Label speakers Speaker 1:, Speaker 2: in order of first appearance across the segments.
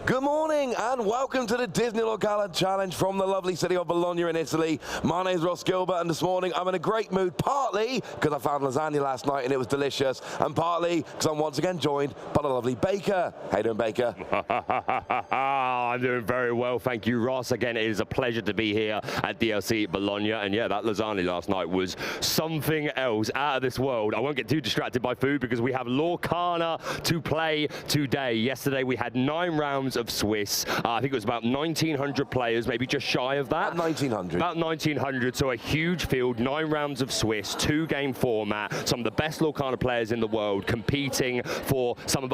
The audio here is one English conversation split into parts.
Speaker 1: Good morning and welcome to the Disney Lorcana Challenge from the lovely city of Bologna in Italy. My name is Ross Gilbert and this morning I'm in a great mood, partly because I found lasagna last night and it was delicious, and partly because I'm once again joined by the lovely Baker. How you doing, Baker?
Speaker 2: I'm doing very well, thank you, Ross. Again, it is a pleasure to be here at DLC Bologna, and yeah, that lasagna last night was something else, out of this world. I won't get too distracted by food because we have Lorcana to play today. Yesterday we had 9 rounds of Swiss. I think it was about 1,900 players, maybe just shy of that.
Speaker 1: About 1,900.
Speaker 2: About 1,900, so a huge field, 9 rounds of Swiss, 2-game format, some of the best Lorcana players in the world competing for some of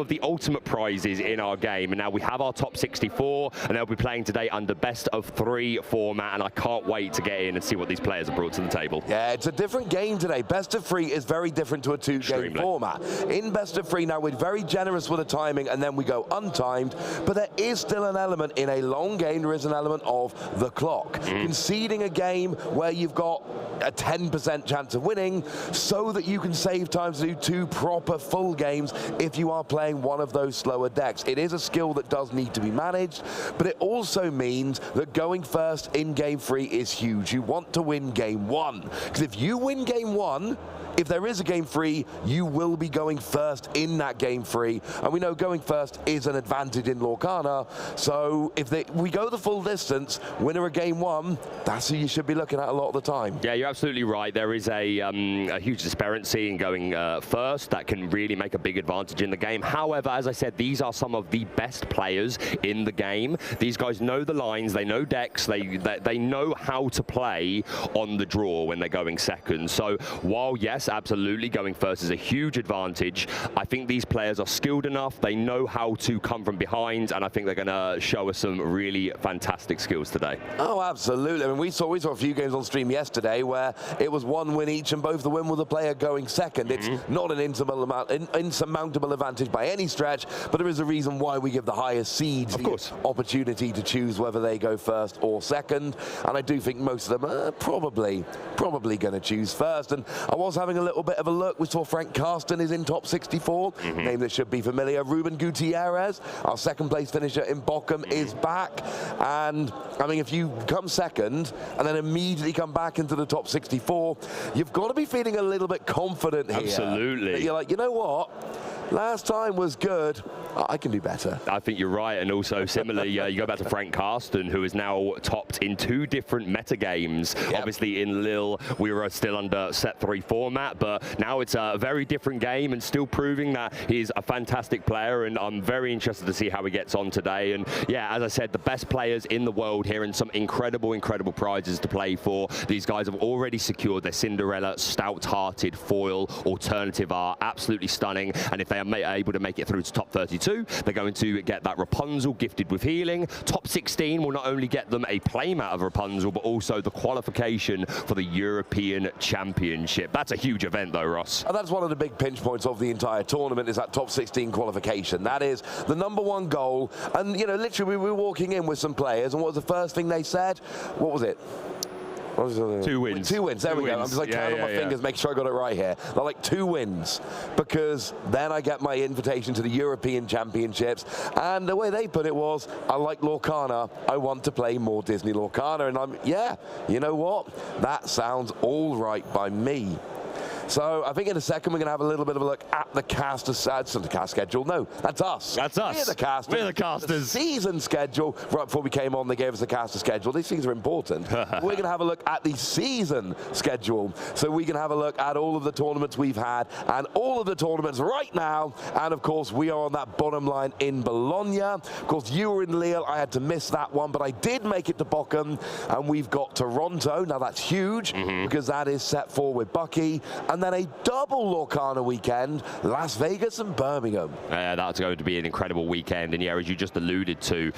Speaker 2: the ultimate prizes in our game. And now we have our top 64, and they'll be playing today under best of 3 format, and I can't wait to get in and see what these players have brought to the table.
Speaker 1: Yeah, it's a different game today. Best of 3 is very different to a 2-game format. In best of 3 now, we're very generous with the timing, and then we go untimed. But there is still an element in a long game, there is an element of the clock. Conceding a game where you've got a 10% chance of winning so that you can save time to do 2 proper full games if you are playing one of those slower decks. It is a skill that does need to be managed, but it also means that going first in game 3 is huge. You want to win game 1, because if you win game 1, if there is a game 3, you will be going first in that game 3. And we know going first is an advantage in Lorcana. So if we go the full distance, winner of game 1, that's who you should be looking at a lot of the time.
Speaker 2: Yeah, you're absolutely right. There is a huge disparity in going first. That can really make a big advantage in the game. However, as I said, these are some of the best players in the game. These guys know the lines, they know decks, they know how to play on the draw when they're going second. So while, yes, absolutely, going first is a huge advantage, I think these players are skilled enough, they know how to come from behind, and I think they're going to show us some really fantastic skills today.
Speaker 1: Oh, absolutely. I mean, we saw a few games on stream yesterday where it was 1 win each and both the win with the player going second. It's not an insurmountable advantage by any stretch, but there is a reason why we give the highest seeds the opportunity to choose whether they go first or second, and I do think most of them are probably going to choose first. And I was having a little bit of a look. We saw Frank Carsten is in top 64, name that should be familiar. Ruben Gutierrez, our second place finisher in Bochum, is back. And I mean, if you come second and then immediately come back into the top 64, you've got to be feeling a little bit confident here.
Speaker 2: Absolutely.
Speaker 1: That you're like, you know what? Last time was good. I can do better.
Speaker 2: I think you're right, and also similarly, you go back to Frank Carsten, who is now topped in 2 different meta games. Obviously, in Lille, we were still under set 3 format, but now it's a very different game, and still proving that he's a fantastic player. And I'm very interested to see how he gets on today. And yeah, as I said, the best players in the world here, and some incredible prizes to play for. These guys have already secured their Cinderella, Stout-Hearted, Foil, Alternative are absolutely stunning. And if they are able to make it through to top 32, they're going to get that Rapunzel gifted with healing. Top 16 will not only get them a playmat of Rapunzel, but also the qualification for the European Championship. That's a huge event though, Ross.
Speaker 1: And that's one of the big pinch points of the entire tournament, is that top 16 qualification. That is the #1 goal. And you know, literally we were walking in with some players, and what was the first thing they said? What was it?
Speaker 2: 2 wins.
Speaker 1: 2 wins. There we go. I'm just like counting on my fingers, make sure I got it right here. They're like 2 wins, because then I get my invitation to the European Championships. And the way they put it was, I like Lorcana. I want to play more Disney Lorcana. And you know what? That sounds all right by me. So I think in a second we're going to have a little bit of a look at the caster schedule. No, that's us.
Speaker 2: That's us.
Speaker 1: We're the casters.
Speaker 2: We're the casters.
Speaker 1: The season schedule. Right before we came on, they gave us the caster schedule. These things are important. We're going to have a look at the season schedule. So we can have a look at all of the tournaments we've had and all of the tournaments right now. And of course, we are on that bottom line in Bologna. Of course, you were in Lille. I had to miss that one, but I did make it to Bochum. And we've got Toronto. Now that's huge, because that is set 4 with Bucky. And then a double Lorcana weekend, Las Vegas and Birmingham.
Speaker 2: That's going to be an incredible weekend. And yeah, as you just alluded to,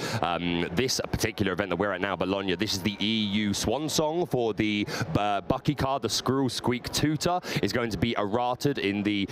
Speaker 2: this particular event that we're at now, Bologna, this is the EU swan song for the Bucky card. The Squirrel Squeak Tutor is going to be errated in the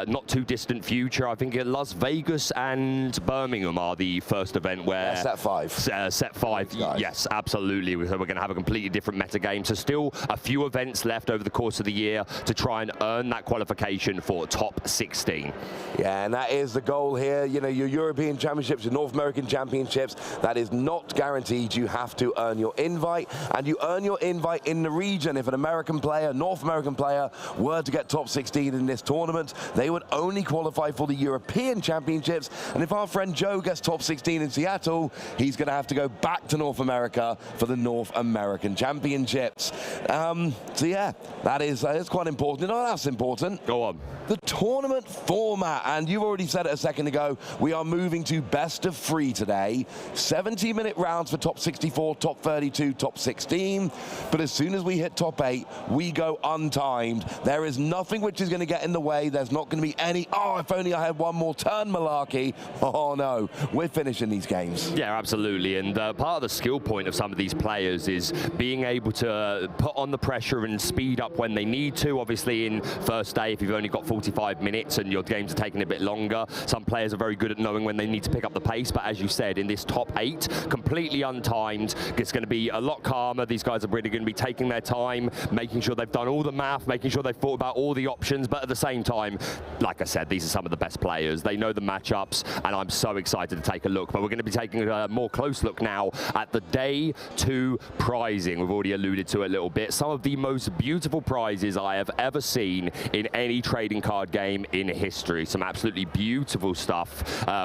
Speaker 2: not too distant future. I think Las Vegas and Birmingham are the first event where...
Speaker 1: set 5.
Speaker 2: Set 5, yes, absolutely. So we're going to have a completely different meta game. So still a few events left over the course of the year to try and earn that qualification for top 16.
Speaker 1: Yeah, and that is the goal here. You know, your European Championships, your North American Championships, that is not guaranteed. You have to earn your invite, and you earn your invite in the region. If an American player, North American player, were to get top 16 in this tournament, they would only qualify for the European Championships. And if our friend Joe gets top 16 in Seattle, he's going to have to go back to North America for the North American Championships. So yeah, that is quite important. You know what else is important?
Speaker 2: Go on.
Speaker 1: The tournament format, and you've already said it a second ago, we are moving to best of 3 today. 70-minute rounds for top 64, top 32, top 16. But as soon as we hit top 8, we go untimed. There is nothing which is going to get in the way. There's not going to be any, oh, if only I had one more turn malarkey. Oh no, we're finishing these games.
Speaker 2: Yeah, absolutely. And part of the skill point of some of these players is being able to put on the pressure and speed up when they need to. Obviously, in first day, if you've only got 45 minutes and your games are taking a bit longer, some players are very good at knowing when they need to pick up the pace. But as you said, in this top 8, completely untimed, it's going to be a lot calmer. These guys are really going to be taking their time, making sure they've done all the math, making sure they've thought about all the options. But at the same time, like I said, these are some of the best players. They know the matchups, and I'm so excited to take a look. But we're going to be taking a more close look now at the day 2 prizing. We've already alluded to it a little bit. Some of the most beautiful prizes I have ever seen in any trading card game in history. Some absolutely beautiful stuff,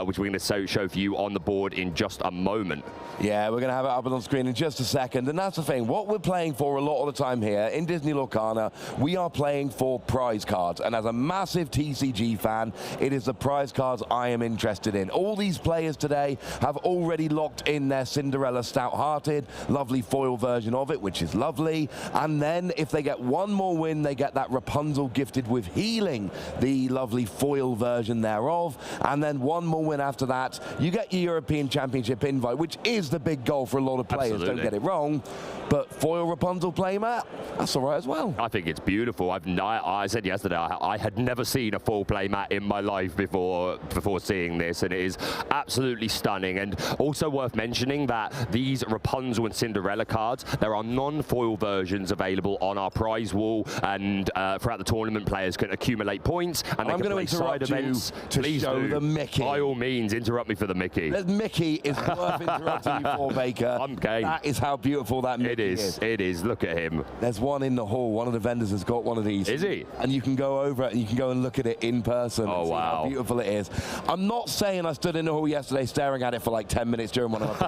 Speaker 2: which we're going to show for you on the board in just a moment.
Speaker 1: Yeah, we're going to have it up on screen in just a second. And that's the thing, what we're playing for a lot of the time here in Disney Lorcana, we are playing for prize cards. And as a massive TCG fan, it is the prize cards I am interested in. All these players today have already locked in their Cinderella Stout-Hearted, lovely foil version of it, which is lovely. And then if they get one more win, they get that Rapunzel gifted with healing, the lovely foil version thereof. And then one more win after that, you get your European Championship invite, which is the big goal for a lot of players. Absolutely. Don't get it wrong. But foil Rapunzel playmat, that's all right as well.
Speaker 2: I think it's beautiful. I said yesterday I had never seen a full playmat in my life before seeing this, and it is absolutely stunning. And also worth mentioning that these Rapunzel and Cinderella cards, there are non-foil versions available on our prize wall, and throughout the tournament, players can accumulate points, and I'm going to
Speaker 1: interrupt
Speaker 2: events.
Speaker 1: To
Speaker 2: Please
Speaker 1: show
Speaker 2: do.
Speaker 1: the Mickey.
Speaker 2: By all means, interrupt me for the Mickey.
Speaker 1: The Mickey is worth interrupting you for, Baker.
Speaker 2: I'm game.
Speaker 1: That is how beautiful that Mickey is.
Speaker 2: It is. Look at him.
Speaker 1: There's one in the hall. One of the vendors has got one of these.
Speaker 2: Is he?
Speaker 1: And you can go over it and you can go and look at it in person.
Speaker 2: Oh,
Speaker 1: and see
Speaker 2: wow.
Speaker 1: how beautiful it is. I'm not saying I stood in the hall yesterday staring at it for like 10 minutes during one of my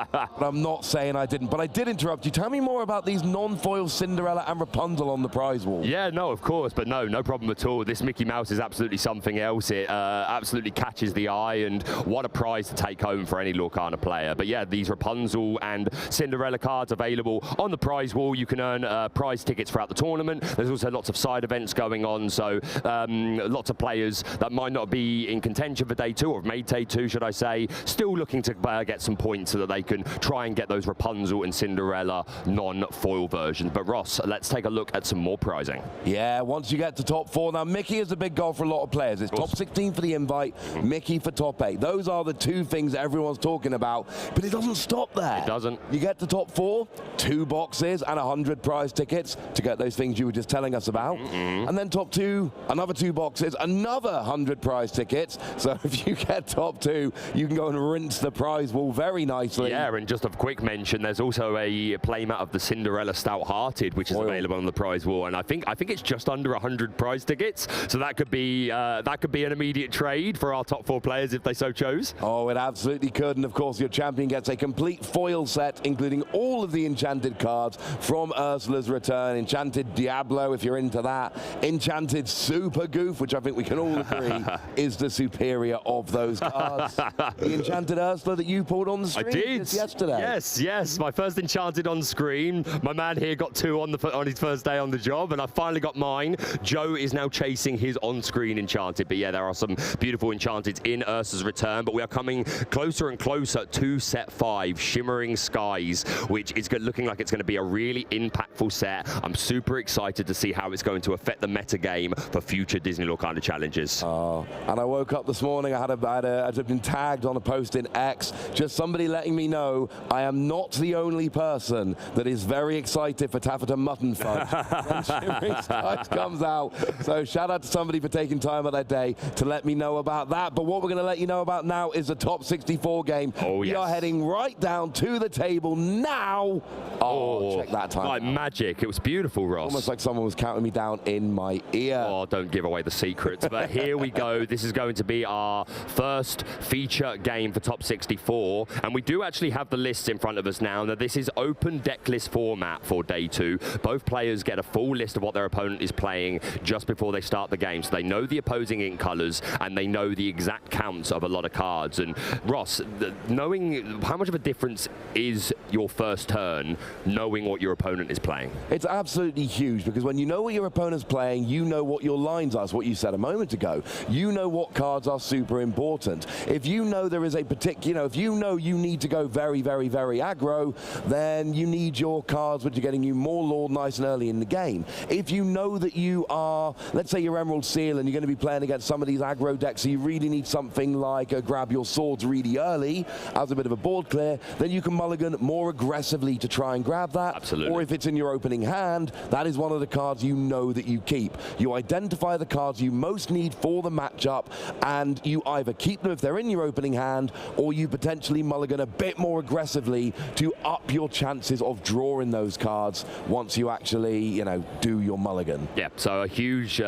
Speaker 1: but I'm not saying I didn't. But I did interrupt you. Tell me more about these non-foil Cinderella and Rapunzel on the prize wall.
Speaker 2: Yeah, no, of course. But no problem at all. This Mickey Mouse is absolutely something else. It absolutely catches the eye, and what a prize to take home for any Lorcana player. But yeah, these Rapunzel and Cinderella cards available on the prize wall. You can earn prize tickets throughout the tournament. There's also lots of side events going on, so lots of players that might not be in contention for day 2, or have made day 2, should I say, still looking to get some points so that they can try and get those Rapunzel and Cinderella non-foil versions. But Ross, let's take a look at some more prizing.
Speaker 1: Yeah, once you get to top 4, now Mickey is a big goal for a lot of players. It's top 16 for the invite, Mickey for top 8. Those are the 2 things everyone's talking about, but it doesn't stop there.
Speaker 2: It doesn't.
Speaker 1: You get to top 4, 2 boxes and 100 prize tickets to get those things you were just telling us about. And then top 2, another 2 boxes, another 100 prize tickets. So if you get top 2, you can go and rinse the prize wall very nicely.
Speaker 2: Yeah, and just a quick mention, there's also a playmat of the Cinderella Stout-Hearted, which is available on the prize wall, and I think it's just under 100 prize tickets. So that could be an immediate trade for our top 4 players if they so chose.
Speaker 1: Oh, it absolutely could. And of course, your champion gets a complete foil set, including all of the enchanted cards from Ursula's Return. Enchanted Diablo, if you're into that. Enchanted Super Goof, which I think we can all agree is the superior of those cards. The Enchanted Ursula that you pulled on the screen.
Speaker 2: I did.
Speaker 1: Just yesterday.
Speaker 2: Yes. My first Enchanted on screen. My man here got 2 on his first day on the job, and I finally got mine. Joe is now chasing his on-screen Enchanted. But yeah, there are some beautiful Enchanteds in Ursula's Return, but we are coming closer and closer to set 5, Shimmering Skies, which is looking like it's going to be a really impactful set. I'm super excited to see how it's going to affect the meta game for future Disney Lorcana challenges.
Speaker 1: Oh, and I woke up this morning, I had been tagged on a post in X, just somebody letting me know I am not the only person that is very excited for Taffeta Mutton Fudge when Shivering Skies comes out. So shout out to somebody for taking time of their day to let me know about that. But what we're going to let you know about now is the top 64 game. We are heading right down to the table now. Oh, check that time.
Speaker 2: Like magic. It was beautiful, Ross.
Speaker 1: Almost like someone was counting me down in my ear.
Speaker 2: Oh, don't give away the secrets. But here we go. This is going to be our first feature game for top 64. And we do actually have the lists in front of us now. Now, this is open deck list format for day 2. Both players get a full list of what their opponent is playing just before they start the game. So they know the opposing ink colors and they know the exact counts of a lot of cards. And Ross, knowing how much of a difference is your first turn knowing what your opponent is playing?
Speaker 1: It's absolutely huge, because when you know what your opponent's playing, you know what your lines are. It's what you said a moment ago. You know what cards are super important. If you know there is a particular, if you know you need to go very, very, very aggro, then you need your cards which are getting you more lore nice and early in the game. If you know that you are, let's say you're Emerald Seal and you're going to be playing against some of these aggro decks, so you really need something like grab your swords really early as a bit of a board clear, then you can mulligan more aggressively to try and grab that.
Speaker 2: Absolutely.
Speaker 1: Or if it's in your opening hand, that is one of the cards you know that you keep. You identify the cards you most need for the matchup, and you either keep them if they're in your opening hand, or you potentially mulligan a bit more aggressively to up your chances of drawing those cards once you actually, you know, do your mulligan.
Speaker 2: Yeah, so a huge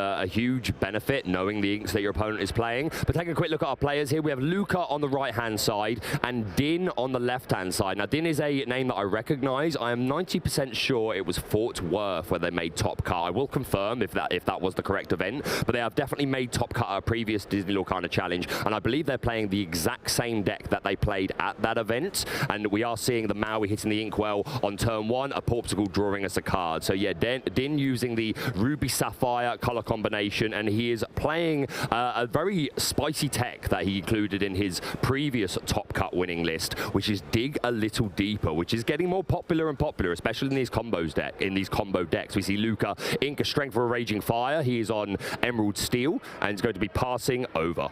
Speaker 2: benefit knowing the inks that your opponent is playing. But take a quick look at our players here. We have Luca on the right-hand side and Din on the left-hand side. Now, Din is a name that I recognize. I am 90% sure it was Fort Worth where they made Top Cut. I will confirm if that was the correct event, but they have definitely made Top Cut a previous Disney Lorcana challenge, and I believe they're playing the exact same deck that they played at that event. And we are seeing the Maui hitting the inkwell on turn 1, a Portugal drawing us a card. So yeah, Din using the Ruby Sapphire color combination, and he is playing a very spicy tech that he included in his previous Top Cut winning list, which is Dig a Little Deeper, which is getting more popular and popular, especially in these combo decks. We see Luca ink a Strength for a Raging Fire. He is on Emerald Steel and is going to be passing over.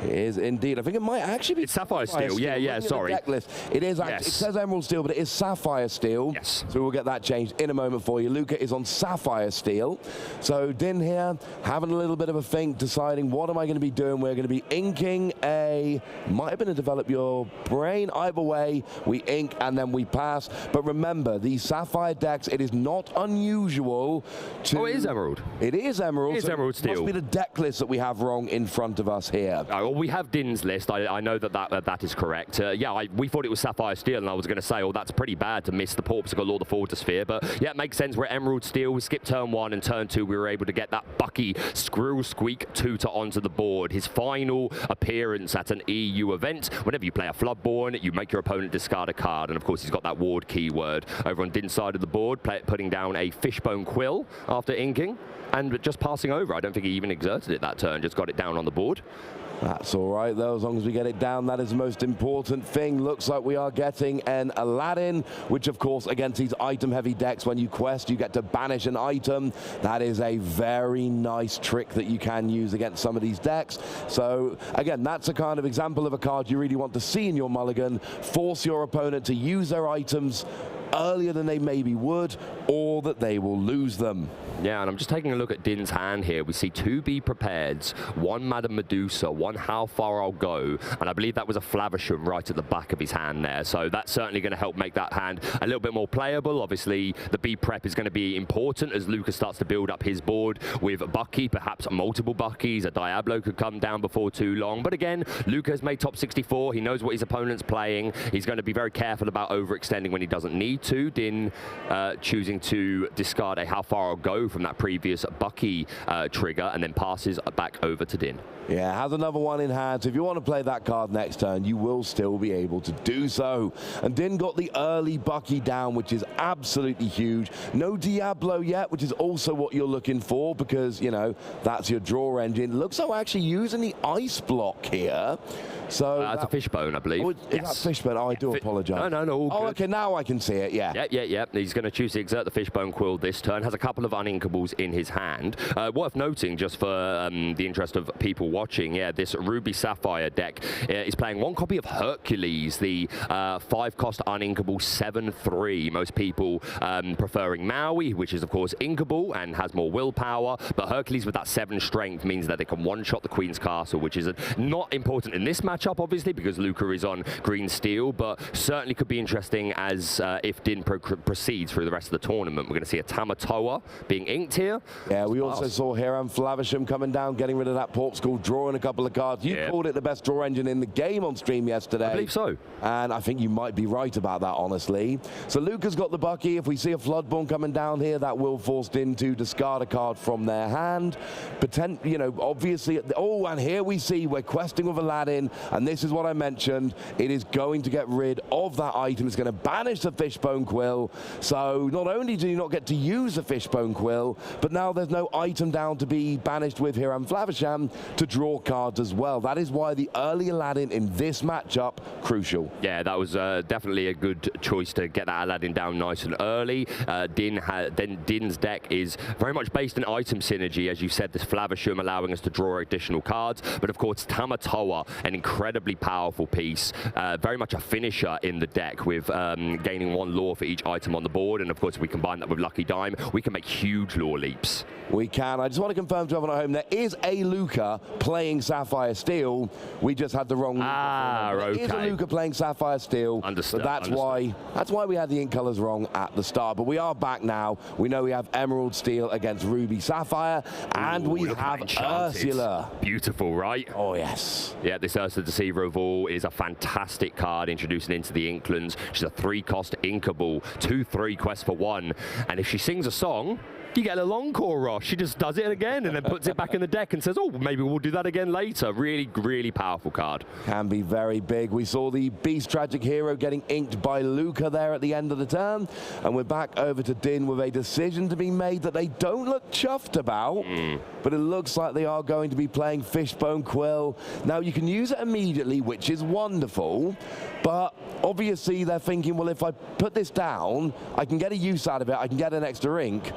Speaker 1: It is indeed. I think it might actually be
Speaker 2: Sapphire Steel. Yeah, sorry.
Speaker 1: Deck list. It is.
Speaker 2: Yes.
Speaker 1: It says Emerald Steel, but it is Sapphire Steel.
Speaker 2: Yes.
Speaker 1: So we'll get that changed in a moment for you. Luca is on Sapphire Steel. So Din here having a little bit of a think, deciding what am I going to be doing. We're going to be inking might have been a Develop Your Brain. Either way, we ink and then we pass. But remember, these Sapphire decks, it is not unusual to...
Speaker 2: Oh, it is Emerald.
Speaker 1: It is Emerald.
Speaker 2: It is Emerald Steel.
Speaker 1: It must be the deck list that we have wrong in front of us here.
Speaker 2: Well, we have Din's list. I know that is correct. Yeah, we thought it was Sapphire Steel, and I was going to say, oh, that's pretty bad to miss the Portugal or the Fortisphere. But yeah, it makes sense. We're Emerald Steel. We skipped turn 1 and turn 2. We were able to get that Bucky Squirrel Squeak tutor onto the board. His final appearance at an EU event. Whenever you play a Floodborn, you make your opponent discard a card. And of course, he's got that ward keyword over on Din's side of the board, putting down a Fishbone Quill after inking and just passing over. I don't think he even exerted it that turn, just got it down on the board.
Speaker 1: That's all right, though, as long as we get it down. That is the most important thing. Looks like we are getting an Aladdin, which, of course, against these item-heavy decks, when you quest, you get to banish an item. That is a very nice trick that you can use against some of these decks. So, again, that's a kind of example of a card you really want to see in your mulligan. Force your opponent to use their items earlier than they maybe would, or that they will lose them.
Speaker 2: Yeah, and I'm just taking a look at Din's hand here. We see 2 Be Prepareds, 1 Madame Medusa, 1 How Far I'll Go, and I believe that was a Flavisham right at the back of his hand there. So that's certainly going to help make that hand a little bit more playable. Obviously, the Be Prep is going to be important as Lucas starts to build up his board with Bucky, perhaps multiple Buckies. A Diablo could come down before too long. But again, Lucas has made top 64. He knows what his opponent's playing. He's going to be very careful about overextending when he doesn't need to. Din choosing to discard a How Far I'll Go from that previous Bucky trigger and then passes back over to Din.
Speaker 1: Yeah, has another one in hand, so if you want to play that card next turn, you will still be able to do so. And Din got the early Bucky down, which is absolutely huge. No Diablo yet, which is also what you're looking for, because, you know, that's your draw engine. Looks like we're actually using the ice block here. So
Speaker 2: that's a Fishbone, I believe.
Speaker 1: Oh, is that Fishbone? Oh, I do apologize.
Speaker 2: No.
Speaker 1: Oh, okay, now I can see it. it, yeah.
Speaker 2: Yeah. He's going to choose to exert the Fishbone Quill this turn. Has a couple of uninkables in his hand. Worth noting, just for the interest of people watching, this Ruby Sapphire deck is playing one copy of Hercules, the 5-cost uninkable 7/3. Most people preferring Maui, which is, of course, inkable and has more willpower. But Hercules with that 7 strength means that they can one-shot the Queen's Castle, which is not important in this matchup, obviously, because Luca is on green steel, but certainly could be interesting as if Din proceeds through the rest of the tournament. We're going to see a Tamatoa being inked here.
Speaker 1: Yeah, we also saw Hiram Flavisham coming down, getting rid of that Portugal, drawing a couple of cards. You called it the best draw engine in the game on stream yesterday.
Speaker 2: I believe so.
Speaker 1: And I think you might be right about that, honestly. So Luca's got the Bucky. If we see a Floodborn coming down here, that will force Din to discard a card from their hand. Obviously, oh, and here we see we're questing with Aladdin, and this is what I mentioned. It is going to get rid of that item. It's going to banish the Fishbone Quill. So not only do you not get to use the Fishbone Quill, but now there's no item down to be banished with Hiram Flavisham to draw cards as well. That is why the early Aladdin in this matchup, crucial.
Speaker 2: Yeah, that was definitely a good choice to get that Aladdin down nice and early. Din's deck is very much based on item synergy. As you said, this Flavisham allowing us to draw additional cards. But of course, Tamatoa, an incredibly powerful piece, very much a finisher in the deck with gaining 1 lore for each item on the board. And of course, if we combine that with Lucky Dime, we can make huge lore leaps.
Speaker 1: We can. I just want to confirm to everyone at home, there is a Luca playing Sapphire Steel. We just had the wrong Luca.
Speaker 2: Okay.
Speaker 1: There is a Luca playing Sapphire Steel.
Speaker 2: Understood.
Speaker 1: So that's why we had the ink colors wrong at the start. But we are back now. We know we have Emerald Steel against Ruby Sapphire, and we have Ursula.
Speaker 2: Beautiful, right?
Speaker 1: Oh yes.
Speaker 2: Yeah, this Ursula Deceiver of All is a fantastic card introducing into the Inklands. She's a 3-cost inkable, 2/3 quest for 1, and if she sings a song, you get a encore rush. She just does it again and then puts it back in the deck and says, oh, maybe we'll do that again later. Really, really powerful card.
Speaker 1: Can be very big. We saw the Beast Tragic Hero getting inked by Luca there at the end of the turn. And we're back over to Din with a decision to be made that they don't look chuffed about. But it looks like they are going to be playing Fishbone Quill. Now, you can use it immediately, which is wonderful. But obviously, they're thinking, well, if I put this down, I can get a use out of it. I can get an extra ink.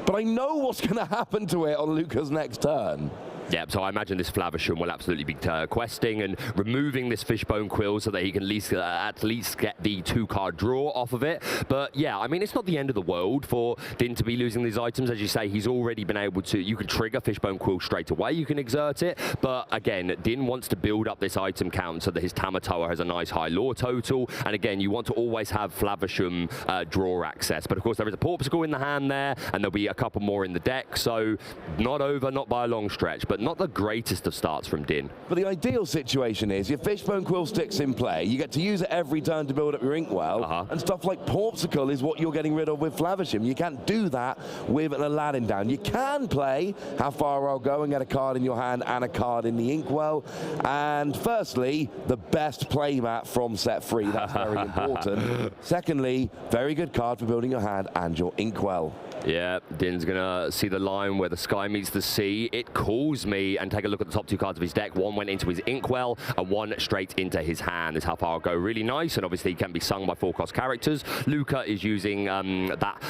Speaker 1: But I know what's going to happen to it on Luca's next turn.
Speaker 2: Yeah, so I imagine this Flavisham will absolutely be questing and removing this Fishbone Quill so that he can at least get the 2-card draw off of it. But yeah, I mean, it's not the end of the world for Din to be losing these items. As you say, he's already been able to, you can trigger Fishbone Quill straight away, you can exert it. But again, Din wants to build up this item count so that his Tamatoa has a nice high lore total. And again, you want to always have Flavisham draw access. But of course, there is a Portugal in the hand there, and there'll be a couple more in the deck. So not over, not by a long stretch, but not the greatest of starts from Din.
Speaker 1: But the ideal situation is your Fishbone Quill sticks in play, you get to use it every turn to build up your inkwell, and stuff like Portugal is what you're getting rid of with Flavisham. You can't do that with an Aladdin down. You can play How Far I'll Go and get a card in your hand and a card in the inkwell. And firstly, the best playmat from set 3. That's very important. Secondly, very good card for building your hand and your inkwell.
Speaker 2: Yeah, Din's gonna see the line where the sky meets the sea. It calls me, and take a look at the top 2 cards of his deck. One went into his inkwell and one straight into his hand. This How Far I'll Go, really nice, and obviously can be sung by 4-cost characters. Luca is using that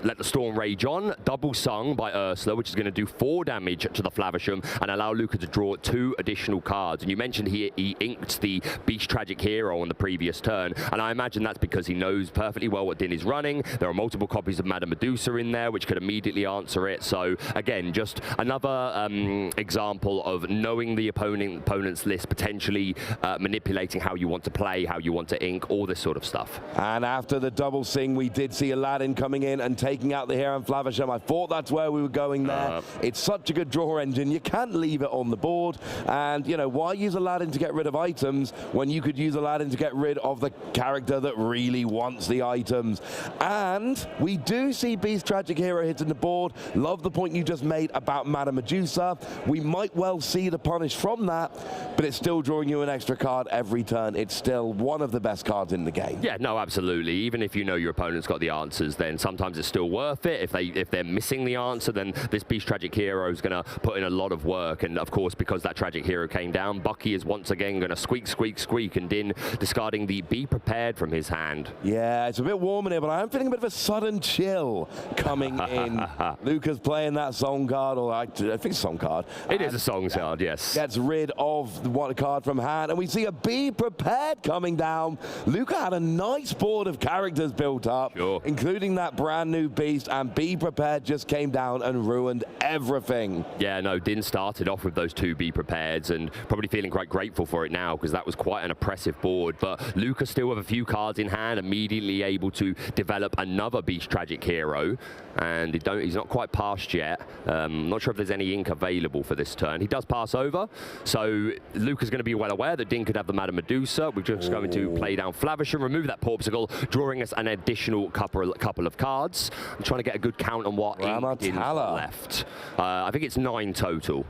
Speaker 2: Let the Storm Rage On, double sung by Ursula, which is going to do 4 damage to the Flavisham and allow Luca to draw 2 additional cards. And you mentioned he inked the Beast Tragic Hero on the previous turn, and I imagine that's because he knows perfectly well what Din is running. There are multiple copies of Madame Medusa in there, which could immediately answer it. So again, just another example of knowing the opponent's list, potentially manipulating how you want to play, how you want to ink, all this sort of stuff.
Speaker 1: And after the double sing, we did see Aladdin coming in and taking out the Hiram Flavisham. I thought that's where we were going there. It's such a good draw engine. You can't leave it on the board. And, you know, why use Aladdin to get rid of items when you could use Aladdin to get rid of the character that really wants the items? And we do see Beast Tragic Hero hitting the board. Love the point you just made about Madame Medusa. We might well see the punish from that, but it's still drawing you an extra card every turn. It's still one of the best cards in the game.
Speaker 2: Yeah, no, absolutely. Even if you know your opponent's got the answers, then sometimes it's still worth it. If they're missing the answer, then this Beast Tragic Hero is going to put in a lot of work. And of course, because that Tragic Hero came down, Bucky is once again going to squeak, squeak, squeak, and Din discarding the Be Prepared from his hand.
Speaker 1: Yeah, it's a bit warm in here, but I'm feeling a bit of a sudden chill coming in. Luca's playing that song card, or I think it's song card.
Speaker 2: It is a song card, yes.
Speaker 1: Gets rid of the one card from hand, and we see a Be Prepared coming down. Luca had a nice board of characters built up, including that brand new beast, and Be Prepared just came down and ruined everything.
Speaker 2: Yeah, no, Din started off with those two Be Prepareds and probably feeling quite grateful for it now because that was quite an oppressive board. But Luca still with a few cards in hand, immediately able to develop another Beast Tragic Hero, and he's not quite passed yet. Not sure if there's any ink available for this turn. He does pass over, so Luca's going to be well aware that Din could have the Madame Medusa. We're just going to play down Flavisham, remove that Porpsicle, drawing us an additional couple of cards. I'm trying to get a good count on what ink Din's left. I think it's 9 total.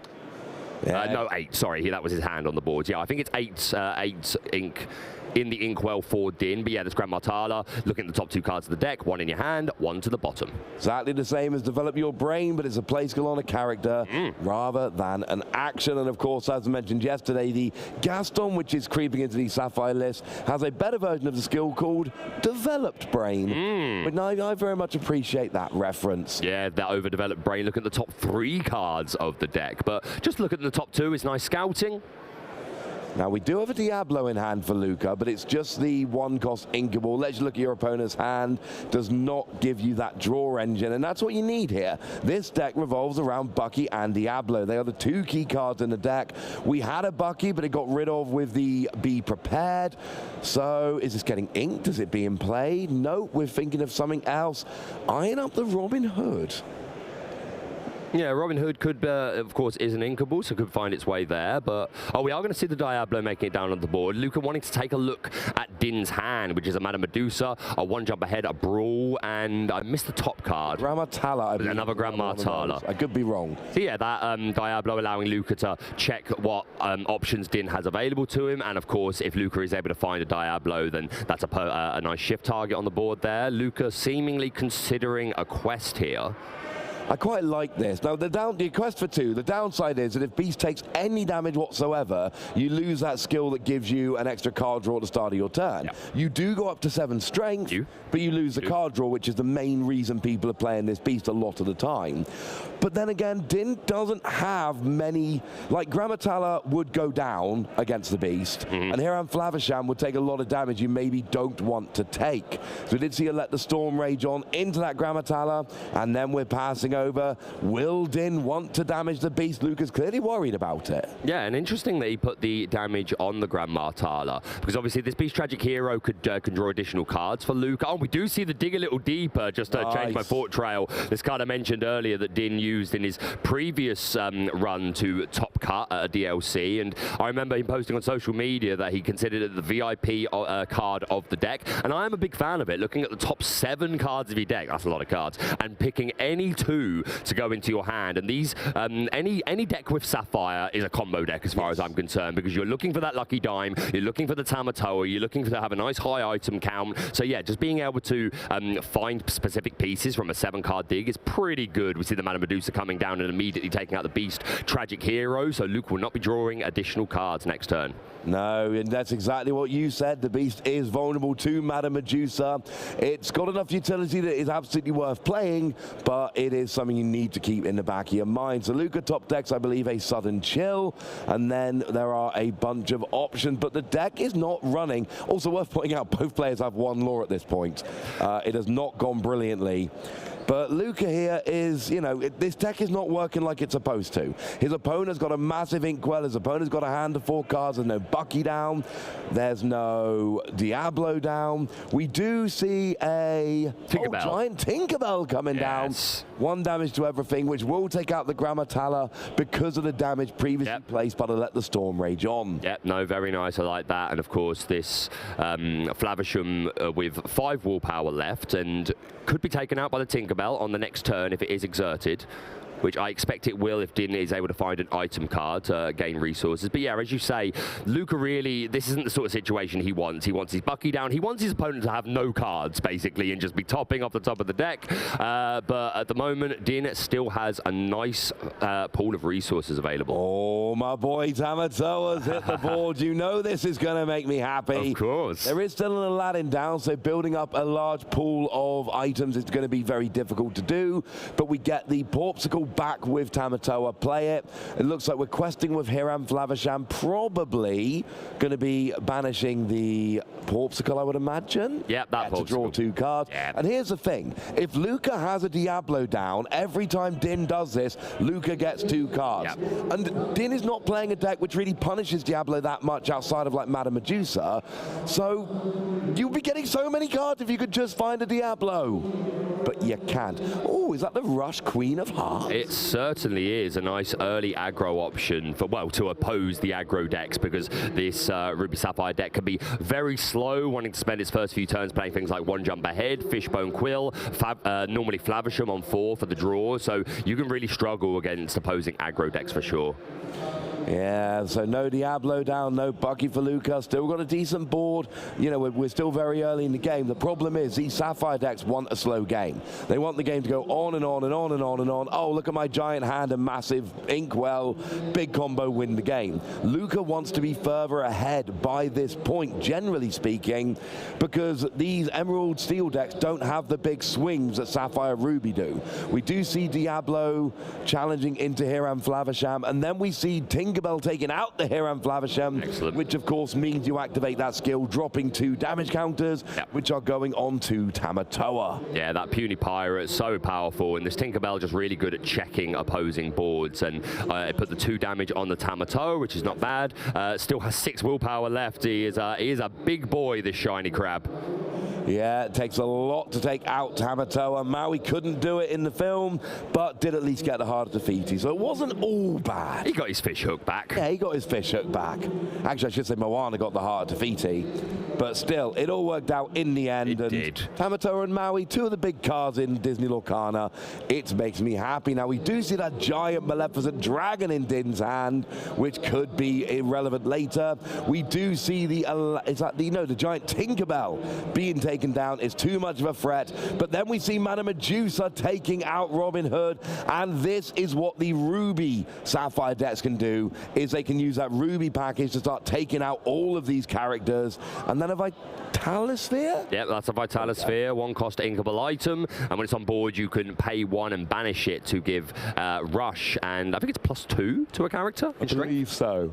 Speaker 2: Yeah. No, 8. Sorry, that was his hand on the board. Yeah, I think it's 8 ink in the inkwell for Din. But yeah, this Grand Martala, looking at the top 2 cards of the deck, 1 in your hand, 1 to the bottom. Exactly
Speaker 1: the same as Develop Your Brain, but it's a play skill on a character rather than an action. And of course, as mentioned yesterday, the Gaston, which is creeping into the Sapphire list, has a better version of the skill called Developed Brain. But I very much appreciate that reference.
Speaker 2: Yeah, that overdeveloped brain. Look at the top 3 cards of the deck, but just look at the top 2. It's nice scouting.
Speaker 1: Now, we do have a Diablo in hand for Luca, but it's just the 1-cost Inkable. Let's look at your opponent's hand. Does not give you that draw engine, and that's what you need here. This deck revolves around Bucky and Diablo. They are the 2 key cards in the deck. We had a Bucky, but it got rid of with the Be Prepared. So, is this getting inked? Is it being played? No, we're thinking of something else. Eyeing up the Robin Hood.
Speaker 2: Yeah, Robin Hood could, of course, is an inkable, so could find its way there. But, we are going to see the Diablo making it down on the board. Luca wanting to take a look at Din's hand, which is a Madame Medusa, a 1 jump ahead, a Brawl, and I missed the top card.
Speaker 1: Grand Martala, I believe.
Speaker 2: Another Grand Martala.
Speaker 1: I could be wrong.
Speaker 2: So yeah, that Diablo allowing Luca to check what options Din has available to him. And of course, if Luca is able to find a Diablo, then that's a nice shift target on the board there. Luca seemingly considering a quest here.
Speaker 1: I quite like this. Now, the quest for 2, the downside is that if Beast takes any damage whatsoever, you lose that skill that gives you an extra card draw at the start of your turn. Yep. You do go up to 7 strength, but you lose the card draw, which is the main reason people are playing this Beast a lot of the time. But then again, Din doesn't have many, like Grand Martala would go down against the Beast, and Hiram Flavisham would take a lot of damage you maybe don't want to take. So we did see her let the Storm Rage on into that Grand Martala, and then we're passing over. Will Din want to damage the Beast? Luca's clearly worried about it.
Speaker 2: Yeah, and interesting that he put the damage on the Grand Martala, because obviously this Beast Tragic Hero could can draw additional cards for Luca. Oh, we do see the Dig a Little Deeper, just to change my thought trail. This card I mentioned earlier that Din used in his previous run to top cut at a DLC, and I remember him posting on social media that he considered it the VIP card of the deck, and I am a big fan of it. Looking at the top 7 cards of your deck, that's a lot of cards, and picking any 2 to go into your hand, and these any deck with Sapphire is a combo deck as far as I'm concerned, because you're looking for that lucky dime, you're looking for the Tamatoa, you're looking to have a nice high item count. So yeah, just being able to find specific pieces from a 7-card dig is pretty good. We see the Madame Medusa coming down and immediately taking out the Beast Tragic Hero, so Luke will not be drawing additional cards next turn.
Speaker 1: No, and that's exactly what you said. The Beast is vulnerable to Madame Medusa. It's got enough utility that is absolutely worth playing, but it is something you need to keep in the back of your mind. So Luca top decks, I believe, a Sudden Chill, and then there are a bunch of options, but the deck is not running. Also worth pointing out, both players have 1 lore at this point. It has not gone brilliantly. But Luca here is, this deck is not working like it's supposed to. His opponent's got a massive Inkwell. His opponent's got a hand of 4 cards. There's no Bucky down. There's no Diablo down. We do see a giant Tinkerbell coming down. 1 damage to everything, which will take out the Grand Martala because of the damage previously placed by the Let the Storm Rage on.
Speaker 2: Yep, no, very nice. I like that. And of course, this Flavisham with 5 willpower left and could be taken out by the Tinkerbell on the next turn if it is exerted. which I expect it will if Din is able to find an item card to gain resources. But yeah, as you say, Luca really, this isn't the sort of situation he wants. He wants his Bucky down. He wants his opponent to have no cards, basically, and just be topping off the top of the deck. But at the moment, Din still has a nice pool of resources available.
Speaker 1: Oh, my boy Tamatoa's hit the board. You know this is going to make me happy.
Speaker 2: Of course.
Speaker 1: There is still an Aladdin down, so building up a large pool of items is going to be very difficult to do. But we get the Porpsicle back with Tamatoa. Play it. It looks like we're questing with Hiram Flavisham. Probably going to be banishing the Porpsicle, I would imagine.
Speaker 2: Yep, that Porpsicle.
Speaker 1: To draw 2 cards.
Speaker 2: Yep.
Speaker 1: And here's the thing. If Luca has a Diablo down, every time Din does this, Luca gets 2 cards.
Speaker 2: Yep.
Speaker 1: And Din is not playing a deck which really punishes Diablo that much outside of like Madame Medusa. So you'll be getting so many cards if you could just find a Diablo. But you can't. Oh, is that the Rush Queen of Hearts?
Speaker 2: It certainly is a nice early aggro option for, well, to oppose the aggro decks, because this Ruby Sapphire deck can be very slow, wanting to spend its first few turns playing things like One Jump Ahead, Fishbone Quill, normally Flavisham on 4 for the draw, so you can really struggle against opposing aggro decks for sure.
Speaker 1: Yeah, so no Diablo down, no Bucky for Luca. Still got a decent board. You know, we're still very early in the game. The problem is these Sapphire decks want a slow game. They want the game to go on and on and on and on and on. Oh, look at my giant hand and massive Inkwell. Big combo, win the game. Luca wants to be further ahead by this point, generally speaking, because these Emerald Steel decks don't have the big swings that Sapphire Ruby do. We do see Diablo challenging into Hiram Flavisham, and then we see Tinkerbell taking out the Hiram Flavisham.
Speaker 2: Excellent.
Speaker 1: Which of course means you activate that skill, dropping 2 damage counters, which are going on to Tamatoa.
Speaker 2: Yeah, that Puny Pirate, so powerful, and this Tinkerbell just really good at checking opposing boards, and it put the 2 damage on the Tamatoa, which is not bad. Still has 6 willpower left. He is a big boy, this shiny crab.
Speaker 1: Yeah, it takes a lot to take out Tamatoa. Maui couldn't do it in the film, but did at least get the Heart of Tefiti, so it wasn't all bad.
Speaker 2: He got his fish hook back.
Speaker 1: Yeah, he got his fish hook back. Actually, I should say Moana got the Heart of Tefiti, but still, it all worked out in the end.
Speaker 2: It did.
Speaker 1: Tamatoa and Maui, 2 of the big cards in Disney Lorcana. It makes me happy. Now, we do see that giant Maleficent dragon in Din's hand, which could be irrelevant later. We do see the giant Tinkerbell being taken down. Is too much of a threat, but then we see Madame Medusa taking out Robin Hood, and this is what the Ruby Sapphire decks can do, is they can use that Ruby package to start taking out all of these characters. And then a Vitalisphere?
Speaker 2: Yep, that's a Vitalisphere, 1-cost inkable item, and when it's on board you can pay 1 and banish it to give Rush, and I think it's +2 to a character.
Speaker 1: I believe so.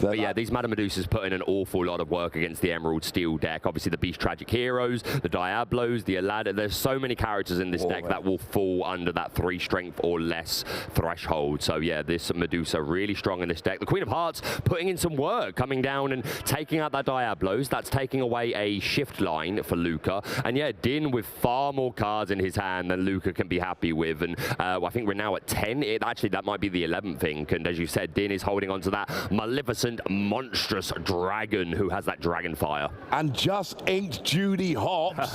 Speaker 2: But yeah, these Madame Medusas put in an awful lot of work against the Emerald Steel deck. Obviously, the Beast Tragic Heroes, the Diablos, the Aladdin. There's so many characters in this deck that will fall under that 3 strength or less threshold. So yeah, this Medusa really strong in this deck. The Queen of Hearts putting in some work, coming down and taking out that Diablos. That's taking away a shift line for Luca. And yeah, Din with far more cards in his hand than Luca can be happy with. And I think we're now at 10. Actually, that might be the 11th thing. And as you said, Din is holding on to that Maleficent monstrous dragon who has that dragon fire.
Speaker 1: And just inked Judy Hopps.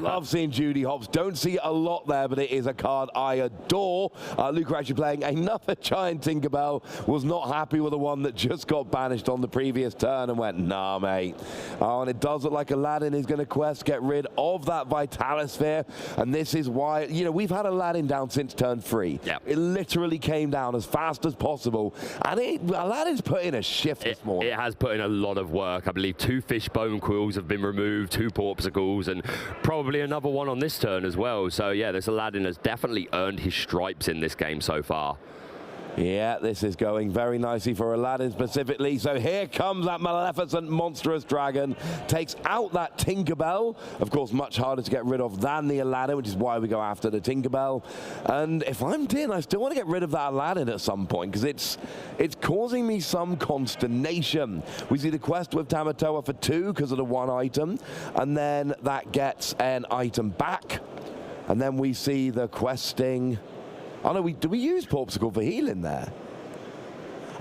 Speaker 1: Love seeing Judy Hopps. Don't see it a lot there, but it is a card I adore. Luca actually playing another giant Tinkerbell. Was not happy with the one that just got banished on the previous turn and went, nah, mate. Oh, and it does look like Aladdin is going to quest get rid of that Vitalisphere. And this is why, you know, we've had Aladdin down since turn 3.
Speaker 2: Yep.
Speaker 1: It literally came down as fast as possible. And Aladdin's put in a shift this morning.
Speaker 2: It has put in a lot of work. I believe 2 Fishbone Quills have been removed, 2 Porpsicles, and probably another one on this turn as well. So yeah, this Aladdin has definitely earned his stripes in this game so far.
Speaker 1: Yeah, this is going very nicely for Aladdin specifically. So here comes that Maleficent monstrous dragon. Takes out that Tinkerbell. Of course, much harder to get rid of than the Aladdin, which is why we go after the Tinkerbell. And if I'm Din, I still want to get rid of that Aladdin at some point, because it's causing me some consternation. We see the quest with Tamatoa for 2 because of the 1 item. And then that gets an item back. And then we see the questing. Oh no, do we use Porpsicle for healing there?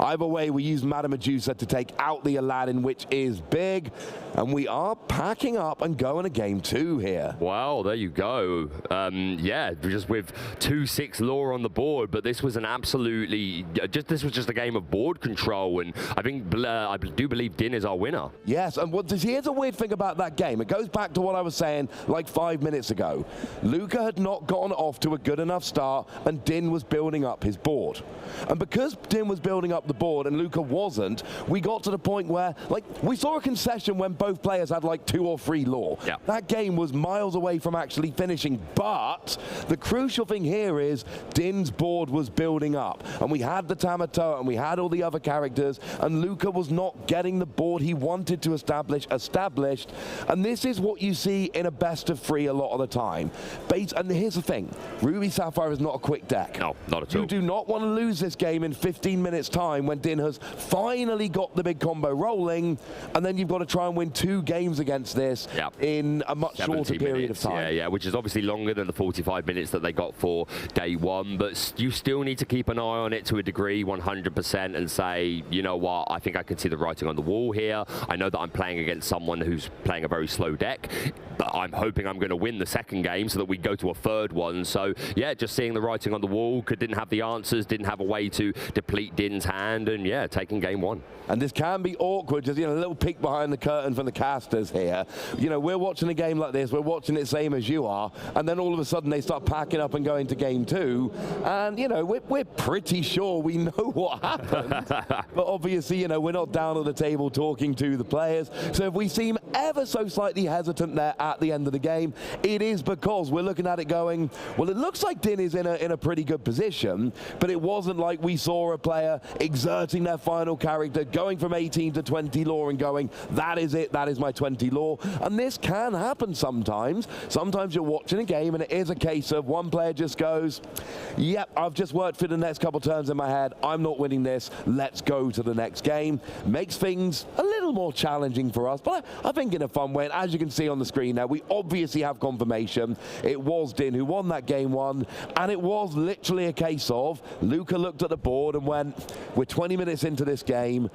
Speaker 1: Either way, we use Madame Medusa to take out the Aladdin, which is big. And we are packing up and going to game 2 here.
Speaker 2: Well, there you go. Yeah, just with 2-6 lore on the board, but this was an absolutely this was just a game of board control, and I think I do believe Din is our winner.
Speaker 1: Yes, and here's a weird thing about that game. It goes back to what I was saying like 5 minutes ago. Luca had not gotten off to a good enough start, and Din was building up his board. And because Din was building up the board and Luca wasn't, we got to the point where, like, we saw a concession when both players had like 2 or 3 lore.
Speaker 2: Yeah.
Speaker 1: That game was miles away from actually finishing, but the crucial thing here is Din's board was building up, and we had the Tamatoa and we had all the other characters, and Luca was not getting the board he wanted to establish established, and this is what you see in a best of 3 a lot of the time. And here's the thing, Ruby Sapphire is not a quick deck.
Speaker 2: No, not at all.
Speaker 1: You do not want to lose this game in 15 minutes time when Din has finally got the big combo rolling, and then you've got to try and win 2 games against this in a much shorter period of time.
Speaker 2: Yeah, which is obviously longer than the 45 minutes that they got for day 1, but you still need to keep an eye on it to a degree, 100%, and say, you know what, I think I can see the writing on the wall here. I know that I'm playing against someone who's playing a very slow deck, but I'm hoping I'm going to win the second game so that we go to a third one. So yeah, just seeing the writing on the wall, didn't have the answers, didn't have a way to deplete Din's hand, and yeah, taking game 1.
Speaker 1: And this can be awkward, just, you know, a little peek behind the curtain from the casters here. You know, we're watching a game like this, we're watching it same as you are, and then all of a sudden they start packing up and going to game 2, and, you know, we're pretty sure we know what happened. But obviously, you know, we're not down at the table talking to the players, so if we seem ever so slightly hesitant there at the end of the game, it is because we're looking at it going, well, it looks like Din is in a pretty good position, but it wasn't like we saw a player exerting their final character, going from 18 to 20 lore and going, that is it, that is my 20 lore. And this can happen sometimes. Sometimes you're watching a game and it is a case of one player just goes, yep, I've just worked for the next couple turns in my head, I'm not winning this, let's go to the next game. Makes things a little more challenging for us, but I think in a fun way. And as you can see on the screen now, we obviously have confirmation. It was Din who won that game 1, and it was literally a case of Luca looked at the board and went, we're 20 minutes into this game,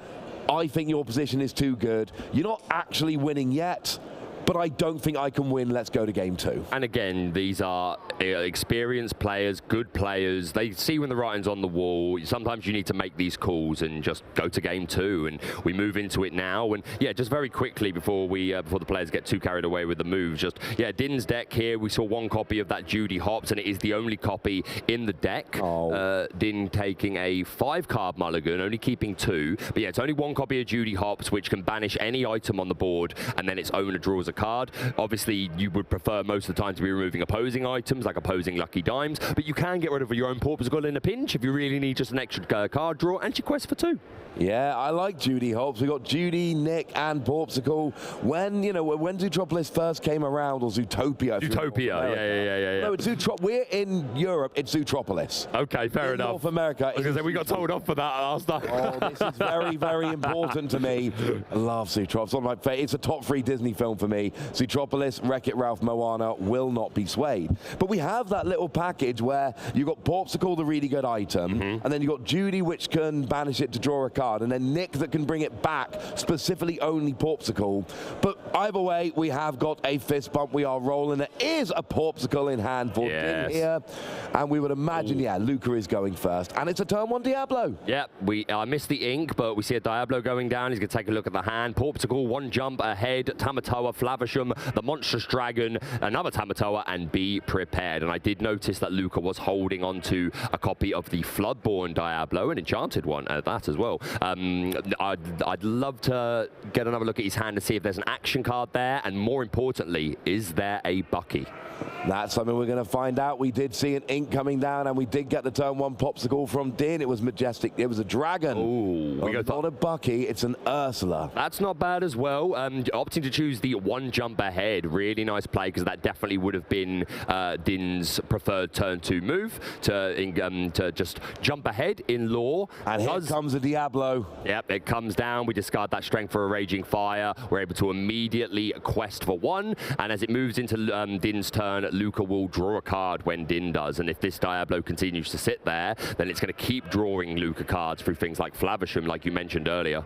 Speaker 1: I think your position is too good. You're not actually winning yet, but I don't think I can win. Let's go to game 2.
Speaker 2: And again, these are experienced players, good players. They see when the writing's on the wall. Sometimes you need to make these calls and just go to game 2, and we move into it now. And yeah, just very quickly before the players get too carried away with the moves, just yeah, Din's deck here. We saw 1 copy of that Judy Hopps, and it is the only copy in the deck. Din taking a 5-card mulligan, only keeping 2. But yeah, it's only 1 copy of Judy Hopps, which can banish any item on the board, and then its owner draws a card. Obviously, you would prefer most of the time to be removing opposing items, like opposing lucky dimes, but you can get rid of your own Porpsicle in a pinch if you really need just an extra card draw, and she quests for 2.
Speaker 1: Yeah, I like Judy Hopps. We got Judy, Nick, and Porpsicle. When, you know, when Zootropolis first came around, or Zootopia.
Speaker 2: Zootopia, yeah.
Speaker 1: No, it's we're in Europe, it's Zootropolis.
Speaker 2: Okay, fair enough.
Speaker 1: North America.
Speaker 2: I was going to say, we got told off for that last time.
Speaker 1: Oh, this is very, very important to me. I love Zootropolis. It's a top 3 Disney film for me. Zootropolis, Wreck-It Ralph, Moana will not be swayed. But we have that little package where you've got Porpsicle, the really good item, and then you've got Judy, which can banish it to draw a card, and then Nick that can bring it back, specifically only Porpsicle. But either way, we have got a fist bump. We are rolling. There is a Porpsicle in hand for Din here, and we would imagine, yeah, Luca is going first, and it's a turn 1 Diablo.
Speaker 2: Yeah, I missed the ink, but we see a Diablo going down. He's going to take a look at the hand. Porpsicle, 1 jump ahead. Tamatoa, Flavisham, the monstrous dragon, another Tamatoa, and be prepared. And I did notice that Luca was holding on to a copy of the Floodborn Diablo, an enchanted one at that as well. I'd love to get another look at his hand to see if there's an action card there, and more importantly, is there a Bucky?
Speaker 1: That's something we're going to find out. We did see an ink coming down, and we did get the turn 1 Popsicle from Din. It was majestic. It was a dragon.
Speaker 2: Ooh,
Speaker 1: not a Bucky. It's an Ursula.
Speaker 2: That's not bad as well. Opting to choose the 1 one jump ahead. Really nice play, because that definitely would have been Din's preferred turn 2 move to just jump ahead in lore.
Speaker 1: And here comes a Diablo.
Speaker 2: Yep, it comes down. We discard that strength for a Raging Fire. We're able to immediately quest for 1. And as it moves into Din's turn, Luca will draw a card when Din does. And if this Diablo continues to sit there, then it's going to keep drawing Luca cards through things like Flavisham, like you mentioned earlier.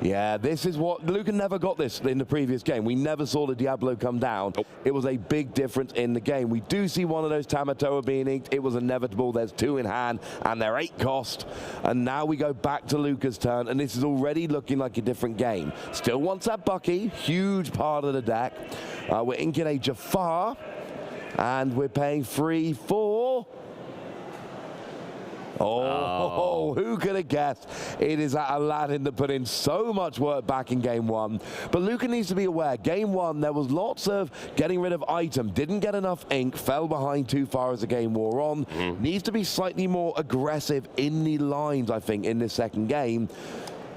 Speaker 1: Yeah, this is what Luca never got this in the previous game. We never saw the Diablo come down. Nope. It was a big difference in the game. We do see one of those Tamatoa being inked. It was inevitable. There's 2 in hand, and they're 8 cost. And now we go back to Luca's turn, and this is already looking like a different game. Still wants that Bucky, huge part of the deck. We're inking a Jafar, and we're paying 3 for... Oh, who could have guessed? It is that Aladdin that put in so much work back in game 1. But Luca needs to be aware, game 1, there was lots of getting rid of item, didn't get enough ink, fell behind too far as the game wore on. Needs to be slightly more aggressive in the lines, I think, in this second game.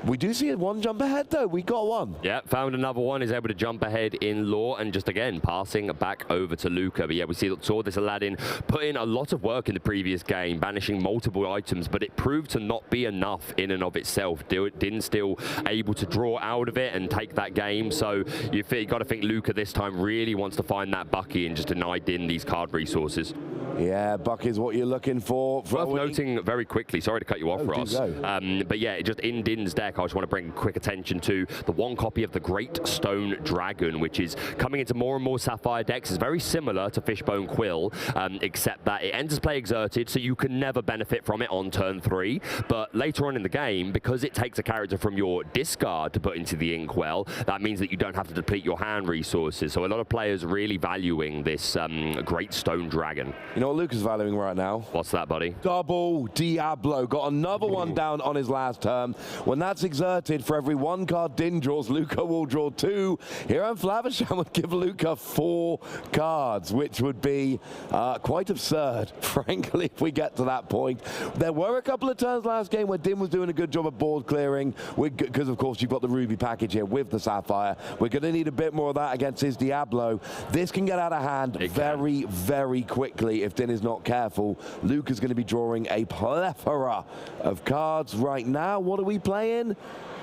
Speaker 1: We do see 1 jump ahead, though. We got 1.
Speaker 2: Yeah, found another one. Is able to jump ahead in lore, and just again passing back over to Luca. But yeah, we saw this Aladdin put in a lot of work in the previous game, banishing multiple items, but it proved to not be enough in and of itself. Din still able to draw out of it and take that game. So you got to think Luca this time really wants to find that Bucky and just deny Din these card resources.
Speaker 1: Yeah, Bucky's what you're looking for.
Speaker 2: Worth noting very quickly, sorry to cut you off, Ross. But yeah, just in Din's deck, I just want to bring quick attention to the 1 copy of the Great Stone Dragon, which is coming into more and more Sapphire decks. It's very similar to Fishbone Quill, except that it enters play exerted, so you can never benefit from it on turn 3. But later on in the game, because it takes a character from your discard to put into the Inkwell, that means that you don't have to deplete your hand resources. So a lot of players really valuing this Great Stone Dragon.
Speaker 1: You know what Luca's valuing right now?
Speaker 2: What's that, buddy?
Speaker 1: Double Diablo. Got another one down on his last turn. When that's exerted, for every 1 card Din draws, Luca will draw 2. Here on Flavisham would give Luca 4 cards, which would be quite absurd, frankly, if we get to that point. There were a couple of turns last game where Din was doing a good job of board clearing, because of course you've got the Ruby package here with the Sapphire. We're going to need a bit more of that against his Diablo. This can get out of hand very, very quickly if Din is not careful. Luca's going to be drawing a plethora of cards right now. What are we playing?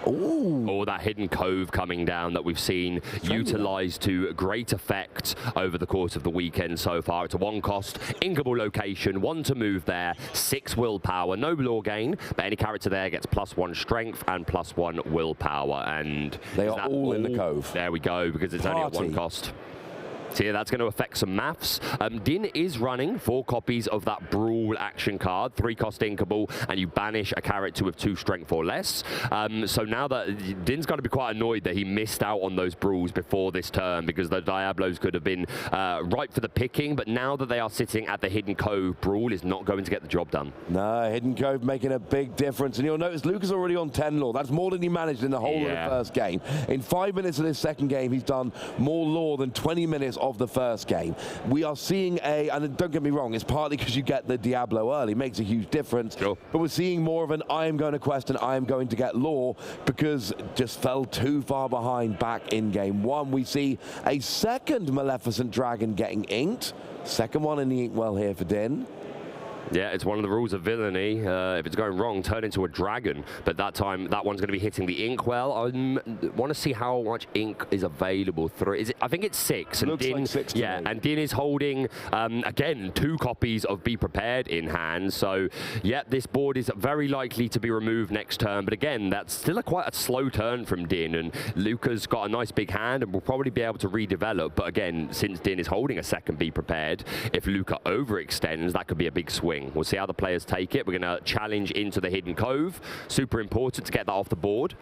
Speaker 1: Ooh.
Speaker 2: Oh, that Hidden Cove coming down that we've seen utilized to great effect over the course of the weekend so far. It's a 1 cost, inkable location, 1 to move there, 6 willpower, no lore gain, but any character there gets +1 strength and +1 willpower. And
Speaker 1: they are all in the cove.
Speaker 2: There we go, because it's only a 1 cost. So yeah, that's going to affect some maths. Din is running 4 copies of that Brawl action card, 3 cost inkable, and you banish a character with 2 strength or less. So now that Din's got to be quite annoyed that he missed out on those Brawls before this turn, because the Diablos could have been ripe for the picking, but now that they are sitting at the Hidden Cove, Brawl is not going to get the job done.
Speaker 1: No, Hidden Cove making a big difference, and you'll notice Luca's already on 10 lore. That's more than he managed in the whole of the first game. In 5 minutes of this second game, he's done more lore than 20 minutes of the first game. We are seeing and don't get me wrong, it's partly because you get the Diablo early, makes a huge difference, but we're seeing more of an I am going to quest and I am going to get lore, because just fell too far behind back in game 1. We see a second Maleficent Dragon getting inked, second one in the Inkwell here for Din.
Speaker 2: Yeah, it's one of the rules of villainy. If it's going wrong, turn into a dragon. But that time, that one's going to be hitting the Inkwell. I want to see how much ink is available through. I think it's 6. And
Speaker 1: looks
Speaker 2: Din,
Speaker 1: like 6 to me.
Speaker 2: And Din is holding, again, 2 copies of Be Prepared in hand. So, yeah, this board is very likely to be removed next turn. But again, that's still quite a slow turn from Din. And Luca's got a nice big hand and will probably be able to redevelop. But again, since Din is holding a second Be Prepared, if Luca overextends, that could be a big swing. We'll see how the players take it. We're going to challenge into the Hidden Cove. Super important to get that off the board.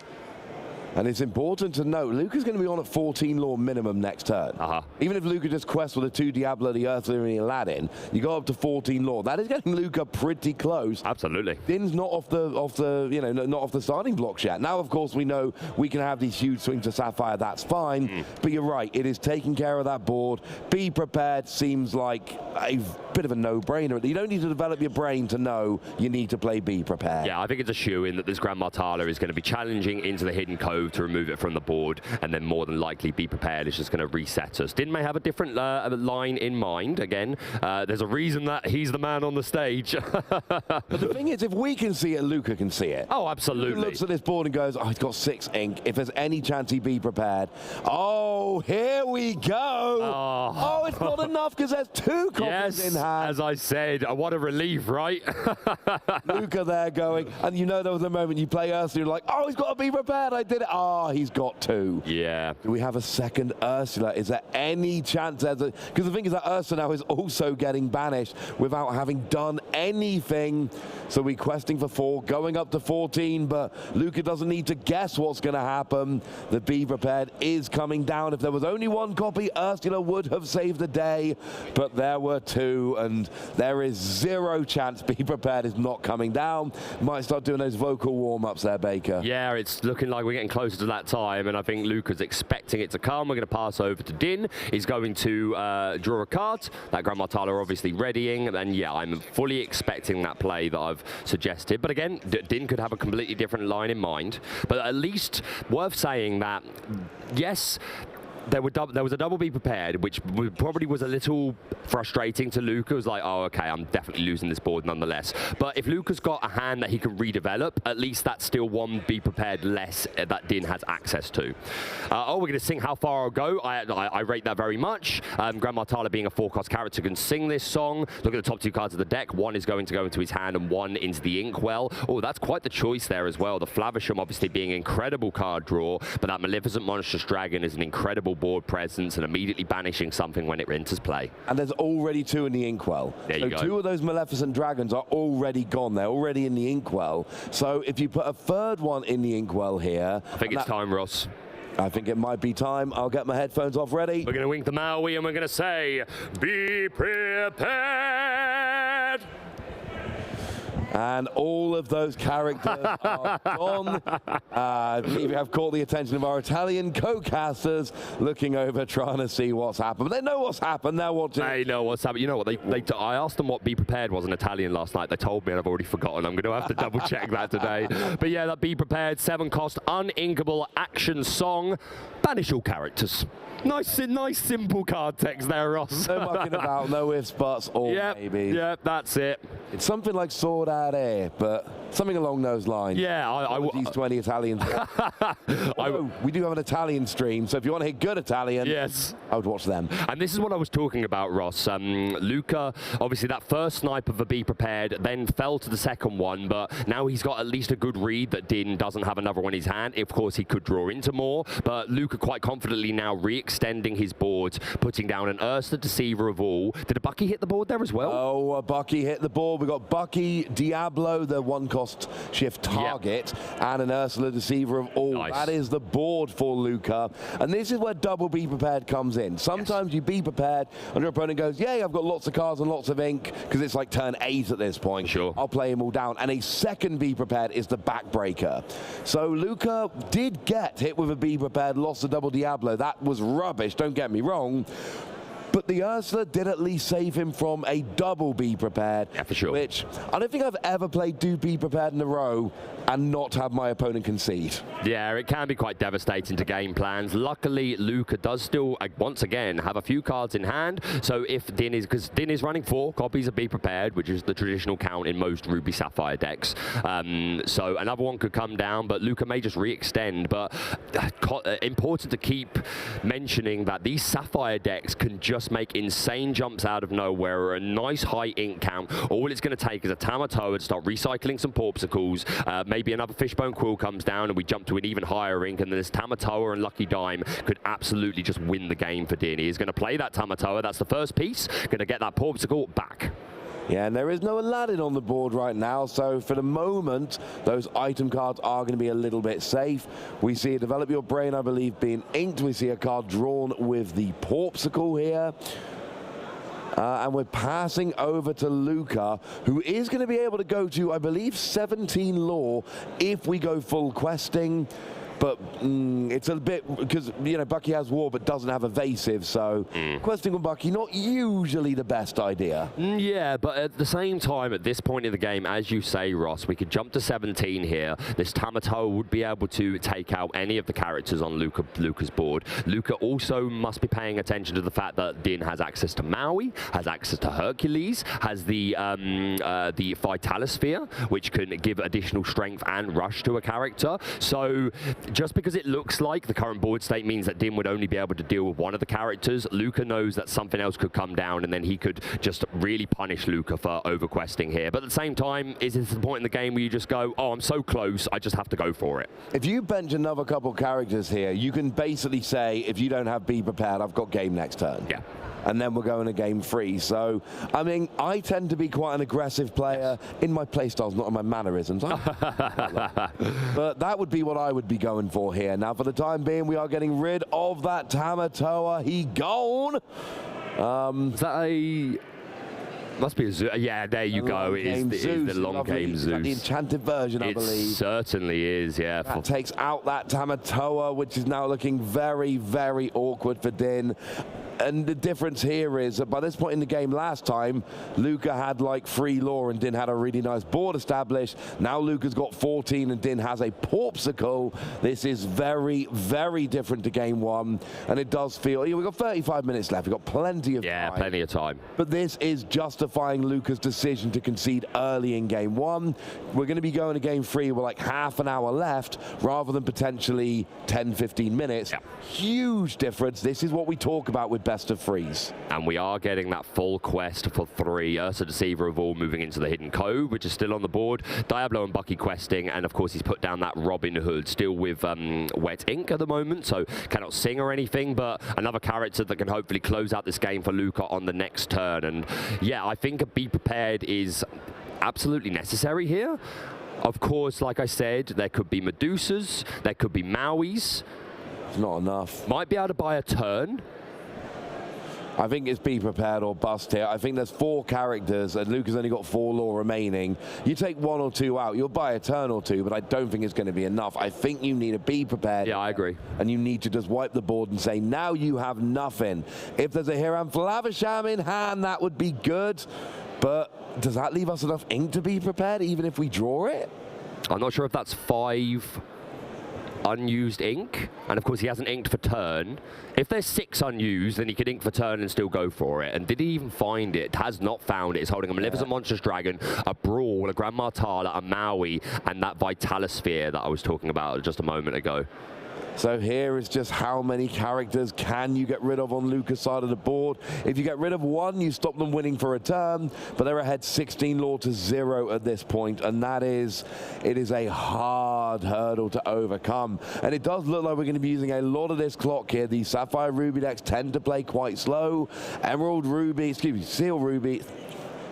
Speaker 1: And it's important to note, Luca's going to be on at 14 lore minimum next turn. Even if Luca just quests with the 2 Diablo, the Earthling, and the Aladdin, you go up to 14 lore. That is getting Luca pretty close.
Speaker 2: Absolutely.
Speaker 1: Din's not off the you know, not off the starting blocks yet. Now, of course, we know we can have these huge swings to Sapphire. That's fine. But you're right. It is taking care of that board. Be Prepared seems like a bit of a no-brainer. You don't need to develop your brain to know you need to play Be Prepared.
Speaker 2: Yeah, I think it's a shoe-in that this Grand Martala is going to be challenging into the Hidden Cove. move to remove it from the board, and then more than likely Be Prepared is just going to reset us. Din may have a different line in mind. Again, there's a reason that he's the man on the stage.
Speaker 1: But the thing is, if we can see it, Luca can see it.
Speaker 2: Oh, absolutely.
Speaker 1: He looks at this board and goes, oh, he's got 6 ink. If there's any chance he'd Be Prepared. Oh, here we go. Oh, it's not enough because there's 2 copies in hand.
Speaker 2: As I said, what a relief, right?
Speaker 1: Luca there going, and you know there was a moment you play Ursula, you're like, oh, he's got to Be Prepared. I did it. Oh, he's got 2.
Speaker 2: Yeah.
Speaker 1: Do we have a second Ursula? Is there any chance? Because the thing is that Ursula now is also getting banished without having done anything. So we're questing for 4, going up to 14, but Luca doesn't need to guess what's going to happen. The Be Prepared is coming down. If there was only 1 copy, Ursula would have saved the day, but there were 2, and there is 0 chance Be Prepared is not coming down. Might start doing those vocal warm-ups there, Baker.
Speaker 2: Yeah, it's looking like we're getting closer to that time, and I think Luca's expecting it to come. We're going to pass over to Din. He's going to draw a card. That Grand Martala obviously readying, and yeah, I'm fully expecting that play that I've suggested. But again, Din could have a completely different line in mind. But at least worth saying that, yes, there was a double Be Prepared, which probably was a little frustrating to Luca. It was like, oh, okay, I'm definitely losing this board nonetheless. But if Luca's got a hand that he can redevelop, at least that's still 1 Be Prepared less that Din has access to. We're going to sing How Far I'll Go. I rate that very much. Grand Martala being a 4-cost character can sing this song. Look at the top 2 cards of the deck. 1 is going to go into his hand and 1 into the Inkwell. Oh, that's quite the choice there as well. The Flavisham obviously being an incredible card draw, but that Maleficent Monstrous Dragon is an incredible board presence and immediately banishing something when it enters play.
Speaker 1: And there's already 2 in the Inkwell.
Speaker 2: There you go.
Speaker 1: 2 of those Maleficent Dragons are already gone. They're already in the Inkwell. So if you put a 3rd one in the Inkwell here...
Speaker 2: I think it's time, Ross.
Speaker 1: I think it might be time. I'll get my headphones off ready.
Speaker 2: We're going to wink the Maui and we're going to say, Be Prepared!
Speaker 1: And all of those characters are gone. I believe we have caught the attention of our Italian co-casters looking over, trying to see what's happened. But they know what's happened. They're watching.
Speaker 2: They know what's happened. You know what? I asked them what Be Prepared was in Italian last night. They told me, and I've already forgotten. I'm going to have to double check that today. But yeah, that Be Prepared 7-cost uninkable action song. Banish all characters. Nice simple card text there, Ross.
Speaker 1: No mucking about, no ifs, buts, or maybe.
Speaker 2: Yeah, that's it.
Speaker 1: It's something like Sword Out Air, but something along those lines.
Speaker 2: Yeah,
Speaker 1: these 20 Italians. We do have an Italian stream, so if you want to hear good Italian,
Speaker 2: yes,
Speaker 1: I would watch them.
Speaker 2: And this is what I was talking about, Ross. Luca, obviously that first snipe of a Be Prepared, then fell to the second one, but now he's got at least a good read that Din doesn't have another one in his hand. Of course, he could draw into more, but Luca quite confidently now extending his board, putting down an Ursula Deceiver of all. Did a Bucky hit the board there as well?
Speaker 1: Oh, a Bucky hit the board. We got Bucky, Diablo, the 1-cost shift target, and an Ursula Deceiver of all.
Speaker 2: Nice.
Speaker 1: That is the board for Luca. And this is where double Be Prepared comes in. Sometimes you Be Prepared, and your opponent goes, yay, I've got lots of cards and lots of ink, because it's like turn 8 at this point.
Speaker 2: Sure.
Speaker 1: I'll play them all down. And a second Be Prepared is the backbreaker. So Luca did get hit with a Be Prepared, lost the double Diablo. That was rubbish, don't get me wrong. But the Ursula did at least save him from a double Be Prepared.
Speaker 2: Yeah, for sure.
Speaker 1: Which, I don't think I've ever played 2 Be Prepared in a row and not have my opponent concede.
Speaker 2: Yeah, it can be quite devastating to game plans. Luckily, Luca does still, once again, have a few cards in hand. So if Din is, because Din is running 4 copies of Be Prepared, which is the traditional count in most Ruby Sapphire decks. So another one could come down, but Luca may just re-extend. But important to keep mentioning that these Sapphire decks can just make insane jumps out of nowhere, or a nice high ink count. All it's going to take is a Tamatoa to start recycling some Porpsicles. Maybe another Fishbone Quill comes down and we jump to an even higher ink, and then this Tamatoa and Lucky Dime could absolutely just win the game for Din. He's going to play that Tamatoa. That's the first piece. Going to get that Porpsicle back.
Speaker 1: Yeah, and there is no Aladdin on the board right now, so for the moment, those item cards are going to be a little bit safe. We see a Develop Your Brain, I believe, being inked. We see a card drawn with the Porpsicle here. And we're passing over to Luca, who is going to be able to go to, I believe, 17 lore if we go full questing. But it's a bit, because, you know, Bucky has war but doesn't have evasive, so questing on Bucky, not usually the best idea.
Speaker 2: Yeah, but at the same time, at this point in the game, as you say, Ross, we could jump to 17 here. This Tamatoa would be able to take out any of the characters on Luca's board. Luca also must be paying attention to the fact that Din has access to Maui, has access to Hercules, has the Vitalosphere, which can give additional strength and rush to a character. So just because it looks like the current board state means that Din would only be able to deal with one of the characters, Luca knows that something else could come down and then he could just really punish Luca for overquesting here. But at the same time, is this the point in the game where you just go, oh, I'm so close, I just have to go for it?
Speaker 1: If you bench another couple characters here, you can basically say, if you don't have Be Prepared, I've got game next turn.
Speaker 2: Yeah.
Speaker 1: And then we're going to game 3. So, I mean, I tend to be quite an aggressive player in my playstyles, not in my mannerisms. But that would be what I would be going for here. Now, for the time being, we are getting rid of that Tamatoa. He gone.
Speaker 2: Is that a... Must be a Zeus. Yeah, there you go. It is the long game Zeus.
Speaker 1: The enchanted version, I believe.
Speaker 2: It certainly is, yeah.
Speaker 1: That takes out that Tamatoa, which is now looking very, very awkward for Din. And the difference here is that by this point in the game last time, Luca had like 3 lore and Din had a really nice board established. Now Luca's got 14 and Din has a Porpsicle. This is very, very different to game 1. And it does feel, we've got 35 minutes left. We've got plenty of time.
Speaker 2: Yeah, plenty of time.
Speaker 1: But this is justifying Luca's decision to concede early in game 1. We're going to be going to game 3 with like half an hour left rather than potentially 10, 15 minutes.
Speaker 2: Yeah.
Speaker 1: Huge difference. This is what we talk about with best of threes.
Speaker 2: And we are getting that full quest for 3. Ursa Deceiver of All moving into the Hidden Cove, which is still on the board. Diablo and Bucky questing, and of course he's put down that Robin Hood, still with wet ink at the moment, so cannot sing or anything, but another character that can hopefully close out this game for Luca on the next turn. And yeah, I think a Be Prepared is absolutely necessary here. Of course, like I said, there could be Medusas, there could be Mauis.
Speaker 1: It's not enough.
Speaker 2: Might be able to buy a turn.
Speaker 1: I think it's Be Prepared or bust here. I think there's 4 characters and Luca's only got 4 lore remaining. You take 1 or 2 out, you'll buy a turn or 2, but I don't think it's going to be enough. I think you need to Be Prepared.
Speaker 2: Yeah, I agree.
Speaker 1: And you need to just wipe the board and say, now you have nothing. If there's a Hiram Flavisham in hand, that would be good. But does that leave us enough ink to Be Prepared, even if we draw it?
Speaker 2: I'm not sure if that's 5 unused ink, and of course he hasn't inked for turn. If there's 6 unused, then he could ink for turn and still go for it. And did he even find it? Has not found it. He's holding a Maleficent Monstrous Dragon, a Brawl, a Grand Martala, a Maui, and that Vitalosphere that I was talking about just a moment ago.
Speaker 1: So here is just how many characters can you get rid of on Luca's side of the board. If you get rid of 1, you stop them winning for a turn, but they're ahead 16 lore to 0 at this point, and it is a hard hurdle to overcome. And it does look like we're going to be using a lot of this clock here. The Sapphire Ruby decks tend to play quite slow. Emerald Ruby, excuse me, Seal Ruby,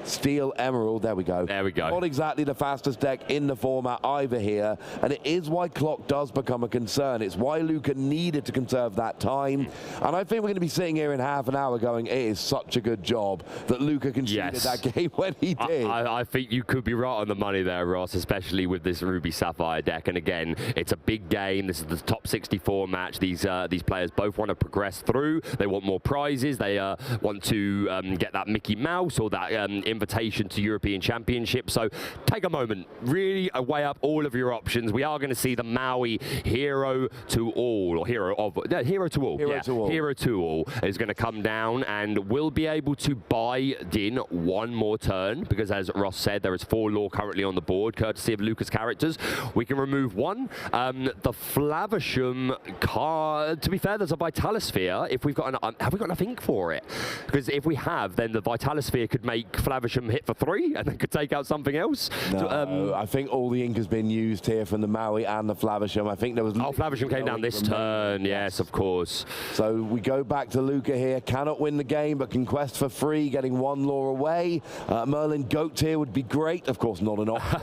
Speaker 1: Steel Emerald, there we go.
Speaker 2: There we go.
Speaker 1: Not exactly the fastest deck in the format either here, and it is why clock does become a concern. It's why Luca needed to conserve that time, and I think we're going to be sitting here in half an hour going, it is such a good job that Luca conceded that game when he did.
Speaker 2: I think you could be right on the money there, Ross, especially with this Ruby Sapphire deck. And again, it's a big game. This is the top 64 match. These players both want to progress through. They want more prizes. They want to get that Mickey Mouse or that invitation to European Championship. So take a moment, really weigh up all of your options. We are going to see the Maui Hero to All, or Hero to All. Hero to All is going to come down and will be able to buy Din 1 more turn, because as Ross said, there is 4 lore currently on the board, courtesy of Luca's characters. We can remove 1. The Flavisham card, to be fair, there's a Vitalosphere. If we've got have we got enough ink for it? Because if we have, then the Vitalosphere could make Flavisham hit for 3 and then could take out something else.
Speaker 1: No,
Speaker 2: so,
Speaker 1: I think all the ink has been used here from the Maui and the Flavisham. I think there was...
Speaker 2: Oh, Flavisham came down this turn, yes, of course.
Speaker 1: So we go back to Luca here. Cannot win the game, but can quest for 3, getting 1 lore away. Merlin Goat here would be great. Of course, not an option.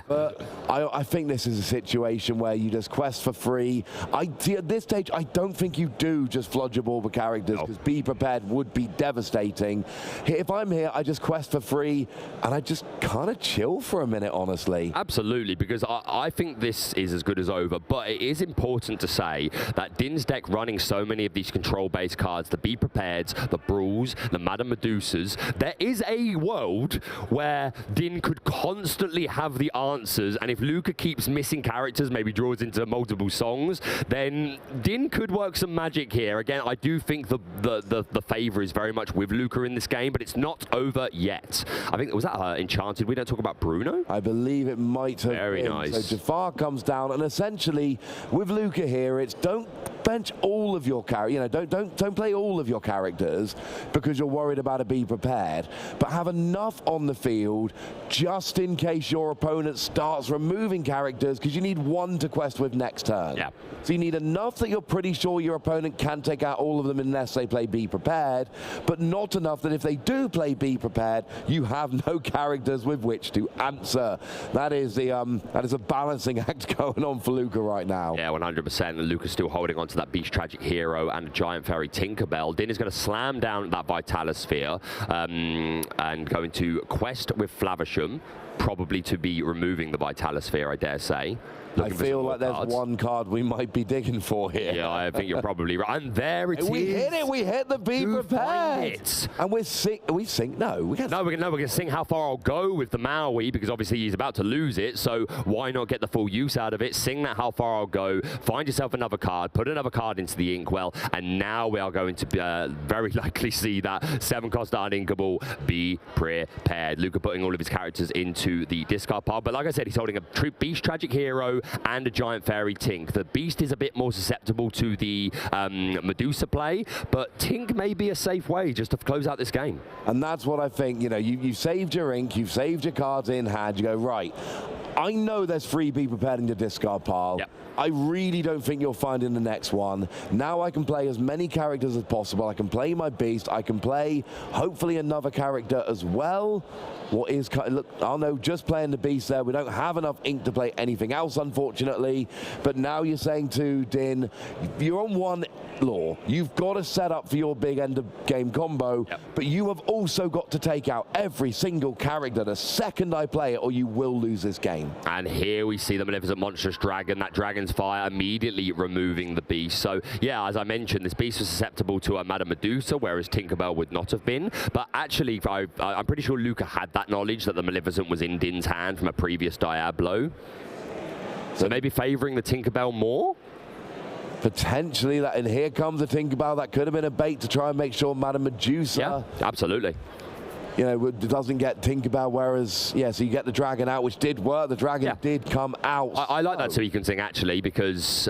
Speaker 1: But I think this is a situation where you just quest for 3. At this stage, I don't think you do just flood your board with characters, because Be Prepared would be devastating. If I'm here, I just quest quest for free, and I just kind of chill for a minute, honestly.
Speaker 2: Absolutely, because I think this is as good as over, but it is important to say that Din's deck running so many of these control-based cards, the Be Prepared, the Brawls, the Madame Medusas, there is a world where Din could constantly have the answers, and if Luca keeps missing characters, maybe draws into multiple songs, then Din could work some magic here. Again, I do think the favor is very much with Luca in this game, but it's not over yet. I think, was that Enchanted? We don't talk about Bruno?
Speaker 1: I believe it might have
Speaker 2: Very
Speaker 1: been.
Speaker 2: nice.
Speaker 1: So Jafar comes down, and essentially, with Luca here, it's don't bench all of your characters. Don't play all of your characters because you're worried about a Be Prepared, but have enough on the field just in case your opponent starts removing characters, because you need one to quest with next turn.
Speaker 2: Yeah.
Speaker 1: So you need enough that you're pretty sure your opponent can take out all of them unless they play Be Prepared, but not enough that if they do play Be Prepared, you have no characters with which to answer. That is a balancing act going on for Luca right now.
Speaker 2: Yeah, 100%. Luca's still holding on to that Beast Tragic Hero and a Giant Fairy Tinkerbell. Din is going to slam down that Vitalosphere and going to quest with Flavisham, probably to be removing the Vitalosphere, I dare say.
Speaker 1: I feel like there's one card we might be digging for here.
Speaker 2: Yeah, I think you're probably right. And there it is.
Speaker 1: We hit it. We hit the Be Prepared. And we're we sync. No, we can't.
Speaker 2: No, we're going to sing How Far I'll Go with the Maui, because obviously he's about to lose it. So why not get the full use out of it? Sing that How Far I'll Go. Find yourself another card. Put another card into the inkwell. And now we are going to very likely see that 7-cost uninkable Be Prepared. Luca putting all of his characters into the discard pile. But like I said, he's holding a Beast Tragic Hero and a Giant Fairy Tink. The Beast is a bit more susceptible to the Medusa play, but Tink may be a safe way just to close out this game.
Speaker 1: And that's what I think. You saved your ink, you've saved your cards in hand. You go, right, I know there's free Be Prepared in your discard pile.
Speaker 2: Yep.
Speaker 1: I really don't think you'll find in the next one. Now I can play as many characters as possible. I can play my Beast. I can play, hopefully, another character as well. What is, look, I know, just playing the Beast there. We don't have enough ink to play anything else, unfortunately. But now you're saying to Din, you're on one law. You've got to set up for your big end of game combo,
Speaker 2: yep.
Speaker 1: But you have also got to take out every single character the second I play it, or you will lose this game.
Speaker 2: And here we see the Maleficent Monstrous Dragon, that Dragon's Fire immediately removing the Beast. So yeah, as I mentioned, this Beast was susceptible to a Madame Medusa, whereas Tinkerbell would not have been. But actually, I'm pretty sure Luca had that knowledge that the Maleficent was in Din's hand from a previous Diablo. So maybe favouring the Tinkerbell more?
Speaker 1: Potentially, that, and here comes the Tinkerbell. That could have been a bait to try and make sure Madame Medusa...
Speaker 2: Yeah, absolutely.
Speaker 1: Doesn't get Tinkerbell, whereas, so you get the dragon out, which did work. The dragon did come out.
Speaker 2: I like that sequencing, actually, because...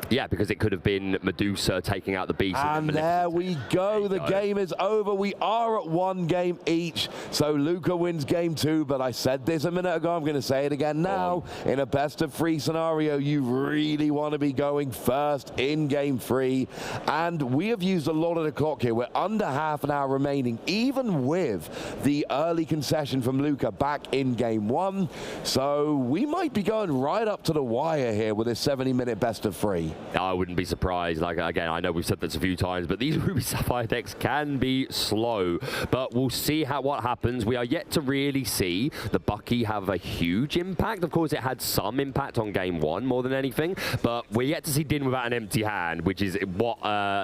Speaker 2: because it could have been Medusa taking out the Beast.
Speaker 1: And there we go. The game is over. We are at one game each. So Luca wins game 2. But I said this a minute ago. I'm going to say it again now. In a best-of-3 scenario, you really want to be going first in game 3. And we have used a lot of the clock here. We're under half an hour remaining, even with the early concession from Luca back in game 1. So we might be going right up to the wire here with this 70-minute best-of-3.
Speaker 2: I wouldn't be surprised. Like, again, I know we've said this a few times, but these Ruby Sapphire decks can be slow. But we'll see what happens. We are yet to really see the Bucky have a huge impact. Of course, it had some impact on game 1 more than anything, but we're yet to see Din without an empty hand, which is what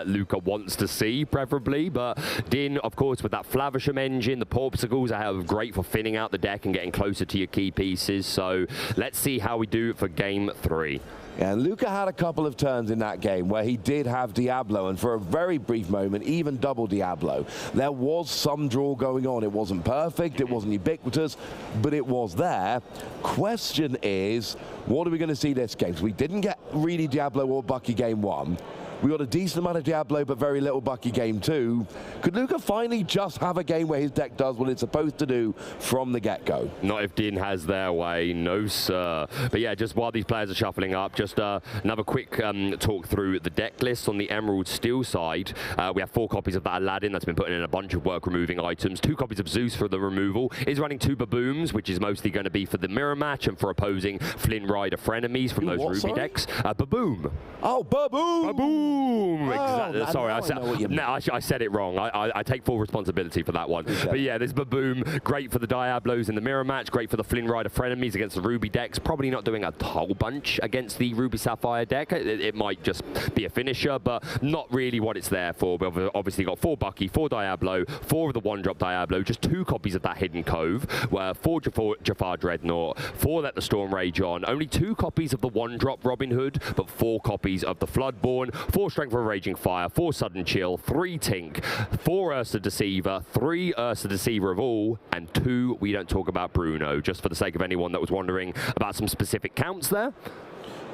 Speaker 2: Luca wants to see, preferably. But Din, of course, with that Flavisham engine, the Porpsicles are great for thinning out the deck and getting closer to your key pieces. So let's see how we do for game 3.
Speaker 1: Yeah, and Luca had a couple of turns in that game where he did have Diablo, and for a very brief moment, even double Diablo. There was some draw going on. It wasn't perfect, it wasn't ubiquitous, but it was there. Question is, what are we going to see this game? So we didn't get really Diablo or Bucky game 1. We got a decent amount of Diablo, but very little Bucky game 2. Could Luca finally just have a game where his deck does what it's supposed to do from the get-go?
Speaker 2: Not if Din has their way, no sir. But yeah, just while these players are shuffling up, just another quick talk through the deck list. On the Emerald Steel side, we have 4 copies of that Aladdin that's been putting in a bunch of work removing items, 2 copies of Zeus for the removal, is running 2 Babooms, which is mostly going to be for the mirror match and for opposing Flynn Rider frenemies from those Ruby decks. Baboom.
Speaker 1: Oh, Baboom!
Speaker 2: Baboom! Boom! Exactly. Sorry, I said it wrong. I take full responsibility for that one. But yeah, this Boom, great for the Diablos in the mirror match, great for the Flynn Rider frenemies against the Ruby decks. Probably not doing a whole bunch against the Ruby Sapphire deck. It might just be a finisher, but not really what it's there for. We've obviously got 4 Bucky, 4 Diablo, 4 of the 1-drop Diablo, just 2 copies of that Hidden Cove, 4 Jafar Dreadnought, 4 Let the Storm Rage On, only 2 copies of the 1-drop Robin Hood, but 4 copies of the Floodborn, 4 Strength of Raging Fire, 4 Sudden Chill, 3 Tink, 4 Ursa Deceiver, 3 Ursa Deceiver of all, and 2 We Don't Talk About Bruno, just for the sake of anyone that was wondering about some specific counts there.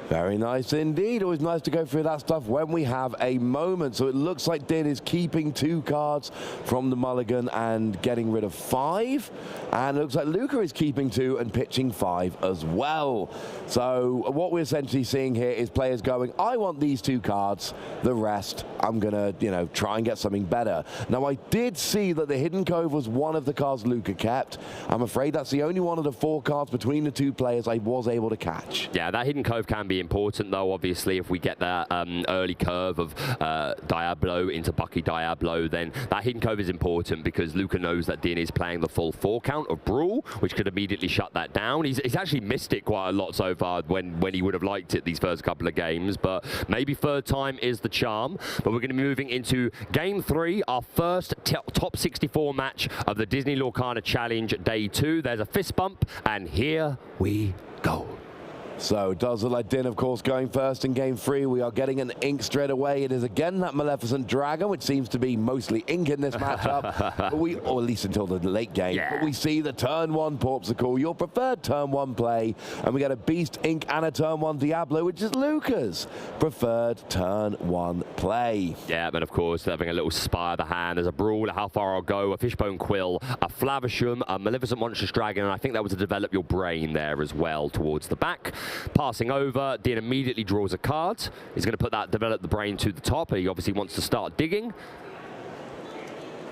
Speaker 1: Very nice indeed. Always nice to go through that stuff when we have a moment. So it looks like Din is keeping 2 cards from the mulligan and getting rid of 5. And it looks like Luca is keeping 2 and pitching 5 as well. So what we're essentially seeing here is players going, I want these 2 cards. The rest, I'm going to, try and get something better. Now, I did see that the Hidden Cove was one of the cards Luca kept. I'm afraid that's the only one of the 4 cards between the 2 players I was able to catch.
Speaker 2: Yeah, that Hidden Cove can be important, though. Obviously, if we get that early curve of Diablo into Bucky Diablo, then that Hidden Cove is important because Luca knows that Din is playing the full 4 count of Brawl, which could immediately shut that down. He's actually missed it quite a lot so far when he would have liked it these first couple of games, but maybe 3rd time is the charm. But we're going to be moving into Game 3, our first top 64 match of the Disney Lorcana Challenge Day 2. There's a fist bump, and here we go.
Speaker 1: So it does look like Din, of course, going first in Game 3. We are getting an ink straight away. It is again that Maleficent Dragon, which seems to be mostly ink in this matchup, but or at least until the late game. Yeah. But we see the turn 1 Porpsicle, your preferred turn 1 play, and we get a Beast Ink and a turn 1 Diablo, which is Luca's preferred turn 1 play.
Speaker 2: Yeah, but of course, having a little Spire of the Hand. There's a Brawl, How Far I'll Go, a Fishbone Quill, a Flavisham, a Maleficent Monstrous Dragon, and I think that was to develop your brain there as well towards the back. Passing over, Din immediately draws a card. He's going to put that develop the brain to the top. He obviously wants to start digging.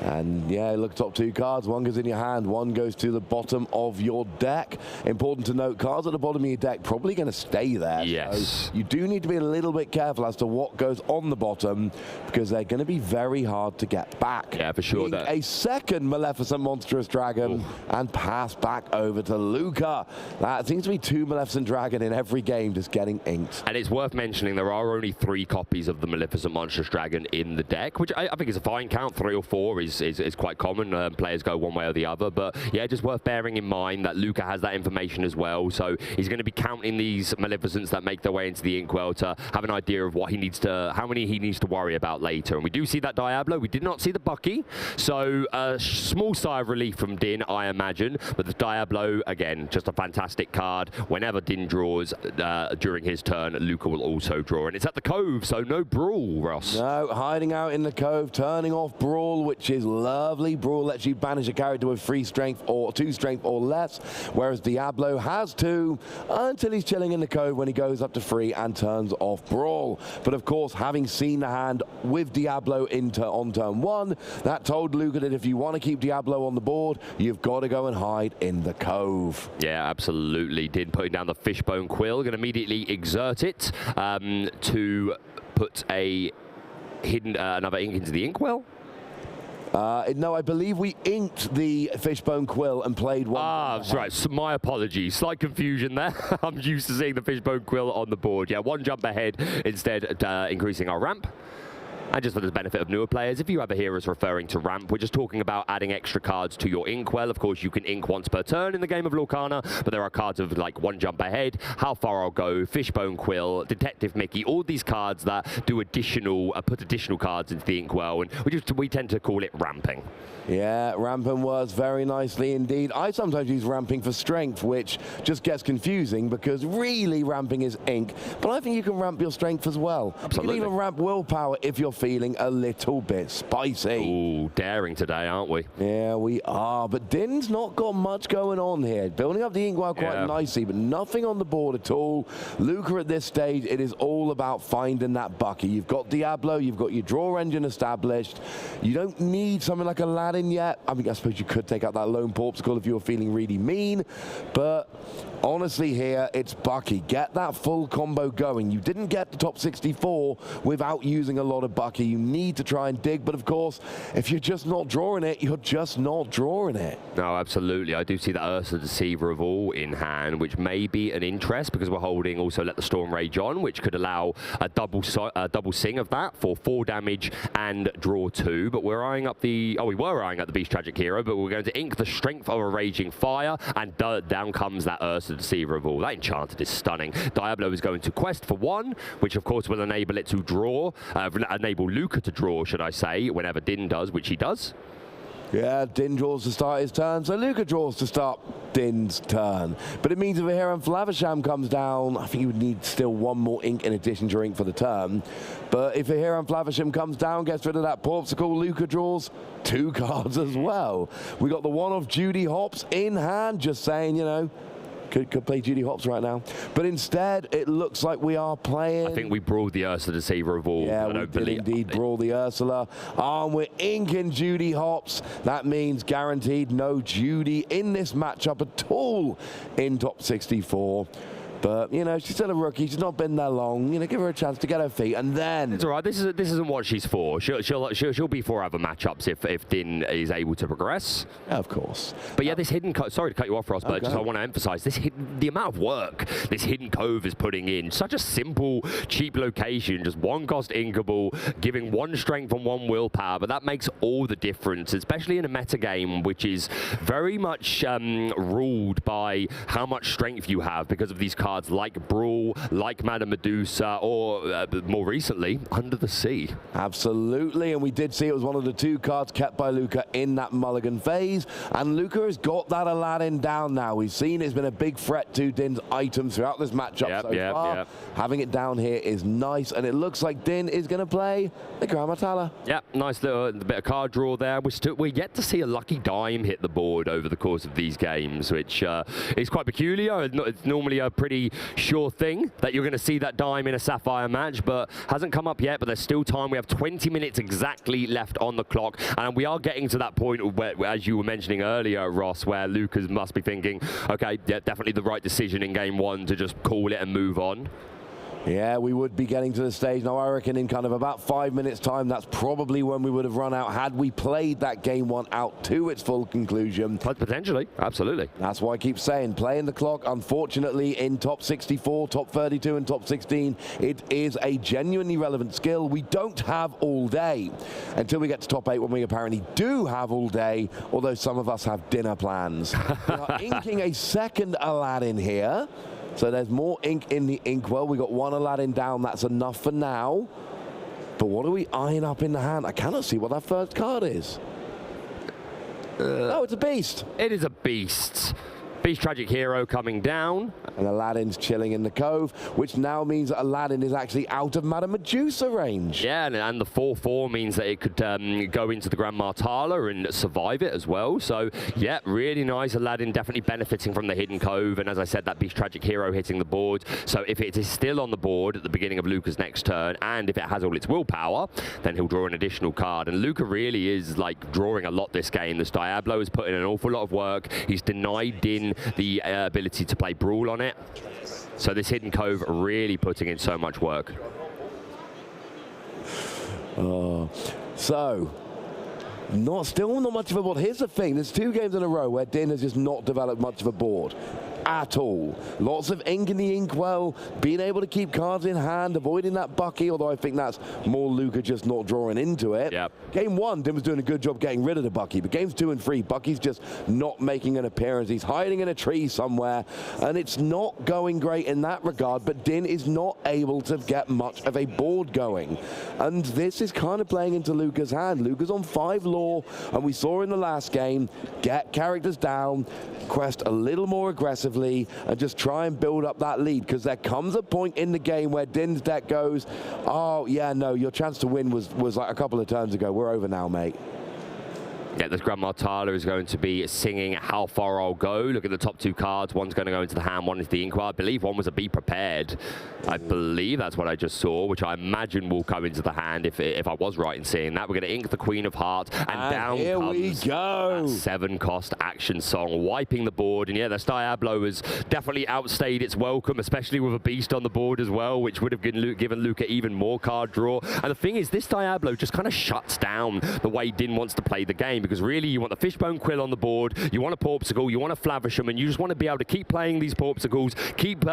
Speaker 1: And yeah, look, top 2 cards. 1 goes in your hand, 1 goes to the bottom of your deck. Important to note, cards at the bottom of your deck probably going to stay there.
Speaker 2: Yes.
Speaker 1: So you do need to be a little bit careful as to what goes on the bottom, because they're going to be very hard to get back.
Speaker 2: Yeah, for sure.
Speaker 1: A second Maleficent Monstrous Dragon and pass back over to Luca. That seems to be 2 Maleficent Dragon in every game just getting inked.
Speaker 2: And it's worth mentioning there are only 3 copies of the Maleficent Monstrous Dragon in the deck, which I think is a fine count. 3 or 4 is quite common. Players go one way or the other, but yeah, just worth bearing in mind that Luca has that information as well, so he's going to be counting these Maleficents that make their way into the Inkwell to have an idea of what he needs to, how many he needs to worry about later. And we do see that Diablo. We did not see the Bucky, so a small sigh of relief from Din, I imagine, but the Diablo, again, just a fantastic card. Whenever Din draws during his turn, Luca will also draw, and it's at the Cove, so no Brawl, Ross.
Speaker 1: No, hiding out in the Cove, turning off Brawl, which is lovely. Brawl lets you banish a character with 3 strength or 2 strength or less, whereas Diablo has 2 until he's chilling in the Cove when he goes up to 3 and turns off Brawl. But of course, having seen the hand with Diablo on turn 1, that told Luca that if you want to keep Diablo on the board, you've got to go and hide in the Cove.
Speaker 2: Yeah, absolutely. Din putting down the Fishbone Quill, going to immediately exert it to put a hidden another ink into the Inkwell.
Speaker 1: No, I believe we inked the Fishbone Quill and played 1.
Speaker 2: That's right. So my apologies. Slight confusion there. I'm used to seeing the Fishbone Quill on the board. Yeah, 1 jump ahead instead, increasing our ramp. And just for the benefit of newer players, if you ever hear us referring to ramp, we're just talking about adding extra cards to your Inkwell. Of course, you can ink once per turn in the game of Lorcana, but there are cards of like 1 jump ahead, How Far I'll Go, Fishbone Quill, Detective Mickey, all these cards that do additional, put additional cards into the Inkwell, and we tend to call it ramping.
Speaker 1: Yeah, ramping works very nicely indeed. I sometimes use ramping for strength, which just gets confusing because really ramping is ink, but I think you can ramp your strength as well.
Speaker 2: Absolutely.
Speaker 1: You can even ramp willpower if you're feeling a little bit spicy.
Speaker 2: Ooh, daring today, aren't we?
Speaker 1: Yeah, we are. But Din's not got much going on here. Building up the Inkwell quite nicely, but nothing on the board at all. Luca at this stage, it is all about finding that bucky. You've got Diablo, you've got your draw engine established. You don't need something like Aladdin yet. I mean, I suppose you could take out that lone Porpsicle if you were feeling really mean, but honestly here, it's bucky. Get that full combo going. You didn't get the top 64 without using a lot of bucky. You need to try and dig, but of course, if you're just not drawing it, you're just not drawing it.
Speaker 2: No, absolutely. I do see that Ursa Deceiver of All in hand, which may be an interest because we're holding also Let the Storm Rage On, which could allow a double sing of that for 4 damage and draw 2. But we're eyeing up the, we were eyeing up the Beast Tragic Hero, but we're going to ink the Strength of a Raging Fire, and down comes that Ursa Deceiver of All. That Enchanted is stunning. Diablo is going to quest for 1, which of course will enable it to draw, enable Luca to draw, should I say, whenever Din does, which he does.
Speaker 1: Yeah, Din draws to start his turn, so Luca draws to start Din's turn. But it means if a Hiram Flavisham comes down, I think you would need still 1 more ink in addition to ink for the turn. But if a Hiram Flavisham comes down, gets rid of that Porpsicle, Luca draws 2 cards as well. We got the one of Judy Hopps in hand, just saying, you know, could play Judy Hopps right now. But instead, it looks like we are playing...
Speaker 2: I think we brawled the Ursa Deceiver of All.
Speaker 1: Yeah, we did indeed brawl the Ursula. And we're inking Judy Hopps. That means guaranteed no Judy in this matchup at all in top 64. But, you know, she's still a rookie. She's not been there long. You know, give her a chance to get her feet, and then...
Speaker 2: It's all right. This isn't what she's for. She'll be for other matchups if Din is able to progress.
Speaker 1: Yeah, of course.
Speaker 2: But yeah, this hidden cove... Sorry to cut you off, Ross, but just I want to emphasize the amount of work this hidden cove is putting in. Such a simple, cheap location. Just 1 cost inkable, giving 1 strength and 1 willpower. But that makes all the difference, especially in a meta game, which is very much ruled by how much strength you have because of these cards like Brawl, like Madame Medusa, or more recently, Under the Sea.
Speaker 1: Absolutely, and we did see it was one of the 2 cards kept by Luca in that mulligan phase, and Luca has got that Aladdin down now. We've seen it's been a big threat to Din's items throughout this matchup so far. Having it down here is nice, and it looks like Din is going to play the Gramatala.
Speaker 2: Yeah, nice little bit of card draw there. We're yet to see a lucky dime hit the board over the course of these games, which is quite peculiar. It's normally a pretty sure thing that you're going to see that dime in a Sapphire match, but hasn't come up yet. But there's still time. We have 20 minutes exactly left on the clock, and we are getting to that point where, as you were mentioning earlier, Ross, where Lucas must be thinking, okay, yeah, definitely the right decision in game 1 to just call it and move on.
Speaker 1: Yeah, we would be getting to the stage now. I reckon in kind of about 5 minutes time, that's probably when we would have run out had we played that game 1 out to its full conclusion.
Speaker 2: Potentially, absolutely.
Speaker 1: That's why I keep saying playing the clock. Unfortunately, in top 64, top 32 and top 16, it is a genuinely relevant skill. We don't have all day until we get to top 8, when we apparently do have all day, although some of us have dinner plans. We are inking a second Aladdin here. So there's more ink in the inkwell. We got 1 Aladdin down. That's enough for now. But what are we eyeing up in the hand? I cannot see what that first card is. Oh, it's a beast.
Speaker 2: It is a beast. Beast Tragic Hero coming down.
Speaker 1: And Aladdin's chilling in the cove, which now means that Aladdin is actually out of Madame Medusa range.
Speaker 2: Yeah, and the 4/4 means that it could go into the Grand Martala and survive it as well. So, yeah, really nice. Aladdin definitely benefiting from the hidden cove. And as I said, that Beast Tragic Hero hitting the board. So if it is still on the board at the beginning of Luca's next turn, and if it has all its willpower, then he'll draw an additional card. And Luca really is, like, drawing a lot this game. This Diablo has put in an awful lot of work. He's denied Din the ability to play Brawl on it. So this hidden cove really putting in so much work.
Speaker 1: So, still not much of a board. Here's the thing, there's 2 games in a row where Din has just not developed much of a board at all. Lots of ink in the inkwell, being able to keep cards in hand, avoiding that bucky, although I think that's more Luca just not drawing into it.
Speaker 2: Yep.
Speaker 1: Game 1, Din was doing a good job getting rid of the bucky, but games 2 and 3, Bucky's just not making an appearance. He's hiding in a tree somewhere, and it's not going great in that regard, but Din is not able to get much of a board going. And this is kind of playing into Luca's hand. Luca's on 5 lore, and we saw in the last game, get characters down, quest a little more aggressively, aggressively and just try and build up that lead, because there comes a point in the game where Din's deck goes, oh, yeah, no, your chance to win was like a couple of turns ago. We're over now, mate.
Speaker 2: Yeah, this Grandma Tyler is going to be singing How Far I'll Go. Look at the top two cards. One's going to go into the hand, one is the Inkwell. I believe one was a Be Prepared. I believe that's what I just saw, which I imagine will come into the hand if I was right in seeing that. We're going to ink the Queen of Hearts, and down
Speaker 1: here
Speaker 2: comes
Speaker 1: we go.
Speaker 2: That 7-cost action song, wiping the board. And yeah, the Diablo has definitely outstayed its welcome, especially with a beast on the board as well, which would have given Luca even more card draw. And the thing is, this Diablo just kind of shuts down the way Din wants to play the game, because really you want the Fishbone Quill on the board, you want a Porpsicle, you want a Flaversham, and you just want to be able to keep playing these Porpsicles, keep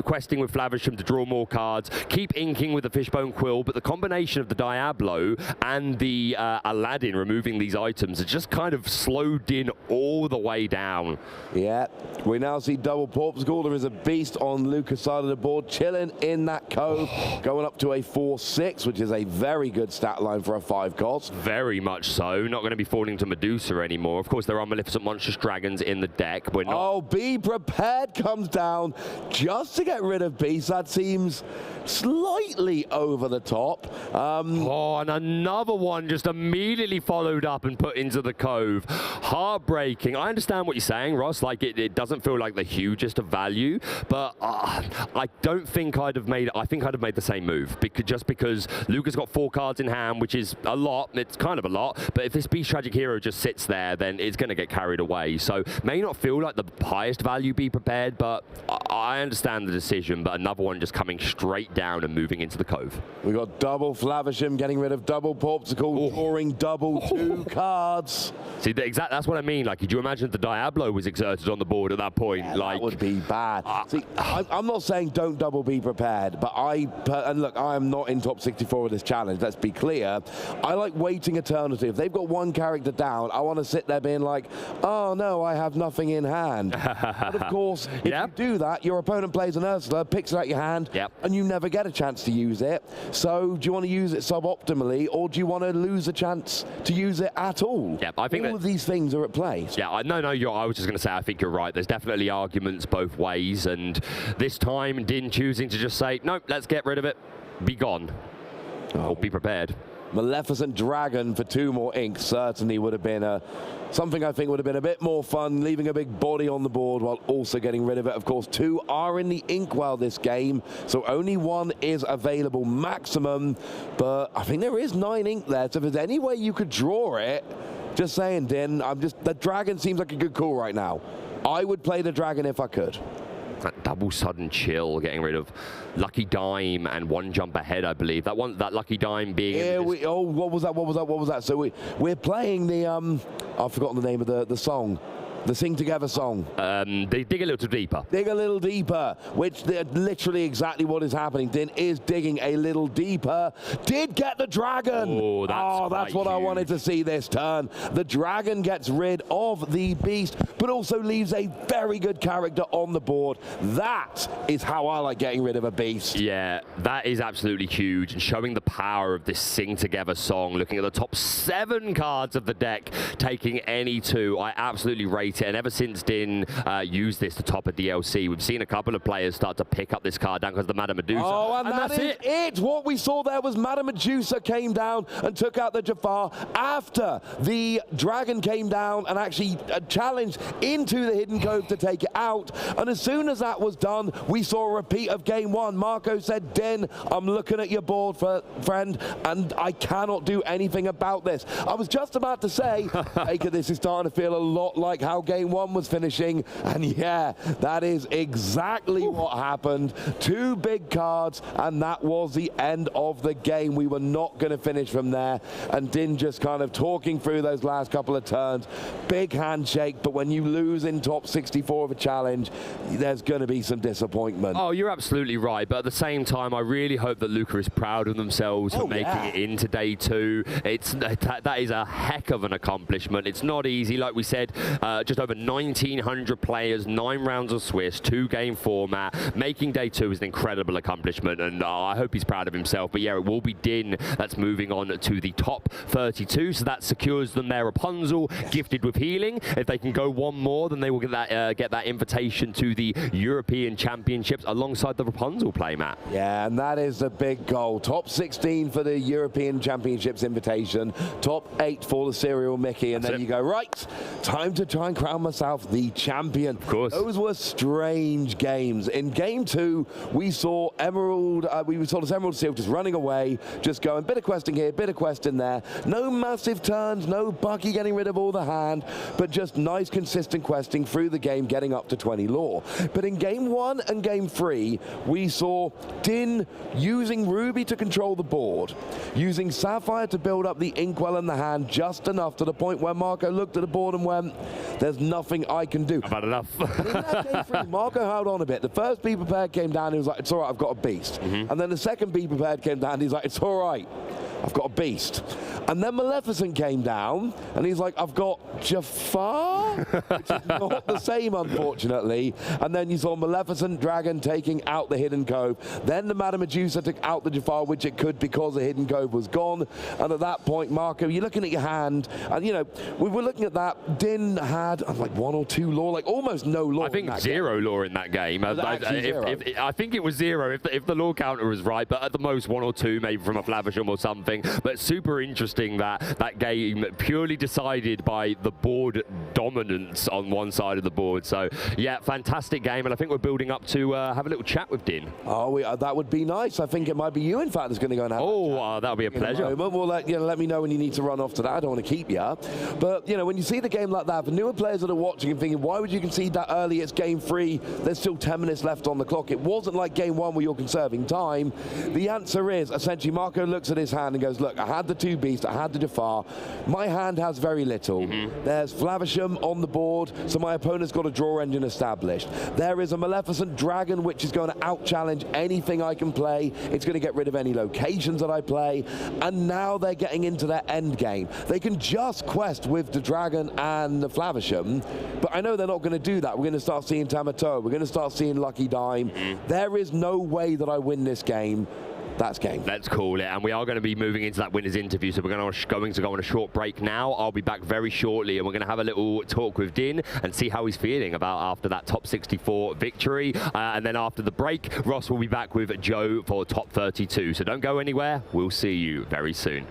Speaker 2: questing with Flaversham to draw more cards, keep inking with the Fishbone Quill. But the combination of the Diablo and the Aladdin removing these items has just kind of slowed Din all the way down.
Speaker 1: Yeah, we now see double Porpsicle. There is a beast on Luca's side of the board, chilling in that cove, going up to a 4/6, which is a very good stat line for a 5-cost.
Speaker 2: Very much so. Not going to be falling to Medusa anymore. Of course, there are Maleficent Monstrous Dragons in the deck. We're not.
Speaker 1: Oh, Be Prepared comes down just to get rid of Beast. That seems slightly over the top.
Speaker 2: Oh, and another one just immediately followed up and put into the cove. Heartbreaking. I understand what you're saying, Ross. Like, it doesn't feel like the hugest of value, but I don't think I'd have made. I think I'd have made the same move, because Luca's got 4 cards in hand, which is a lot. It's kind of a lot. But if this Beast Tragic Hero just sits there, then it's going to get carried away. So may not feel like the highest value Be Prepared, but I understand the decision. But another one just coming straight down and moving into the cove.
Speaker 1: We got double Flaversham, getting rid of double Porpsicle, drawing double 2 cards.
Speaker 2: See, that's what I mean. Like, could you imagine if the Diablo was exerted on the board at that point?
Speaker 1: Yeah,
Speaker 2: like,
Speaker 1: that would be bad. See, I'm not saying don't double Be Prepared, but and look, I am not in top 64 of this challenge, let's be clear. I like waiting eternity. If they've got one character down, I want to sit there being like, oh no, I have nothing in hand. But of course, if you do that, your opponent plays an Ursula, picks it out your hand, and you never get a chance to use it. So do you want to use it suboptimally, or do you want to lose a chance to use it at all?
Speaker 2: Yeah, I think
Speaker 1: all of these things are at play.
Speaker 2: Yeah, I was just going to say, I think you're right. There's definitely arguments both ways, and this time Din choosing to just say, nope, let's get rid of it, be gone, or be prepared.
Speaker 1: Maleficent Dragon for 2 more inks certainly would have been something I think would have been a bit more fun, leaving a big body on the board while also getting rid of it. Of course, 2 are in the Inkwell this game, so only 1 is available maximum, but I think there is 9 ink there, so if there's any way you could draw it, just saying, Din, the Dragon seems like a good call right now. I would play the Dragon if I could.
Speaker 2: That double Sudden Chill, getting rid of Lucky Dime and 1 Jump Ahead, I believe. That Lucky Dime being...
Speaker 1: Yeah, what was that? So we're playing the... I've forgotten the name of the song. The Sing Together song.
Speaker 2: They dig a little deeper.
Speaker 1: Dig a little deeper, which literally exactly what is happening. Din is digging a little deeper. Did get the Dragon.
Speaker 2: Oh, that's
Speaker 1: what
Speaker 2: huge.
Speaker 1: I wanted to see this turn. The Dragon gets rid of the Beast, but also leaves a very good character on the board. That is how I like getting rid of a Beast.
Speaker 2: Yeah, that is absolutely huge, and showing the power of this Sing Together song. Looking at the top 7 cards of the deck, taking any 2. I absolutely rate it. And ever since Din used this to top a DLC, we've seen a couple of players start to pick up this card down because of the Madame Medusa.
Speaker 1: Oh, and that's it. What we saw there was Madame Medusa came down and took out the Jafar after the Dragon came down and actually challenged into the Hidden Cove to take it out. And as soon as that was done, we saw a repeat of game 1. Marco said, Din, I'm looking at your board, friend, and I cannot do anything about this. I was just about to say, Baker, this is starting to feel a lot like how game 1 was finishing, and yeah, that is exactly what happened. 2 big cards, and that was the end of the game. We were not going to finish from there, and Din just kind of talking through those last couple of turns. Big handshake, but when you lose in top 64 of a challenge, there's going to be some disappointment.
Speaker 2: Oh, you're absolutely right, but at the same time, I really hope that Luca is proud of themselves for making it into day 2. That is a heck of an accomplishment. It's not easy, like we said, just over 1,900 players, 9 rounds of Swiss, 2-game format. Making day 2 is an incredible accomplishment, and I hope he's proud of himself. But yeah, it will be Din that's moving on to the top 32, so that secures them their Rapunzel, gifted with healing. If they can go one more, then they will get that invitation to the European Championships alongside the Rapunzel play, Matt.
Speaker 1: Yeah, and that is the big goal. Top 16 for the European Championships invitation, top 8 for the Serial Mickey, and then you go, right, time to try and crown myself the champion.
Speaker 2: Of course.
Speaker 1: Those were strange games. In game 2, we saw Emerald, we saw this Emerald Seal just running away, just going, bit of questing here, bit of questing there. No massive turns, no Bucky getting rid of all the hand, but just nice, consistent questing through the game, getting up to 20 lore. But in game 1 and game 3, we saw Din using Ruby to control the board, using Sapphire to build up the Inkwell in the hand just enough to the point where Marco looked at the board and went, there's nothing I can do.
Speaker 2: I've had enough.
Speaker 1: In that game 3, Marco held on a bit. The first Be Prepared came down, he was like, it's all right, I've got a beast. And then the second Be Prepared came down, he's like, it's all right, I've got a beast. And then Maleficent came down, and he's like, I've got Jafar, which is not the same, unfortunately. And then you saw Maleficent Dragon taking out the Hidden Cove. Then the Madame Medusa took out the Jafar, which it could because the Hidden Cove was gone. And at that point, Marco, you're looking at your hand, and, you know, we were looking at that. Din had, like, 1 or 2 lore, like almost no lore.
Speaker 2: I think 0 lore in that game. I think it was 0 if the lore counter was right, but at the most 1 or 2, maybe from a Flavisham or something. But super interesting that game purely decided by the board dominance on one side of the board. So yeah, fantastic game, and I think we're building up to have a little chat with Din.
Speaker 1: Oh, that would be nice. I think it might be you, in fact, that's going to go and have
Speaker 2: that would be a pleasure.
Speaker 1: Well, let me know when you need to run off to that. I don't want to keep you. But, you know, when you see the game like that, for newer players that are watching and thinking, why would you concede that early? It's game 3. There's still 10 minutes left on the clock. It wasn't like game 1 where you're conserving time. The answer is, essentially, Marco looks at his hand and goes, look, I had the 2 beasts, I had the Jafar. My hand has very little. There's Flavisham on the board, so my opponent's got a draw engine established. There is a Maleficent Dragon, which is going to out-challenge anything I can play. It's going to get rid of any locations that I play. And now they're getting into their end game. They can just quest with the Dragon and the Flavisham, but I know they're not going to do that. We're going to start seeing Tamatoa. We're going to start seeing Lucky Dime. There is no way that I win this game. That's game.
Speaker 2: Let's call it. And we are going to be moving into that winner's interview, so we're going to go on a short break now. I'll be back very shortly, and we're going to have a little talk with Din and see how he's feeling about after that top 64 victory. And then after the break, Ross will be back with Joe for top 32. So don't go anywhere. We'll see you very soon.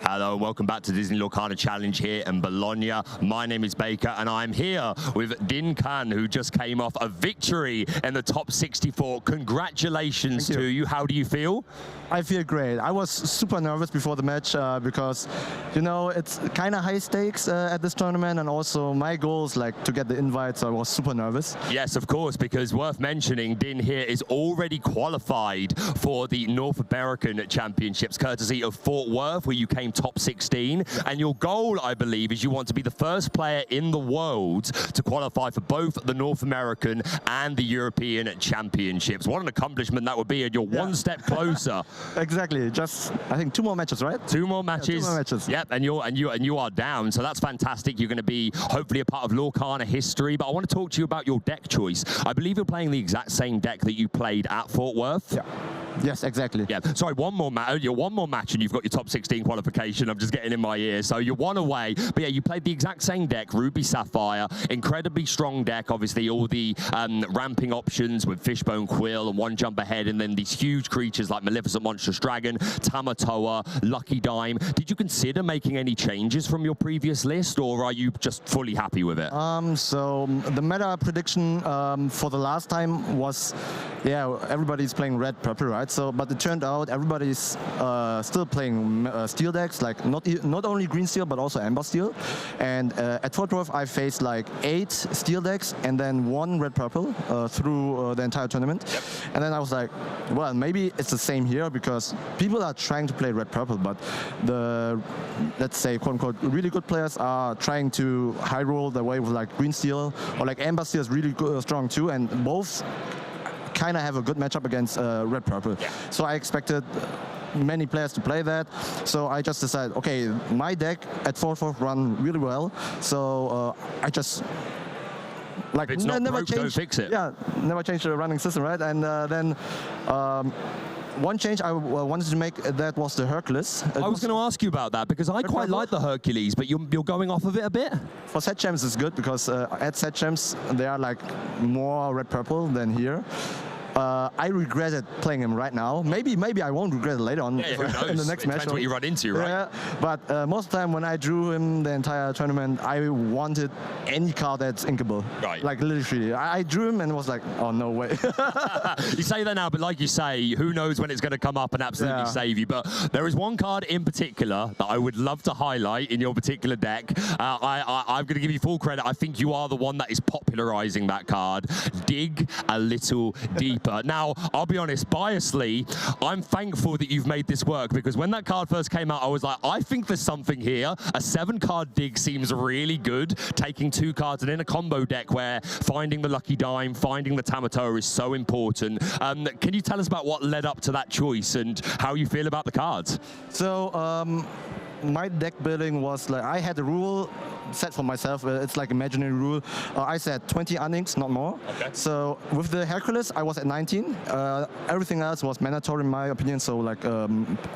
Speaker 2: Hello, welcome back to Disney Lorcana Challenge here in Bologna. My name is Baker, and I'm here with Din Khan, who just came off a victory in the top 64. Congratulations to you. How do you feel?
Speaker 3: I feel great. I was super nervous before the match because, you know, it's kind of high stakes at this tournament, and also my goal is like to get the invite, so I was super nervous.
Speaker 2: Yes, of course, because worth mentioning, Din here is already qualified for the North American Championships, courtesy of Fort Worth, where you came top 16. And your goal, I believe, is you want to be the first player in the world to qualify for both the North American and the European Championships. What an accomplishment that would be, and you're one step closer.
Speaker 3: Exactly. Just, I think, 2 more matches, right?
Speaker 2: 2 more matches.
Speaker 3: Yeah, 2 more matches.
Speaker 2: Yep, and you are down. So that's fantastic. You're going to be hopefully a part of Lorcana history. But I want to talk to you about your deck choice. I believe you're playing the exact same deck that you played at Fort Worth.
Speaker 3: Yeah. Yes, exactly.
Speaker 2: Yeah. Sorry, one more match, and you've got your top 16 qualification. I'm just getting in my ear. So you're 1 away. But yeah, you played the exact same deck, Ruby Sapphire. Incredibly strong deck. Obviously, all the ramping options with Fishbone Quill and 1 jump ahead, and then these huge creatures like Maleficent Monstrous Dragon, Tamatoa, Lucky Dime. Did you consider making any changes from your previous list, or are you just fully happy with it?
Speaker 3: So the meta prediction for the last time was, yeah, everybody's playing red, purple, right? So, but it turned out everybody's still playing steel decks, like not only green steel but also amber steel. And at Fort Worth, I faced like 8 steel decks and then 1 red purple through the entire tournament. Yep. And then I was like, well, maybe it's the same here, because people are trying to play red purple, but the, let's say, quote unquote, really good players are trying to high roll their way with like green steel, or like amber steel is really strong too, and both kind of have a good matchup against red purple. Yeah. So I expected many players to play that, so I just decided, okay, my deck at 4-4 run really well, so I just like never change.
Speaker 2: Don't fix it.
Speaker 3: Yeah, never change the running system, right? And then one change I wanted to make, that was the Hercules.
Speaker 2: I was going to ask you about that, because I quite like the Hercules, but you're going off of it a bit?
Speaker 3: For set champs it's good, because at set champs they are like more red purple than here. I regretted playing him right now. Maybe I won't regret it later on in the next match.
Speaker 2: Depends what you run into, right?
Speaker 3: Yeah, but most of the time when I drew him the entire tournament, I wanted any card that's inkable. Right. Like literally, I drew him and was like, oh no way.
Speaker 2: You say that now, but like you say, who knows when it's going to come up and absolutely save you. But there is one card in particular that I would love to highlight in your particular deck. I'm going to give you full credit. I think you are the one that is popularizing that card. Dig a little deeper. Now, I'll be honest, biasly, I'm thankful that you've made this work, because when that card first came out, I was like, I think there's something here. A 7-card dig seems really good, taking 2 cards, and in a combo deck where finding the Lucky Dime, finding the Tamatoa is so important. Can you tell us about what led up to that choice and how you feel about the cards?
Speaker 3: So, my deck building was like, I had a rule set for myself. It's like imaginary rule. I said 20 uninks, not more. Okay. So with the Hercules, I was at 19. Everything else was mandatory in my opinion, so like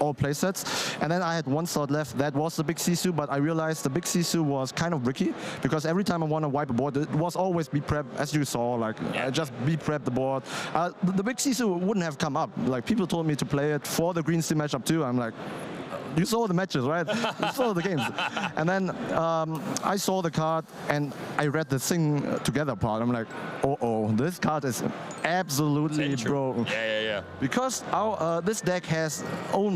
Speaker 3: all play sets. And then I had 1 slot left. That was the big Sisu, but I realized the big Sisu was kind of bricky, because every time I want to wipe a board, it was always be prep, as you saw, like just be prep the board. The big Sisu wouldn't have come up. Like people told me to play it for the green steel matchup too. I'm like, you saw the matches, right? You saw the games. And then I saw the card and I read the Sing Together part. I'm like, oh, this card is absolutely broken.
Speaker 2: Yeah.
Speaker 3: Because this deck has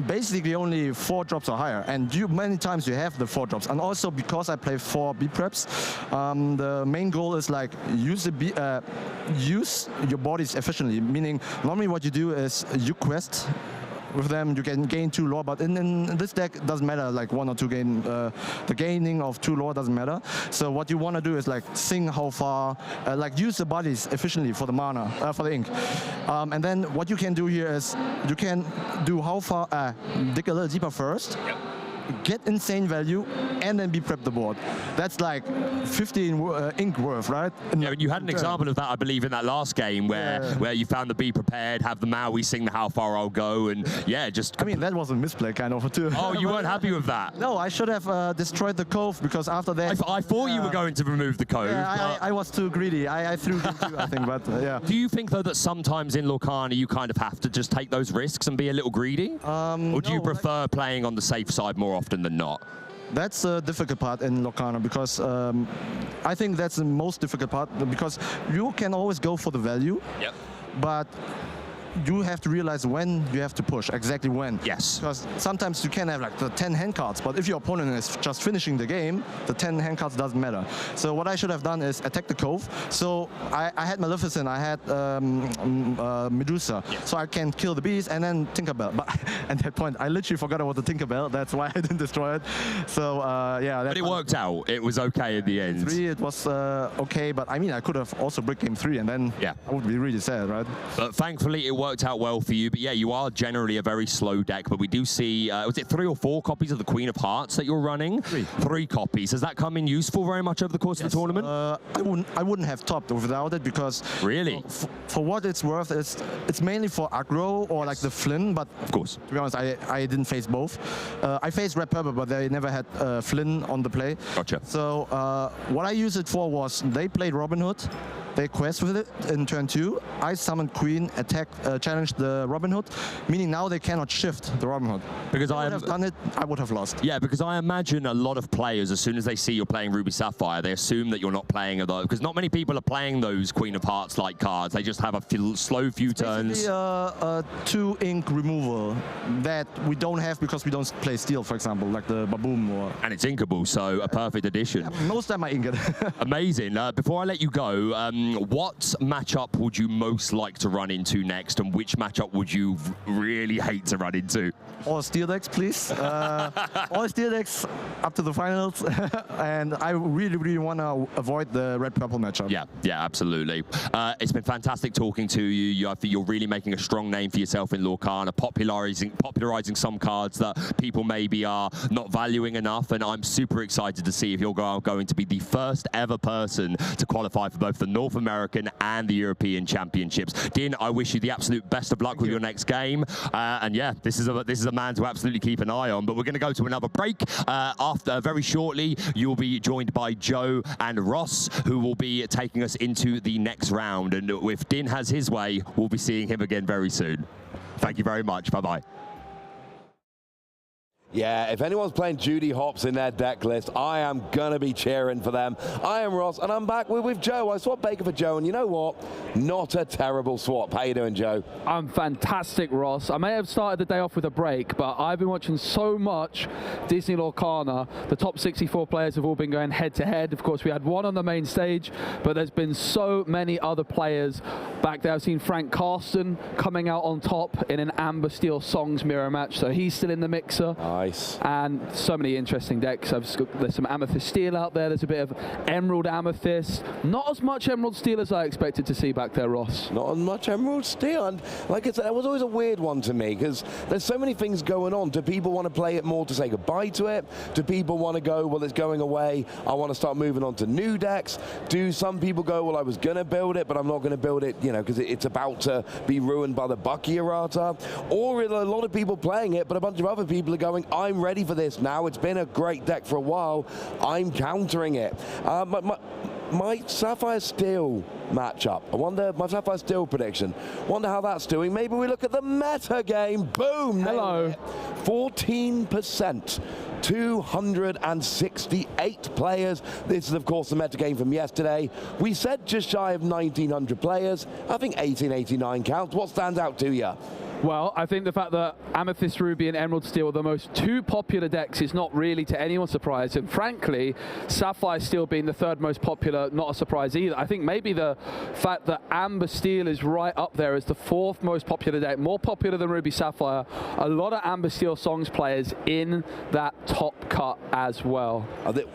Speaker 3: basically only 4 drops or higher, and many times you have the 4 drops. And also because I play 4 B preps, the main goal is like use your bodies efficiently. Meaning normally what you do is you quest. With them, you can gain 2 lore, but in this deck, it doesn't matter, like 1 or 2 gain. The gaining of 2 lore doesn't matter. So what you want to do is like sing how far, like use the bodies efficiently for the mana, for the ink. And then what you can do here is you can do how far, dig a little deeper first. Yep. Get insane value, and then be prep the board. That's like 15 ink worth, right?
Speaker 2: Yeah, you had an example of that, I believe, in that last game where you found the Be Prepared, have the Maui sing the How Far I'll Go, and yeah, just...
Speaker 3: I mean, that was a misplay kind of too.
Speaker 2: Oh, you weren't happy with that?
Speaker 3: No, I should have destroyed the Cove, because after that...
Speaker 2: I thought you were going to remove the Cove.
Speaker 3: Yeah, I was too greedy. I threw him too, I think, but yeah.
Speaker 2: Do you think, though, that sometimes in Lorcana you kind of have to just take those risks and be a little greedy? Or do you prefer playing on the safe side more often? often than not?
Speaker 3: That's the difficult part in Lorcana, because I think that's the most difficult part, because you can always go for the value, but you have to realize when you have to push, exactly when.
Speaker 2: Yes.
Speaker 3: Because sometimes you can have like the 10 hand cards, but if your opponent is just finishing the game, the 10 hand cards doesn't matter. So what I should have done is attack the cove. So I had Maleficent, I had Medusa, so I can kill the bees and then Tinkerbell. But at that point, I literally forgot about the Tinkerbell. That's why I didn't destroy it. So yeah.
Speaker 2: But it worked out. It was okay at the end.
Speaker 3: 3, it was okay, but I mean, I could have also brick game 3, and then I would be really sad, right?
Speaker 2: But thankfully, it worked out well for you. But yeah, you are generally a very slow deck, but we do see, was it 3 or 4 copies of the Queen of Hearts that you're running? 3 copies. Has that come in useful very much over the course of the tournament?
Speaker 3: I wouldn't have topped without it, because
Speaker 2: really,
Speaker 3: for what it's worth, it's mainly for aggro or like the Flynn, but
Speaker 2: of course,
Speaker 3: to be honest, I didn't face both. I faced Red Purple, but they never had Flynn on the play.
Speaker 2: Gotcha.
Speaker 3: So what I used it for was, they played Robin Hood, they quest with it in turn 2. I summoned Queen, attack, challenged the Robin Hood, meaning now they cannot shift the Robin Hood. Because I would have done it, I would have lost.
Speaker 2: Yeah, because I imagine a lot of players, as soon as they see you're playing Ruby Sapphire, they assume that you're not playing those, because not many people are playing those Queen of Hearts like cards. They just have a slow few turns.
Speaker 3: Basically, 2 ink removal that we don't have because we don't play steel, for example, like the Baboom.
Speaker 2: And it's inkable, so a perfect addition.
Speaker 3: Yeah, most of them are inked.
Speaker 2: Amazing. Before I let you go, what matchup would you most like to run into next, and which matchup would you really hate to run into?
Speaker 3: All steel decks, please. All steel decks up to the finals. And I really, really want to avoid the red-purple matchup.
Speaker 2: Yeah, absolutely. It's been fantastic talking to you. I think you're really making a strong name for yourself in Lorcana, popularizing some cards that people maybe are not valuing enough, and I'm super excited to see if you're going to be the first ever person to qualify for both the North American and the European Championships. Din, I wish you the absolute best of luck with your next game. And yeah, this is a man to absolutely keep an eye on. But we're going to go to another break. After very shortly, you'll be joined by Joe and Ross, who will be taking us into the next round. And if Din has his way, we'll be seeing him again very soon. Thank you very much. Bye-bye.
Speaker 1: Yeah, if anyone's playing Judy Hopps in their deck list, I am going to be cheering for them. I am Ross, and I'm back with Joe. I swapped Baker for Joe, and you know what? Not a terrible swap. How you doing, Joe?
Speaker 4: I'm fantastic, Ross. I may have started the day off with a break, but I've been watching so much Disney Lorcana. The top 64 players have all been going head-to-head. Of course, we had one on the main stage, but there's been so many other players back there. I've seen Frank Carsten coming out on top in an Amber Steel Songs mirror match, so he's still in the mixer.
Speaker 1: Nice.
Speaker 4: And so many interesting decks. There's some Amethyst Steel out there. There's a bit of Emerald Amethyst. Not as much Emerald Steel as I expected to see back there, Ross.
Speaker 1: Not as much Emerald Steel. And like I said, that was always a weird one to me, because there's so many things going on. Do people want to play it more to say goodbye to it? Do people want to go, well, it's going away, I want to start moving on to new decks? Do some people go, well, I was going to build it, but I'm not going to build it, you know, because it's about to be ruined by the Bucky errata? Or a lot of people playing it, but a bunch of other people are going, I'm ready for this now. It's been a great deck for a while. I'm countering it. My Sapphire Steel matchup. I wonder, my Sapphire Steel prediction. Wonder how that's doing. Maybe we look at the meta game. Boom.
Speaker 4: Hello.
Speaker 1: 14%. 268 players. This is, of course, the meta game from yesterday. We said just shy of 1,900 players. I think 1889 counts. What stands out to you?
Speaker 4: Well, I think the fact that Amethyst Ruby and Emerald Steel are the most 2 popular decks is not really to anyone's surprise. And frankly, Sapphire Steel being the 3rd most popular, not a surprise either. I think maybe the fact that Amber Steel is right up there as the 4th most popular deck, more popular than Ruby Sapphire. A lot of Amber Steel Songs players in that top cut as well.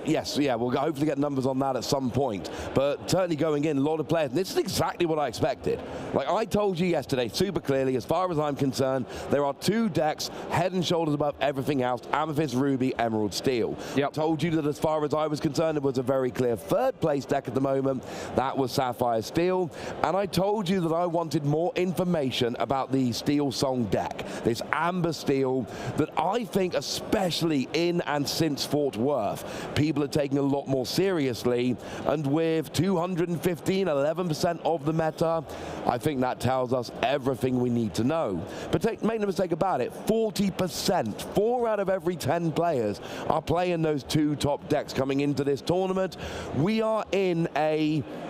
Speaker 1: Yes, yeah, we'll hopefully get numbers on that at some point. But certainly going in, a lot of players. And this is exactly what I expected. Like I told you yesterday, super clearly, as far as I'm concerned, there are 2 decks head and shoulders above everything else: Amethyst Ruby, Emerald Steel.
Speaker 4: Yep.
Speaker 1: I told you that as far as I was concerned, it was a very clear 3rd place deck at the moment. That was Sapphire Steel. And I told you that I wanted more information about the Steel Song deck, this Amber Steel, that I think, especially in and since Fort Worth, people are taking a lot more seriously. And with 215, 11% of the meta, I think that tells us everything we need to know. But make no mistake about it, 40%, 4 out of every 10 players are playing those 2 top decks coming into this tournament. We are in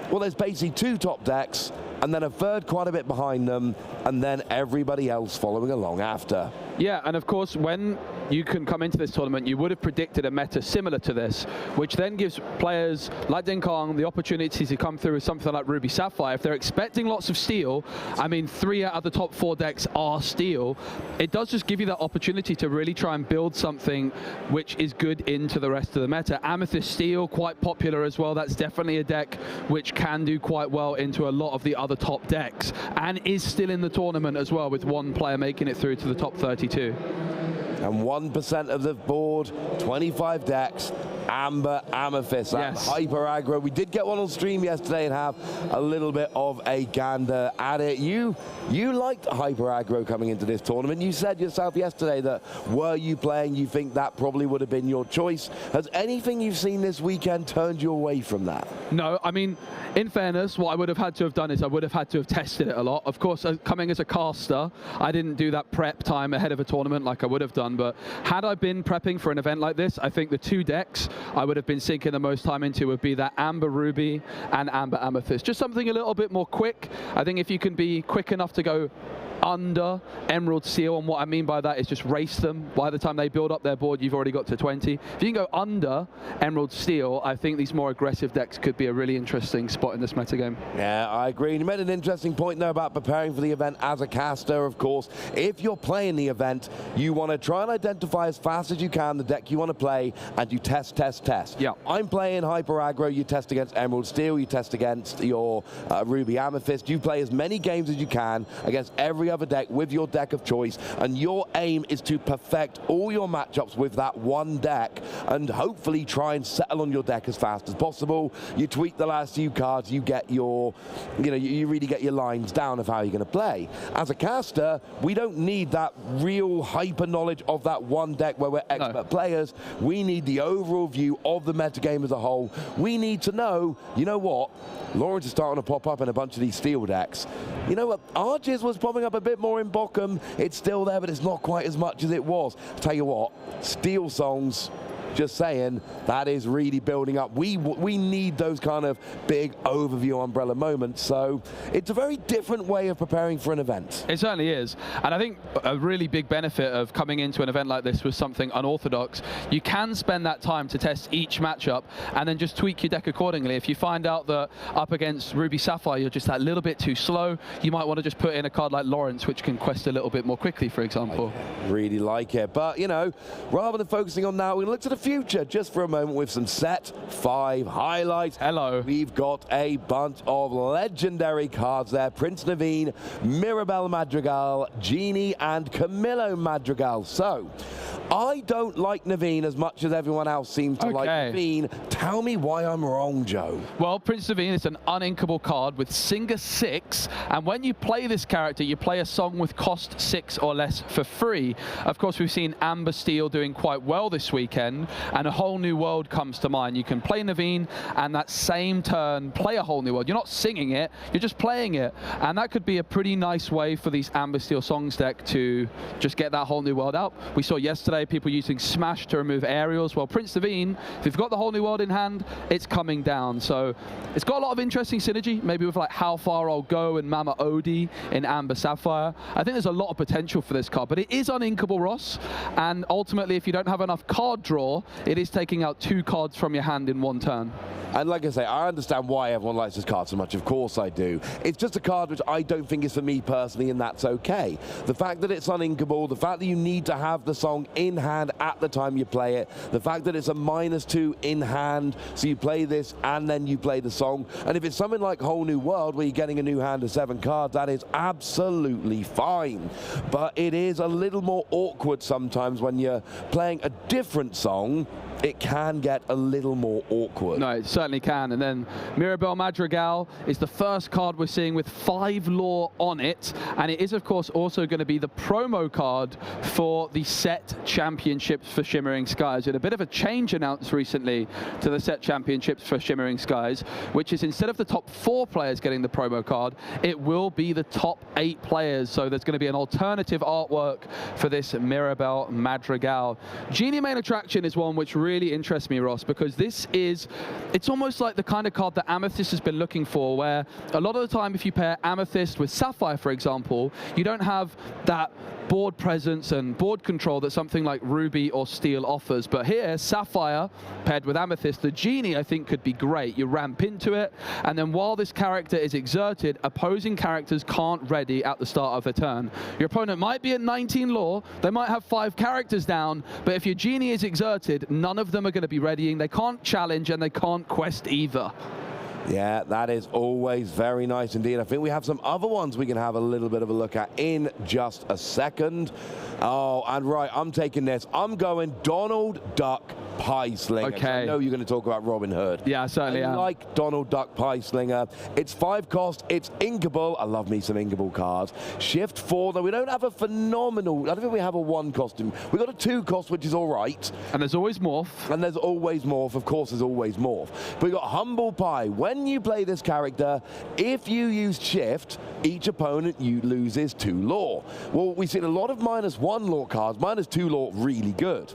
Speaker 1: well, there's basically 2 top decks, and then a third quite a bit behind them, and then everybody else following along after.
Speaker 4: Yeah, and of course, when you can come into this tournament, you would have predicted a meta similar to this, which then gives players like Ding Kong the opportunity to come through with something like Ruby Sapphire. If they're expecting lots of steel, I mean, 3 out of the top 4 decks are steel. It does just give you that opportunity to really try and build something which is good into the rest of the meta. Amethyst Steel, quite popular as well. That's definitely a deck which can do quite well into a lot of the other top decks, and is still in the tournament as well, with 1 player making it through to the top 32.
Speaker 1: And 1% of the board, 25 decks, Amber Amethyst.
Speaker 4: Yes.
Speaker 1: Hyper aggro. We did get one on stream yesterday and have a little bit of a gander at it. You liked hyper aggro coming into this tournament. You said yourself yesterday that were you playing, you think that probably would have been your choice. Has anything you've seen this weekend turned you away from that?
Speaker 4: No, I mean, in fairness, what I would have had to have done is I would have had to have tested it a lot. Of course, coming as a caster, I didn't do that prep time ahead of a tournament like I would have done, but had I been prepping for an event like this, I think the 2 decks I would have been sinking the most time into would be that Amber Ruby and Amber Amethyst. Just something a little bit more quick. I think if you can be quick enough to go under Emerald Seal, and what I mean by that is just race them. By the time they build up their board, you've already got to 20. If you can go under Emerald Steel, I think these more aggressive decks could be a really interesting spot in this metagame.
Speaker 1: Yeah, I agree. You made an interesting point there about preparing for the event as a caster, of course. If you're playing the event, you want to try and identify as fast as you can the deck you want to play, and you test.
Speaker 4: Yeah.
Speaker 1: I'm playing Hyper Aggro, you test against Emerald Steel, you test against your Ruby Amethyst. You play as many games as you can against every other deck with your deck of choice, and your aim is to perfect all your matchups with that one deck, and hopefully try and settle on your deck as fast as possible. You tweak the last few cards, you get your, you really get your lines down of how you're going to play. As a caster, we don't need that real hyper knowledge of that one deck where we're expert players. We need the overall view of the metagame as a whole. We need to know, you know what, Lawrence is starting to pop up in a bunch of these steel decks. You know what, Arches was popping up a bit more in Bochum. It's still there, but it's not quite as much as it was. Tell you what, steel songs, just saying, that is really building up. We need those kind of big overview umbrella moments. So it's a very different way of preparing for an event.
Speaker 4: It certainly is. And I think a really big benefit of coming into an event like this with something unorthodox, you can spend that time to test each matchup and then just tweak your deck accordingly. If you find out that up against Ruby Sapphire, you're just that little bit too slow, you might want to just put in a card like Lawrence, which can quest a little bit more quickly, for example.
Speaker 1: I really like it. But, rather than focusing on now, we're going to look to the future just for a moment with some set 5 highlights.
Speaker 4: Hello.
Speaker 1: We've got a bunch of legendary cards there. Prince Naveen, Mirabelle Madrigal, Genie, and Camillo Madrigal. So, I don't like Naveen as much as everyone else seems to like Naveen. Tell me why I'm wrong, Joe.
Speaker 4: Well, Prince Naveen is an uninkable card with Singer 6, and when you play this character, you play a song with cost 6 or less for free. Of course, we've seen Amber Steel doing quite well this weekend, and A Whole New World comes to mind. You can play Naveen, and that same turn, play A Whole New World. You're not singing it, you're just playing it, and that could be a pretty nice way for these Amber Steel songs deck to just get that Whole New World out. We saw yesterday people using Smash to remove aerials. Well, Prince Naveen, if you've got the Whole New World in hand, it's coming down. So it's got a lot of interesting synergy, maybe with like How Far I'll Go and Mama Odie in Amber Sapphire. I think there's a lot of potential for this card, but it is uninkable, Ross, and ultimately if you don't have enough card draw, it is taking out 2 cards from your hand in 1 turn.
Speaker 1: And like I say, I understand why everyone likes this card so much. Of course I do. It's just a card which I don't think is for me personally, and that's okay. The fact that it's uninkable, the fact that you need to have the song in hand at the time you play it, the fact that it's a -2 in hand, so you play this and then you play the song. And if it's something like Whole New World where you're getting a new hand of 7 cards, that is absolutely fine. But it is a little more awkward sometimes when you're playing a different song it can get a little more awkward.
Speaker 4: No, it certainly can. And then Mirabel Madrigal is the first card we're seeing with 5 lore on it. And it is, of course, also going to be the promo card for the set championships for Shimmering Skies. And a bit of a change announced recently to the set championships for Shimmering Skies, which is instead of the top 4 players getting the promo card, it will be the top 8 players. So there's going to be an alternative artwork for this Mirabel Madrigal. Genie Main Attraction is one which really interests me, Ross, because it's almost like the kind of card that Amethyst has been looking for, where a lot of the time if you pair Amethyst with Sapphire, for example, you don't have that board presence and board control that something like Ruby or Steel offers. But here, Sapphire paired with Amethyst, the Genie, I think, could be great. You ramp into it, and then while this character is exerted, opposing characters can't ready at the start of their turn. Your opponent might be at 19 lore, they might have 5 characters down, but if your Genie is exerted, none of them are going to be readying. They can't challenge and they can't quest either.
Speaker 1: Yeah, that is always very nice indeed. I think we have some other ones we can have a little bit of a look at in just a second. Oh, and right, I'm taking this. I'm going Donald Duck Pie Slinger.
Speaker 4: Okay.
Speaker 1: So I know you're going to talk about Robin Hood.
Speaker 4: Yeah, I certainly am.
Speaker 1: Like Donald Duck Pie Slinger. It's 5 cost. It's inkable. I love me some inkable cards. Shift 4, though we don't have a phenomenal. I don't think we have a 1 cost. We've got a 2 cost, which is all right.
Speaker 4: And there's always Morph.
Speaker 1: And there's always Morph. Of course, there's always Morph. But we've got Humble Pie. When you play this character, if you use Shift, each opponent loses 2 lore. Well, we've seen a lot of -1 lore cards. -2 lore, really good.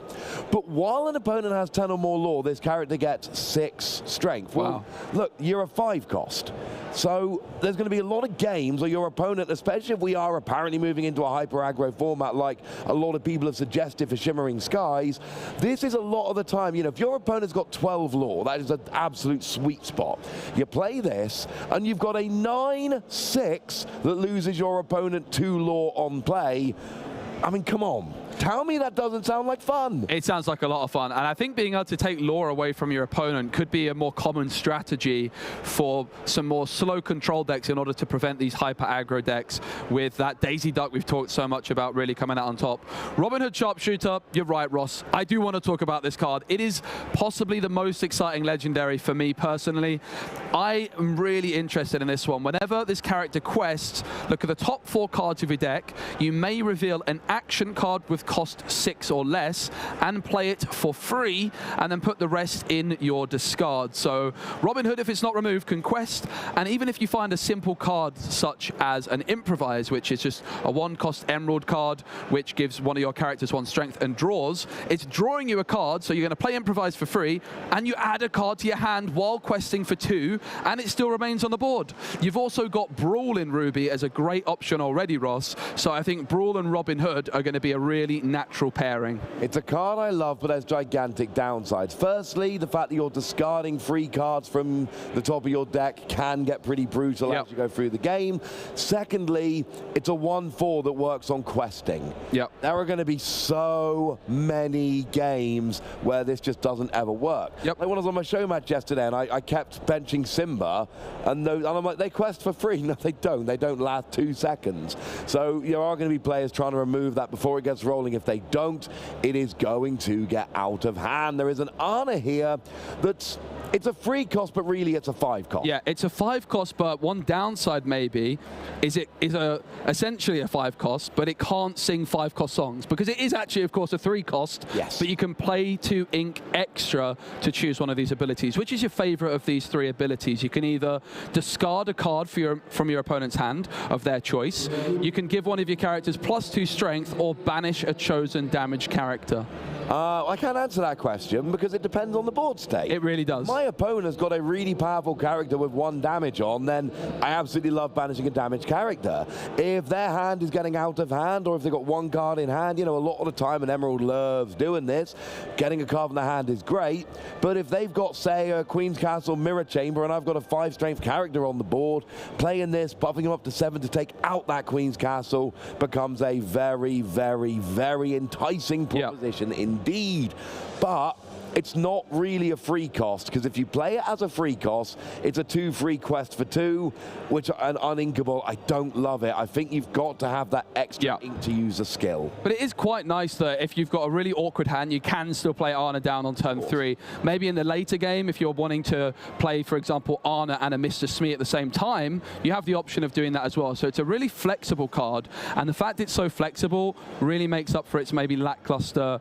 Speaker 1: But while an opponent has 10 or more lore, this character gets 6 strength. Well,
Speaker 4: wow.
Speaker 1: Look, you're a 5 cost. So there's going to be a lot of games where your opponent, especially if we are apparently moving into a hyper aggro format like a lot of people have suggested for Shimmering Skies, this is a lot of the time, if your opponent's got 12 lore, that is an absolute sweet spot. You play this and you've got a 9/6 that loses your opponent 2 lore on play. I mean, come on. Tell me that doesn't sound like fun.
Speaker 4: It sounds like a lot of fun. And I think being able to take lore away from your opponent could be a more common strategy for some more slow control decks in order to prevent these hyper aggro decks with that Daisy Duck we've talked so much about really coming out on top. Robin Hood Sharpshooter, you're right, Ross. I do want to talk about this card. It is possibly the most exciting legendary for me personally. I am really interested in this one. Whenever this character quests, look at the top 4 cards of your deck. You may reveal an action card with cost 6 or less and play it for free, and then put the rest in your discard. So Robin Hood, if it's not removed, can quest, and even if you find a simple card such as an Improvise, which is just a 1-cost Emerald card which gives one of your characters 1 strength and draws, it's drawing you a card, so you're going to play Improvise for free, and you add a card to your hand while questing for 2, and it still remains on the board. You've also got Brawl in Ruby as a great option already, Ross, so I think Brawl and Robin Hood are going to be a really natural pairing.
Speaker 1: It's a card I love, but there's gigantic downsides. Firstly, the fact that you're discarding free cards from the top of your deck can get pretty brutal as you go through the game. Secondly, it's a 1/4 that works on questing. There are going to be so many games where this just doesn't ever work. Like when I was on my show match yesterday and I kept benching Simba, and I'm like, they quest for free. No, they don't. They don't last 2 seconds. So there are going to be players trying to remove that before it gets rolling. If they don't, it is going to get out of hand. There is an Ana here that's it's a 3 cost, but really it's a 5 cost.
Speaker 4: Yeah, it's a 5 cost, but one downside maybe is it is essentially a 5 cost, but it can't sing 5 cost songs because it is actually, of course, a 3 cost.
Speaker 1: Yes.
Speaker 4: But you can play 2 ink extra to choose one of these abilities. Which is your favorite of these 3 abilities? You can either discard a card from your opponent's hand of their choice. You can give one of your characters +2 strength, or banish a chosen damaged character.
Speaker 1: I can't answer that question because it depends on the board state.
Speaker 4: It really does.
Speaker 1: My opponent's got a really powerful character with 1 damage on, then I absolutely love banishing a damaged character. If their hand is getting out of hand, or if they've got 1 card in hand, a lot of the time, and Emerald loves doing this, getting a card from the hand is great. But if they've got, say, a Queen's Castle Mirror Chamber, and I've got a 5 strength character on the board, playing this, buffing him up to 7 to take out that Queen's Castle becomes a very, very, very enticing proposition indeed. But it's not really a free cost, because if you play it as a free cost, it's a 2 free quest for 2, which are an uninkable. I don't love it. I think you've got to have that extra ink to use a skill.
Speaker 4: But it is quite nice that if you've got a really awkward hand, you can still play Arna down on turn 3. Maybe in the later game, if you're wanting to play, for example, Arna and a Mr. Smee at the same time, you have the option of doing that as well. So it's a really flexible card, and the fact it's so flexible really makes up for its maybe lackluster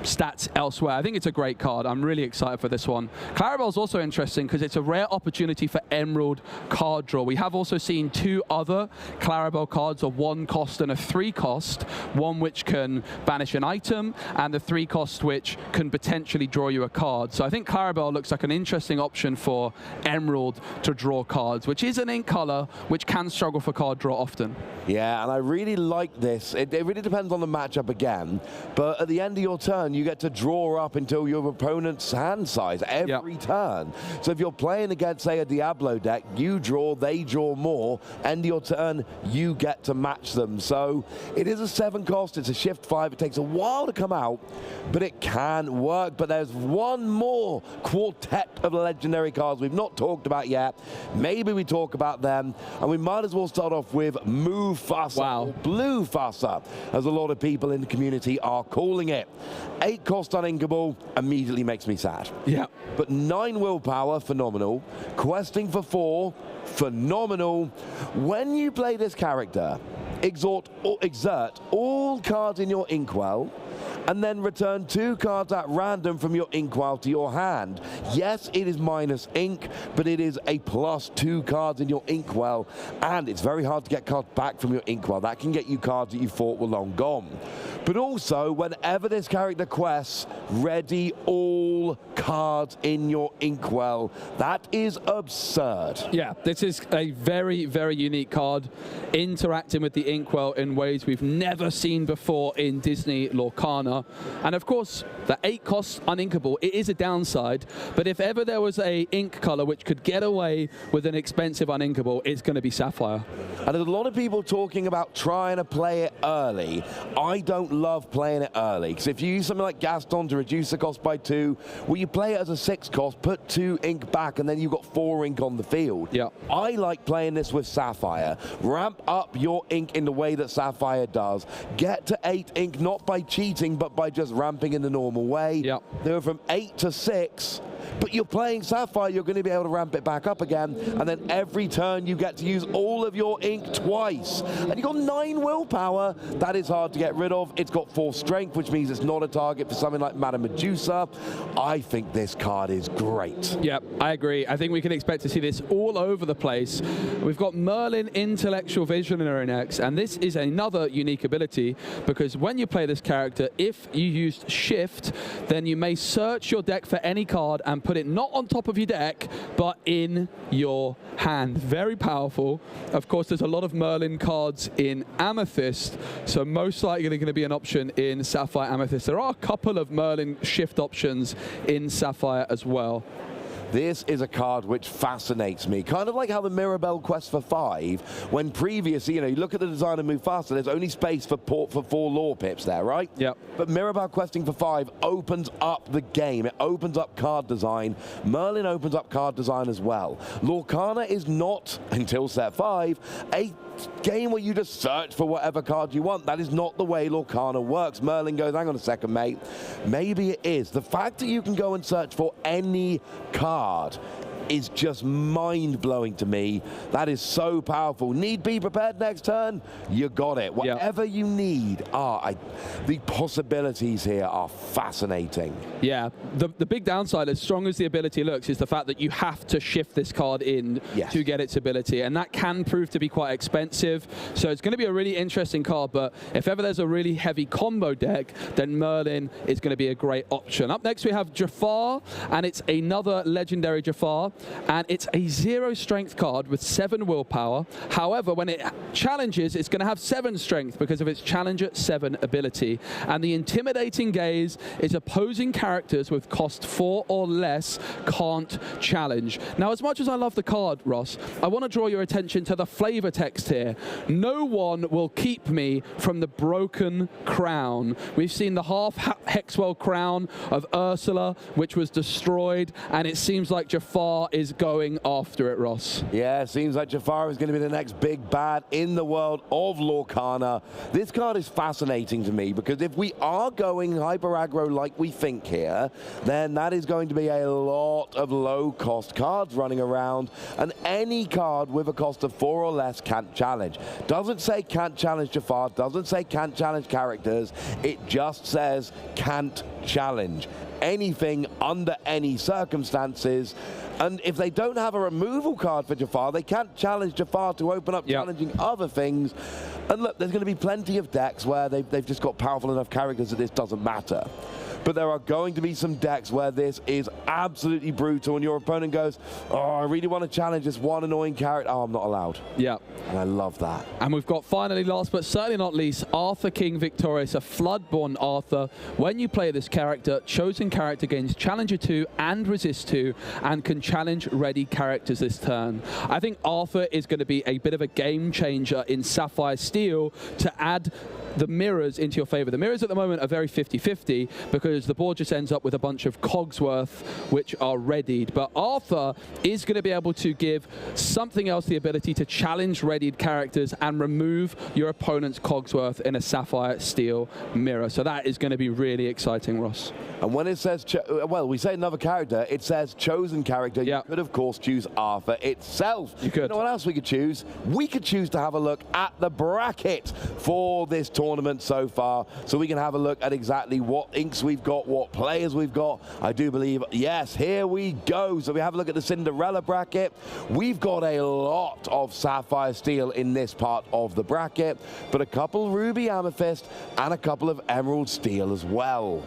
Speaker 4: stats elsewhere. I think it's a great card. I'm really excited for this one. Clarabelle's also interesting because it's a rare opportunity for Emerald card draw. We have also seen 2 other Clarabelle cards, a 1 cost and a 3 cost, one which can banish an item, and the 3 cost which can potentially draw you a card. So I think Clarabelle looks like an interesting option for Emerald to draw cards, which is an ink color which can struggle for card draw often.
Speaker 1: Yeah, and I really like this. It really depends on the matchup again, but at the end of your turn, you get to draw up until your opponent's hand size every turn. So if you're playing against, say, a Diablo deck, you draw, they draw more, end of your turn, you get to match them. So it is a 7 cost, it's a shift 5, it takes a while to come out, but it can work. But there's one more quartet of legendary cards we've not talked about yet. Maybe we talk about them, and we might as well start off with Mufasa, or Blue Fassa, as a lot of people in the community are calling it. 8 cost uninkable, immediately makes me sad.
Speaker 4: Yeah.
Speaker 1: But 9 willpower, phenomenal. Questing for 4, phenomenal. When you play this character, exert all cards in your inkwell, and then return 2 cards at random from your inkwell to your hand. Yes, it is minus ink, but it is a plus 2 cards in your inkwell, and it's very hard to get cards back from your inkwell. That can get you cards that you thought were long gone. But also, whenever this character quests, ready all cards in your inkwell. That is absurd.
Speaker 4: Yeah, this is a very, very unique card, interacting with the inkwell in ways we've never seen before in Disney Lorcana. And of course, the 8 costs uninkable, it is a downside, but if ever there was a ink color which could get away with an expensive uninkable, it's going to be Sapphire.
Speaker 1: And there's a lot of people talking about trying to play it early. I don't love playing it early, because if you use something like Gaston to reduce the cost by 2, well, you play it as a 6 cost, put 2 ink back, and then you've got 4 ink on the field.
Speaker 4: Yeah.
Speaker 1: I like playing this with Sapphire. Ramp up your ink in the way that Sapphire does. Get to 8 ink, not by cheating, but by just ramping in the normal way.
Speaker 4: Yeah.
Speaker 1: They were from 8 to 6. But you're playing Sapphire, you're going to be able to ramp it back up again, and then every turn you get to use all of your ink twice. And you've got 9 willpower. That is hard to get rid of. It's got 4 strength, which means it's not a target for something like Madame Medusa. I think this card is great.
Speaker 4: Yeah, I agree. I think we can expect to see this all over the place. We've got Merlin Intellectual Visionary next, and this is another unique ability, because when you play this character, if you used Shift, then you may search your deck for any card and put it not on top of your deck, but in your hand. Very powerful. Of course, there's a lot of Merlin cards in Amethyst, so most likely going to be an option in Sapphire Amethyst. There are a couple of Merlin Shift options in Sapphire as well.
Speaker 1: This is a card which fascinates me. Kind of like how the Mirabelle quest for 5, when previously, you look at the design of Mufasa, there's only space for 4 lore pips there, right?
Speaker 4: Yeah.
Speaker 1: But Mirabelle questing for 5 opens up the game. It opens up card design. Merlin opens up card design as well. Lorcana is not, until set 5, a game where you just search for whatever card you want. That is not the way Lorcana works. Merlin goes, hang on a second, mate. Maybe it is. The fact that you can go and search for any card is just mind-blowing to me. That is so powerful. Need be prepared next turn? You got it. Whatever you need. The possibilities here are fascinating.
Speaker 4: Yeah, the big downside, as strong as the ability looks, is the fact that you have to shift this card in to get its ability, and that can prove to be quite expensive. So it's going to be a really interesting card, but if ever there's a really heavy combo deck, then Merlin is going to be a great option. Up next we have Jafar, and it's another legendary Jafar. and it's a 0 strength card with 7 willpower. However, when it challenges, it's going to have 7 strength because of its Challenger 7 ability. And the Intimidating Gaze is opposing characters with cost 4 or less can't challenge. Now, as much as I love the card, Ross, I want to draw your attention to the flavor text here. No one will keep me from the broken crown. We've seen the half Hexwell crown of Ursula, which was destroyed, and it seems like Jafar is going after it, Ross.
Speaker 1: Yeah, it seems like Jafar is going to be the next big bad in the world of Lorcana. This card is fascinating to me because if we are going hyper aggro like we think here, then that is going to be a lot of low-cost cards running around, and any card with a cost of 4 or less can't challenge. Doesn't say can't challenge Jafar, doesn't say can't challenge characters, it just says can't challenge anything under any circumstances. And if they don't have a removal card for Jafar, they can't challenge Jafar to open up challenging other things. And look, there's going to be plenty of decks where they've just got powerful enough characters that this doesn't matter. But there are going to be some decks where this is absolutely brutal and your opponent goes, oh, I really want to challenge this one annoying character. Oh, I'm not allowed.
Speaker 4: Yeah.
Speaker 1: And I love that.
Speaker 4: And we've got finally, last but certainly not least, Arthur King Victorious, a Floodborn Arthur. When you play this character, chosen character gains Challenger 2 and Resist 2 and can challenge ready characters this turn. I think Arthur is going to be a bit of a game changer in Sapphire Steel to add the mirrors into your favor. The mirrors at the moment are very 50-50 because the board just ends up with a bunch of Cogsworth which are readied. But Arthur is going to be able to give something else the ability to challenge readied characters and remove your opponent's Cogsworth in a Sapphire Steel mirror. So that is going to be really exciting, Ross.
Speaker 1: And when it says, well, we say another character, it says chosen character. You could, of course, choose Arthur itself.
Speaker 4: You could.
Speaker 1: You know what else we could choose? We could choose to have a look at the bracket for this tournament so far, so we can have a look at exactly what inks we've got, what players we've got. I do believe, yes, here we go. So we have a look at the Cinderella bracket. We've got a lot of Sapphire Steel in this part of the bracket, but a couple Ruby Amethyst and a couple of Emerald Steel as well.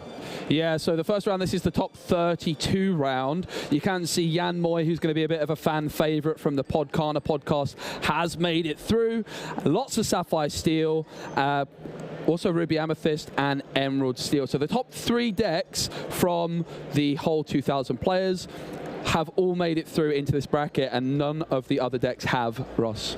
Speaker 4: Yeah, so the first round, this is the top 32 round. You can see Jan Moy, who's going to be a bit of a fan favorite from the Lorcana podcast, has made it through. Lots of Sapphire Steel, also Ruby Amethyst and Emerald Steel. So the top 3 decks from the whole 2,000 players have all made it through into this bracket, and none of the other decks have, Ross.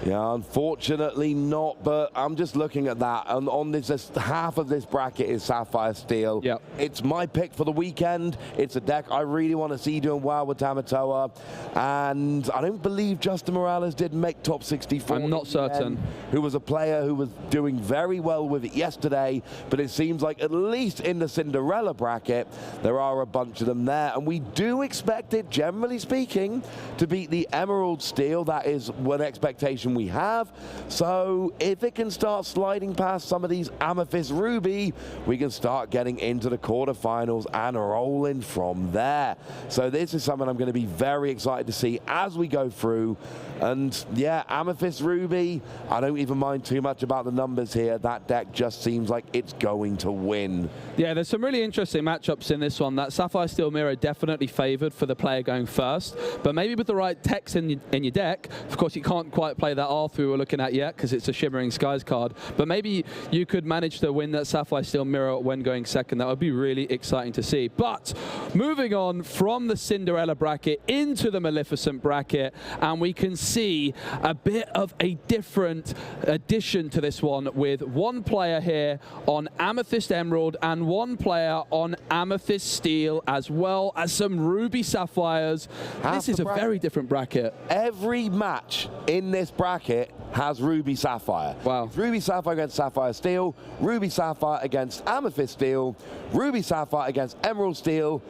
Speaker 1: Yeah, unfortunately not, but I'm just looking at that, and on this half of this bracket is Sapphire Steel.
Speaker 4: Yep.
Speaker 1: It's my pick for the weekend. It's a deck I really want to see doing well with Tamatoa, and I don't believe Justin Morales did make top 64.
Speaker 4: I'm not certain.
Speaker 1: Who was a player who was doing very well with it yesterday, but it seems like at least in the Cinderella bracket, there are a bunch of them there, and we do expect it, generally speaking, to beat the Emerald Steel. That is one expectation we have. So if it can start sliding past some of these Amethyst Ruby, we can start getting into the quarterfinals and rolling from there. So this is something I'm going to be very excited to see as we go through. And yeah, Amethyst Ruby, I don't even mind too much about the numbers here. That deck just seems like it's going to win.
Speaker 4: Yeah, there's some really interesting matchups in this one. That Sapphire Steel mirror definitely favored for the player going first, but maybe with the right text in your deck, of course you can't quite play that Arthur we were looking at yet because it's a Shimmering Skies card, but maybe you could manage to win that Sapphire Steel mirror when going second. That would be really exciting to see. But moving on from the Cinderella bracket into the Maleficent bracket, and we can see a bit of a different addition to this one with one player here on Amethyst Emerald and one player on Amethyst Steel, as well as some Ruby Sapphires. This is a very different bracket.
Speaker 1: Every match in this bracket has Ruby Sapphire.
Speaker 4: Wow.
Speaker 1: It's Ruby Sapphire against Sapphire Steel, Ruby Sapphire against Amethyst Steel, Ruby Sapphire against Emerald Steel,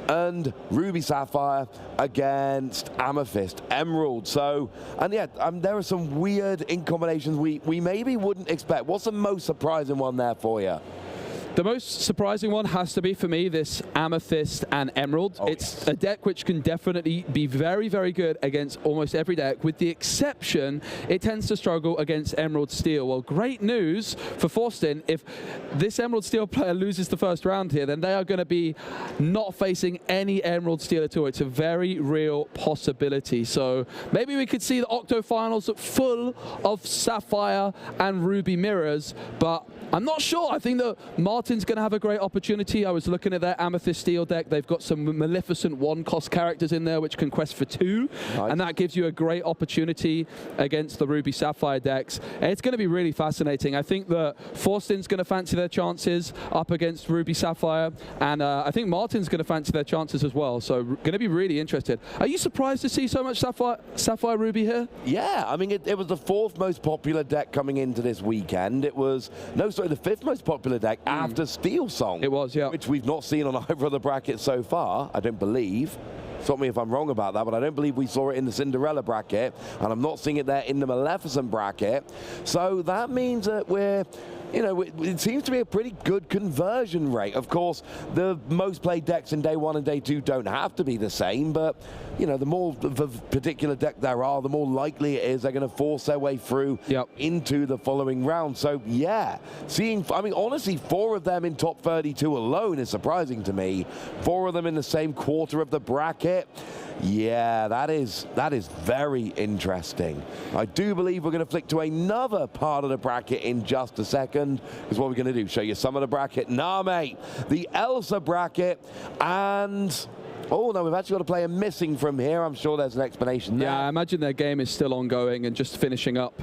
Speaker 1: and Ruby Sapphire against Amethyst Emerald. So, and yeah, there are some weird ink combinations we maybe wouldn't expect. What's the most surprising one there for you?
Speaker 4: The most surprising one has to be, for me, this Amethyst and Emerald. It's a deck which can definitely be very, very good against almost every deck, with the exception it tends to struggle against Emerald Steel. Well, great news for Forsten. If this Emerald Steel player loses the first round here, then they are going to be not facing any Emerald Steel at all. It's a very real possibility. So maybe we could see the Octo Finals full of Sapphire and Ruby mirrors, but I'm not sure. I think that Martin's going to have a great opportunity. I was looking at their Amethyst Steel deck. They've got some Maleficent 1-cost characters in there which can quest for 2, and that gives you a great opportunity against the Ruby Sapphire decks. It's going to be really fascinating. I think that Forsten's going to fancy their chances up against Ruby Sapphire, and I think Martin's going to fancy their chances as well. So going to be really interested. Are you surprised to see so much Sapphire Ruby here?
Speaker 1: Yeah, I mean, it was the 4th most popular deck coming into this weekend. It was, the 5th most popular deck after Steel Song.
Speaker 4: It was, yeah.
Speaker 1: Which we've not seen on either of the brackets so far, I don't believe. Stop me if I'm wrong about that, but I don't believe we saw it in the Cinderella bracket, and I'm not seeing it there in the Maleficent bracket. So that means that we're, it seems to be a pretty good conversion rate. Of course, the most played decks in day 1 and day 2 don't have to be the same, but the more of a particular deck there are, the more likely it is they're going to force their way through into the following round. So yeah, honestly, 4 of them in top 32 alone is surprising to me. 4 of them in the same quarter of the bracket. Yeah, that is very interesting. I do believe we're going to flick to another part of the bracket in just a second, because what we're going to do, show you some of the bracket. Nah, mate, the Elsa bracket, and oh no, we've actually got to play a missing from here. I'm sure there's an explanation there.
Speaker 4: Yeah, I imagine their game is still ongoing and just finishing up.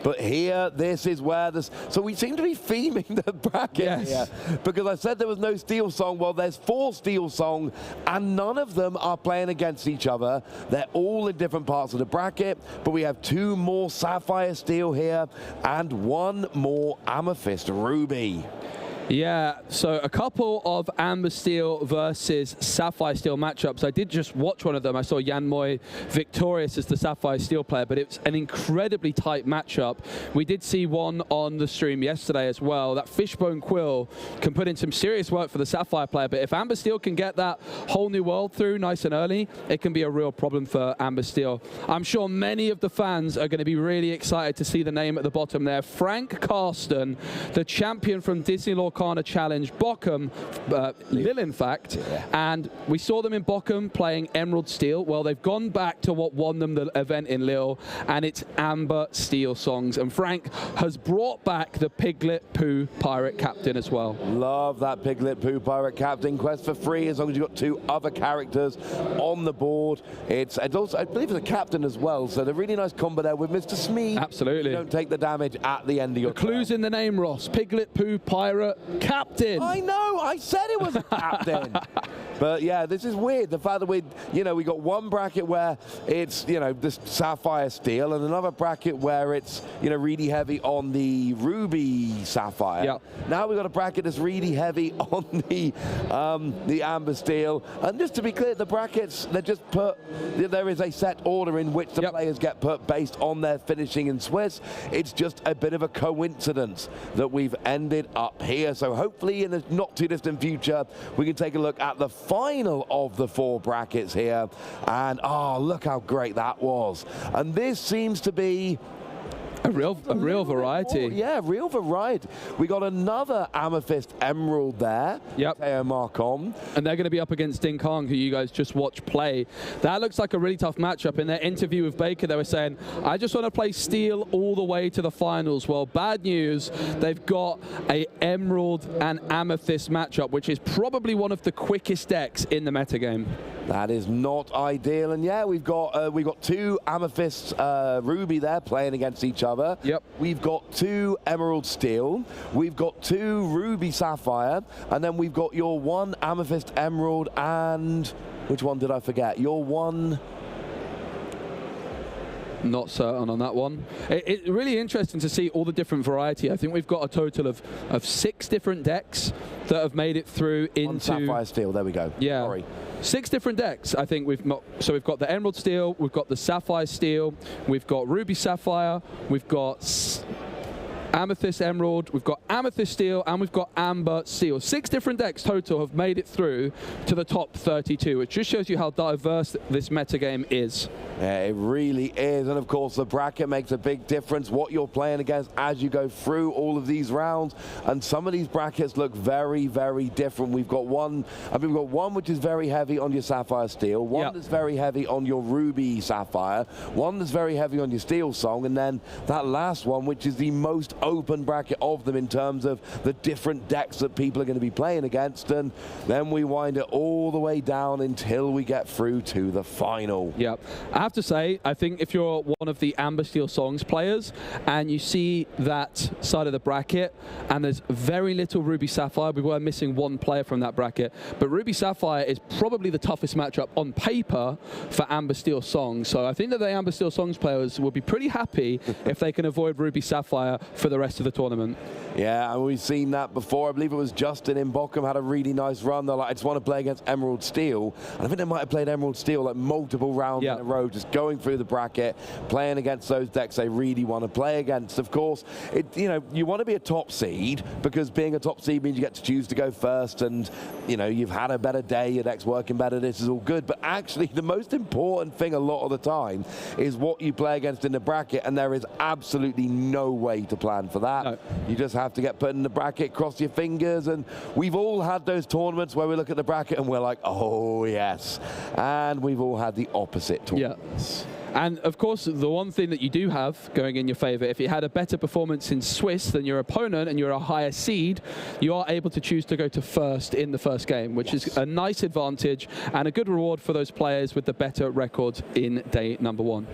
Speaker 1: But here, this is where so we seem to be theming the bracket here, because I said there was no Steel Song. Well, there's 4 Steel Song, and none of them are playing against each other. They're all in different parts of the bracket, but we have 2 more Sapphire Steel here and 1 more Amethyst Ruby.
Speaker 4: Yeah, so a couple of Amber Steel versus Sapphire Steel matchups. I did just watch one of them. I saw Jan Moy victorious as the Sapphire Steel player, but it's an incredibly tight matchup. We did see one on the stream yesterday as well. That Fishbone Quill can put in some serious work for the Sapphire player, but if Amber Steel can get that whole new world through nice and early, it can be a real problem for Amber Steel. I'm sure many of the fans are going to be really excited to see the name at the bottom there. Frank Karsten, the champion from Disney Lorcana Challenge, Bochum, Lille in fact, and we saw them in Bochum playing Emerald Steel. Well, they've gone back to what won them the event in Lille, and it's Amber Steel songs, and Frank has brought back the Piglet Pooh Pirate Captain as well.
Speaker 1: Love that Piglet Pooh Pirate Captain. Quest for free as long as you've got 2 other characters on the board. It's also, I believe, it's a captain as well, so the really nice combo there with Mr. Smee.
Speaker 4: Absolutely.
Speaker 1: You don't take the damage at the end of your
Speaker 4: clues in the name, Ross. Piglet Pooh Pirate Captain.
Speaker 1: I know, I said it was a captain. But yeah, this is weird. The fact that we got one bracket where it's, this Sapphire Steel, and another bracket where it's, really heavy on the Ruby Sapphire.
Speaker 4: Yep.
Speaker 1: Now we've got a bracket that's really heavy on the Amber Steel. And just to be clear, the brackets, they're just put, there is a set order in which the players get put based on their finishing in Swiss. It's just a bit of a coincidence that we've ended up here. So hopefully in the not too distant future, we can take a look at the final of the 4 brackets here. And oh, look how great that was. And this seems to be
Speaker 4: a real variety.
Speaker 1: Yeah, real variety. We got another Amethyst Emerald there.
Speaker 4: Yep.
Speaker 1: Teo Marcom.
Speaker 4: And they're going to be up against Ding Kong, who you guys just watched play. That looks like a really tough matchup. In their interview with Baker, they were saying, I just want to play Steel all the way to the finals. Well, bad news. They've got a Emerald and Amethyst matchup, which is probably one of the quickest decks in the metagame.
Speaker 1: That is not ideal. And yeah, we've got 2 Amethyst Ruby there playing against each other.
Speaker 4: Yep.
Speaker 1: We've got 2 Emerald Steel. We've got 2 Ruby Sapphire. And then we've got your 1 Amethyst Emerald, and which one did I forget? Your 1...
Speaker 4: Not certain on that one. It's really interesting to see all the different variety. I think we've got a total of 6 different decks that have made it through into...
Speaker 1: 1 Sapphire Steel, there we go.
Speaker 4: Yeah.
Speaker 1: Sorry.
Speaker 4: 6 different decks, I think we've got. So we've got the Emerald Steel, we've got the Sapphire Steel, we've got Ruby Sapphire, we've got Amethyst Emerald, we've got Amethyst Steel, and we've got Amber Steel. 6 different decks total have made it through to the top 32, which just shows you how diverse this metagame is.
Speaker 1: Yeah, it really is, and of course the bracket makes a big difference, what you're playing against as you go through all of these rounds, and some of these brackets look very, very different. We've got one which is very heavy on your Sapphire Steel, one that's very heavy on your Ruby Sapphire, one that's very heavy on your Steel Song, and then that last one which is the most open bracket of them in terms of the different decks that people are going to be playing against, and then we wind it all the way down until we get through to the final.
Speaker 4: Yep. I have to say, I think if you're one of the Amber Steel Songs players and you see that side of the bracket and there's very little Ruby Sapphire, we were missing one player from that bracket, but Ruby Sapphire is probably the toughest matchup on paper for Amber Steel Songs. So I think that the Amber Steel Songs players will be pretty happy if they can avoid Ruby Sapphire for the rest of the tournament.
Speaker 1: Yeah, and we've seen that before. I believe it was Justin in Bochum had a really nice run. They're like, I just want to play against Emerald Steel. And I think they might have played Emerald Steel like multiple rounds in a row, just going through the bracket, playing against those decks they really want to play against. Of course, you want to be a top seed, because being a top seed means you get to choose to go first, and you've had a better day, your deck's working better, this is all good. But actually, the most important thing a lot of the time is what you play against in the bracket, and there is absolutely no way to plan for that. No. You just have to get put in the bracket, cross your fingers, and we've all had those tournaments where we look at the bracket and we're like, oh yes, and we've all had the opposite tournaments.
Speaker 4: Yeah. And of course, the one thing that you do have going in your favor, if you had a better performance in Swiss than your opponent and you're a higher seed, you are able to choose to go to first in the first game, which is a nice advantage and a good reward for those players with the better record in day number 1.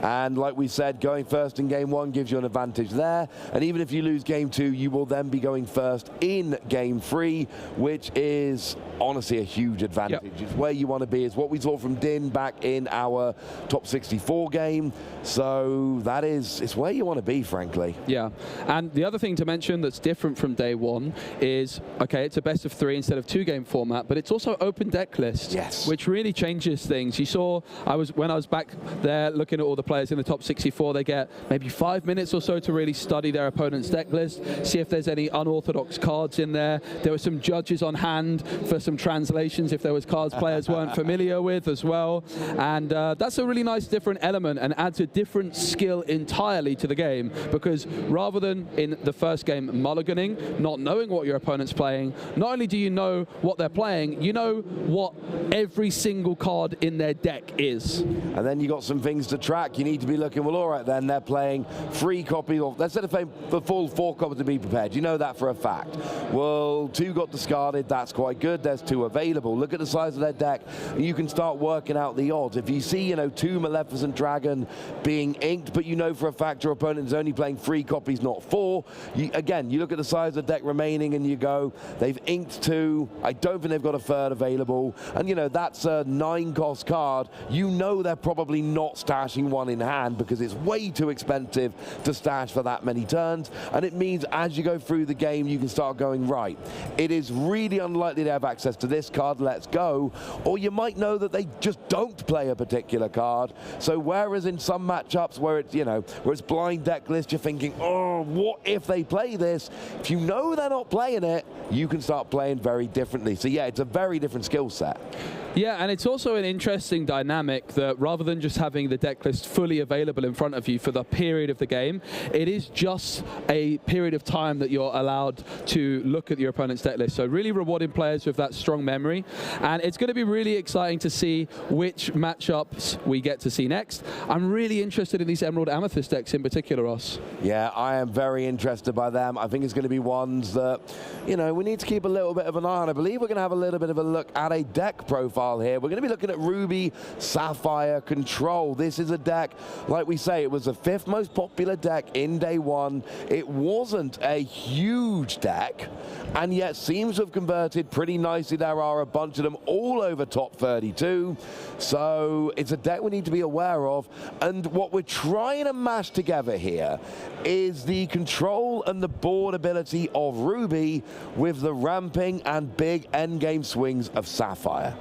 Speaker 1: And like we said, going first in game 1 gives you an advantage there. And even if you lose game 2, you will then be going first in game 3, which is honestly a huge advantage. Yep. It's where you want to be. It's what we saw from Din back in our top 64 game. So it's where you want to be, frankly.
Speaker 4: Yeah. And the other thing to mention that's different from day 1 is, okay, it's a best of 3 instead of 2-game format, but it's also open deck list, which really changes things. You saw, when I was back there looking at all the players in the top 64, they get maybe 5 minutes or so to really study their opponent's deck list, see if there's any unorthodox cards in there. There were some judges on hand for some translations if there was cards players weren't familiar with as well. And that's a really nice different element and adds a different skill entirely to the game, because rather than in the first game mulliganing, not knowing what your opponent's playing, not only do you know what they're playing, you know what every single card in their deck is.
Speaker 1: And then you got some things to track. You need to be looking, well, all right, then they're playing 3 copies of, let's say the full 4 copies to be prepared. You know that for a fact. Well, 2 got discarded, that's quite good. There's 2 available. Look at the size of their deck, and you can start working out the odds. If you see, 2 Maleficent Dragon being inked, but you know for a fact your opponent is only playing 3 copies, not 4, again, you look at the size of the deck remaining and you go, they've inked 2, I don't think they've got a 3rd available, and that's a 9-cost card. You know they're probably not stashing 1 in hand, because it's way too expensive to stash for that many turns, and it means as you go through the game you can start going, right, it is really unlikely to have access to this card, let's go. Or you might know that they just don't play a particular card. So whereas in some matchups where it's where it's blind deck list, you're thinking, oh, what if they play this? If you know they're not playing it, you can start playing very differently. So yeah, it's a very different skill set.
Speaker 4: Yeah, and it's also an interesting dynamic that rather than just having the deck list fully available in front of you for the period of the game, it is just a period of time that you're allowed to look at your opponent's deck list. So really rewarding players with that strong memory. And it's going to be really exciting to see which matchups we get to see next. I'm really interested in these Emerald Amethyst decks in particular, Ross.
Speaker 1: Yeah, I am very interested by them. I think it's going to be ones that, we need to keep a little bit of an eye on. I believe we're going to have a little bit of a look at a deck profile here. We're going to be looking at Ruby Sapphire Control. This is a deck, like we say, it was the 5th most popular deck in day 1. It wasn't a huge deck, and yet seems to have converted pretty nicely. There are a bunch of them all over top 32. So it's a deck we need to be aware of. And what we're trying to mash together here is the control and the board ability of Ruby with the ramping and big endgame swings of Sapphire.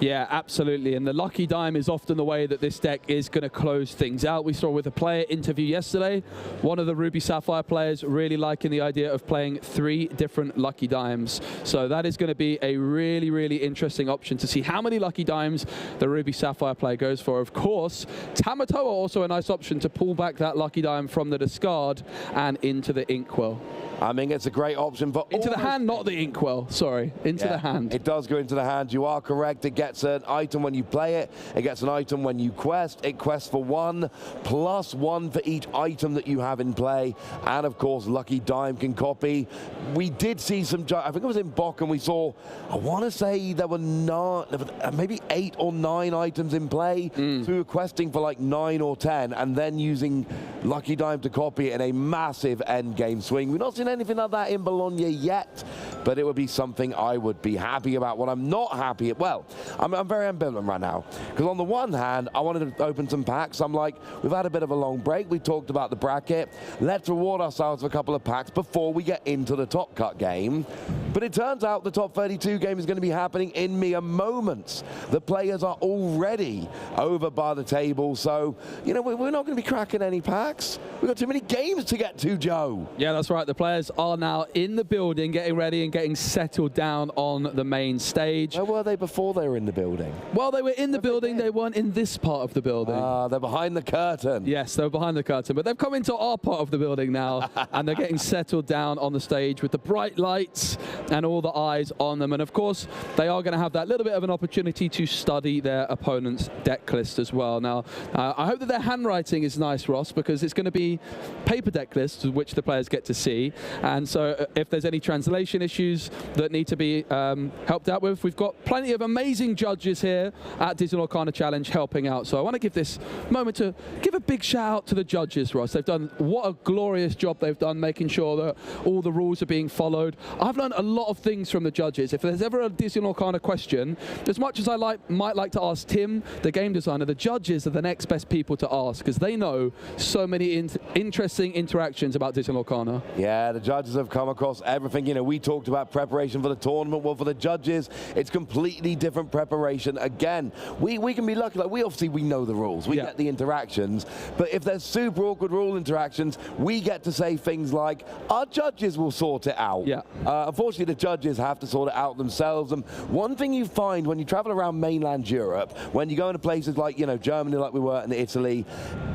Speaker 4: Yeah, absolutely. And the lucky dime is often the way that this deck is going to close things out. We saw with a player interview yesterday, one of the Ruby Sapphire players really liking the idea of playing 3 different lucky dimes. So that is going to be a really, really interesting option to see how many lucky dimes the Ruby Sapphire player goes for. Of course, Tamatoa also a nice option to pull back that lucky dime from the discard and into the inkwell.
Speaker 1: I mean, it's a great option for
Speaker 4: into the hand, not the inkwell. Sorry, into the hand.
Speaker 1: It does go into the hand. You are correct. It gets an item when you play it. It gets an item when you quest. It quests for 1 plus 1 for each item that you have in play. And of course, Lucky Dime can copy. We did see some. I think it was in Bok, and we saw. I want to say there were maybe 8 or 9 items in play. So we were questing for like 9 or 10, and then using Lucky Dime to copy it in a massive end game swing. We've not seen anything like that in Bologna yet, but it would be something I would be happy about. What I'm not happy at, well, I'm very ambivalent right now, because on the one hand, I wanted to open some packs. I'm like, we've had a bit of a long break. We talked about the bracket. Let's reward ourselves with a couple of packs before we get into the top cut game. But it turns out the top 32 game is going to be happening in mere moments. The players are already over by the table, so, you know, we're not going to be cracking any packs. We've got too many games to get to, Joe.
Speaker 4: Yeah, that's right. The players are now in the building, getting ready and getting settled down on the main stage.
Speaker 1: Where were they before they were in the building?
Speaker 4: Well, they were in the building. They weren't in this part of the building.
Speaker 1: They're behind the curtain.
Speaker 4: Yes, they were behind the curtain, but they've come into our part of the building now, and they're getting settled down on the stage with the bright lights and all the eyes on them. And of course, they are going to have that little bit of an opportunity to study their opponent's deck list as well. Now, I hope that their handwriting is nice, Ross, because it's going to be paper deck lists, which the players get to see. And so if there's any translation issues that need to be helped out with, we've got plenty of amazing judges here at Disney Lorcana Challenge helping out. So I want to give this moment to give a big shout out to the judges, Ross. They've done, what a glorious job they've done, making sure that all the rules are being followed. I've learned a lot of things from the judges. If there's ever a Disney Lorcana question, as much as I might like to ask Tim, the game designer, the judges are the next best people to ask, because they know so many interesting interactions about Disney Lorcana.
Speaker 1: Yeah, the judges have come across everything. You know, we talked about preparation for the tournament. Well, for the judges, it's completely different preparation. Again, we can be lucky. Like, we know the rules. We get the interactions. But if there's super awkward rule interactions, we get to say things like, our judges will sort it out. Yeah. Unfortunately, the judges have to sort it out themselves. And one thing you find when you travel around mainland Europe, when you go into places like, you know, Germany, like we were, in Italy,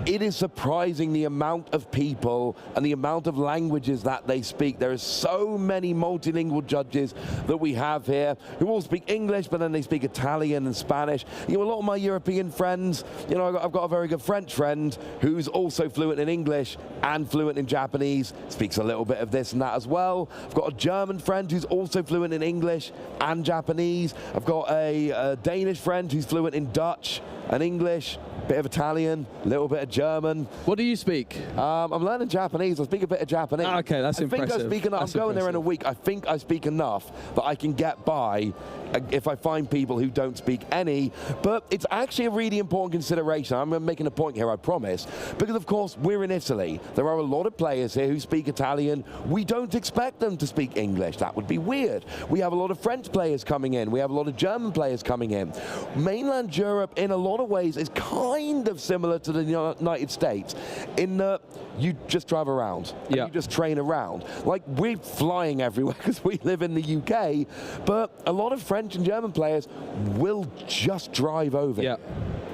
Speaker 1: it is surprising the amount of people and the amount of languages that they speak. There are so many multilingual judges that we have here who all speak English, but then they speak Italian and Spanish. You know, a lot of my European friends, you know, I've got a very good French friend who's also fluent in English and fluent in Japanese, speaks a little bit of this and that as well. I've got a German friend who's also fluent in English and Japanese. I've got a Danish friend who's fluent in Dutch and English, bit of Italian, a little bit of German.
Speaker 4: What do you speak?
Speaker 1: I'm learning Japanese. I speak a bit of Japanese.
Speaker 4: Okay, that's impressive.
Speaker 1: I think I speak enough. I'm going there in a week. I think I speak enough that I can get by if I find people who don't speak any. But it's actually a really important consideration. I'm making a point here, I promise. Because, of course, we're in Italy. There are a lot of players here who speak Italian. We don't expect them to speak English. That would be weird. We have a lot of French players coming in. We have a lot of German players coming in. Mainland Europe, in a lot of ways, is kind of similar to the United States in that you just drive around and you just train around. Like, we're flying everywhere because we live in the UK, but a lot of French and German players will just drive over. Yeah.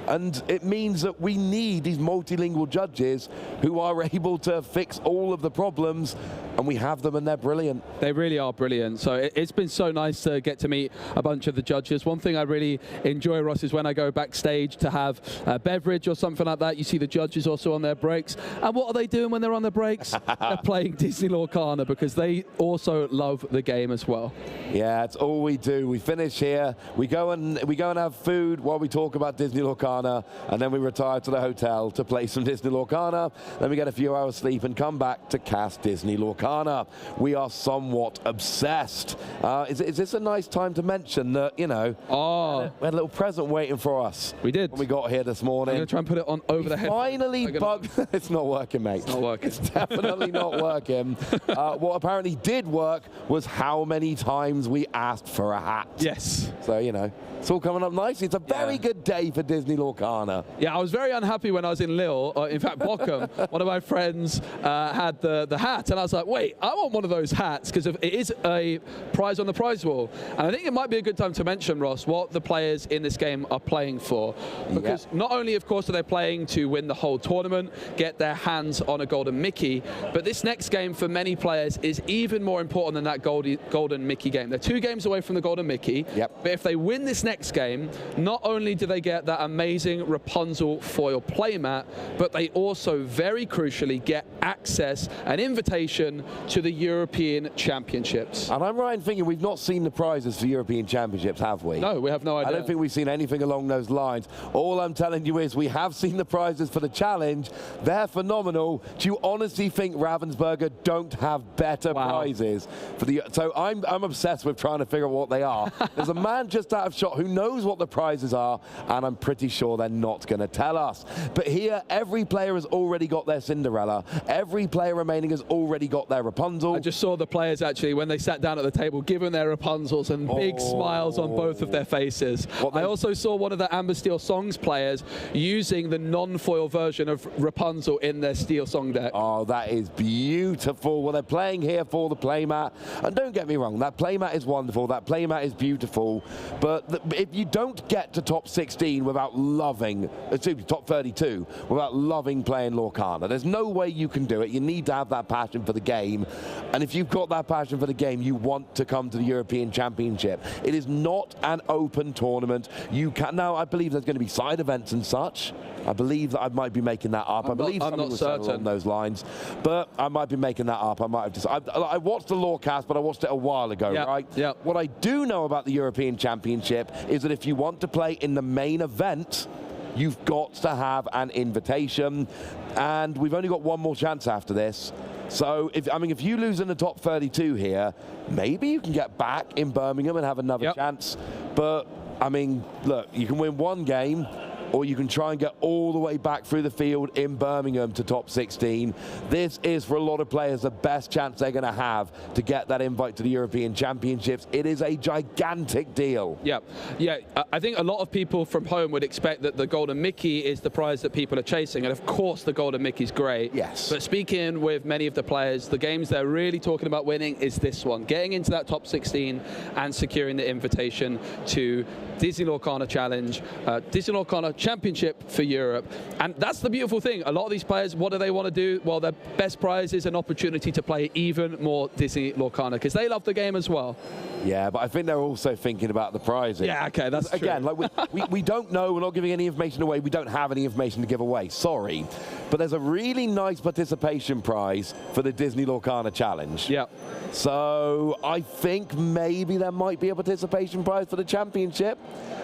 Speaker 1: And it means that we need these multilingual judges who are able to fix all of the problems, and we have them and they're brilliant.
Speaker 4: They really are brilliant. So it's been so nice to get to meet a bunch of the judges. One thing I really enjoy, Ross, is when I go backstage to have a beverage or something like that, you see the judges also on their breaks. And what are they doing when they're on their breaks? They're playing Disney Lorcana, because they also love the game as well.
Speaker 1: Yeah, it's all we do. We finish here, we go and have food while we talk about Disney Lorcana. Lorcana, and then we retire to the hotel to play some Disney Lorcana. Then we get a few hours sleep and come back to cast Disney Lorcana. We are somewhat obsessed. Is this a nice time to mention that, you know, we had a little present waiting for us.
Speaker 4: We did.
Speaker 1: When we got here this morning.
Speaker 4: I'm going to try and put it on over the head.
Speaker 1: Finally bugged. It's not working, mate.
Speaker 4: It's not working.
Speaker 1: It's definitely not working. What apparently did work was how many times we asked for a hat.
Speaker 4: Yes.
Speaker 1: So, you know, it's all coming up nicely. It's a very good day for Disney Lorcana.
Speaker 4: Yeah, I was very unhappy when I was in Lille. In fact, Bochum, one of my friends had the hat, and I was like, wait, I want one of those hats, because it is a prize on the prize wall. And I think it might be a good time to mention, Ross, what the players in this game are playing for. Because not only, of course, are they playing to win the whole tournament, get their hands on a golden Mickey, but this next game for many players is even more important than that golden Mickey game. They're 2 games away from the golden Mickey, but if they win this next game, not only do they get that amazing Rapunzel foil playmat, but they also very crucially get access, an invitation to the European Championships.
Speaker 1: And I'm right in thinking we've not seen the prizes for European Championships, have we?
Speaker 4: No, we have no idea.
Speaker 1: I don't think we've seen anything along those lines. All I'm telling you is we have seen the prizes for the challenge. They're phenomenal. Do you honestly think Ravensburger don't have better prizes for the? So I'm obsessed with trying to figure out what they are. There's a man just out of shot who knows what the prizes are, and I'm pretty sure they're not going to tell us. But here, every player has already got their Cinderella. Every player remaining has already got their Rapunzel.
Speaker 4: I just saw the players actually, when they sat down at the table, giving their Rapunzels and big smiles on both of their faces. I also saw one of the Amber Steel Songs players using the non-foil version of Rapunzel in their Steel Song deck.
Speaker 1: Oh, that is beautiful. Well, they're playing here for the playmat. And don't get me wrong, that playmat is wonderful. That playmat is beautiful. But if you don't get to top 16 without loving, top 32, without loving playing Lorcana, there's no way you can do it. You need to have that passion for the game. And if you've got that passion for the game, you want to come to the European Championship. It is not an open tournament. You can now. I believe there's going to be side events and such. I believe that I might be making that up. I believe something was said along those lines, but I might be making that up. I might have just. I watched the Lorecast, but I watched it a while ago, right?
Speaker 4: Yeah.
Speaker 1: What I do know about the European Championship is that if you want to play in the main event, you've got to have an invitation, and we've only got one more chance after this. So, if you lose in the top 32 here, maybe you can get back in Birmingham and have another chance. But, I mean, look, you can win one game, or you can try and get all the way back through the field in Birmingham to top 16. This is, for a lot of players, the best chance they're going to have to get that invite to the European Championships. It is a gigantic deal.
Speaker 4: Yeah, I think a lot of people from home would expect that the Golden Mickey is the prize that people are chasing, and of course the Golden Mickey's great.
Speaker 1: Yes.
Speaker 4: But speaking with many of the players, the games they're really talking about winning is this one, getting into that top 16 and securing the invitation to Disney Lorcana Challenge, Disney Lorcana Championship for Europe. And that's the beautiful thing. A lot of these players, what do they want to do? Well, their best prize is an opportunity to play even more Disney Lorcana, because they love the game as well.
Speaker 1: Yeah, but I think they're also thinking about the prizes.
Speaker 4: Yeah, okay, that's true.
Speaker 1: Again, like we don't know, we're not giving any information away, we don't have any information to give away, sorry. But there's a really nice participation prize for the Disney Lorcana Challenge.
Speaker 4: Yeah.
Speaker 1: So I think maybe there might be a participation prize for the championship.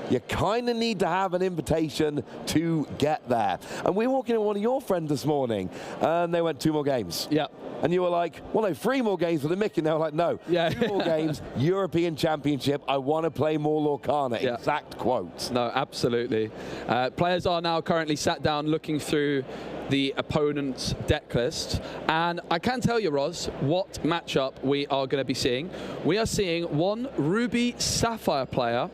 Speaker 1: You kind of need to have an invitation to get there. And we were walking in with one of your friends this morning, and they went 2 more games.
Speaker 4: Yeah.
Speaker 1: And you were like, well, no, 3 more games for the Mickey. And they were like, no, 2 more games, European Championship. I want to play more Lorcana. Yeah. Exact quotes.
Speaker 4: No, absolutely. Players are now currently sat down looking through the opponent's deck list. And I can tell you, Roz, what matchup we are going to be seeing. We are seeing one Ruby Sapphire player,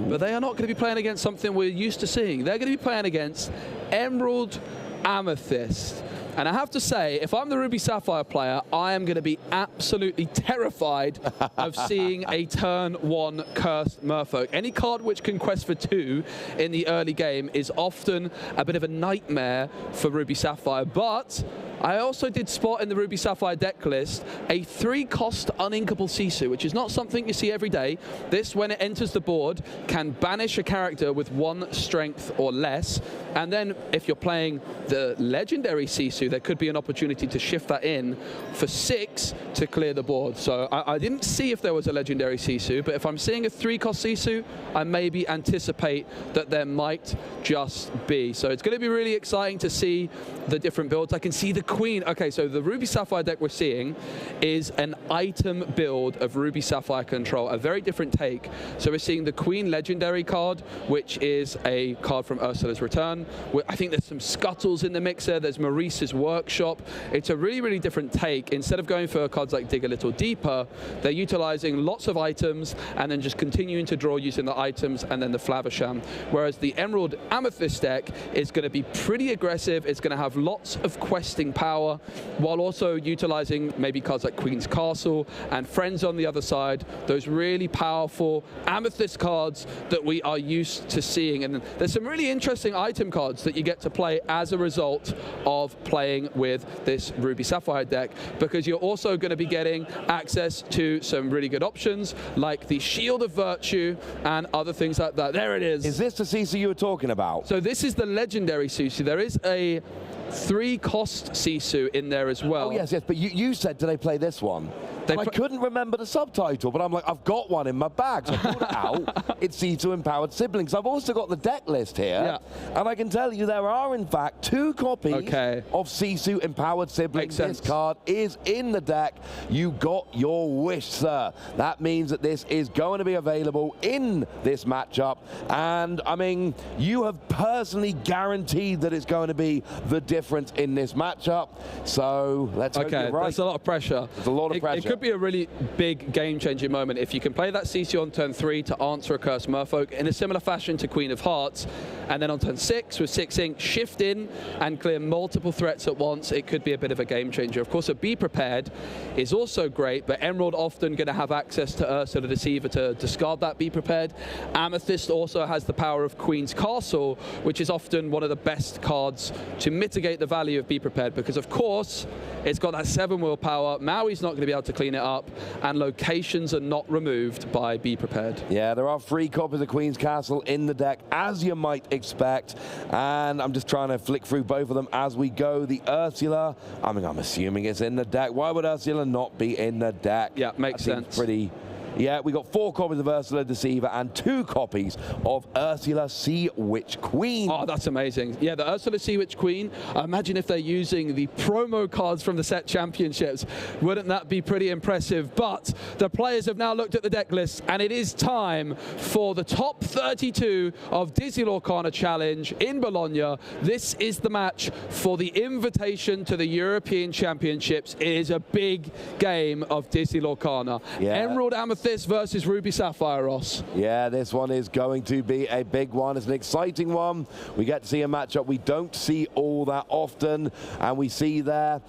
Speaker 4: but they are not going to be playing against something we're used to seeing. They're going to be playing against Emerald Amethyst. And I have to say, if I'm the Ruby Sapphire player, I am going to be absolutely terrified of seeing a turn 1 Cursed Merfolk. Any card which can quest for 2 in the early game is often a bit of a nightmare for Ruby Sapphire. But I also did spot in the Ruby Sapphire deck list a 3-cost uninkable Sisu, which is not something you see every day. This, when it enters the board, can banish a character with 1 strength or less. And then if you're playing the legendary Sisu, there could be an opportunity to shift that in for 6 to clear the board. So I didn't see if there was a legendary Sisu, but if I'm seeing a 3-cost Sisu, I maybe anticipate that there might just be. So it's going to be really exciting to see the different builds. I can see the Queen. Okay, so the Ruby Sapphire deck we're seeing is an item build of Ruby Sapphire control, a very different take. So we're seeing the Queen legendary card, which is a card from Ursula's Return. I think there's some Scuttles in the mixer. There's Maurice's Workshop. It's a really, really different take. Instead of going for cards like Dig a Little Deeper, they're utilizing lots of items and then just continuing to draw using the items and then the Flaversham. Whereas the Emerald Amethyst deck is going to be pretty aggressive. It's going to have lots of questing power while also utilizing maybe cards like Queen's Castle and Friends on the other side, those really powerful Amethyst cards that we are used to seeing. And there's some really interesting item cards that you get to play as a result of playing with this Ruby Sapphire deck, because you're also going to be getting access to some really good options like the Shield of Virtue and other things like that. There it is.
Speaker 1: Is this the Sisu you were talking about?
Speaker 4: So this is the legendary Sisu. There is a 3-cost Sisu in there as well.
Speaker 1: Oh, yes, but you said, did they play this one? I couldn't remember the subtitle, but I'm like, I've got one in my bag. So I pulled it out. It's Sisu Empowered Siblings. I've also got the deck list here. Yeah. And I can tell you there are, in fact, 2 copies of Sisu Empowered Siblings. This card is in the deck. You got your wish, sir. That means that this is going to be available in this matchup. And, I mean, you have personally guaranteed that it's going to be the difference in this matchup. So let's hope you're right.
Speaker 4: That's a lot of pressure.
Speaker 1: There's a lot of pressure.
Speaker 4: It could be a really big game-changing moment if you can play that Sisu on turn 3 to answer a Cursed Merfolk in a similar fashion to Queen of Hearts, and then on turn 6 with 6 ink, shift in and clear multiple threats at once. It could be a bit of a game-changer. Of course, a Be Prepared is also great, but Emerald often going to have access to Ursula Deceiver to discard that Be Prepared. Amethyst also has the power of Queen's Castle, which is often one of the best cards to mitigate the value of Be Prepared, because of course it's got that 7 willpower. Maui's not going to be able to clean it up, and locations are not removed by Be Prepared.
Speaker 1: Yeah, there are 3 copies of Queen's Castle in the deck, as you might expect, and I'm just trying to flick through both of them as we go. The Ursula, I mean, I'm assuming it's in the deck. Why would Ursula not be in the deck?
Speaker 4: Yeah, makes sense.
Speaker 1: Pretty. Yeah, we got 4 copies of Ursula Deceiver and 2 copies of Ursula Sea Witch Queen.
Speaker 4: Oh, that's amazing. Yeah, the Ursula Sea Witch Queen, imagine if they're using the promo cards from the set championships. Wouldn't that be pretty impressive? But the players have now looked at the deck list, and it is time for the top 32 of Dizzy Lorcana Challenge in Bologna. This is the match for the invitation to the European Championships. It is a big game of Dizzy Lorcana. Yeah. Emerald Amethyst versus Ruby Sapphire, Ross.
Speaker 1: Yeah, this one is going to be a big one. It's an exciting one. We get to see a matchup we don't see all that often, and we see there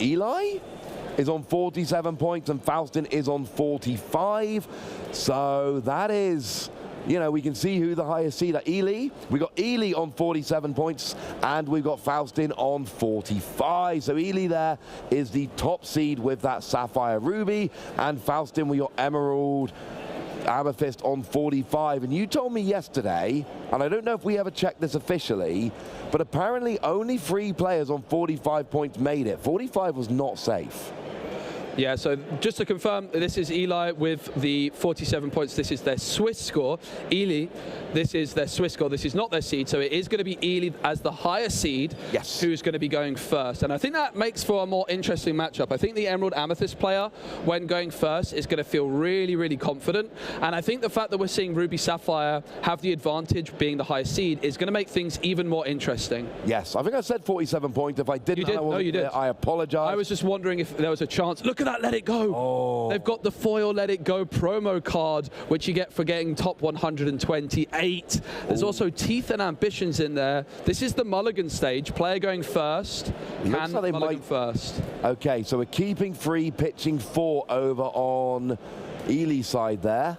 Speaker 1: Eli is on 47 points and Faustin is on 45. So that is, you know, we can see who the highest seed are. Ely, we got Ely on 47 points and we've got Faustin on 45. So Ely there is the top seed with that Sapphire Ruby, and Faustin with your Emerald Amethyst on 45. And you told me yesterday, and I don't know if we ever checked this officially, but apparently only 3 players on 45 points made it. 45 was not safe.
Speaker 4: Yeah, so just to confirm, this is Eli with the 47 points. This is their Swiss score. Ely, this is their Swiss score. This is not their seed, so it is going to be Ely as the higher seed who's going to be going first. And I think that makes for a more interesting matchup. I think the Emerald Amethyst player, when going first, is going to feel really, really confident. And I think the fact that we're seeing Ruby Sapphire have the advantage being the highest seed is going to make things even more interesting.
Speaker 1: Yes, I think I said 47 points. If I didn't,
Speaker 4: you did. No, you did.
Speaker 1: I apologize.
Speaker 4: I was just wondering if there was a chance. Look at that, Let It Go.
Speaker 1: Oh.
Speaker 4: They've got the foil Let It Go promo card, which you get for getting top 128. There's also Teeth and Ambitions in there. This is the Mulligan stage. Player going first.
Speaker 1: Looks like they
Speaker 4: Mulligan first.
Speaker 1: Okay, so we're keeping 3, pitching 4 over on Ely's side there.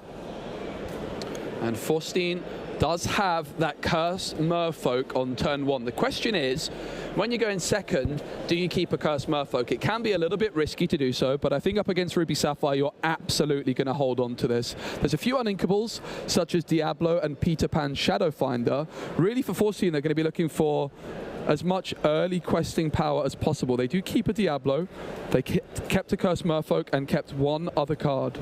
Speaker 4: And Faustin does have that Cursed Merfolk on turn 1. The question is, when you go in second, do you keep a Cursed Merfolk? It can be a little bit risky to do so, but I think up against Ruby Sapphire, you're absolutely going to hold on to this. There's a few uninkables, such as Diablo and Peter Pan Shadowfinder. Really, for Force Team, they're going to be looking for as much early questing power as possible. They do keep a Diablo, they kept a Cursed Merfolk, and kept one other card.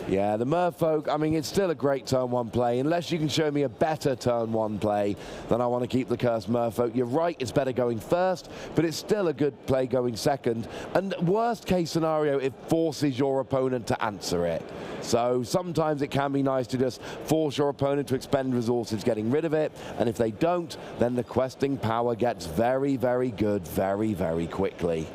Speaker 1: Yeah, the Merfolk, I mean, it's still a great turn 1 play. Unless you can show me a better turn 1 play, then I want to keep the Cursed Merfolk. You're right, it's better going first, but it's still a good play going second. And worst case scenario, it forces your opponent to answer it. So sometimes it can be nice to just force your opponent to expend resources getting rid of it. And if they don't, then the questing power gets very, very good very, very quickly.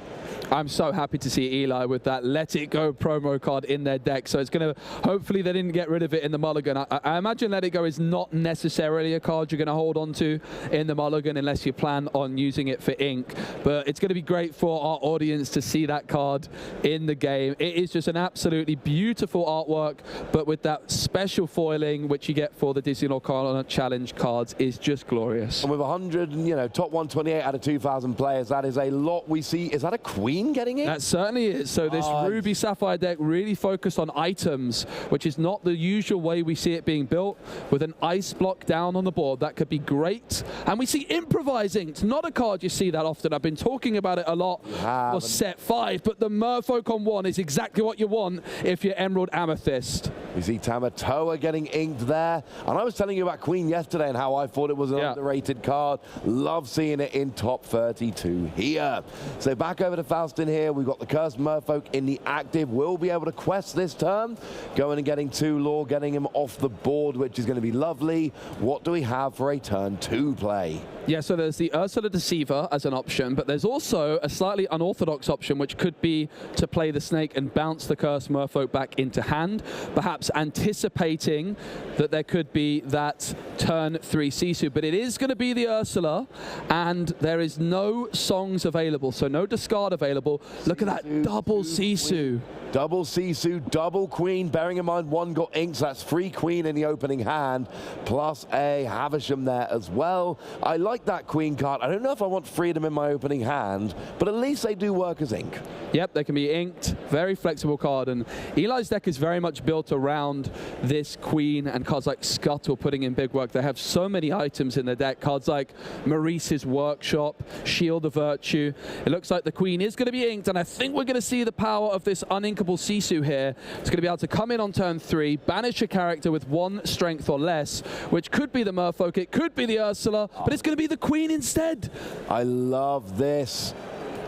Speaker 4: I'm so happy to see Eli with that Let It Go promo card in their deck. So it's going to, hopefully they didn't get rid of it in the mulligan. I imagine Let It Go is not necessarily a card you're going to hold on to in the mulligan unless you plan on using it for ink. But it's going to be great for our audience to see that card in the game. It is just an absolutely beautiful artwork, but with that special foiling, which you get for the Disney Lorcana Challenge cards, is just glorious.
Speaker 1: And with 100, you know, top 128 out of 2,000 players, that is a lot we see. Is that a Queen getting it?
Speaker 4: That certainly is. So this Ruby Sapphire deck really focused on items, which is not the usual way we see it being built, with an ice block down on the board. That could be great. And we see improvising. It's not a card you see that often. I've been talking about it a lot for set 5, but the Merfolk on 1 is exactly what you want if you're Emerald Amethyst.
Speaker 1: You see Tamatoa getting inked there. And I was telling you about Queen yesterday and how I thought it was an underrated card. Love seeing it in top 32 here. So back over to Faustin here. We've got the Cursed Merfolk in the active. We'll be able to quest this turn. Going and getting 2 lore, getting him off the board, which is going to be lovely. What do we have for a turn 2 play?
Speaker 4: Yeah, so there's the Ursula Deceiver as an option, but there's also a slightly unorthodox option, which could be to play the Snake and bounce the Cursed Merfolk back into hand, perhaps anticipating that there could be that turn 3 Sisu. But it is going to be the Ursula, and there is no songs available, so no discard available. Look at that double Sisu.
Speaker 1: Double Sisu, double Queen, bearing in mind 1 got inks, that's 3 Queen in the opening hand, plus a Havisham there as well. I like that Queen card. I don't know if I want Freedom in my opening hand, but at least they do work as ink.
Speaker 4: Yep, they can be inked. Very flexible card, and Eli's deck is very much built around this Queen and cards like Scuttle putting in big work. They have so many items in their deck, cards like Maurice's Workshop, Shield of Virtue. It looks like the Queen is going to be inked, and I think we're going to see the power of this uninkable Sisu here. It's going to be able to come in on turn 3, banish a character with 1 strength or less, which could be the Merfolk, it could be the Ursula, but it's going to be the Queen instead.
Speaker 1: I love this.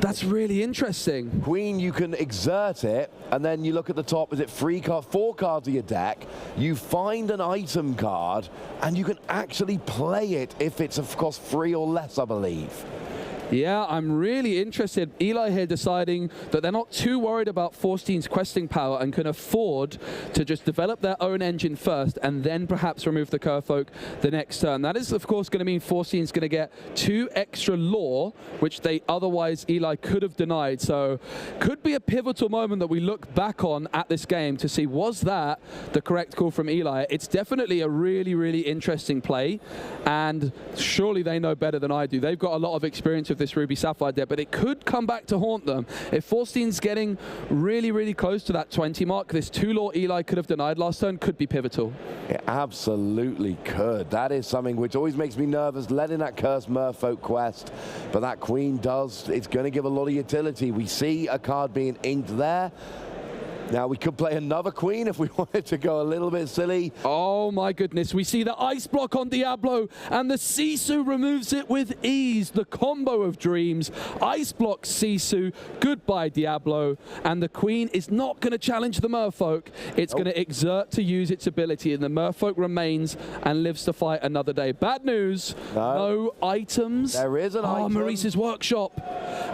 Speaker 4: That's really interesting.
Speaker 1: Queen, you can exert it, and then you look at the top, is it 4 cards of your deck, you find an item card, and you can actually play it if it's, of course, 3 or less, I believe.
Speaker 4: Yeah, I'm really interested. Eli here deciding that they're not too worried about Force Team's questing power and can afford to just develop their own engine first and then perhaps remove the Kerfolk the next turn. That is, of course, going to mean Force Team's going to get 2 extra lore, which they otherwise Eli could have denied. So could be a pivotal moment that we look back on at this game to see, was that the correct call from Eli? It's definitely a really, really interesting play, and surely they know better than I do. They've got a lot of experience with this Ruby Sapphire deck, but it could come back to haunt them. If Forstein's getting really, really close to that 20 mark, this 2 lore Eli could have denied last turn could be pivotal.
Speaker 1: It absolutely could. That is something which always makes me nervous, letting that Cursed Merfolk quest, but that Queen does, it's going to give a lot of utility. We see a card being inked there. Now, we could play another Queen if we wanted to go a little bit silly.
Speaker 4: Oh, my goodness. We see the Ice Block on Diablo, and the Sisu removes it with ease. The combo of dreams. Ice Block, Sisu, goodbye, Diablo. And the Queen is not going to challenge the Merfolk. It's going to exert to use its ability, and the Merfolk remains and lives to fight another day. Bad news. No items.
Speaker 1: There is an item.
Speaker 4: Maurice's Workshop.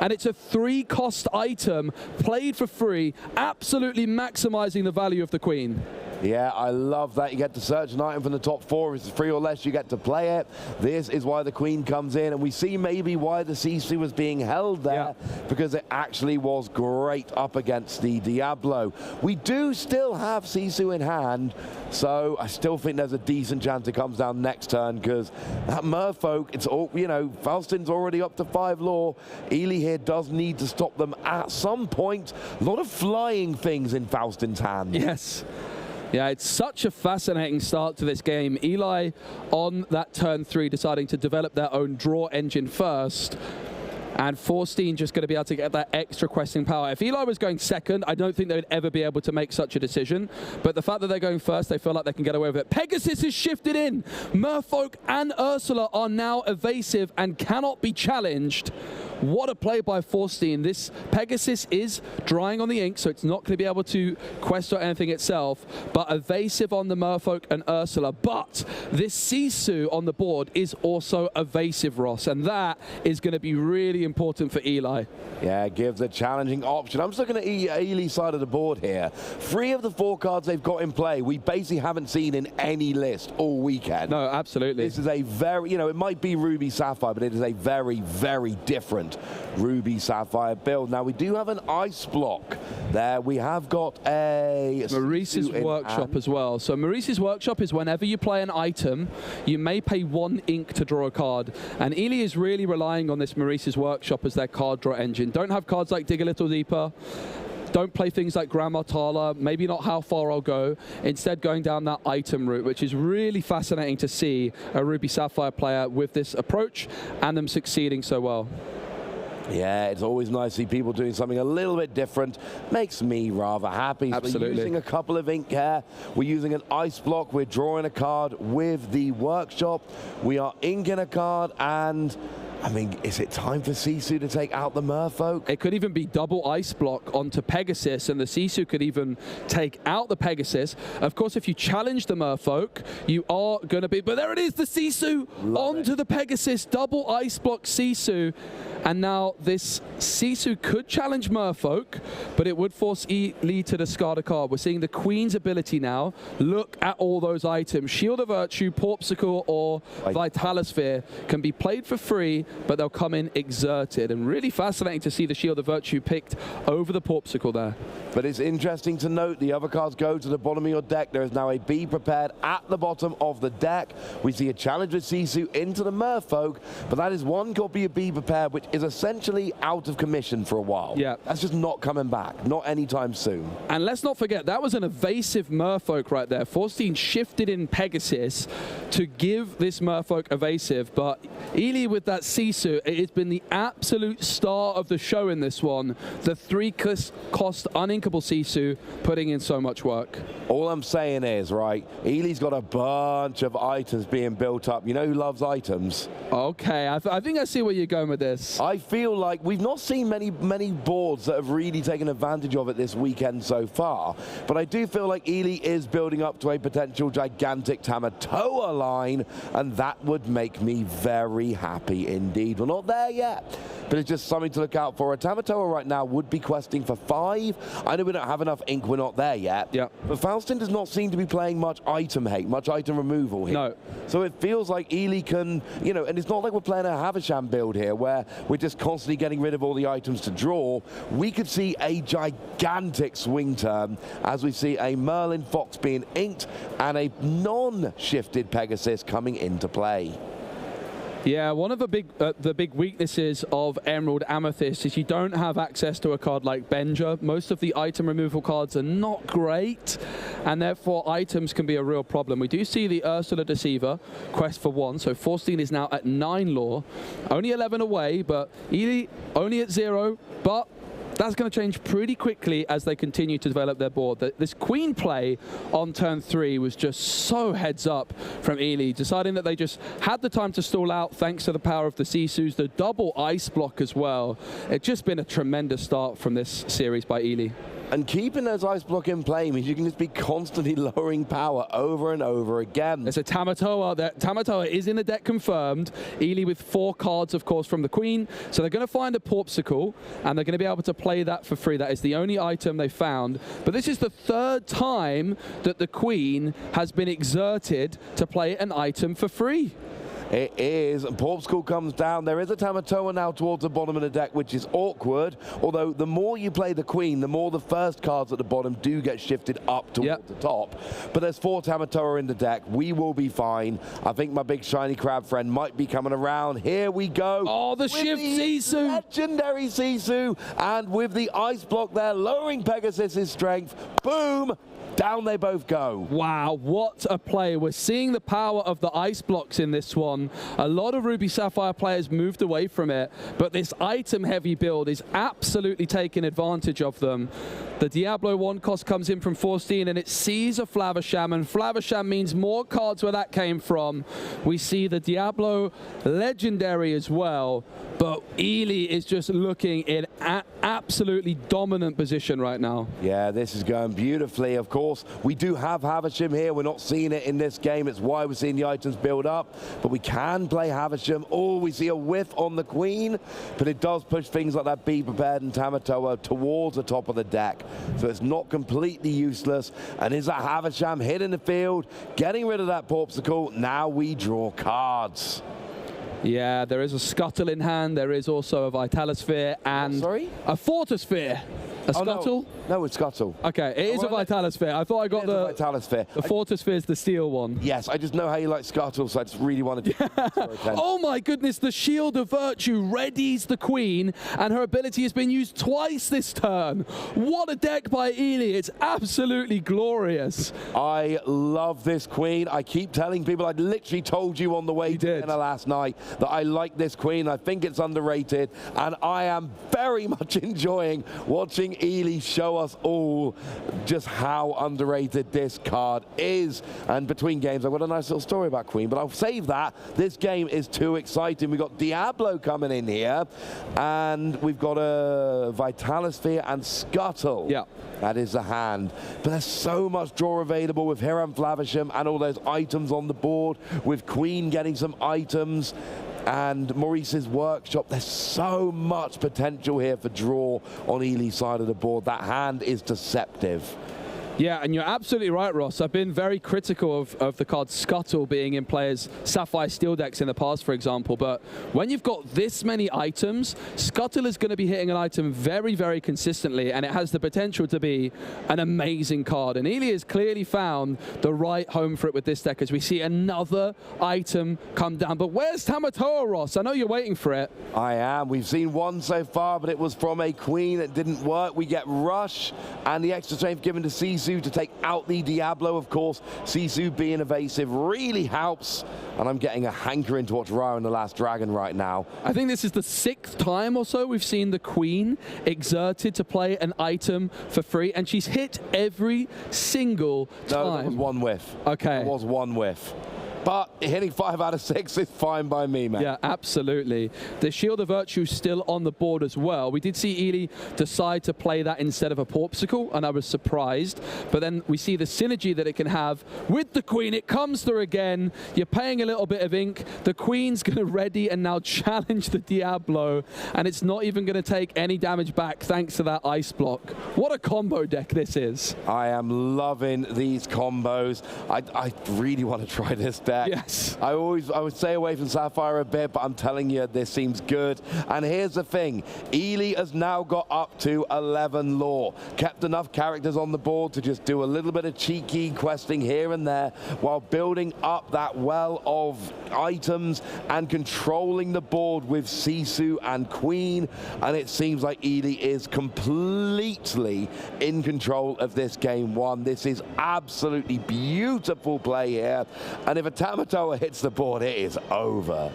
Speaker 4: And it's a 3-cost item, played for free, absolutely maximizing the value of the Queen.
Speaker 1: Yeah, I love that. You get to search an item from the top 4. If it's 3 or less, you get to play it. This is why the Queen comes in, and we see maybe why the Sisu was being held there, because it actually was great up against the Diablo. We do still have Sisu in hand, so I still think there's a decent chance it comes down next turn, because that Merfolk, it's all, you know, Faustin's already up to 5 lore. Ely here does need to stop them at some point. A lot of flying things in Faustin's hand.
Speaker 4: Yes. Yeah, it's such a fascinating start to this game. Eli on that turn 3 deciding to develop their own draw engine first. And Faustin just going to be able to get that extra questing power. If Eli was going second, I don't think they would ever be able to make such a decision. But the fact that they're going first, they feel like they can get away with it. Pegasus is shifted in. Merfolk and Ursula are now evasive and cannot be challenged. What a play by Faustin. This Pegasus is drying on the ink, so it's not going to be able to quest or anything itself, but evasive on the Merfolk and Ursula. But this Sisu on the board is also evasive, Ross, and that is going to be really important for Eli.
Speaker 1: Yeah, it gives a challenging option. I'm just looking at Ely's side of the board here. 3 of the 4 cards they've got in play, we basically haven't seen in any list all weekend.
Speaker 4: No, absolutely.
Speaker 1: This is a very, you know, it might be Ruby Sapphire, but it is a very, very different Ruby Sapphire build. Now, we do have an ice block there. We have got a
Speaker 4: Maurice's Workshop as well. So Maurice's Workshop is whenever you play an item, you may pay 1 ink to draw a card. And Ely is really relying on this Maurice's Workshop as their card draw engine. Don't have cards like Dig a Little Deeper. Don't play things like Grandma Tala, maybe not How Far I'll Go. Instead, going down that item route, which is really fascinating to see a Ruby Sapphire player with this approach and them succeeding so well.
Speaker 1: Yeah, it's always nice to see people doing something a little bit different. Makes me rather happy.
Speaker 4: Absolutely.
Speaker 1: We're using a couple of ink here. We're using an ice block. We're drawing a card with the Workshop. We are inking a card, and I mean, is it time for Sisu to take out the Merfolk?
Speaker 4: It could even be double ice block onto Pegasus, and the Sisu could even take out the Pegasus. Of course, if you challenge the Merfolk, you are going to be... But there it is, the Sisu onto the Pegasus. Double ice block Sisu. And now this Sisu could challenge Merfolk, but it would force Ely to discard a card. We're seeing the Queen's ability now. Look at all those items. Shield of Virtue, Porpsicle, or Vitalosphere can be played for free, but they'll come in exerted. And really fascinating to see the Shield of Virtue picked over the Porpsicle there.
Speaker 1: But it's interesting to note the other cards go to the bottom of your deck. There is now a Be Prepared at the bottom of the deck. We see a challenge with Sisu into the Merfolk, but that is one copy of Be Prepared, which is essentially out of commission for a while.
Speaker 4: Yeah.
Speaker 1: That's just not coming back, not anytime soon.
Speaker 4: And let's not forget, that was an evasive Merfolk right there. Faustin shifted in Pegasus to give this Merfolk evasive, but Ely with that Sisu, it has been the absolute star of the show in this one. The 3-cost uninkable Sisu putting in so much work.
Speaker 1: All I'm saying is, right, Ely's got a bunch of items being built up. You know who loves items?
Speaker 4: Okay, I think I see where you're going with this.
Speaker 1: I feel like we've not seen many boards that have really taken advantage of it this weekend so far, but I do feel like Ely is building up to a potential gigantic Tamatoa line, and that would make me very happy indeed. We're not there yet, but it's just something to look out for. A Tamatoa right now would be questing for 5. I know we don't have enough ink, we're not there yet, but Faustin does not seem to be playing much item hate, much item removal here.
Speaker 4: No.
Speaker 1: So it feels like Ely can, you know, and it's not like we're playing a Havisham build here where we're just constantly getting rid of all the items to draw. We could see a gigantic swing turn as we see a Merlin Fox being inked and a non-shifted Pegasus coming into play.
Speaker 4: Yeah, one of the big weaknesses of Emerald Amethyst is you don't have access to a card like Benja. Most of the item removal cards are not great, and therefore items can be a real problem. We do see the Ursula Deceiver quest for 1, so Faustin is now at 9 lore, only 11 away, but Ely only at 0, but that's going to change pretty quickly as they continue to develop their board. This Queen play on turn 3 was just so heads up from Ely, deciding that they just had the time to stall out thanks to the power of the Sisus, the double ice block as well. It's just been a tremendous start from this series by Ely.
Speaker 1: And keeping those ice block in play means you can just be constantly lowering power over and over again.
Speaker 4: There's a Tamatoa there. Tamatoa is in the deck confirmed. Ely with 4 cards, of course, from the Queen. So they're going to find a Porpsicle, and they're going to be able to play that for free. That is the only item they found. But this is the 3rd time that the Queen has been exerted to play an item for free.
Speaker 1: It is, and Porpsicle comes down. There is a Tamatoa now towards the bottom of the deck, which is awkward. Although the more you play the Queen, the more the first cards at the bottom do get shifted up towards the top. But there's 4 Tamatoa in the deck. We will be fine. I think my big shiny crab friend might be coming around. Here we go.
Speaker 4: Oh, the shift Sisu.
Speaker 1: Legendary Sisu. And with the ice block there, lowering Pegasus's strength. Boom. Down they both go.
Speaker 4: Wow, what a play. We're seeing the power of the ice blocks in this one. A lot of Ruby Sapphire players moved away from it, but this item-heavy build is absolutely taking advantage of them. The Diablo 1 cost comes in from Forstein, and it sees a Flaversham, and Flaversham means more cards where that came from. We see the Diablo Legendary as well, but Ely is just looking in an absolutely dominant position right now.
Speaker 1: Yeah, this is going beautifully. Of course, we do have Havisham here. We're not seeing it in this game. It's why we're seeing the items build up, but we can play Havisham. Oh, we see a whiff on the Queen, but it does push things like that Be Prepared and Tamatoa towards the top of the deck. So it's not completely useless. And is that Havisham hitting the field, getting rid of that Porpsicle? Now we draw cards.
Speaker 4: Yeah, there is a Scuttle in hand. There is also a Vitalosphere and a Fortosphere. A Scuttle?
Speaker 1: No, it's Scuttle.
Speaker 4: Okay, it is a Vitalosphere. I thought I got the
Speaker 1: Vitalosphere.
Speaker 4: The Fortosphere is the steel one.
Speaker 1: Yes, I just know how you like Scuttle, so I just really wanted to.
Speaker 4: Oh my goodness, the Shield of Virtue readies the Queen, and her ability has been used twice this turn. What a deck by Ely. It's absolutely glorious.
Speaker 1: I love this Queen. I keep telling people, I literally told you on the way to dinner last night that I like this Queen. I think it's underrated, and I am very much enjoying watching Ely show us all just how underrated this card is. And between games, I've got a nice little story about Queen, but I'll save that. This game is too exciting. We've got Diablo coming in here, and we've got a Vitalosphere and Scuttle.
Speaker 4: Yeah.
Speaker 1: That is the hand. But there's so much draw available with Hiram Flaversham and all those items on the board, with Queen getting some items, and Maurice's workshop. There's so much potential here for draw on Ely's side of the board. That hand is deceptive.
Speaker 4: Yeah, and you're absolutely right, Ross. I've been very critical of the card Scuttle being in players' Sapphire Steel decks in the past, for example. But when you've got this many items, Scuttle is going to be hitting an item very, very consistently, and it has the potential to be an amazing card. And Ely has clearly found the right home for it with this deck as we see another item come down. But where's Tamatoa, Ross? I know you're waiting for it.
Speaker 1: I am. We've seen one so far, but it was from a Queen. It didn't work. We get Rush and the extra strength given to Sisu to take out the Diablo, of course. Sisu being evasive really helps, and I'm getting a hankering to watch Raya and the Last Dragon right now.
Speaker 4: I think this is the 6th time or so we've seen the Queen exerted to play an item for free, and she's hit every single time.
Speaker 1: No, that was one whiff.
Speaker 4: Okay.
Speaker 1: It was one whiff. But hitting 5 out of 6 is fine by me, man.
Speaker 4: Yeah, absolutely. The Shield of Virtue still on the board as well. We did see Ely decide to play that instead of a Porpsicle, and I was surprised. But then we see the synergy that it can have with the Queen. It comes through again. You're paying a little bit of ink. The Queen's going to ready and now challenge the Diablo, and it's not even going to take any damage back thanks to that ice block. What a combo deck this is.
Speaker 1: I am loving these combos. I really want to try this deck.
Speaker 4: Yes.
Speaker 1: I would stay away from Sapphire a bit, but I'm telling you, this seems good. And here's the thing. Ely has now got up to 11 lore. Kept enough characters on the board to just do a little bit of cheeky questing here and there while building up that well of items and controlling the board with Sisu and Queen. And it seems like Ely is completely in control of this game one. This is absolutely beautiful play here. And if a Tamatoa hits the board, it is over.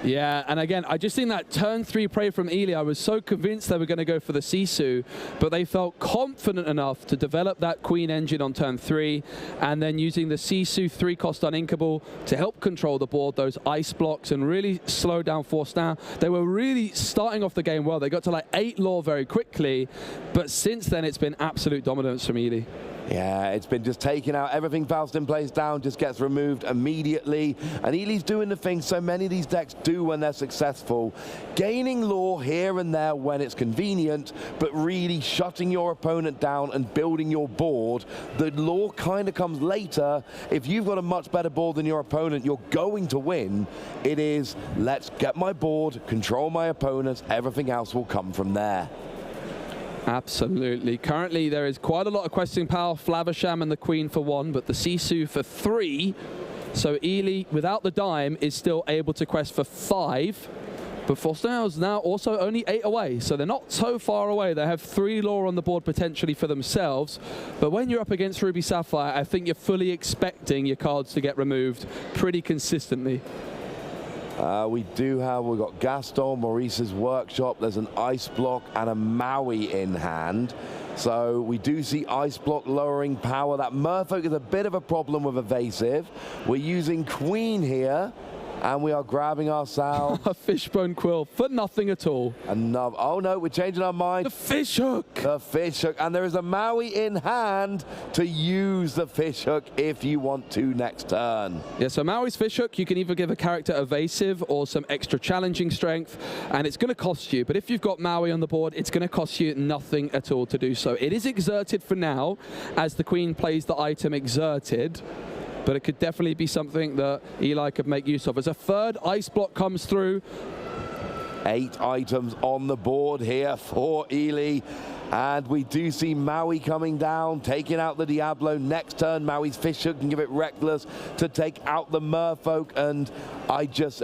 Speaker 4: Yeah, and again, I just think that turn 3 play from Ely, I was so convinced they were going to go for the Sisu, but they felt confident enough to develop that Queen engine on turn 3, and then using the Sisu 3-cost uninkable to help control the board, those ice blocks, and really slow down Force Now. They were really starting off the game well. They got to like 8 lore very quickly, but since then it's been absolute dominance from Ely.
Speaker 1: Yeah, it's been just taken out. Everything Faustin plays down just gets removed immediately. And Ely's doing the thing so many of these decks do when they're successful. Gaining lore here and there when it's convenient, but really shutting your opponent down and building your board. The lore kind of comes later. If you've got a much better board than your opponent, you're going to win. It is, let's get my board, control my opponents, everything else will come from there.
Speaker 4: Absolutely. Currently, there is quite a lot of questing power. Flavisham and the Queen for 1, but the Sisu for 3. So Ely, without the dime, is still able to quest for 5. But Forstein's now also only 8 away, so they're not so far away. They have 3 lore on the board potentially for themselves. But when you're up against Ruby Sapphire, I think you're fully expecting your cards to get removed pretty consistently.
Speaker 1: We've got Gaston, Maurice's Workshop, there's an Ice Block and a Maui in hand. So we do see Ice Block lowering power. That Merfolk is a bit of a problem with evasive. We're using Queen here, and we are grabbing ourselves
Speaker 4: a Fishbone Quill for nothing at all.
Speaker 1: Another, oh no, we're changing our mind.
Speaker 4: The Fishhook.
Speaker 1: The Fishhook, and there is a Maui in hand to use the Fishhook if you want to next turn.
Speaker 4: Yeah, so Maui's Fishhook, you can either give a character evasive or some extra challenging strength, and it's going to cost you. But if you've got Maui on the board, it's going to cost you nothing at all to do so. It is exerted for now, as the Queen plays the item exerted. But it could definitely be something that Ely could make use of. As a third Ice Block comes through.
Speaker 1: 8 items on the board here for Ely. And we do see Maui coming down, taking out the Diablo. Next turn, Maui's Fishhook can give it Reckless to take out the Merfolk. And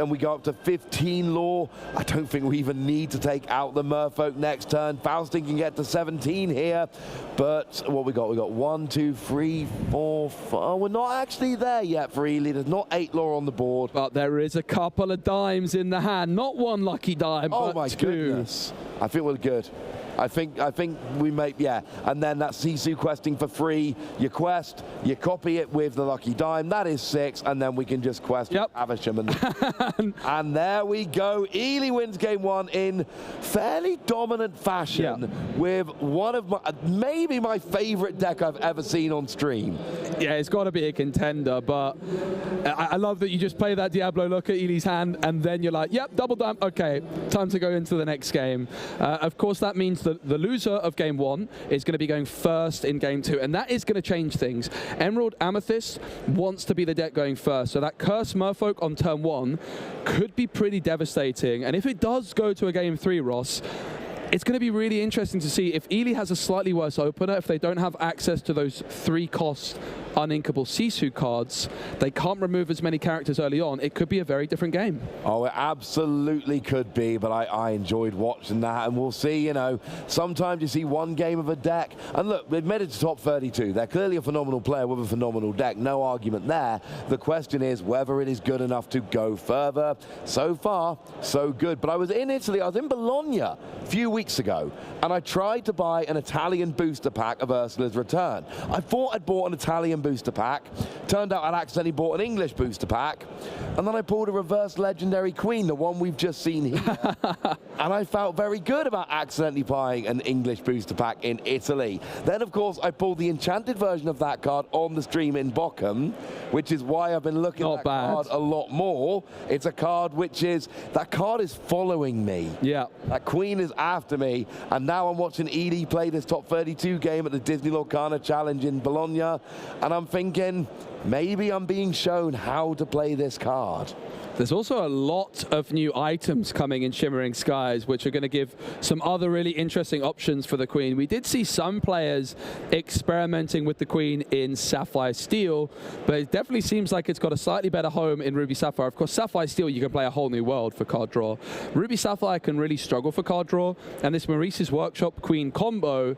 Speaker 1: we go up to 15 lore. I don't think we even need to take out the Merfolk next turn. Faustin can get to 17 here. But what we got? We got 1, 2, 3, 4, 5. Oh, we're not actually there yet for Ely. There's not 8 lore on the board.
Speaker 4: But there is a couple of dimes in the hand. Not 1 lucky dime, but 2.
Speaker 1: Oh my goodness. I think we're good. I think we may, yeah. And then that Sisu questing for free. You quest, you copy it with the lucky dime. That is 6, and then we can just quest Avisham. And there we go. Ely wins game 1 in fairly dominant fashion with one of maybe my favorite deck I've ever seen on stream.
Speaker 4: Yeah, it's got to be a contender, but I love that you just play that Diablo, look at Ely's hand, and then you're like, yep, double dime. Okay, time to go into the next game. Of course, that means the loser of game 1 is going to be going first in game 2, and that is going to change things. Emerald Amethyst wants to be the deck going first, so that Curse Merfolk on turn 1 could be pretty devastating. And if it does go to a game 3, Ross, it's going to be really interesting to see if Ely has a slightly worse opener, if they don't have access to those 3-cost uninkable Sisu cards, they can't remove as many characters early on. It could be a very different game.
Speaker 1: Oh, it absolutely could be, but I enjoyed watching that, and we'll see, you know, sometimes you see one game of a deck, and look, they've made it to top 32. They're clearly a phenomenal player with a phenomenal deck, no argument there. The question is whether it is good enough to go further. So far, so good. But I was in Italy, I was in Bologna a few weeks ago, and I tried to buy an Italian booster pack of Ursula's Return. I thought I'd bought an Italian booster pack. Turned out I'd accidentally bought an English booster pack, and then I pulled a reverse legendary Queen, the one we've just seen here. And I felt very good about accidentally buying an English booster pack in Italy. Then, of course, I pulled the enchanted version of that card on the stream in Bochum, which is why I've been looking at that card a lot more. It's a card which is, that card is following me.
Speaker 4: Yeah.
Speaker 1: That Queen is after me, and now I'm watching Edie play this top 32 game at the Disney Lorcana Challenge in Bologna, and I'm thinking, maybe I'm being shown how to play this card.
Speaker 4: There's also a lot of new items coming in Shimmering Skies, which are going to give some other really interesting options for the Queen. We did see some players experimenting with the Queen in Sapphire Steel, but it definitely seems like it's got a slightly better home in Ruby Sapphire. Of course, Sapphire Steel, you can play a whole new world for card draw. Ruby Sapphire can really struggle for card draw, and this Maurice's Workshop Queen combo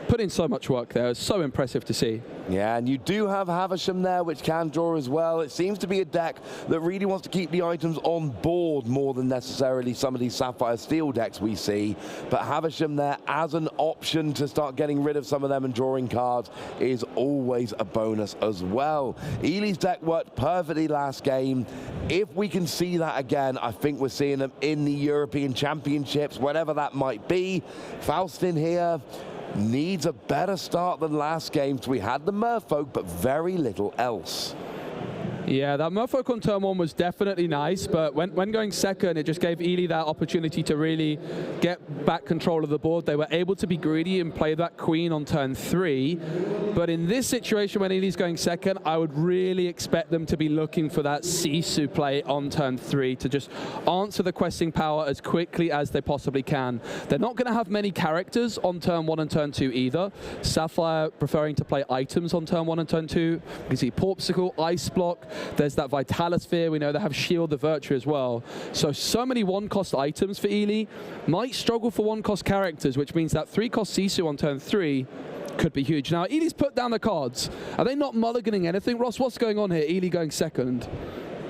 Speaker 4: put in so much work there. It's so impressive to see.
Speaker 1: Yeah, and you do have Havisham there, which can draw as well. It seems to be a deck that really wants to keep the items on board more than necessarily some of these Sapphire Steel decks we see. But Havisham there as an option to start getting rid of some of them and drawing cards is always a bonus as well. Ely's deck worked perfectly last game. If we can see that again, I think we're seeing them in the European Championships, whatever that might be. Faustin here needs a better start than last game. So we had the Merfolk, but very little else.
Speaker 4: Yeah, that Merfolk on turn 1 was definitely nice, but when going second, it just gave Ely that opportunity to really get back control of the board. They were able to be greedy and play that queen on turn 3, but in this situation when Ely's going second, I would really expect them to be looking for that Sisu play on turn 3 to just answer the questing power as quickly as they possibly can. They're not going to have many characters on turn 1 and turn 2 either. Sapphire preferring to play items on turn 1 and turn 2. You can see Porpsicle, Ice Block. There's that Vitalosphere. We know they have Shield the Virtue as well. So many one-cost items for Ely. Might struggle for one-cost characters, which means that 3-cost Sisu on turn 3 could be huge. Now, Ely's put down the cards. Are they not mulliganing anything? Ross, what's going on here? Ely going second.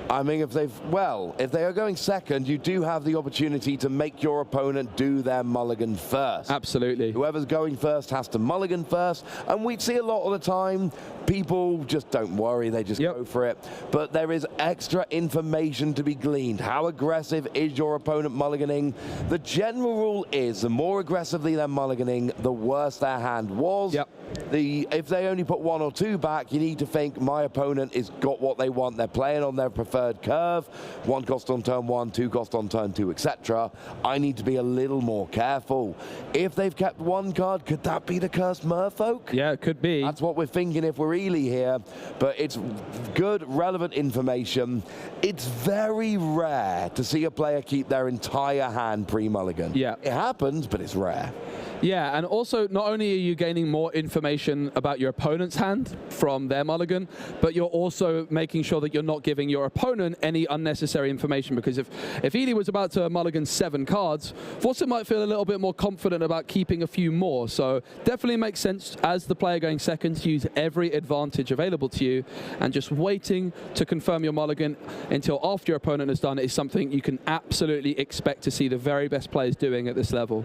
Speaker 1: I mean, if they are going second, you do have the opportunity to make your opponent do their mulligan first.
Speaker 4: Absolutely.
Speaker 1: Whoever's going first has to mulligan first, and we see a lot of the time, people just don't worry, they just go for it. But there is extra information to be gleaned. How aggressive is your opponent mulliganing? The general rule is the more aggressively they're mulliganing, the worse their hand was. If they only put 1 or 2 back, you need to think my opponent has got what they want. They're playing on their preferred curve, 1 cost on turn 1, 2 cost on turn 2, etc. I need to be a little more careful. If they've kept 1 card, could that be the Cursed Merfolk?
Speaker 4: Yeah, it could be.
Speaker 1: That's what we're thinking if we're Ely here, but it's good, relevant information. It's very rare to see a player keep their entire hand pre-mulligan.
Speaker 4: Yeah.
Speaker 1: It happens, but it's rare.
Speaker 4: Yeah, and also not only are you gaining more information about your opponent's hand from their mulligan, but you're also making sure that you're not giving your opponent any unnecessary information, because if Ely was about to mulligan 7 cards, Forster might feel a little bit more confident about keeping a few more. So definitely makes sense as the player going second to use every advantage available to you, and just waiting to confirm your mulligan until after your opponent has done it is something you can absolutely expect to see the very best players doing at this level.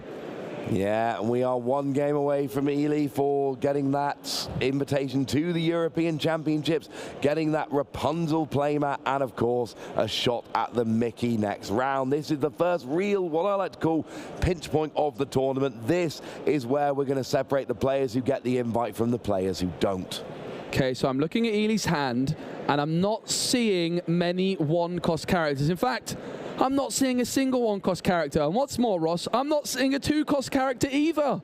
Speaker 1: Yeah, and we are 1 game away from Ely for getting that invitation to the European Championships, getting that Rapunzel playmat, and of course a shot at the Mickey next round. This is the first real, what I like to call, pinch point of the tournament. This is where we're going to separate the players who get the invite from the players who don't.
Speaker 4: Okay, so I'm looking at Ely's hand, and I'm not seeing many 1-cost characters. In fact, I'm not seeing a single 1-cost character. And what's more, Ross, I'm not seeing a 2-cost character either.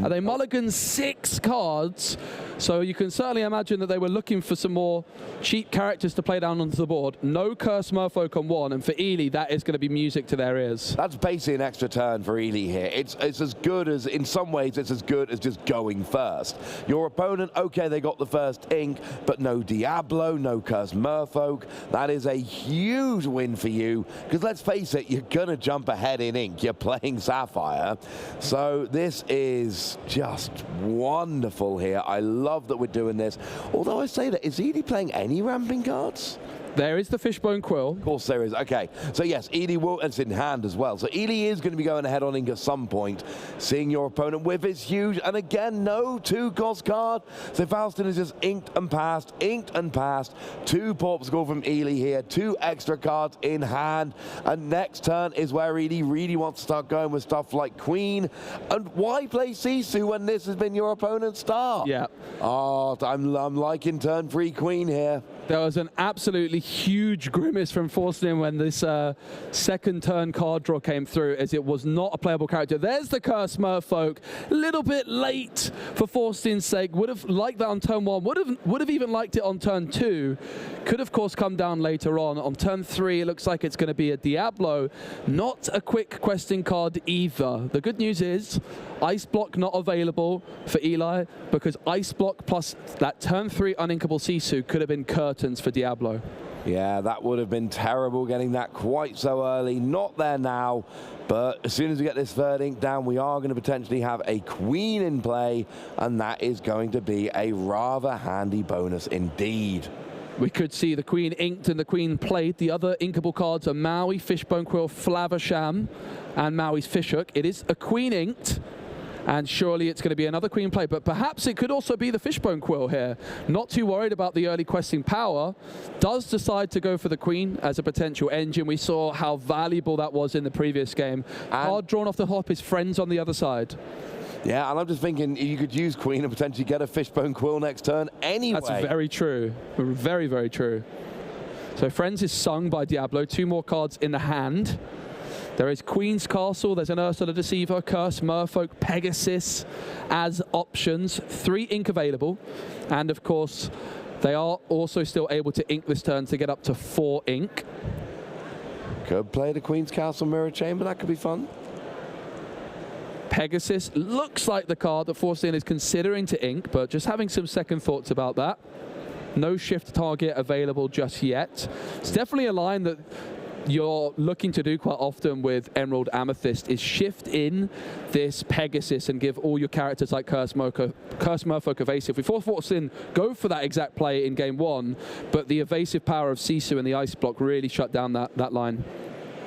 Speaker 4: They mulligan 6 cards, so you can certainly imagine that they were looking for some more cheap characters to play down onto the board. No Cursed Merfolk on 1, and for Ely, that is going to be music to their ears.
Speaker 1: That's basically an extra turn for Ely here. It's as good as, in some ways, it's as good as just going first. Your opponent, okay, they got the first ink, but no Diablo, no Cursed Merfolk. That is a huge win for you, because let's face it, you're going to jump ahead in ink. You're playing Sapphire. So this is just wonderful here. I love that we're doing this. Although I say that, is Ely playing any ramping cards?
Speaker 4: There is the Fishbone Quill.
Speaker 1: Of course there is. Okay, so yes, Ely will, and it's in hand as well. So Ely is going to be going ahead on ink at some point. Seeing your opponent with is huge. And again, no 2-cost card. So Faustin is just inked and passed. 2 Porpsicle from Ely here. 2 extra cards in hand. And next turn is where Ely really wants to start going with stuff like Queen. And why play Sisu when this has been your opponent's start?
Speaker 4: Yeah.
Speaker 1: Oh, I'm liking turn 3 Queen here.
Speaker 4: There was an absolutely huge grimace from Forster when this second turn card draw came through, as it was not a playable character. There's the Cursed Merfolk. A little bit late for Forster's sake. Would have liked that on turn 1. Would have even liked it on turn 2. Could, of course, come down later on. On turn 3, it looks like it's going to be a Diablo. Not a quick questing card either. The good news is Ice Block not available for Ely, because Ice Block plus that turn 3 uninkable Sisu could have been curtains for Diablo.
Speaker 1: Yeah, that would have been terrible getting that quite so early. Not there now, but as soon as we get this third ink down, we are going to potentially have a queen in play, and that is going to be a rather handy bonus indeed.
Speaker 4: We could see the queen inked and the queen played. The other inkable cards are Maui, Fishbone Quill, Flavisham, and Maui's Fishhook. It is a queen inked, and surely it's going to be another queen play, but perhaps it could also be the Fishbone Quill here. Not too worried about the early questing power. Does decide to go for the queen as a potential engine. We saw how valuable that was in the previous game. Card drawn off the hop is friends on the other side.
Speaker 1: Yeah, and I'm just thinking you could use queen and potentially get a Fishbone Quill next turn anyway.
Speaker 4: That's very true. Very, very true. So Friends is sung by Diablo. 2 more cards in the hand. There is Queen's Castle, there's an Ursula Deceiver, Curse, Merfolk, Pegasus as options. 3 ink available. And of course, they are also still able to ink this turn to get up to 4 ink.
Speaker 1: Could play the Queen's Castle Mirror Chamber, that could be fun.
Speaker 4: Pegasus looks like the card that Forstein is considering to ink, but just having some second thoughts about that. No shift target available just yet. It's definitely a line that you're looking to do quite often with Emerald Amethyst, is shift in this Pegasus and give all your characters like Curse, Merfolk evasive. We Forstein go for that exact play in game 1, but the evasive power of Sisu and the ice block really shut down that line.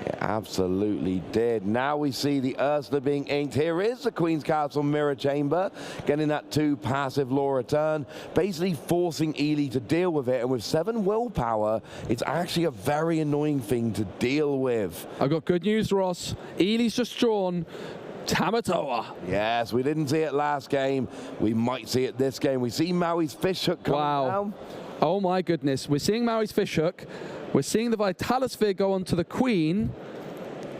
Speaker 1: It absolutely did. Now we see the Ursula being inked. Here is the Queen's Castle Mirror Chamber, getting that 2 passive law return, basically forcing Ely to deal with it. And with 7 willpower, it's actually a very annoying thing to deal with.
Speaker 4: I've got good news, Ross. Ely's just drawn Tamatoa.
Speaker 1: Yes, we didn't see it last game. We might see it this game. We see Maui's Fishhook coming down.
Speaker 4: Oh my goodness. We're seeing Maui's Fishhook. We're seeing the Vitalosphere go on to the Queen,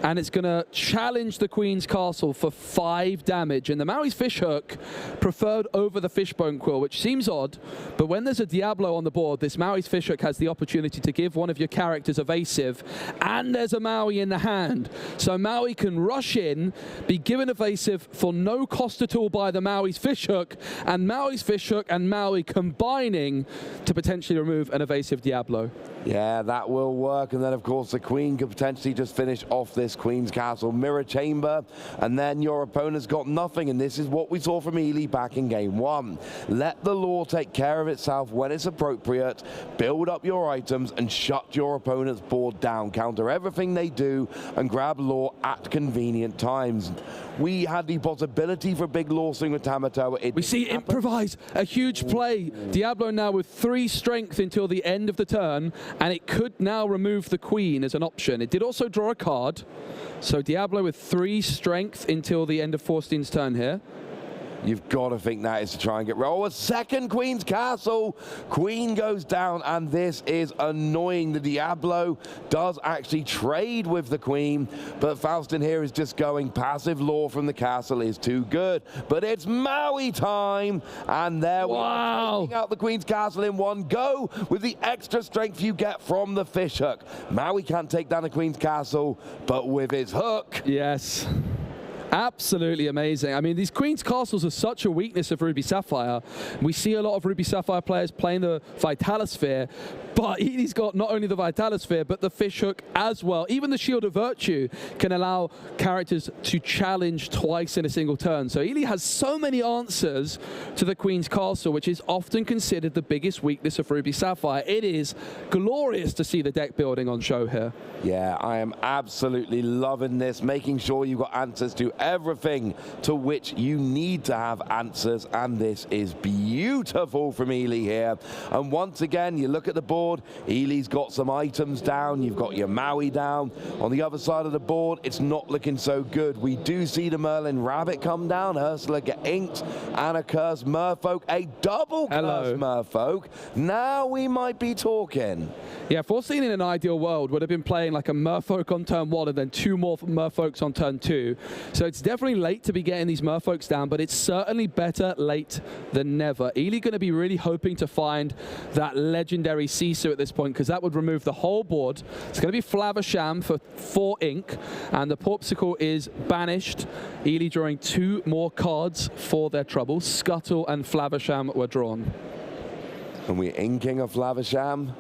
Speaker 4: and it's going to challenge the Queen's Castle for 5 damage. And the Maui's Fishhook preferred over the Fishbone Quill, which seems odd, but when there's a Diablo on the board, this Maui's Fishhook has the opportunity to give one of your characters evasive, and there's a Maui in the hand. So Maui can rush in, be given evasive for no cost at all by the Maui's Fishhook, and Maui's Fishhook and Maui combining to potentially remove an evasive Diablo.
Speaker 1: Yeah, that will work. And then, of course, the Queen could potentially just finish off this Queen's Castle Mirror Chamber. And then your opponent's got nothing. And this is what we saw from Ely back in game 1. Let the law take care of itself when it's appropriate. Build up your items and shut your opponent's board down. Counter everything they do and grab law at convenient times. We had the possibility for a big law swing with Tamatoa.
Speaker 4: We see improvise, a huge play. Diablo now with 3 strength until the end of the turn, and it could now remove the Queen as an option. It did also draw a card, so Diablo with 3 strength until the end of Forstein's turn here.
Speaker 1: You've got to think that is to try and get rid of a second Queen's Castle. Queen goes down, and this is annoying. The Diablo does actually trade with the Queen, but Faustin here is just going passive law from the castle is too good. But it's Maui time, and there we are, taking out the Queen's Castle in one go with the extra strength you get from the Fishhook. Maui can't take down the Queen's Castle, but with his hook.
Speaker 4: Yes. Absolutely amazing. I mean, these Queen's Castles are such a weakness of Ruby Sapphire. We see a lot of Ruby Sapphire players playing the Vitalosphere, but he's got not only the Vitalosphere, but the Fishhook as well. Even the Shield of Virtue can allow characters to challenge twice in a single turn. So Ely has so many answers to the Queen's Castle, which is often considered the biggest weakness of Ruby Sapphire. It is glorious to see the deck building on show here.
Speaker 1: Yeah, I am absolutely loving this, making sure you've got answers to everything to which you need to have answers, and this is beautiful from Ely here. And once again, you look at the board, Ely's got some items down, you've got your Maui down. On the other side of the board, it's not looking so good. We do see the Merlin Rabbit come down, Ursula get inked, and a Curse Merfolk, a double Curse Merfolk. Now we might be talking.
Speaker 4: Yeah, Forstein in an ideal world would have been playing like a Merfolk on turn 1 and then 2 more Merfolks on turn 2. So it's definitely late to be getting these Merfolks down, but it's certainly better late than never. Ely going to be really hoping to find that legendary Sisu at this point, because that would remove the whole board. It's going to be Flavisham for 4 ink, and the Porpsicle is banished. Ely drawing 2 more cards for their trouble. Scuttle and Flavisham were drawn.
Speaker 1: And we're inking a Flavisham.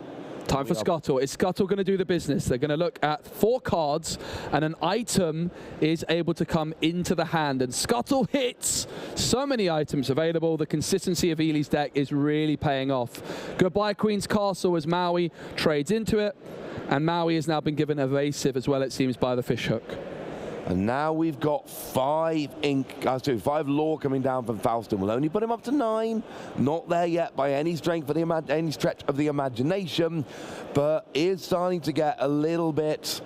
Speaker 4: Time for Scuttle. Is Scuttle going to do the business? They're going to look at 4 cards, and an item is able to come into the hand. And Scuttle hits so many items available. The consistency of Ely's deck is really paying off. Goodbye Queen's Castle as Maui trades into it. And Maui has now been given evasive as well, it seems, by the fishhook.
Speaker 1: And now we've got 5 lore coming down from Faustin. We'll only put him up to 9. Not there yet by any stretch of the imagination, but is starting to get a little bit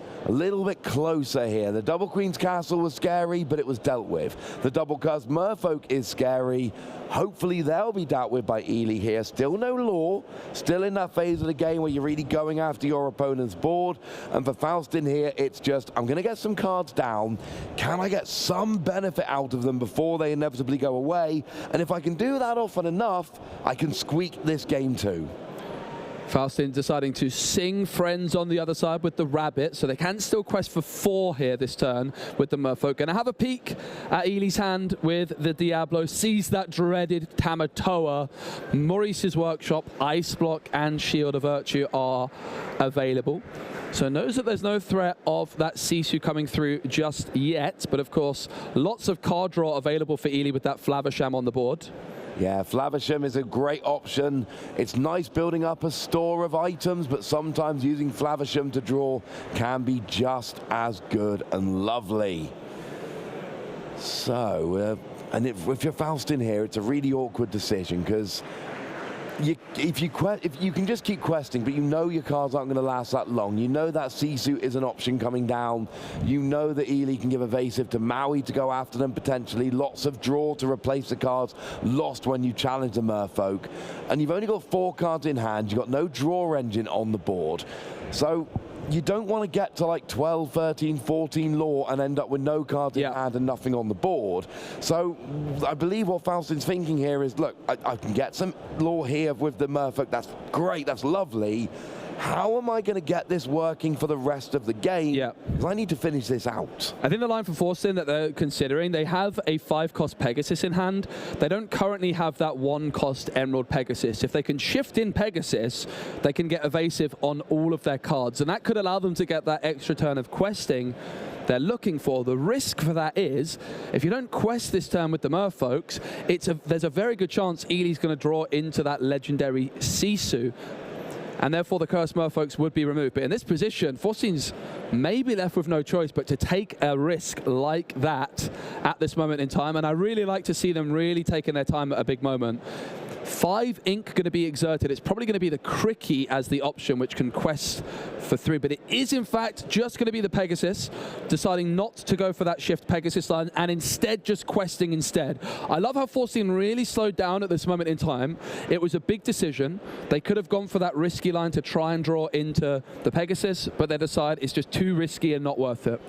Speaker 1: closer here. The double Queen's Castle was scary, but it was dealt with. The double Cursed Merfolk is scary. Hopefully they'll be dealt with by Ely here. Still no lore. Still in that phase of the game where you're really going after your opponent's board. And for Faustin here, it's just, I'm going to get some cards down. Can I get some benefit out of them before they inevitably go away? And if I can do that often enough, I can squeak this game too.
Speaker 4: Faustin deciding to sing friends on the other side with the rabbit, so they can still quest for 4 here this turn with the Merfolk. Gonna have a peek at Ely's hand with the Diablo, sees that dreaded Tamatoa. Maurice's Workshop, Ice Block, and Shield of Virtue are available. So knows that there's no threat of that Sisu coming through just yet, but of course, lots of card draw available for Ely with that Flaversham on the board.
Speaker 1: Yeah, Flaversham is a great option. It's nice building up a store of items, but sometimes using Flaversham to draw can be just as good and lovely. So, and if you're Faustin here, it's a really awkward decision because if you can just keep questing, but you know your cards aren't going to last that long. You know that Sisu is an option coming down. You know that Ely can give evasive to Maui to go after them potentially. Lots of draw to replace the cards lost when you challenge the Merfolk. And you've only got 4 cards in hand. You've got no draw engine on the board. So you don't want to get to like 12, 13, 14 lore and end up with no cards in hand and nothing on the board. So I believe what Faustin's thinking here is, look, I can get some lore here with the Merfolk. That's great. That's lovely. How am I going to get this working for the rest of the game? Yeah. Because I need to finish this out.
Speaker 4: I think the line for Faustin that they're considering, they have a 5-cost Pegasus in hand. They don't currently have that 1-cost Emerald Pegasus. If they can shift in Pegasus, they can get evasive on all of their cards. And that could allow them to get that extra turn of questing they're looking for. The risk for that is, if you don't quest this turn with the Merfolks, there's a very good chance Ely's going to draw into that legendary Sisu. And therefore the Cursed Merfolks would be removed. But in this position, Faustin's maybe left with no choice but to take a risk like that at this moment in time. And I really like to see them really taking their time at a big moment. 5 ink going to be exerted. It's probably going to be the Cricky as the option, which can quest for 3. But it is, in fact, just going to be the Pegasus, deciding not to go for that shift Pegasus line and instead just questing instead. I love how Faustin really slowed down at this moment in time. It was a big decision. They could have gone for that risky line to try and draw into the Pegasus, but they decide it's just too risky and not worth it.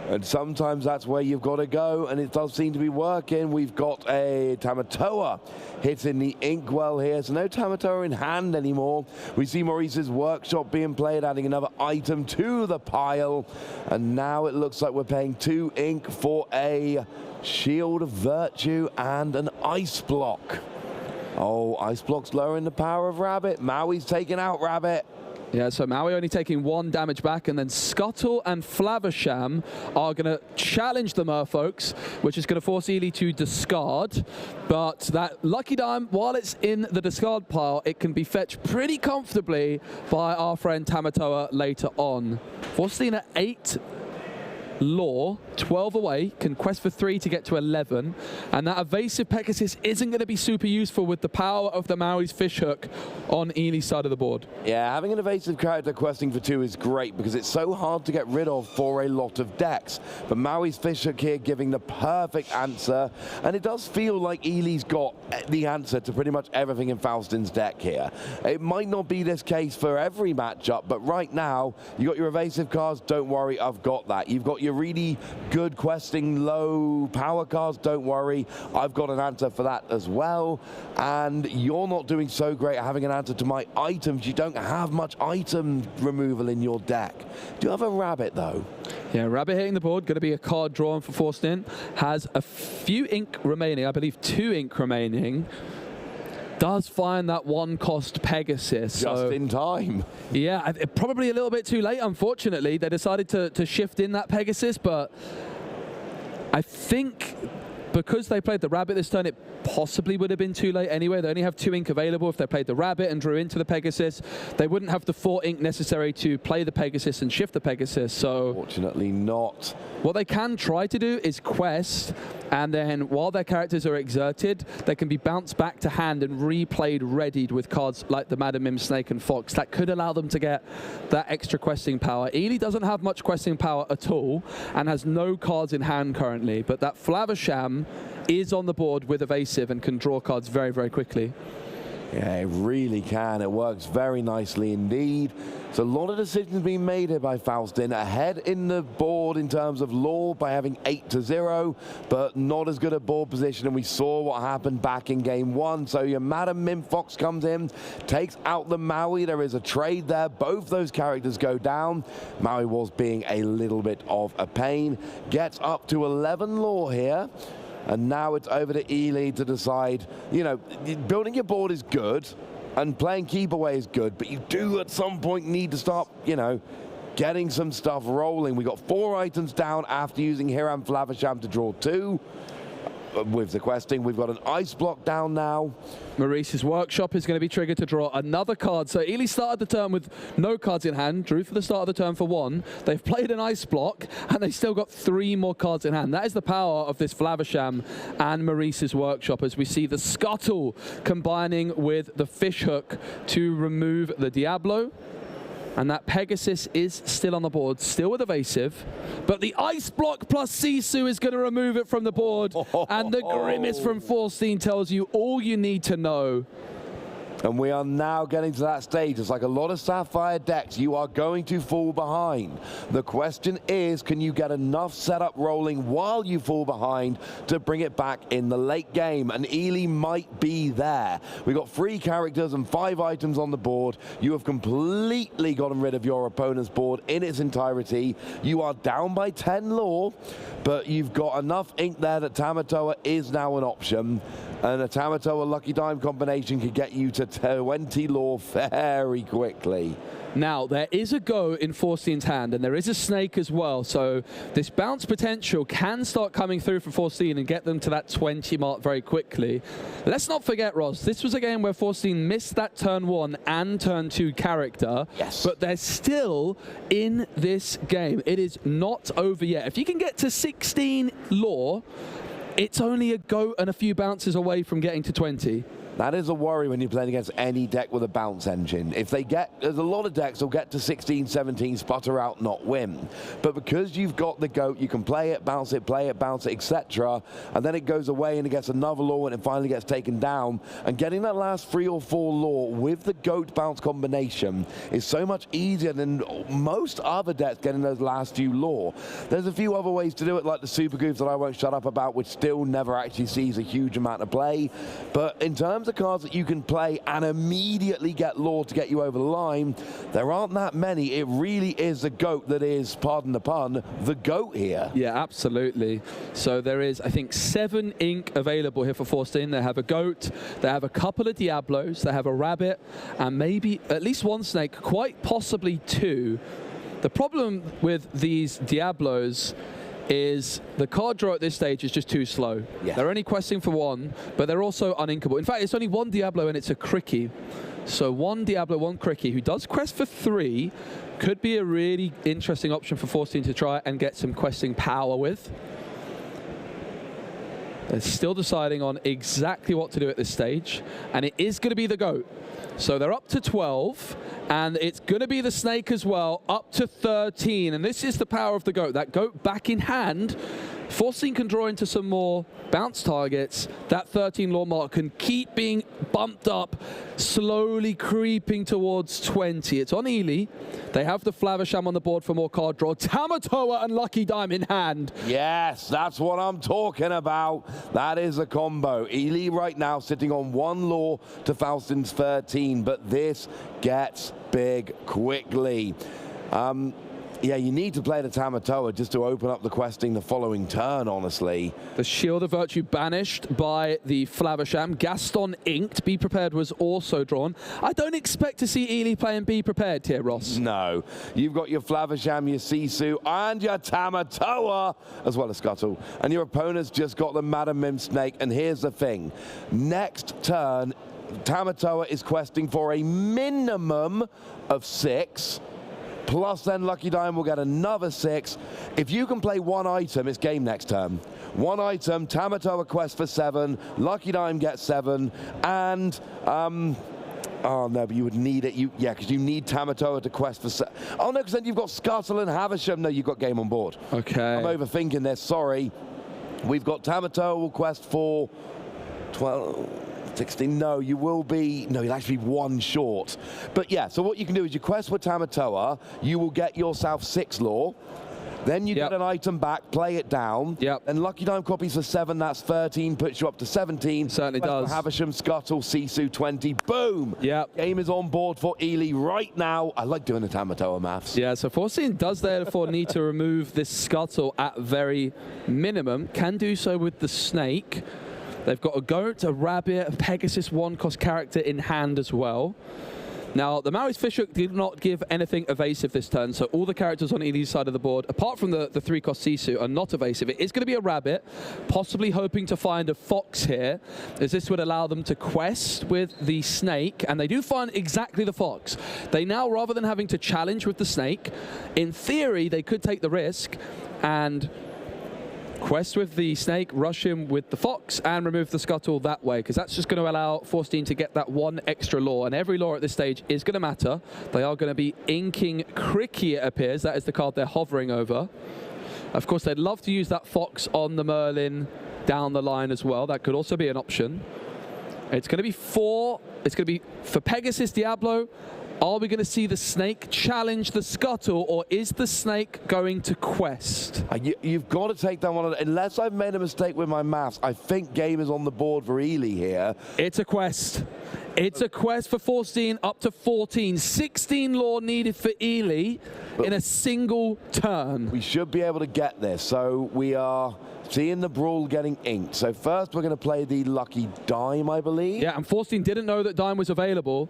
Speaker 1: And sometimes that's where you've got to go, and it does seem to be working. We've got a Tamatoa hitting the inkwell here, so no Tamatoa in hand anymore. We see Maurice's Workshop being played, adding another item to the pile, and now it looks like we're paying 2 ink for a Shield of Virtue and an Ice Block. Oh, Ice Block's lowering the power of Rabbit. Maui's taking out Rabbit.
Speaker 4: Yeah, so Maui only taking 1 damage back, and then Scuttle and Flaversham are going to challenge the Merfolks, which is going to force Ely to discard. But that Lucky Dime, while it's in the discard pile, it can be fetched pretty comfortably by our friend Tamatoa later on. Faustin at 8 lore, 12 away, can quest for 3 to get to 11, and that evasive Pegasus isn't going to be super useful with the power of the Maui's Fishhook on Ely's side of the board.
Speaker 1: Yeah, having an evasive character questing for 2 is great because it's so hard to get rid of for a lot of decks. But Maui's Fishhook here giving the perfect answer, and it does feel like Ely's got the answer to pretty much everything in Faustin's deck here. It might not be this case for every matchup, but right now, you got your evasive cards, don't worry, I've got that. You've got your really good questing low power cards, don't worry, I've got an answer for that as well. And you're not doing so great at having an answer to my items. You don't have much item removal in your deck. Do you have a Rabbit though?
Speaker 4: Yeah, Rabbit hitting the board, going to be a card drawn for Faustin. Has a few ink remaining, I believe 2 ink remaining. does find that one-cost Pegasus.
Speaker 1: Just in time.
Speaker 4: Yeah, probably a little bit too late, unfortunately. They decided to shift in that Pegasus, but I think because they played the Rabbit this turn, it possibly would have been too late anyway. They only have 2 ink available. If they played the Rabbit and drew into the Pegasus, they wouldn't have the 4 ink necessary to play the Pegasus and shift the Pegasus. So
Speaker 1: Fortunately not.
Speaker 4: what they can try to do is quest, and then while their characters are exerted, they can be bounced back to hand and replayed readied with cards like the Madam Mim, Snake and Fox. That could allow them to get that extra questing power. Ely doesn't have much questing power at all and has no cards in hand currently, but that Flavisham is on the board with Evasive and can draw cards very, very quickly.
Speaker 1: Yeah, it really can. It works very nicely indeed. So a lot of decisions being made here by Faustin. Ahead in the board in terms of lore by having 8-0, but not as good a board position. And we saw what happened back in game 1. So your Madam Mim Fox comes in, takes out the Maui. There is a trade there. Both those characters go down. Maui was being a little bit of a pain. Gets up to 11 lore here. And now it's over to Ely to decide, you know, building your board is good and playing keep away is good, but you do at some point need to start, you know, getting some stuff rolling. We got 4 items down after using Hiram Flavisham to draw 2. With the questing, we've got an ice block down now.
Speaker 4: Maurice's Workshop is going to be triggered to draw another card. So Ely started the turn with no cards in hand, drew for the start of the turn for 1. They've played an ice block, and they still got 3 more cards in hand. That is the power of this Flavisham and Maurice's Workshop, as we see the Scuttle combining with the Fishhook to remove the Diablo. And that Pegasus is still on the board, still with Evasive. But the Ice Block plus Sisu is going to remove it from the board. And the Grimace from Forstein tells you all you need to know.
Speaker 1: And we are now getting to that stage. It's like a lot of Sapphire decks. You are going to fall behind. The question is, can you get enough setup rolling while you fall behind to bring it back in the late game? And Ely might be there. We got 3 characters and 5 items on the board. You have completely gotten rid of your opponent's board in its entirety. You are down by 10 lore, but you've got enough ink there that Tamatoa is now an option. And a Tamatoa Lucky Dime combination could get you to 20 lore very quickly.
Speaker 4: Now, there is a go in Forstein's hand, and there is a snake as well, so this bounce potential can start coming through for Forstein and get them to that 20 mark very quickly. Let's not forget, Ross, this was a game where Forstein missed that turn 1 and turn 2 character,
Speaker 1: yes,
Speaker 4: but they're still in this game. It is not over yet. If you can get to 16 lore, it's only a goat and a few bounces away from getting to 20.
Speaker 1: That is a worry when you're playing against any deck with a bounce engine. If they get, there's a lot of decks that'll get to 16, 17, sputter out, not win. But because you've got the goat, you can play it, bounce it, bounce it, etc. And then it goes away and it gets another lore and it finally gets taken down. And getting that last 3 or 4 lore with the goat bounce combination is so much easier than most other decks getting those last few lore. There's a few other ways to do it, like the super goofs that I won't shut up about, which still never actually sees a huge amount of play. But in terms of cards that you can play and immediately get lore to get you over the line, there aren't that many. It really is the goat that is, pardon the pun, the goat here.
Speaker 4: Yeah, absolutely. So there is, I think, 7 ink available here for Forstein. They have a goat, they have a couple of Diablos, they have a rabbit, and maybe at least 1 snake, quite possibly 2. The problem with these Diablos is the card draw at this stage is just too slow. Yeah. They're only questing for 1, but they're also uninkable. In fact, it's only 1 Diablo and it's a Cricky. So 1 Diablo, 1 Cricky, who does quest for 3, could be a really interesting option for Forstein to try and get some questing power with. They're still deciding on exactly what to do at this stage, and it is going to be the goat. So they're up to 12, and it's going to be the snake as well, up to 13. And this is the power of the goat. That goat back in hand, Forstein can draw into some more bounce targets. That 13 lore mark can keep being bumped up, slowly creeping towards 20. It's on Ely. They have the Flavisham on the board for more card draw. Tamatoa and Lucky Dime in hand.
Speaker 1: Yes, that's what I'm talking about. That is a combo. Ely right now sitting on 1 lore to Faustin's 13, but this gets big quickly. Yeah, you need to play the Tamatoa just to open up the questing the following turn, honestly.
Speaker 4: The Shield of Virtue banished by the Flavisham. Gaston inked. Be Prepared was also drawn. I don't expect to see Ely playing Be Prepared here, Ross.
Speaker 1: No. You've got your Flavisham, your Sisu, and your Tamatoa, as well as Scuttle. And your opponent's just got the Madam Mim Snake. And here's the thing. Next turn, Tamatoa is questing for a minimum of 6. Plus then Lucky Dime will get another 6. If you can play one item, it's game next turn. One item, Tamatoa quest for 7, Lucky Dime gets 7, and oh no, but you would need it. Yeah, because you need Tamatoa to quest for 7. Oh no, because then you've got Scuttle and Havisham. No, you've got game on board.
Speaker 4: Okay.
Speaker 1: I'm overthinking this, sorry. We've got Tamatoa will quest for 12... 16, no, you will be, no, you'll actually be 1 short. But yeah, so what you can do is you quest with Tamatoa, you will get yourself 6 lore, then you get an item back, play it down, and Lucky Dime copies for 7, that's 13, puts you up to 17.
Speaker 4: Certainly does.
Speaker 1: Havisham, Scuttle, Sisu, 20, boom! Game is on board for Ely right now. I like doing the Tamatoa maths.
Speaker 4: Yeah, so 14 does therefore need to remove this Scuttle at very minimum, can do so with the Snake. They've got a goat, a rabbit, a Pegasus 1-cost character in hand as well. Now, the Maui's Fishhook did not give anything evasive this turn, so all the characters on Ely's side of the board, apart from the 3-cost Sisu, are not evasive. It is going to be a rabbit, possibly hoping to find a fox here, as this would allow them to quest with the snake, and they do find exactly the fox. They now, rather than having to challenge with the snake, in theory, they could take the risk and quest with the snake, rush him with the fox, and remove the Scuttle that way, because that's just going to allow 14 to get that 1 extra lore, and every lore at this stage is going to matter. They are going to be inking Cricky, it appears. That is the card they're hovering over. Of course, they'd love to use that fox on the Merlin down the line as well. That could also be an option. It's going to be 4. It's going to be for Pegasus Diablo. Are we going to see the snake challenge the Scuttle, or is the snake going to quest?
Speaker 1: You've got to take that one. Unless I've made a mistake with my maths, I think game is on the board for Ely here.
Speaker 4: It's a quest. It's a quest for 14 up to 14. 16 lore needed for Ely in a single turn.
Speaker 1: We should be able to get this. So we are seeing the Brawl getting inked. So first we're going to play the Lucky Dime, I believe.
Speaker 4: Yeah, and 14 didn't know that Dime was available.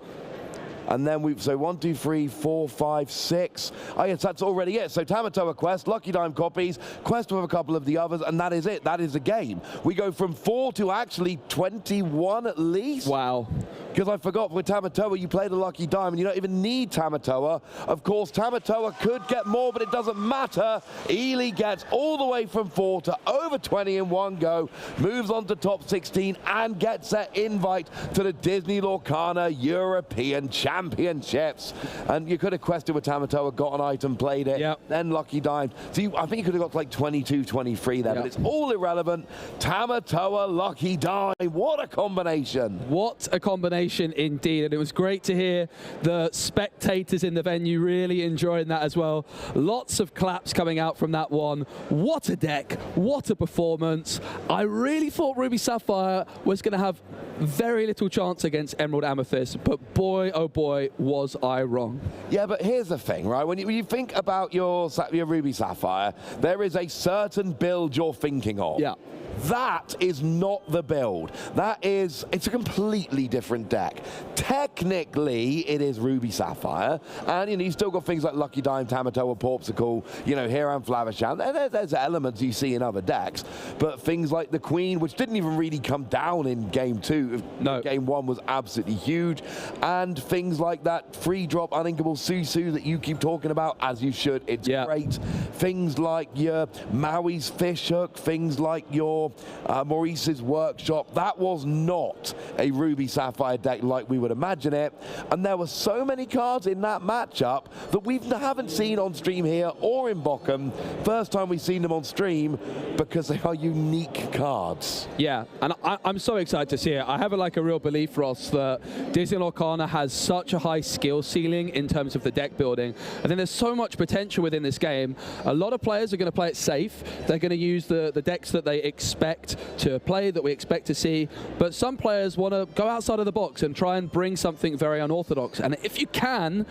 Speaker 1: And then so 1, 2, 3, 4, 5, 6. Oh yes, that's already it. So Tamatoa quest, Lucky Dime copies, quest with a couple of the others, and that is it. That is the game. We go from 4 to actually 21 at least.
Speaker 4: Wow.
Speaker 1: Because I forgot, with Tamatoa, you play the Lucky Dime, and you don't even need Tamatoa. Of course, Tamatoa could get more, but it doesn't matter. Ely gets all the way from 4 to over 20 in one go, moves on to top 16, and gets that invite to the Disney Lorcana European Championships. And you could have quested with Tamatoa, got an item, played it, then Lucky Dime. So I think you could have got to like 22, 23 there, but it's all irrelevant. Tamatoa, Lucky Dime, what a combination.
Speaker 4: What a combination indeed, and it was great to hear the spectators in the venue really enjoying that as well. Lots of claps coming out from that one. What a deck, what a performance. I really thought Ruby Sapphire was going to have very little chance against Emerald Amethyst, but boy, oh boy, was I wrong.
Speaker 1: Yeah, but here's the thing, right? When you think about your Ruby Sapphire, there is a certain build you're thinking of.
Speaker 4: Yeah.
Speaker 1: That is not the build. It's a completely different deck. Technically, it is Ruby Sapphire, and you still got things like Lucky Dime, Tamatoa, Porpsicle, Hiram, Flavisham. There's elements you see in other decks, but things like the Queen, which didn't even really come down in Game 2.
Speaker 4: No.
Speaker 1: Game 1 was absolutely huge, and things like that free drop uninkable Susu that you keep talking about, as you should. It's great. Things like your Maui's Fishhook, things like your Maurice's Workshop. That was not a Ruby Sapphire deck like we would imagine it, and there were so many cards in that matchup that we haven't seen on stream here or in Bochum. First time we've seen them on stream, because they are unique cards.
Speaker 4: Yeah, and I'm so excited to see it. I have a real belief, Ross, that Disney Lorcana has such a high skill ceiling in terms of the deck building. I think there's so much potential within this game. A lot of players are going to play it safe. They're going to use the decks that they expect to play, that we expect to see, but some players want to go outside of the box and try and bring something very unorthodox, and if you can,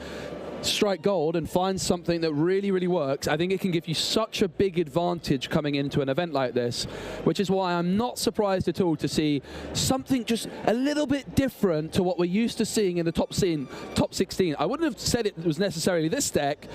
Speaker 4: strike gold and find something that really, really works, I think it can give you such a big advantage coming into an event like this, which is why I'm not surprised at all to see something just a little bit different to what we're used to seeing in the top 16. I wouldn't have said it was necessarily this deck,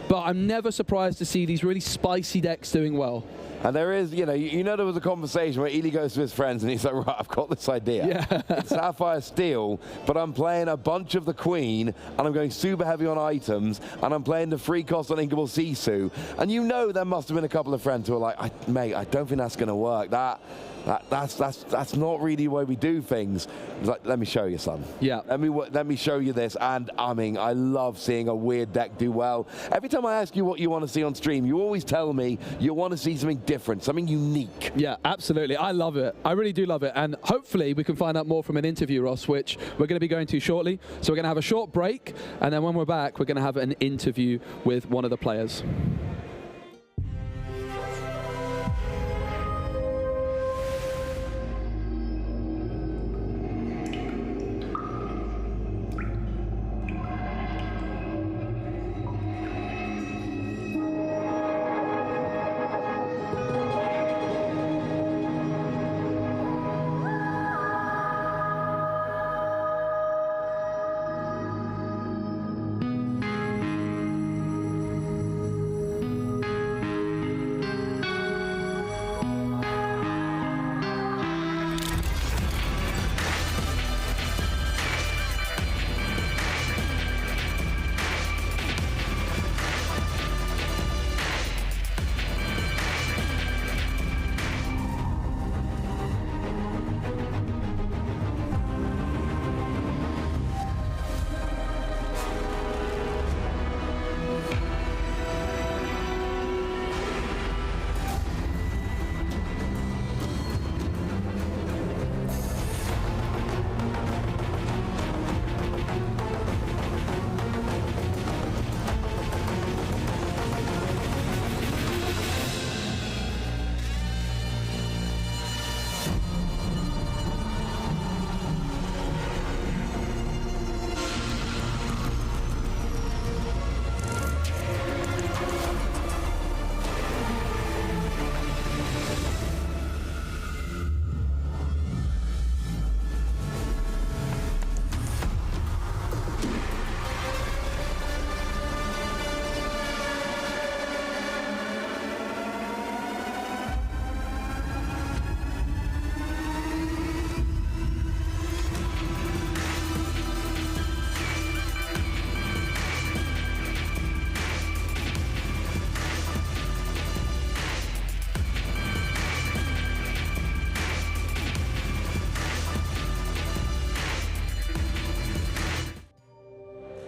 Speaker 4: but I'm never surprised to see these really spicy decks doing well.
Speaker 1: And there is, you know, there was a conversation where Ely goes to his friends and he's like, right, I've got this idea.
Speaker 4: Yeah.
Speaker 1: It's Sapphire Steel, but I'm playing a bunch of the Queen, and I'm going super heavy on items, and I'm playing the free cost on Inkable Sisu. And you know there must have been a couple of friends who are like, mate, I don't think that's going to work. That's not really the way we do things. Like, let me show you, son.
Speaker 4: Yeah.
Speaker 1: Let me show you this. And I mean, I love seeing a weird deck do well. Every time I ask you what you want to see on stream, you always tell me you want to see something different, something unique.
Speaker 4: Yeah, absolutely. I love it. I really do love it. And hopefully we can find out more from an interview, Ross, which we're going to be going to shortly. So we're going to have a short break, and then when we're back, we're going to have an interview with one of the players.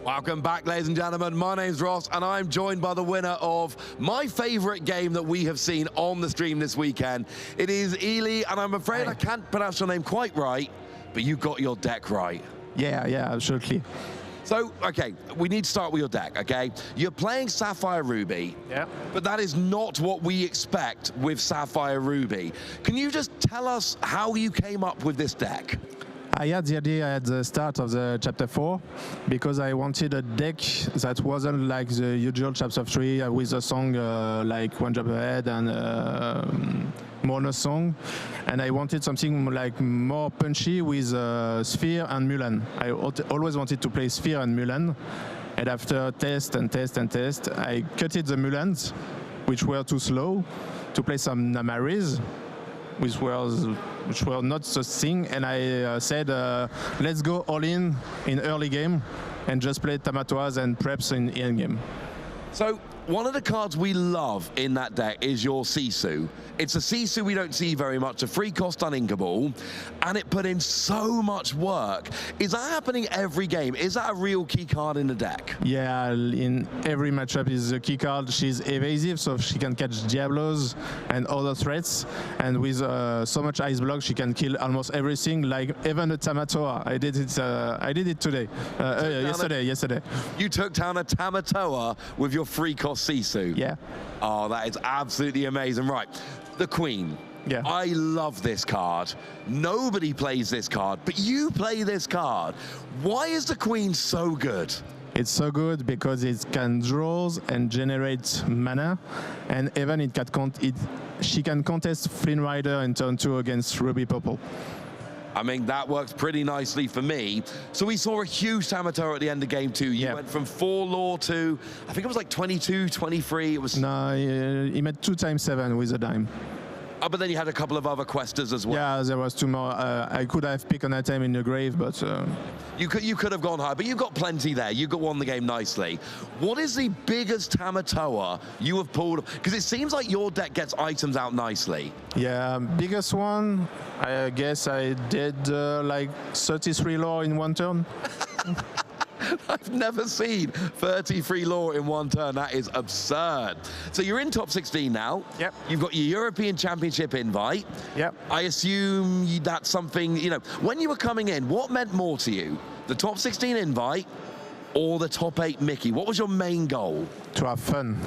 Speaker 1: Welcome back, ladies and gentlemen. My name's Ross, and I'm joined by the winner of my favorite game that we have seen on the stream this weekend. It is Ely, and I'm afraid I can't pronounce your name quite right, but you got your deck right.
Speaker 3: Yeah, absolutely.
Speaker 1: So, okay, we need to start with your deck, okay? You're playing Sapphire Ruby, but that is not what we expect with Sapphire Ruby. Can you just tell us how you came up with this deck?
Speaker 3: I had the idea at the start of the chapter 4 because I wanted a deck that wasn't like the usual chapter 3 with a song like One Drop Ahead and mono song, and I wanted something like more punchy with Sphere and Mulan. I always wanted to play Sphere and Mulan, and after test, I cutted the Mulans, which were too slow, to play some Namaris, which were not the thing, and I said, let's go all in early game and just play Tamatoas and Preps in end game.
Speaker 1: So one of the cards we love in that deck is your Sisu. It's a Sisu we don't see very much, a free cost uninkable, and it put in so much work. Is that happening every game? Is that a real key card in the deck?
Speaker 3: Yeah, in every matchup is a key card. She's evasive, so she can catch Diablos and other threats, and with so much ice block, she can kill almost everything, like even a Tamatoa. I did it today, yesterday.
Speaker 1: You took down a Tamatoa with your free cost Sisu.
Speaker 3: Yeah.
Speaker 1: Oh, that is absolutely amazing. Right, the Queen.
Speaker 3: Yeah.
Speaker 1: I love this card. Nobody plays this card, but you play this card. Why is the Queen so good?
Speaker 5: It's so good because it can draw and generate mana, and even she can contest Flynn Rider in turn 2 against Ruby Purple.
Speaker 1: I mean, that works pretty nicely for me. So we saw a huge Tamatoa at the end of game 2. You went from 4 lore to, I think it was like 22, 23. It was...
Speaker 5: No, he made 2 times 7 with a dime.
Speaker 1: Oh, but then you had a couple of other questers as well.
Speaker 5: Yeah, there was 2 more. I could have picked an item in the grave, but...
Speaker 1: You could have gone high, but you've got plenty there. You won the game nicely. What is the biggest Tamatoa you have pulled? Because it seems like your deck gets items out nicely.
Speaker 5: Yeah, biggest one, I guess I did like 33 lore in 1 turn.
Speaker 1: I've never seen 33 lore in 1 turn. That is absurd. So you're in top 16 now.
Speaker 5: Yep.
Speaker 1: You've got your European Championship invite.
Speaker 5: Yep.
Speaker 1: I assume that's something, you know, when you were coming in, what meant more to you? The top 16 invite or the top 8 Mickey? What was your main goal?
Speaker 5: To have fun.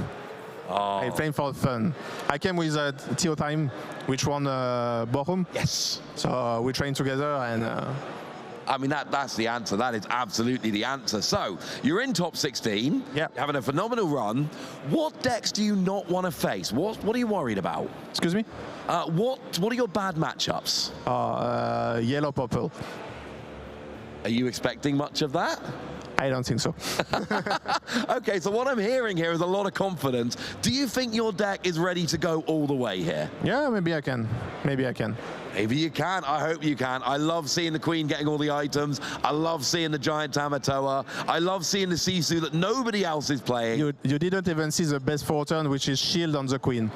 Speaker 5: I playing for fun. I came with TO Time, which won Bochum.
Speaker 1: Yes.
Speaker 5: So we trained together and...
Speaker 1: I mean, that's the answer. That is absolutely the answer. So, you're in top 16.
Speaker 5: Yeah.
Speaker 1: Having a phenomenal run. What decks do you not want to face? What are you worried about?
Speaker 5: Excuse me?
Speaker 1: What are your bad matchups?
Speaker 5: Yellow purple.
Speaker 1: Are you expecting much of that?
Speaker 5: I don't think so.
Speaker 1: Okay, so what I'm hearing here is a lot of confidence. Do you think your deck is ready to go all the way here?
Speaker 5: Yeah, maybe I can. Maybe I can.
Speaker 1: Maybe you can. I hope you can. I love seeing the Queen getting all the items. I love seeing the giant Tamatoa. I love seeing the Sisu that nobody else is playing.
Speaker 5: You didn't even see the best 4 turn, which is shield on the Queen.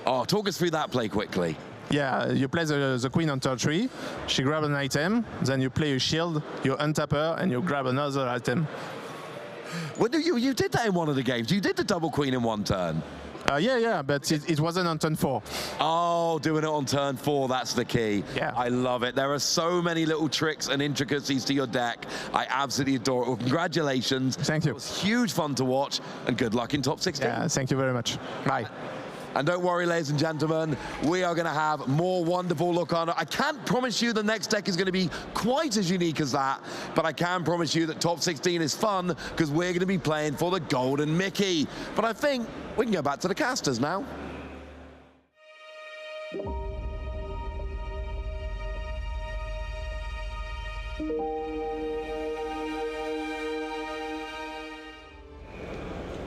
Speaker 1: Oh, talk us through that play quickly.
Speaker 5: Yeah, you play the Queen on turn 3, she grabs an item, then you play a shield, you untap her, and you grab another item.
Speaker 1: Well, you did that in one of the games. You did the double Queen in 1 turn.
Speaker 5: Yeah, but it wasn't on turn 4.
Speaker 1: Oh, doing it on turn 4, that's the key.
Speaker 5: Yeah.
Speaker 1: I love it. There are so many little tricks and intricacies to your deck. I absolutely adore it. Well, congratulations.
Speaker 5: Thank you.
Speaker 1: It was huge fun to watch, and good luck in top 16.
Speaker 5: Yeah, thank you very much. Bye.
Speaker 1: And don't worry, ladies and gentlemen, we are going to have more wonderful Lorcana. I can't promise you the next deck is going to be quite as unique as that, but I can promise you that top 16 is fun because we're going to be playing for the Golden Mickey. But I think we can go back to the casters now.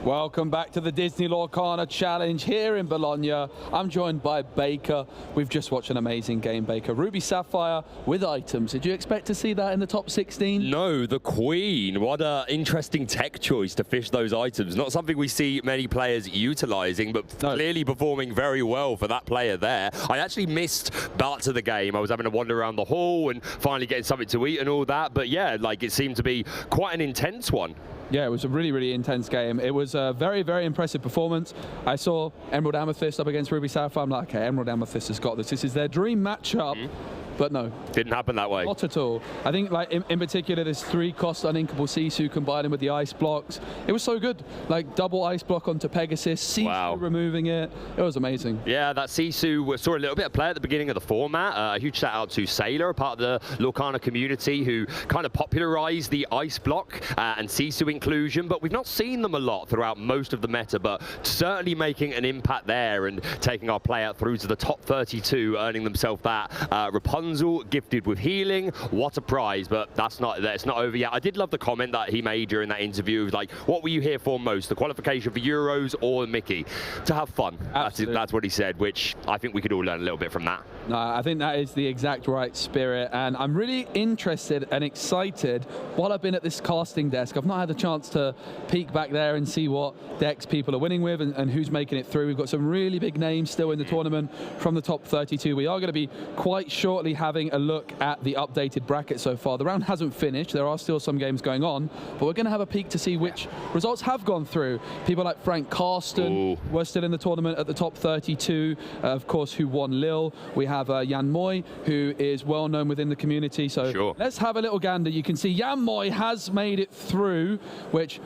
Speaker 4: Welcome back to the Disney Lorcana Challenge here in Bologna. I'm joined by Baker. We've just watched an amazing game, Baker. Ruby Sapphire with items. Did you expect to see that in the top 16?
Speaker 2: No, the Queen. What an interesting tech choice to fish those items. Not something we see many players utilizing, but clearly performing very well for that player there. I actually missed parts of the game. I was having to wander around the hall and finally getting something to eat and all that. But yeah, like it seemed to be quite an intense one.
Speaker 4: Yeah, it was a really, really intense game. It was a very, very impressive performance. I saw Emerald Amethyst up against Ruby Sapphire. I'm like, okay, Emerald Amethyst has got this. This is their dream matchup. But no.
Speaker 2: Didn't happen that way.
Speaker 4: Not at all. I think, like, in particular, this 3-cost uninkable Sisu combining with the ice blocks. It was so good. Like, double ice block onto Pegasus, Sisu removing it. It was amazing.
Speaker 2: Yeah, that Sisu saw a little bit of play at the beginning of the format. A huge shout out to Sailor, part of the Lorcana community, who kind of popularized the ice block and Sisu inclusion. But we've not seen them a lot throughout most of the meta, but certainly making an impact there and taking our player through to the top 32, earning themselves that Rapunzel gifted with healing. What a prize, but it's not over yet. I did love the comment that he made during that interview, like, what were you here for most, the qualification for Euros or Mickey? To have fun. That's what he said, which I think we could all learn a little bit from that.
Speaker 4: No, I think that is the exact right spirit, and I'm really interested and excited. While I've been at this casting desk, I've not had a chance to peek back there and see what decks people are winning with and who's making it through. We've got some really big names still in the tournament from the top 32. We are going to be quite shortly having a look at the updated bracket so far. The round hasn't finished. There are still some games going on, but we're going to have a peek to see which results have gone through. People like Frank Karsten were still in the tournament at the top 32, of course, who won Lille. We have Jan Moy, who is well known within the community. So let's have a little gander. You can see Jan Moy has made it through, which,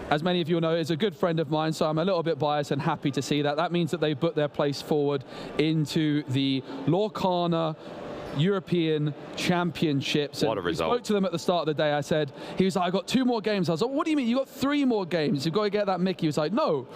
Speaker 4: as many of you know, is a good friend of mine, so I'm a little bit biased and happy to see that. That means that they put their place forward into the Lorcana European Championships.
Speaker 2: What a result.
Speaker 4: I spoke to them at the start of the day. I said, he was like, I got 2 more games. I was like, what do you mean? You got 3 more games. You've got to get that Mickey. He was like, no,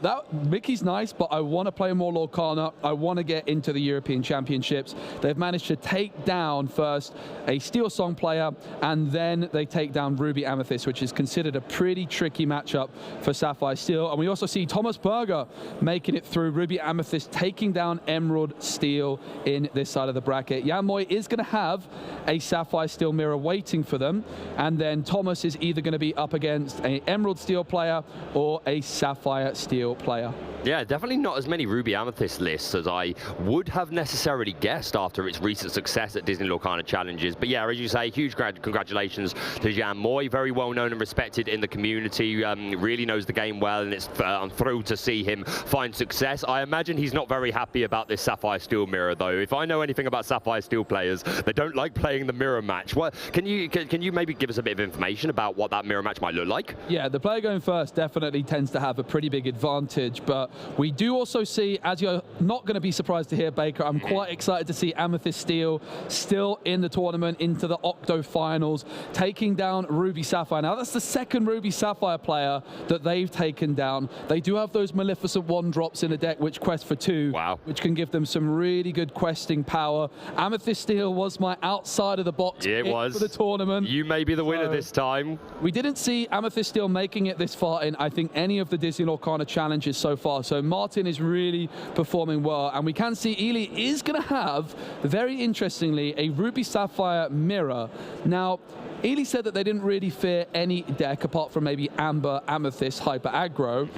Speaker 4: that Mickey's nice, but I want to play more Lorcana. I want to get into the European Championships. They've managed to take down first a Steel Song player, and then they take down Ruby Amethyst, which is considered a pretty tricky matchup for Sapphire Steel. And we also see Thomas Berger making it through. Ruby Amethyst taking down Emerald Steel in this side of the bracket. Jan Moy is going to have a Sapphire Steel mirror waiting for them, and then Thomas is either going to be up against an Emerald Steel player or a Sapphire Steel player.
Speaker 2: Yeah, definitely not as many Ruby Amethyst lists as I would have necessarily guessed after its recent success at Disney Lorcana Challenges. But yeah, as you say, huge congratulations to Jan Moy, very well known and respected in the community, really knows the game well, and I'm thrilled to see him find success. I imagine he's not very happy about this Sapphire Steel mirror, though. If I know anything about Sapphire Steel players, they don't like playing the mirror match. What can you maybe give us a bit of information about what that mirror match might look like?
Speaker 4: Yeah, the player going first definitely tends to have a pretty big advantage, but we do also see, as you're not going to be surprised to hear, Baker, I'm quite excited to see Amethyst Steel still in the tournament, into the Octo Finals, taking down Ruby Sapphire. Now, that's the second Ruby Sapphire player that they've taken down. They do have those Maleficent 1-drops in the deck, which quest for 2,
Speaker 2: wow,
Speaker 4: which can give them some really good questing power. Amethyst Steel was my outside of the box pick for the tournament.
Speaker 2: You may be the winner this time.
Speaker 4: We didn't see Amethyst Steel making it this far in, I think, any of the Disney Lorcana challenges so far. So Martin is really performing well, and we can see Ely is going to have, very interestingly, a Ruby Sapphire mirror. Now, Ely said that they didn't really fear any deck apart from maybe Amber, Amethyst, Hyper Aggro.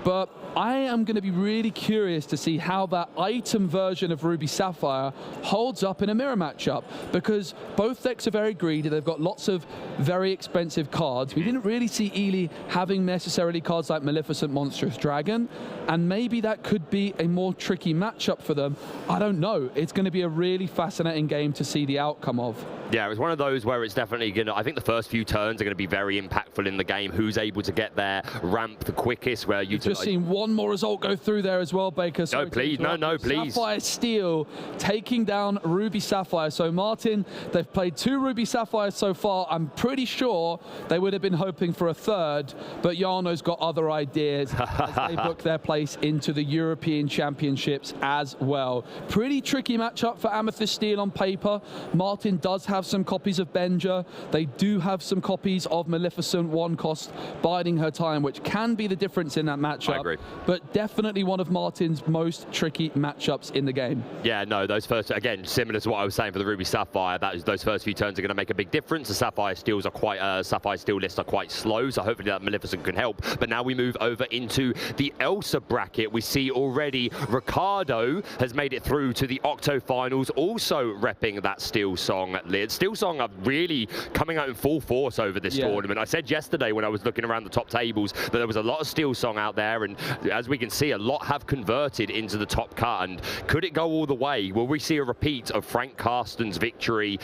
Speaker 4: But I am going to be really curious to see how that item version of Ruby Sapphire holds up in a mirror matchup, because both decks are very greedy. They've got lots of very expensive cards. We didn't really see Ely having necessarily cards like Maleficent Monstrous Dragon, and maybe that could be a more tricky matchup for them. I don't know. It's going to be a really fascinating game to see the outcome of.
Speaker 2: Yeah, it's one of those where it's definitely going to, I think the first few turns are going to be very impactful in the game. Who's able to get their ramp the quickest, where you
Speaker 4: just seen one more result go through there as well, Baker.
Speaker 2: No, please, no, please.
Speaker 4: Sapphire Steel taking down Ruby Sapphire. So Martin, they've played 2 Ruby Sapphires so far. I'm pretty sure they would have been hoping for a third, but Jarno's got other ideas as they book their place into the European Championships as well. Pretty tricky matchup for Amethyst Steel on paper. Martin does have some copies of Benja. They do have some copies of Maleficent 1 cost biding her time, which can be the difference in that matchup.
Speaker 2: I agree.
Speaker 4: But definitely one of Martin's most tricky matchups in the game.
Speaker 2: Yeah, no, those first, again, similar to what I was saying for the Ruby Sapphire, those first few turns are going to make a big difference. The Sapphire Steels are Sapphire Steel lists are quite slow, so hopefully that Maleficent can help. But now we move over into the Elsa bracket. We see already Ricardo has made it through to the Octo Finals, also repping that Steel Song lid. Steel Song are really coming out in full force over this tournament. I said yesterday when I was looking around the top tables that there was a lot of Steel Song out there, and as we can see, a lot have converted into the top cut. And could it go all the way? Will we see a repeat of Frank Karsten's victory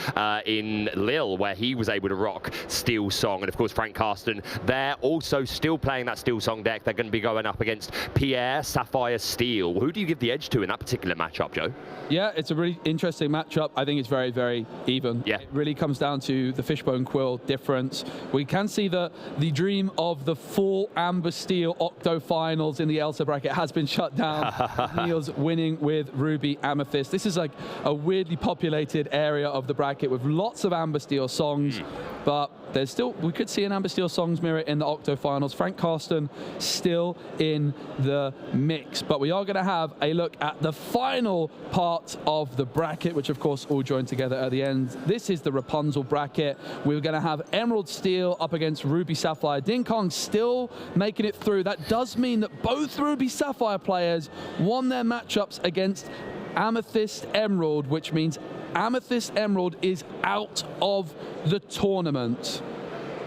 Speaker 2: in Lille, where he was able to rock Steel Song? And of course, Frank Karsten, they're also still playing that Steel Song deck. They're going to be going up against Pierre Sapphire Steel. Who do you give the edge to in that particular matchup, Joe?
Speaker 4: Yeah, it's a really interesting matchup. I think it's very, very even.
Speaker 2: Yeah.
Speaker 4: It really comes down to the Fishbone Quill difference. We can see that the dream of the full Amber Steel Octo Finals in the Elsa bracket has been shut down. Niels winning with Ruby Amethyst. This is like a weirdly populated area of the bracket with lots of Amber Steel songs, but there's still, we could see an Amber Steel songs mirror in the Octo Finals. Frank Karsten still in the mix, but we are going to have a look at the final part of the bracket, which of course all join together at the end. This is the Rapunzel bracket. We're going to have Emerald Steel up against Ruby Sapphire. Ding Kong still making it through. That does mean that both Ruby Sapphire players won their matchups against Amethyst Emerald, which means Amethyst Emerald is out of the tournament.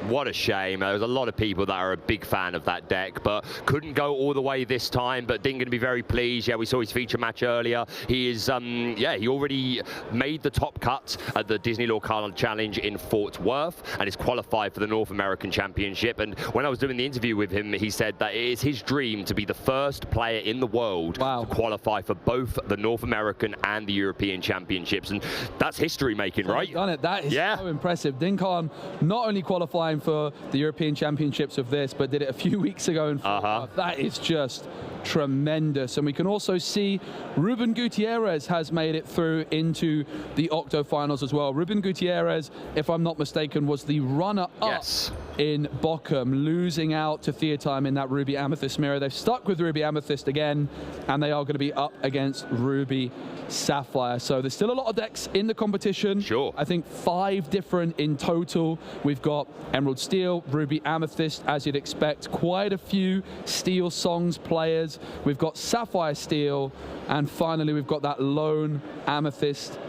Speaker 2: What a shame. There was a lot of people that are a big fan of that deck, but couldn't go all the way this time. But Dean going to be very pleased. Yeah, we saw his feature match earlier. He is, yeah, he already made the top cut at the Disney Lorcana Challenge in Fort Worth and is qualified for the North American Championship. And when I was doing the interview with him, he said that it is his dream to be the first player in the world to qualify for both the North American and the European Championships. And that's history making, right?
Speaker 4: He's done it. That is so impressive. Din Khan not only qualifying for the European Championships of this, but did it a few weeks ago in Fort Worth. That is just tremendous. And we can also see Ruben Gutierrez has made it through into the octo finals as well. Ruben Gutierrez, if I'm not mistaken, was the runner-up in Bochum, losing out to Theatime in that Ruby Amethyst mirror. They've stuck with Ruby Amethyst again, and they are going to be up against Ruby Sapphire. So there's still a lot of decks in the competition. I think 5 different in total. We've got Emerald Steel, Ruby Amethyst, as you'd expect, quite a few Steel Songs players. We've got Sapphire Steel, and finally we've got that lone Amethyst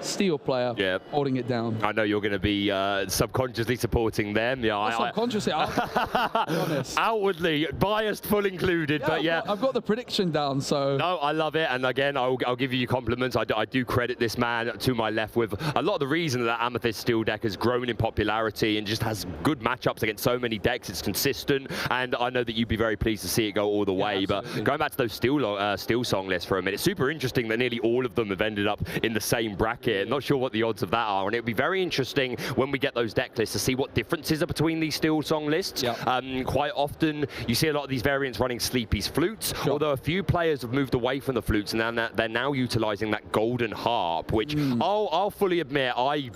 Speaker 4: Steel player holding it down.
Speaker 2: I know you're going to be subconsciously supporting them. Yeah,
Speaker 4: subconsciously, I'll be honest.
Speaker 2: Outwardly, biased, full included, but
Speaker 4: I've got the prediction down, so.
Speaker 2: No, I love it, and again, I'll give you compliments. I do credit this man to my left with a lot of the reason that Amethyst Steel deck has grown in popularity and just has good matchups against so many decks. It's consistent, and I know that you'd be very pleased to see it go all the way. But going back to those Steel Song lists for a minute, super interesting that nearly all of them have ended up in the same bracket. Not sure what the odds of that are, and it'll be very interesting when we get those deck lists to see what differences are between these Steel Song lists. Quite often you see a lot of these variants running Sleepy's flutes, although a few players have moved away from the flutes and they're now utilizing that golden harp, which I'll fully admit I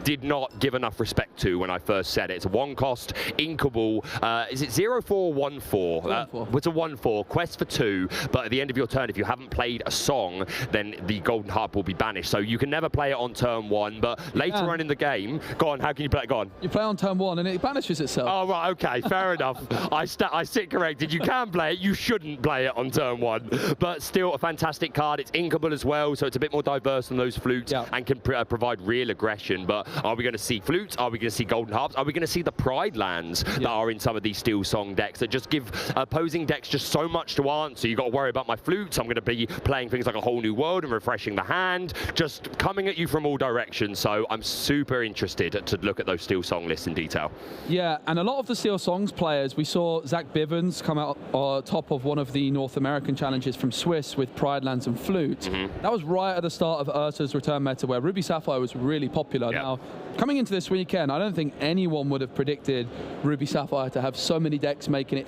Speaker 2: did not give enough respect to when I first said it. It's a 1-cost inkable. Is it 0-4 or 1-4? It's a 1-4 quest for 2, but at the end of your turn, if you haven't played a song, then the golden harp will be banished. So you can never play it on turn 1, but later on in the game, go on, how can you play it? Go on.
Speaker 4: You play on turn 1 and it banishes itself.
Speaker 2: Oh, right, okay, fair enough. I sit corrected. You can play it, you shouldn't play it on turn 1, but still a fantastic card. It's inkable as well, so it's a bit more diverse than those flutes and can provide real aggression. But are we going to see flutes? Are we going to see golden harps? Are we going to see the Pride lands that are in some of these Steel Song decks that just give opposing decks just so much to answer? You've got to worry about my flutes. I'm going to be playing things like a whole new world and refreshing the hand, just coming at you from all directions. So I'm super interested to look at those Steel Song lists in detail.
Speaker 4: Yeah, and a lot of the Steel Songs players, we saw Zach Bivens come out top of one of the North American challenges from Swiss with Pride Lands and Flute. That was right at the start of Ursa's return meta, where Ruby Sapphire was really popular. Now, coming into this weekend, I don't think anyone would have predicted Ruby Sapphire to have so many decks making it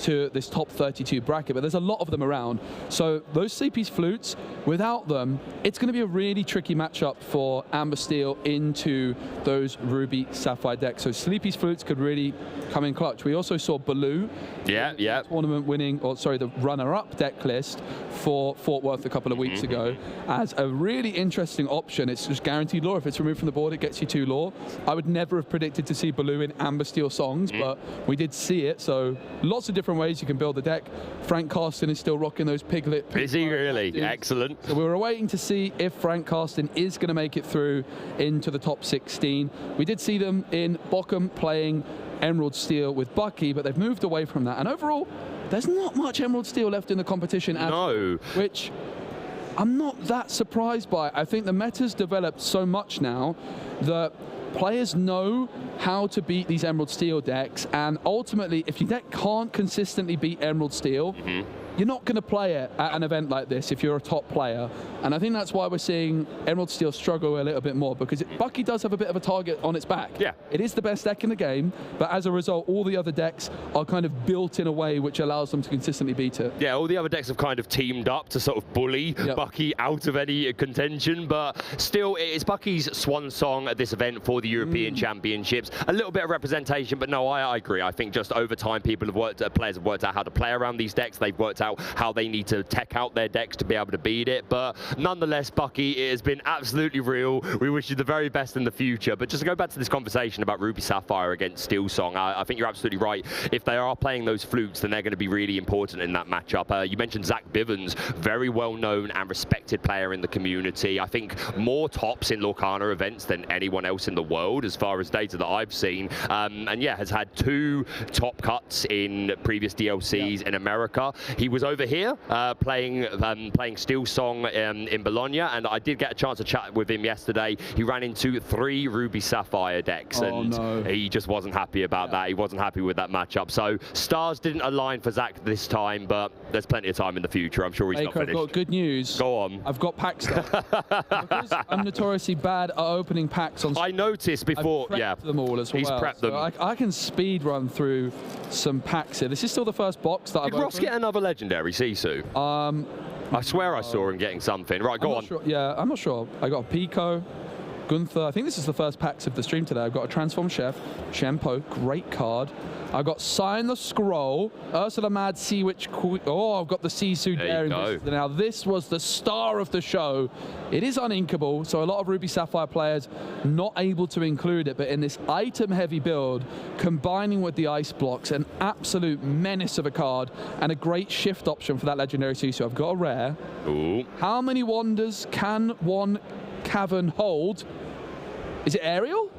Speaker 4: to this top 32 bracket, but there's a lot of them around. So those Sleepy's flutes, without them, it's going to be a really tricky matchup for Amber Steel into those Ruby Sapphire decks. So Sleepy's flutes could really come in clutch. We also saw Baloo, tournament winning, or sorry, the runner-up deck list for Fort Worth a couple of weeks ago, as a really interesting option. It's just guaranteed lore. If it's removed from the board, it gets you 2 lore. I would never have predicted to see Baloo in Amber Steel Songs, but we did see it. So lots of different ways you can build the deck. Frank Carsten is still rocking those Piglet.
Speaker 2: Is he really? Excellent.
Speaker 4: So we were waiting to see if Frank Carsten is going to make it through into the top 16. We did see them in Bochum playing Emerald Steel with Bucky, but they've moved away from that. And overall, there's not much Emerald Steel left in the competition at all, which I'm not that surprised by. I think the meta's developed so much now that players know how to beat these Emerald Steel decks, and ultimately, if your deck can't consistently beat Emerald Steel, you're not going to play it at an event like this if you're a top player. And I think that's why we're seeing Emerald Steel struggle a little bit more, because Bucky does have a bit of a target on its back. It is the best deck in the game, but as a result, all the other decks are kind of built in a way which allows them to consistently beat it.
Speaker 2: Yeah, all the other decks have kind of teamed up to sort of bully Bucky out of any contention, but still, it is Bucky's swan song at this event for the European Championships. A little bit of representation, but no, I agree. I think just over time, players have worked out how to play around these decks. They've worked worked out how they need to tech out their decks to be able to beat it. But nonetheless, Bucky, it has been absolutely real. We wish you the very best in the future. But just to go back to this conversation about Ruby Sapphire against Steel Song, I think you're absolutely right. If they are playing those flutes, then they're going to be really important in that matchup. You mentioned Zach Bivens, very well-known and respected player in the community. I think more tops in Lorcana events than anyone else in the world, as far as data that I've seen. And yeah, has had 2 top cuts in previous DLCs in America. He was over here playing Steel Song in Bologna, and I did get a chance to chat with him yesterday. He ran into 3 Ruby Sapphire decks, and he just wasn't happy about that. He wasn't happy with that matchup. So stars didn't align for Zach this time, but there's plenty of time in the future. I'm sure he's not finished.
Speaker 4: I've got good news.
Speaker 2: Go on.
Speaker 4: I've got pack stuff. Because I'm notoriously bad at opening packs on.
Speaker 2: I noticed before.
Speaker 4: I've prepped them all as well.
Speaker 2: He's prepped them.
Speaker 4: So I can speed run through some packs here. This is still the first box that I've opened.
Speaker 2: Did Ross get another legendary Sisu? I swear I saw him getting something. Right, go on.
Speaker 4: Sure. Yeah, I'm not sure. I got a Pico, Gunther. I think this is the first packs of the stream today. I've got a Transform Chef, Shempo, great card. I've got Sign the Scroll, Ursula Mad Sea Witch Queen. Oh, I've got the Sisu Daring Visitor. Now, this was the star of the show. It is uninkable, so a lot of Ruby Sapphire players not able to include it, but in this item-heavy build, combining with the ice blocks, an absolute menace of a card, and a great shift option for that legendary Sisu. I've got a rare.
Speaker 2: Ooh.
Speaker 4: How many wonders can one cavern hold? Is it Ariel?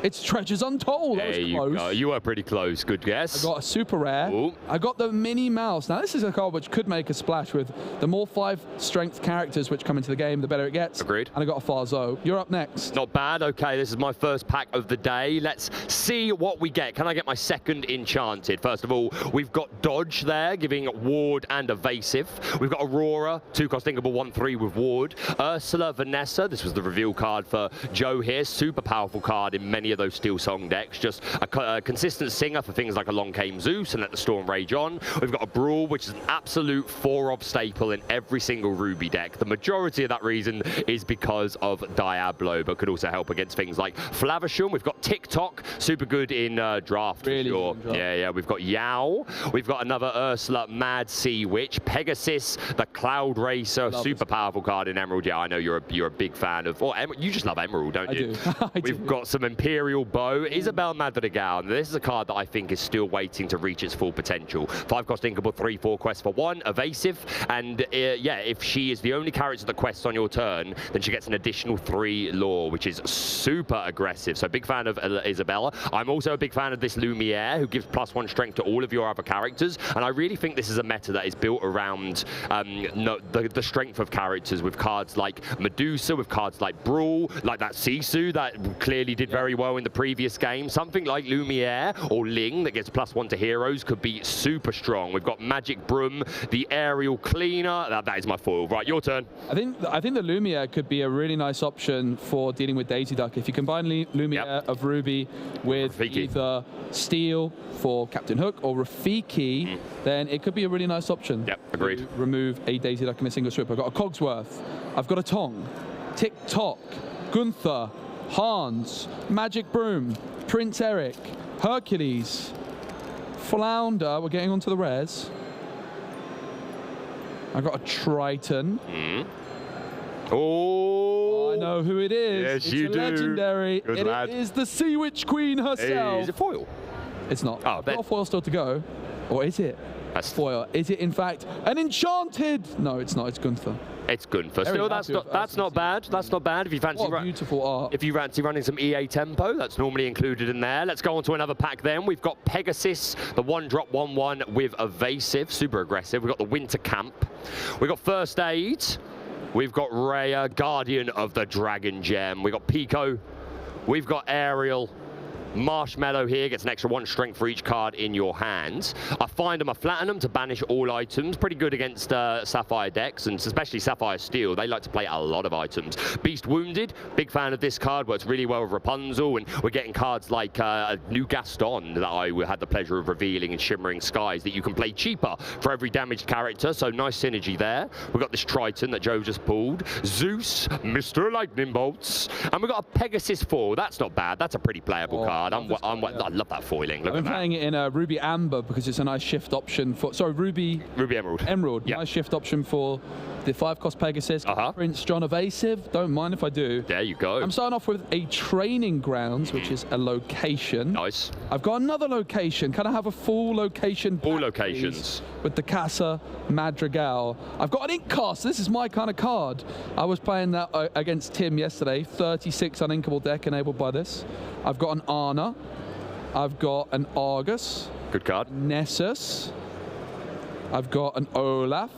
Speaker 4: It's Treasures Untold. That was close.
Speaker 2: Go. You were pretty close. Good guess.
Speaker 4: I got a super rare.
Speaker 2: Ooh.
Speaker 4: I got the Minnie Mouse. Now, this is a card which could make a splash with the more 5 strength characters which come into the game, the better it gets.
Speaker 2: Agreed.
Speaker 4: And I got a Farzo. You're up next.
Speaker 2: Not bad. Okay, this is my first pack of the day. Let's see what we get. Can I get my second enchanted? First of all, we've got Dodge there, giving Ward and Evasive. We've got Aurora, 2-cost thinkable, 1/3 with Ward. Ursula Vanessa. This was the reveal card for Joe here. Super powerful card in many of those Steel Song decks. Just a consistent singer for things like a Long Came Zeus and Let the Storm Rage On. We've got a Brawl, which is an absolute 4-of staple in every single Ruby deck. The majority of that reason is because of Diablo, but could also help against things like Flavisham. We've got TikTok, super good in draft.
Speaker 4: Really
Speaker 2: for sure.
Speaker 4: good draft.
Speaker 2: Yeah. We've got Yao. We've got another Ursula Mad Sea Witch. Pegasus, the Cloud Racer, super powerful card in Emerald. Yeah, I know you're a big fan of. Well, you just love Emerald, don't you?
Speaker 4: I do.
Speaker 2: We've got some Imperial Bow, Isabel Madrigal. This is a card that I think is still waiting to reach its full potential. 5-cost inkable, 3/4 quest for 1, evasive, and yeah, if she is the only character that quests on your turn, then she gets an additional 3 lore, which is super aggressive. So big fan of Isabella. I'm also a big fan of this Lumiere, who gives +1 strength to all of your other characters, and I really think this is a meta that is built around the strength of characters, with cards like Medusa, with cards like Brawl, like that Sisu that clearly did very well in the previous game. Something like Lumiere or Ling that gets +1 to heroes could be super strong. We've got Magic Broom, the Aerial Cleaner. That is my foil. Right, your turn.
Speaker 4: I think the Lumiere could be a really nice option for dealing with Daisy Duck. If you combine Lumiere of Ruby with either Steel for Captain Hook or Rafiki, then it could be a really nice option.
Speaker 2: Yep, agreed.
Speaker 4: To remove a Daisy Duck in a single strip. I've got a Cogsworth. I've got a Tong. TikTok. Gunther. Hans, Magic Broom, Prince Eric, Hercules, Flounder. We're getting onto the rares. I got a Triton.
Speaker 2: Oh,
Speaker 4: I know who it is.
Speaker 2: Yes,
Speaker 4: it's
Speaker 2: you
Speaker 4: a
Speaker 2: do.
Speaker 4: legendary.
Speaker 2: Good lad.
Speaker 4: It is the Sea Witch Queen herself.
Speaker 2: Hey, is it foil?
Speaker 4: It's not.
Speaker 2: Oh,
Speaker 4: I've got a foil still to go. Or is it?
Speaker 2: That's
Speaker 4: foil. Is it in fact an enchanted? No, it's not. It's Gunther.
Speaker 2: It's Gunther. Still, that's not bad. That's not bad. If you fancy
Speaker 4: beautiful art.
Speaker 2: If you fancy running some EA tempo, that's normally included in there. Let's go on to another pack then. We've got Pegasus, the 1-drop 1/1 with Evasive, super aggressive. We've got the Winter Camp. We've got First Aid. We've got Rhea, Guardian of the Dragon Gem. We've got Pico. We've got Ariel. Marshmallow here gets an extra 1 strength for each card in your hands. I find them a Platinum to banish all items. Pretty good against Sapphire decks, and especially Sapphire Steel. They like to play a lot of items. Beast Wounded, big fan of this card. Works really well with Rapunzel, and we're getting cards like a new Gaston that I had the pleasure of revealing in Shimmering Skies that you can play cheaper for every damaged character, so nice synergy there. We've got this Triton that Joe just pulled. Zeus, Mr. Lightning Bolts, and we've got a Pegasus 4. That's not bad. That's a pretty playable card. card. I love that foiling. Look
Speaker 4: I've been playing it in Ruby Amber because it's a nice shift option for. Sorry, Ruby
Speaker 2: Emerald.
Speaker 4: Emerald.
Speaker 2: Yep.
Speaker 4: Nice shift option for the 5-cost Pegasus. Prince John Evasive. Don't mind if I do.
Speaker 2: There you go.
Speaker 4: I'm starting off with a training grounds, which is a location.
Speaker 2: Nice.
Speaker 4: I've got another location. Can I have a full location?
Speaker 2: Full
Speaker 4: pack,
Speaker 2: locations.
Speaker 4: please, with the Casa Madrigal. I've got an ink cast. This is my kind of card. I was playing that against Tim yesterday. 36 uninkable deck enabled by this. I've got an Arna. I've got an Argus.
Speaker 2: Good card.
Speaker 4: Nessus. I've got an Olaf.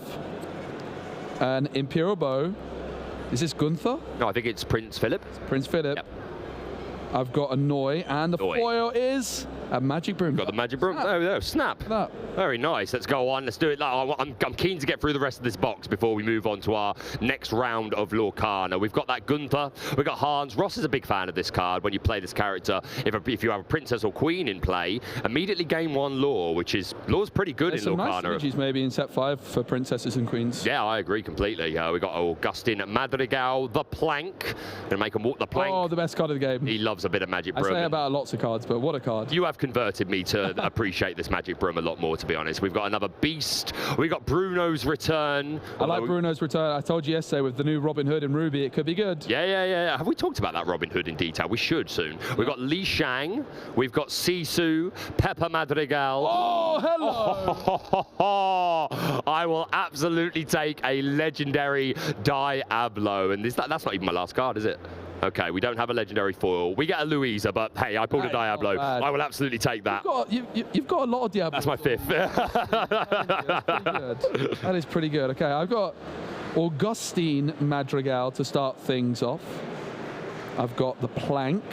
Speaker 4: An Imperial Bow. Is this Gunther?
Speaker 2: No, I think it's Prince Philip.
Speaker 4: Prince Philip.
Speaker 2: Yep.
Speaker 4: I've got a Noi, and the foil is a Magic Broom.
Speaker 2: Got the Magic Broom. Oh, there, snap.
Speaker 4: Snap.
Speaker 2: Very nice. Let's go on. Let's do it. I'm keen to get through the rest of this box before we move on to our next round of Lorcana. We've got that Gunther. We've got Hans. Ross is a big fan of this card. When you play this character, if you have a Princess or Queen in play, immediately gain 1 Lore, which is Lore's pretty good
Speaker 4: There's
Speaker 2: in
Speaker 4: some
Speaker 2: Lorcana.
Speaker 4: nice synergies maybe in set 5 for Princesses and Queens.
Speaker 2: Yeah, I agree completely. We've got Augustin Madrigal, the Plank. Gonna make him walk the plank.
Speaker 4: Oh, the best card of the game.
Speaker 2: He loves a bit of Magic
Speaker 4: I
Speaker 2: Broom.
Speaker 4: say about lots of cards, but what a card.
Speaker 2: You have converted me to appreciate this Magic Broom a lot more, to be honest. We've got another beast. We've got Bruno's Return.
Speaker 4: I like Bruno's Return. I told you yesterday with the new Robin Hood and Ruby, it could be good.
Speaker 2: Yeah. Have we talked about that Robin Hood in detail? We should soon. We've got Li Shang. We've got Sisu, Pepper Madrigal.
Speaker 4: Oh, hello!
Speaker 2: I will absolutely take a legendary Diablo. And that's not even my last card, is it? Okay, we don't have a legendary foil. We get a Louisa, but hey, I pulled a Diablo. I will absolutely take that.
Speaker 4: You've got a lot of Diablo.
Speaker 2: That's my 5th.
Speaker 4: That is pretty good. Okay, I've got Augustine Madrigal to start things off. I've got the Plank.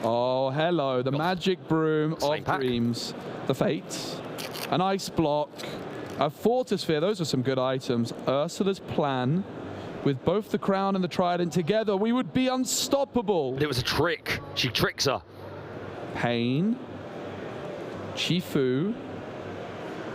Speaker 4: Oh, hello. The Magic Broom of Dreams. The Fates. An Ice Block. A Fortisphere. Those are some good items. Ursula's Plan. With both the crown and the trident together, we would be unstoppable.
Speaker 2: It was a trick. She tricks her.
Speaker 4: Pain. Chifu.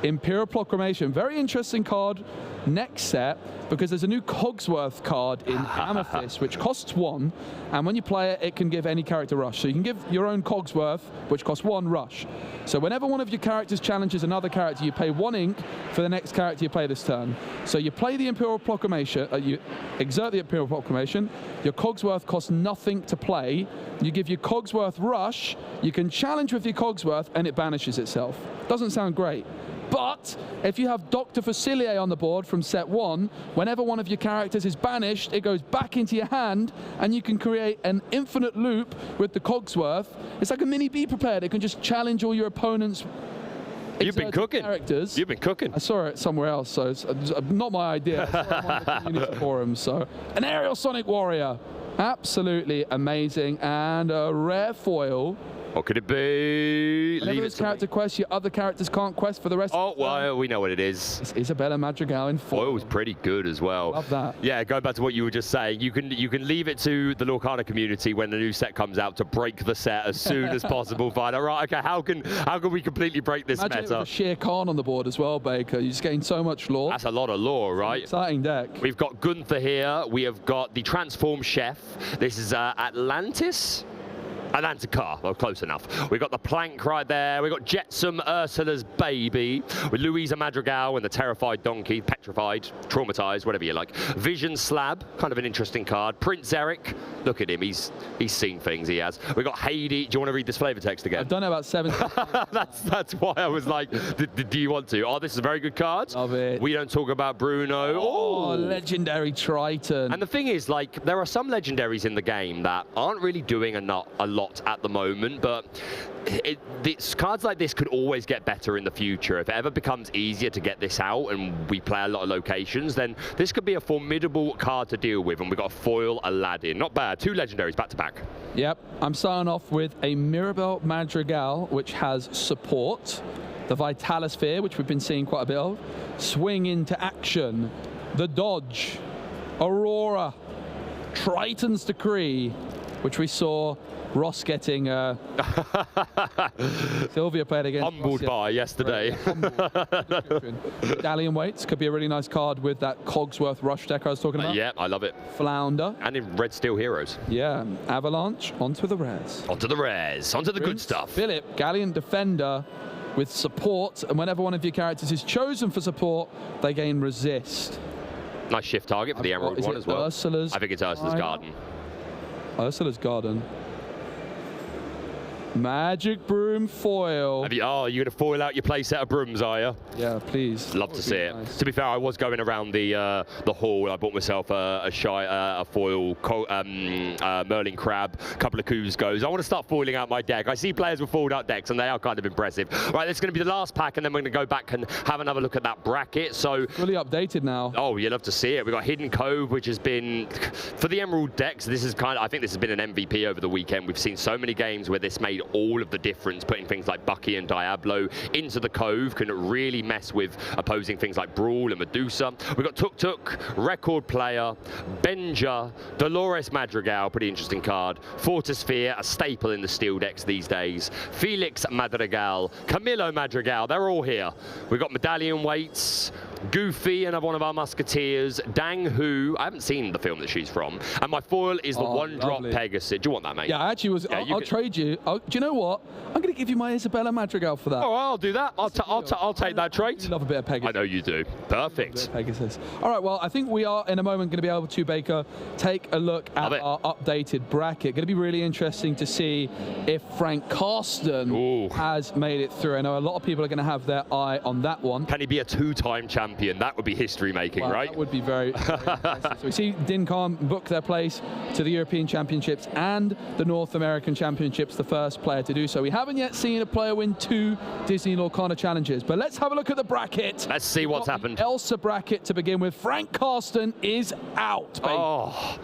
Speaker 4: Imperial Proclamation. Very interesting card next set because there's a new Cogsworth card in Amethyst which costs 1, and when you play it, it can give any character rush. So you can give your own Cogsworth, which costs 1 rush. So whenever one of your characters challenges another character, you pay 1 ink for the next character you play this turn. So you play the Imperial Proclamation, you exert the Imperial Proclamation, your Cogsworth costs nothing to play, you give your Cogsworth rush, you can challenge with your Cogsworth, and it banishes itself. Doesn't sound great. But if you have Dr. Facilier on the board from set 1, whenever one of your characters is banished, it goes back into your hand, and you can create an infinite loop with the Cogsworth. It's like a mini Be Prepared. It can just challenge all your opponents.
Speaker 2: You've been cooking.
Speaker 4: Characters.
Speaker 2: You've been cooking.
Speaker 4: I saw it somewhere else, so it's not my idea. I saw it on one of the community forums. So an Aerial Sonic Warrior. Absolutely amazing. And a rare foil.
Speaker 2: What could it be?
Speaker 4: Whenever it's character quest, your other characters can't quest for the rest of the time.
Speaker 2: Well, we know what it is.
Speaker 4: It's Isabella Madrigal in foil.
Speaker 2: Foil's pretty good as well.
Speaker 4: Love that.
Speaker 2: Yeah, going back to what you were just saying, you can leave it to the Lorcana community when the new set comes out to break the set as soon as possible. Find out, right, okay, how can we completely break this
Speaker 4: Imagine
Speaker 2: meta?
Speaker 4: with a Shere Khan on the board as well, Baker. You just gain so much lore.
Speaker 2: That's a lot of lore, right?
Speaker 4: Exciting deck.
Speaker 2: We've got Gunther here. We have got the Transform Chef. This is Atlantis. Atlantica, well, close enough. We've got the Plank right there. We've got Jetsam, Ursula's Baby, with Louisa Madrigal and the Terrified Donkey, Petrified, Traumatized, whatever you like. Vision Slab, kind of an interesting card. Prince Eric, look at him, he's seen things, he has. We've got Heidi. Do you want to read this flavor text again?
Speaker 4: I've done it about 7
Speaker 2: That's why I was like, do you want to? Oh, this is a very good card.
Speaker 4: Love it.
Speaker 2: We don't talk about Bruno.
Speaker 4: Oh, legendary Triton.
Speaker 2: And the thing is, like, there are some legendaries in the game that aren't really doing a lot at the moment, but cards like this could always get better in the future. If it ever becomes easier to get this out and we play a lot of locations, then this could be a formidable card to deal with. And we've got a foil Aladdin. Not bad. 2 legendaries back to back.
Speaker 4: Yep. I'm starting off with a Mirabelle Madrigal, which has support. The Vitalisphere, which we've been seeing quite a bit of. Swing into action. The Dodge. Aurora. Triton's Decree, which we saw Ross getting Sylvia played against
Speaker 2: humbled by yesterday.
Speaker 4: Medallion weights could be a really nice card with that Cogsworth Rush deck I was talking about.
Speaker 2: Yeah, I love it.
Speaker 4: Flounder.
Speaker 2: And in Red Steel Heroes.
Speaker 4: Yeah, Avalanche, onto the rares.
Speaker 2: Onto the rares, onto the good stuff.
Speaker 4: Philip, Galleon Defender with support, and whenever one of your characters is chosen for support, they gain resist.
Speaker 2: Nice shift target for the Emerald one as well.
Speaker 4: Ursula's
Speaker 2: I think it's Ursula's Garden.
Speaker 4: Ursula's Garden. Magic Broom foil.
Speaker 2: Oh, you're going to foil out your playset of brooms, are you?
Speaker 4: Yeah, please.
Speaker 2: Love to see it. Nice. To be fair, I was going around the hall. I bought myself a foil Merlin Crab, a couple of Kuzcos. I want to start foiling out my deck. I see players with foiled out decks, and they are kind of impressive. Right, that's going to be the last pack, and then we're going to go back and have another look at that bracket. So
Speaker 4: fully updated now.
Speaker 2: Oh, you love to see it. We've got Hidden Cove, which has been, for the Emerald decks, this is I think this has been an MVP over the weekend. We've seen so many games where this made all of the difference, putting things like Bucky and Diablo into the Cove can really mess with opposing things like Brawl and Medusa. We've got Tuk Tuk, Record Player, Benja, Dolores Madrigal, pretty interesting card, Fortisphere, a staple in the steel decks these days, Felix Madrigal, Camilo Madrigal, they're all here. We've got Medallion Weights, Goofy, another one of our Musketeers, Dang Hu, I haven't seen the film that she's from, and my foil is the one-drop Pegasus. Do you want that, mate?
Speaker 4: Yeah, I actually was. Yeah, I'll trade you. Do you know what? I'm going to give you my Isabella Madrigal for that.
Speaker 2: Oh, I'll do that. I'll take that trade.
Speaker 4: You love a bit of Pegasus.
Speaker 2: I know you do. Perfect.
Speaker 4: Pegasus. All right, well, I think we are in a moment going to be able to, Baker, take a look at our updated bracket. Going to be really interesting to see if Frank Carsten has made it through. I know a lot of people are going to have their eye on that one.
Speaker 2: Can he be a two-time champion? That would be history-making, right?
Speaker 4: That would be very, very impressive. So we see Din Khan book their place to the European Championships and the North American Championships, the first player to do so. We haven't yet seen a player win 2 Disney Lorcana challenges, but let's have a look at the bracket.
Speaker 2: Let's see what's happened.
Speaker 4: Elsa bracket to begin with. Frank Carsten is out, baby.
Speaker 2: Oh,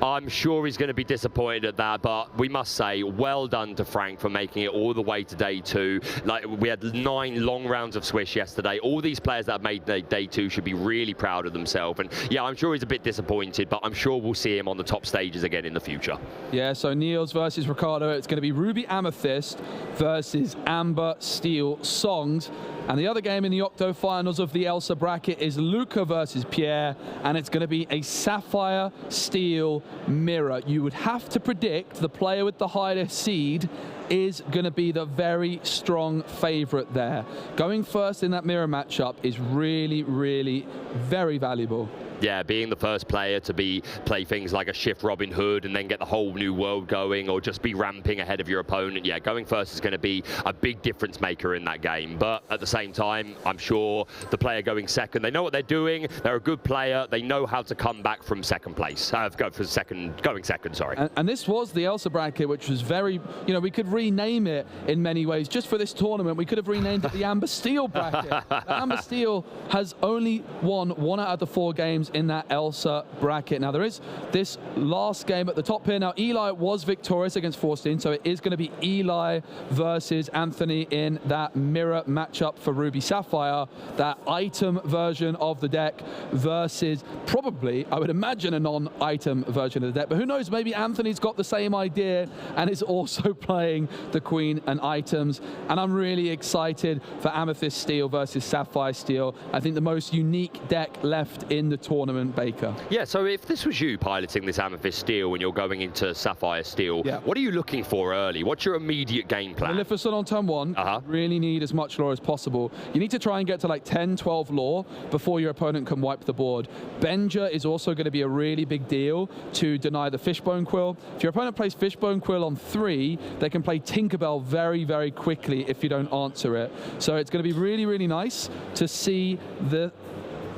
Speaker 2: I'm sure he's going to be disappointed at that, but we must say, well done to Frank for making it all the way to day 2. Like, we had 9 long rounds of Swish yesterday. All these players that have made day 2 should be really proud of themselves. And yeah, I'm sure he's a bit disappointed, but I'm sure we'll see him on the top stages again in the future. Yeah,
Speaker 4: so Niels versus Ricardo. It's going to be Ruby Amethyst versus Amber Steel Songs. And the other game in the octo finals of the Elsa bracket is Luca versus Pierre, and it's going to be a Sapphire Steel Mirror. You would have to predict the player with the highest seed is going to be the very strong favorite there. Going first in that mirror matchup is really, really very valuable.
Speaker 2: Yeah, being the first player to play things like a Shift Robin Hood and then get the whole new world going, or just be ramping ahead of your opponent. Yeah, going first is going to be a big difference maker in that game. But at the same time, I'm sure the player going second, they know what they're doing. They're a good player. They know how to come back from second place. Going second, sorry.
Speaker 4: And this was the Elsa bracket, which was very, we could rename it in many ways. Just for this tournament, we could have renamed it the Amber Steel bracket. Amber Steel has only won 1 out of the 4 games in that Elsa bracket. Now there is this last game at the top here. Now Eli was victorious against Forstein, so it is going to be Eli versus Anthony in that mirror matchup for Ruby Sapphire, that item version of the deck versus probably, I would imagine, a non-item version of the deck. But who knows, maybe Anthony's got the same idea and is also playing the Queen and items. And I'm really excited for Amethyst Steel versus Sapphire Steel. I think the most unique deck left in the tournament, Baker.
Speaker 2: Yeah, so if this was you piloting this Amethyst Steel when you're going into Sapphire Steel, what are you looking for early? What's your immediate game plan?
Speaker 4: Maleficent on turn 1. Really need as much lore as possible. You need to try and get to like 10, 12 lore before your opponent can wipe the board. Benja is also going to be a really big deal to deny the Fishbone Quill. If your opponent plays Fishbone Quill on 3, they can play Tinkerbell very, very quickly if you don't answer it. So it's going to be really, really nice to see the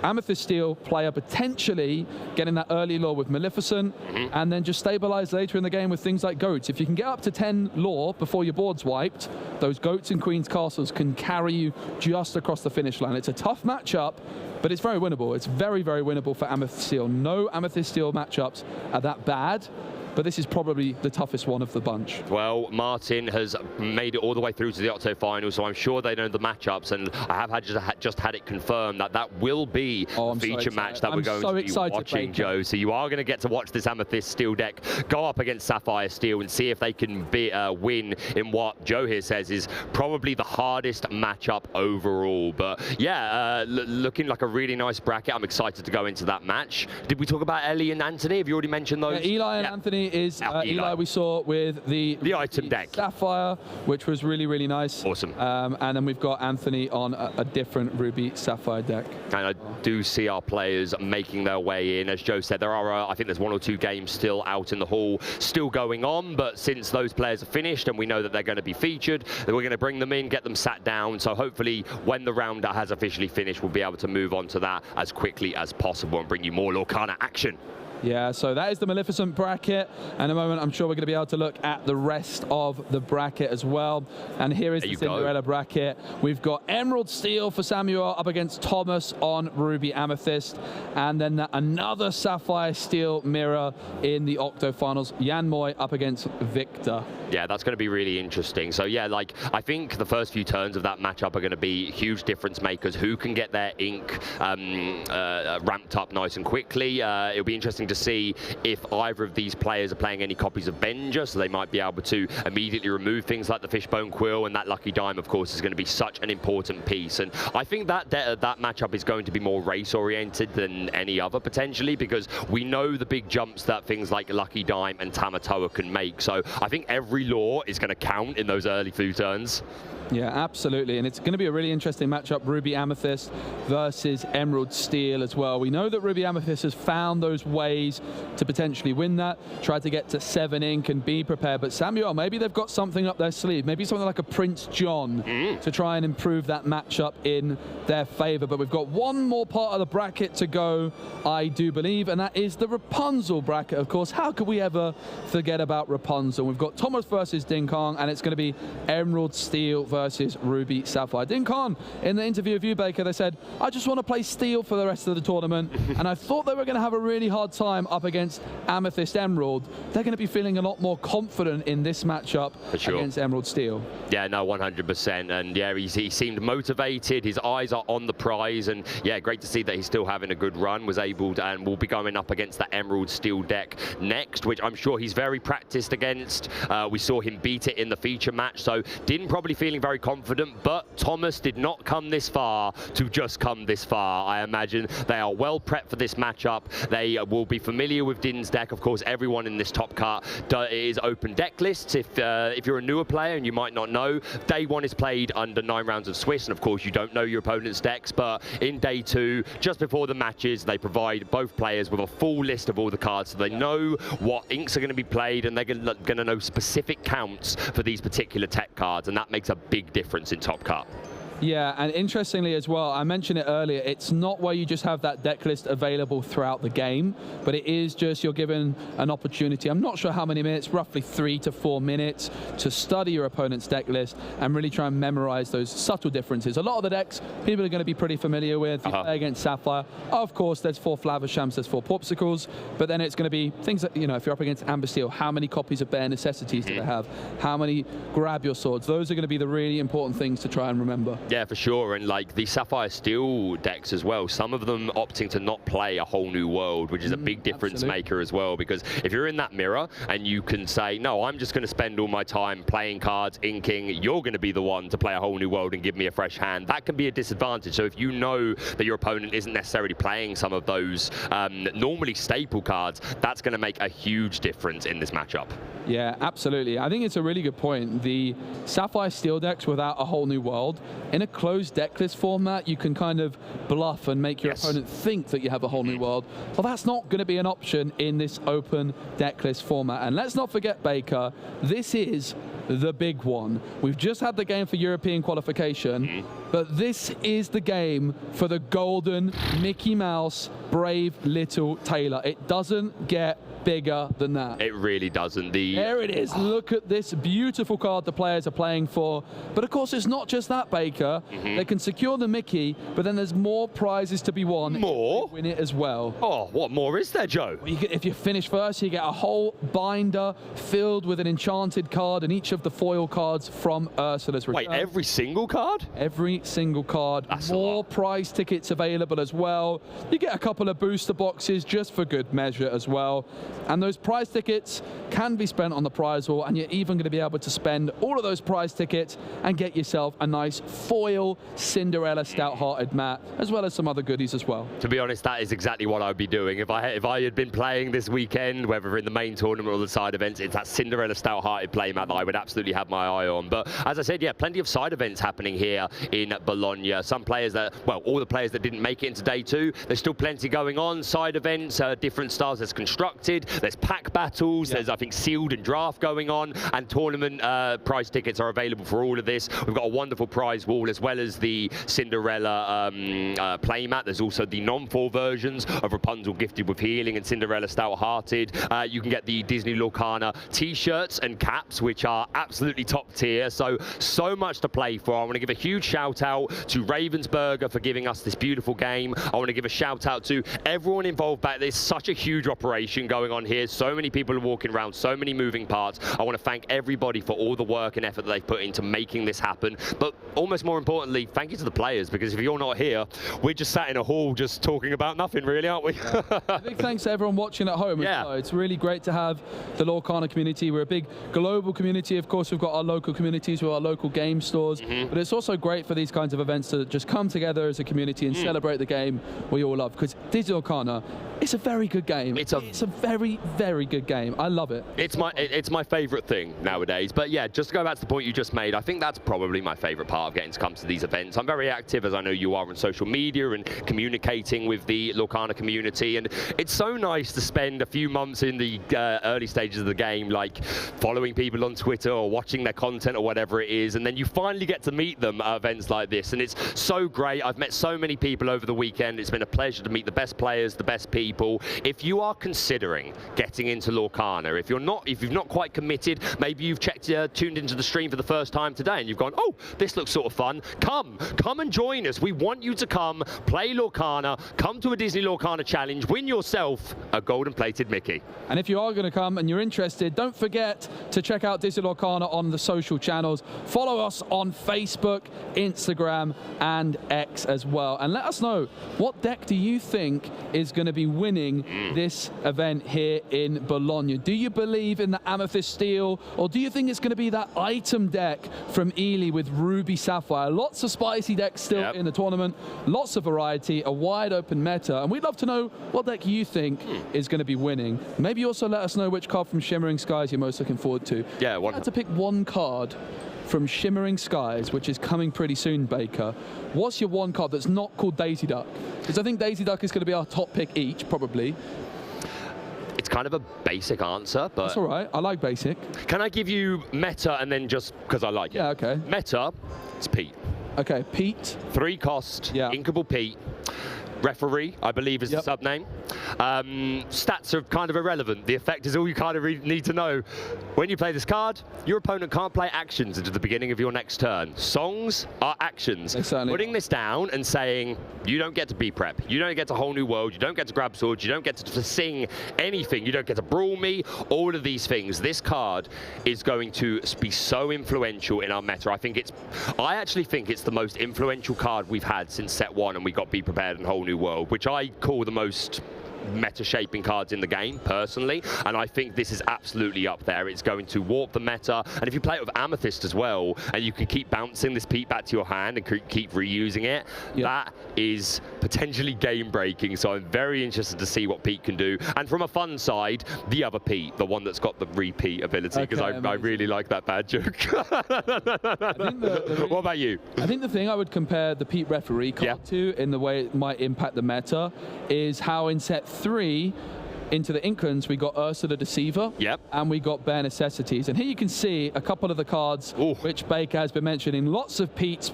Speaker 4: Amethyst Steel player potentially getting that early lore with Maleficent, and then just stabilize later in the game with things like goats. If you can get up to 10 lore before your board's wiped, those goats and Queen's Castles can carry you just across the finish line. It's a tough matchup, but it's very winnable. It's very, very winnable for Amethyst Steel. No Amethyst Steel matchups are that bad. but this is probably the toughest one of the bunch.
Speaker 2: Well, Martin has made it all the way through to the octo-final, so I'm sure they know the matchups, and I have just had it confirmed that that will be a feature match that we're going to be watching, Joe. So you are going to get to watch this Amethyst Steel deck go up against Sapphire Steel and see if they can win in what Joe here says is probably the hardest matchup overall. But yeah, looking like a really nice bracket. I'm excited to go into that match. Did we talk about Ellie and Anthony? Have you already mentioned those?
Speaker 4: Yeah, Eli and Anthony is Eli we saw with the
Speaker 2: item deck.
Speaker 4: Sapphire, which was really, really nice.
Speaker 2: Awesome.
Speaker 4: And then we've got Anthony on a different Ruby Sapphire deck.
Speaker 2: And I do see our players making their way in. As Joe said, there are, I think there's 1 or 2 games still out in the hall, still going on. But since those players are finished and we know that they're going to be featured, then we're going to bring them in, get them sat down. So hopefully when the round has officially finished, we'll be able to move on to that as quickly as possible and bring you more Lorcana action.
Speaker 4: Yeah, so that is the Maleficent bracket. And in a moment, I'm sure we're going to be able to look at the rest of the bracket as well. And here is the Cinderella bracket. We've got Emerald Steel for Samuel up against Thomas on Ruby Amethyst. And then another Sapphire Steel mirror in the Octo Finals. Jan Moy up against Victor.
Speaker 2: Yeah, that's going to be really interesting. So yeah, like I think the first few turns of that matchup are going to be huge difference makers. Who can get their ink ramped up nice and quickly. It'll be interesting to see if either of these players are playing any copies of Benja, so they might be able to immediately remove things like the Fishbone Quill, and that Lucky Dime, of course, is going to be such an important piece. And I think that that matchup is going to be more race-oriented than any other, potentially, because we know the big jumps that things like Lucky Dime and Tamatoa can make. So I think every lore is going to count in those early few turns.
Speaker 4: Yeah, absolutely. And it's going to be a really interesting matchup, Ruby Amethyst versus Emerald Steel as well. We know that Ruby Amethyst has found those ways to potentially win that, tried to get to 7 ink and be prepared. But Samuel, maybe they've got something up their sleeve, maybe something like a Prince John to try and improve that matchup in their favor. But we've got one more part of the bracket to go, I do believe, and that is the Rapunzel bracket. Of course, how could we ever forget about Rapunzel? We've got Thomas versus Ding Kong, and it's going to be Emerald Steel versus Ruby Sapphire. Ding Kong, in the interview with you, Baker, they said, I just want to play Steel for the rest of the tournament, and I thought they were going to have a really hard time up against Amethyst Emerald. They're going to be feeling a lot more confident in this matchup against Emerald Steel.
Speaker 2: Yeah, no, 100%. And yeah, he seemed motivated. His eyes are on the prize, and yeah, great to see that he's still having a good run. Was able to, and will be going up against that Emerald Steel deck next, which I'm sure he's very practiced against. We saw him beat it in the feature match, so didn't probably feeling very confident, but Thomas did not come this far to just come this far. I imagine they are well prepped for this matchup. They will be familiar with Din's deck. Of course, everyone in this top cut is open deck lists. If you're a newer player and you might not know, day 1 is played under 9 rounds of Swiss, and of course you don't know your opponent's decks, but in day 2, just before the matches, they provide both players with a full list of all the cards, so they know what inks are going to be played, and they're going to know specific counts for these particular tech cards, and that makes a big difference in Top Cut.
Speaker 4: Yeah, and interestingly as well, I mentioned it earlier, it's not where you just have that deck list available throughout the game, but it is just you're given an opportunity, I'm not sure how many minutes, roughly 3 to 4 minutes, to study your opponent's deck list and really try and memorize those subtle differences. A lot of the decks people are going to be pretty familiar with. You play against Sapphire, of course there's 4 Flavershams, there's 4 Popsicles, but then it's going to be things that, you know, if you're up against Amber Steel, how many copies of Bare Necessities do they have? How many Grab Your Swords? Those are going to be the really important things to try and remember.
Speaker 2: Yeah, for sure. And like the Sapphire Steel decks as well, some of them opting to not play a whole new world, which is a big difference maker as well, because if you're in that mirror and you can say, no, I'm just going to spend all my time playing cards, inking, you're going to be the one to play a whole new world and give me a fresh hand, that can be a disadvantage. So if you know that your opponent isn't necessarily playing some of those normally staple cards, that's going to make a huge difference in this matchup.
Speaker 4: Yeah, absolutely. I think it's a really good point. The Sapphire Steel decks without a whole new world, in a closed deck list format, you can kind of bluff and make your opponent think that you have a whole new world. Well, that's not going to be an option in this open deck list format. And let's not forget, Baker, this is the big one. We've just had the game for European qualification, but this is the game for the golden Mickey Mouse Brave Little Tailor. It doesn't get bigger than that.
Speaker 2: It really doesn't.
Speaker 4: There it is. Look at this beautiful card the players are playing for. But of course, it's not just that, Baker. They can secure the Mickey, but then there's more prizes to be won.
Speaker 2: More?
Speaker 4: If they win it as well.
Speaker 2: Oh, what more is there, Joe?
Speaker 4: If you finish first, you get a whole binder filled with an enchanted card and each of the foil cards from Ursula's return.
Speaker 2: Wait, every single card?
Speaker 4: Every single card.
Speaker 2: That's
Speaker 4: more prize tickets available as well. You get a couple of booster boxes just for good measure as well. And those prize tickets can be spent on the prize wall, and you're even going to be able to spend all of those prize tickets and get yourself a nice foil Cinderella stout-hearted mat, as well as some other goodies as well.
Speaker 2: To be honest, that is exactly what I would be doing. If I had been playing this weekend, whether in the main tournament or the side events, it's that Cinderella stout-hearted playmat that I would absolutely have my eye on. But as I said, yeah, plenty of side events happening here in Bologna. Some players that, well, all the players that didn't make it into day 2, there's still plenty going on. Side events, different styles. There's constructed, there's pack battles, there's, I think, sealed and draft going on, and tournament prize tickets are available for all of this. We've got a wonderful prize wall as well as the Cinderella playmat. There's also the non-4 versions of Rapunzel Gifted with Healing and Cinderella Stout-Hearted. You can get the Disney Lorcana t-shirts and caps, which are absolutely top tier. So much to play for. I want to give a huge shout out to Ravensburger for giving us this beautiful game. I want to give a shout out to everyone involved back. There's such a huge operation going on here. So many people are walking around, so many moving parts. I want to thank everybody for all the work and effort that they've put into making this happen. But almost more importantly, thank you to the players, because if you're not here, we're just sat in a hall just talking about nothing really, aren't we?
Speaker 4: A big thanks to everyone watching at home.
Speaker 2: Yeah.
Speaker 4: Well. It's really great to have the Lorcana community. We're a big global community. Of course, we've got our local communities with our local game stores, but it's also great for these kinds of events to just come together as a community and celebrate the game we all love, because Disney Lorcana, it's a very good game. It's a very, very good game. I love it.
Speaker 2: It's my favourite thing nowadays. But yeah, just to go back to the point you just made, I think that's probably my favourite part of getting to come to these events. I'm very active, as I know you are, on social media and communicating with the Lorcana community, and it's so nice to spend a few months in the early stages of the game, like following people on Twitter or watching their content or whatever it is, and then you finally get to meet them at events like this, and it's so great. I've met so many people over the weekend. It's been a pleasure to meet the best players, the best people. If you are considering getting into Lorcana, if you've not quite committed, maybe you've tuned into the stream for the first time today and you've gone, oh, this looks sort of fun, come and join us. We want you to come, play Lorcana, come to a Disney Lorcana challenge, win yourself a golden plated Mickey.
Speaker 4: And if you are going to come and you're interested, don't forget to check out Disney Lorcana on the social channels. Follow us on Facebook, Instagram, and X as well. And let us know, what deck do you think is going to be winning this event here in Bologna? Do you believe in the Amethyst Steel, or do you think it's going to be that item deck from Ely with Ruby Sapphire? Lots of spicy decks still in the tournament, lots of variety, a wide open meta, and we'd love to know what deck you think is going to be winning. Maybe also let us know which card from Shimmering Skies you're most looking forward to.
Speaker 2: Yeah,
Speaker 4: I had to pick one card from Shimmering Skies, which is coming pretty soon, Baker. What's your one card that's not called Daisy Duck? Because I think Daisy Duck is going to be our top pick each, probably.
Speaker 2: It's kind of a basic answer, but...
Speaker 4: That's all right. I like basic.
Speaker 2: Can I give you meta and then just because I like it?
Speaker 4: Yeah, okay.
Speaker 2: Meta, it's Pete.
Speaker 4: Okay, Pete.
Speaker 2: 3 cost, Inkable Pete. Referee, I believe, is the sub-name. Stats are kind of irrelevant. The effect is all you kind of need to know. When you play this card, your opponent can't play actions until the beginning of your next turn. Songs are actions. Putting this down and saying, you don't get to B-prep, you don't get to Whole New World, you don't get to grab swords, you don't get to sing anything, you don't get to brawl me, all of these things. This card is going to be so influential in our meta. I actually think it's the most influential card we've had since set 1 and we got Be Prepared and Whole New World, which I call the most meta-shaping cards in the game, personally, and I think this is absolutely up there. It's going to warp the meta, and if you play it with Amethyst as well, and you can keep bouncing this Pete back to your hand and keep reusing it, that is potentially game-breaking, so I'm very interested to see what Pete can do. And from a fun side, the other Pete, the one that's got the repeat ability, because I really like that bad joke. What about you?
Speaker 4: I think the thing I would compare the Pete referee card to, in the way it might impact the meta, is how in set 3, into the Inklands, we got Ursa the Deceiver, and we got Bare Necessities. And here you can see a couple of the cards which Baker has been mentioning. Lots of Pete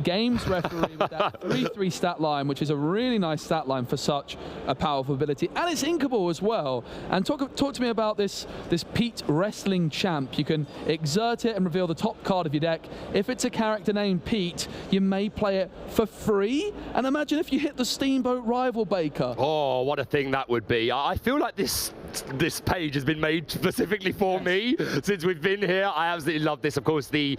Speaker 4: Games referee with that 3/3 stat line, which is a really nice stat line for such a powerful ability. And it's inkable as well. And talk to me about this Pete Wrestling Champ. You can exert it and reveal the top card of your deck. If it's a character named Pete, you may play it for free. And imagine if you hit the Steamboat Rival, Baker.
Speaker 2: Oh, what a thing that would be. I feel like this page has been made specifically for me since we've been here. I absolutely love this. Of course, the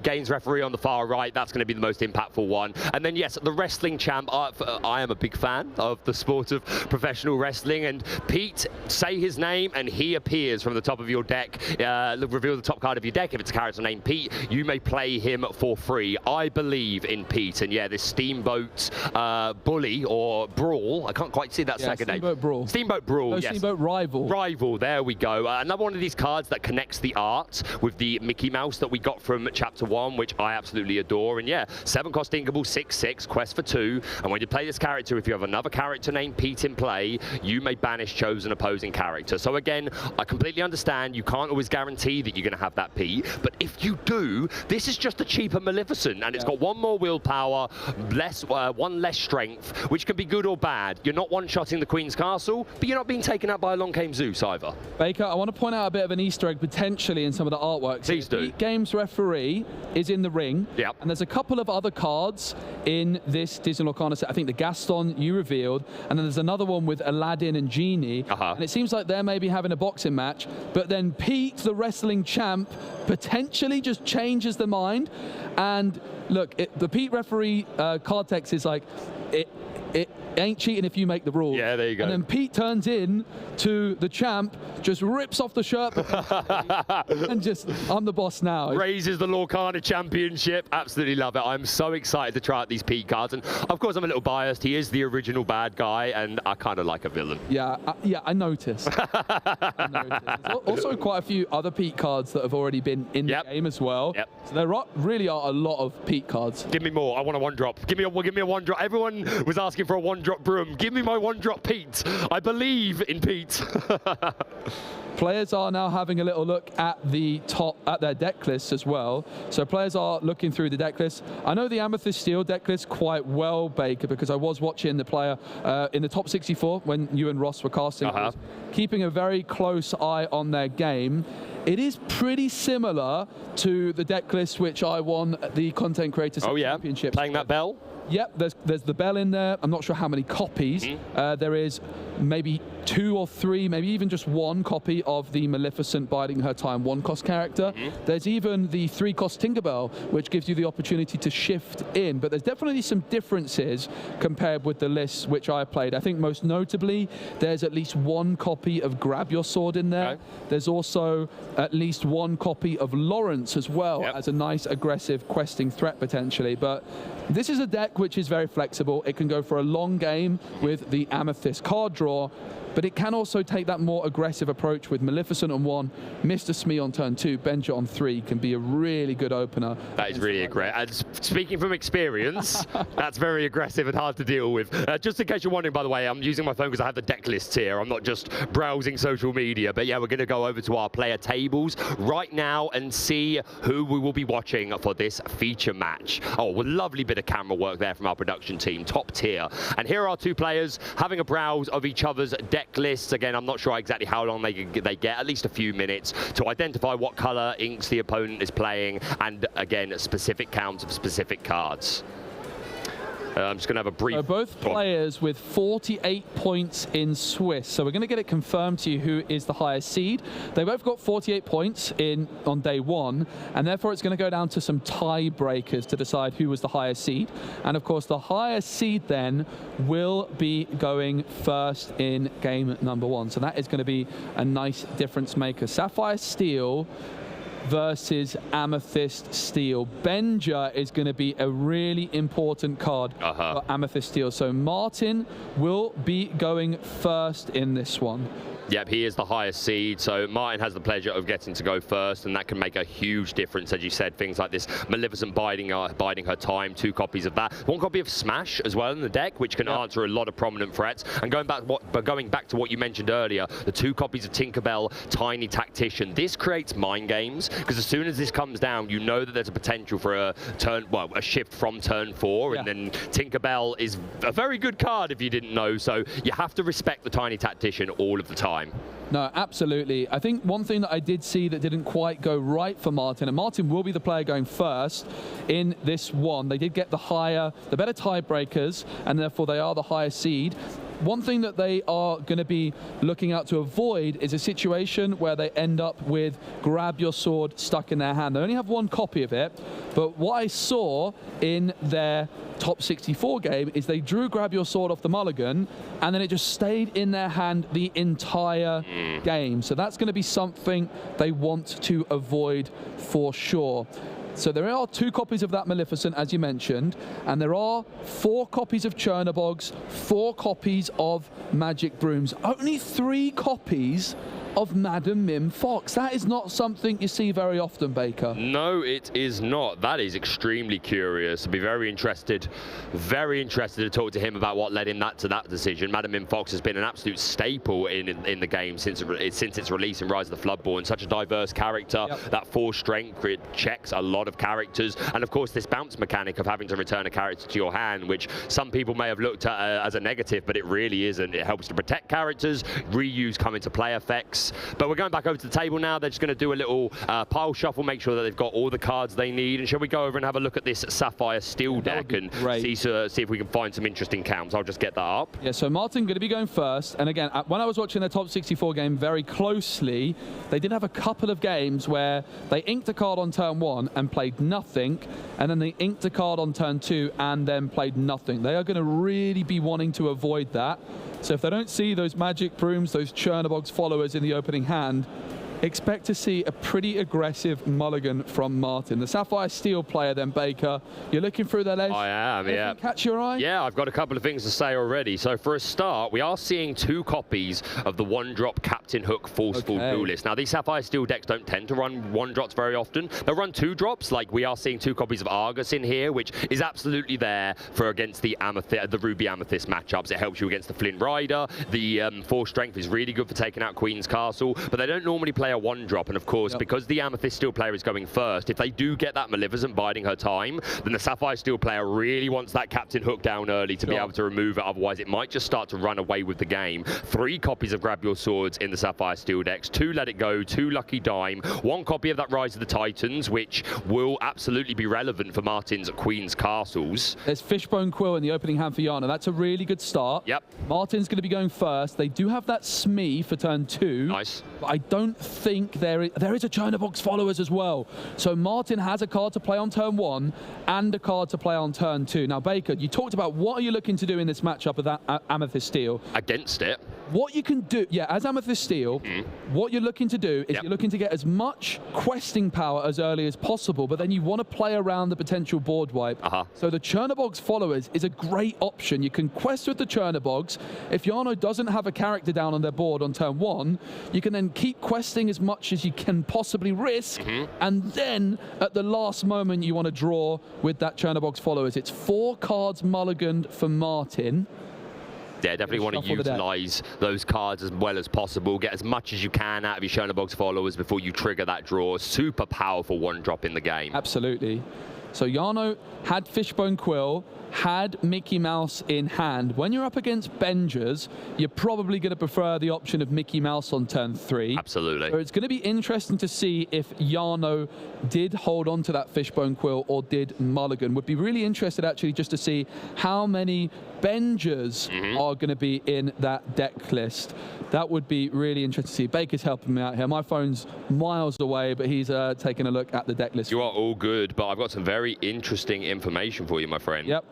Speaker 2: games referee on the far right, that's going to be the most impactful one. And then, yes, the Wrestling Champ. I am a big fan of the sport of professional wrestling. And Pete, say his name, and he appears from the top of your deck. Reveal the top card of your deck. If it's a character named Pete, you may play him for free. I believe in Pete. And yeah, this Steamboat Bully or Brawl. I can't quite see that second name.
Speaker 4: Steamboat Brawl.
Speaker 2: Steamboat Brawl, yes.
Speaker 4: Steamboat Rival.
Speaker 2: Rival, there we go. Another one of these cards that connects the art with the Mickey Mouse that we got from Chapter 1, which I absolutely adore. And yeah, 7-cost inkable, 6/6, quest for 2. And when you play this character, if you have another character named Pete in play, you may banish chosen opposing character. So again, I completely understand you can't always guarantee that you're going to have that Pete, but if you do, this is just a cheaper Maleficent, and it's got 1 more willpower, one less strength, which can be good or bad. You're not one-shotting the Queen's Castle, but you're not being taken out by a Long Game Zeus either.
Speaker 4: Baker, I want to point out a bit of an Easter egg potentially in some of the artwork.
Speaker 2: Please do.
Speaker 4: The Games referee is in the ring, and there's a couple of other cards in this Disney Lorcana set. I think the Gaston you revealed, and then there's another one with Aladdin and Genie, and it seems like they're maybe having a boxing match, but then Pete, the Wrestling Champ, potentially just changes the mind. And look, the Pete referee card text is like, it ain't cheating if you make the rules.
Speaker 2: Yeah, there you go.
Speaker 4: And then Pete turns in to the champ, just rips off the shirt, and just, I'm the boss now.
Speaker 2: Raises the Lorcana Championship. Absolutely love it. I'm so excited to try out these Pete cards. And of course, I'm a little biased. He is the original bad guy, and I kind of like a villain.
Speaker 4: Yeah, I noticed. There's also quite a few other Pete cards that have already been in the game as well. So there really are a lot of Pete cards.
Speaker 2: Give me more. I want a 1-drop. Give me a 1-drop. Everyone was asking for a 1-drop Broom. Give me my 1-drop Pete. I believe in Pete.
Speaker 4: Players are now having a little look at their deck lists as well. So players are looking through the deck list. I know the Amethyst Steel deck list quite well, Baker, because I was watching the player in the top 64 when you and Ross were casting, keeping a very close eye on their game. It is pretty similar to the deck list which I won the Content Creators Championship.
Speaker 2: Playing that bell?
Speaker 4: Yep, there's the bell in there. I'm not sure how many copies. There is maybe 2 or 3, maybe even just 1 copy of the Maleficent biding her time 1-cost character. There's even the 3-cost Tinkerbell, which gives you the opportunity to shift in. But there's definitely some differences compared with the lists which I played. I think most notably, there's at least 1 copy of Grab Your Sword in there. There's also at least 1 copy of Lawrence as well, as a nice aggressive questing threat potentially. But this is a deck which is very flexible. It can go for a long game with the Amethyst card draw, but it can also take that more aggressive approach with Maleficent on 1, Mr. Smee on turn 2, Benja on 3 can be a really good opener.
Speaker 2: That is really aggressive. And speaking from experience, that's very aggressive and hard to deal with. Just in case you're wondering, by the way, I'm using my phone because I have the deck lists here. I'm not just browsing social media. But yeah, we're going to go over to our player tables right now and see who we will be watching for this feature match. Oh, a lovely bit of camera work there from our production team, top tier. And here are 2 players having a browse of each other's deck lists. Again, I'm not sure exactly how long they get, at least a few minutes, to identify what color inks the opponent is playing, and again, specific counts of specific cards. I'm just going to have a brief...
Speaker 4: So both players with 48 points in Swiss. So we're going to get it confirmed to you who is the highest seed. They both got 48 points on day 1, and therefore it's going to go down to some tiebreakers to decide who was the highest seed. And of course, the highest seed then will be going first in game number 1. So that is going to be a nice difference maker. Sapphire Steel versus Amethyst Steel. Benja is going to be a really important card for Amethyst Steel. So Martin will be going first in this one.
Speaker 2: Yep, he is the highest seed, so Martin has the pleasure of getting to go first, and that can make a huge difference, as you said, things like this Maleficent biding her time, 2 copies of that, 1 copy of Smash as well in the deck, which can answer a lot of prominent threats. And going back to what you mentioned earlier, the 2 copies of Tinkerbell, Tiny Tactician, this creates mind games, because as soon as this comes down, you know that there's a potential for a shift from turn 4, and then Tinkerbell is a very good card if you didn't know, so you have to respect the Tiny Tactician all of the time.
Speaker 4: No, absolutely. I think one thing that I did see that didn't quite go right for Martin, and Martin will be the player going first in this one. They did get the better tiebreakers, and therefore they are the higher seed. One thing that they are going to be looking out to avoid is a situation where they end up with grab your sword stuck in their hand. They only have 1 copy of it, but what I saw in their top 64 game is they drew grab your sword off the mulligan, and then it just stayed in their hand the entire game. So that's going to be something they want to avoid for sure. So there are 2 copies of that Maleficent, as you mentioned, and there are 4 copies of Chernobogs, 4 copies of Magic Brooms, only 3 copies of Madam Mim Fox. That is not something you see very often, Baker.
Speaker 2: No, it is not. That is extremely curious. I'd be very interested to talk to him about what led him to that decision. Madam Mim Fox has been an absolute staple in the game since its release in Rise of the Floodborn. Such a diverse character. That 4 strength, it checks a lot of characters, and of course this bounce mechanic of having to return a character to your hand, which some people may have looked at as a negative, but it really isn't. It helps to protect characters, reuse come into play effects. But we're going back over to the table now. They're just going to do a little pile shuffle, make sure that they've got all the cards they need. And shall we go over and have a look at this Sapphire Steel deck and see if we can find some interesting counts? I'll just get that up.
Speaker 4: Yeah, so Martin going to be going first. And again, when I was watching their top 64 game very closely, they did have a couple of games where they inked a card on turn 1 and played nothing, and then they inked a card on turn 2 and then played nothing. They are going to really be wanting to avoid that. So if they don't see those Magic Brooms, those Chernobogs followers in the opening hand, expect to see a pretty aggressive mulligan from Martin. The Sapphire Steel player then, Baker, you're looking through their legs.
Speaker 2: I am, yeah.
Speaker 4: Catch your eye?
Speaker 2: Yeah, I've got a couple of things to say already. So for a start, we are seeing 2 copies of the 1-drop Captain Hook Forceful Duelist. Now, these Sapphire Steel decks don't tend to run 1-drops very often. They'll run 2-drops, like we are seeing 2 copies of Argus in here, which is absolutely there for against the Ruby Amethyst matchups. It helps you against the Flint Rider. The 4 strength is really good for taking out Queen's Castle, but they don't normally play a 1-drop, and of course, because the Amethyst Steel player is going first, if they do get that Maleficent biding her time, then the Sapphire Steel player really wants that Captain Hook down early to be able to remove it, otherwise it might just start to run away with the game. 3 copies of Grab Your Swords in the Sapphire Steel decks, 2 Let It Go, 2 Lucky Dime, 1 copy of that Rise of the Titans, which will absolutely be relevant for Martin's Queen's Castles.
Speaker 4: There's Fishbone Quill in the opening hand for Yana. That's a really good start.
Speaker 2: Yep.
Speaker 4: Martin's going to be going first. They do have that Smee for turn 2.
Speaker 2: Nice.
Speaker 4: But I don't think there is a Chernobox followers as well. So Martin has a card to play on turn 1 and a card to play on turn 2. Now, Baker, you talked about what are you looking to do in this matchup with that Amethyst Steel?
Speaker 2: Against it.
Speaker 4: What you can do, as Amethyst Steel, what you're looking to do is you're looking to get as much questing power as early as possible, but then you want to play around the potential board wipe. So the Chernobogs followers is a great option. You can quest with the Chernobogs. If Yano doesn't have a character down on their board on turn 1, you can then keep questing as much as you can possibly risk, and then at the last moment you want to draw with that Chernobogs followers. It's 4 cards mulliganed for Martin.
Speaker 2: Yeah, definitely want to utilize those cards as well as possible. Get as much as you can out of your Chernobogs followers before you trigger that draw. Super powerful 1-drop in the game.
Speaker 4: Absolutely. So Yano had Fishbone Quill, had Mickey Mouse in hand. When you're up against Bengers, you're probably going to prefer the option of Mickey Mouse on turn 3.
Speaker 2: Absolutely.
Speaker 4: So it's going to be interesting to see if Yano did hold on to that Fishbone Quill or did mulligan. Would be really interested actually just to see how many Bengers are going to be in that deck list. That would be really interesting to see. Baker's helping me out here. My phone's miles away, but he's taking a look at the deck list.
Speaker 2: You are all good, but I've got some very interesting information for you, my friend.
Speaker 4: Yep.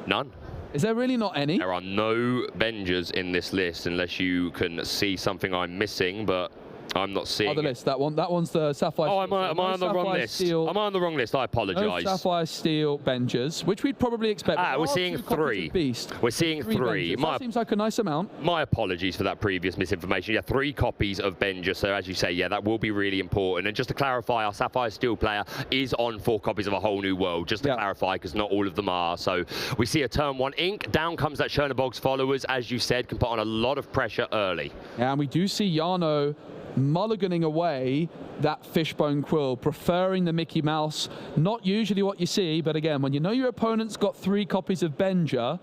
Speaker 2: None.
Speaker 4: Is there really not any?
Speaker 2: There are no Bengers in this list unless you can see something I'm missing, but I'm not seeing
Speaker 4: the list. That one's the Sapphire.
Speaker 2: Oh, am I on the wrong list?
Speaker 4: Steel,
Speaker 2: am I on the wrong list? I apologise.
Speaker 4: No Sapphire Steel Bengers, which we'd probably expect.
Speaker 2: We're seeing 3.
Speaker 4: Beast.
Speaker 2: We're seeing 3.
Speaker 4: That seems like a nice amount.
Speaker 2: My apologies for that previous misinformation. Yeah, 3 copies of Benger. So as you say, yeah, that will be really important. And just to clarify, our Sapphire Steel player is on 4 copies of A Whole New World. Just to clarify, because not all of them are. So we see a turn 1 ink. Down comes that Chernobog's followers, as you said, can put on a lot of pressure early.
Speaker 4: Yeah, and we do see Jarno mulliganing away that Fishbone Quill, preferring the Mickey Mouse. Not usually what you see, but again, when you know your opponent's got 3 copies of Benger,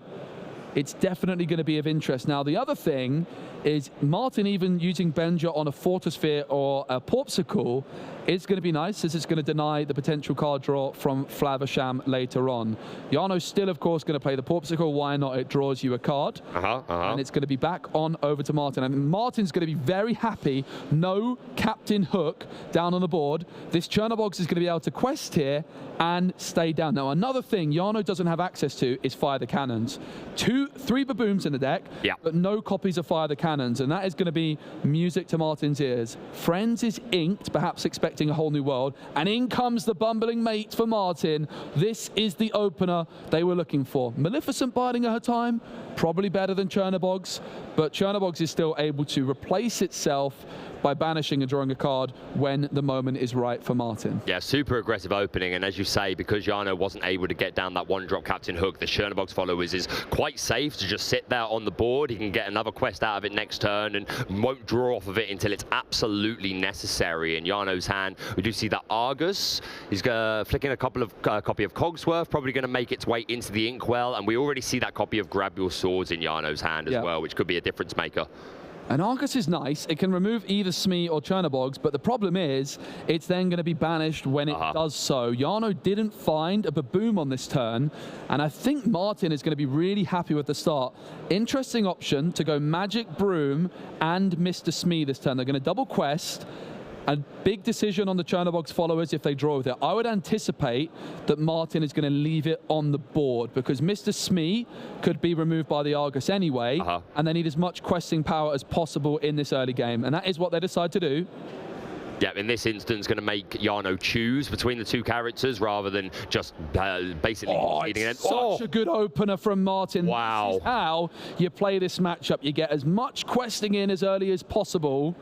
Speaker 4: it's definitely going to be of interest. Now, the other thing is Martin even using Benger on a Fortisphere or a Porpsicle is going to be nice, as it's going to deny the potential card draw from Flaversham later on. Jarno's still, of course, going to play the Porpsicle. Why not? It draws you a card. And it's going to be back on over to Martin. And Martin's going to be very happy. No Captain Hook down on the board. This Chernobog's is going to be able to quest here and stay down. Now, another thing Jarno doesn't have access to is Fire the Cannons. 3 Baboons in the deck, but no copies of Fire the Cannons. And that is going to be music to Martin's ears. Friends is inked, perhaps expecting A Whole New World, and in comes the bumbling mate for Martin. This is the opener they were looking for. Maleficent biding her time, probably better than Chernobog's, but Chernobog's is still able to replace itself by banishing and drawing a card when the moment is right for Martin.
Speaker 2: Yeah, super aggressive opening, and as you say, because Jarno wasn't able to get down that 1-drop Captain Hook, the Chernobog's followers is quite safe to just sit there on the board. He can get another quest out of it next turn and won't draw off of it until it's absolutely necessary. In Jarno's hand, we do see that Argus. He's flicking a copy of Cogsworth, probably going to make its way into the Inkwell, and we already see that copy of Grab Your Swords in Jarno's hand as well, which could be a difference maker.
Speaker 4: And Argus is nice. It can remove either Smee or Chernobog's, but the problem is it's then going to be banished when it does so. Jarno didn't find a Baboom on this turn, and I think Martin is going to be really happy with the start. Interesting option to go Magic Broom and Mr. Smee this turn. They're going to double quest. A big decision on the Chernobog's followers if they draw with it. I would anticipate that Martin is going to leave it on the board because Mr. Smee could be removed by the Argus anyway, and they need as much questing power as possible in this early game, and that is what they decide to do.
Speaker 2: Yeah, in this instance, going to make Jarno choose between the 2 characters rather than just basically leading it.
Speaker 4: Such a good opener from Martin.
Speaker 2: Wow.
Speaker 4: This is how you play this matchup. You get as much questing in as early as possible,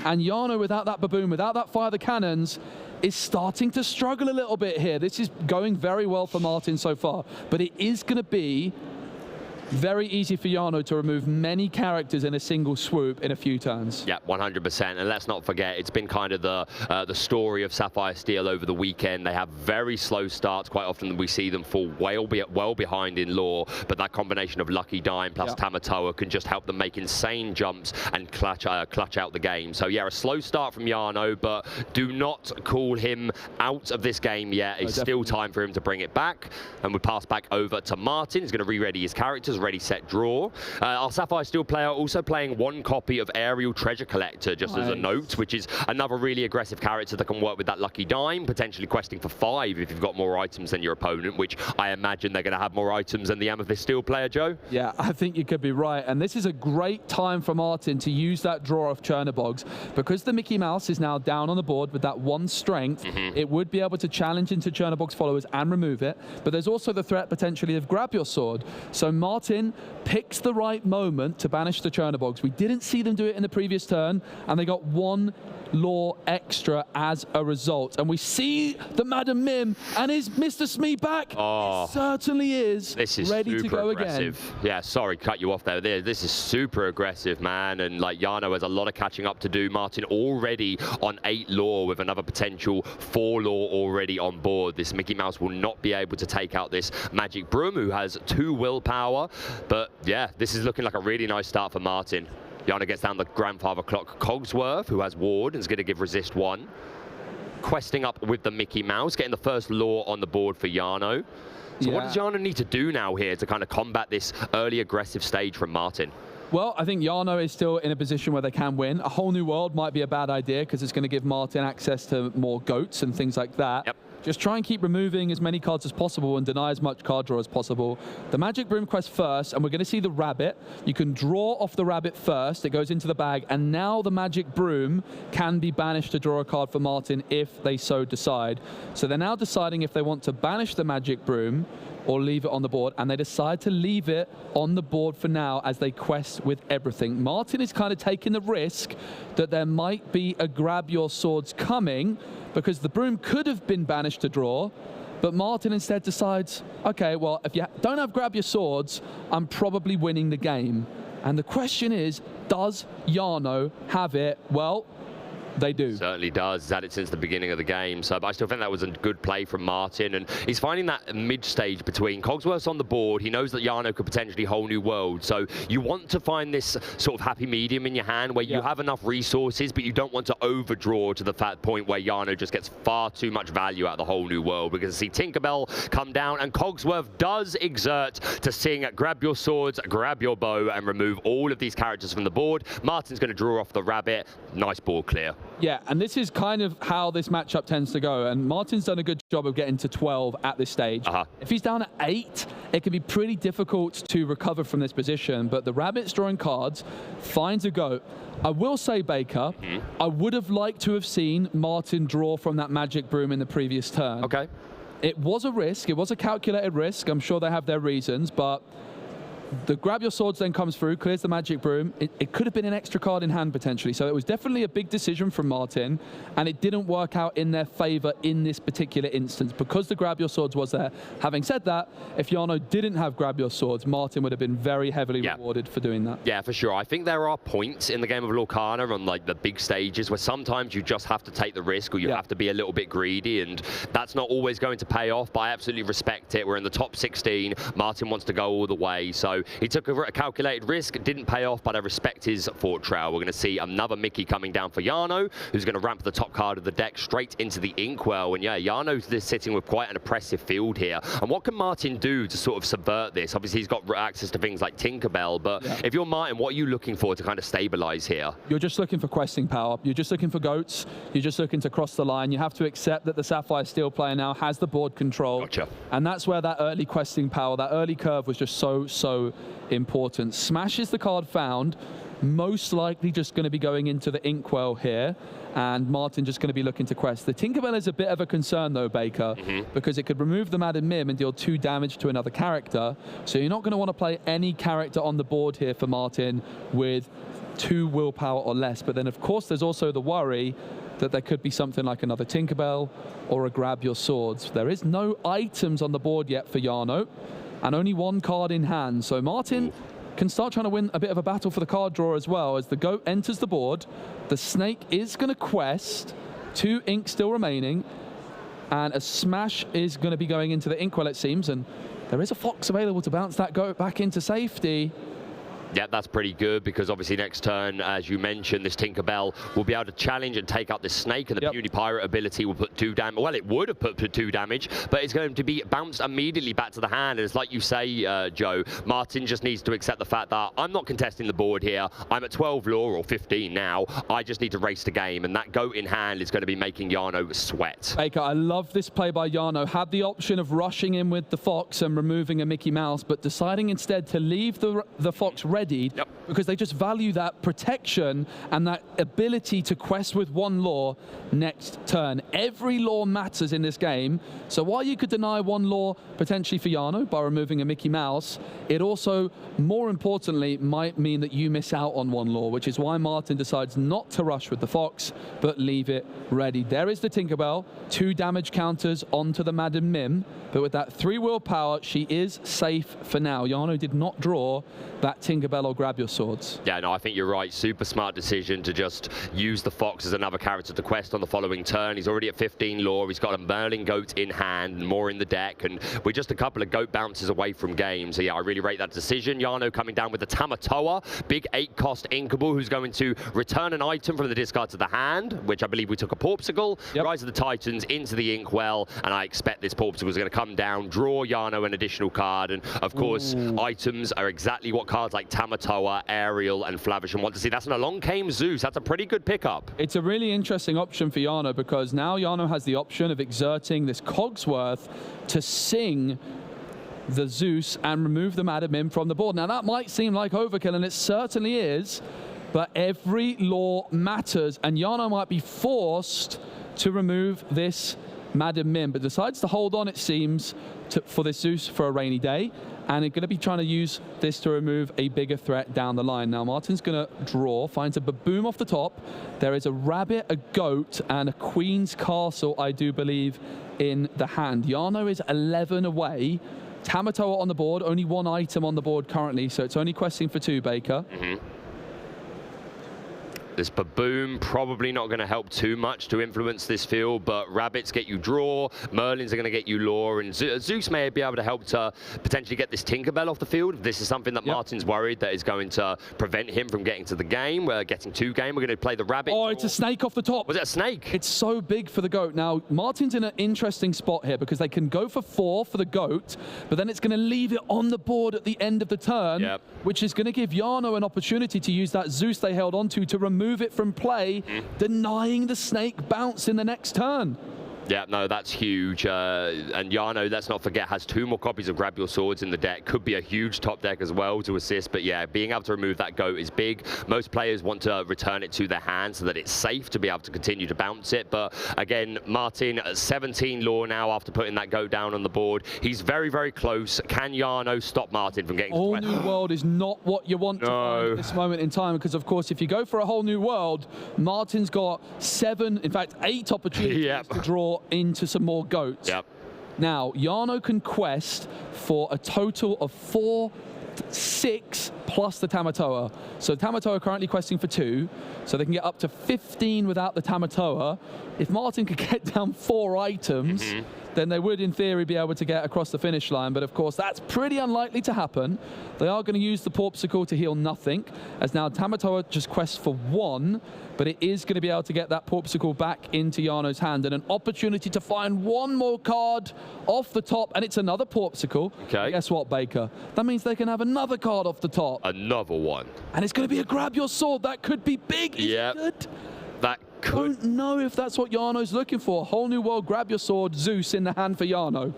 Speaker 4: and Jarno, without that Baboon, without that Fire the Cannons, is starting to struggle a little bit here. This is going very well for Martin so far, but it is going to be very easy for Jarno to remove many characters in a single swoop in a few turns. Yeah,
Speaker 2: 100%. And let's not forget, it's been kind of the story of Sapphire Steel over the weekend. They have very slow starts. Quite often we see them fall well behind in lore, but that combination of Lucky Dime plus Tamatoa can just help them make insane jumps and clutch out the game. So yeah, a slow start from Jarno, but do not call him out of this game yet. It's still time for him to bring it back. And we pass back over to Martin. He's going to re-ready his characters. Ready, set, draw. Our Sapphire Steel player also playing 1 copy of Aerial Treasure Collector, just as a note, which is another really aggressive character that can work with that Lucky Dime, potentially questing for 5 if you've got more items than your opponent, which I imagine they're going to have more items than the Amethyst Steel player, Joe. Yeah,
Speaker 4: I think you could be right. And this is a great time for Martin to use that draw of Chernobog's. Because the Mickey Mouse is now down on the board with that 1 strength, it would be able to challenge into Chernobog's followers and remove it. But there's also the threat potentially of Grab Your Sword. So Martin picks the right moment to banish the Chernobog's. We didn't see them do it in the previous turn, and they got 1 lore extra as a result. And we see the Madam Mim, and is Mr. Smee back? It certainly is.
Speaker 2: This is
Speaker 4: ready to go
Speaker 2: aggressive. Again. Yeah, sorry, cut you off there. This is super aggressive, man. And like Jarno has a lot of catching up to do. Martin already on 8 lore with another potential 4 lore already on board. This Mickey Mouse will not be able to take out this Magic Broom, who has 2 willpower. But yeah, this is looking like a really nice start for Martin. Jarno gets down the Grandfather Clock Cogsworth, who has Ward and is going to give Resist 1. Questing up with the Mickey Mouse, getting the first lore on the board for Jarno. So what does Jarno need to do now here to kind of combat this early aggressive stage from Martin?
Speaker 4: Well, I think Jarno is still in a position where they can win. A Whole New World might be a bad idea because it's going to give Martin access to more goats and things like that. Just try and keep removing as many cards as possible and deny as much card draw as possible. The Magic Broom quest first, and we're going to see the rabbit. You can draw off the rabbit first. It goes into the bag, and now the Magic Broom can be banished to draw a card for Martin if they so decide. So they're now deciding if they want to banish the Magic Broom or leave it on the board, and they decide to leave it on the board for now as they quest with everything. Martin is kind of taking the risk that there might be a grab your swords coming, because the broom could have been banished to draw, but Martin instead decides, okay, well, if you don't have grab your swords, I'm probably winning the game. And the question is, does Jarno have it? Well, they do.
Speaker 2: Certainly does. He's had it since the beginning of the game. So, but I still think that was a good play from Martin. And he's finding that mid-stage between Cogsworth's on the board. He knows that Jarno could potentially whole new world. So you want to find this sort of happy medium in your hand where you have enough resources, but you don't want to overdraw to the point where Jarno just gets far too much value out of the whole new world. Because see Tinkerbell come down, and Cogsworth does exert to sing grab your swords, grab your bow, and remove all of these characters from the board. Martin's going to draw off the rabbit. Nice board clear.
Speaker 4: Yeah, and this is kind of how this matchup tends to go, and Martin's done a good job of getting to 12 at this stage. If he's down at 8, it can be pretty difficult to recover from this position, but the rabbit's drawing cards, finds a goat. I will say, Baker, I would have liked to have seen Martin draw from that Magic Broom in the previous turn.
Speaker 2: Okay.
Speaker 4: It was a risk, it was a calculated risk, I'm sure they have their reasons, but the grab your swords then comes through, clears the Magic Broom. It could have been an extra card in hand potentially. So it was definitely a big decision from Martin, and it didn't work out in their favor in this particular instance because the grab your swords was there. Having said that, if Jarno didn't have grab your swords, Martin would have been very heavily rewarded for doing that.
Speaker 2: Yeah, for sure. I think there are points in the game of Lorcana on like the big stages where sometimes you just have to take the risk, or you have to be a little bit greedy, and that's not always going to pay off, but I absolutely respect it. We're in the top 16. Martin wants to go all the way, so he took a calculated risk, didn't pay off, but I respect his thought trail. We're going to see another Mickey coming down for Jarno, who's going to ramp the top card of the deck straight into the Inkwell. And yeah, Jarno's just sitting with quite an oppressive field here. And what can Martin do to sort of subvert this? Obviously, he's got access to things like Tinkerbell, but if you're Martin, what are you looking for to kind of stabilize here?
Speaker 4: You're just looking for questing power. You're just looking for goats. You're just looking to cross the line. You have to accept that the Sapphire Steel player now has the board control.
Speaker 2: Gotcha.
Speaker 4: And that's where that early questing power, that early curve was just so important. Smash is the card found, most likely just going to be going into the Inkwell here, and Martin just going to be looking to quest. The Tinkerbell is a bit of a concern though, Baker, because it could remove the Madam Mim and deal 2 damage to another character, so you're not going to want to play any character on the board here for Martin with 2 willpower or less. But then of course there's also the worry that there could be something like another Tinkerbell or a grab your swords. There is no items on the board yet for Jarno, and only 1 card in hand. So Martin can start trying to win a bit of a battle for the card draw as well. As the goat enters the board, the snake is going to quest, 2 ink still remaining, and a smash is going to be going into the Inkwell, it seems, and there is a fox available to bounce that goat back into safety.
Speaker 2: Yeah, that's pretty good, because obviously next turn, as you mentioned, this Tinkerbell will be able to challenge and take out this snake, and the Puny Pirate ability will put 2 damage. Well, it would have put 2 damage, but it's going to be bounced immediately back to the hand. And it's like you say, Joe, Martin just needs to accept the fact that I'm not contesting the board here. I'm at 12 lore or 15 now. I just need to race the game, and that goat in hand is going to be making Jarno sweat.
Speaker 4: Baker, I love this play by Jarno. Had the option of rushing in with the fox and removing a Mickey Mouse, but deciding instead to leave the fox ready because they just value that protection and that ability to quest with 1 lore next turn. Every lore matters in this game, so while you could deny 1 lore potentially for Jarno by removing a Mickey Mouse, it also, more importantly, might mean that you miss out on 1 lore, which is why Martin decides not to rush with the fox, but leave it ready. There is the Tinkerbell, 2 damage counters onto the Madam Mim, but with that 3 willpower, she is safe for now. Jarno did not draw that Tinkerbell or grab your swords.
Speaker 2: Yeah, no, I think you're right. Super smart decision to just use the fox as another character to quest on the following turn. He's already at 15 lore. He's got a Merlin goat in hand and more in the deck, and we're just a couple of goat bounces away from game. So yeah, I really rate that decision. Jarno coming down with the Tamatoa, big 8-cost Inkable, who's going to return an item from the discard to the hand, which I believe we took a Porpsicle. Rise of the Titans into the Inkwell, and I expect this Porpsicle is going to come down, draw Jarno an additional card, and of course items are exactly what cards like Tamatoa, Aerial, and Flavish and want to see. That's an along came Zeus. That's a pretty good pickup.
Speaker 4: It's a really interesting option for Jarno, because now Jarno has the option of exerting this Cogsworth to sing the Zeus and remove the Madam Mim from the board. Now that might seem like overkill, and it certainly is, but every law matters, and Jarno might be forced to remove this Madam Mim, but decides to hold on, it seems, for this Zeus for a rainy day, and they're going to be trying to use this to remove a bigger threat down the line. Now Martin's going to draw, finds a Baboom off the top. There is a Rabbit, a Goat, and a Queen's Castle, I do believe, in the hand. Jarno is 11 away. Tamatoa on the board, only one item on the board currently, so it's only questing for 2, Baker.
Speaker 2: This Baboom probably not going to help too much to influence this field, but Rabbits get you draw, Merlins are going to get you lore, and Zeus may be able to help to potentially get this Tinkerbell off the field. This is something that Martin's worried that is going to prevent him from getting to the game. We're getting 2 game. We're going to play the Rabbit.
Speaker 4: Oh, it's a snake off the top.
Speaker 2: Was it a snake?
Speaker 4: It's so big for the Goat. Now, Martin's in an interesting spot here because they can go for 4 for the Goat, but then it's going to leave it on the board at the end of the turn, which is going to give Jarno an opportunity to use that Zeus they held onto to remove it from play, denying the snake bounce in the next turn.
Speaker 2: Yeah, no, that's huge. And Jarno, let's not forget, has 2 more copies of Grab Your Swords in the deck. Could be a huge top deck as well to assist. But yeah, being able to remove that Goat is big. Most players want to return it to their hand so that it's safe to be able to continue to bounce it. But again, Martin, 17 lore now after putting that Goat down on the board. He's very, very close. Can Jarno stop Martin from getting
Speaker 4: Whole New World is not what you want to find at this moment in time, because of course, if you go for a Whole New World, Martin's got 7, in fact 8 opportunities to draw into some more Goats. Now, Jarno can quest for a total of 4, 6 plus the Tamatoa. So Tamatoa currently questing for 2, so they can get up to 15 without the Tamatoa. If Martin could get down 4 items, then they would, in theory, be able to get across the finish line. But of course, that's pretty unlikely to happen. They are going to use the Porpsicle to heal nothing, as now Tamatoa just quests for 1, but it is going to be able to get that Porpsicle back into Jarno's hand, and an opportunity to find 1 more card off the top, and it's another Porpsicle. Guess what, Baker? That means they can have another card off the top.
Speaker 2: Another one.
Speaker 4: And it's going to be a Grab Your Sword. That could be big. Is it good?
Speaker 2: That could.
Speaker 4: Don't know if that's what Jarno's looking for. Whole New World, Grab Your Sword, Zeus in the hand for Jarno.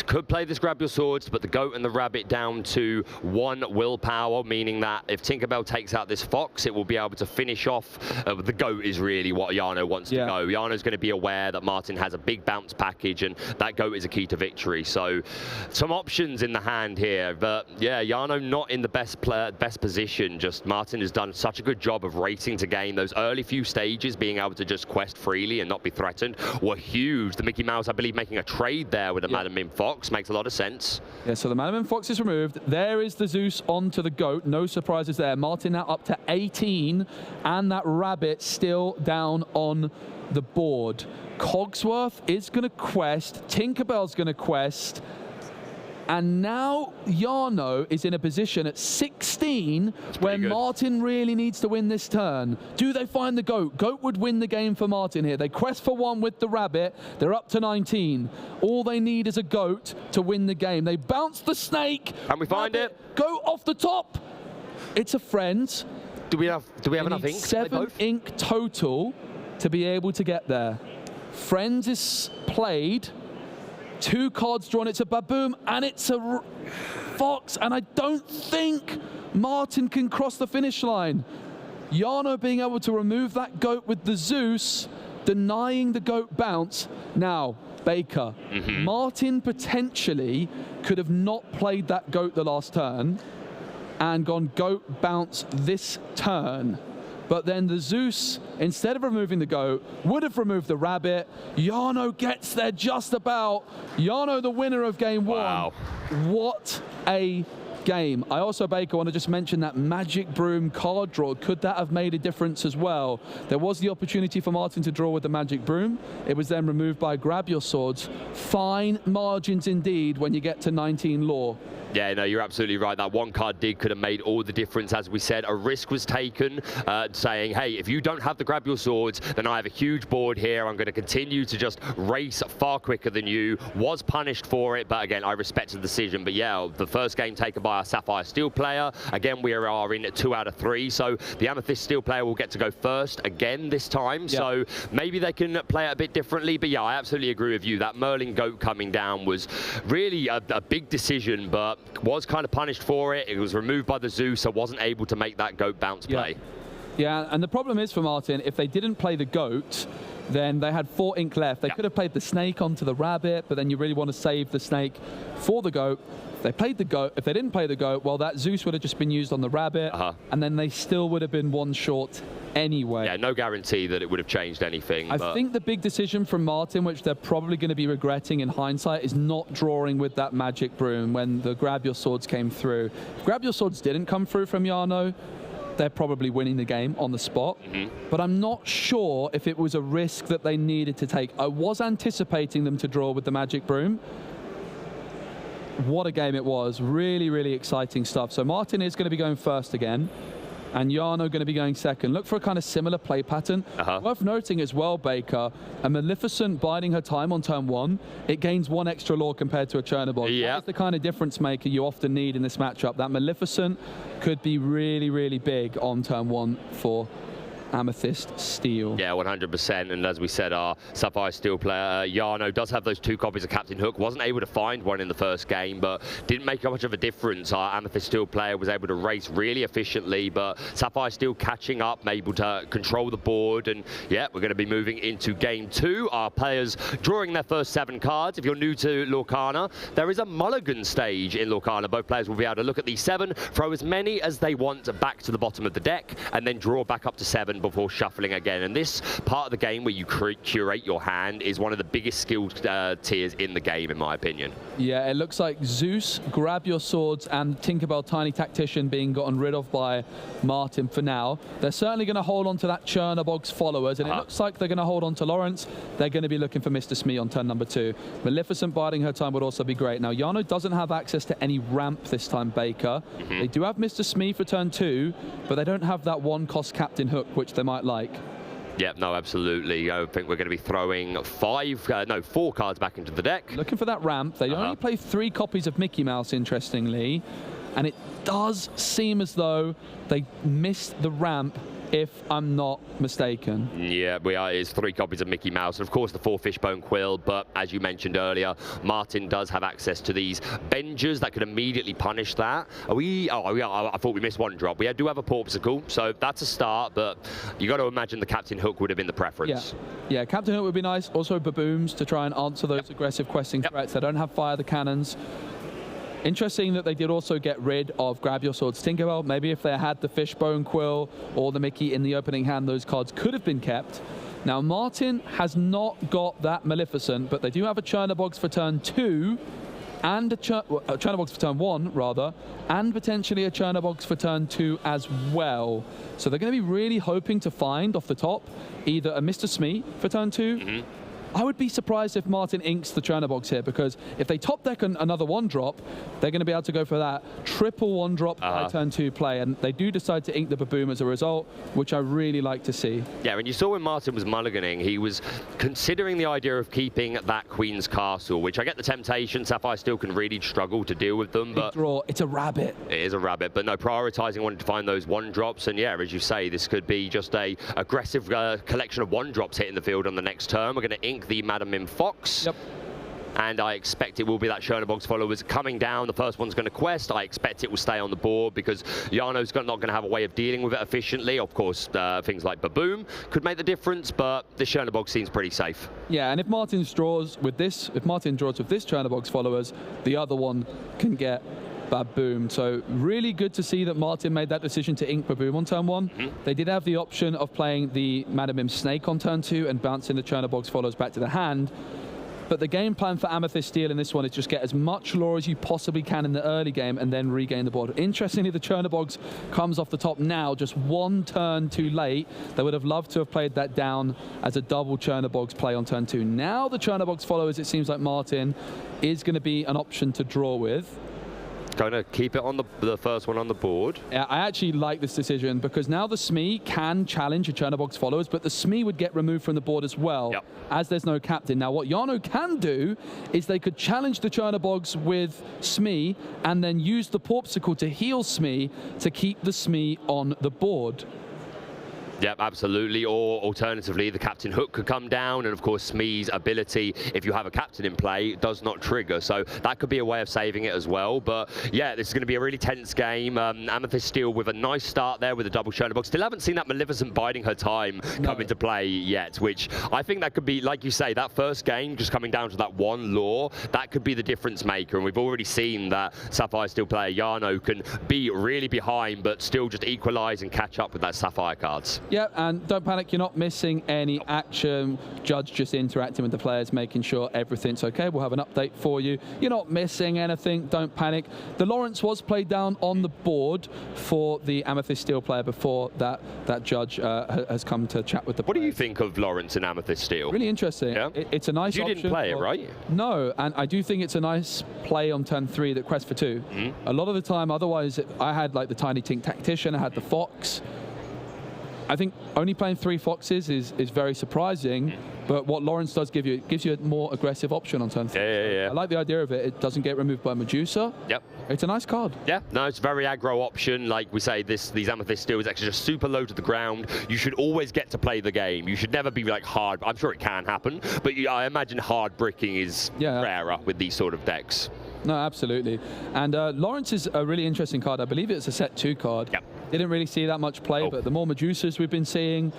Speaker 2: Could play this Grab Your Swords, but the Goat and the Rabbit down to 1 willpower, meaning that if Tinkerbell takes out this Fox, it will be able to finish off. The Goat is really what Jarno wants to go. Jarno's going to be aware that Martin has a big bounce package, and that Goat is a key to victory. So some options in the hand here, but yeah, Jarno not in the best position. Just Martin has done such a good job of racing to gain those early few stages, being able to just quest freely and not be threatened, were huge. The Mickey Mouse, I believe, making a trade there with the Madam Mim Fox makes a lot of sense.
Speaker 4: Yeah, so the Madam Mim Fox is removed. There is the Zeus onto the Goat. No surprises there. Martin now up to 18, and that Rabbit still down on the board. Cogsworth is going to quest. Tinkerbell's going to quest. And now Jarno is in a position at 16 where Martin really needs to win this turn. Do they find the Goat? Goat would win the game for Martin here. They quest for 1 with the Rabbit. They're up to 19. All they need is a Goat to win the game. They bounce the snake.
Speaker 2: And we find it.
Speaker 4: Goat off the top. It's a Friends.
Speaker 2: Do we have enough ink?
Speaker 4: 7 ink total to be able to get there. Friends is played. 2 cards drawn, it's a Baboom, and it's a Fox, and I don't think Martin can cross the finish line. Jarno being able to remove that Goat with the Zeus, denying the Goat bounce. Now, Baker, Martin potentially could have not played that Goat the last turn and gone Goat bounce this turn. But then the Zeus, instead of removing the Goat, would have removed the Rabbit. Jarno gets there just about. Jarno, the winner of game 1.
Speaker 2: Wow.
Speaker 4: What a game. I also, Baker, want to just mention that Magic Broom card draw. Could that have made a difference as well? There was the opportunity for Martin to draw with the Magic Broom. It was then removed by Grab Your Swords. Fine margins indeed when you get to 19 lore.
Speaker 2: Yeah, no, you're absolutely right. That one card dig could have made all the difference. As we said, a risk was taken, saying, hey, if you don't have to grab your swords, then I have a huge board here. I'm going to continue to just race far quicker than you. Was punished for it, but again, I respect the decision. But yeah, the first game taken by our Sapphire Steel player. Again, we are in 2 out of 3, so the Amethyst Steel player will get to go first again this time. Yep. So maybe they can play it a bit differently. But yeah, I absolutely agree with you. That Merlin Goat coming down was really a big decision, but was kind of punished for it. It was removed by the Zeus, so wasn't able to make that Goat bounce play.
Speaker 4: Yeah, and the problem is for Martin, if they didn't play the Goat, then they had 4 ink left. They could have played the Snake onto the Rabbit, but then you really want to save the Snake for the Goat. If they played the Goat, if they didn't play the Goat, well, that Zeus would have just been used on the Rabbit, and then they still would have been 1 short anyway. Yeah,
Speaker 2: no guarantee that it would have changed anything.
Speaker 4: I think the big decision from Martin, which they're probably going to be regretting in hindsight, is not drawing with that Magic Broom when the Grab Your Swords came through. If Grab Your Swords didn't come through from Jarno, they're probably winning the game on the spot. But I'm not sure if it was a risk that they needed to take. I was anticipating them to draw with the Magic Broom. What a game it was. Really, really exciting stuff. So Martin is going to be going first again, and Jarno going to be going second. Look for a kind of similar play pattern. Worth noting as well, Baker, a Maleficent biding her time on turn 1, it gains 1 extra law compared to a Chernobog. That is the kind of difference maker you often need in this matchup. That Maleficent could be really, really big on turn 1 for Amethyst Steel. Yeah,
Speaker 2: 100%. And as we said, our Sapphire Steel player, Jarno, does have those 2 copies of Captain Hook. Wasn't able to find one in the first game, but didn't make much of a difference. Our Amethyst Steel player was able to race really efficiently, but Sapphire Steel catching up, able to control the board. And yeah, we're going to be moving into game 2. Our players drawing their first 7 cards. If you're new to Lorcana, there is a mulligan stage in Lorcana. Both players will be able to look at these 7, throw as many as they want back to the bottom of the deck, and then draw back up to 7 before shuffling again. And this part of the game where you curate your hand is one of the biggest skill tiers in the game, in my opinion.
Speaker 4: Yeah, it looks like Zeus, Grab Your Swords, and Tinkerbell Tiny Tactician being gotten rid of by Martin for now. They're certainly going to hold on to that Chernobog's followers, and it looks like they're going to hold on to Lawrence. They're going to be looking for Mr. Smee on turn number 2. Maleficent biding her time would also be great. Now, Jarno doesn't have access to any ramp this time, Baker. They do have Mr. Smee for turn 2, but they don't have that 1-cost Captain Hook, which they might like.
Speaker 2: Yeah, no, absolutely. I think we're going to be throwing 4 cards back into the deck.
Speaker 4: Looking for that ramp. They only play 3 copies of Mickey Mouse, interestingly, and it does seem as though they missed the ramp, if I'm not mistaken.
Speaker 2: Yeah, it's 3 copies of Mickey Mouse, and of course the 4 Fishbone Quill, but as you mentioned earlier, Martin does have access to these Bengers that could immediately punish that. I thought we missed 1 drop. We do have a Porpsicle, so that's a start, but you got to imagine the Captain Hook would have been the preference.
Speaker 4: Yeah, Captain Hook would be nice. Also Babooms to try and answer those aggressive questing threats. They don't have Fire the Cannons. Interesting that they did also get rid of Grab Your Swords Tinkerbell. Maybe if they had the Fishbone Quill or the Mickey in the opening hand, those cards could have been kept. Now, Martin has not got that Maleficent, but they do have a Chernobog's for turn 2, and a Chernobog's for turn 1, rather, and potentially a Chernobog's for turn 2 as well. So they're going to be really hoping to find, off the top, either a Mr. Smee for turn 2, I would be surprised if Martin inks the Chernobog's here, because if they top deck another 1-drop, they're going to be able to go for that triple 1-drop by turn 2 play, and they do decide to ink the Baboom as a result, which I really like to see. Yeah, and you saw when Martin was mulliganing, he was considering the idea of keeping that Queen's Castle, which I get the temptation. Sapphire Steel can really struggle to deal with them, but draw, it's a rabbit. It is a rabbit, but no, prioritizing wanting to find those 1-drops, and yeah, as you say, this could be just a aggressive collection of 1-drops hitting the field on the next turn. We're going to ink the Madam Mim Fox. And I expect it will be that Chernobog's followers coming down. The first one's going to quest. I expect it will stay on the board because Jarno's not going to have a way of dealing with it efficiently. Of course, things like Baboom could make the difference, but the Chernobog seems pretty safe. Yeah, and if Martin draws with this, Chernobog's followers, the other one can get Baboom. So really good to see that Martin made that decision to ink Baboom on turn 1. They did have the option of playing the Madam Mim Snake on turn 2 and bouncing the Chernobog's followers back to the hand. But the game plan for Amethyst Steel in this one is just get as much lore as you possibly can in the early game and then regain the board. Interestingly, the Chernobog's comes off the top now, just 1 turn too late. They would have loved to have played that down as a double Chernobog's play on turn 2. Now the Chernobog's followers, it seems like Martin is going to be an option to draw with.
Speaker 2: Going to keep it on the first one on the board.
Speaker 4: Yeah, I actually like this decision because now the SME can challenge a Chernobog's followers, but the SME would get removed from the board as well, as there's no captain. Now, what Jarno can do is they could challenge the Chernobygs with SME and then use the Porpsicle to heal SME to keep the SME on the board.
Speaker 2: Yep, absolutely. Or alternatively, the captain hook could come down, and of course, Smee's ability, if you have a captain in play, does not trigger. So that could be a way of saving it as well. But yeah, this is going to be a really tense game. Amethyst Steel with a nice start there with a double Chernobog. Still haven't seen that Maleficent biding her time come into play yet, which I think that could be, like you say, that first game just coming down to that one lore, that could be the difference maker. And we've already seen that Sapphire Steel player Jarno can be really behind, but still just equalize and catch up with that Sapphire cards.
Speaker 4: Yeah, and don't panic, you're not missing any action. Judge just interacting with the players, making sure everything's okay. We'll have an update for you. You're not missing anything, don't panic. The Lawrence was played down on the board for the Amethyst Steel player before that Judge has come to chat with the players. What
Speaker 2: do you think of Lawrence and Amethyst Steel?
Speaker 4: Really interesting.
Speaker 2: Yeah?
Speaker 4: It's a nice option.
Speaker 2: You didn't play it, right?
Speaker 4: No, and I do think it's a nice play on turn 3 that Quest for 2. A lot of the time, otherwise, I had like the Tiny Tink Tactician, I had the Fox. I think only playing 3 Foxes is very surprising, but what Lawrence does give you, it gives you a more aggressive option on turn 3.
Speaker 2: Yeah.
Speaker 4: I like the idea of it. It doesn't get removed by Medusa.
Speaker 2: Yep.
Speaker 4: It's a nice card.
Speaker 2: Yeah, no, it's a very aggro option. Like we say, these Amethyst Steel is actually just super low to the ground. You should always get to play the game. You should never be like hard. I'm sure it can happen, but I imagine hard bricking is rarer with these sort of decks.
Speaker 4: No, absolutely. And Lawrence is a really interesting card. I believe it's a set 2 card.
Speaker 2: Yep.
Speaker 4: Didn't really see that much play, but the more Medusas we've been seeing,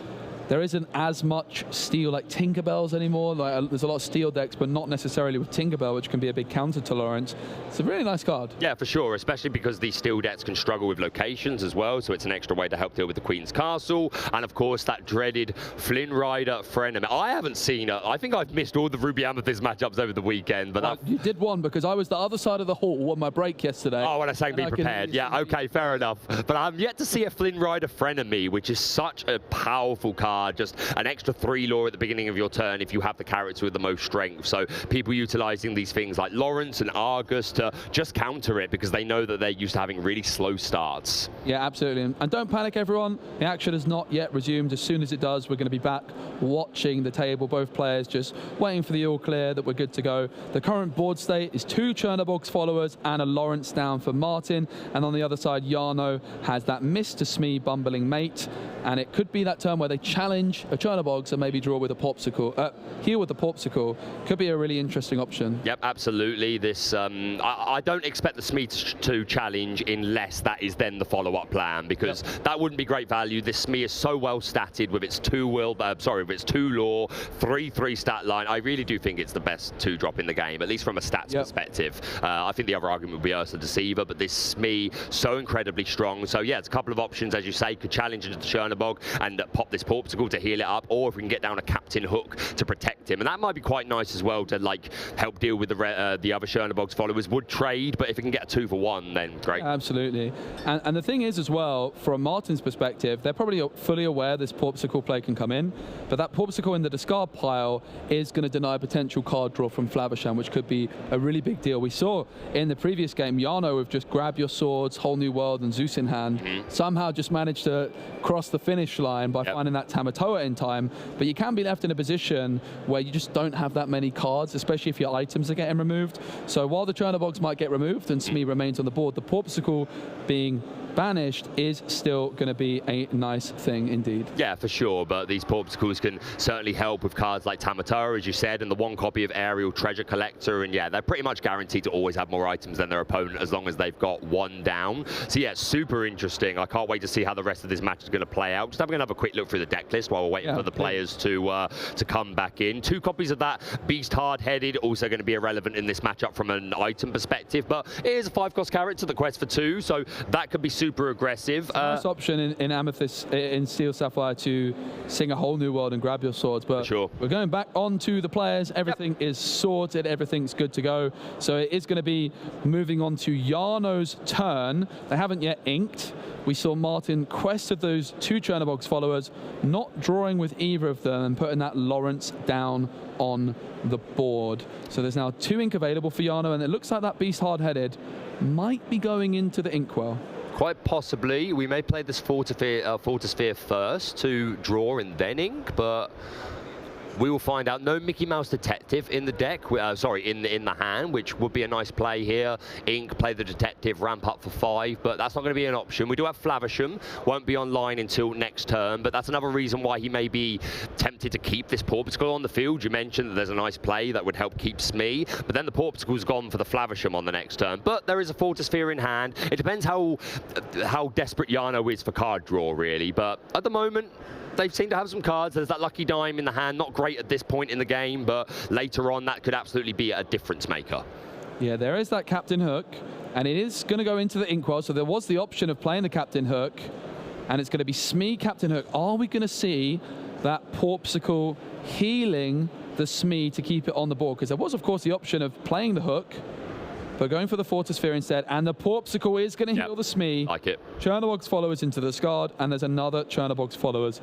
Speaker 4: there isn't as much steel like Tinkerbells anymore. Like, there's a lot of steel decks, but not necessarily with Tinkerbell, which can be a big counter to Lawrence. It's a really nice card.
Speaker 2: Yeah, for sure, especially because these steel decks can struggle with locations as well, so it's an extra way to help deal with the Queen's Castle. And of course, that dreaded Flynn Rider Frenemy. I haven't seen it. I think I've missed all the Ruby Amethyst matchups over the weekend. But
Speaker 4: you did one, because I was the other side of the hall on my break yesterday.
Speaker 2: Oh, when I say be prepared. Yeah, okay, fair enough. But I'm yet to see a Flynn Rider Frenemy, which is such a powerful card. Just an extra 3 lore at the beginning of your turn if you have the character with the most strength. So people utilizing these things like Lawrence and Argus to just counter it because they know that they're used to having really slow starts.
Speaker 4: Yeah, absolutely. And don't panic, everyone. The action has not yet resumed. As soon as it does, we're going to be back watching the table. Both players just waiting for the all clear that we're good to go. The current board state is 2 Chernobog's followers and a Lawrence down for Martin. And on the other side, Jarno has that Mr. Smee bumbling mate. And it could be that turn where they challenge a Chernobog and maybe draw with a Porpsicle, heal with the Porpsicle. Could be a really interesting option.
Speaker 2: Yep, absolutely. This I don't expect the Smee to challenge unless that is then the follow-up plan, because that wouldn't be great value. This Smee is so well statted with its 2 lore, 3/3 stat line. I really do think it's the best 2-drop in the game, at least from a stats perspective. I think the other argument would be Ursa Deceiver, but this Smee so incredibly strong. So yeah, it's a couple of options, as you say. Could challenge into the Chernobog and pop this Porpsicle to heal it up, or if we can get down a Captain Hook to protect him, and that might be quite nice as well to like help deal with the other Chernobog's followers. Would trade, but if we can get a 2 for 1, then great.
Speaker 4: Absolutely. And the thing is as well, from Martin's perspective, they're probably fully aware this Porpsicle play can come in, but that Porpsicle in the discard pile is going to deny potential card draw from Flavisham, which could be a really big deal. We saw in the previous game, Jarno with just grab your swords, whole new world, and Zeus in hand, somehow just managed to cross the finish line by finding that Tamatoa in time. But you can be left in a position where you just don't have that many cards, especially if your items are getting removed. So while the Chernobogs might get removed and Smee remains on the board, the Porpsicle being banished is still going to be a nice thing indeed.
Speaker 2: Yeah, for sure, but these Porpsicles can certainly help with cards like Tamatoa, as you said, and the 1 copy of Aerial Treasure Collector, and yeah, they're pretty much guaranteed to always have more items than their opponent as long as they've got 1 down. So yeah, super interesting. I can't wait to see how the rest of this match is going to play out. Just having another quick look through the deck list while we're waiting for the players to come back in. 2 copies of that Beast Hard-Headed, also going to be irrelevant in this matchup from an item perspective, but it is a 5-cost character that quests for 2, so that could be super aggressive.
Speaker 4: Nice option in Amethyst, in Steel Sapphire, to sing a whole new world and grab your swords. But we're going back on to the players. Everything is sorted. Everything's good to go. So it is going to be moving on to Jarno's turn. They haven't yet inked. We saw Martin quested those 2 Chernobog's followers, not not drawing with either of them and putting that Lawrence down on the board. So there's now 2 ink available for Jarno, and it looks like that Beast Hard-Headed might be going into the Inkwell.
Speaker 2: Quite possibly. We may play this Fortisphere first to draw and then ink, but we will find out. No Mickey Mouse Detective in the deck, sorry, in the hand, which would be a nice play here. Ink, play the Detective, ramp up for 5, but that's not going to be an option. We do have Flavisham, won't be online until next turn, but that's another reason why he may be tempted to keep this Porpsicle on the field. You mentioned that there's a nice play that would help keep Smee, but then the Porpsicle's gone for the Flavisham on the next turn. But there is a Fortisphere in hand. It depends how desperate Jarno is for card draw, really, but at the moment, they seem to have some cards. There's that Lucky Dime in the hand, not great at this point in the game, but later on that could absolutely be a difference maker.
Speaker 4: Yeah, there is that Captain Hook, and it is going to go into the Inkwell, so there was the option of playing the Captain Hook, and it's going to be Smee, Captain Hook. Are we going to see that Porpsicle healing the Smee to keep it on the board? Because there was, of course, the option of playing the Hook, but going for the Fortisphere instead, and the Porpsicle is going to heal the Smee.
Speaker 2: Like it.
Speaker 4: Chernobog's followers into the discard, and there's another Chernobog's followers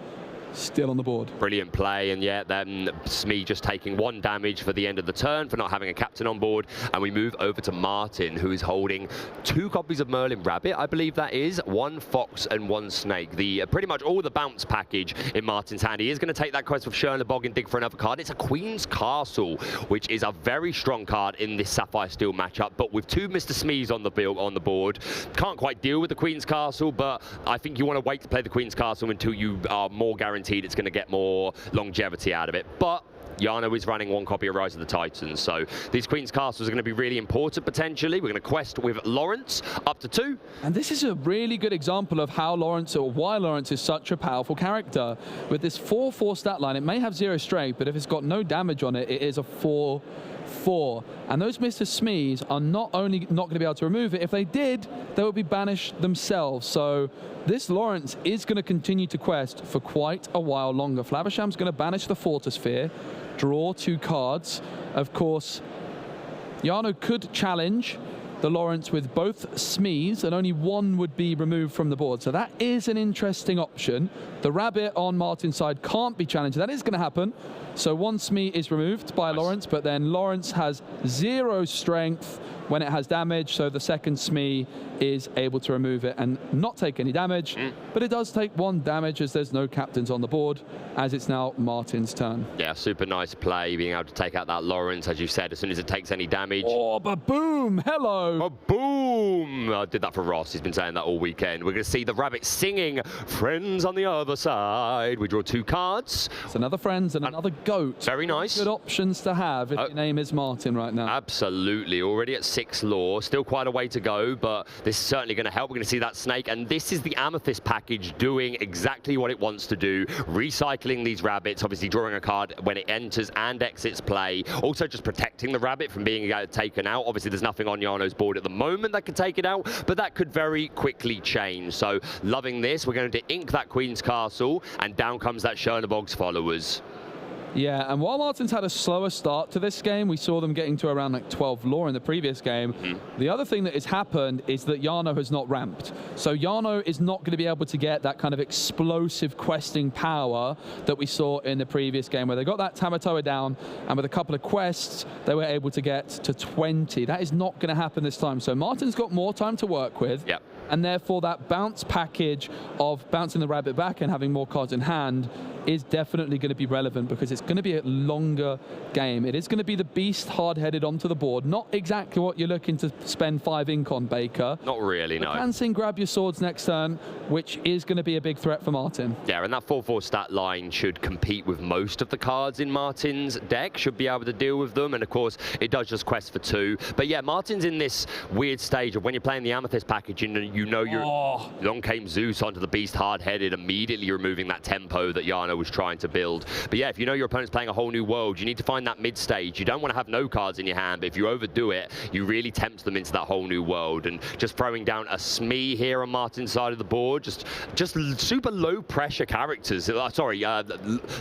Speaker 4: still on the board.
Speaker 2: Brilliant play, and yeah, then Smee just taking 1 damage for the end of the turn for not having a captain on board, and we move over to Martin, who is holding 2 copies of Merlin Rabbit, I believe that is, 1 Fox and 1 Snake. The pretty much all the bounce package in Martin's hand. He is going to take that quest with Chernobog and dig for another card. It's a Queen's Castle, which is a very strong card in this Sapphire Steel matchup, but with 2 Mr. Smees on the board, can't quite deal with the Queen's Castle, but I think you want to wait to play the Queen's Castle until you are more guaranteed it's going to get more longevity out of it. But Jarno is running 1 copy of Rise of the Titans, so these Queen's Castles are going to be really important potentially. We're going to quest with Lawrence up to 2.
Speaker 4: And this is a really good example of how Lawrence, or why Lawrence is such a powerful character. With this 4/4 stat line, it may have 0 strength, but if it's got no damage on it, it is a 4/4. And those Mr. Smees are not only not going to be able to remove it, if they did, they would be banished themselves. So this Lawrence is going to continue to quest for quite a while longer. Flavisham's going to banish the Fortisphere, draw 2 cards. Of course, Jarno could challenge the Lawrence with both Smees, and only 1 would be removed from the board. So that is an interesting option. The Rabbit on Martin's side can't be challenged. That is going to happen. So 1 Smee is removed by Lawrence, but then Lawrence has 0 strength when it has damage, so the second Smee is able to remove it and not take any damage, but it does take 1 damage as there's no captains on the board, as it's now Martin's turn.
Speaker 2: Yeah, super nice play, being able to take out that Lawrence, as you said, as soon as it takes any damage.
Speaker 4: Oh, but boom, hello.
Speaker 2: Boom! I did that for Ross, he's been saying that all weekend. We're going to see the Rabbit singing Friends on the Other Side. We draw 2 cards.
Speaker 4: It's another Friends and another Goat.
Speaker 2: Very nice.
Speaker 4: Good options to have if your name is Martin right now.
Speaker 2: Absolutely, already at 6 lore, still quite a way to go, but this is certainly going to help. We're going to see that Snake, and this is the Amethyst package doing exactly what it wants to do, recycling these rabbits, obviously drawing a card when it enters and exits play, also just protecting the rabbit from being taken out. Obviously there's nothing on Jarno's board at the moment that can take it out, but that could very quickly change. So loving this. We're going to ink that Queen's Castle, and down comes that Chernobog's followers.
Speaker 4: Yeah, and while Martin's had a slower start to this game, we saw them getting to around like 12 lore in the previous game. The other thing that has happened is that Jarno has not ramped. So Jarno is not going to be able to get that kind of explosive questing power that we saw in the previous game, where they got that Tamatoa down, and with a couple of quests, they were able to get to 20. That is not going to happen this time. So Martin's got more time to work with.
Speaker 2: Yep.
Speaker 4: And therefore that bounce package of bouncing the rabbit back and having more cards in hand is definitely going to be relevant, because it's going to be a longer game. It is going to be the Beast hard-headed onto the board. Not exactly what you're looking to spend 5 ink on, Baker.
Speaker 2: Not really, no.
Speaker 4: Can sing Grab Your Swords next turn, which is going to be a big threat for Martin.
Speaker 2: Yeah, and that 4/4 stat line should compete with most of the cards in Martin's deck, should be able to deal with them, and of course it does just quest for 2. But yeah, Martin's in this weird stage of when you're playing the Amethyst package and you know you're long came Zeus onto the Beast hard-headed, immediately removing that tempo that Jarno was trying to build. But yeah, if you know your opponent's playing a whole new world, you need to find that mid-stage. You don't want to have no cards in your hand, but if you overdo it, you really tempt them into that whole new world. And just throwing down a Smee here on Martin's side of the board, just super low-pressure characters.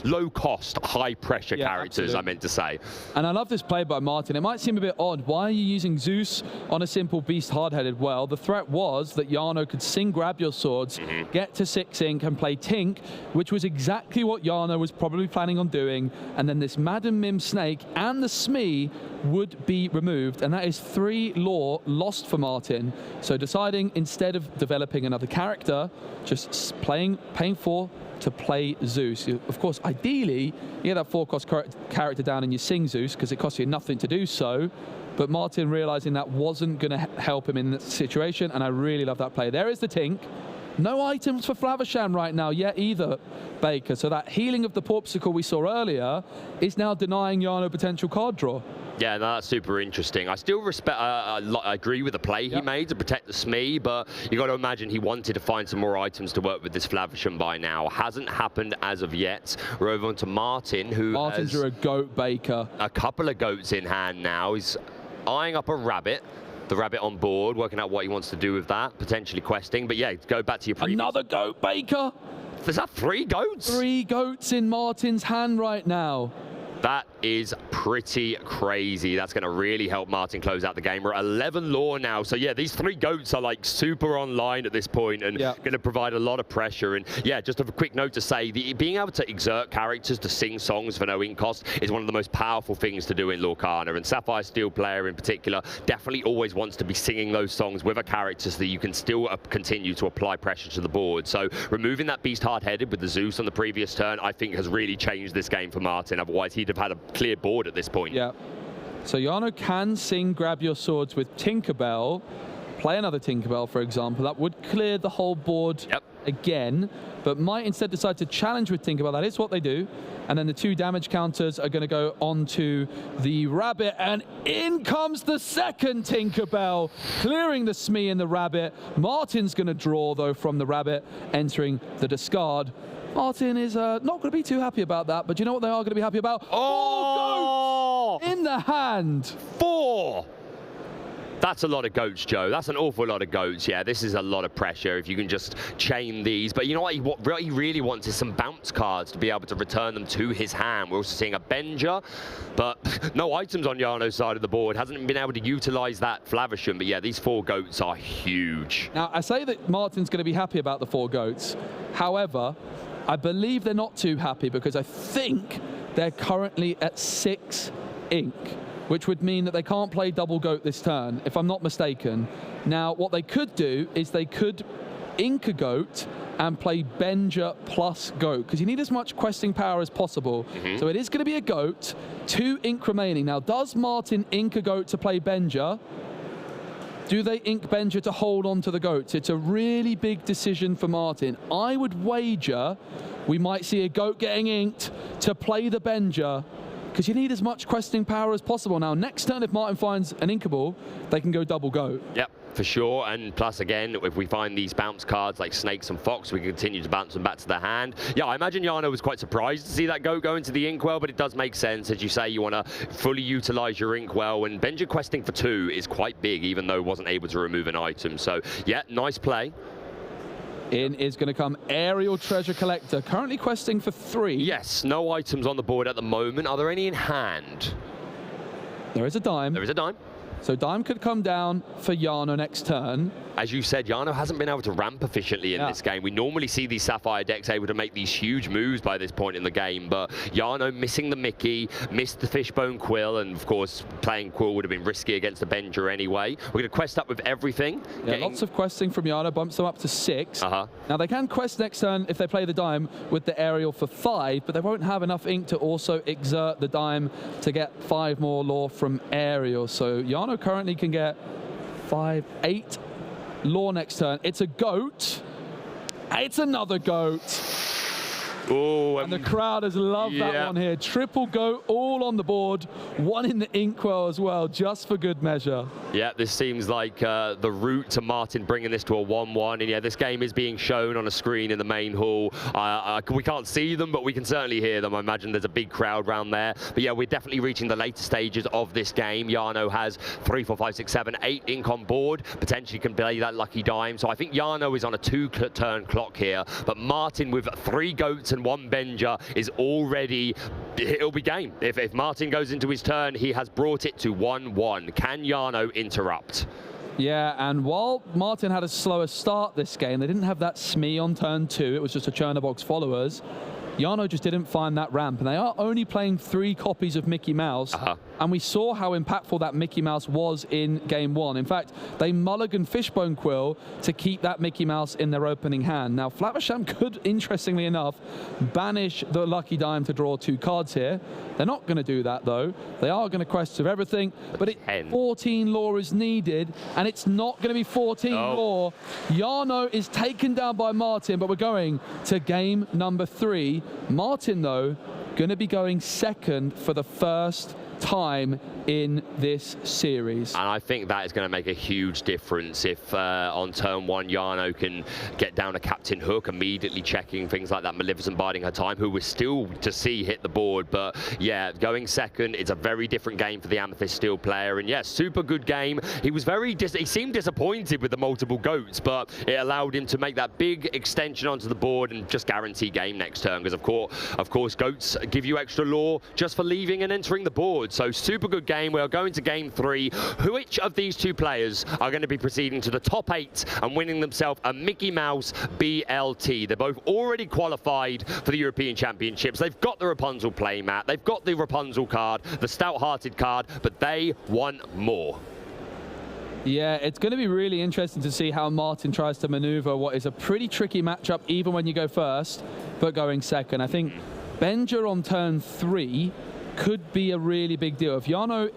Speaker 2: Low-cost, high-pressure characters, absolutely. I meant to say.
Speaker 4: And I love this play by Martin. It might seem a bit odd. Why are you using Zeus on a simple Beast hard-headed? Well, the threat was that Jarno could sing Grab Your Swords, get to 6 ink and play Tink, which was exactly what Jarno was probably planning on doing, and then this Madam Mim Snake and the Smee would be removed, and that is 3 lore lost for Martin. So deciding, instead of developing another character, just paying 4 to play Zeus. Of course, ideally, you get that 4-cost character down and you sing Zeus, because it costs you nothing to do so. But Martin realizing that wasn't going to help him in that situation, and I really love that play. There is the Tink. No items for Flavisham right now yet either, Baker. So that healing of the Porpsicle we saw earlier is now denying Jarno potential card draw.
Speaker 2: Yeah, no, that's super interesting. I still I agree with the play he made to protect the Smee, but you got to imagine he wanted to find some more items to work with this Flavisham by now. Hasn't happened as of yet. We're over on to Martin, who
Speaker 4: Martin's
Speaker 2: has
Speaker 4: a goat, Baker.
Speaker 2: A couple of goats in hand now. He's eyeing up a rabbit. The rabbit on board, working out what he wants to do with that, potentially questing. But yeah, go back to your previous.
Speaker 4: Another goat, Baker.
Speaker 2: Is that 3 goats?
Speaker 4: 3 goats in Martin's hand right now.
Speaker 2: That is pretty crazy. That's going to really help Martin close out the game. We're at 11 lore now. So yeah, these 3 goats are like super online at this point and going to provide a lot of pressure. And yeah, just a quick note to say, being able to exert characters to sing songs for no ink cost is one of the most powerful things to do in Lorcana. And Sapphire Steel player in particular definitely always wants to be singing those songs with a character so that you can still continue to apply pressure to the board. So removing that beast hard-headed with the Zeus on the previous turn, I think has really changed this game for Martin. Otherwise, he'd have had a clear board at this point.
Speaker 4: Yeah. So Jarno can sing Grab Your Swords with Tinkerbell, play another Tinkerbell, for example. That would clear the whole board again, but might instead decide to challenge with Tinkerbell. That is what they do. And then the 2 damage counters are going to go onto the rabbit, and in comes the second Tinkerbell, clearing the Smee and the rabbit. Martin's going to draw, though, from the rabbit, entering the discard. Martin is not going to be too happy about that, but you know what they are going to be happy about? 4 goats in the hand.
Speaker 2: 4! That's a lot of goats, Joe. That's an awful lot of goats. Yeah, this is a lot of pressure if you can just chain these. But you know what he really wants is some bounce cards to be able to return them to his hand. We're also seeing a Benja, but no items on Jarno's side of the board. Hasn't been able to utilize that Flavisham. But yeah, these 4 goats are huge.
Speaker 4: Now, I say that Martin's going to be happy about the 4 goats. However, I believe they're not too happy because I think they're currently at 6 ink, which would mean that they can't play double goat this turn, if I'm not mistaken. Now, what they could do is they could ink a goat and play Benja plus goat, because you need as much questing power as possible. So it is going to be a goat, 2 ink remaining. Now, does Martin ink a goat to play Benja? Do they ink Benja to hold on to the goats? It's a really big decision for Martin. I would wager we might see a goat getting inked to play the Benja, because you need as much questing power as possible. Now, next turn, if Martin finds an inkable, they can go double goat.
Speaker 2: Yep, for sure. And plus, again, if we find these bounce cards like Snakes and Fox, we can continue to bounce them back to the hand. Yeah, I imagine Jarno was quite surprised to see that goat go into the inkwell, but it does make sense. As you say, you want to fully utilize your inkwell, and Benja questing for 2 is quite big, even though wasn't able to remove an item. So, yeah, nice play.
Speaker 4: In is going to come Aerial Treasure Collector, currently questing for 3.
Speaker 2: Yes, no items on the board at the moment. Are there any in hand?
Speaker 4: There is a dime.
Speaker 2: There is a dime.
Speaker 4: So dime could come down for Jarno next turn.
Speaker 2: As you said, Jarno hasn't been able to ramp efficiently in this game. We normally see these Sapphire decks able to make these huge moves by this point in the game, but Jarno missing the Mickey, missed the Fishbone Quill, and of course, playing Quill would have been risky against the Benja anyway. We're going to quest up with everything.
Speaker 4: Yeah, lots of questing from Jarno, bumps them up to 6. Now, they can quest next turn if they play the dime with the aerial for 5, but they won't have enough ink to also exert the dime to get 5 more lore from aerial. So Jarno currently can get 8 lore next turn. It's a goat. It's another goat.
Speaker 2: Oh,
Speaker 4: and the crowd has loved that one here. Triple goat, all on the board. 1 in the inkwell as well, just for good measure.
Speaker 2: Yeah, this seems like the route to Martin bringing this to a 1-1. And yeah, this game is being shown on a screen in the main hall. We can't see them, but we can certainly hear them. I imagine there's a big crowd around there. But yeah, we're definitely reaching the later stages of this game. Jarno has 3, 4, 5, 6, 7, 8 ink on board. Potentially can play that lucky dime. So I think Jarno is on a 2-turn clock here. But Martin with 3 goats and 1 Benja is already, it'll be game. If Martin goes into his turn, he has brought it to 1-1. Can Jarno interrupt?
Speaker 4: Yeah, and while Martin had a slower start this game, they didn't have that Smee on turn 2. It was just a Chernobog's followers. Jarno just didn't find that ramp, and they are only playing 3 copies of Mickey Mouse, and we saw how impactful that Mickey Mouse was in game 1. In fact, they mulligan Fishbone Quill to keep that Mickey Mouse in their opening hand. Now, Flavisham could, interestingly enough, banish the Lucky Dime to draw 2 cards here. They're not going to do that, though. They are going to quest of everything, but 14 lore is needed, and it's not going to be 14 lore. Jarno is taken down by Martin, but we're going to game number 3. Martin, though, going to be going second for the first time in this series.
Speaker 2: And I think that is going to make a huge difference if on turn 1 Jarno can get down a Captain Hook, immediately checking things like that Maleficent biding her time, who we're still to see hit the board. But yeah, going second, it's a very different game for the Amethyst Steel player. And yeah, super good game. He was he seemed disappointed with the multiple goats, but it allowed him to make that big extension onto the board and just guarantee game next turn, because of course goats give you extra lore just for leaving and entering the board. So super good game. We are going to game 3. Which of these 2 players are going to be proceeding to the top 8 and winning themselves a Mickey Mouse BLT? They're both already qualified for the European Championships. They've got the Rapunzel playmat. They've got the Rapunzel card, the Stout-Hearted card, but they want more.
Speaker 4: Yeah, it's going to be really interesting to see how Martin tries to maneuver what is a pretty tricky matchup, even when you go first, but going second. I think Benja on turn 3 could be a really big deal. If Jarno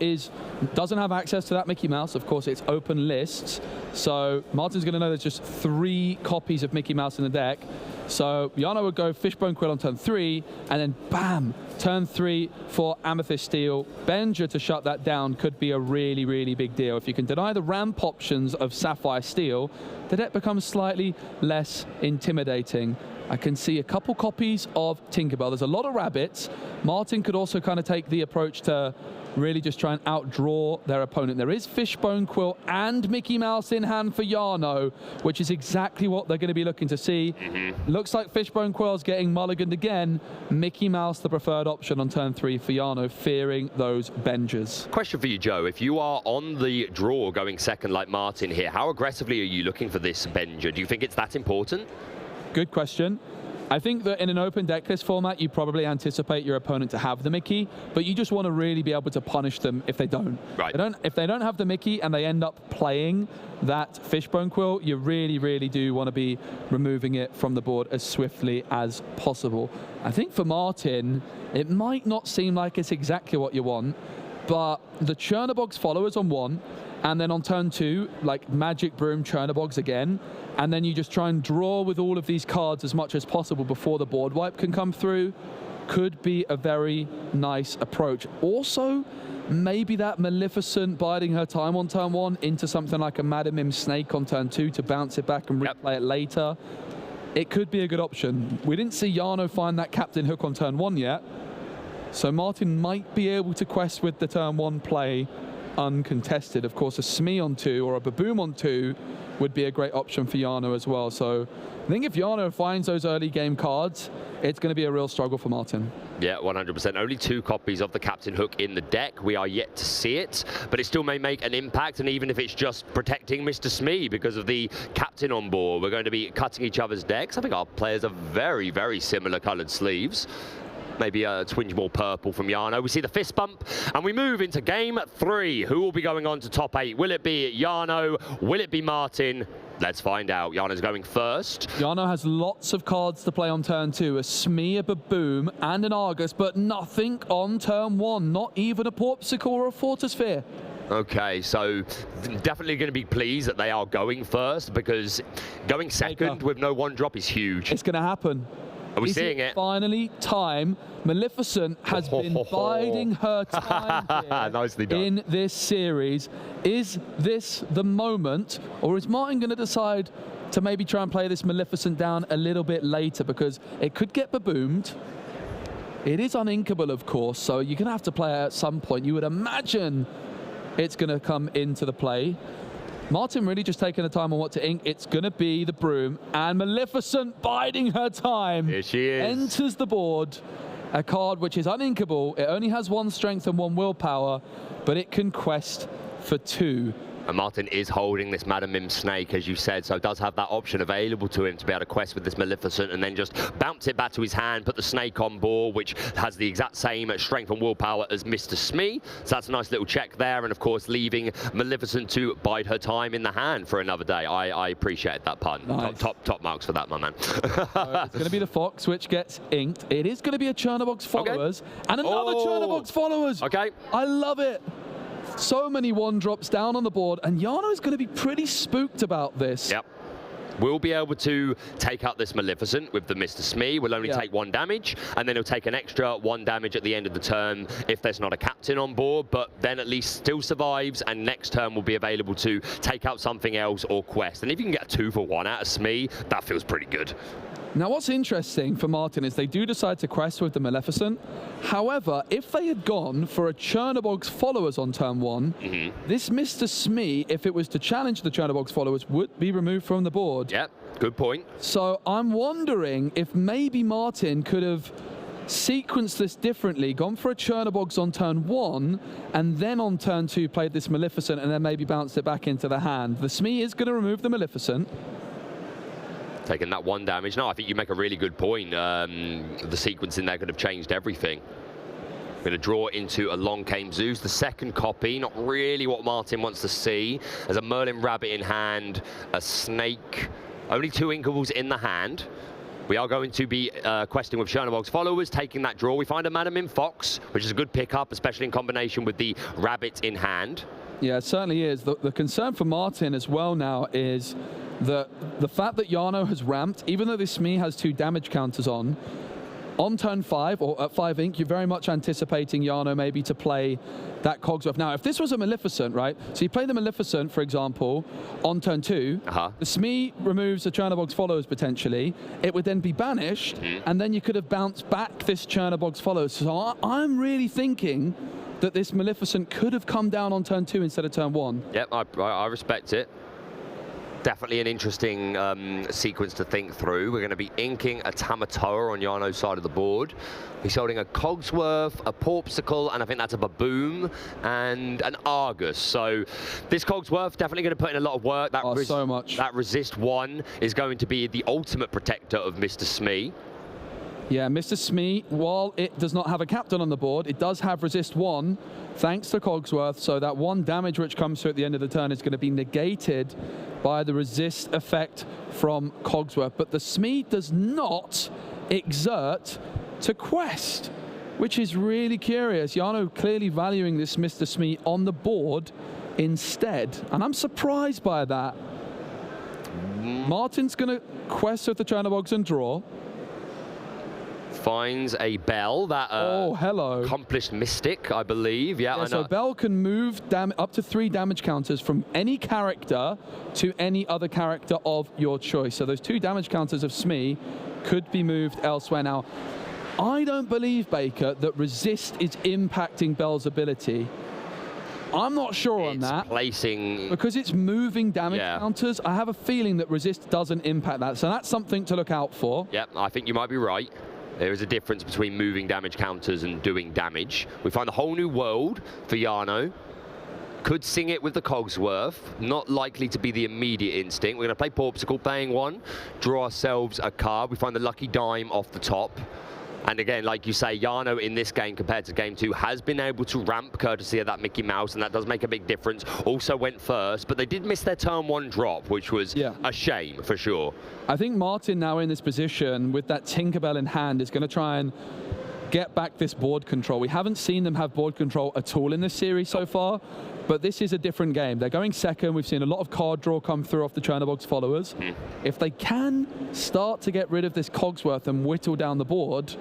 Speaker 4: doesn't have access to that Mickey Mouse, of course it's open lists, so Martin's going to know there's just 3 copies of Mickey Mouse in the deck. So Jarno would go Fishbone Quill on turn 3, and then bam, turn 3 for Amethyst Steel. Benja to shut that down could be a really, really big deal. If you can deny the ramp options of Sapphire Steel, the deck becomes slightly less intimidating. I can see a couple copies of Tinkerbell. There's a lot of rabbits. Martin could also kind of take the approach to really just try and outdraw their opponent. There is Fishbone Quill and Mickey Mouse in hand for Jarno, which is exactly what they're going to be looking to see. Looks like Fishbone Quill's getting mulliganed again. Mickey Mouse the preferred option on turn 3 for Jarno, fearing those Benjas.
Speaker 2: Question for you, Joe. If you are on the draw going second like Martin here, how aggressively are you looking for this Benja? Do you think it's that important?
Speaker 4: Good question. I think that in an open decklist format, you probably anticipate your opponent to have the Mickey, but you just want to really be able to punish them if they don't.
Speaker 2: Right.
Speaker 4: If they don't have the Mickey and they end up playing that Fishbone Quill, you really, really do want to be removing it from the board as swiftly as possible. I think for Martin, it might not seem like it's exactly what you want, but the Chernobog's followers on 1, and then on turn 2, like Magic Broom Chernobogs again, and then you just try and draw with all of these cards as much as possible before the board wipe can come through, could be a very nice approach. Also, maybe that Maleficent biding her time on turn 1 into something like a Madam Mim Snake on turn 2 to bounce it back and replay it later. It could be a good option. We didn't see Jarno find that Captain Hook on turn 1 yet, so Martin might be able to quest with the turn 1 play uncontested. Of course, a Smee on 2 or a Baboom on 2 would be a great option for Jarno as well. So I think if Jarno finds those early game cards, it's going to be a real struggle for Martin.
Speaker 2: Yeah, 100%. Only 2 copies of the Captain Hook in the deck. We are yet to see it, but it still may make an impact, and even if it's just protecting Mr. Smee because of the Captain on board, we're going to be cutting each other's decks. I think our players are very, very similar coloured sleeves. Maybe a twinge more purple from Jarno. We see the fist bump, and we move into game 3. Who will be going on to top 8? Will it be Jarno? Will it be Martin? Let's find out. Jarno's going first.
Speaker 4: Jarno has lots of cards to play on turn 2. A Smee, a Baboom, and an Argus, but nothing on turn 1. Not even a Porpsicle or a Fortosphere.
Speaker 2: Okay, so definitely going to be pleased that they are going first, because going second with no 1-drop is huge.
Speaker 4: It's going to happen.
Speaker 2: Are we seeing it?
Speaker 4: Finally time. Maleficent has been biding her time here
Speaker 2: Nicely done.
Speaker 4: in this series. Is this the moment, or is Martin going to decide to maybe try and play this Maleficent down a little bit later, because it could get baboomed? It is uninkable, of course, so you're going to have to play it at some point. You would imagine it's going to come into the play. Martin really just taking the time on what to ink. It's going to be the Broom, and Maleficent biding her time.
Speaker 2: Here she is.
Speaker 4: Enters the board. A card which is uninkable. It only has 1 strength and 1 willpower, but it can quest for 2.
Speaker 2: And Martin is holding this Madam Mim snake, as you said, so does have that option available to him to be able to quest with this Maleficent and then just bounce it back to his hand, put the snake on board, which has the exact same strength and willpower as Mr. Smee. So that's a nice little check there, and of course leaving Maleficent to bide her time in the hand for another day. I appreciate that pun.
Speaker 4: Nice.
Speaker 2: Top marks for that, my man.
Speaker 4: It's going to be the Fox, which gets inked. It is going to be a Chernobog's followers and another Chernobog's followers.
Speaker 2: Okay.
Speaker 4: I love it. So many one drops down on the board, and Yano is going to be pretty spooked about this.
Speaker 2: Yep. We'll be able to take out this Maleficent with the Mr. Smee. We'll only take 1 damage, and then he'll take an extra 1 damage at the end of the turn if there's not a captain on board, but then at least still survives, and next turn will be available to take out something else or quest. And if you can get a 2 for 1 out of Smee, that feels pretty good.
Speaker 4: Now, what's interesting for Martin is they do decide to quest with the Maleficent. However, if they had gone for a Chernobog's followers on turn 1, this Mr. Smee, if it was to challenge the Chernobog's followers, would be removed from the board.
Speaker 2: Yep, good point.
Speaker 4: So I'm wondering if maybe Martin could have sequenced this differently, gone for a Chernobog's on turn 1, and then on turn 2 played this Maleficent and then maybe bounced it back into the hand. The Smee is going to remove the Maleficent.
Speaker 2: Taking that 1 damage. No, I think you make a really good point. The sequence in there could have changed everything. We're going to draw into a Long Came Zeus, the second copy. Not really what Martin wants to see. There's a Merlin Rabbit in hand, a Snake. Only 2 Inkables in the hand. We are going to be questing with Chernobog's followers, taking that draw. We find a Madam Mim Fox, which is a good pickup, especially in combination with the Rabbit in hand.
Speaker 4: Yeah, it certainly is. The concern for Martin as well now is the fact that Yano has ramped, even though this Smee has 2 damage counters on turn 5 or at 5 ink, you're very much anticipating Yano maybe to play that Cogsworth. Now, if this was a Maleficent, right? So you play the Maleficent, for example, on turn 2. The Smee removes the Chernobog's followers potentially. It would then be banished, and then you could have bounced back this Chernobog's followers. So I'm really thinking that this Maleficent could have come down on turn 2 instead of turn 1.
Speaker 2: Yep, I respect it. Definitely an interesting sequence to think through. We're going to be inking a Tamatoa on Yano's side of the board. He's holding a Cogsworth, a Porpsicle, and I think that's a Baboom, and an Argus. So this Cogsworth definitely going to put in a lot of work. That
Speaker 4: so much.
Speaker 2: That Resist 1 is going to be the ultimate protector of Mr. Smee.
Speaker 4: Yeah, Mr. Smee, while it does not have a captain on the board, it does have Resist 1, thanks to Cogsworth, so that 1 damage which comes through at the end of the turn is going to be negated by the resist effect from Cogsworth. But the Smee does not exert to quest, which is really curious. Yano clearly valuing this Mr. Smee on the board instead, and I'm surprised by that. Martin's going to quest with the Chernobogs and draw.
Speaker 2: Finds a Bell, that accomplished mystic, I believe. Yeah,
Speaker 4: so Bell can move up to 3 damage counters from any character to any other character of your choice. So those 2 damage counters of Smee could be moved elsewhere. Now, I don't believe, Baker, that Resist is impacting Bell's ability. I'm not sure on that. Because it's moving damage counters, I have a feeling that Resist doesn't impact that. So that's something to look out for.
Speaker 2: Yep, I think you might be right. There is a difference between moving damage counters and doing damage. We find a whole new world for Yano. Could sing it with the Cogsworth. Not likely to be the immediate instinct. We're going to play Porpsicle, paying 1. Draw ourselves a card. We find the lucky dime off the top. And again, like you say, Yano in this game compared to game 2 has been able to ramp courtesy of that Mickey Mouse, and that does make a big difference. Also went first, but they did miss their turn 1 drop, which was a shame for sure.
Speaker 4: I think Martin now in this position with that Tinkerbell in hand is going to try and get back this board control. We haven't seen them have board control at all in this series so far, but this is a different game. They're going second. We've seen a lot of card draw come through off the Chernobog's followers. If they can start to get rid of this Cogsworth and whittle down the board,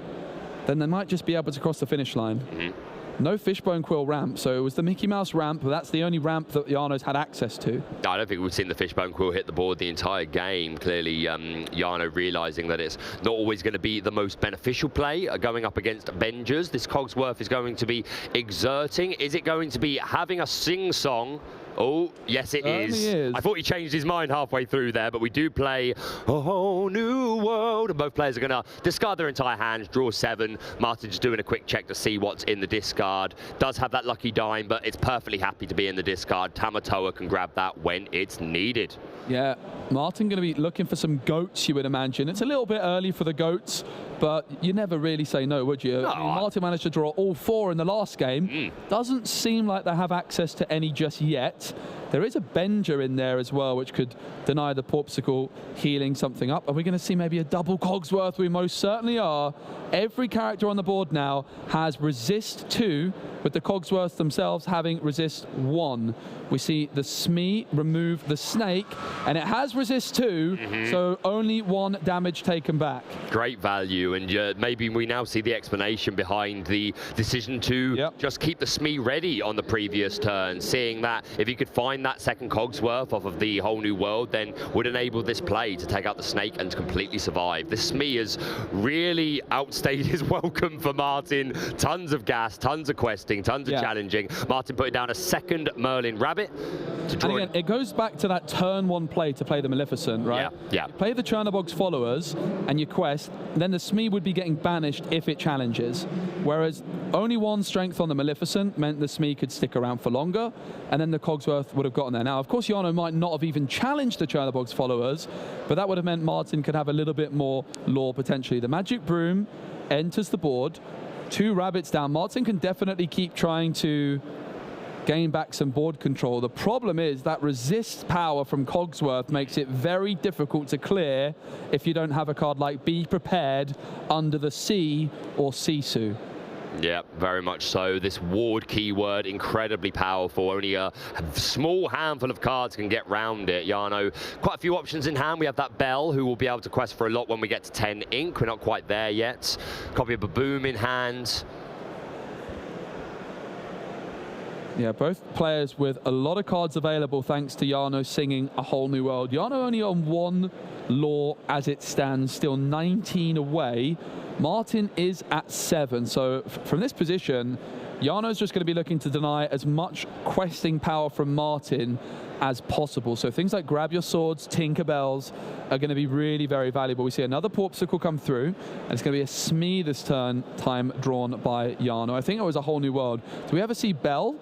Speaker 4: then they might just be able to cross the finish line. No Fishbone Quill ramp, so it was the Mickey Mouse ramp, but that's the only ramp that Yano's had access to.
Speaker 2: I don't think we've seen the Fishbone Quill hit the board the entire game. Clearly, Yano realizing that it's not always going to be the most beneficial play going up against Avengers. This Cogsworth is going to be exerting. Is it going to be having a sing-song Oh, yes, it is. I thought he changed his mind halfway through there, but we do play a whole new world. And both players are going to discard their entire hands, draw 7. Martin just doing a quick check to see what's in the discard. Does have that lucky dime, but it's perfectly happy to be in the discard. Tamatoa can grab that when it's needed.
Speaker 4: Yeah, Martin going to be looking for some goats, you would imagine. It's a little bit early for the goats, but you never really say no, would you?
Speaker 2: No.
Speaker 4: I mean, Martin managed to draw all 4 in the last game. Doesn't seem like they have access to any just yet. There is a Benger in there as well, which could deny the Porpsicle healing something up. Are we going to see maybe a double Cogsworth? We most certainly are. Every character on the board now has resist 2, with the Cogsworth themselves having resist 1. We see the Smee remove the snake, and it has resist 2, so only 1 damage taken back.
Speaker 2: Great value, and maybe we now see the explanation behind the decision to just keep the Smee ready on the previous turn, seeing that if he could find that second Cogsworth off of the whole new world, then would enable this play to take out the snake and to completely survive. This Smee has really outstayed his welcome for Martin. Tons of gas, tons of questing, tons of challenging. Martin putting down a second Merlin Rabbit to draw.
Speaker 4: And again, it goes back to that turn 1 play to play the Maleficent, right?
Speaker 2: Yeah.
Speaker 4: You play the Chernobog's followers and you quest, then the Smee would be getting banished if it challenges. Whereas only 1 strength on the Maleficent meant the Smee could stick around for longer, and then the Cogsworth would have gotten there. Now, of course, Jarno might not have even challenged the Chernobog's followers, but that would have meant Martin could have a little bit more lore potentially. The Magic Broom enters the board, 2 rabbits down. Martin can definitely keep trying to gain back some board control. The problem is that resist power from Cogsworth makes it very difficult to clear if you don't have a card like Be Prepared, Under the Sea, or Sisu.
Speaker 2: Yeah, very much so. This ward keyword, incredibly powerful. Only a small handful of cards can get round it. Jarno, quite a few options in hand. We have that Bell, who will be able to quest for a lot when we get to 10 ink. We're not quite there yet. Copy of a Boom in hand.
Speaker 4: Yeah, both players with a lot of cards available thanks to Jarno singing A Whole New World. Jarno only on 1 lore as it stands, still 19 away. Martin is at 7, so from this position, Jarno's just going to be looking to deny as much questing power from Martin as possible. So things like Grab Your Swords, Tinkerbells are going to be really very valuable. We see another Porpsicle come through, and it's going to be a Smee this time drawn by Jarno. I think it was A Whole New World. Do we ever see Bell?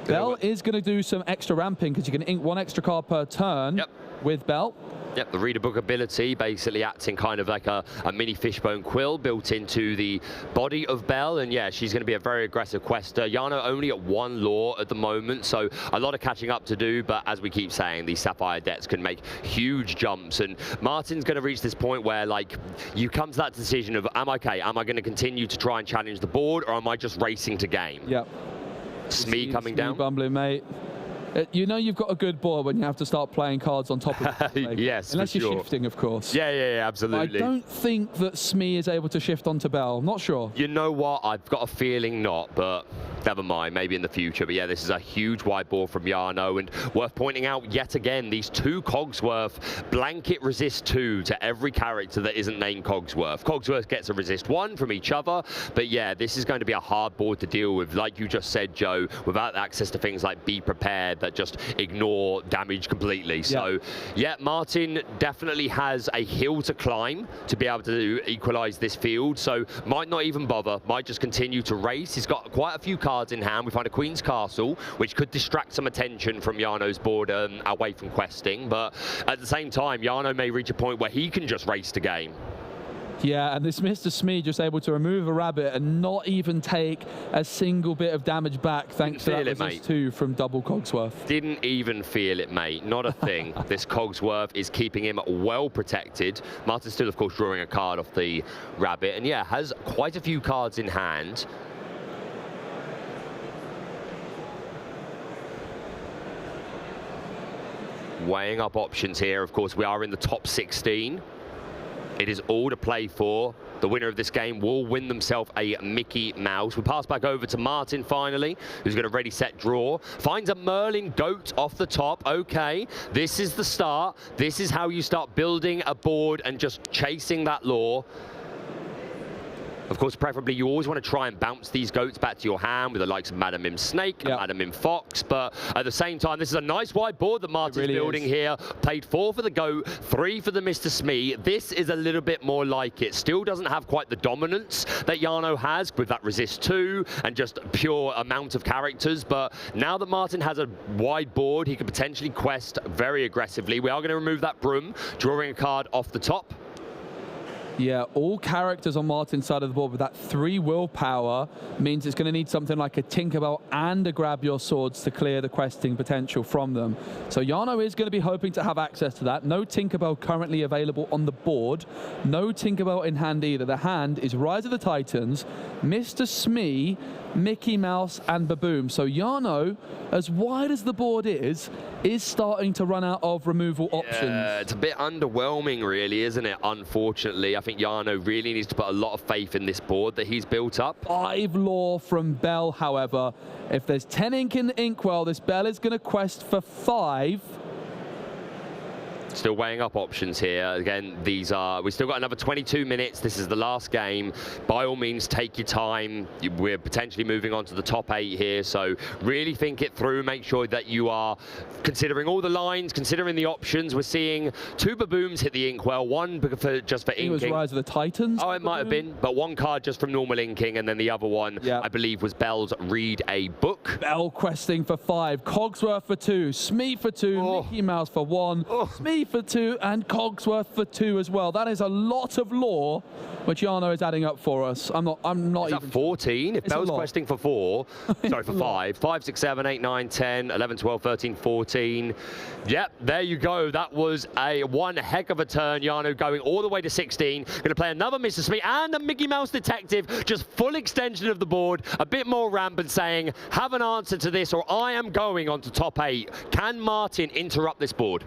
Speaker 4: Bell is going to do some extra ramping because you can ink 1 extra card per turn with Bell.
Speaker 2: Yep, the reader book ability basically acting kind of like a mini fishbone quill built into the body of Belle, and yeah, she's going to be a very aggressive quester. Jarno only at 1 lore at the moment, so a lot of catching up to do, but as we keep saying, these Sapphire Debts can make huge jumps, and Martin's going to reach this point where, like, you come to that decision of, am I going to continue to try and challenge the board, or am I just racing to game?
Speaker 4: Yep.
Speaker 2: Smee coming down.
Speaker 4: Bumbling, mate. You know you've got a good board when you have to start playing cards on top of it.
Speaker 2: Yes,
Speaker 4: unless you're
Speaker 2: sure.
Speaker 4: shifting, of course.
Speaker 2: Yeah, absolutely.
Speaker 4: I don't think that Smee is able to shift onto Bell. I'm not sure.
Speaker 2: You know what? I've got a feeling not, but never mind, maybe in the future. But yeah, this is a huge wide board from Jarno, and worth pointing out yet again, these 2 Cogsworth blanket resist 2 to every character that isn't named Cogsworth. Cogsworth gets a resist 1 from each other, but yeah, this is going to be a hard board to deal with, like you just said, Joe, without access to things like Be Prepared that just ignore damage completely. So yeah, Martin definitely has a hill to climb to be able to equalize this field, so might not even bother, might just continue to race. He's got quite a few cards in hand. We find a Queen's Castle, which could distract some attention from Jarno's board away from questing, but at the same time, Jarno may reach a point where he can just race to game.
Speaker 4: Yeah, and this Mr. Smee just able to remove a rabbit and not even take a single bit of damage back thanks to that resist 2 from double Cogsworth.
Speaker 2: Didn't even feel it, mate. Not a thing. This Cogsworth is keeping him well protected. Martin's still, of course, drawing a card off the rabbit, and yeah, has quite a few cards in hand. Weighing up options here. Of course, we are in the top 16. It is all to play for. The winner of this game will win themselves a Mickey Mouse. We pass back over to Martin finally, who's going to ready, set, draw. Finds a Merlin goat off the top. Okay, this is the start. This is how you start building a board and just chasing that lore. Of course, preferably you always want to try and bounce these goats back to your hand with the likes of Madam Mim Snake and Madam Mim Fox, but at the same time, this is a nice wide board that Martin's building here. Played 4 for the goat, 3 for the Mr. Smee. This is a little bit more like it. Still doesn't have quite the dominance that Jarno has with that resist 2 and just pure amount of characters, but now that Martin has a wide board, he could potentially quest very aggressively. We are going to remove that broom, drawing a card off the top.
Speaker 4: Yeah, all characters on Martin's side of the board with that 3 willpower means it's going to need something like a Tinkerbell and a Grab Your Swords to clear the questing potential from them. So Jarno is going to be hoping to have access to that. No Tinkerbell currently available on the board. No Tinkerbell in hand either. The hand is Rise of the Titans, Mr. Smee, Mickey Mouse and Baboom. So Jarno, as wide as the board is starting to run out of removal options.
Speaker 2: It's a bit underwhelming really, isn't it? Unfortunately, I think Jarno really needs to put a lot of faith in this board that he's built up.
Speaker 4: 5 lore from Bell, however. If there's 10 ink in the inkwell, this Bell is going to quest for 5.
Speaker 2: Still weighing up options here. Again, we've still got another 22 minutes. This is the last game. By all means, take your time. We're potentially moving on to the top 8 here, so really think it through. Make sure that you are considering all the lines, considering the options. We're seeing 2 Babooms hit the inkwell, 1 just for inking.
Speaker 4: It was Rise of the Titans.
Speaker 2: Oh, it might have been, but 1 card just from normal inking, and then the other one, I believe, was Bell's Read a Book.
Speaker 4: Bell questing for 5, Cogsworth for 2, Smee for 2, Mickey Mouse for 1, Smee for 2, and Cogsworth for 2 as well. That is a lot of lore which Jarno is adding up for us. I'm not
Speaker 2: is
Speaker 4: even...
Speaker 2: that 14? If Bell's questing for 4, sorry, for 5. 5, 6, 7, 8, 9, 10, 11, 12, 13, 14. Yep, there you go. That was one heck of a turn. Jarno going all the way to 16. Going to play another Mr. Smee and a Mickey Mouse Detective. Just full extension of the board. A bit more rampant, saying, have an answer to this or I am going on to top 8. Can Martin interrupt this board?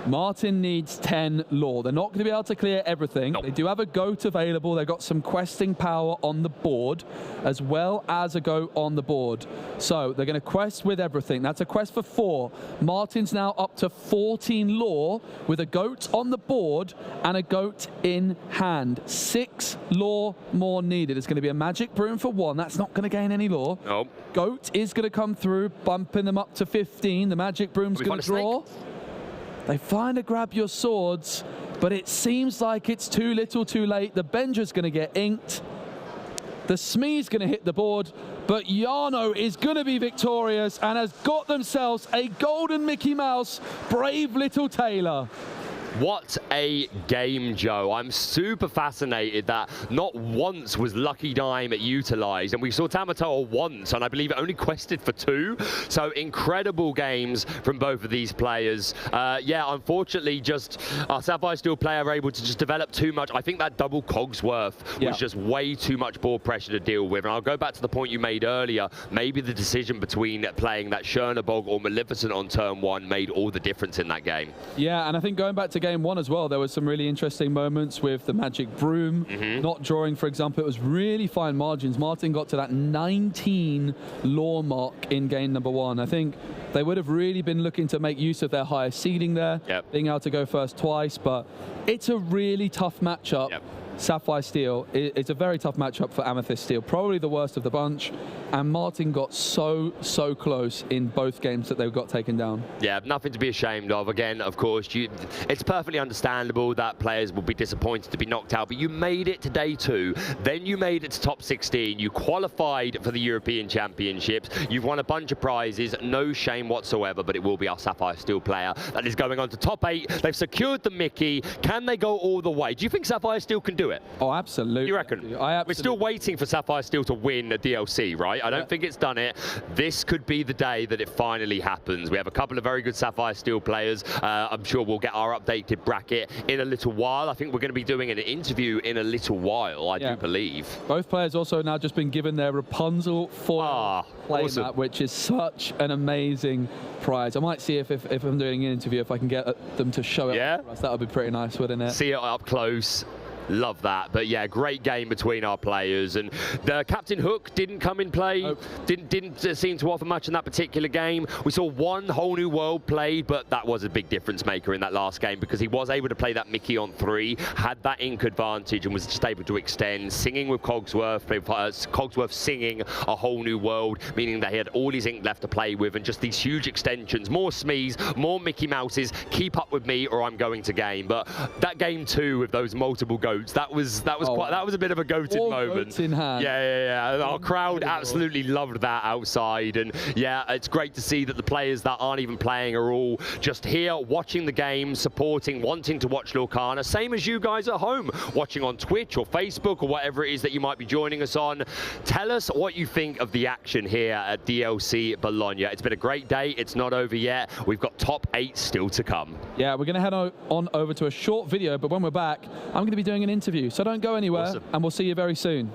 Speaker 4: Martin needs 10 lore. They're not going to be able to clear everything. Nope. They do have a goat available. They've got some questing power on the board, as well as a goat on the board. So they're going to quest with everything. That's a quest for 4. Martin's now up to 14 lore with a goat on the board and a goat in hand. 6 lore more needed. It's going to be a magic broom for 1. That's not going to gain any lore.
Speaker 2: Nope.
Speaker 4: Goat is going to come through, bumping them up to 15. The magic broom's going to draw. They find a Grab Your Swords, but it seems like it's too little too late. The Benja's going to get inked. The Smee's going to hit the board, but Jarno is going to be victorious and has got themselves a golden Mickey Mouse, Brave Little Tailor.
Speaker 2: What a game, Joe. I'm super fascinated that not once was Lucky Dime utilised, and we saw Tamatoa once, and I believe it only quested for 2. So incredible games from both of these players. Yeah, unfortunately, just our Sapphire Steel player were able to just develop too much. I think that double Cogsworth was just way too much board pressure to deal with. And I'll go back to the point you made earlier. Maybe the decision between playing that Chernobog or Maleficent on turn 1 made all the difference in that game.
Speaker 4: Yeah, and I think going back to game 1 as well, there was some really interesting moments with the magic broom not drawing, for example. It was really fine margins. Martin got to that 19 lore mark in game number 1. I think they would have really been looking to make use of their higher seeding there, being able to go first twice, but it's a really tough matchup. Sapphire Steel, it's a very tough matchup for Amethyst Steel, probably the worst of the bunch, and Martin got so close in both games that they got taken down. Yeah,
Speaker 2: nothing to be ashamed of. Again, of course, it's perfectly understandable that players will be disappointed to be knocked out, but you made it to day 2, then you made it to top 16, you qualified for the European Championships, you've won a bunch of prizes, no shame whatsoever, but it will be our Sapphire Steel player that is going on to top 8. They've secured the Mickey. Can they go all the way? Do you think Sapphire Steel can do it?
Speaker 4: Oh, absolutely.
Speaker 2: You reckon? We're still waiting for Sapphire Steel to win a DLC, right? I don't think it's done it. This could be the day that it finally happens. We have a couple of very good Sapphire Steel players. I'm sure we'll get our updated bracket in a little while. I think we're going to be doing an interview in a little while, I do believe. Both
Speaker 4: players also now just been given their Rapunzel foil playmat, which is such an amazing prize. I might see if I'm doing an interview, if I can get them to show it for us. That would be pretty nice, wouldn't it?
Speaker 2: See it up close. Love that. But yeah, great game between our players. And the Captain Hook didn't come in play, didn't seem to offer much in that particular game. We saw one whole new world played, but that was a big difference maker in that last game because he was able to play that Mickey on 3, had that ink advantage and was just able to extend, singing with Cogsworth, Cogsworth singing a whole new world, meaning that he had all his ink left to play with and just these huge extensions, more Smees, more Mickey Mouses, keep up with me or I'm going to game. But that game 2 with those multiple goats, that was a bit of a goated moment.
Speaker 4: Goats in hand.
Speaker 2: Yeah. Our crowd absolutely loved that outside, and yeah, it's great to see that the players that aren't even playing are all just here watching the game, supporting, wanting to watch Lorcana, same as you guys at home, watching on Twitch or Facebook or whatever it is that you might be joining us on. Tell us what you think of the action here at DLC Bologna. It's been a great day. It's not over yet. We've got top 8 still to come.
Speaker 4: Yeah, we're going to head on over to a short video, but when we're back, I'm going to be doing an interview. So don't go anywhere,
Speaker 2: Awesome.
Speaker 4: and we'll see you very soon.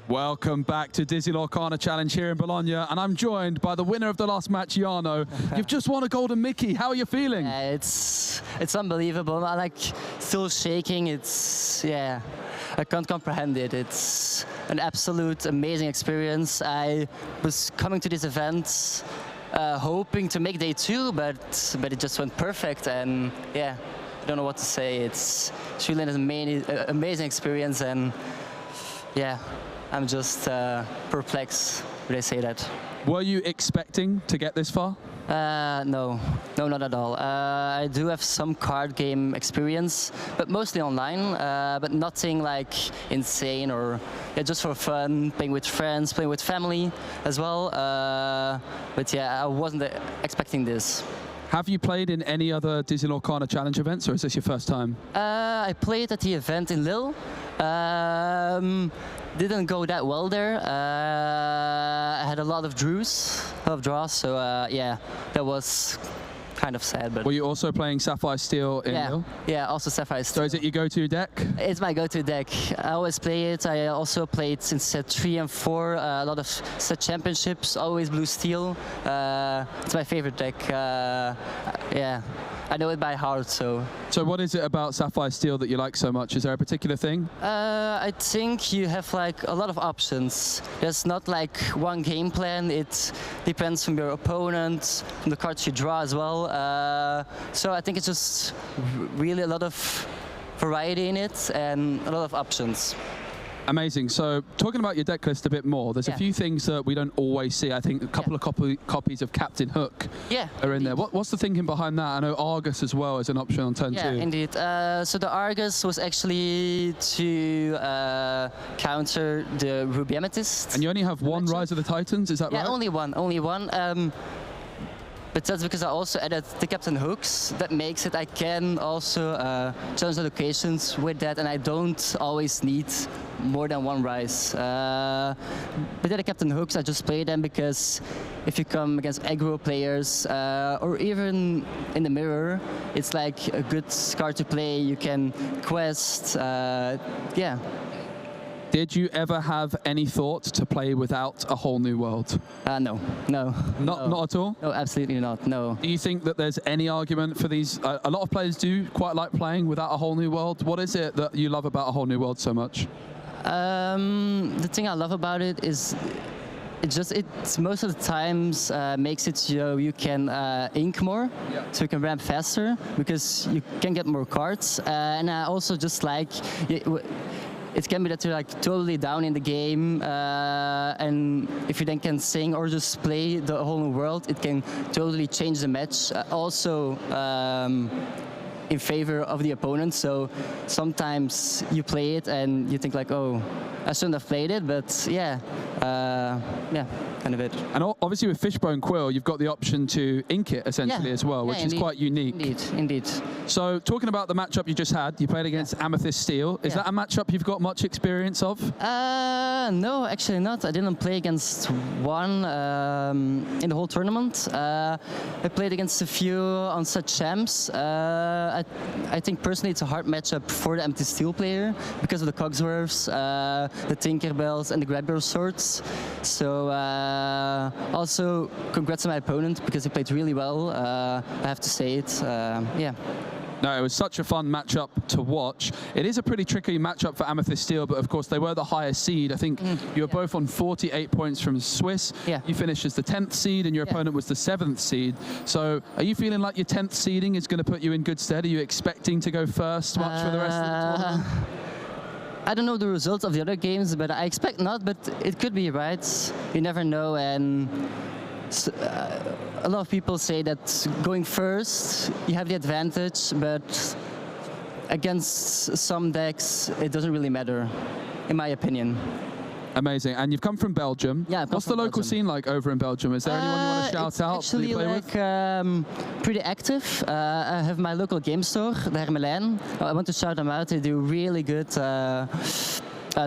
Speaker 4: Welcome back to Dizzy Lorcana Challenge here in Bologna, and I'm joined by the winner of the last match, Jarno. You've just won a golden Mickey. How are you feeling?
Speaker 6: It's unbelievable. I'm like still shaking. I can't comprehend it. It's an absolute amazing experience. I was coming to this event hoping to make day 2, but it just went perfect, and yeah, I don't know what to say. It's really an amazing experience, and yeah, I'm just perplexed when I say that.
Speaker 4: Were you expecting to get this far?
Speaker 6: No, not at all. I do have some card game experience, but mostly online, but nothing like insane or just for fun, playing with friends, playing with family as well. But yeah, I wasn't expecting this.
Speaker 4: Have you played in any other Dizzy Lorcana Challenge events, or is this your first time?
Speaker 6: I played at the event in Lille. Didn't go that well there. I had a lot of draws, so yeah, that was kind of sad. But
Speaker 4: were you also playing Sapphire Steel in Lille?
Speaker 6: Yeah, also Sapphire Steel.
Speaker 4: So is it your go-to deck?
Speaker 6: It's my go-to deck. I always play it. I also played in set 3 and 4, a lot of set championships, always blue steel. It's my favorite deck. Yeah, I know it by heart. So
Speaker 4: what is it about Sapphire Steel that you like so much? Is there a particular thing?
Speaker 6: I think you have like a lot of options. There's not like one game plan. It depends from your opponent, from the cards you draw as well. So I think it's just really a lot of variety in it and a lot of options.
Speaker 4: Amazing. So talking about your deck list a bit more, there's a few things that we don't always see. I think a couple of copies of Captain Hook are in there. What's the thinking behind that? I know Argus as well is an option on turn 2.
Speaker 6: Yeah, indeed. So the Argus was actually to counter the Ruby Amethyst.
Speaker 4: And you only have one Rise of the Titans, is that right?
Speaker 6: Yeah, only one. But that's because I also added the Captain Hooks. That makes it I can also challenge the locations with that, and I don't always need more than one Rise. But the Captain Hooks, I just play them because if you come against aggro players or even in the mirror, it's like a good card to play. You can quest, yeah.
Speaker 4: Did you ever have any thought to play without a whole new world?
Speaker 6: No.
Speaker 4: Not at all?
Speaker 6: No, absolutely not, no.
Speaker 4: Do you think that there's any argument for these? A lot of players do quite like playing without a whole new world. What is it that you love about a whole new world so much?
Speaker 6: The thing I love about it is it's most of the times makes it so you can ink more, so you can ramp faster because you can get more cards. And I also just like it can be that you're like totally down in the game, and if you then can sing or just play the whole new world, it can totally change the match. Also in favor of the opponent. So sometimes you play it and you think like, oh, I shouldn't have played it, but yeah, kind of it.
Speaker 4: And obviously with Fishbone Quill, you've got the option to ink it essentially as well, which is quite unique.
Speaker 6: Indeed.
Speaker 4: So talking about the matchup you just had, you played against Amethyst Steel. Is that a matchup you've got much experience of?
Speaker 6: No, actually not. I didn't play against one in the whole tournament. I played against a few on set champs. I think personally it's a hard matchup for the Amethyst Steel player because of the Cogsworths, the Tinkerbells and the Grabber swords. So also congrats to my opponent because he played really well. I have to say it. Yeah.
Speaker 4: No, it was such a fun matchup to watch. It is a pretty tricky matchup for Amethyst Steel, but of course they were the highest seed. I think you were both on 48 points from Swiss.
Speaker 6: Yeah.
Speaker 4: You finished as the 10th seed and your opponent was the 7th seed. So are you feeling like your 10th seeding is going to put you in good stead? Are you expecting to go first much for the rest of the tournament?
Speaker 6: I don't know the results of the other games, but I expect not, but it could be, right? You never know, and a lot of people say that going first, you have the advantage, but against some decks, it doesn't really matter, in my opinion.
Speaker 4: Amazing. And you've come from Belgium.
Speaker 6: Yeah,
Speaker 4: what's the local scene like over in Belgium? Is there anyone you want to shout out?
Speaker 6: It's actually pretty active. I have my local game store, the Hermelijn. I want to shout them out. They do really good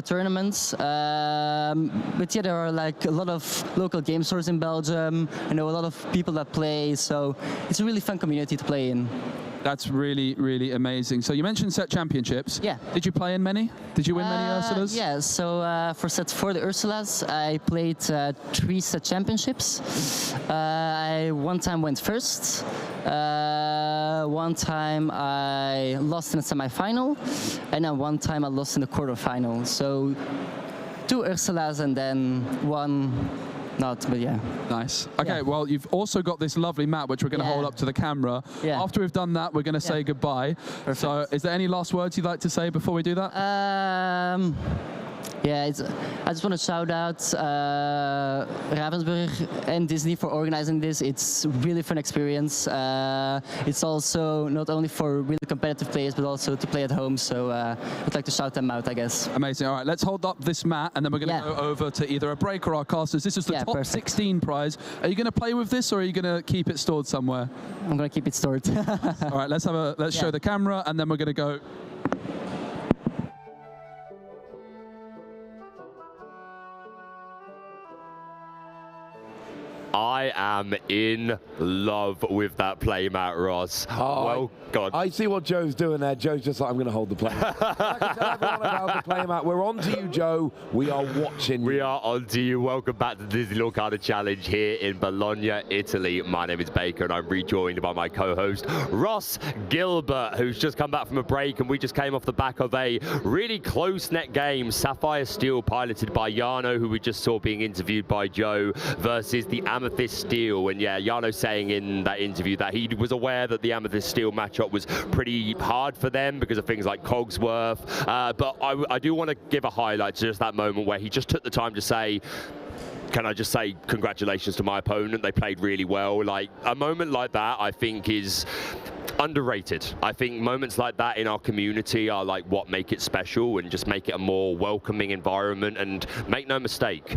Speaker 6: tournaments. But yeah, there are like a lot of local game stores in Belgium. I know a lot of people that play, so it's a really fun community to play in.
Speaker 4: That's really, really amazing. So you mentioned set championships.
Speaker 6: Yeah.
Speaker 4: Did you play in many? Did you win many Ursulas?
Speaker 6: Yeah, so for set 4, the Ursulas, I played 3 set championships. I one time went first. One time I lost in the semi-final. And then one time I lost in the quarterfinal. So 2 Ursulas and then 1 not, but yeah.
Speaker 4: Nice. Okay, well, you've also got this lovely map, which we're going to hold up to the camera.
Speaker 6: Yeah.
Speaker 4: After we've done that, we're going to say goodbye. Perfect. So is there any last words you'd like to say before we do that?
Speaker 6: Yeah, I just want to shout out Ravensburg and Disney for organizing this. It's a really fun experience. It's also not only for really competitive players, but also to play at home. So I'd like to shout them out, I guess.
Speaker 4: Amazing. All right, let's hold up this mat, and then we're going to go over to either a break or our casters. This is the top 16 prize. Are you going to play with this, or are you going to keep it stored somewhere?
Speaker 6: I'm going to keep it stored.
Speaker 4: All right, let's show the camera, and then we're going to go.
Speaker 2: I am in love with that playmat, Ross.
Speaker 1: Oh,
Speaker 2: well, God.
Speaker 1: I see what Joe's doing there. Joe's just like, I'm going to hold the playmat. I can tell everyone about the playmat. We're on to you, Joe. We are watching.
Speaker 2: We are on to you. Welcome back to the Disney Lorcana Challenge here in Bologna, Italy. My name is Baker, and I'm rejoined by my co-host, Ross Gilbert, who's just come back from a break, and we just came off the back of a really close-net game. Sapphire Steel, piloted by Jarno, who we just saw being interviewed by Joe, versus the Amethyst Steel. And yeah, Jarno saying in that interview that he was aware that the Amethyst Steel matchup was pretty hard for them because of things like Cogsworth. But I do want to give a highlight to just that moment where he just took the time to say, can I just say congratulations to my opponent? They played really well. Like, a moment like that, I think, is underrated. I think moments like that in our community are like what make it special and just make it a more welcoming environment. And make no mistake,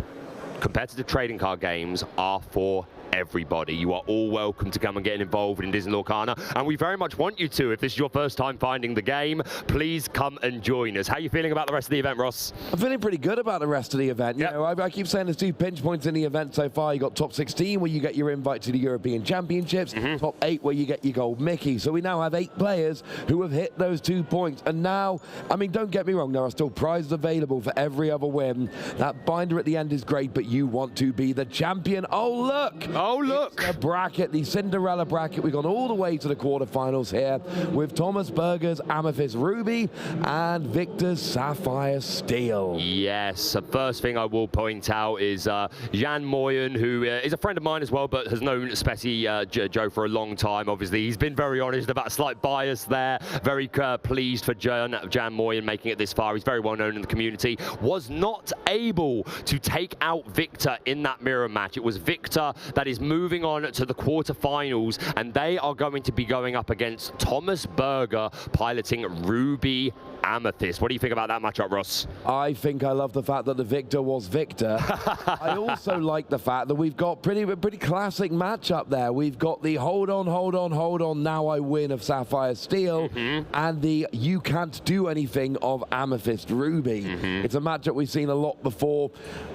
Speaker 2: competitive trading card games are for everybody. You are all welcome to come and get involved in Disney Lorcana, and we very much want you to. If this is your first time finding the game, please come and join us. How are you feeling about the rest of the event, Ross?
Speaker 1: I'm feeling pretty good about the rest of the event. You know, I keep saying there's 2 pinch points in the event so far. You got top 16 where you get your invite to the European Championships, top 8 where you get your gold Mickey. So we now have 8 players who have hit those 2 points. And now, I mean, don't get me wrong, there are still prizes available for every other win. That binder at the end is great, but you want to be the champion. Oh, look!
Speaker 2: Oh, look!
Speaker 1: It's the bracket, the Cinderella bracket. We've gone all the way to the quarterfinals here with Thomas Berger's Amethyst Ruby and Victor's Sapphire Steel.
Speaker 2: Yes, the first thing I will point out is Jan Moyen, who is a friend of mine as well, but has known Spessy Joe for a long time. Obviously, he's been very honest about a slight bias there. Very pleased for Jan Moyen making it this far. He's very well known in the community. Was not able to take out Victor in that mirror match. It was Victor that is moving on to the quarterfinals, and they are going to be going up against Thomas Berger piloting Ruby Amethyst. What do you think about that matchup, Ross?
Speaker 1: I think I love the fact that the victor was Victor. I also like the fact that we've got pretty classic matchup there. We've got the hold on, now I win of Sapphire Steel, and the you can't do anything of Amethyst Ruby. It's a matchup we've seen a lot before,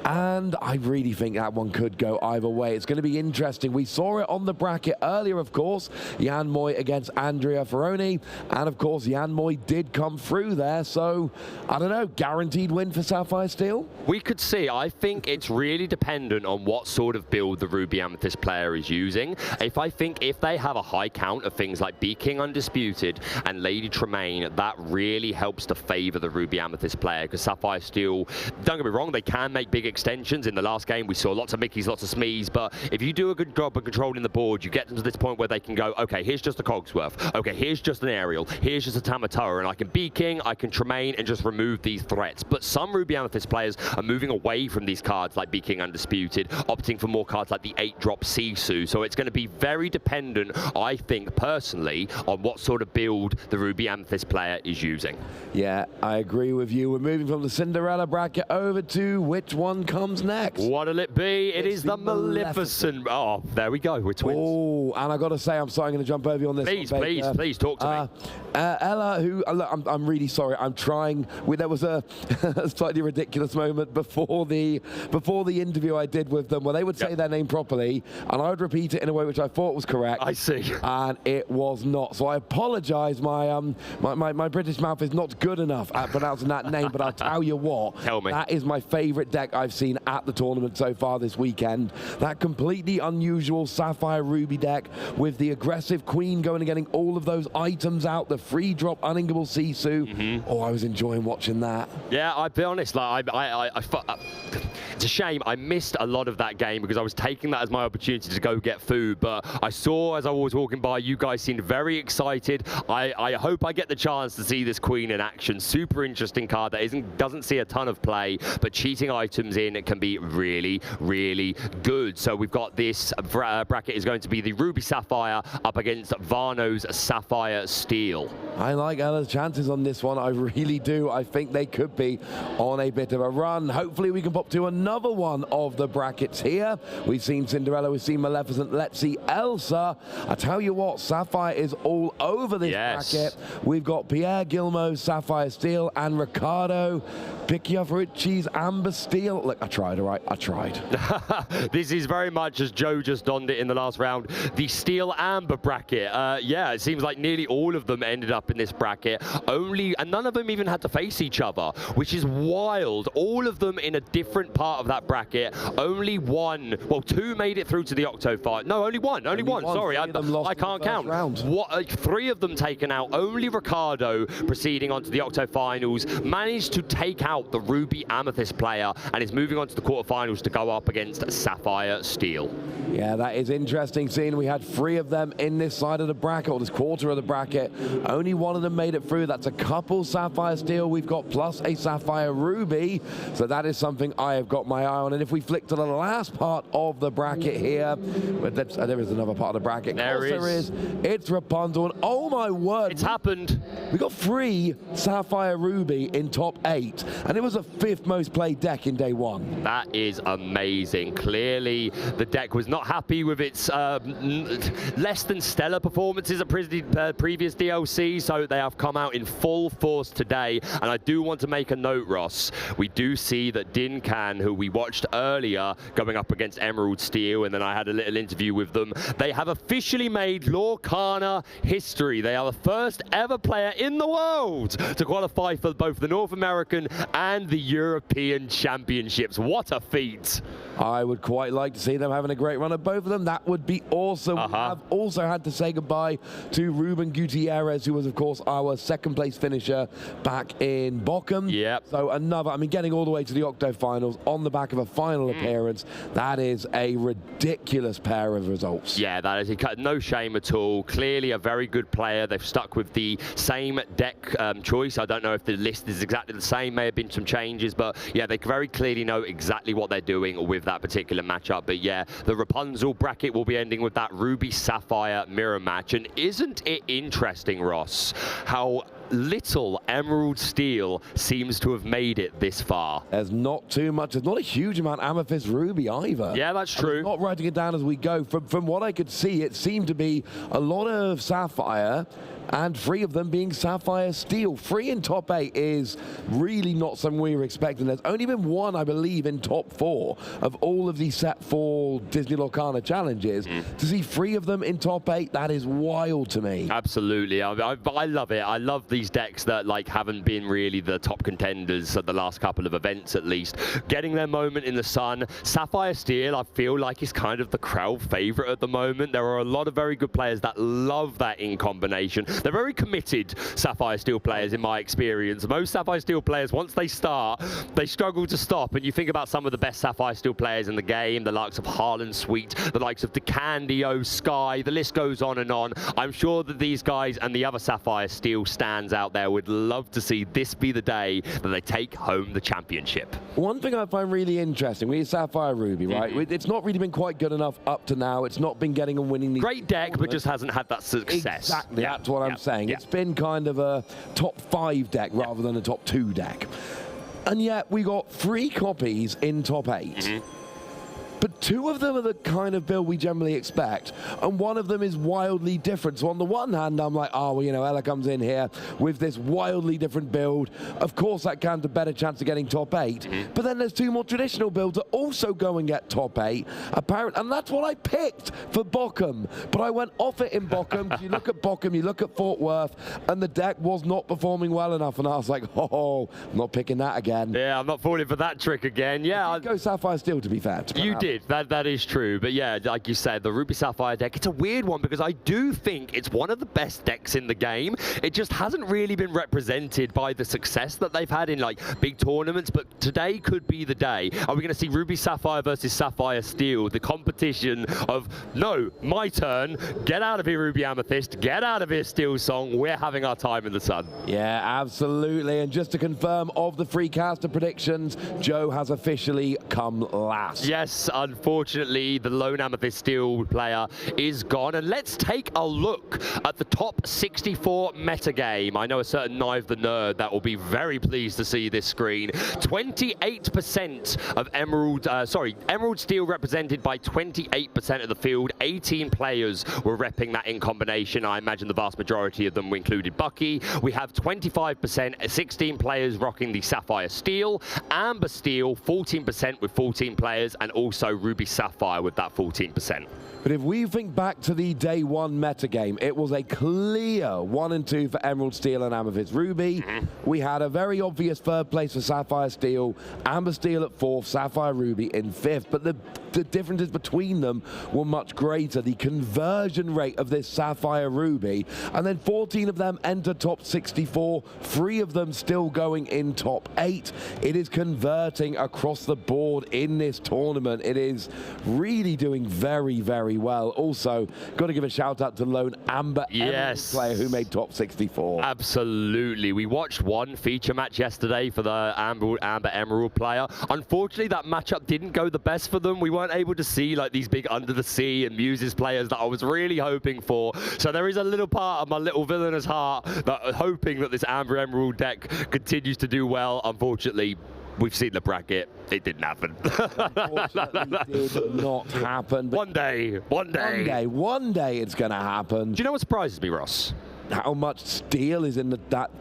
Speaker 1: and I really think that one could go either way. It's going to be interesting. We saw it on the bracket earlier, of course. Jan Moy against Andrea Ferroni, and of course Jan Moy did come through there, so I don't know, guaranteed win for Sapphire Steel?
Speaker 2: We could see. I think it's really dependent on what sort of build the Ruby Amethyst player is using. I think if they have a high count of things like Bee King Undisputed and Lady Tremaine, that really helps to favor the Ruby Amethyst player, because Sapphire Steel, don't get me wrong, they can make big extensions. In the last game we saw lots of Mickeys, lots of Smees, but if you do a good job of controlling the board, you get them to this point where they can go, okay, here's just a Cogsworth, okay, here's just an Aerial, here's just a Tamatoa, and I can Bee King, I can Tremaine, and just remove these threats. But some Ruby Amethyst players are moving away from these cards like Bee King Undisputed, opting for more cards like the 8-drop Sisu. So it's going to be very dependent, I think, personally, on what sort of build the Ruby Amethyst player is using.
Speaker 1: Yeah, I agree with you. We're moving from the Cinderella bracket over to which one comes next.
Speaker 2: What'll it be? It is the Maleficent. Oh, there we go. We're twins.
Speaker 1: Oh, and I got to say, I'm sorry, I'm going to jump over you on this.
Speaker 2: Please, please talk to me.
Speaker 1: Ella, who I'm really sorry sorry, I'm trying. There was a slightly ridiculous moment before the interview I did with them where they would say their name properly, and I would repeat it in a way which I thought was correct.
Speaker 2: I see.
Speaker 1: And it was not. So I apologise. My British mouth is not good enough at pronouncing that name, but I'll tell you what.
Speaker 2: Tell me.
Speaker 1: That is my favourite deck I've seen at the tournament so far this weekend. That completely unusual Sapphire Ruby deck with the aggressive Queen going and getting all of those items out, the free drop uninkable Sisu. Oh, I was enjoying watching that.
Speaker 2: Yeah, I'll be honest, like, it's a shame I missed a lot of that game because I was taking that as my opportunity to go get food, but I saw as I was walking by, you guys seemed very excited. I hope I get the chance to see this Queen in action. Super interesting card that doesn't see a ton of play, but cheating items in it can be really, really good. So we've got this bracket is going to be the Ruby Sapphire up against Varno's Sapphire Steel.
Speaker 1: I like Ella's chances on this one. I really do. I think they could be on a bit of a run. Hopefully we can pop to another one of the brackets here. We've seen Cinderella, we've seen Maleficent. Let's see Elsa. I tell you what, Sapphire is all over this bracket. We've got Pierre Gilmo's Sapphire Steel and Riccardo Picchiaferici's Amber Steel. Look, I tried, all right? I tried.
Speaker 2: This is very much, as Joe just donned it in the last round, the Steel Amber bracket. Yeah, it seems like nearly all of them ended up in this bracket. And none of them even had to face each other, which is wild. All of them in a different part of that bracket. Only one, well, two made it through to the octo final. No, only one. Sorry, I can't count. Three of them taken out. Only Riccardo proceeding on to the octo finals managed to take out the Ruby Amethyst player and is moving on to the quarterfinals to go up against Sapphire Steel.
Speaker 1: Yeah, that is interesting seeing we had three of them in this side of the bracket, or this quarter of the bracket. Only one of them made it through. That's a couple Sapphire Steel we've got, plus a Sapphire Ruby. So that is something I have got my eye on. And if we flick to the last part of the bracket here, there is another part of the bracket.
Speaker 2: There is.
Speaker 1: It's Rapunzel. And oh my word.
Speaker 2: It's happened.
Speaker 1: We got 3 Sapphire Ruby in top 8. And it was the 5th most played deck in day 1.
Speaker 2: That is amazing. Clearly, the deck was not happy with its less than stellar performances at previous DLC, so they have come out in full force today. And I do want to make a note, Ross. We do see that Din Can, who we watched earlier, going up against Emerald Steel, and then I had a little interview with them. They have officially made Lorcana history. They are the first ever player in the world to qualify for both the North American and the European Championships. What a feat.
Speaker 1: I would quite like to see them having a great run at both of them. That would be awesome. We have also had to say goodbye to Ruben Gutierrez, who was, of course, our 2nd place finisher back in Bochum.
Speaker 2: Yep.
Speaker 1: So another, I mean, getting all the way to the octo finals on the back of a final appearance, that is a ridiculous pair of results.
Speaker 2: Yeah, that is no shame at all. Clearly a very good player. They've stuck with the same deck choice. I don't know if the list is exactly the same. May have been some changes, but yeah, they very clearly know exactly what they're doing with that particular matchup. But yeah, the Rapunzel bracket will be ending with that Ruby Sapphire mirror match. And isn't it interesting, Ross, how little Emerald Steel seems to have made it this far?
Speaker 1: There's not too much. There's not a huge amount Amethyst Ruby either.
Speaker 2: Yeah, that's true.
Speaker 1: I'm not writing it down as we go. From what I could see, it seemed to be a lot of Sapphire, and 3 of them being Sapphire Steel. 3 in top 8 is really not something we were expecting. There's only been 1, I believe, in top 4 of all of these set 4 Disney Lorcana challenges. To see 3 of them in top 8, that is wild to me.
Speaker 2: Absolutely. I love it. I love these decks that haven't been really the top contenders at the last couple of events, at least. Getting their moment in the sun. Sapphire Steel, I feel like, is kind of the crowd favorite at the moment. There are a lot of very good players that love that in combination. They're very committed Sapphire Steel players, in my experience. Most Sapphire Steel players, once they start, they struggle to stop. And you think about some of the best Sapphire Steel players in the game, the likes of Harlan Sweet, the likes of DeCandio, Sky, the list goes on and on. I'm sure that these guys and the other Sapphire Steel stands out there would love to see this be the day that they take home the championship.
Speaker 1: One thing I find really interesting, we have Sapphire Ruby, right? It's not really been quite good enough up to now. It's not been getting and winning these.
Speaker 2: Great deck, but just hasn't had that success.
Speaker 1: Exactly, that's what I'm saying. It's been kind of a top 5 deck rather than a top 2 deck. And yet we got 3 copies in top 8. But two of them are the kind of build we generally expect, and one of them is wildly different. So on the one hand, I'm like, oh, well, you know, Ella comes in here with this wildly different build. Of course, that counts a better chance of getting top 8. But then there's two more traditional builds that also go and get top 8, apparently, and that's what I picked for Bochum. But I went off it in Bochum. You look at Bochum, you look at Fort Worth, and the deck was not performing well enough, and I was like, oh, I'm not picking that again.
Speaker 2: Yeah, I'm not falling for that trick again. Yeah,
Speaker 1: I'd go Sapphire Steel, to be fair.
Speaker 2: You did. That is true. But yeah, like you said, the Ruby Sapphire deck, it's a weird one because I do think it's one of the best decks in the game. It just hasn't really been represented by the success that they've had in like big tournaments, but today could be the day. Are we going to see Ruby Sapphire versus Sapphire Steel, the competition of, no, my turn, get out of here Ruby Amethyst, get out of here Steel Song, we're having our time in the sun.
Speaker 1: Yeah, absolutely. And just to confirm, of the free caster predictions, Joe has officially come last.
Speaker 2: Yes, unfortunately, the lone Amethyst Steel player is gone. And let's take a look at the top 64 metagame. I know a certain Knive the Nerd that will be very pleased to see this screen. 28% of Emerald Steel represented by 28% of the field. 18 players were repping that in combination. I imagine the vast majority of them included Bucky. We have 25%, 16 players rocking the Sapphire Steel. Amber Steel, 14% with 14 players, and also Ruby Sapphire with that 14%.
Speaker 1: But if we think back to the day 1 metagame, it was a clear 1 and 2 for Emerald Steel and Amethyst Ruby. We had a very obvious 3rd place for Sapphire Steel, Amber Steel at 4th, Sapphire Ruby in 5th. But the differences between them were much greater. The conversion rate of this Sapphire Ruby, and then 14 of them enter top 64, 3 of them still going in top 8. It is converting across the board in this tournament. It is really doing very, very well. Also, got to give a shout out to lone Amber Emerald player who made top 64.
Speaker 2: Absolutely. We watched one feature match yesterday for the Amber Emerald player. Unfortunately, that matchup didn't go the best for them. We weren't able to see like these big Under the Sea and Muses players that I was really hoping for. So there is a little part of my little villainous heart that hoping that this Amber Emerald deck continues to do well. Unfortunately, we've seen the bracket. It didn't happen.
Speaker 1: Unfortunately, did not happen.
Speaker 2: One day
Speaker 1: it's going to happen.
Speaker 2: Do you know what surprises me, Ross?
Speaker 1: How much steel is in that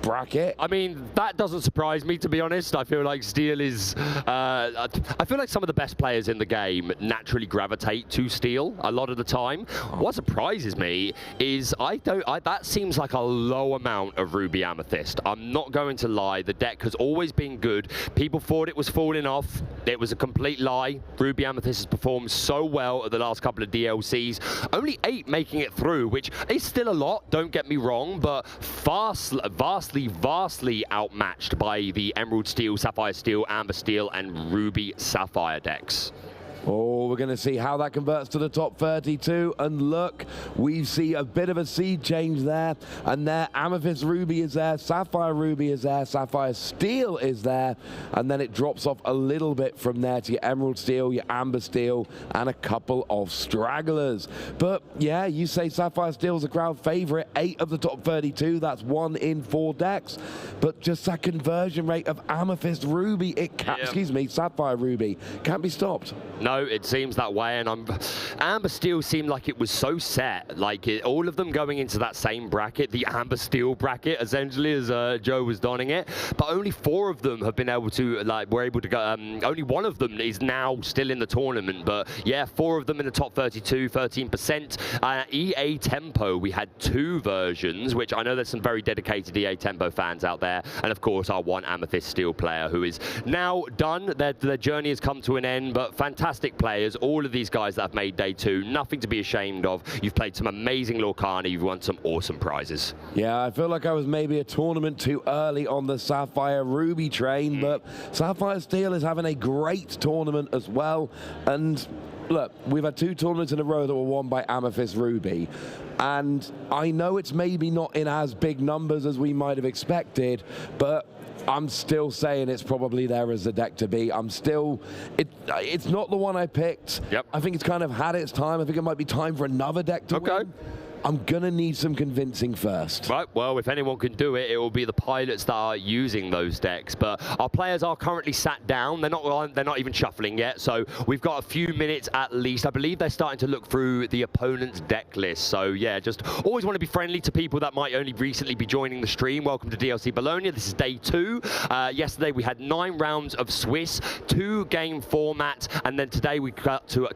Speaker 1: bracket?
Speaker 2: I mean, that doesn't surprise me, to be honest. I feel like Steel is... I feel like some of the best players in the game naturally gravitate to Steel a lot of the time. What surprises me is that seems like a low amount of Ruby Amethyst. I'm not going to lie. The deck has always been good. People thought it was falling off. It was a complete lie. Ruby Amethyst has performed so well at the last couple of DLCs. Only 8 making it through, which is still a lot, don't get me wrong, but vastly outmatched by the Emerald Steel, Sapphire Steel, Amber Steel, and Ruby Sapphire decks.
Speaker 1: Oh, we're going to see how that converts to the top 32. And look, we see a bit of a seed change there. And there, Amethyst Ruby is there, Sapphire Ruby is there, Sapphire Steel is there. And then it drops off a little bit from there to your Emerald Steel, your Amber Steel, and a couple of stragglers. But yeah, you say Sapphire Steel's a crowd favorite. 8 of the top 32, that's 1 in 4 decks. But just that conversion rate of Amethyst Ruby, Sapphire Ruby, can't be stopped.
Speaker 2: No, it seems that way, and Amber Steel seemed like it was so set, like all of them going into that same bracket, the Amber Steel bracket, essentially, as Joe was donning it. But only 4 of them have been able to, were able to go. Only 1 of them is now still in the tournament, but yeah, 4 of them in the top 32, 13%. EA Tempo, we had 2 versions, which I know there's some very dedicated EA Tempo fans out there, and of course our one Amethyst Steel player who is now done. Their journey has come to an end, but fantastic players, all of these guys that have made day 2, nothing to be ashamed of. You've played some amazing Lorcana, you've won some awesome prizes.
Speaker 1: Yeah, I feel like I was maybe a tournament too early on the Sapphire Ruby train, but Sapphire Steel is having a great tournament as well. And look, we've had 2 tournaments in a row that were won by Amethyst Ruby. And I know it's maybe not in as big numbers as we might have expected, but I'm still saying it's probably there as the deck to be. It's not the one I picked.
Speaker 2: Yep.
Speaker 1: I think it's kind of had its time. I think it might be time for another deck to win. I'm going to need some convincing first.
Speaker 2: Right, well, if anyone can do it, it will be the pilots that are using those decks. But our players are currently sat down. They're not even shuffling yet, so we've got a few minutes at least. I believe they're starting to look through the opponent's deck list. So, yeah, just always want to be friendly to people that might only recently be joining the stream. Welcome to DLC Bologna. This is day 2. Yesterday, we had 9 rounds of Swiss, 2-game format, and then today we cut to a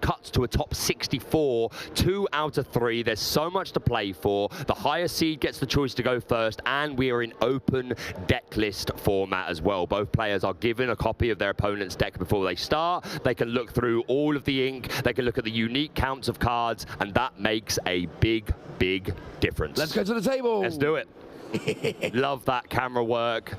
Speaker 2: top 64, 2 out of 3. There's so much to play for. The higher seed gets the choice to go first, and we are in open deck list format as well. Both players are given a copy of their opponent's deck before they start. They can look through all of the ink, they can look at the unique counts of cards, and that makes a big, big difference.
Speaker 1: Let's go to the table.
Speaker 2: Let's do it. Love that camera work.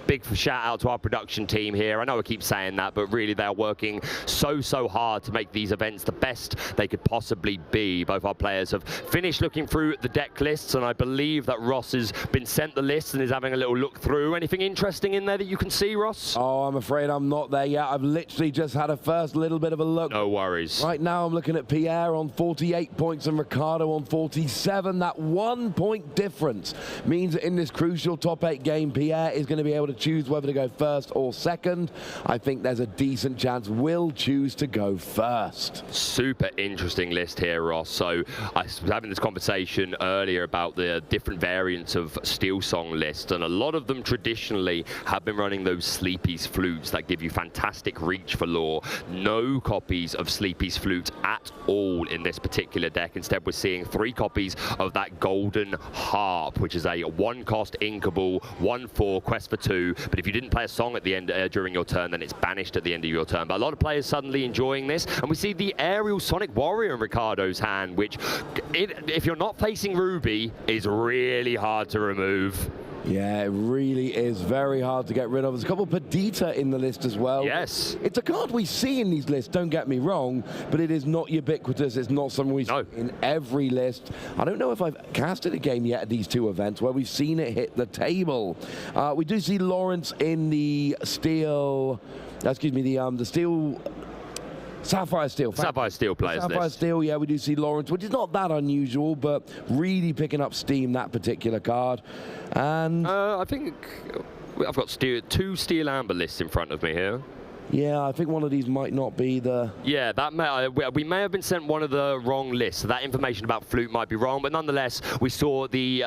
Speaker 2: Big shout out to our production team here. I know I keep saying that, but really they're working so hard to make these events the best they could possibly be. Both our players have finished looking through the deck lists, and I believe that Ross has been sent the list and is having a little look through. Anything interesting in there that you can see, Ross?
Speaker 1: Oh, I'm afraid I'm not there yet. I've literally just had a first little bit of a look.
Speaker 2: No worries.
Speaker 1: Right now I'm looking at Pierre on 48 points and Ricardo on 47. That 1-point difference means that in this crucial top 8 game, Pierre is going to be able to choose whether to go first or second. I think there's a decent chance we'll choose to go first.
Speaker 2: Super interesting list here, Ross. So I was having this conversation earlier about the different variants of Steel Song lists, and a lot of them traditionally have been running those Sleepy's Flutes that give you fantastic reach for lore. No copies of Sleepy's Flute at all in this particular deck. Instead, we're seeing 3 copies of that Golden Harp, which is a 1-cost inkable, 1/4 quest for 2. But if you didn't play a song at the end during your turn, then it's banished at the end of your turn. But a lot of players suddenly enjoying this, and we see the Aerial Sonic Warrior in Ricardo's hand, which, if you're not facing Ruby, is really hard to remove.
Speaker 1: Yeah, it really is very hard to get rid of. There's a couple of Perdita in the list as well.
Speaker 2: Yes.
Speaker 1: It's a card we see in these lists, don't get me wrong, but it is not ubiquitous. It's not something we see in every list. I don't know if I've casted a game yet at these 2 events where we've seen it hit the table. We do see Lawrence in the steel, the steel... Sapphire Steel.
Speaker 2: Sapphire Steel players
Speaker 1: Sapphire
Speaker 2: list.
Speaker 1: Steel, yeah, we do see Lawrence, which is not that unusual, but really picking up steam, that particular card. And
Speaker 2: I think I've got 2 Steel Amber lists in front of me here.
Speaker 1: yeah, I think one of these might not be the...
Speaker 2: Yeah, we may have been sent one of the wrong lists, so that information about Flute might be wrong, but nonetheless, we saw the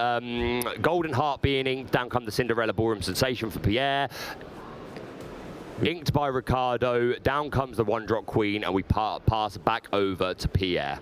Speaker 2: Golden Heart being inked. Down come the Cinderella Ballroom Sensation for Pierre. Inked by Ricardo, down comes the 1-drop Queen, and we pass back over to Pierre.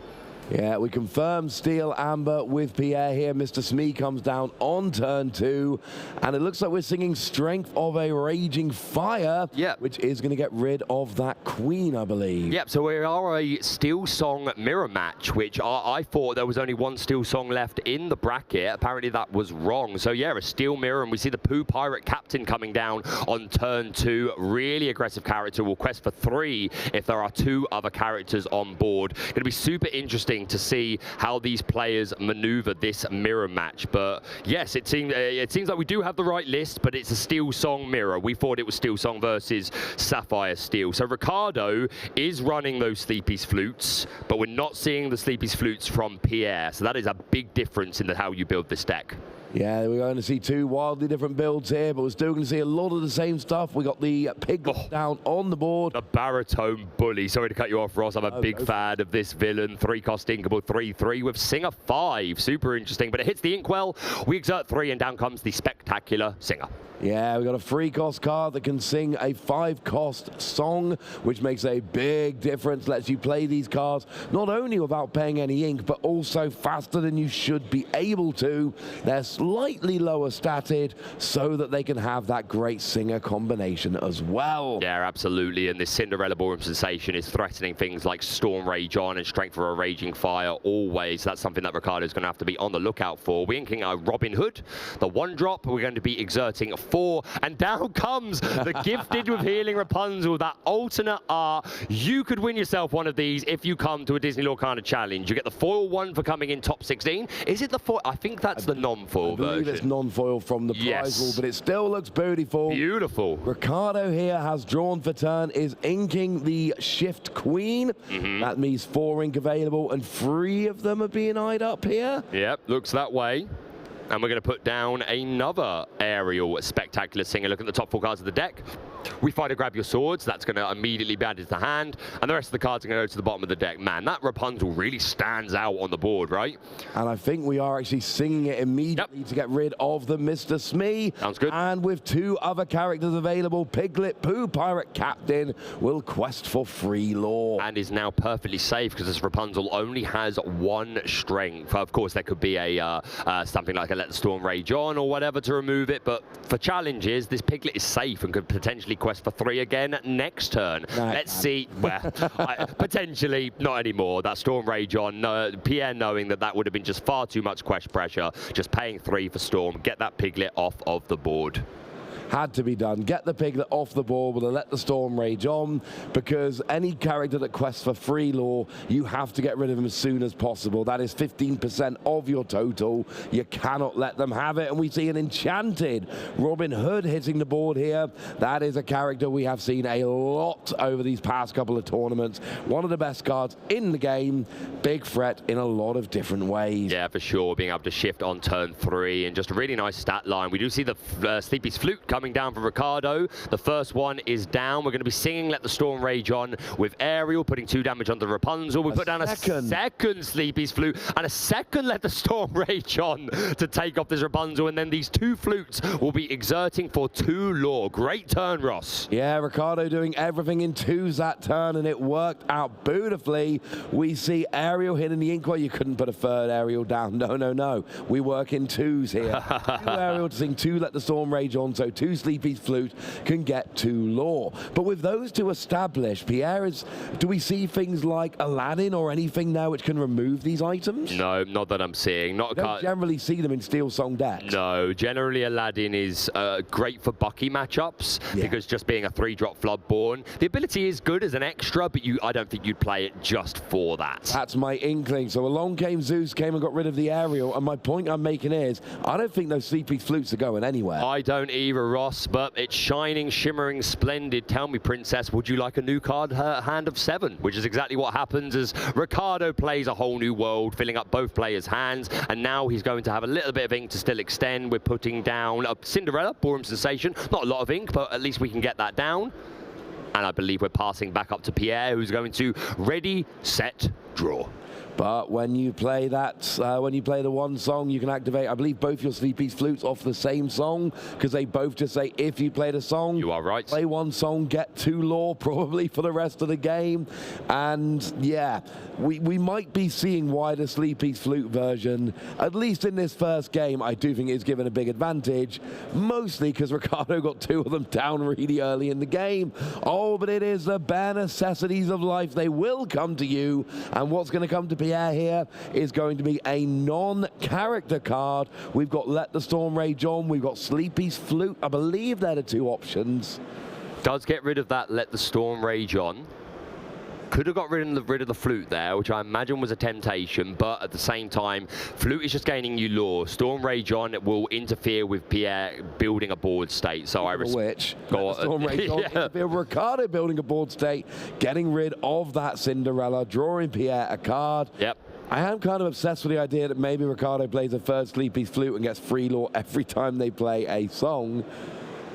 Speaker 1: Yeah, we confirm Steel Amber with Pierre here. Mr. Smee comes down on turn 2, and it looks like we're singing Strength of a Raging Fire, which is going to get rid of that Queen, I believe.
Speaker 2: Yep, so we are a Steel Song mirror match, which I thought there was only 1 Steel Song left in the bracket. Apparently that was wrong. So yeah, a Steel Mirror, and we see the Pooh Pirate Captain coming down on turn 2. Really aggressive character. Will quest for 3 if there are 2 other characters on board. Going to be super interesting to see how these players maneuver this mirror match. But yes, it seems like we do have the right list, but it's a Steel Song mirror. We thought it was Steel Song versus Sapphire Steel. So Ricardo is running those Sleepy's Flutes, but we're not seeing the Sleepy's Flutes from Pierre. So that is a big difference in how you build this deck.
Speaker 1: Yeah, we're going to see 2 wildly different builds here, but we're still going to see a lot of the same stuff. We got the Piglet down on the board.
Speaker 2: The Baritone Bully. Sorry to cut you off, Ross. I'm a big fan of this villain. 3-cost inkable, 3/3 with Singer 5. Super interesting, but it hits the inkwell. We exert 3, and down comes the Spectacular Singer.
Speaker 1: Yeah, we got a 3-cost card that can sing a 5-cost song, which makes a big difference. Lets you play these cards not only without paying any ink, but also faster than you should be able to. They're slightly lower statted so that they can have that great singer combination as well.
Speaker 2: Yeah, absolutely. And this Cinderella Ballroom Sensation is threatening things like Storm Rage On and Strength for a Raging Fire always. That's something that Ricardo's going to have to be on the lookout for. We're inking our Robin Hood, the 1-drop. We're going to be exerting 4, and down comes the gifted with healing Rapunzel, that alternate art. You could win yourself one of these if you come to a Disney Lorcana challenge. You get the foil one for coming in top 16. Is it the foil? I think that's the non-foil version.
Speaker 1: I believe it's non-foil from the prize wall, but it still looks beautiful.
Speaker 2: Beautiful.
Speaker 1: Ricardo here has drawn for turn, is inking the Shift Queen. That means 4 ink available, and 3 of them are being eyed up here.
Speaker 2: Yep, looks that way. And we're going to put down another aerial spectacular singer. Look at the top 4 cards of the deck. We fight grab your swords. That's going to immediately be added to the hand. And the rest of the cards are going to go to the bottom of the deck. Man, that Rapunzel really stands out on the board, right?
Speaker 1: And I think we are actually singing it immediately to get rid of the Mr. Smee.
Speaker 2: Sounds good.
Speaker 1: And with 2 other characters available, Piglet, Pooh Pirate Captain will quest for free lore.
Speaker 2: And is now perfectly safe because this Rapunzel only has 1 strength. Of course, there could be a something like a Let the Storm Rage On or whatever to remove it. But for challenges, this Piglet is safe and could potentially quest for 3 again next turn. Let's see. Well, potentially not anymore. That Storm Rage On, Pierre knowing that would have been just far too much quest pressure, just paying 3 for Storm, get that Piglet off of the board.
Speaker 1: Had to be done. Get the Piglet off the board with a Let the Storm Rage On, because any character that quests for free lore, you have to get rid of him as soon as possible. That is 15% of your total. You cannot let them have it. And we see an enchanted Robin Hood hitting the board here. That is a character we have seen a lot over these past couple of tournaments. One of the best cards in the game. Big threat in a lot of different ways.
Speaker 2: Yeah, for sure. Being able to shift on turn 3 and just a really nice stat line. We do see the Sleepy's Flute coming down from Ricardo. The first one is down. We're going to be singing Let the Storm Rage On with Ariel, putting 2 damage onto Rapunzel. We put down a second Sleepy's Flute and a second Let the Storm Rage On to take off this Rapunzel, and then these 2 flutes will be exerting for 2 lore. Great turn, Ross.
Speaker 1: Yeah, Ricardo doing everything in 2s that turn, and it worked out beautifully. We see Ariel hitting the Inkwell. You couldn't put a 3rd Ariel down. No. We work in 2s here. 2 Ariel to sing 2 Let the Storm Rage On, so 2 Sleepy's Flute can get 2 lore. But with those 2 established, Pierre, do we see things like Aladdin or anything now which can remove these items?
Speaker 2: No, not that I'm seeing.
Speaker 1: You don't generally see them in Steel Song decks.
Speaker 2: No, generally Aladdin is great for Bucky matchups because just being a 3-drop Floodborn, the ability is good as an extra, but I don't think you'd play it just for that.
Speaker 1: That's my inkling. So along came Zeus, came and got rid of the Ariel, and my point I'm making is, I don't think those Sleepy Flutes are going anywhere.
Speaker 2: I don't either, Ross, but it's shining, shimmering, splendid. Tell me, Princess, would you like a new card, hand of 7? Which is exactly what happens as Ricardo plays a whole new world, filling up both players' hands, and now he's going to have a little bit of ink to still extend. We're putting down a Cinderella, Ballroom Sensation. Not a lot of ink, but at least we can get that down. And I believe we're passing back up to Pierre, who's going to ready, set, draw.
Speaker 1: But when you play that, when you play the one song, you can activate, I believe, both your Sleepy's Flutes off the same song, because they both just say, if you played a song,
Speaker 2: you are right.
Speaker 1: Play one song, get 2 lore, probably for the rest of the game. And yeah, we might be seeing why the Sleepy's Flute version, at least in this first game, I do think is given a big advantage, mostly because Ricardo got 2 of them down really early in the game. Oh, but it is the bare necessities of life. They will come to you, and what's going to come to Pierre here is going to be a non-character card. We've got Let the Storm Rage On, we've got Sleepy's Flute. I believe they're the 2 options.
Speaker 2: Does get rid of that Let the Storm Rage On. Could have got rid of the flute there, which I imagine was a temptation, but at the same time, flute is just gaining you lore. Storm Rage On will interfere with Pierre building a board state, so I respect.
Speaker 1: Storm Rage On interfere with Ricardo building a board state, getting rid of that Cinderella, drawing Pierre a card.
Speaker 2: Yep.
Speaker 1: I am kind of obsessed with the idea that maybe Ricardo plays a 3rd Sleepy's Flute and gets free lore every time they play a song.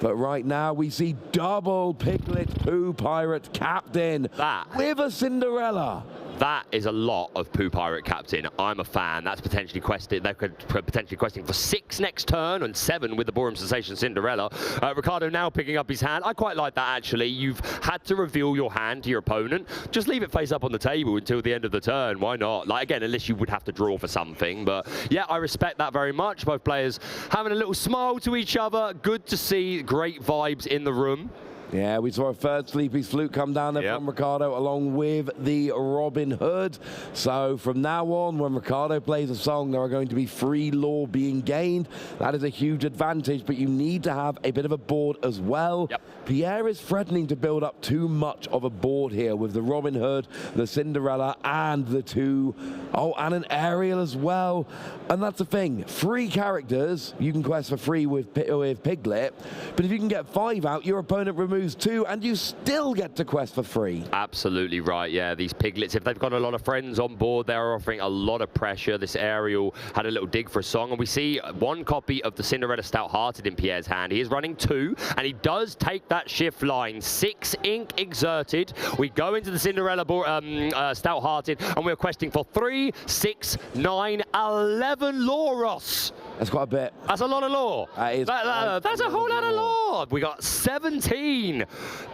Speaker 1: But right now we see double Piglet Pooh Pirate Captain with a Cinderella.
Speaker 2: That is a lot of Pooh Pirate Captain. I'm a fan. That's potentially quested. They could potentially questing for 6 next turn and 7 with the Ballroom Sensation Cinderella. Ricardo now picking up his hand. I quite like that, actually. You've had to reveal your hand to your opponent. Just leave it face up on the table until the end of the turn. Why not? Like, again, unless you would have to draw for something. But yeah, I respect that very much. Both players having a little smile to each other. Good to see. Great vibes in the room.
Speaker 1: Yeah, we saw a third Sleepy's Flute come down there from Ricardo along with the Robin Hood. So from now on, when Ricardo plays a song, there are going to be free lore being gained. That is a huge advantage, but you need to have a bit of a board as well. Pierre is threatening to build up too much of a board here with the Robin Hood, the Cinderella, and the two, and an Ariel as well. And that's the thing, 3 characters you can quest for free with Piglet, but if you can get 5 out, your opponent removes 2, and you still get to quest for free.
Speaker 2: Absolutely right, yeah. These Piglets, if they've got a lot of friends on board, they're offering a lot of pressure. This Ariel had a little dig for a song, and we see 1 copy of the Cinderella Stout-Hearted in Pierre's hand. He is running 2, and he does take that shift line. 6 ink exerted. We go into the Cinderella Stout-Hearted, and we're questing for 3, 6, 9, 11 Loros.
Speaker 1: That's quite a bit.
Speaker 2: That's a lot of lore. That's a whole lot of lore. We got 17.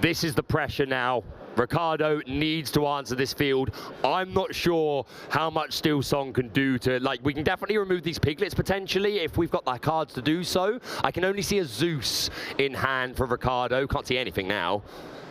Speaker 2: This is the pressure now. Ricardo needs to answer this field. I'm not sure how much Steel Song can do to, like, we can definitely remove these Piglets potentially if we've got the cards to do so. I can only see a Zeus in hand for Ricardo. Can't see anything now.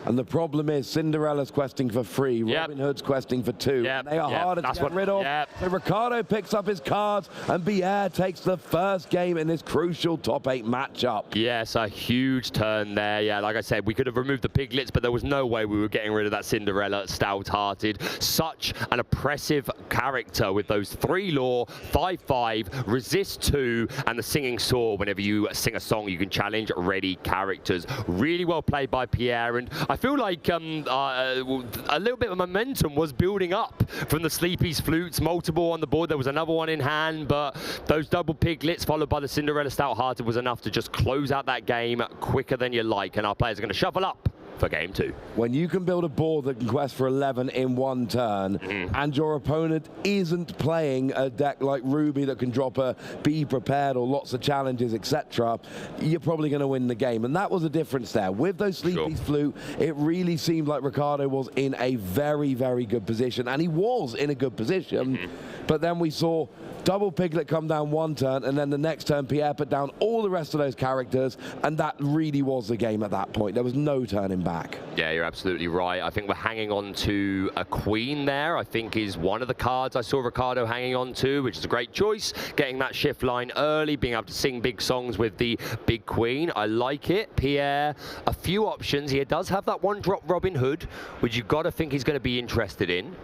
Speaker 1: And the problem is Cinderella's questing for 3, Robin Hood's questing for 2. They are harder to get rid of. So Ricardo picks up his cards, and Pierre takes the first game in this crucial top 8 matchup.
Speaker 2: Yes, a huge turn there. Yeah, like I said, we could have removed the Piglets, but there was no way we were getting rid of that Cinderella Stout-Hearted. Such an oppressive character with those 3 lore, 5/5, resist 2, and the singing sword. Whenever you sing a song, you can challenge ready characters. Really well played by Pierre, and I feel like a little bit of momentum was building up from the Sleepy's Flutes, multiple on the board. There was another one in hand, but those double Piglets followed by the Cinderella Stout-Hearted was enough to just close out that game quicker than you like, and our players are going to shuffle up for game 2.
Speaker 1: When you can build a board that can quest for 11 in 1 turn, and your opponent isn't playing a deck like Ruby that can drop a Be Prepared or lots of challenges, etc., you're probably going to win the game. And that was a difference there. With those Sleepy's Flute, it really seemed like Ricardo was in a very, very good position, and he was in a good position, but then we saw double Piglet come down 1 turn, and then the next turn Pierre put down all the rest of those characters, and that really was the game at that point. There was no turning back.
Speaker 2: Yeah, you're absolutely right. I think we're hanging on to a Queen there, I think is one of the cards I saw Ricardo hanging on to, which is a great choice. Getting that shift line early, being able to sing big songs with the big Queen. I like it. Pierre, a few options. He does have that 1-drop Robin Hood, which you've got to think he's going to be interested in.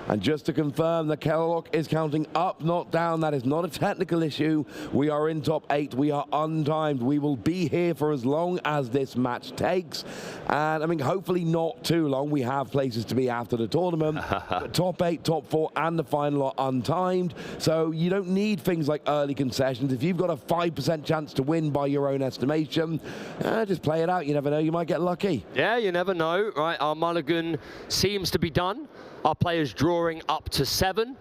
Speaker 1: And just to confirm, the Kellogg is counting up, not down. That is not a technical issue. We are in top 8. We are untimed. We will be here for as long as this match takes. And I mean, hopefully not too long. We have places to be after the tournament. Top 8, top 4, and the final are untimed. So you don't need things like early concessions. If you've got a 5% chance to win by your own estimation, just play it out. You never know. You might get lucky.
Speaker 2: Yeah, you never know. Right, our mulligan seems to be done. Our players drawing up to 7.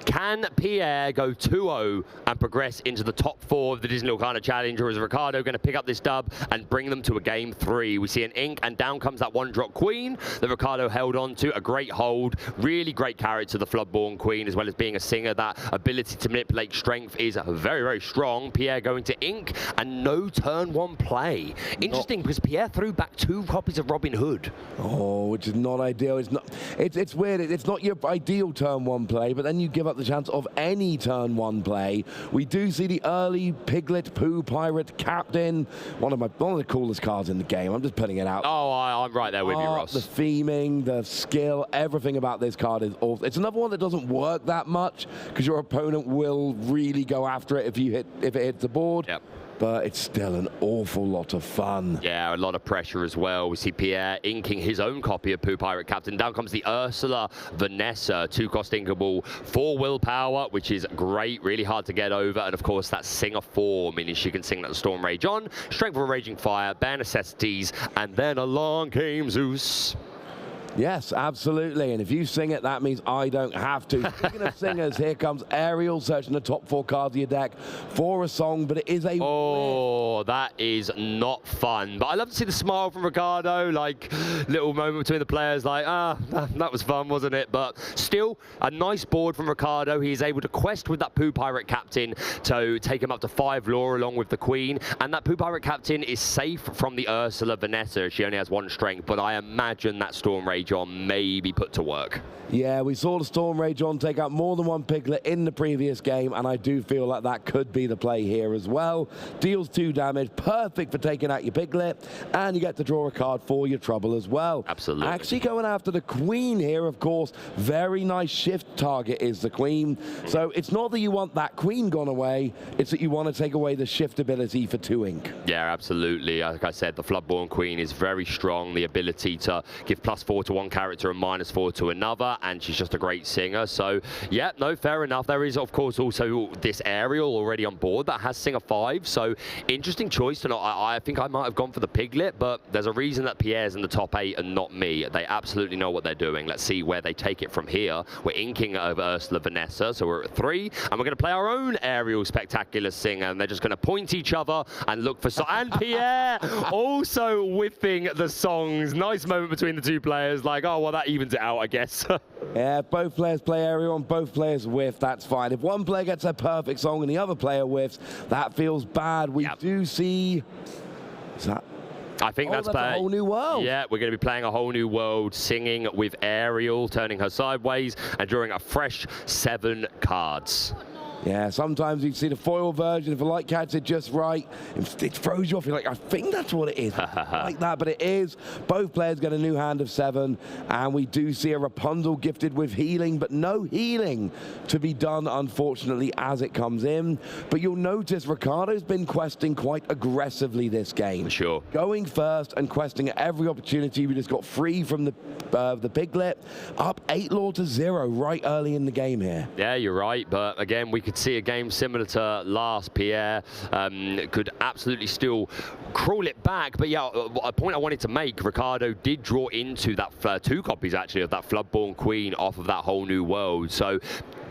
Speaker 2: Can Pierre go 2-0 and progress into the top 4 of the Disney Lorcana Challenge, or is Ricardo going to pick up this dub and bring them to a game 3? We see an ink, and down comes that 1-drop Queen that Ricardo held on to. A great hold, really great character, the Floodborn Queen, as well as being a singer. That ability to manipulate strength is very, very strong. Pierre going to ink, and no turn 1 play. Interesting, because Pierre threw back 2 copies of Robin Hood.
Speaker 1: Oh, which is not ideal. It's weird. It's not your ideal turn 1 play, but then you give up the chance of any turn 1 play. We do see the early Piglet Pooh Pirate Captain, one of the coolest cards in the game. I'm just putting it out.
Speaker 2: Oh, I'm right there with you, Ross.
Speaker 1: The theming, the skill, everything about this card is awesome. It's another one that doesn't work that much because your opponent will really go after it if it hits the board.
Speaker 2: Yep.
Speaker 1: But it's still an awful lot of fun.
Speaker 2: Yeah, a lot of pressure as well. We see Pierre inking his own copy of Pooh Pirate Captain. Down comes the Ursula Vanessa, 2-cost inkable, 4 willpower, which is great, really hard to get over. And of course, that Singer 4, meaning she can sing that Storm Rage on, Strength of a Raging Fire, Bare Necessities, and then along came Zeus.
Speaker 1: Yes, absolutely. And if you sing it, that means I don't have to. Speaking of singers, here comes Ariel searching the top 4 cards of your deck for a song, but it is a
Speaker 2: whiff. That is not fun. But I love to see the smile from Ricardo, like little moment between the players, like, that was fun, wasn't it? But still, a nice board from Ricardo. He is able to quest with that Poo Pirate Captain to take him up to 5 lore along with the Queen. And that Poo Pirate Captain is safe from the Ursula Vanessa. She only has 1 strength, but I imagine that Storm Rage on may be put to work.
Speaker 1: Yeah, we saw the Storm Rage on take out more than 1 Piglet in the previous game, and I do feel like that could be the play here as well. Deals 2 damage, perfect for taking out your Piglet, and you get to draw a card for your trouble as well.
Speaker 2: Absolutely.
Speaker 1: Actually going after the Queen here, of course. Very nice shift target is the Queen. So it's not that you want that Queen gone away, it's that you want to take away the shift ability for 2-ink.
Speaker 2: Yeah, absolutely. Like I said, the Floodborn Queen is very strong. The ability to give +4 to one character and -4 to another, and she's just a great singer. So yeah, no, fair enough. There is of course also this Ariel already on board that has Singer 5, so interesting choice. And I think I might have gone for the Piglet, but there's a reason that Pierre's in the top 8 and not me. They absolutely know what they're doing. Let's see where they take it from here. We're inking over Ursula Vanessa, so we're at 3, and we're going to play our own Ariel Spectacular Singer, and they're just going to point each other and look for and Pierre also whiffing the songs. Nice moment between the 2 players, like, oh well, that evens it out, I guess.
Speaker 1: Yeah, both players play Ariel and both players whiff, that's fine. If one player gets a perfect song and the other player whiffs, that feels bad. We do see...
Speaker 2: I think that's
Speaker 1: a whole new world.
Speaker 2: Yeah, we're going to be playing a whole new world, singing with Ariel, turning her sideways, and drawing a fresh 7 cards.
Speaker 1: Yeah, sometimes you see the foil version, if the light catches it just right, it throws you off. You're like, I think that's what it is. Like that, but it is. Both players get a new hand of 7, and we do see a Rapunzel gifted with healing, but no healing to be done, unfortunately, as it comes in. But you'll notice Ricardo's been questing quite aggressively this game.
Speaker 2: Sure.
Speaker 1: Going first and questing at every opportunity. We just got free from the Piglet, up 8 lore to 0 right early in the game here.
Speaker 2: Yeah, you're right, but again, we could see a game similar to last. Pierre could absolutely still crawl it back, but yeah, a point I wanted to make, Ricardo did draw into that 2 copies actually of that Floodborn Queen off of that whole new world. So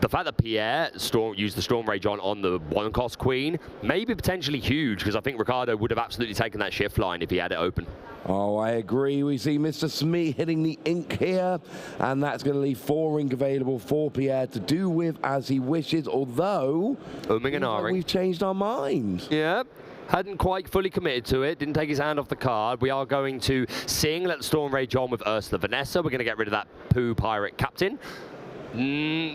Speaker 2: the fact that Pierre used the Storm Rage on the 1-cost Queen may be potentially huge, because I think Ricardo would have absolutely taken that shift line if he had it open.
Speaker 1: Oh, I agree. We see Mr. Smee hitting the ink here, and that's going to leave 4 ink available for Pierre to do with as he wishes, although we've changed our mind.
Speaker 2: Yeah. Hadn't quite fully committed to it, didn't take his hand off the card. We are going to sing Let the Storm Rage On with Ursula Vanessa. We're going to get rid of that Poo Pirate Captain.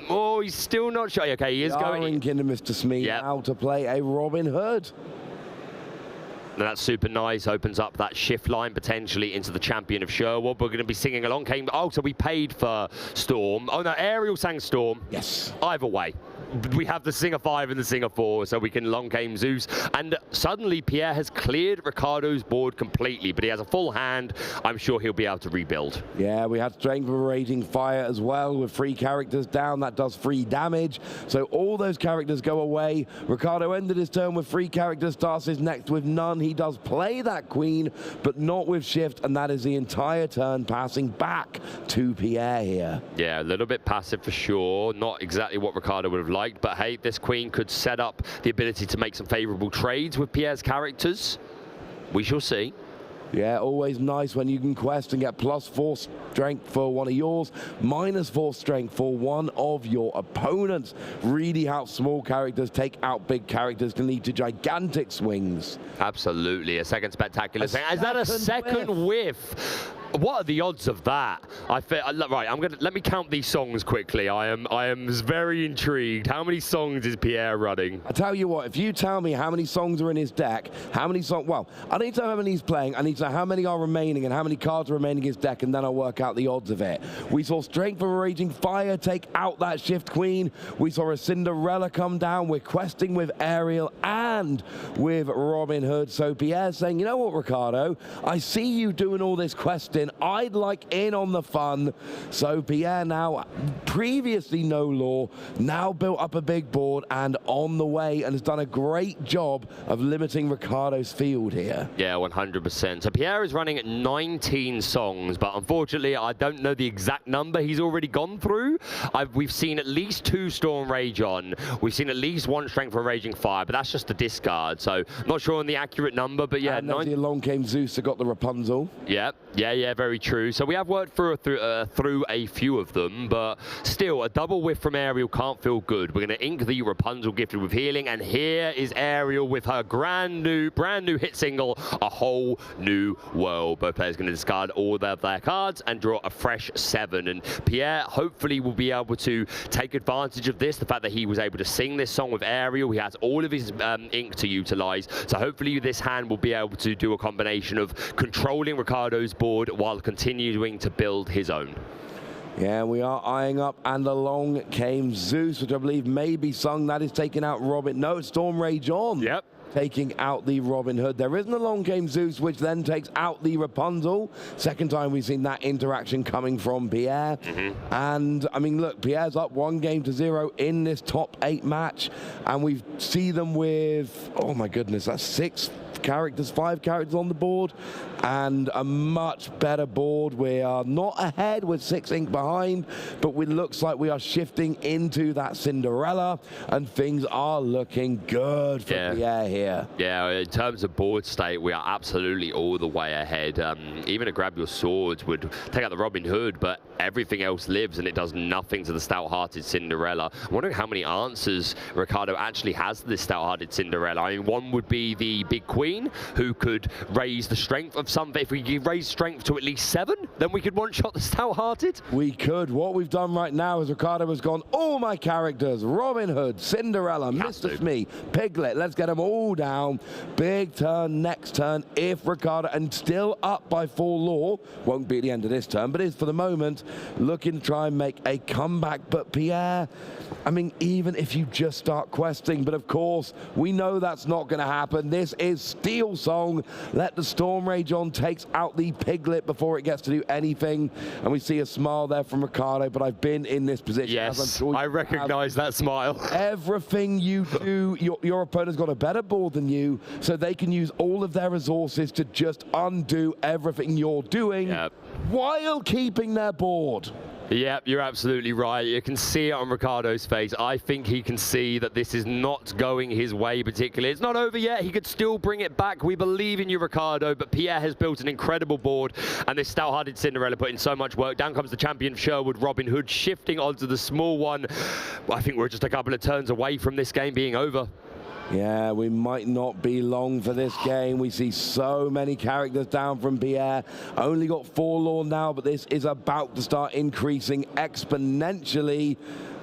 Speaker 2: Oh, he's still not sure. Okay, he is going
Speaker 1: into Mr. Smee now to play a Robin Hood.
Speaker 2: And that's super nice. Opens up that shift line potentially into the Champion of Sherwood. We're going to be singing along. Oh, so we paid for Storm. Oh no, Ariel sang Storm.
Speaker 1: Yes.
Speaker 2: Either way, we have the Singer 5 and the Singer 4, so we can long game Zeus. And suddenly Pierre has cleared Ricardo's board completely, but he has a full hand. I'm sure he'll be able to rebuild.
Speaker 1: Yeah, we had Strength of a Raging Fire as well with 3 characters down. That does 3 damage. So all those characters go away. Ricardo ended his turn with 3 characters, starts his next with none. He does play that Queen, but not with shift, and that is the entire turn passing back to Pierre here.
Speaker 2: Yeah, a little bit passive for sure. Not exactly what Ricardo would have liked, but hey, this Queen could set up the ability to make some favorable trades with Pierre's characters. We shall see.
Speaker 1: Yeah, always nice when you can quest and get +4 strength for one of yours, -4 strength for one of your opponents. Really helps small characters take out big characters to lead to gigantic swings.
Speaker 2: Absolutely, a second spectacular thing. Is that a second whiff? What are the odds of that? Right, let me count these songs quickly. I am very intrigued. How many songs is Pierre running?
Speaker 1: I tell you what, if you tell me how many songs are in his deck, how many songs, well, I need to know how many he's playing, I need to know how many are remaining and how many cards are remaining in his deck, and then I'll work out the odds of it. We saw Strength of a Raging Fire take out that Shift Queen. We saw a Cinderella come down. We're questing with Ariel and with Robin Hood. So Pierre's saying, you know what, Ricardo, I see you doing all this questing, in. I'd like in on the fun. So Pierre now, previously no law, now built up a big board and on the way, and has done a great job of limiting Riccardo's field here.
Speaker 2: Yeah, 100%. So Pierre is running 19 songs, but unfortunately I don't know the exact number he's already gone through. We've seen at least 2 Storm Rage on. We've seen at least 1 Strength for Raging Fire, but that's just a discard. So not sure on the accurate number, but yeah.
Speaker 1: And along came Zeus that got the Rapunzel.
Speaker 2: Yeah, very true. So we have worked through a few of them, but still, a double whiff from Ariel can't feel good. We're going to ink the Rapunzel gifted with healing, and here is Ariel with her brand new hit single, A Whole New World. Both players going to discard all of their cards and draw a fresh 7. And Pierre hopefully will be able to take advantage of this, the fact that he was able to sing this song with Ariel. He has all of his ink to utilize. So hopefully this hand will be able to do a combination of controlling Riccardo's board while continuing to build his own.
Speaker 1: Yeah, we are eyeing up, and along came Zeus, which I believe may be sung. That is taking out Robin. No, it's Storm Rage on.
Speaker 2: Yep.
Speaker 1: Taking out the Robin Hood. There isn't a long game Zeus, which then takes out the Rapunzel. Second time we've seen that interaction coming from Pierre. And I mean, look, Pierre's up 1-0 in this top 8 match, and we see them with, oh my goodness, that's 5 characters on the board, and a much better board. We are not ahead with 6 ink behind, but it looks like we are shifting into that Cinderella, and things are looking good for Pierre here.
Speaker 2: Yeah, in terms of board state, we are absolutely all the way ahead. Even a Grab Your Swords would take out the Robin Hood, but everything else lives, and it does nothing to the stout-hearted Cinderella. I'm wondering how many answers Riccardo actually has to this stout-hearted Cinderella. I mean, one would be the Big Queen, who could raise the strength of something. If we could raise strength to at least 7, then we could one-shot the stout-hearted.
Speaker 1: We could. What we've done right now is Riccardo has gone, all my characters, Robin Hood, Cinderella, Mr. Smee, Piglet, let's get them all down. Big turn, next turn, if Riccardo, and still up by 4 law, won't be at the end of this turn, but is for the moment looking to try and make a comeback. But Pierre, I mean, even if you just start questing, but of course, we know that's not going to happen. This is Steel Song. Let the Storm Rage on, takes out the Piglet before it gets to do anything. And we see a smile there from Riccardo, but I've been in this position.
Speaker 2: Yes,
Speaker 1: as I'm sure
Speaker 2: I recognize that smile.
Speaker 1: Everything you do, your opponent's got a better board than you, so they can use all of their resources to just undo everything you're doing while keeping their board.
Speaker 2: Yep, you're absolutely right. You can see it on Riccardo's face. I think he can see that this is not going his way particularly. It's not over yet. He could still bring it back. We believe in you, Riccardo, but Pierre has built an incredible board, and this stout-hearted Cinderella put in so much work. Down comes the champion of Sherwood, Robin Hood, shifting onto the small one. I think we're just a couple of turns away from this game being over.
Speaker 1: Yeah, we might not be long for this game. We see so many characters down from Pierre. Only got 4 law now, but this is about to start increasing exponentially.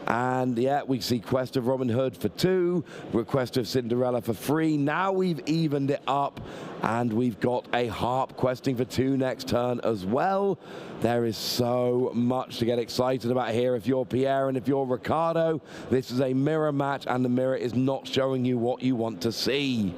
Speaker 1: And yeah, we see Quest of Robin Hood for 2, Request of Cinderella for 3. Now we've evened it up, and we've got a Harp questing for 2 next turn as well. There is so much to get excited about here if you're Pierre and if you're Riccardo. This is a mirror match, and the mirror is not showing you what you want to see.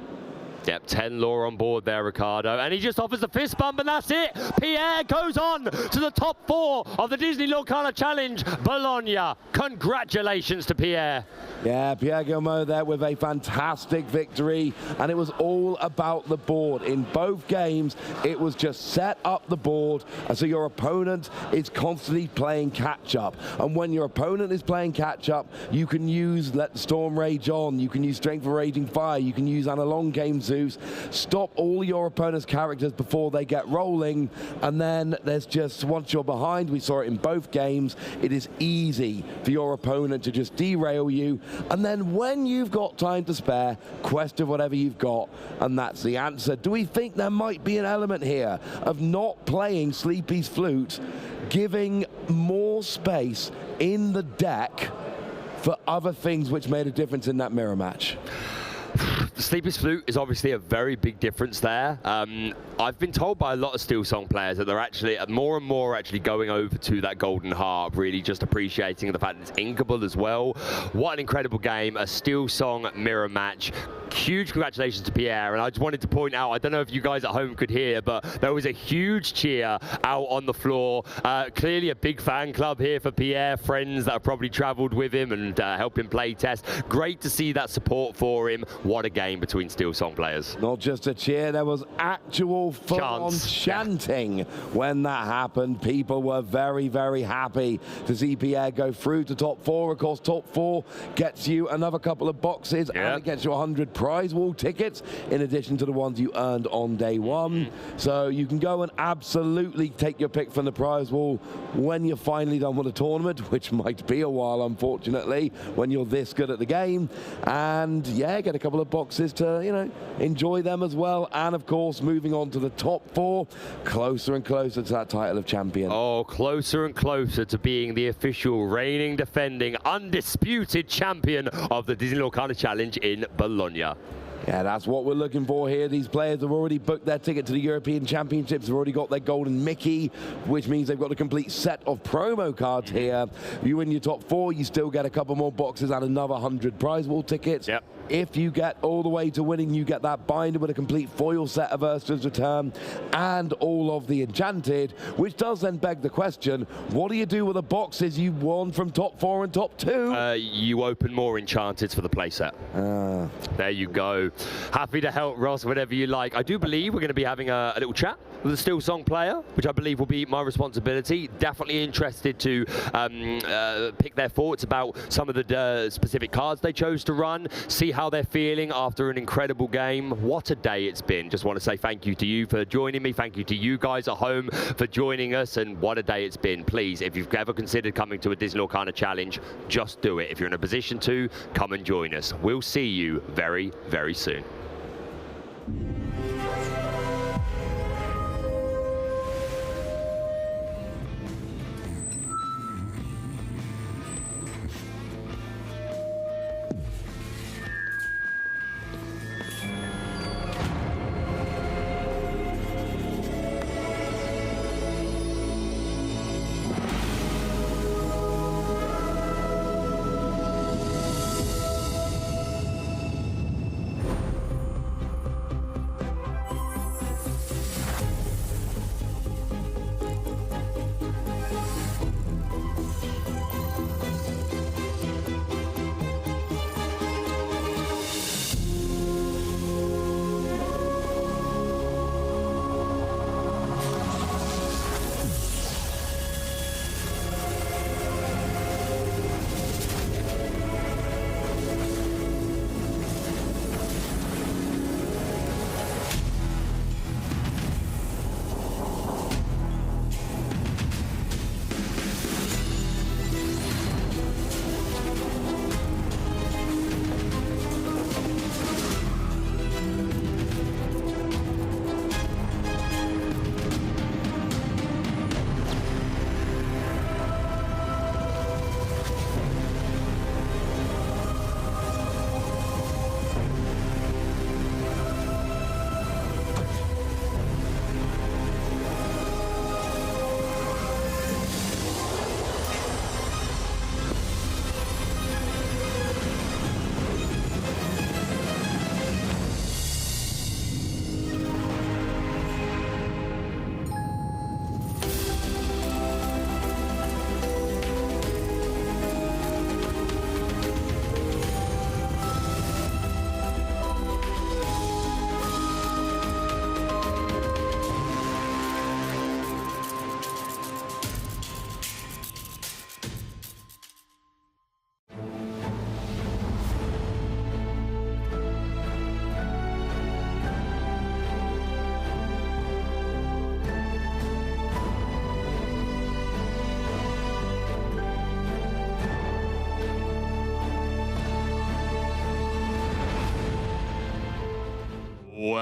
Speaker 2: Yep, 10 law on board there, Riccardo. And he just offers the fist bump, and that's it. Pierre goes on to the top 4 of the Disney Lorcana Challenge, Bologna. Congratulations to Pierre.
Speaker 1: Yeah, Pierre Guillemot there with a fantastic victory, and it was all about the board. In both games, it was just set up the board, and so your opponent is constantly playing catch-up. And when your opponent is playing catch-up, you can use Let the Storm Rage On, you can use Strength for Raging Fire, you can use Long Game Zeus, stop all your opponent's characters before they get rolling, and then there's just, once you're behind, we saw it in both games, it is easy for your opponent to just derail you. And then when you've got time to spare, quest of whatever you've got, and that's the answer. Do we think there might be an element here of not playing Sleepy's Flute, giving more space in the deck for other things which made a difference in that mirror match?
Speaker 2: The Sleepy's Flute is obviously a very big difference there. I've been told by a lot of Steel Song players that they're actually more and more actually going over to that Golden Harp, really just appreciating the fact that it's inkable as well. What an incredible game, a Steel Song mirror match. huge congratulations to Pierre, and I just wanted to point out, I don't know if you guys at home could hear, but there was a huge cheer out on the floor. Clearly a big fan club here for Pierre, friends that have probably travelled with him and helped him play test. Great to see that support for him. What a game between Steel Song players.
Speaker 1: Not just a cheer, there was actual full-on chanting when that happened. People were very, very happy to see Pierre go through to top 4. Of course, top 4 gets you another couple of boxes, and it gets you 100 prize wall tickets in addition to the ones you earned on day 1. So you can go and absolutely take your pick from the prize wall when you're finally done with the tournament, which might be a while, unfortunately, when you're this good at the game. And yeah, get a couple of boxes to, you know, enjoy them as well. And of course, moving on to the top 4, closer and closer to that title of champion.
Speaker 2: Oh, closer and closer to being the official reigning, defending, undisputed champion of the Disney Lorcana Challenge in Bologna.
Speaker 1: Yeah, that's what we're looking for here. These players have already booked their ticket to the European Championships. They've already got their golden Mickey, which means they've got a complete set of promo cards here. You win your top 4, you still get a couple more boxes and another 100 prize wall tickets.
Speaker 2: Yep.
Speaker 1: If you get all the way to winning, you get that binder with a complete foil set of Ursa's Return and all of the Enchanted, which does then beg the question, what do you do with the boxes you won from top 4 and top 2?
Speaker 2: You open more Enchanteds for the playset. There you go. Happy to help, Ross, whenever you like. I do believe we're going to be having a little chat with a Steel Song player, which I believe will be my responsibility. Definitely interested to pick their thoughts about some of the specific cards they chose to run, see how they're feeling after an incredible game. What a day it's been. Just want to say thank you to you for joining me. Thank you to you guys at home for joining us, and what a day it's been. Please, if you've ever considered coming to a Disney Lorcana Challenge, just do it. If you're in a position to, come and join us. We'll see you very, very soon.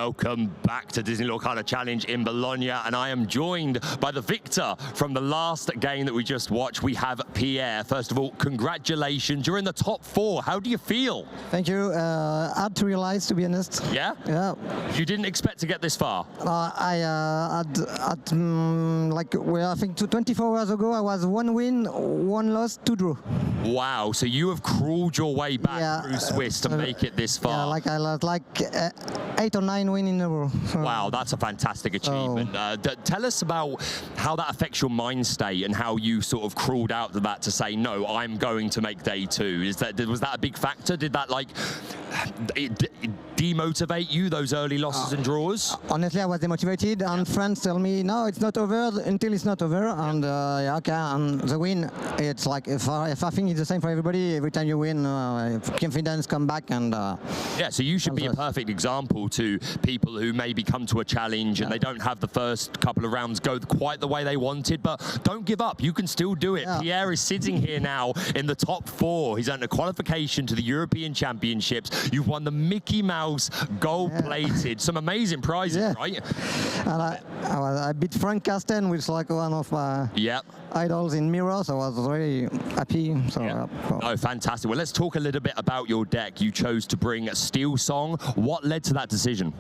Speaker 2: Welcome back to Disney Lorcana Challenge in Bologna, and I am joined by the victor from the last game that we just watched. We have Pierre. First of all, congratulations. You're in the top 4. How do you feel?
Speaker 7: Thank you. Hard to realize, to be honest.
Speaker 2: Yeah?
Speaker 7: Yeah.
Speaker 2: You didn't expect to get this far?
Speaker 7: I think 24 hours ago, I was 1 win, 1 loss, 2 draw.
Speaker 2: Wow, so you have crawled your way back through Swiss to make it this far.
Speaker 7: Yeah, I lost 8 or 9 wins in a row.
Speaker 2: Wow, that's a fantastic achievement. Tell us about how that affects your mind state and how you sort of crawled out to that to say, no, I'm going to make day 2. Was that a big factor? Did that demotivate you, those early losses and draws?
Speaker 7: Honestly, I was demotivated, and friends tell me, no, it's not over until it's not over. And and the win, it's like, if I think it's the same for everybody, every time you win, confidence come back. And
Speaker 2: yeah, so you should be a perfect example to people who maybe come to a challenge and they don't have the first couple of rounds go quite the way they wanted, but don't give up. You can still do it. Yeah. Pierre is sitting here now in the top 4. He's earned a qualification to the European Championships. You've won the Mickey Mouse gold-plated. Some amazing prizes, right?
Speaker 7: And I beat Frank Carsten, which is like one of my idols in Mirror, so I was very happy. So,
Speaker 2: oh, fantastic. Well, let's talk a little bit about your deck. You chose to bring a Steel Song. What led to that decision?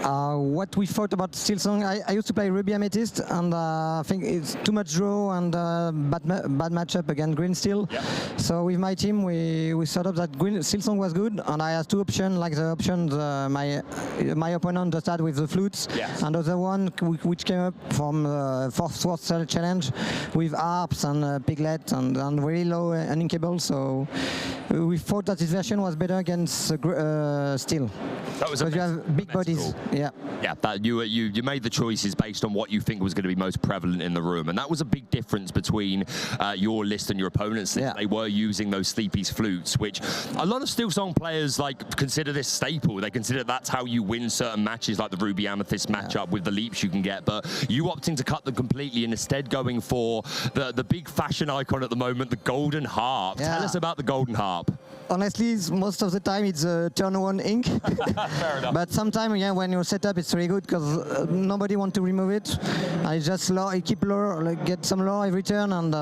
Speaker 7: What we thought about Steel Song, I used to play Ruby Amethyst, and I think it's too much draw and bad matchup against Green Steel. So with my team, we thought up that Steel Song was good, and I had 2 options, like the options my opponent just had with the flutes, and other one which came up from fourth challenge with harps and piglet and very low uninkable. So we thought that this version was better against Steel.
Speaker 2: That was
Speaker 7: because you have big bodies. Yeah.
Speaker 2: That you made the choices based on what you think was going to be most prevalent in the room, and that was a big difference between your list and your opponents. They were using those Sleepy's flutes, which a lot of Steel Song players consider this staple. They consider that's how you win certain matches, like the Ruby Amethyst matchup with the leaps you can get. But you opting to cut them completely and instead going for the big fashion icon at the moment, the golden harp. Tell us about the golden harp.
Speaker 7: Honestly, most of the time it's a turn 1 ink.
Speaker 2: Fair enough.
Speaker 7: But sometimes, when you're set up, it's really good because nobody wants to remove it. I just keep low, get some low every turn, and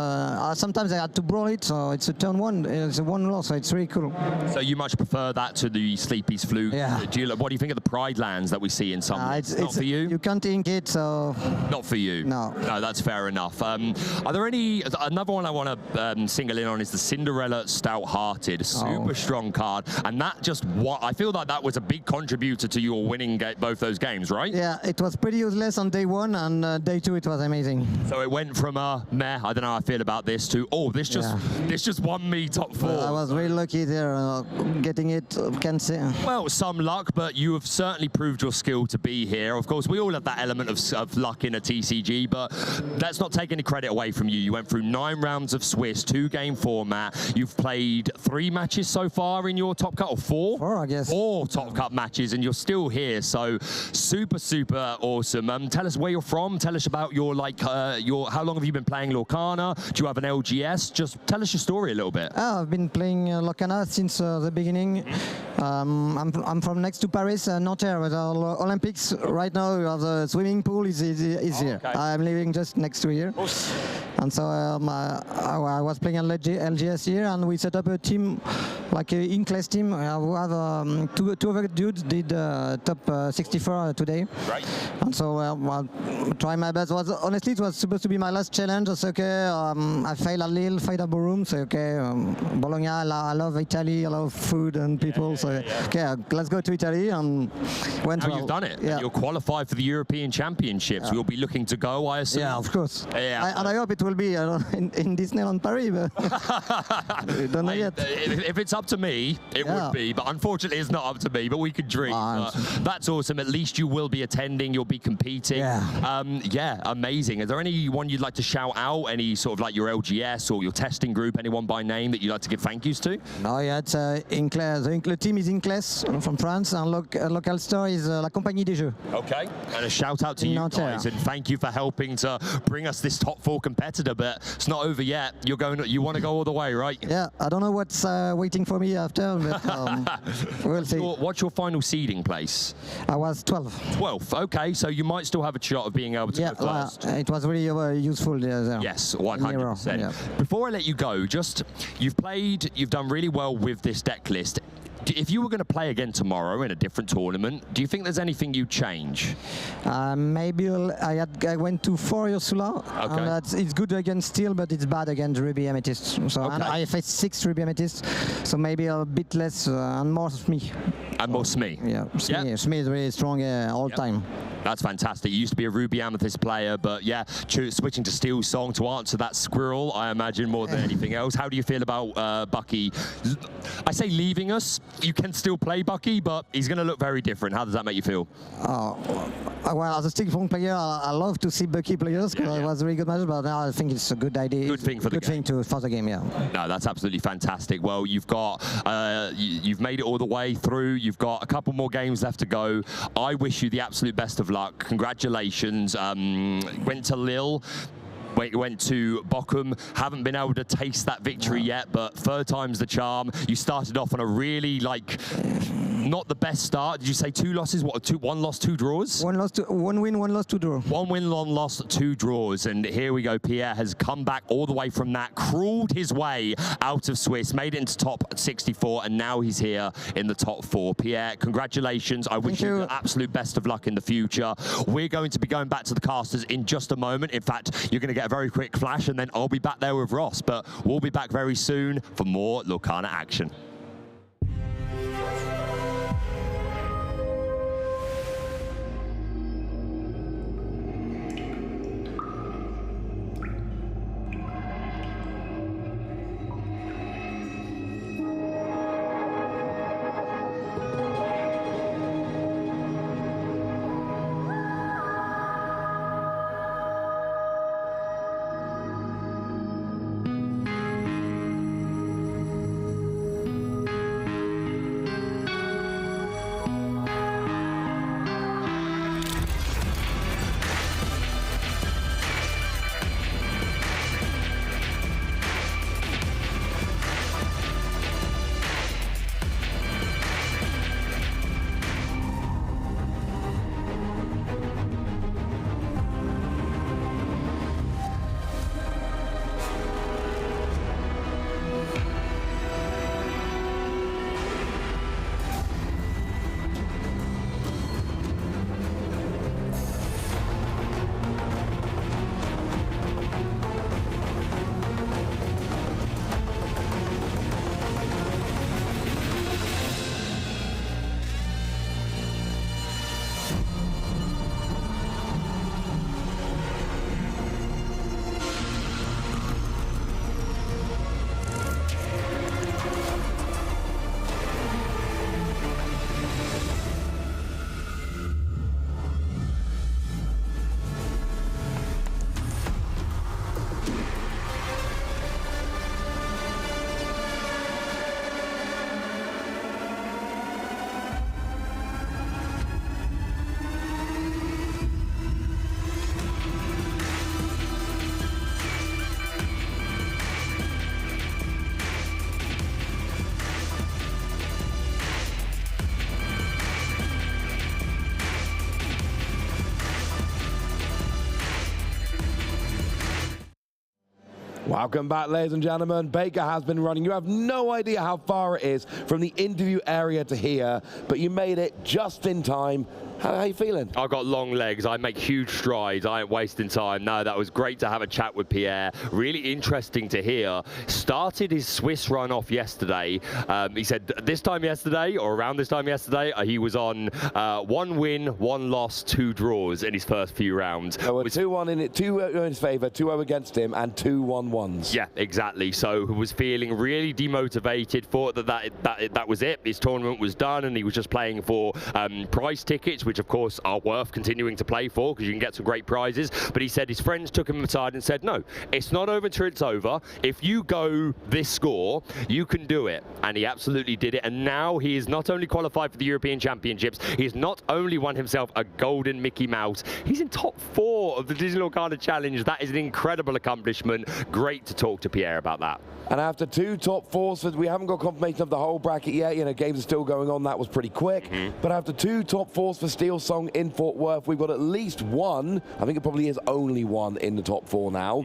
Speaker 7: sometimes I had to brawl it, so it's a turn 1. It's a 1 loss, so it's really cool.
Speaker 2: So you much prefer that to the Sleepy's flute?
Speaker 7: Yeah.
Speaker 2: What do you think of the Pride lands that we see in some?
Speaker 7: It's
Speaker 2: not for you?
Speaker 7: You can't ink it, so...
Speaker 2: Not for you?
Speaker 7: No.
Speaker 2: No, that's fair enough. Are there another one I want to single in on is the Cinderella Stout-Hearted. Super strong card, and that I feel like that was a big contributor to your winning both those games, right?
Speaker 7: Yeah, it was pretty useless on day 1, and day 2 it was amazing.
Speaker 2: So it went from meh, I don't know how I feel about this, to this just won me top 4.
Speaker 7: I was really lucky there, getting it, can't say.
Speaker 2: Well, some luck, but you have certainly proved your skill to be here. Of course, we all have that element of luck in a TCG, but let's not take any credit away from you. You went through 9 rounds of Swiss, 2-game format. You've played 3 matches so far in your Top Cut, or 4?
Speaker 7: 4, I guess.
Speaker 2: 4 Top Cut matches, and you're still here, so super awesome. Tell us where you're from. Tell us about your how long have you been playing Lorcana? Do you have an LGS? Just tell us your story a little bit.
Speaker 7: I've been playing Lorcana since the beginning. I'm from next to Paris, Nanterre, with the Olympics. Right now, the swimming pool is here. I'm living just next to here. And so I was playing LGS here, and we set up a team, like an in-class team. We have 2 other dudes did top 64 today. Right. And so I'll try my best. Honestly, it was supposed to be my last challenge. I said, okay, I failed a little, failed a room. So, okay, Bologna, I love Italy, I love food and people. Okay, let's go to Italy. And went well.
Speaker 2: You've done it. Yeah. You're qualified for the European Championships. We'll be looking to go, I assume.
Speaker 7: Yeah, of course. And I hope it will be in Disneyland Paris, but we don't know yet.
Speaker 2: If it's up to me, it would be, but unfortunately it's not up to me, but we could dream. That's awesome. At least you will be attending, you'll be competing. Yeah, amazing. Is there anyone you'd like to shout out? Any sort of your LGS or your testing group, anyone by name that you'd like to give thank yous to?
Speaker 7: No, it's the team is in-class from France, and local store is La Compagnie des Jeux.
Speaker 2: Okay, and a shout out to you guys, and thank you for helping to bring us this top 4 competitor. competitor, but it's not over yet. You want to go all the way, right?
Speaker 7: Yeah, I don't know what's waiting for me after, but we'll see.
Speaker 2: What's your final seeding place?
Speaker 7: I was 12.
Speaker 2: 12th. Okay, so you might still have a shot of being able to go first.
Speaker 7: It was really useful there.
Speaker 2: Yes, 100%.
Speaker 7: Yeah.
Speaker 2: Before I let you go, you've done really well with this deck list. If you were going to play again tomorrow in a different tournament, do you think there's anything you'd change?
Speaker 7: Maybe I went to 4 Ursula.
Speaker 2: Okay.
Speaker 7: It's good against Steel, but it's bad against Ruby Amethyst. So and I faced 6 Ruby Amethyst, so maybe a bit less and more Smee.
Speaker 2: And more Smee?
Speaker 7: Yeah, Smee. Smee is really strong all time.
Speaker 2: That's fantastic. You used to be a Ruby Amethyst player, but yeah, switching to Steel Song to answer that squirrel, I imagine, more than anything else. How do you feel about Bucky? I say leaving us. You can still play Bucky, but he's going to look very different. How does that make you feel?
Speaker 7: Well, as a Steel Song player, I love to see Bucky players because it was a really good match, but now I think it's a good idea.
Speaker 2: Good thing for the game.
Speaker 7: For the game, yeah.
Speaker 2: No, that's absolutely fantastic. Well, you've you've made it all the way through. You've got a couple more games left to go. I wish you the absolute best of luck. Congratulations. Went to Lille. Went to Bochum, haven't been able to taste that victory yet, but third time's the charm. You started off on a really, not the best start. Did you say 2 losses? What, 1 loss, 2 draws?
Speaker 7: 1 win, 1 loss, 2 draws.
Speaker 2: 1 win, 1 loss, 2 draws. And here we go. Pierre has come back all the way from that, crawled his way out of Swiss, made it into top 64, and now he's here in the top 4. Pierre, congratulations. I wish you the absolute best of luck in the future. We're going to be going back to the casters in just a moment. In fact, you're going to get a very quick flash, and then I'll be back there with Ross, but we'll be back very soon for more Lorcana action.
Speaker 1: Welcome back, ladies and gentlemen. Baker has been running. You have no idea how far it is from the interview area to here, but you made it just in time. How are you feeling?
Speaker 2: I've got long legs. I make huge strides. I ain't wasting time. No, that was great to have a chat with Pierre. Really interesting to hear. Started his Swiss run off yesterday. He said this time yesterday, or around this time yesterday, he was on 1 win, 1 loss, 2 draws in his first few rounds.
Speaker 1: So 2-1 in it, 2 in his favour, 2-0 against him, and 2 1-1s.
Speaker 2: Yeah, exactly. So was feeling really demotivated. Thought that was it. His tournament was done, and he was just playing for prize tickets, which of course are worth continuing to play for because you can get some great prizes. But he said his friends took him aside and said, no, it's not over until it's over. If you go this score, you can do it. And he absolutely did it. And now he is not only qualified for the European Championships, he's not only won himself a golden Mickey Mouse, he's in top 4 of the Disney Lorcana Challenge. That is an incredible accomplishment. Great to talk to Pierre about that.
Speaker 1: And after 2 top 4s, we haven't got confirmation of the whole bracket yet. You know, games are still going on. That was pretty quick. But after 2 top 4s for Steel Song in Fort Worth, we've got at least one. I think it probably is only one in the top 4 now.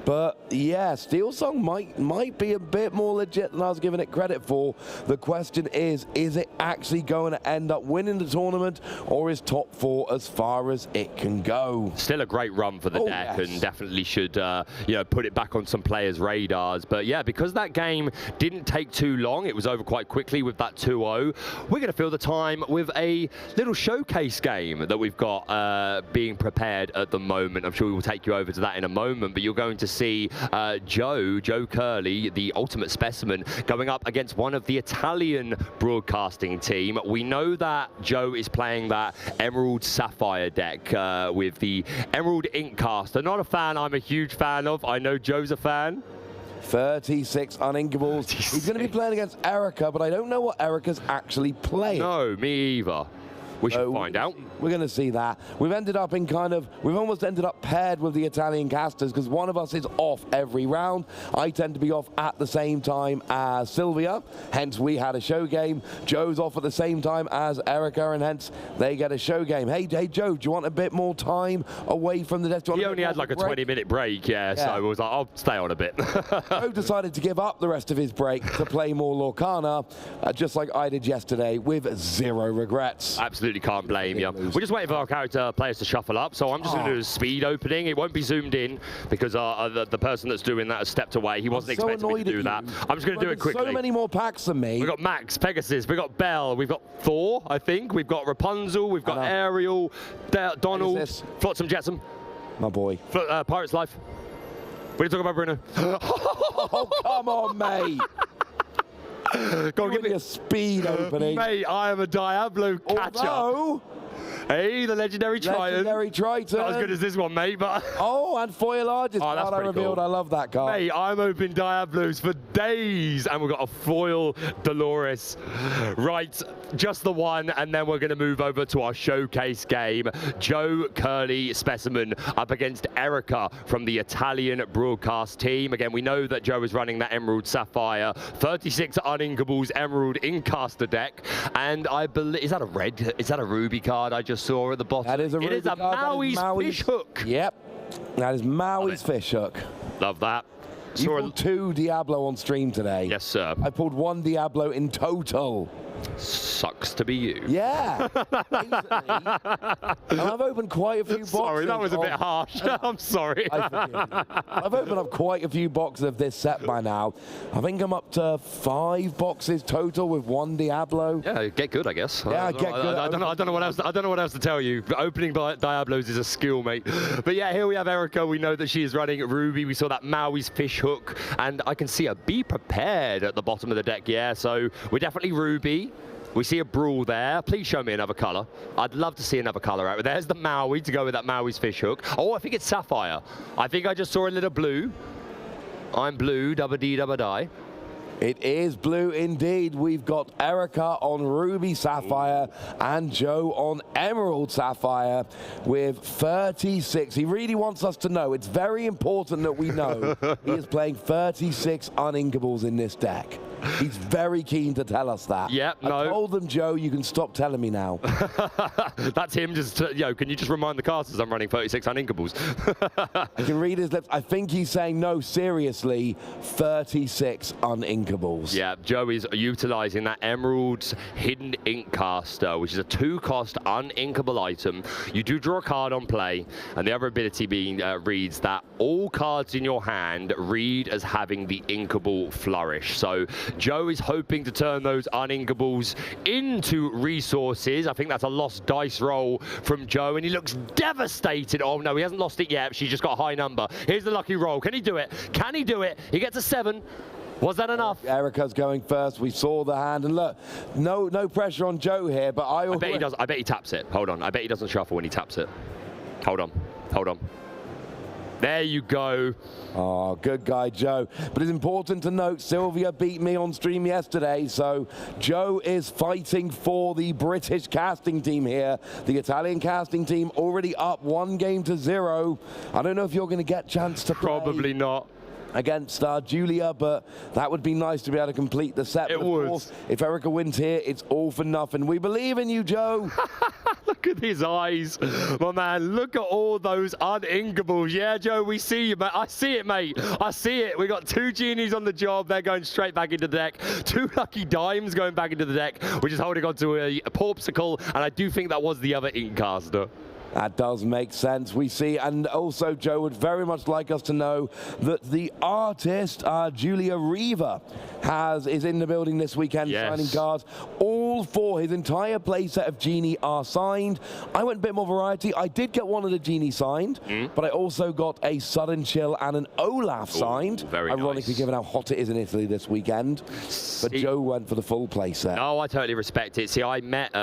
Speaker 1: But yeah, Steel Song might be a bit more legit than I was giving it credit for. The question is it actually going to end up winning the tournament, or is top 4 as far as it can go?
Speaker 2: Still a great run for the deck, and definitely should you know, put it back on some players' radars. But yeah, because that game didn't take too long, it was over quite quickly with that 2-0. We're going to fill the time with a little showcase game that we've got being prepared at the moment. I'm sure we will take you over to that in a moment, but you're going to see Joe Curley, the ultimate specimen, going up against one of the Italian broadcasting team. We know that Joe is playing that Emerald Sapphire deck with the Emerald Inkcaster. Not a fan I'm a huge fan of. I know Joe's a fan.
Speaker 1: 36 uninkables. He's going to be playing against Erica, but I don't know what Erica's actually playing.
Speaker 2: No, me either. We should find out.
Speaker 1: We're going to see that. We've ended up in we've almost ended up paired with the Italian casters because one of us is off every round. I tend to be off at the same time as Sylvia, hence we had a show game. Joe's off at the same time as Erica, and hence they get a show game. Hey Joe, do you want a bit more time away from the desk?
Speaker 2: He only had like a 20-minute break, so I was like, I'll stay on a bit.
Speaker 1: Joe decided to give up the rest of his break to play more Lorcana, just like I did yesterday, with 0 regrets.
Speaker 2: Absolutely can't blame you. We're just waiting for our character players to shuffle up, so I'm just going to do a speed opening. It won't be zoomed in because the person that's doing that has stepped away. He wasn't expecting me to do that. I'm just going to do it quickly.
Speaker 1: So many more packs than me.
Speaker 2: We've got Max, Pegasus, we've got Belle, we've got Thor, I think, we've got Rapunzel, we've got Ariel, Donald, Flotsam Jetsam.
Speaker 1: My boy.
Speaker 2: Pirate's Life. What are you talking about, Bruno?
Speaker 1: Oh, come on, mate.
Speaker 2: Go on, give me
Speaker 1: a speed opening.
Speaker 2: Mate, I am a Diablo catcher.
Speaker 1: Although,
Speaker 2: hey, the legendary Triton.
Speaker 1: Legendary Triton.
Speaker 2: Not as good as this one, mate, but...
Speaker 1: Oh, and foil largest card I revealed. Cool. I love that card.
Speaker 2: Mate, I'm opening Diablos for days, and we've got a foil Dolores. Right, just the one, and then we're going to move over to our showcase game. Joe Curley Specimen up against Erica from the Italian broadcast team. Again, we know that Joe is running that Emerald Sapphire, 36 uninkables Emerald Inkcaster deck, and I believe... Is that a red? Is that a ruby card I just saw at the bottom?
Speaker 1: That is a ruby card.
Speaker 2: Maui's fish hook.
Speaker 1: Yep, that is Maui's fish hook.
Speaker 2: Love that.
Speaker 1: You pulled 2 Diablo on stream today.
Speaker 2: Yes, sir.
Speaker 1: I pulled 1 Diablo in total.
Speaker 2: Sucks to be you.
Speaker 1: Yeah. And I've opened quite a few boxes.
Speaker 2: Sorry, that was a bit harsh. I'm sorry.
Speaker 1: I've opened up quite a few boxes of this set by now. I think I'm up to 5 boxes total with 1 Diablo.
Speaker 2: Yeah, get good, I guess.
Speaker 1: Yeah, get good.
Speaker 2: I don't know what else. I don't know what else to tell you. But opening Diablos is a skill, mate. But yeah, here we have Erica. We know that she is running Ruby. We saw that Maui's fish hook, and I can see a Be Prepared at the bottom of the deck. Yeah, so we're definitely Ruby. We see a Brawl there. Please show me another colour. I'd love to see another colour out. There's the Maui to go with that Maui's fish hook. Oh, I think it's Sapphire. I think I just saw a little blue. I'm blue, double D, double die.
Speaker 1: It is blue indeed. We've got Erica on Ruby Sapphire and Joe on Emerald Sapphire with 36. He really wants us to know. It's very important that we know he is playing 36 uninkables in this deck. He's very keen to tell us that.
Speaker 2: Yep, no.
Speaker 1: I told them, Joe, you can stop telling me now.
Speaker 2: That's him just, can you just remind the casters I'm running 36 uninkables?
Speaker 1: I can read his lips. I think he's saying, no, seriously, 36 uninkables.
Speaker 2: Yeah, Joe is utilising that Emerald's Hidden Inkcaster, which is a 2-cost uninkable item. You do draw a card on play, and the other ability being reads that all cards in your hand read as having the inkable flourish. So Joe is hoping to turn those uninkables into resources. I think that's a lost dice roll from Joe, and he looks devastated. Oh no, he hasn't lost it yet. She's just got a high number. Here's the lucky roll. Can he do it? Can he do it? He gets a 7. Was that enough?
Speaker 1: Erica's going first. We saw the hand, and look, no pressure on Joe here, but I
Speaker 2: bet he does. I bet he taps it. Hold on. I bet he doesn't shuffle when he taps it. Hold on. Hold on. There you go.
Speaker 1: Oh, good guy, Joe. But it's important to note, Sylvia beat me on stream yesterday, so Joe is fighting for the British casting team here. The Italian casting team already up 1-0. I don't know if you're going to get a chance to play.
Speaker 2: Probably not.
Speaker 1: Against Julia, but that would be nice to be able to complete the set.
Speaker 2: It
Speaker 1: but of
Speaker 2: would.
Speaker 1: course, if Erica wins here, it's all for nothing. We believe in you, Joe.
Speaker 2: Look at his eyes, my man. Look at all those uninkables. Yeah, Joe, we see you, mate. I see it, mate. I see it. We got 2 genies on the job. They're going straight back into the deck. 2 lucky dimes going back into the deck, which is holding on to a Porpsicle, and I do think that was the other Inkcaster.
Speaker 1: That does make sense. We see, and also Joe would very much like us to know that the artist, Julia Reaver, is in the building this weekend signing cards. All 4, his entire playset of Genie are signed. I went a bit more variety. I did get one of the Genie signed, but I also got a Sudden Chill and an Olaf signed.
Speaker 2: Very
Speaker 1: ironically,
Speaker 2: nice.
Speaker 1: given how hot it is in Italy this weekend. But Joe went for the full playset.
Speaker 2: Oh, I totally respect it. See, I met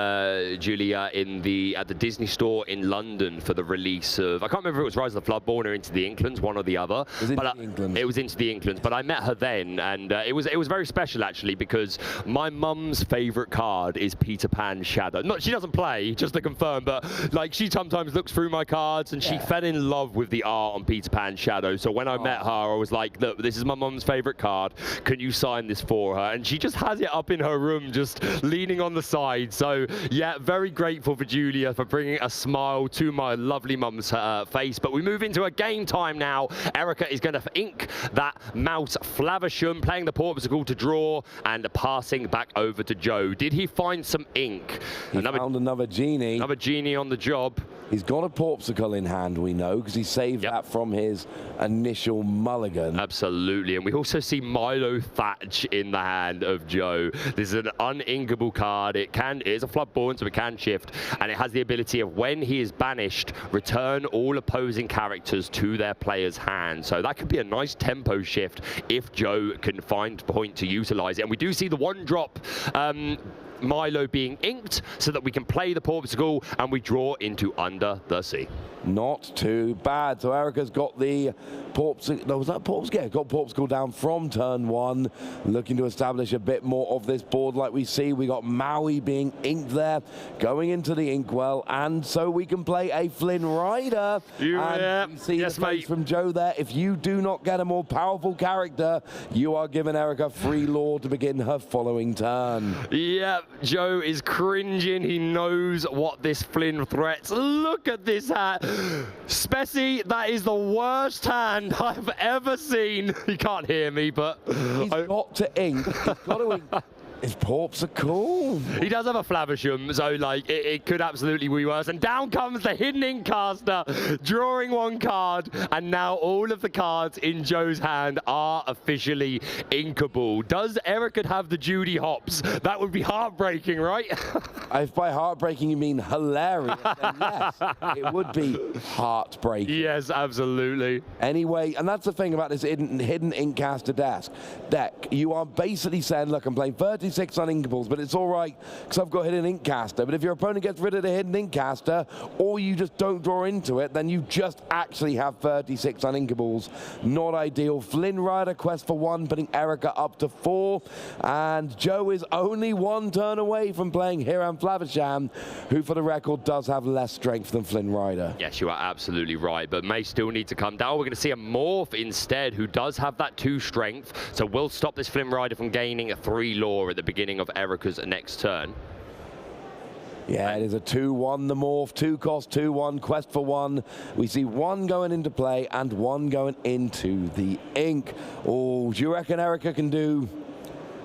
Speaker 2: Julia at the Disney store in London for the release of, I can't remember if it was Rise of the Floodborn or Into the Inklands, one or the other.
Speaker 1: It was Into the Inklands.
Speaker 2: It was Into the Inklands, but I met her then, and it was very special actually, because my mum's favourite card is Peter Pan Shadow. She doesn't play, just to confirm, but like she sometimes looks through my cards, and she fell in love with the art on Peter Pan Shadow. So when I met her, I was like, look, this is my mum's favourite card. Can you sign this for her? And she just has it up in her room, just leaning on the side. So yeah, very grateful for Julia for bringing a smile to my lovely mum's face. But we move into a game time now. Erica is going to ink that Mouse Flavisham, playing the Porpsicle to draw and passing back over to Joe. Did he find some ink?
Speaker 1: He found another Genie.
Speaker 2: Another Genie on the job.
Speaker 1: He's got a Porpsicle in hand, we know, because he saved that from his initial mulligan.
Speaker 2: Absolutely, and we also see Milo Thatch in the hand of Joe. This is an uninkable card. It is a Floodborn, so it can shift, and it has the ability of, when he is banished, return all opposing characters to their player's hand. So that could be a nice tempo shift if Joe can find a point to utilize it. And we do see the 1-drop Milo being inked so that we can play the Porpsicle and we draw into Under the Sea.
Speaker 1: Not too bad. So Erica's got the Porpsicle. No, was that Porpsicle? Yeah, got Porpsicle down from turn 1, looking to establish a bit more of this board like we see. We got Maui being inked there, going into the inkwell, and so we can play a Flynn Rider. And you see the face from Joe there. If you do not get a more powerful character, you are giving Erica free lore to begin her following turn.
Speaker 2: Yeah, Joe is cringing. He knows what this Flynn threats. Look at this hat. Spessy, that is the worst hand I've ever seen. You can't hear me, but
Speaker 1: he's got to ink. He's got to ink. His Porpsicle.
Speaker 2: He does have a Flavisham, so like it could absolutely be worse. And down comes the hidden Inkcaster, drawing 1 card, and now all of the cards in Joe's hand are officially inkable. Does Erica have the Judy hops? That would be heartbreaking, right?
Speaker 1: If by heartbreaking you mean hilarious, then yes, it would be heartbreaking.
Speaker 2: Yes, absolutely.
Speaker 1: Anyway, and that's the thing about this hidden Inkcaster deck. You are basically saying, look, I'm playing 36 uninkables, but it's all right because I've got hidden Inkcaster. But if your opponent gets rid of the hidden Inkcaster, or you just don't draw into it, then you just actually have 36 uninkables. Not ideal. Flynn Rider, quest for 1, putting Erica up to 4. And Joe is only 1 turn away from playing Hiram Flavisham, who, for the record, does have less strength than Flynn Rider.
Speaker 2: Yes, you are absolutely right, but may still need to come down. We're going to see a Morph instead, who does have that 2 strength, so we'll stop this Flynn Rider from gaining a 3 lore at the beginning of Erica's next turn.
Speaker 1: Yeah, it is a 2-1, the Morph, 2 cost, 2-1, quest for 1. We see 1 going into play and 1 going into the ink. Oh, do you reckon Erica can do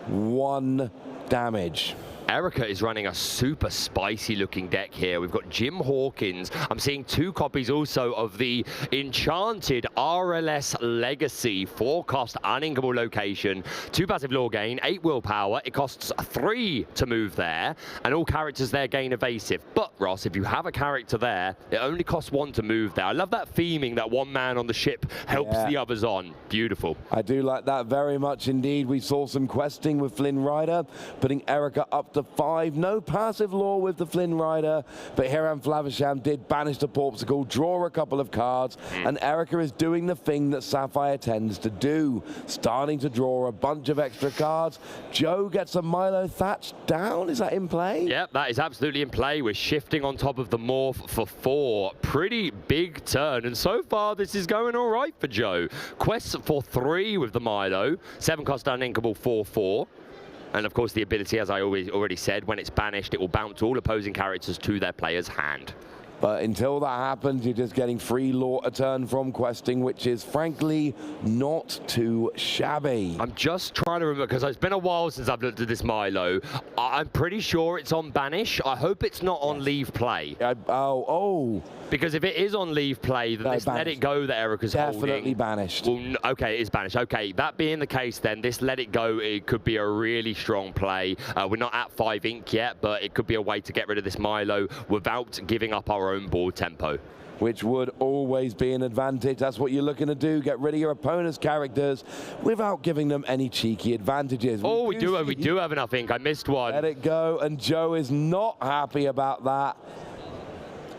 Speaker 1: 1 damage?
Speaker 2: Erica is running a super spicy looking deck here. We've got Jim Hawkins. I'm seeing 2 copies also of the enchanted RLS Legacy, 4-cost uninkable location, 2 passive lore gain, 8 willpower. It costs 3 to move there, and all characters there gain evasive. But Ross, if you have a character there, it only costs 1 to move there. I love that theming that one man on the ship helps the others on. Beautiful.
Speaker 1: I do like that very much indeed. We saw some questing with Flynn Rider, putting Erica up to 5. No passive lore with the Flynn Rider, but Hiram Flavisham did banish the Porpsicle, draw a couple of cards, and Erica is doing the thing that Sapphire tends to do, starting to draw a bunch of extra cards. Joe gets a Milo Thatch down. Is that in play?
Speaker 2: Yep, that is absolutely in play. We're shifting on top of the Morph for 4. Pretty big turn, and so far this is going all right for Joe. Quests for 3 with the Milo, 7-cost uninkable 4/4. And of course the ability, as I already said, when it's banished, it will bounce all opposing characters to their player's hand.
Speaker 1: But until that happens, you're just getting free lore a turn from questing, which is frankly not too shabby.
Speaker 2: I'm just trying to remember, because it's been a while since I've looked at this Milo. I'm pretty sure it's on banish. I hope it's not on leave play. Because if it is on leave play, then this let it go that Erica's holding.
Speaker 1: Definitely banished.
Speaker 2: Well, okay, it is banished. Okay, that being the case, then this let it go, it could be a really strong play. We're not at 5 ink yet, but it could be a way to get rid of this Milo without giving up our own board tempo.
Speaker 1: Which would always be an advantage. That's what you're looking to do, get rid of your opponent's characters without giving them any cheeky advantages.
Speaker 2: We do have enough ink. I missed one.
Speaker 1: Let it go, and Joe is not happy about that.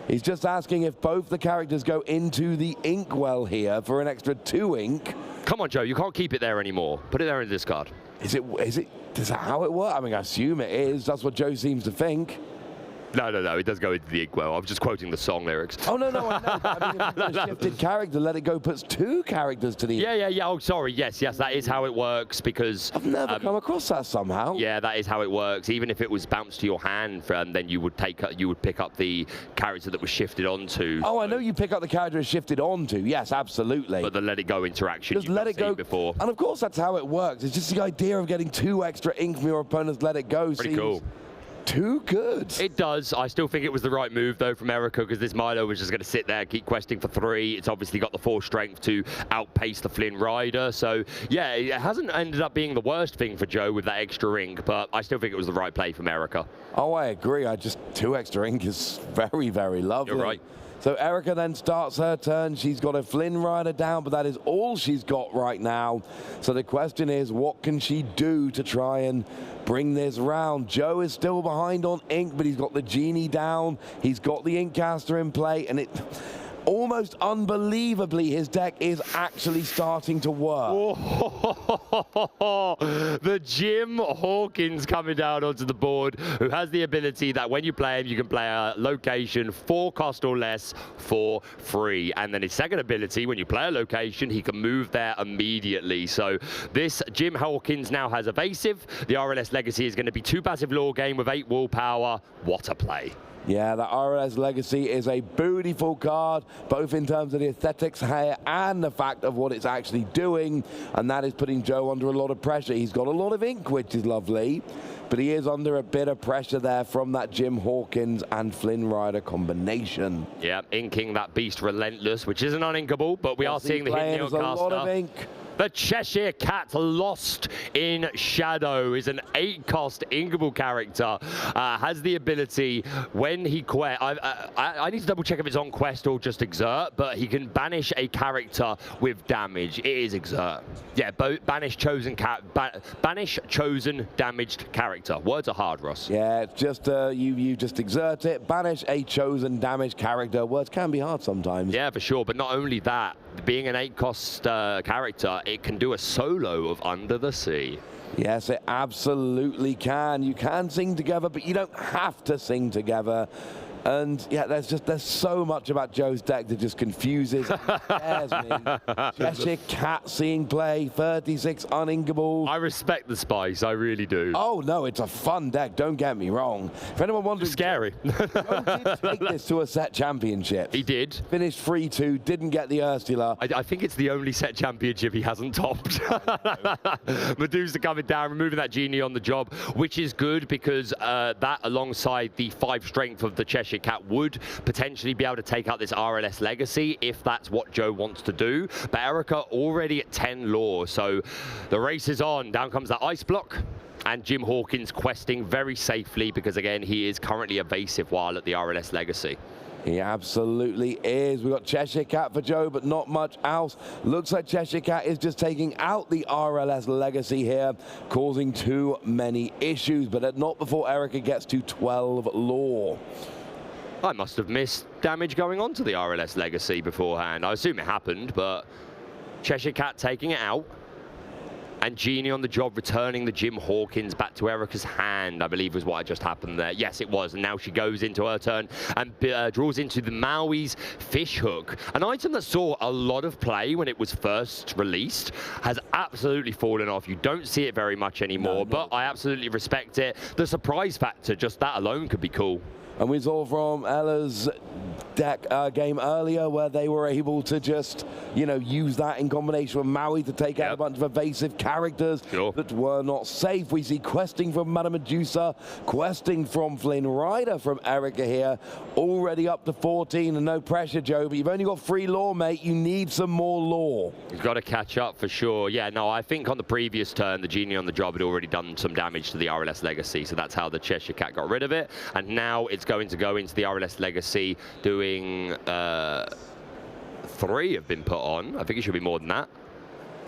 Speaker 1: He's just asking if both the characters go into the inkwell here for an extra 2 ink.
Speaker 2: Come on, Joe, you can't keep it there anymore. Put it there in the discard.
Speaker 1: Is that how it works? I mean, I assume it is. That's what Joe seems to think.
Speaker 2: No, it does go into the inkwell. I'm just quoting the song lyrics.
Speaker 1: Oh, no, I know. I mean, if it's a shifted character, Let It Go puts 2 characters to the...
Speaker 2: Yeah. Oh, sorry. Yes, that is how it works, because...
Speaker 1: I've never come across that somehow.
Speaker 2: Yeah, that is how it works. Even if it was bounced to your hand, then you would pick up the character that was shifted onto.
Speaker 1: Oh, I know you pick up the character it's shifted onto. Yes, absolutely.
Speaker 2: But the Let It Go interaction,
Speaker 1: just let it go
Speaker 2: before.
Speaker 1: And of course, that's how it works. It's just the idea of getting 2 extra ink from your opponent's Let It Go.
Speaker 2: Pretty cool.
Speaker 1: Too good.
Speaker 2: It does. I still think it was the right move, though, from Erica, because this Milo was just going to sit there, keep questing for 3. It's obviously got the 4 strength to outpace the Flynn Rider. So, yeah, it hasn't ended up being the worst thing for Joe with that extra ink, but I still think it was the right play from Erica.
Speaker 1: Oh, I agree. 2 extra ink is very, very lovely.
Speaker 2: You're right.
Speaker 1: So Erica then starts her turn. She's got a Flynn Rider down, but that is all she's got right now. So the question is, what can she do to try and bring this round? Joe is still behind on ink, but he's got the Genie down. He's got the Inkcaster in play, and it... almost unbelievably, his deck is actually starting to work.
Speaker 2: The Jim Hawkins coming down onto the board, who has the ability that when you play him, you can play a location 4 cost or less for free. And then his second ability, when you play a location, he can move there immediately. So this Jim Hawkins now has evasive. The RLS Legacy is going to be 2 passive lore game with 8 willpower. What a play.
Speaker 1: Yeah, the RLS Legacy is a beautiful card, both in terms of the aesthetics here and the fact of what it's actually doing, and that is putting Joe under a lot of pressure. He's got a lot of ink, which is lovely, but he is under a bit of pressure there from that Jim Hawkins and Flynn Rider combination.
Speaker 2: Yeah, inking that beast Relentless, which isn't uninkable, but we are seeing the hit
Speaker 1: There's a lot of ink.
Speaker 2: The Cheshire Cat, Lost in Shadow, is an 8-cost inkable character. Has the ability when he quest. I need to double check if it's on quest or just exert, but he can banish a character with damage. It is exert. Yeah, banish chosen damaged character. Words are hard, Ross.
Speaker 1: Yeah, it's just you just exert it. Banish a chosen damaged character. Words can be hard sometimes.
Speaker 2: Yeah, for sure. But not only that, being an 8-cost character, it can do a solo of Under the Sea.
Speaker 1: Yes, it absolutely can. You can sing together, but you don't have to sing together. And yeah, there's so much about Joe's deck that just confuses and scares me. Cheshire Cat seeing play, 36 uninkables.
Speaker 2: I respect the spice, I really do.
Speaker 1: Oh no, it's a fun deck, don't get me wrong. If anyone wonders,
Speaker 2: scary.
Speaker 1: Joe did take this to a set championship.
Speaker 2: He did.
Speaker 1: Finished 3-2, didn't get the Ursula.
Speaker 2: I think it's the only set championship he hasn't topped. Medusa coming down, removing that genie on the job, which is good because that alongside the 5 strength of the Cheshire Cat would potentially be able to take out this RLS Legacy if that's what Joe wants to do. But Erica already at 10 lore, so the race is on. Down comes that ice block. And Jim Hawkins questing very safely because, again, he is currently evasive while at the RLS Legacy.
Speaker 1: He absolutely is. We've got Cheshire Cat for Joe, but not much else. Looks like Cheshire Cat is just taking out the RLS Legacy here, causing too many issues, but not before Erica gets to 12 lore.
Speaker 2: I must have missed damage going on to the RLS Legacy beforehand. I assume it happened, but Cheshire Cat taking it out. And Genie on the job, returning the Jim Hawkins back to Erica's hand, I believe was what had just happened there. Yes, it was. And now she goes into her turn and draws into the Maui's Fish Hook. An item that saw a lot of play when it was first released has absolutely fallen off. You don't see it very much anymore, but I absolutely respect it. The surprise factor, just that alone could be cool.
Speaker 1: And we saw from Ella's deck game earlier where they were able to just, you know, use that in combination with Maui to take out a bunch of evasive characters that were not safe. We see questing from Madame Medusa, questing from Flynn Rider from Erica here, already up to 14, and no pressure, Joe, but you've only got 3 lore, mate. You need some more lore.
Speaker 2: You've got to catch up for sure. Yeah, no, I think on the previous turn, the Genie on the job had already done some damage to the RLS Legacy, so that's how the Cheshire Cat got rid of it, and now it's going to go into the RLS Legacy, doing 3 have been put on. I think it should be more than that.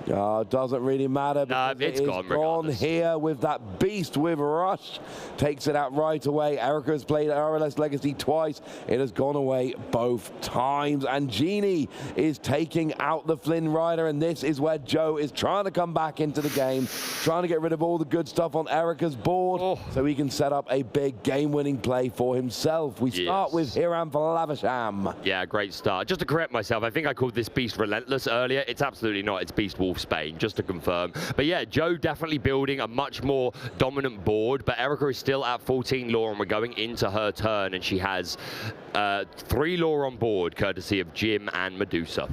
Speaker 1: Doesn't really matter.
Speaker 2: No, it's gone
Speaker 1: here with that beast with Rush. Takes it out right away. Erica has played RLS Legacy twice. It has gone away both times. And Genie is taking out the Flynn Rider. And this is where Joe is trying to come back into the game, trying to get rid of all the good stuff on Erica's board so he can set up a big game-winning play for himself. We start with Hiram Falavasham.
Speaker 2: Yeah, great start. Just to correct myself, I think I called this Beast Relentless earlier. It's absolutely not. It's Beast Wolfsbane, just to confirm. But yeah, Joe definitely building a much more dominant board, but Erica is still at 14 lore, and we're going into her turn, and she has 3 lore on board, courtesy of Jim and Medusa.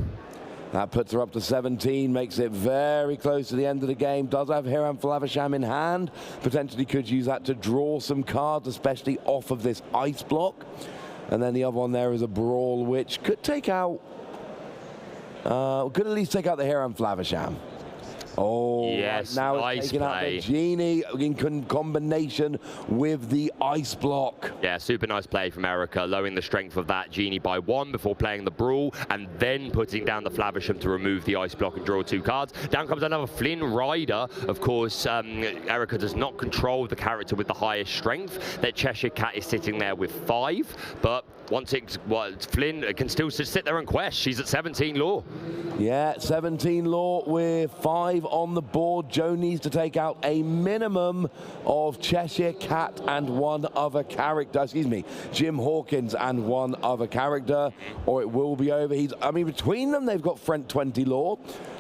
Speaker 1: That puts her up to 17, makes it very close to the end of the game. Does have Hiram Falavasham in hand. Potentially could use that to draw some cards, especially off of this ice block. And then the other one there is a Brawl, which could take out... could at least take out the Hiram Falavasham. Oh,
Speaker 2: yes,
Speaker 1: now
Speaker 2: nice
Speaker 1: it's taking out the Genie in combination with the ice block.
Speaker 2: Yeah, super nice play from Erica, lowering the strength of that Genie by 1 before playing the Brawl, and then putting down the Flavisham to remove the ice block and draw 2 cards. Down comes another Flynn Rider. Of course, Erica does not control the character with the highest strength. That Cheshire Cat is sitting there with 5, but once Flynn can still sit there and quest. She's at 17 lore.
Speaker 1: Yeah, 17 lore with 5 on the board. Joe needs to take out a minimum of Cheshire Cat and 1 other character. Excuse me, Jim Hawkins and 1 other character, or it will be over. I mean, between them, they've got 20 lore.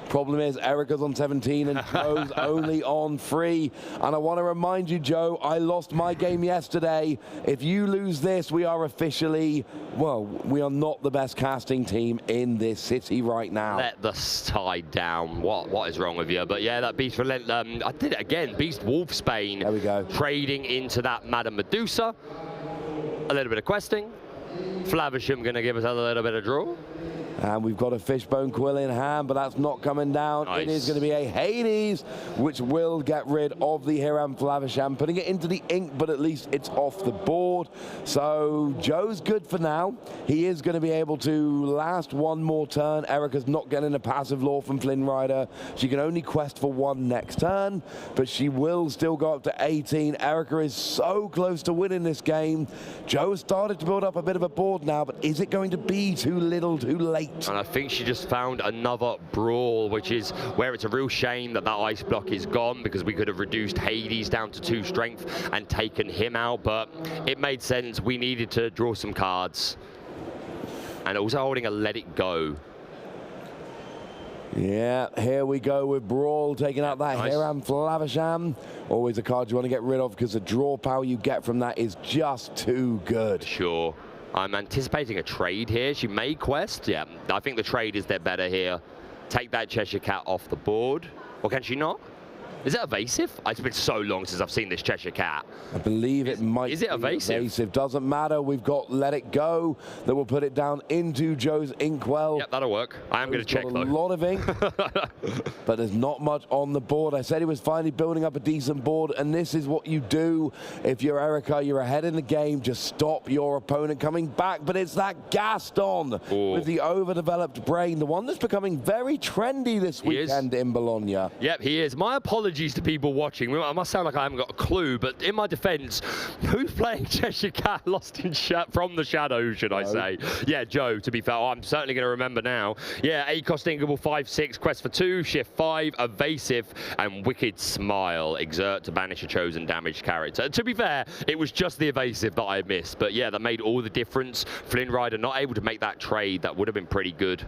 Speaker 1: Problem is, Erica's on 17 and Joe's only on 3. And I want to remind you, Joe, I lost my game yesterday. If you lose this, we are officially, well, we are not the best casting team in this city right now.
Speaker 2: Let the tide down. What is wrong with you? But yeah, that Beast Relentless, I did it again. Beast Wolfsbane.
Speaker 1: There we go.
Speaker 2: Trading into that Madame Medusa. A little bit of questing. Flavisham going to give us a little bit of draw.
Speaker 1: And we've got a Fishbone Quill in hand, but that's not coming down.
Speaker 2: Nice.
Speaker 1: It is going to be a Hades, which will get rid of the Hiram Falavasham, putting it into the ink, but at least it's off the board. So Joe's good for now. He is going to be able to last 1 more turn. Erica's not getting a passive lore from Flynn Rider. She can only quest for 1 next turn, but she will still go up to 18. Erica is so close to winning this game. Joe started to build up a bit of a board now, but is it going to be too little too late?
Speaker 2: And I think she just found another brawl, which is where it's a real shame that ice block is gone, because we could have reduced Hades down to 2 strength and taken him out, but it made sense. We needed to draw some cards. And also holding a Let It Go.
Speaker 1: Yeah, here we go with Brawl taking out that
Speaker 2: nice.
Speaker 1: Hiram Flavisham. Always a card you want to get rid of because the draw power you get from that is just too good.
Speaker 2: Sure. I'm anticipating a trade here. She may quest. Yeah, I think the trade is their better here. Take that Cheshire Cat off the board. Or can she not? Is it evasive? It's been so long since I've seen this Cheshire Cat.
Speaker 1: I believe it might
Speaker 2: Is it evasive?
Speaker 1: Doesn't matter. We've got Let It Go that will put it down into Joe's Inkwell.
Speaker 2: Yep, that'll work. I am going to check, though.
Speaker 1: A lot of ink, but there's not much on the board. I said he was finally building up a decent board, and this is what you do. If you're Erica, you're ahead in the game. Just stop your opponent coming back. But it's that Gaston with the overdeveloped brain, the one that's becoming very trendy this weekend in Bologna.
Speaker 2: Yep, he is. My apologies to people watching. I must sound like I haven't got a clue, but in my defense, who's playing Cheshire Cat lost in from the shadows, should I say? Yeah, Joe, to be fair. I'm certainly going to remember now. Yeah, 8 cost Inkable, 5/6, quest for 2, shift 5, evasive, and Wicked Smile. Exert to banish a chosen damaged character. To be fair, it was just the evasive that I missed, but yeah, that made all the difference. Flynn Rider not able to make that trade. That would have been pretty good.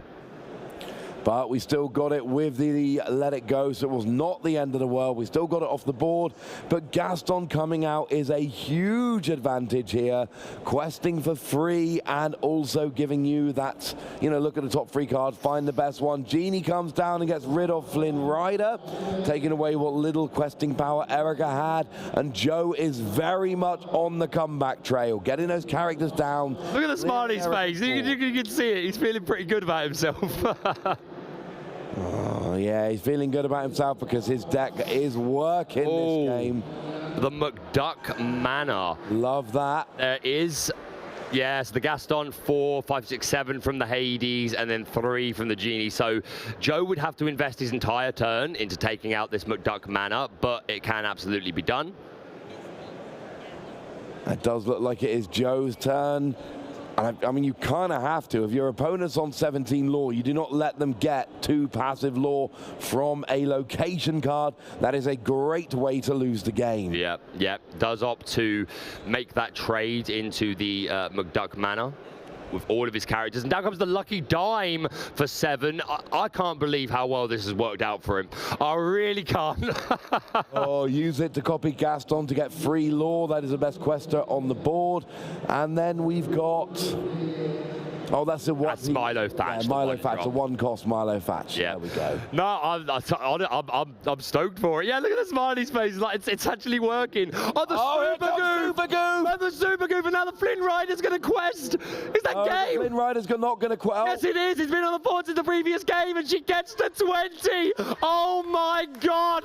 Speaker 1: But we still got it with the Let It Go, so it was not the end of the world. We still got it off the board, but Gaston coming out is a huge advantage here, questing for free and also giving you that, you know, look at the top 3 cards, find the best one. Genie comes down and gets rid of Flynn Rider, taking away what little questing power Erica had, and Joe is very much on the comeback trail, getting those characters down.
Speaker 2: Look at the smile on his face. You can see it. He's feeling pretty good about himself.
Speaker 1: Oh, yeah, he's feeling good about himself because his deck is working this game.
Speaker 2: The McDuck Manor.
Speaker 1: Love that.
Speaker 2: There is, yes, the Gaston 4, 5, 6, 7 from the Hades, and then 3 from the Genie. So Joe would have to invest his entire turn into taking out this McDuck Manor, but it can absolutely be done.
Speaker 1: It does look like it is Joe's turn. I mean, you kind of have to. If your opponent's on 17 lore, you do not let them get 2 passive lore from a location card. That is a great way to lose the game.
Speaker 2: Yep. Does opt to make that trade into the McDuck Manor with all of his characters. And down comes the lucky dime for 7. I can't believe how well this has worked out for him. I really can't.
Speaker 1: Oh, use it to copy Gaston to get free lore. That is the best quester on the board. And then we've got... Oh, that's a what?
Speaker 2: That's Milo Thatch.
Speaker 1: Yeah, Milo Thatch, a 1-cost Milo Thatch.
Speaker 2: Yeah,
Speaker 1: there we go.
Speaker 2: No, I'm stoked for it. Yeah, look at the smiley's face. Like it's actually working. Oh, the Super Goof! And the Super Goof, and now the Flynn Rider's going to quest. Is that game?
Speaker 1: Flynn Rider's not going to quest.
Speaker 2: Yes, it is. It's been on the board since the previous game, and she gets to 20. Oh my God!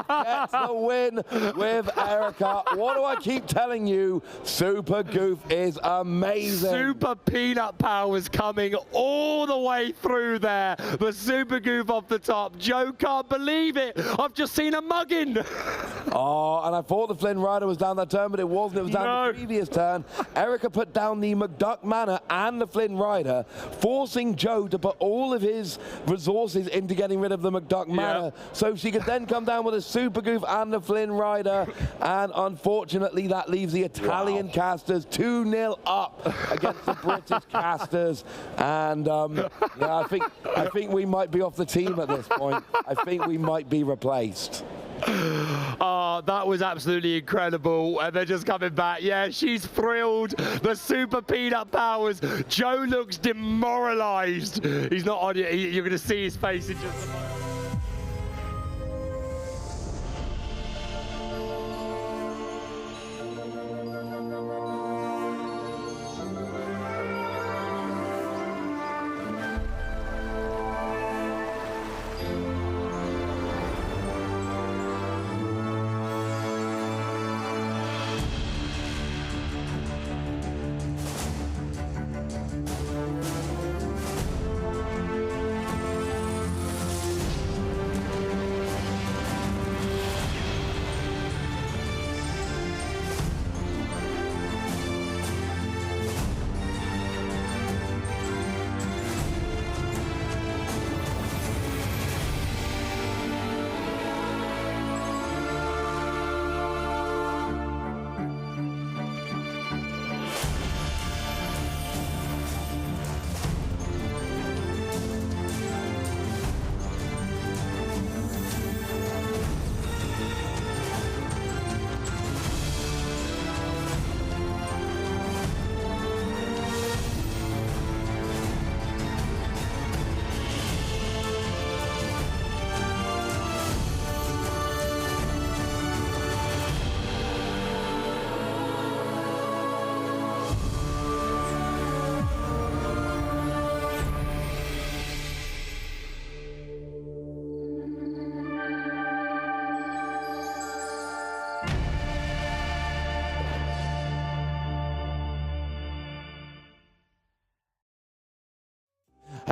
Speaker 1: Gets the win with Erica. What do I keep telling you? Super Goof is amazing.
Speaker 2: Super Peanut Powers coming all the way through there. The Super Goof off the top. Joe can't believe it. I've just seen a mugging.
Speaker 1: Oh, and I thought the Flynn Rider was down that turn, but it wasn't. It was down the previous turn. Erica put down the McDuck Manor and the Flynn Rider, forcing Joe to put all of his resources into getting rid of the McDuck Manor, so she could then come down with a Super Goof and the Flynn Rider. And unfortunately, that leaves the Italian casters 2-0 up against the British casters. And yeah, I think we might be off the team at this point. I think we might be replaced.
Speaker 2: Oh, that was absolutely incredible. And they're just coming back. Yeah, she's thrilled. The Super Peanut Powers. Joe looks demoralized. He's not on it. You're going to see his face in just a moment.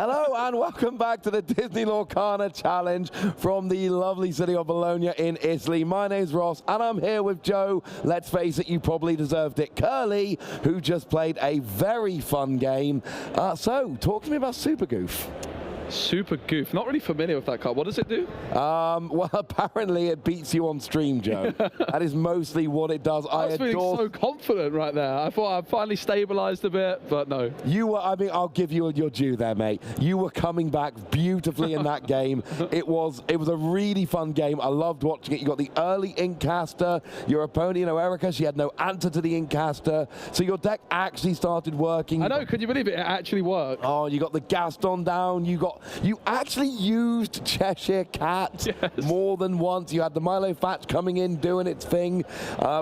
Speaker 1: Hello and welcome back to the Disney Lorcana Challenge from the lovely city of Bologna in Italy. My name's Ross and I'm here with Joe. Let's face it, you probably deserved it. Curly, who just played a very fun game. So, talk to me about Super Goof.
Speaker 4: Super Goof. Not really familiar with that card. What does it do?
Speaker 1: Well, apparently it beats you on stream, Joe. That is mostly what it does.
Speaker 4: I was feeling so confident right there. I thought I'd finally stabilized a bit, but no.
Speaker 1: You were, I mean, I'll give you your due there, mate. You were coming back beautifully in that game. It was a really fun game. I loved watching it. You got the early Inkcaster. Your opponent, you know, Erica, she had no answer to the Inkcaster. So your deck actually started working.
Speaker 4: I know, could you believe it? It actually worked.
Speaker 1: Oh, you got the Gaston down. You actually used Cheshire Cat more than once. You had the Milo Fatch coming in, doing its thing.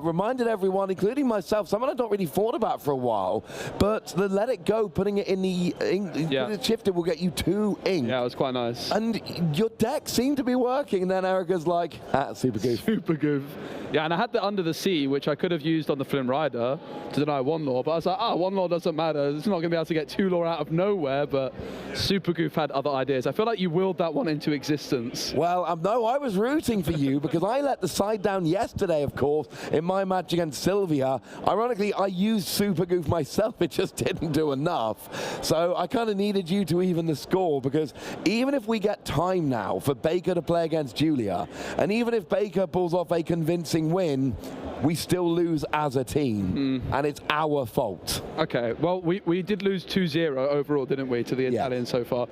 Speaker 1: Reminded everyone, including myself, someone I'd not really thought about for a while, but the Let It Go, putting it in the ink, it shifted will get you 2 ink.
Speaker 4: Yeah, it was quite nice.
Speaker 1: And your deck seemed to be working, and then Erica's like, Super Goof.
Speaker 4: Super Goof. Yeah, and I had the Under the Sea, which I could have used on the Flynn Rider to deny 1 lore, but I was like, 1 lore doesn't matter. It's not going to be able to get 2 lore out of nowhere, but Super Goof had other ideas. I feel like you willed that one into existence.
Speaker 1: Well, no, I was rooting for you because I let the side down yesterday, of course, in my match against Sylvia. Ironically, I used Super Goof myself. It just didn't do enough. So I kind of needed you to even the score because even if we get time now for Baker to play against Julia, and even if Baker pulls off a convincing win, we still lose as a team, and it's our fault.
Speaker 4: Okay, well, we did lose 2-0 overall, didn't we, to the Italians so far?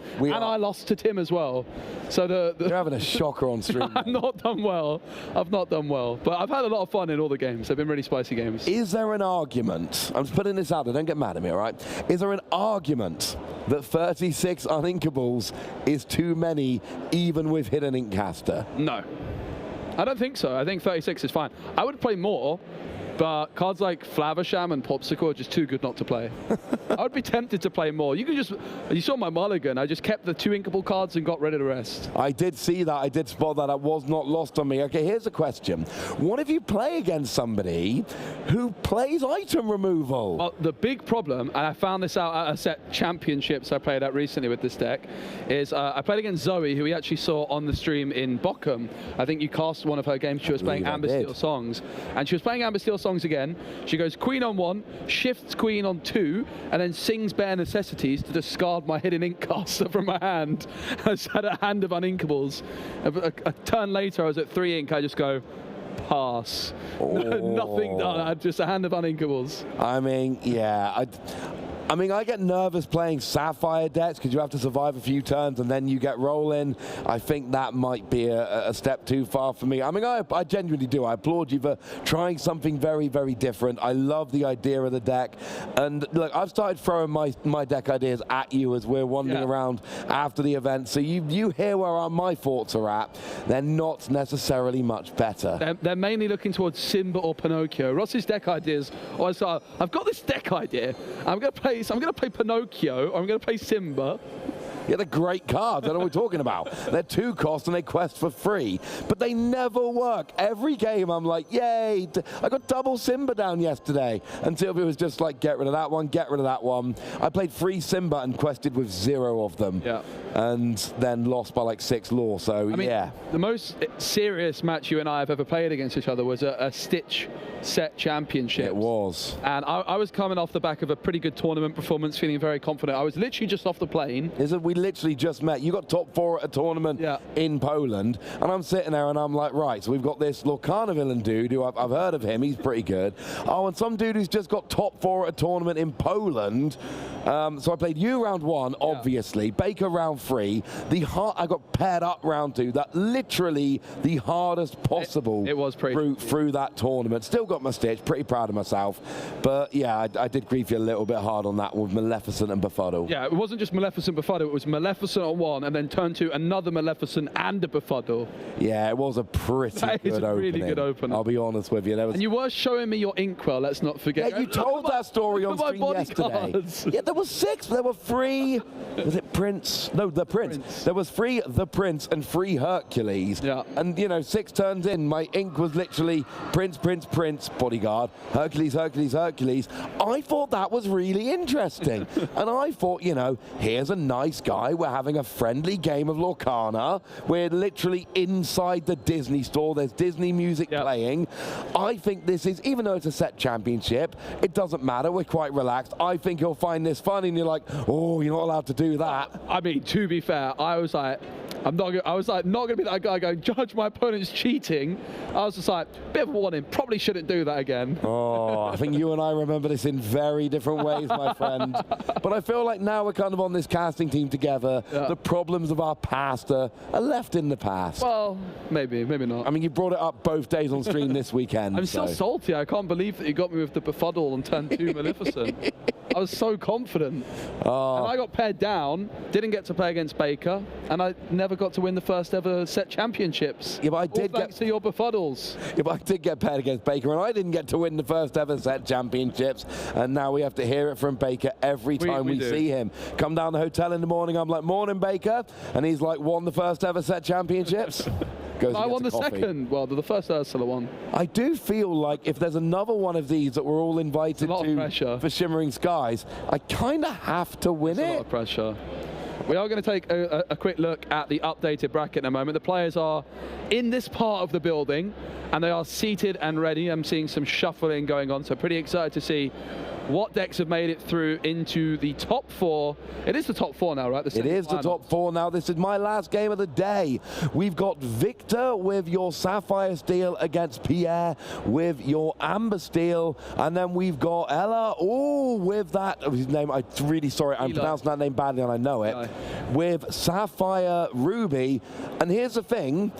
Speaker 4: I lost to Tim as well. So
Speaker 1: You're having a shocker on stream.
Speaker 4: I've not done well. I've not done well. But I've had a lot of fun in all the games. They've been really spicy games.
Speaker 1: Is there an argument, I'm just putting this out there, don't get mad at me, all right? Is there an argument that 36 uninkables is too many, even with hidden Inkcaster?
Speaker 4: No. I don't think so. I think 36 is fine. I would play more, but cards like Flaversham and Popsicle are just too good not to play. I would be tempted to play more. You saw my mulligan. I just kept the 2 inkable cards and got rid of the rest.
Speaker 1: I did see that. I did spot that. That was not lost on me. Okay, here's a question. What if you play against somebody who plays item removal?
Speaker 4: Well, the big problem, and I found this out at a set championships I played at recently with this deck, is I played against Zoe, who we actually saw on the stream in Bochum. I think you cast one of her games. She was playing Amber Steel Songs. And she was playing Amber Steel Songs again. She goes Queen on 1, shifts Queen on 2, and then sings Bare Necessities to discard my hidden Inkcaster from my hand. I just had a hand of uninkables. A turn later, I was at 3 ink. I just go, pass. Nothing done. I had just a hand of uninkables.
Speaker 1: I mean, yeah. I get nervous playing Sapphire decks because you have to survive a few turns and then you get rolling. I think that might be a step too far for me. I mean, I genuinely do. I applaud you for trying something very, very different. I love the idea of the deck. And look, I've started throwing my deck ideas at you as we're wandering around after the event. So you hear where my thoughts are at. They're not necessarily much better.
Speaker 4: They're mainly looking towards Simba or Pinocchio. Ross's deck ideas, I've got this deck idea. I'm going to play Pinocchio, or I'm going to play Simba.
Speaker 1: Yeah, they're great cards. I don't know what we're talking about. They're 2 cost and they quest for free, but they never work. Every game I'm like, yay, I got double Simba down yesterday. And Sylvia was just like, get rid of that one, get rid of that one. I played free Simba and quested with 0 of them. Yeah. And then lost by like 6 lore, so I mean, yeah.
Speaker 4: The most serious match you and I have ever played against each other was a Stitch set championship.
Speaker 1: It was.
Speaker 4: And I was coming off the back of a pretty good tournament performance, feeling very confident. I was literally just off the plane.
Speaker 1: We literally just met. You got top 4 at a tournament in Poland, and I'm sitting there and I'm like, right, so we've got this Lorcana villain dude who I've heard of him. He's pretty good. Oh, and some dude who's just got top 4 at a tournament in Poland. So I played you round 1, obviously. Baker round 3. I got paired up round 2. That literally the hardest possible route through that tournament. Still got my Stitch. Pretty proud of myself. But yeah, I did grief you a little bit hard on that with Maleficent and Befuddle.
Speaker 4: Yeah, it wasn't just Maleficent Befuddle. It was Maleficent on 1 and then turned to another Maleficent and a Befuddle.
Speaker 1: Yeah, it was a pretty good opening.
Speaker 4: Really good opening.
Speaker 1: I'll be honest with you.
Speaker 4: And you were showing me your Inkwell, let's not forget.
Speaker 1: Yeah, you told that story on stream yesterday. Yeah, there was 6. There were 3. Was it Prince? No, the Prince. There was 3 The Prince and 3 Hercules. Yeah. And, you know, 6 turns in, my ink was literally Prince, Prince, Prince, Bodyguard, Hercules, Hercules, Hercules. I thought that was really interesting. And I thought, you know, here's a nice guy guy. We're having a friendly game of Lorcana. We're literally inside the Disney store. There's Disney music playing. I think this is, even though it's a set championship, it doesn't matter. We're quite relaxed. I think you'll find this fun, and you're like, oh, you're not allowed to do that.
Speaker 4: I mean, to be fair, I was like, not going to be that guy going, judge my opponent's cheating. I was just like, bit of a warning, probably shouldn't do that again.
Speaker 1: Oh, I think you and I remember this in very different ways, my friend. But I feel like now we're kind of on this casting team together. Yeah. The problems of our past are left in the past.
Speaker 4: Well, maybe not.
Speaker 1: I mean, you brought it up both days on stream this weekend.
Speaker 4: I'm still salty. I can't believe that you got me with the befuddle on turn 2 Maleficent. I was so confident. And I got paired down, didn't get to play against Baker, and I never got to win the first ever set championships.
Speaker 1: Yeah, but I did
Speaker 4: thanks to your befuddles.
Speaker 1: Yeah, but I did get paired against Baker, and I didn't get to win the first ever set championships. And now we have to hear it from Baker every time we see him. Come down the hotel in the morning, I'm like, morning, Baker. And he's like, won the first ever set championships.
Speaker 4: I won the second. Well, the first Ursula won.
Speaker 1: I do feel like if there's another one of these that we're all invited to for Shimmering Skies, I kind of have to win it.
Speaker 4: A lot of pressure. We are going to take a quick look at the updated bracket in a moment. The players are in this part of the building, and they are seated and ready. I'm seeing some shuffling going on, so pretty excited to see what decks have made it through into the top 4. It is the top 4 now, right?
Speaker 1: It is the top 4 now. This is my last game of the day. We've got Victor with your Sapphire Steel against Pierre with your Amber Steel. And then we've got Ella, with that, his name, I'm really sorry, I'm pronouncing that name badly and I know it, with Sapphire Ruby. And here's the thing,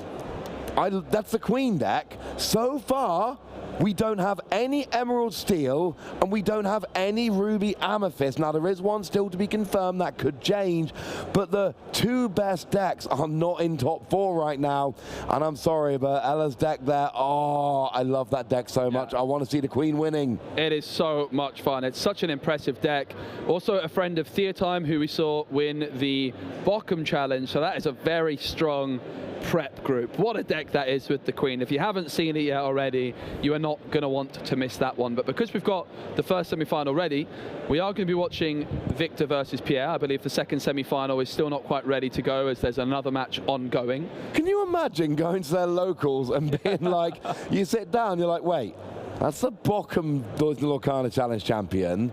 Speaker 1: that's the Queen deck. So far, we don't have any Emerald Steel, and we don't have any Ruby Amethyst. Now, there is one still to be confirmed. That could change, but the 2 best decks are not in top 4 right now, and I'm sorry, but Ella's deck there, I love that deck so much. I want to see the Queen winning.
Speaker 4: It is so much fun. It's such an impressive deck. Also, a friend of Theatime, who we saw win the Bochum Challenge, so that is a very strong prep group. What a deck that is with the Queen. If you haven't seen it yet already, you are not going to want to miss that one. But because we've got the first semi-final ready, we are going to be watching Victor versus Pierre. I believe the second semi-final is still not quite ready to go, as there's another match ongoing.
Speaker 1: Can you imagine going to their locals and being like, you sit down, you're like, wait, that's the Bochum Disney Lorcana Challenge champion,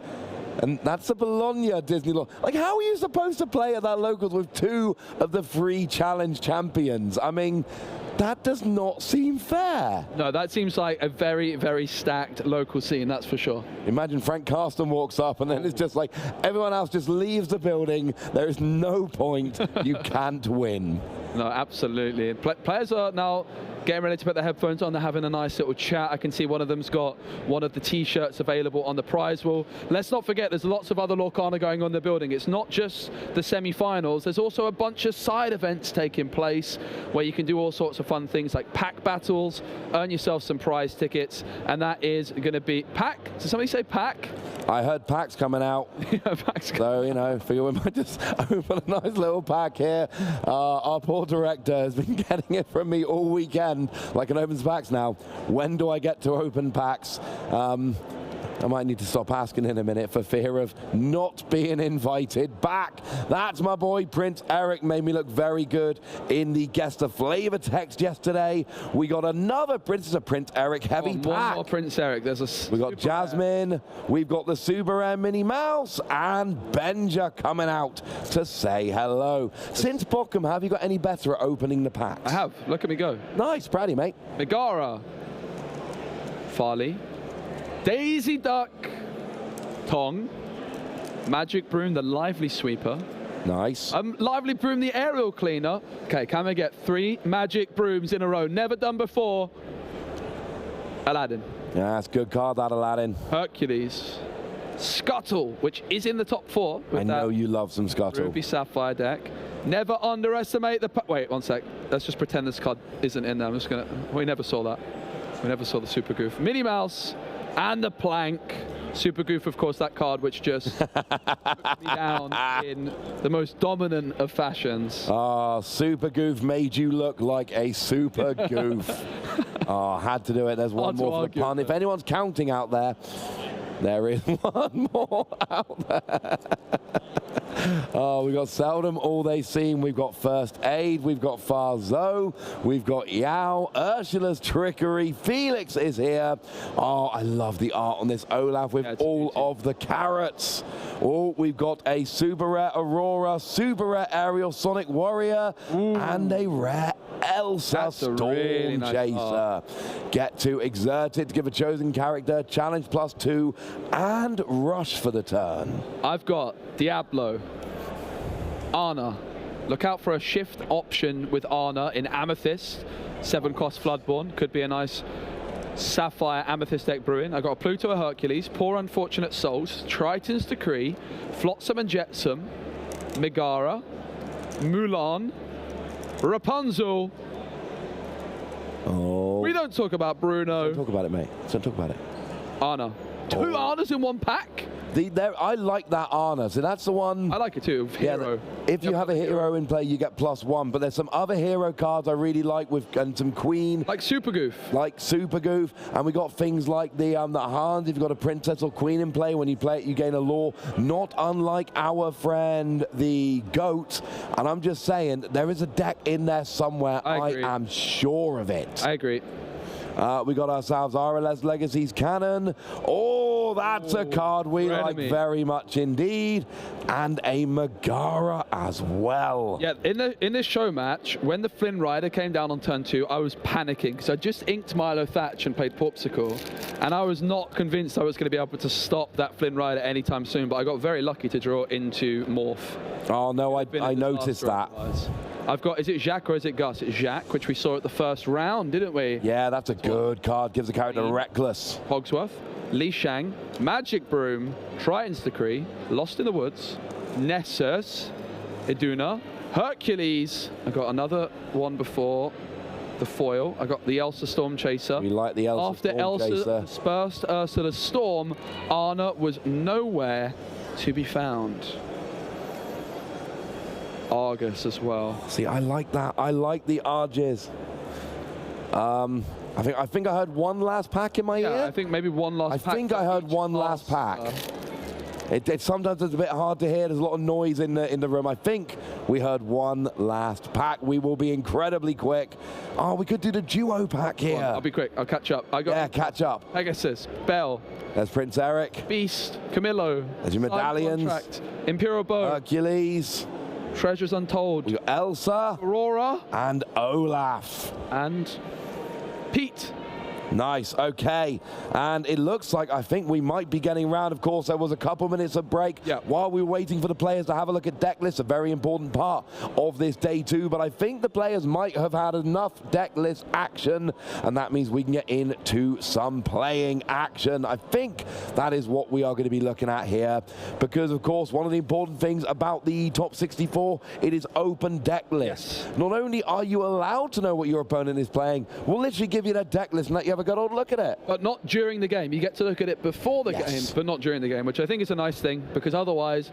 Speaker 1: and that's a Bologna Disney Law. Like, how are you supposed to play at that locals with 2 of the 3 challenge champions? I mean, that does not seem fair.
Speaker 4: No, that seems like a very, very stacked local scene, that's for sure.
Speaker 1: Imagine Frank Carsten walks up and then it's just like everyone else just leaves the building. There is no point. You can't win.
Speaker 4: No, absolutely. Players are now getting ready to put their headphones on. They're having a nice little chat. I can see one of them's got one of the T-shirts available on the prize wall. Let's not forget, there's lots of other Lorcana going on in the building. It's not just the semi-finals. There's also a bunch of side events taking place where you can do all sorts of fun things like pack battles, earn yourself some prize tickets, and that is going to be pack. Did somebody say pack?
Speaker 1: I heard packs coming out.
Speaker 4: Yeah, packs
Speaker 1: so, you know, figure we might just open a nice little pack here. Our poor director has been getting it from me all weekend, like an opens packs now. When do I get to open packs? I might need to stop asking in a minute for fear of not being invited back. That's my boy Prince Eric. Made me look very good in the guest of flavor text yesterday. We got another Prince Eric heavy pack.
Speaker 4: One more Prince Eric.
Speaker 1: We got Jasmine. We've got the Super M Minnie Mouse and Benja coming out to say hello. Since Bochum, have you got any better at opening the packs?
Speaker 4: I have. Look at me go.
Speaker 1: Nice, proud of you, mate.
Speaker 4: Megara. Farley. Daisy Duck, Tong, Magic Broom, the Lively Sweeper.
Speaker 1: Nice.
Speaker 4: Lively Broom, the Aerial Cleaner. Okay, can we get 3 Magic Brooms in a row? Never done before. Aladdin.
Speaker 1: Yeah, that's a good card, that Aladdin.
Speaker 4: Hercules. Scuttle, which is in the top 4.
Speaker 1: I know you love some Scuttle.
Speaker 4: Ruby Sapphire deck. Never underestimate the... Wait, one sec. Let's just pretend this card isn't in there. I'm just going to... We never saw that. We never saw the Super Goof. Minnie Mouse. And the Plank. Super Goof, of course, that card which just put me down in the most dominant of fashions.
Speaker 1: Super Goof made you look like a super goof. Had to do it. There's one more for the pun. If anyone's counting out there, there is one more out there. Oh, we've got Seldom, All They Seem, we've got First Aid, we've got Farzo, we've got Yao, Ursula's Trickery, Felix is here. Oh, I love the art on this Olaf with all of the carrots. Oh, we've got a super rare Aurora, super rare Aerial Sonic Warrior, and a rare Elsa Storm
Speaker 4: really nice
Speaker 1: Chaser.
Speaker 4: art.
Speaker 1: Get to Exert It to give a chosen character, challenge +2, and rush for the turn.
Speaker 4: I've got Diablo, Ana. Look out for a shift option with Ana in Amethyst. 7-cost Floodborn. Could be a nice Sapphire Amethyst deck brewing. I've got a Pluto, a Hercules, Poor Unfortunate Souls, Triton's Decree, Flotsam and Jetsam, Megara, Mulan, Rapunzel.
Speaker 1: Oh.
Speaker 4: We don't talk about Bruno.
Speaker 1: Don't talk about it, mate. Don't talk about it.
Speaker 4: Ana. Two Anas in one pack?
Speaker 1: I like that Ana, so that's the one.
Speaker 4: I like it too, hero.
Speaker 1: If you have a hero in play, you get +1, but there's some other hero cards I really like and some Queen.
Speaker 4: Like Super Goof.
Speaker 1: Like Super Goof, and we got things like the Hans. If you've got a Princess or Queen in play, when you play it, you gain a lore, not unlike our friend the Goat. And I'm just saying, there is a deck in there somewhere. I am sure of it.
Speaker 4: I agree.
Speaker 1: We got ourselves RLS Legacies Cannon. Oh, that's a card we like very much indeed. And a Megara as well.
Speaker 4: Yeah, in this show match, when the Flynn Rider came down on turn 2, I was panicking because I just inked Milo Thatch and played Popsicle. And I was not convinced I was going to be able to stop that Flynn Rider anytime soon, but I got very lucky to draw into Morph.
Speaker 1: Oh, no, I noticed that.
Speaker 4: I've got, is it Jacques or is it Gus? It's Jacques, which we saw at the first round, didn't we?
Speaker 1: Yeah, that's a good card. Gives the character Reckless.
Speaker 4: Hogsworth, Li Shang, Magic Broom, Triton's Decree, Lost in the Woods, Nessus, Iduna, Hercules. I got another one before the foil. I got the Elsa Storm Chaser.
Speaker 1: We like the Elsa
Speaker 4: After
Speaker 1: Storm Chaser.
Speaker 4: Elsa dispersed Ursula's Storm, Ana was nowhere to be found. Argus as well.
Speaker 1: See, I like that. I like the Arges. I think I heard one last pack in my ear.
Speaker 4: I think maybe one last pack.
Speaker 1: I think I heard one last pack. Sometimes it's a bit hard to hear. There's a lot of noise in the room. I think we heard one last pack. We will be incredibly quick. Oh, we could do the duo pack here.
Speaker 4: I'll be quick. I'll catch up.
Speaker 1: Catch up.
Speaker 4: Pegasus, Bell.
Speaker 1: There's Prince Eric.
Speaker 4: Beast, Camillo.
Speaker 1: There's your medallions.
Speaker 4: Contract, Imperial Bow.
Speaker 1: Hercules.
Speaker 4: Treasures Untold.
Speaker 1: We got Elsa.
Speaker 4: Aurora.
Speaker 1: And Olaf.
Speaker 4: And Pete.
Speaker 1: Nice, okay. And it looks like I think we might be getting round. Of course, there was a couple minutes of break while we were waiting for the players to have a look at deck lists, a very important part of this day 2. But I think the players might have had enough deck list action, and that means we can get into some playing action. I think that is what we are going to be looking at here, because of course one of the important things about the top 64, it is open deck list. Not only are you allowed to know what your opponent is playing, we'll literally give you that deck list and let you have a good old look at it.
Speaker 4: But not during the game. You get to look at it before the game, but not during the game, which I think is a nice thing, because otherwise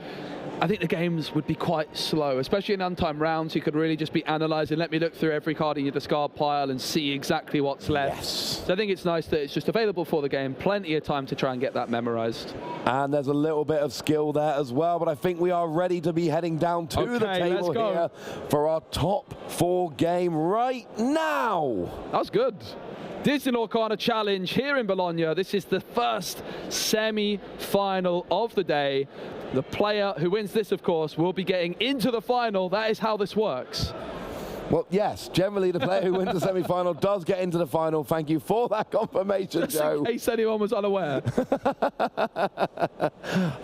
Speaker 4: I think the games would be quite slow, especially in untimed rounds. You could really just be analysing, let me look through every card in your discard pile and see exactly what's left. So I think it's nice that it's just available for the game, plenty of time to try and get that memorised.
Speaker 1: And there's a little bit of skill there as well, but I think we are ready to be heading down to the table here for our top 4 game right now.
Speaker 4: That was good. Disney Lorcana Challenge here in Bologna. This is the first semi-final of the day. The player who wins this, of course, will be getting into the final. That is how this works.
Speaker 1: Well, yes, generally the player who wins the semi-final does get into the final. Thank you for that confirmation, Joe.
Speaker 4: In case anyone was unaware.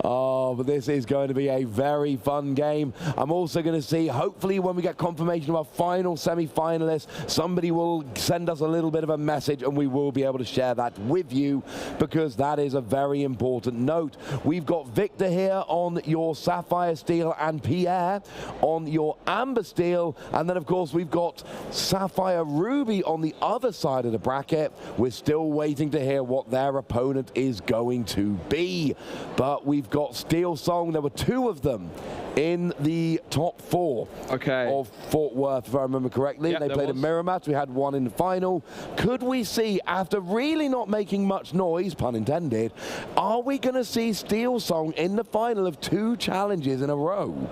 Speaker 1: Oh, but this is going to be a very fun game. I'm also going to see, hopefully when we get confirmation of our final semi-finalists, somebody will send us a little bit of a message and we will be able to share that with you, because that is a very important note. We've got Victor here on your Sapphire Steel and Pierre on your Amber Steel, and then of course we've got Sapphire Ruby on the other side of the bracket. We're still waiting to hear what their opponent is going to be. But we've got Steel Song. There were 2 of them in the top 4 of Fort Worth, if I remember correctly.
Speaker 4: Yep,
Speaker 1: they played a mirror match. We had one in the final. Could we see, after really not making much noise, pun intended, are we going to see Steel Song in the final of 2 challenges in a row?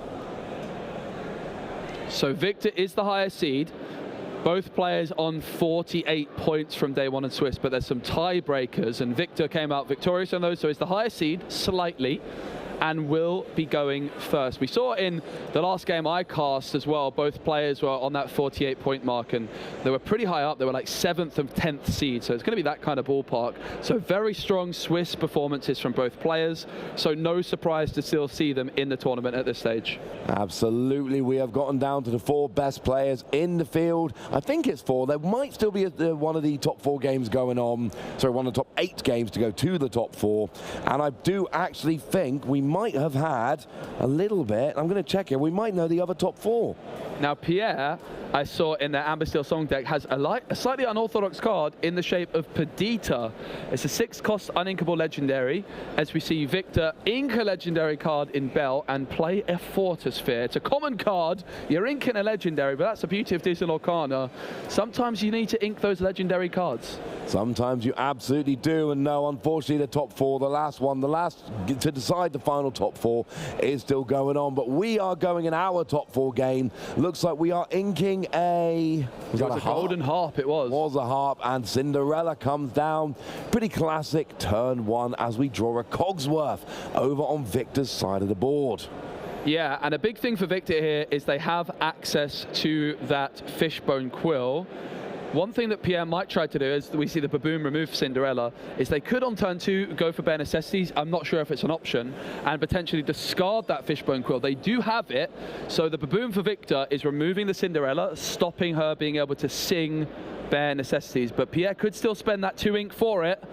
Speaker 4: So Victor is the highest seed. Both players on 48 points from day 1 in Swiss, but there's some tiebreakers, and Victor came out victorious on those, so he's the highest seed, slightly, and will be going first. We saw in the last game I cast as well, both players were on that 48-point mark, and they were pretty high up. They were like 7th and 10th seed, so it's going to be that kind of ballpark. So very strong Swiss performances from both players, so no surprise to still see them in the tournament at this stage.
Speaker 1: Absolutely. We have gotten down to the 4 best players in the field. I think it's 4. There might still be one of the top 4 games going on. Sorry, one of the top 8 games to go to the top 4. And I do actually think we might have had a little bit. I'm going to check here. We might know the other top 4.
Speaker 4: Now, Pierre, I saw in the Amber Steel Song deck, has a slightly unorthodox card in the shape of Perdita. It's a 6-cost uninkable legendary, as we see Victor ink a legendary card in Bell and play a Fortisphere. It's a common card. You're inking a legendary, but that's the beauty of this in Lorcana. Sometimes you need to ink those legendary cards.
Speaker 1: Sometimes you absolutely do, and no, unfortunately the top 4, the last to decide the final top 4 is still going on, but we are going in our top 4 game. Looks like we are inking a
Speaker 4: golden harp. It was
Speaker 1: a harp, and Cinderella comes down. Pretty classic turn 1 as we draw a Cogsworth over on Victor's side of the board.
Speaker 4: Yeah, and a big thing for Victor here is they have access to that Fishbone Quill. One thing that Pierre might try to do, as we see the Baboon remove Cinderella, is they could on turn 2 go for bare necessities. I'm not sure if it's an option, and potentially discard that Fishbone Quill. They do have it, so the Baboon for Victor is removing the Cinderella, stopping her being able to sing bare necessities. But Pierre could still spend that 2 ink for it,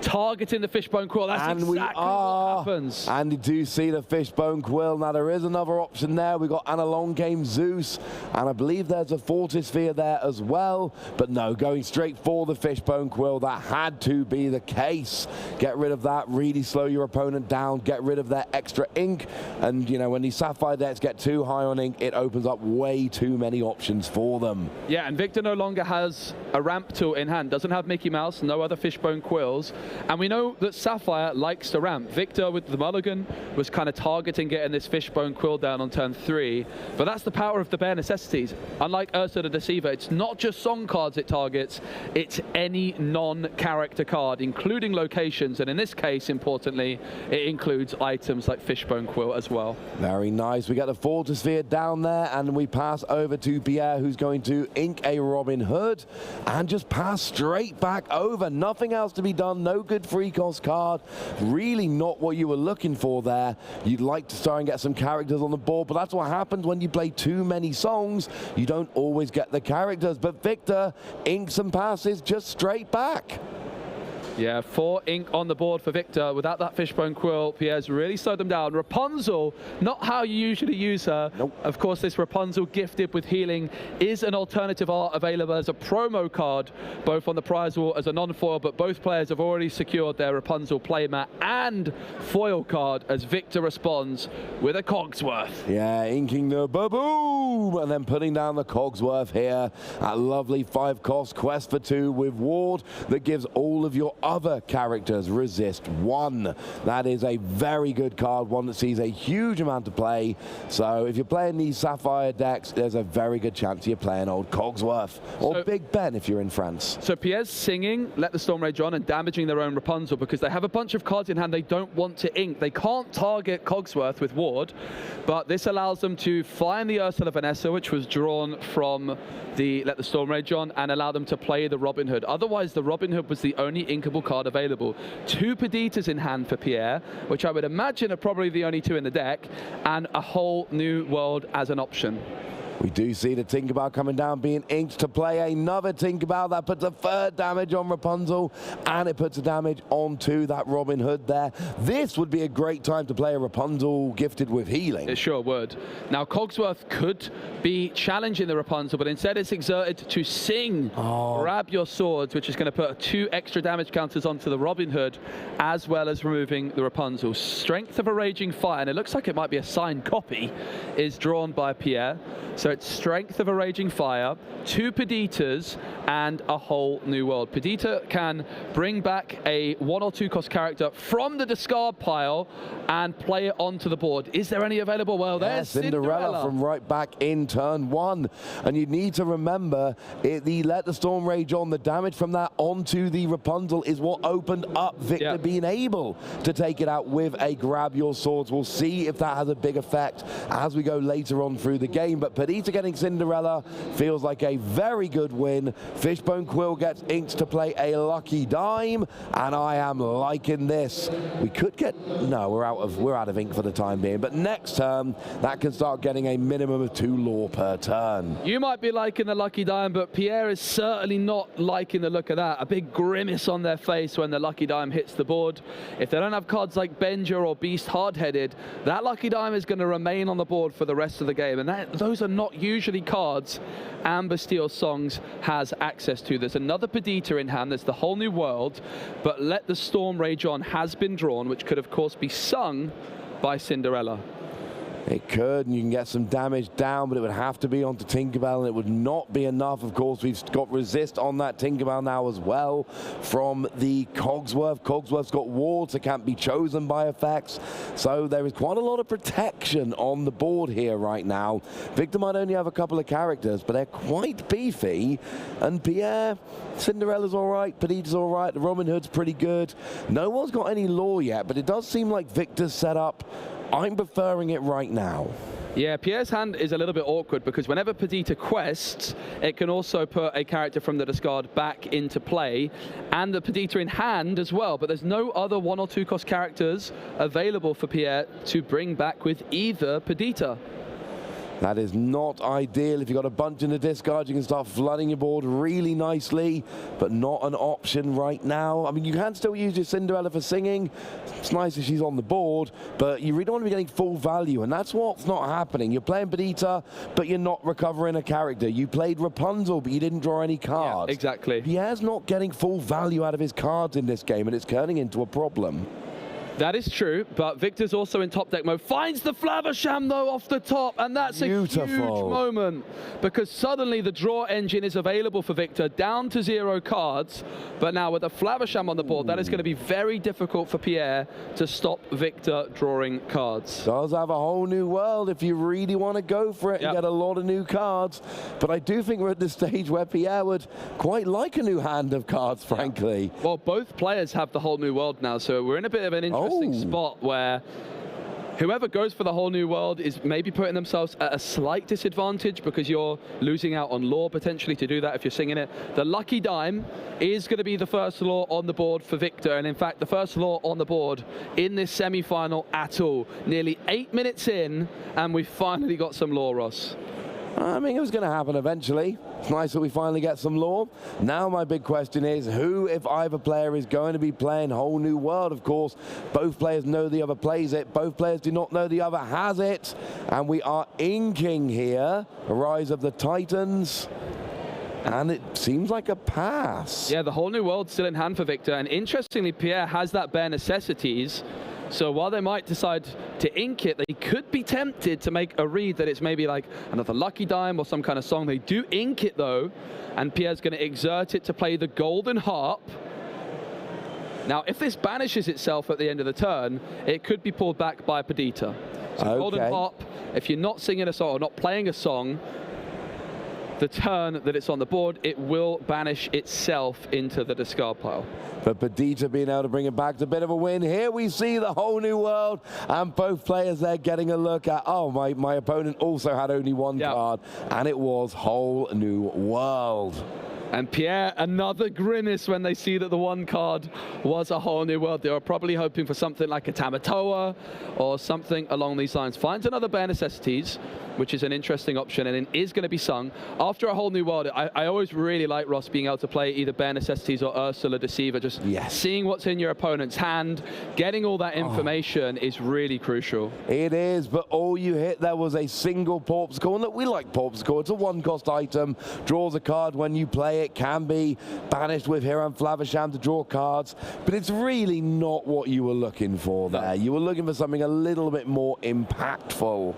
Speaker 4: targeting the Fishbone Quill. That's exactly what happens.
Speaker 1: And you do see the Fishbone Quill. Now there is another option there. We've got an long game Zeus, and I believe there's a Fortisphere there as well. But no, going straight for the Fishbone Quill. That had to be the case. Get rid of that, really slow your opponent down, get rid of their extra ink. And you know, when these Sapphire decks get too high on ink, it opens up way too many options for them.
Speaker 4: Yeah, and Victor no longer has a ramp tool in hand, doesn't have Mickey Mouse, no other Fishbone Quills. And we know that Sapphire likes to ramp. Victor with the mulligan was kind of targeting getting this Fishbone Quill down on turn 3. But that's the power of the bare necessities. Unlike Ursa the Deceiver, it's not just song cards it targets, it's any non-character card, including locations. And in this case, importantly, it includes items like Fishbone Quill as well.
Speaker 1: Very nice. We got the Fortisphere down there, and we pass over to Pierre, who's going to ink a Robin Hood and just pass straight back over. Nothing else to be done. No good free cost card. Really not what you were looking for there. You'd like to try and get some characters on the board, but that's what happens when you play too many songs. You don't always get the characters, but Victor inks and passes just straight back.
Speaker 4: Yeah, 4 ink on the board for Victor. Without that Fishbone Quill, Pierre's really slowed them down. Rapunzel, not how you usually use her.
Speaker 1: Nope.
Speaker 4: Of course, this Rapunzel gifted with healing is an alternative art available as a promo card, both on the prize wall as a non-foil, but both players have already secured their Rapunzel playmat and foil card as Victor responds with a Cogsworth.
Speaker 1: Yeah, inking the Baboom and then putting down the Cogsworth here. That lovely 5-cost quest for 2 with Ward that gives all of your other characters resist 1. That is a very good card, one that sees a huge amount of play. So if you're playing these Sapphire decks, there's a very good chance you're playing old Cogsworth or Big Ben if you're in France.
Speaker 4: So Pierre's singing Let the Storm Rage On and damaging their own Rapunzel because they have a bunch of cards in hand they don't want to ink. They can't target Cogsworth with Ward, but this allows them to find the Ursula Vanessa, which was drawn from the Let the Storm Rage On, and allow them to play the Robin Hood. Otherwise, the Robin Hood was the only inkable card available. 2 Perditas in hand for Pierre, which I would imagine are probably the only 2 in the deck, and a whole new world as an option.
Speaker 1: We do see the Tinkerbell coming down, being inked to play another Tinkerbell. That puts a third damage on Rapunzel, and it puts a damage onto that Robin Hood there. This would be a great time to play a Rapunzel gifted with healing.
Speaker 4: It sure would. Now, Cogsworth could be challenging the Rapunzel, but instead it's exerted to sing. Grab your swords, which is going to put 2 extra damage counters onto the Robin Hood, as well as removing the Rapunzel. Strength of a Raging Fire, and it looks like it might be a signed copy, is drawn by Pierre. So it's Strength of a Raging Fire, 2 Peditas, and a whole new world. Pedita can bring back a 1 or 2 cost character from the discard pile and play it onto the board. Is there any available? Well, there's
Speaker 1: Cinderella from right back in turn 1. And you need to remember, the Let the Storm Rage On, the damage from that onto the Rapunzel is what opened up Victor being able to take it out with a Grab Your Swords. We'll see if that has a big effect as we go later on through the game. But Pedita getting Cinderella feels like a very good win. Fishbone Quill gets inked to play a Lucky Dime, and I am liking this. We could get, no, we're out of ink for the time being, but next turn that can start getting a minimum of 2 lore per turn.
Speaker 4: You might be liking the Lucky Dime, but Pierre is certainly not liking the look of that. A big grimace on their face when the Lucky Dime hits the board. If they don't have cards like Benja or Beast Hard-Headed, that Lucky Dime is going to remain on the board for the rest of the game, and those are not usually cards Amber Steel Songs has access to. There's another Pedita in hand, there's the Whole New World, but Let the Storm Rage On has been drawn, which could of course be sung by Cinderella.
Speaker 1: It could, and you can get some damage down, but it would have to be onto Tinkerbell, and it would not be enough. Of course, we've got resist on that Tinkerbell now as well from the Cogsworth. Cogsworth's got wards that can't be chosen by effects, so there is quite a lot of protection on the board here right now. Victor might only have a couple of characters, but they're quite beefy, and Pierre, Cinderella's all right, Pedita's all right, the Robin Hood's pretty good. No one's got any lore yet, but it does seem like Victor's set up. I'm preferring it right now.
Speaker 4: Yeah, Pierre's hand is a little bit awkward because whenever Pedita quests, it can also put a character from the discard back into play, and the Pedita in hand as well, but there's no other 1 or 2 cost characters available for Pierre to bring back with either Pedita.
Speaker 1: That is not ideal. If you've got a bunch in the discard, you can start flooding your board really nicely, but not an option right now. I mean, you can still use your Cinderella for singing. It's nice if she's on the board, but you really don't want to be getting full value, and that's what's not happening. You're playing Pedita, but you're not recovering a character. You played Rapunzel, but you didn't draw any cards.
Speaker 4: Yeah, exactly.
Speaker 1: Pierre's not getting full value out of his cards in this game, and it's turning into a problem.
Speaker 4: That is true, but Victor's also in top deck mode. Finds the Flaversham, though, off the top, and that's
Speaker 1: Beautiful.
Speaker 4: A huge moment, because suddenly the draw engine is available for Victor, down to 0 cards, but now with the Flaversham on the board, that is going to be very difficult for Pierre to stop Victor drawing cards.
Speaker 1: Does have a whole new world if you really want to go for it and get a lot of new cards, but I do think we're at the stage where Pierre would quite like a new hand of cards, frankly.
Speaker 4: Well, both players have the whole new world now, so we're in a bit of an interesting spot where whoever goes for the whole new world is maybe putting themselves at a slight disadvantage because you're losing out on lore potentially to do that if you're singing it. The Lucky Dime is going to be the first lore on the board for Victor, and in fact the first lore on the board in this semi-final at all. Nearly 8 minutes in, and we've finally got some lore, Ross.
Speaker 1: I mean, it was going to happen eventually. It's nice that we finally get some lore. Now my big question is, who, if either player, is going to be playing Whole New World? Of course, both players know the other plays it. Both players do not know the other has it. And we are inking here, Rise of the Titans. And it seems like a pass.
Speaker 4: Yeah, the Whole New World's still in hand for Victor. And interestingly, Pierre has that Bare Necessities. So while they might decide to ink it, they could be tempted to make a read that it's maybe like another Lucky Dime or some kind of song. They do ink it though, and Pierre's going to exert it to play the Golden Harp. Now, if this banishes itself at the end of the turn, it could be pulled back by Pedita. So Golden Harp, if you're not singing a song or not playing a song, the turn that it's on the board, it will banish itself into the discard pile.
Speaker 1: But Pedita being able to bring it back to a bit of a win. Here we see the Whole New World, and both players there getting a look at, oh, my opponent also had only one card, and it was Whole New World.
Speaker 4: And Pierre, another grimace when they see that the one card was a whole new world. They were probably hoping for something like a Tamatoa or something along these lines. Finds another Bare Necessities, which is an interesting option, and it is going to be sung. After a whole new world, I always really like Ross being able to play either Bare Necessities or Ursula Deceiver. Just seeing what's in your opponent's hand, getting all that information is really crucial.
Speaker 1: It is, but all you hit there was a single Porpsicle, and look, we like Porpsicle. It's a one-cost item, draws a card when you play it, can be banished with Hiram Flavisham to draw cards, but it's really not what you were looking for there. You were looking for something a little bit more impactful.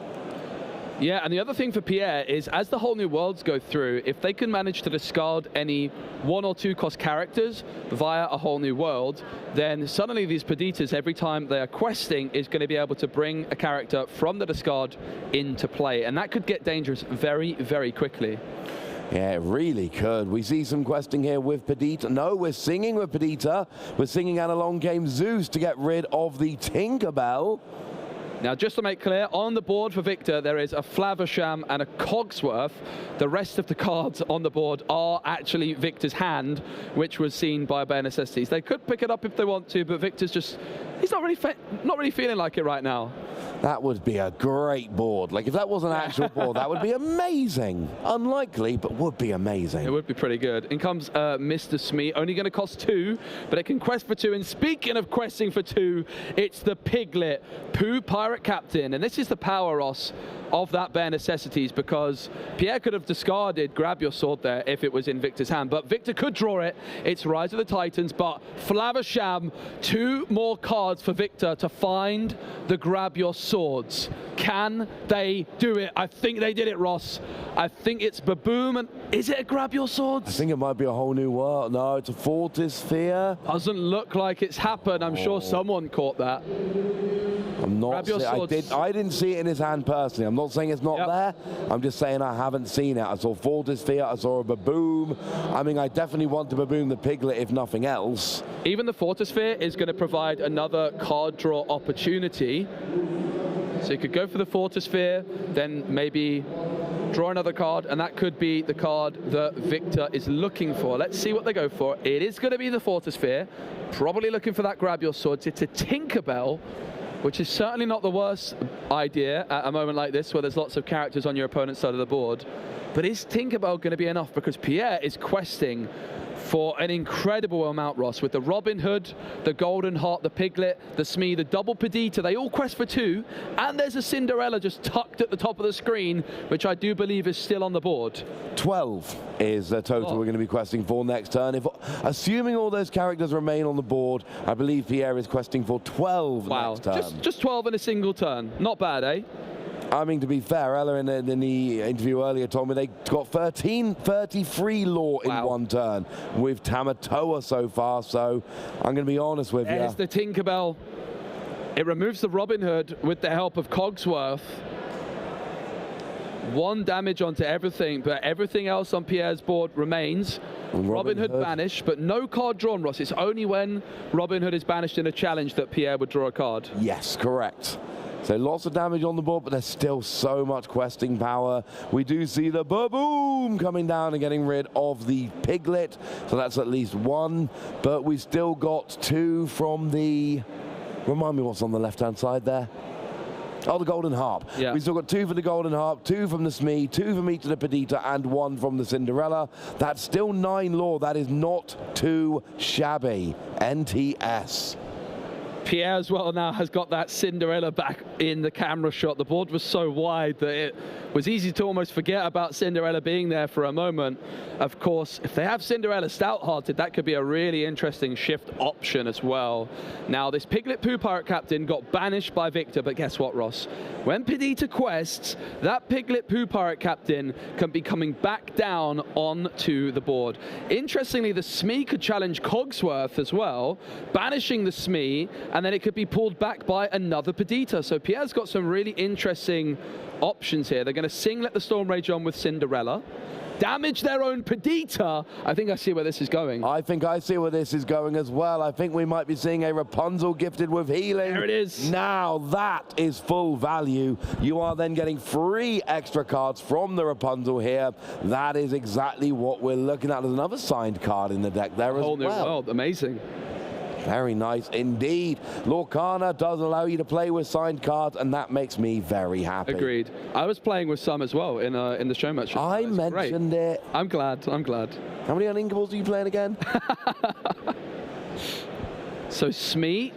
Speaker 4: Yeah, and the other thing for Pierre is, as the whole new worlds go through, if they can manage to discard any 1 or 2 cost characters via a whole new world, then suddenly these Peditas, every time they are questing, is going to be able to bring a character from the discard into play. And that could get dangerous very, very quickly.
Speaker 1: Yeah, it really could. We see some questing here with Perdita. No, we're singing with Perdita. We're singing out a long game Zeus to get rid of the Tinkerbell.
Speaker 4: Now, just to make clear, on the board for Victor, there is a Flavisham and a Cogsworth. The rest of the cards on the board are actually Victor's hand, which was seen by Bare Necessities. They could pick it up if they want to, but Victor's just, he's not really feeling like it right now.
Speaker 1: That would be a great board. Like, if that was an actual board, that would be amazing. Unlikely, but would be amazing.
Speaker 4: It would be pretty good. In comes Mr. Smee, only going to cost 2, but it can quest for 2. And speaking of questing for 2, it's the Piglet, Pooh Pirate Captain. And this is the power, Ross, of that Bare Necessities, because Pierre could have discarded Grab Your Sword there if it was in Victor's hand, but Victor could draw it. It's Rise of the Titans, but Flavisham, 2 more cards for Victor to find the Grab Your Swords. Can they do it? I think they did it, Ross. I think it's Baboom, and is it a Grab Your Swords?
Speaker 1: I think it might be a whole new world. No, it's a Fortis Sphere.
Speaker 4: Doesn't look like it's happened. I'm sure someone caught that.
Speaker 1: I'm not. I didn't see it in his hand personally. I'm not saying it's not there. I'm just saying I haven't seen it. I saw Fortis Sphere. I saw a Baboom. I mean, I definitely want to Baboom the Piglet, if nothing else.
Speaker 4: Even the Fortis Sphere is going to provide another card draw opportunity. So you could go for the Fortis Sphere, then maybe draw another card, and that could be the card that Victor is looking for. Let's see what they go for. It is going to be the Fortis Sphere, probably looking for that Grab Your Swords. It's a Tinkerbell, which is certainly not the worst idea at a moment like this, where there's lots of characters on your opponent's side of the board. But is Tinkerbell going to be enough? Because Pierre is questing for an incredible amount, Ross, with the Robin Hood, the Golden Heart, the Piglet, the Smee, the double Perdita. They all quest for 2, and there's a Cinderella just tucked at the top of the screen, which I do believe is still on the board.
Speaker 1: 12 is the total we're going to be questing for next turn. Assuming all those characters remain on the board, I believe Pierre is questing for 12 next turn.
Speaker 4: Just 12 in a single turn. Not bad, eh?
Speaker 1: I mean, to be fair, Ella in the interview earlier told me they got 33 lore in one turn with Tamatoa so far, so I'm going to be honest with you.
Speaker 4: There's the Tinkerbell. It removes the Robin Hood with the help of Cogsworth. 1 damage onto everything, but everything else on Pierre's board remains. Robin Hood banished, but no card drawn, Ross. It's only when Robin Hood is banished in a challenge that Pierre would draw a card.
Speaker 1: Yes, correct. So lots of damage on the board, but there's still so much questing power. We do see the Baboom coming down and getting rid of the Piglet. So that's at least 1, but we've still got 2 from the... Remind me what's on the left-hand side there. Oh, the Golden Harp. Yeah. We've still got 2 for the Golden Harp, 2 from the Smee, 2 from each of the Perdita, and 1 from the Cinderella. That's still 9 lore. That is not too shabby. NTS.
Speaker 4: Pierre as well now has got that Cinderella back in the camera shot. The board was so wide that it was easy to almost forget about Cinderella being there for a moment. Of course, if they have Cinderella stout-hearted, that could be a really interesting shift option as well. Now, this Piglet Pooh Pirate Captain got banished by Victor, but guess what, Ross? When Perdita quests, that Piglet Pooh Pirate Captain can be coming back down onto the board. Interestingly, the Smee could challenge Cogsworth as well, banishing the Smee, and then it could be pulled back by another Perdita. So Pierre's got some really interesting options here. They're going to sing Let the Storm Rage On with Cinderella. damage their own Perdita. I think I see where this is going.
Speaker 1: I think I see where this is going as well. I think we might be seeing a Rapunzel gifted with healing.
Speaker 4: There it is.
Speaker 1: Now that is full value. You are then getting 3 extra cards from the Rapunzel here. That is exactly what we're looking at. There's another signed card in the deck there as well.
Speaker 4: Whole new world. Amazing.
Speaker 1: Very nice indeed. Lorcana does allow you to play with signed cards, and that makes me very happy.
Speaker 4: Agreed. I was playing with some as well in the show match.
Speaker 1: I mentioned it.
Speaker 4: I'm glad. I'm glad.
Speaker 1: How many uninkables are you playing again?
Speaker 4: So Smee,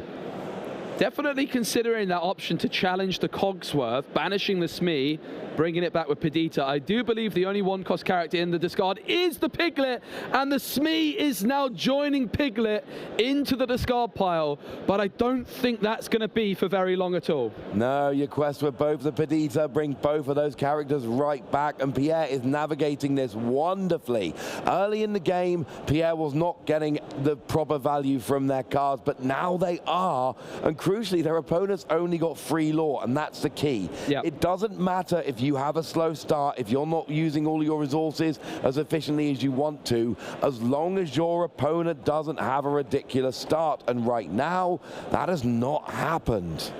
Speaker 4: definitely considering that option to challenge the Cogsworth, banishing the Smee, bringing it back with Perdita. I do believe the only 1-cost character in the discard is the Piglet, and the Smee is now joining Piglet into the discard pile, but I don't think that's going to be for very long at all.
Speaker 1: No, your quest with both the Perdita bring both of those characters right back, and Pierre is navigating this wonderfully. Early in the game, Pierre was not getting the proper value from their cards, but now they are, and crucially, their opponents only got 3 lore, and that's the key.
Speaker 4: Yep.
Speaker 1: It doesn't matter if you have a slow start, if you're not using all your resources as efficiently as you want to, as long as your opponent doesn't have a ridiculous start. And right now, that has not happened.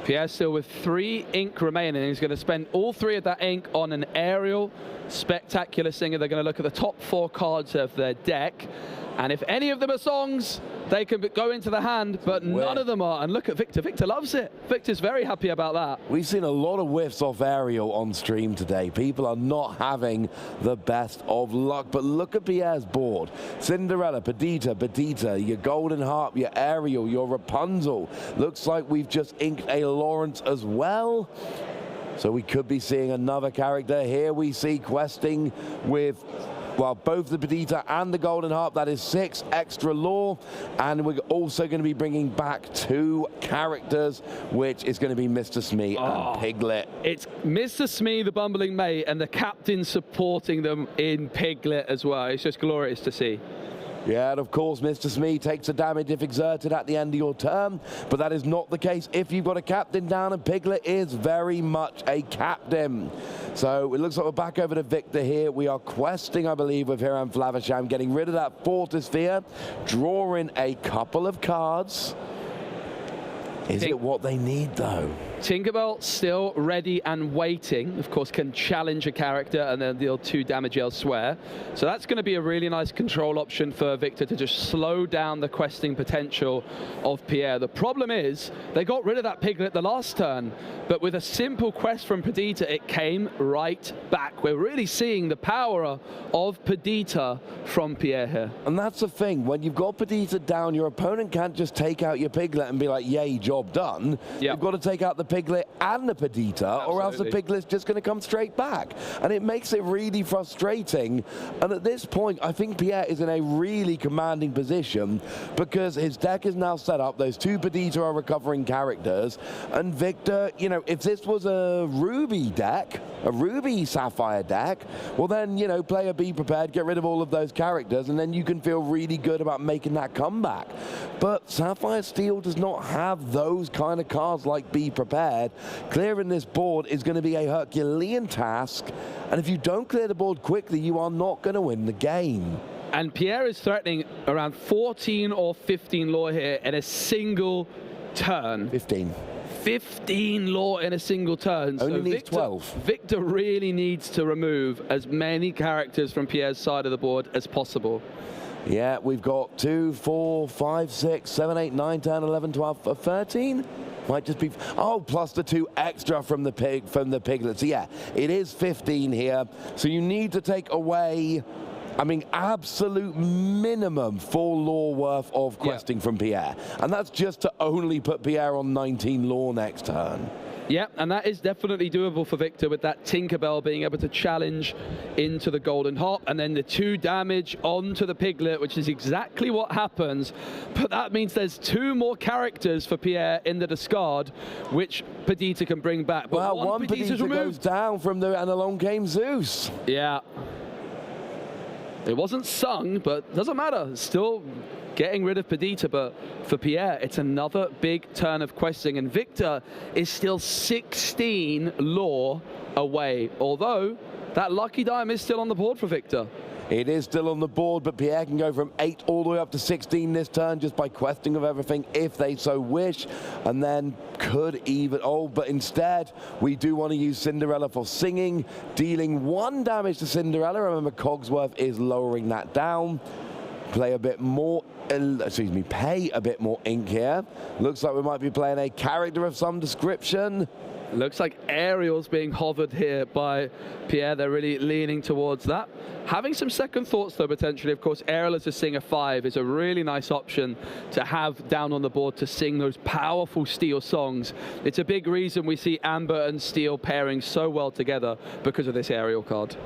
Speaker 4: Pierre still with 3 ink remaining. He's going to spend all 3 of that ink on an aerial spectacular singer. They're going to look at the top 4 cards of their deck. And if any of them are songs, they can go into the hand, but none of them are. And look at Victor. Victor loves it. Victor's very happy about that.
Speaker 1: We've seen a lot of whiffs off aerial on stream today. People are not having the best of luck. But look at Pierre's board. Cinderella, Perdita, your Golden Harp, your Aerial, your Rapunzel. Looks like we've just inked a Lawrence as well. So we could be seeing another character. Here we see questing with, well, both the Perdita and the Golden Harp. That is 6 extra lore. And we're also going to be bringing back 2 characters, which is going to be Mr. Smee and Piglet.
Speaker 4: It's Mr. Smee, the bumbling mate, and the captain supporting them in Piglet as well. It's just glorious to see.
Speaker 1: Yeah, and of course, Mr. Smee takes the damage if exerted at the end of your turn, but that is not the case if you've got a captain down, and Piglet is very much a captain. So it looks like we're back over to Victor here. We are questing, I believe, with Hiram Flavisham, getting rid of that Fortisphere, drawing a couple of cards. Is it what they need, though?
Speaker 4: Tinkerbell still ready and waiting. Of course, can challenge a character and then deal 2 damage elsewhere. So that's going to be a really nice control option for Victor to just slow down the questing potential of Pierre. The problem is they got rid of that Piglet the last turn, but with a simple quest from Perdita, it came right back. We're really seeing the power of Perdita from Pierre here.
Speaker 1: And that's the thing. When you've got Perdita down, your opponent can't just take out your Piglet and be like, yay, job done. Yep. You've got to take out the Piglet and the Perdita, or else the Piglet's just going to come straight back. And it makes it really frustrating. And at this point, I think Pierre is in a really commanding position because his deck is now set up. Those 2 Perdita are recovering characters. And Victor, you know, if this was a Ruby deck, a Ruby Sapphire deck, well then, you know, player be prepared, get rid of all of those characters, and then you can feel really good about making that comeback. But Sapphire Steel does not have those kind of cards like Be Prepared. Clearing this board is going to be a Herculean task, and if you don't clear the board quickly, you are not going to win the game.
Speaker 4: And Pierre is threatening around 14 or 15 lore here in a single turn. 15 lore in a single turn.
Speaker 1: Only needs 12.
Speaker 4: Victor really needs to remove as many characters from Pierre's side of the board as possible.
Speaker 1: Yeah, we've got 2, 4, 5, 6, 7, 8, 9, 10, 11, 12, 13. Might just be, oh, plus the 2 extra from the Piglets. So yeah, it is 15 here. So you need to take away, I mean, absolute minimum 4 lore worth of questing from Pierre. And that's just to only put Pierre on 19 lore next turn.
Speaker 4: Yeah, and that is definitely doable for Victor with that Tinkerbell being able to challenge into the Golden Harp, and then the 2 damage onto the Piglet, which is exactly what happens. But that means there's 2 more characters for Pierre in the discard, which Perdita can bring back. But
Speaker 1: well, one Perdita goes down from the, and along came Zeus.
Speaker 4: Yeah. It wasn't sung, but doesn't matter. Still getting rid of Perdita, but for Pierre, it's another big turn of questing, and Victor is still 16 lore away, although that lucky dime is still on the board for Victor.
Speaker 1: It is still on the board, but Pierre can go from 8 all the way up to 16 this turn just by questing of everything if they so wish, and then could even, but instead we do want to use Cinderella for singing, dealing 1 damage to Cinderella. Remember, Cogsworth is lowering that down. Pay a bit more ink here. Looks like we might be playing a character of some description.
Speaker 4: Looks like Ariel's being hovered here by Pierre. They're really leaning towards that. Having some second thoughts, though, potentially. Of course, Ariel as a singer 5 is a really nice option to have down on the board to sing those powerful Steel songs. It's a big reason we see Amber and Steel pairing so well together because of this Ariel card.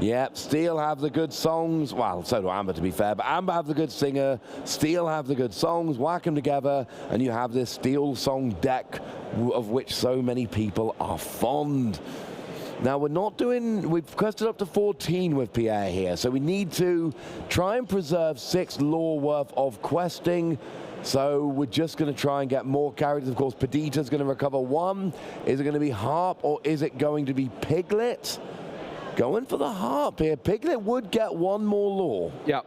Speaker 1: Yep, Steel have the good songs. Well, so do Amber, to be fair. But Amber have the good singer. Steel have the good songs. Whack them together, and you have this Steel song deck of which so many people are fond. Now, we've quested up to 14 with Pierre here, so we need to try and preserve 6 lore worth of questing. So we're just going to try and get more characters. Of course, Perdita's going to recover 1. Is it going to be Harp, or is it going to be Piglet? Going for the Harp here. Piglet would get 1 more lore.
Speaker 4: Yeah.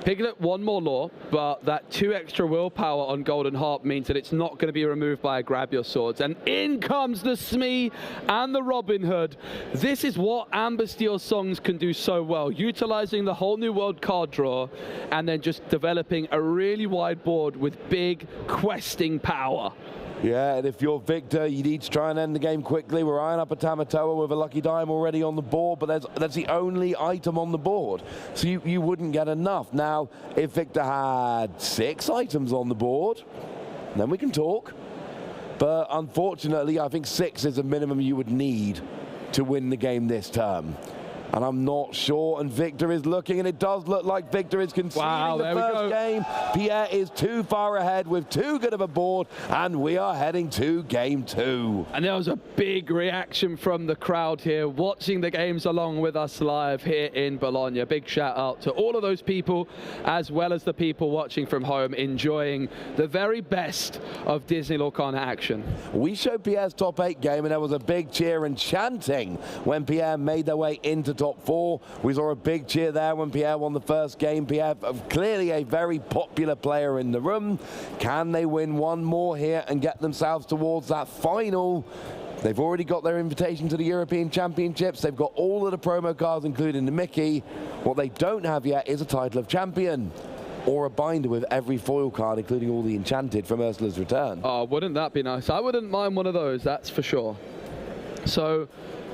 Speaker 4: Piglet 1 more lore, but that 2 extra willpower on Golden Harp means that it's not going to be removed by a Grab Your Swords. And in comes the Smee and the Robin Hood. This is what Amber Steel songs can do so well, utilizing the whole new world card draw and then just developing a really wide board with big questing power.
Speaker 1: Yeah, and if you're Victor, you need to try and end the game quickly. We're eyeing up a Tamatoa with a Lucky Dime already on the board, but that's the only item on the board. So you wouldn't get enough. Now, if Victor had 6 items on the board, then we can talk. But unfortunately, I think 6 is the minimum you would need to win the game this term. And I'm not sure, and Victor is looking, and it does look like Victor is conceding the first game. Pierre is too far ahead with too good of a board, and we are heading to game 2.
Speaker 4: And there was a big reaction from the crowd here, watching the games along with us live here in Bologna. Big shout out to all of those people, as well as the people watching from home, enjoying the very best of Disney Lorcana action.
Speaker 1: We showed Pierre's top 8 game, and there was a big cheer and chanting when Pierre made their way into top 4. We saw a big cheer there when Pierre won the first game. Pierre, clearly a very popular player in the room. Can they win 1 more here and get themselves towards that final? They've already got their invitation to the European Championships. They've got all of the promo cards, including the Mickey. What they don't have yet is a title of champion, or a binder with every foil card, including all the enchanted from Ursula's Return.
Speaker 4: Oh, wouldn't that be nice? I wouldn't mind one of those, that's for sure. So,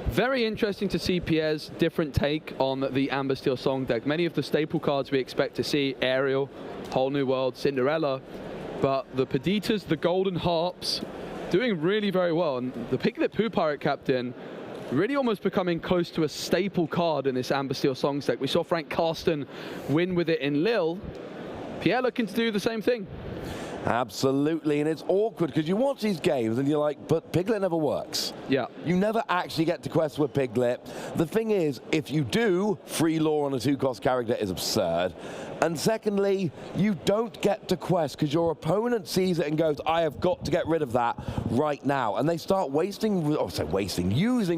Speaker 4: very interesting to see Pierre's different take on the Amber Steel song deck. Many of the staple cards we expect to see, Ariel, Whole New World, Cinderella, but the Perditas, the Golden Harps, doing really very well. And the Piglet Pooh Pirate Captain really almost becoming close to a staple card in this Amber Steel songs deck. We saw Frank Carsten win with it in Lille. Pierre looking to do the same thing.
Speaker 1: Absolutely, and it's awkward because you watch these games and you're like, but Piglet never works.
Speaker 4: Yeah.
Speaker 1: You never actually get to quest with Piglet. The thing is, if you do, free lore on a 2-cost character is absurd. And secondly, you don't get to quest because your opponent sees it and goes, I have got to get rid of that right now. And they start using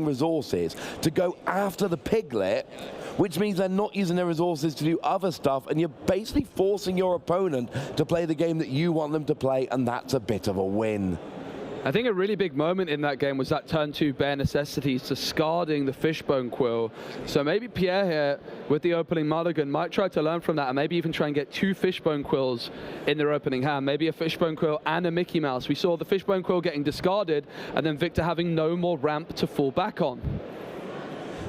Speaker 1: resources to go after the Piglet, which means they're not using their resources to do other stuff, and you're basically forcing your opponent to play the game that you want them to play, and that's a bit of a win.
Speaker 4: I think a really big moment in that game was that turn 2 bare necessities discarding the Fishbone Quill. So maybe Pierre here with the opening mulligan might try to learn from that, and maybe even try and get 2 Fishbone Quills in their opening hand. Maybe a Fishbone Quill and a Mickey Mouse. We saw the Fishbone Quill getting discarded, and then Victor having no more ramp to fall back on.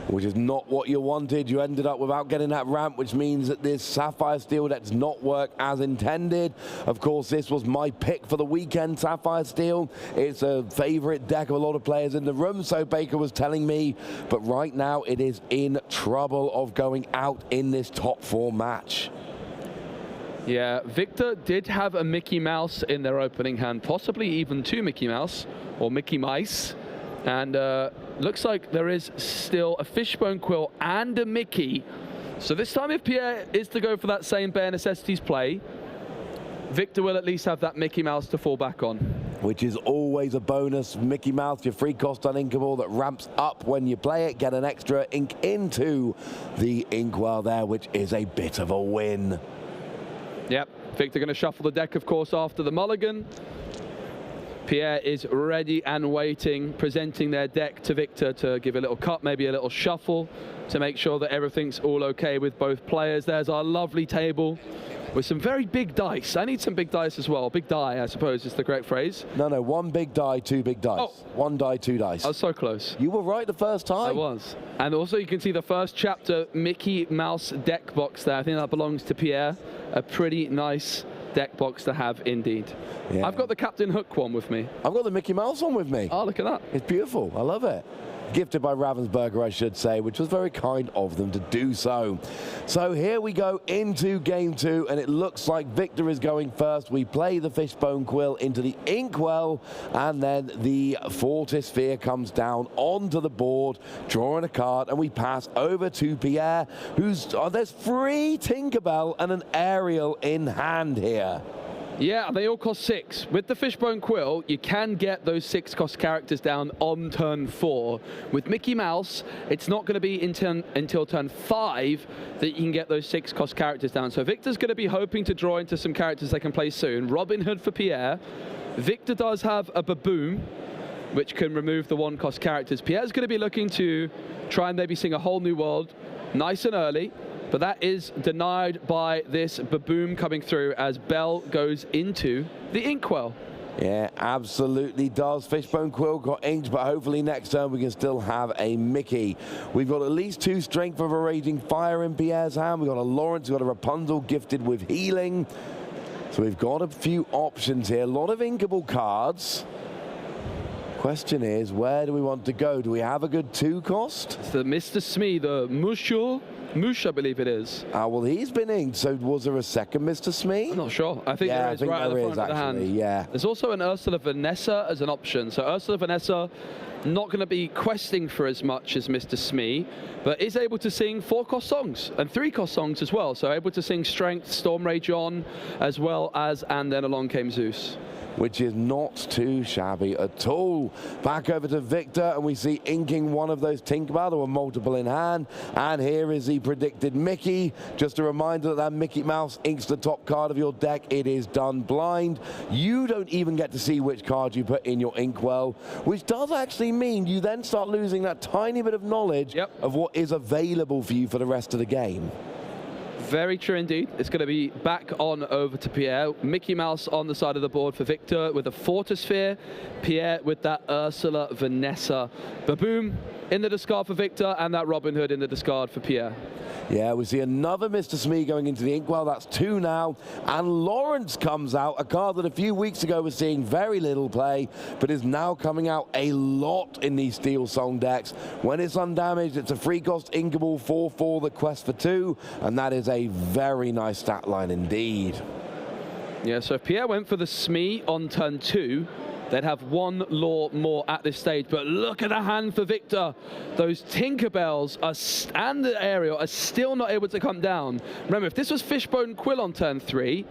Speaker 1: Which is not what you wanted. You ended up without getting that ramp, which means that this Sapphire Steel does not work as intended. Of course, this was my pick for the weekend, Sapphire Steel. It's a favorite deck of a lot of players in the room, so Baker was telling me. But right now, it is in trouble of going out in this top 4 match.
Speaker 4: Yeah, Victor did have a Mickey Mouse in their opening hand, possibly even 2 Mickey Mouse, or Mickey Mice. And looks like there is still a Fishbone Quill and a Mickey. So this time if Pierre is to go for that same bare necessities play, Victor will at least have that Mickey Mouse to fall back on.
Speaker 1: which is always a bonus. Mickey Mouse, your free cost uninkable that ramps up when you play it. Get an extra ink into the inkwell there, which is a bit of a win.
Speaker 4: Yep, Victor going to shuffle the deck, of course, after the mulligan. Pierre is ready and waiting, presenting their deck to Victor to give a little cut, maybe a little shuffle, to make sure that everything's all okay with both players. There's our lovely table with some very big dice. I need some big dice as well. Big die, I suppose, is the correct phrase.
Speaker 1: No, one big die, 2 big dice.
Speaker 4: Oh.
Speaker 1: 1 die, 2 dice.
Speaker 4: I was so close.
Speaker 1: You were right the first time.
Speaker 4: I was. And also you can see the first chapter Mickey Mouse deck box there. I think that belongs to Pierre. A pretty nice deck box to have indeed.
Speaker 1: Yeah.
Speaker 4: I've got the Captain Hook one with me.
Speaker 1: I've got the Mickey Mouse one with me.
Speaker 4: Oh, look at that.
Speaker 1: It's beautiful. I love it. Gifted by Ravensburger, I should say, which was very kind of them to do so. So here we go into game 2, and it looks like Victor is going first. We play the Fishbone Quill into the inkwell, and then the Fortisphere comes down onto the board, drawing a card, and we pass over to Pierre, who's there's 3 Tinkerbell and an aerial in hand here.
Speaker 4: Yeah, they all cost 6. With the Fishbone Quill, you can get those 6 cost characters down on turn 4. With Mickey Mouse, it's not going to be until turn 5 that you can get those 6 cost characters down. So Victor's going to be hoping to draw into some characters they can play soon. Robin Hood for Pierre. Victor does have a Baboon, which can remove the 1 cost characters. Pierre's going to be looking to try and maybe sing A Whole New World nice and early. But that is denied by this Baboon coming through as Bell goes into the inkwell.
Speaker 1: Yeah, absolutely does. Fishbone Quill got inked, but hopefully next turn we can still have a Mickey. We've got at least 2 Strength of a Raging Fire in Pierre's hand. We've got a Lawrence, we've got a Rapunzel gifted with healing. So we've got a few options here. A lot of inkable cards. Question is, where do we want to go? Do we have a good 2 cost?
Speaker 4: It's the Mr. Smee, the Moosh, I believe it is.
Speaker 1: Well, he's been inked, so was there a second Mr. Smee?
Speaker 4: I'm not sure. I think there is right at the front of the hand.
Speaker 1: Yeah.
Speaker 4: There's also an Ursula Vanessa as an option. So Ursula Vanessa, not going to be questing for as much as Mr. Smee, but is able to sing 4 cost songs and 3 cost songs as well. So able to sing Strength, Storm Rage On, as well as And Then Along Came Zeus.
Speaker 1: Which is not too shabby at all. Back over to Victor, and we see inking one of those Tinkerbell. There were multiple in hand, and here is the predicted Mickey. Just a reminder that that Mickey Mouse inks the top card of your deck. It is done blind. You don't even get to see which card you put in your inkwell, which does actually mean you then start losing that tiny bit of knowledge of what is available for you for the rest of the game.
Speaker 4: Very true indeed. It's going to be back on over to Pierre. Mickey Mouse on the side of the board for Victor with a Fortisphere. Pierre with that Ursula Vanessa. Baboom in the discard for Victor, and that Robin Hood in the discard for Pierre.
Speaker 1: Yeah, we see another Mr. Smee going into the inkwell. That's 2 now. And Lawrence comes out, a card that a few weeks ago was seeing very little play, but is now coming out a lot in these Steel Song decks. When it's undamaged, it's a free cost inkable 4/4 that quests for 2, and that is a very nice stat line indeed.
Speaker 4: Yeah, so if Pierre went for the Smee on turn 2, they'd have 1 law more at this stage. But look at the hand for Victor. Those Tinkerbells and the aerial are still not able to come down. Remember, if this was Fishbone Quill on turn 3,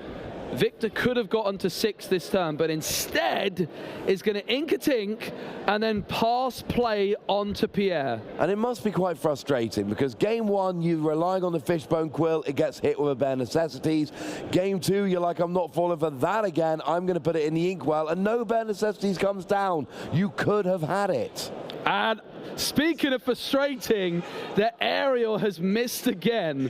Speaker 4: Victor could have gotten to 6 this turn, but instead is going to ink a tink and then pass play on to Pierre.
Speaker 1: And it must be quite frustrating because game 1, you're relying on the Fishbone Quill, it gets hit with a Bare Necessities. Game 2, you're like, I'm not falling for that again, I'm going to put it in the inkwell, and no Bare Necessities comes down. You could have had it.
Speaker 4: And speaking of frustrating, the aerial has missed again.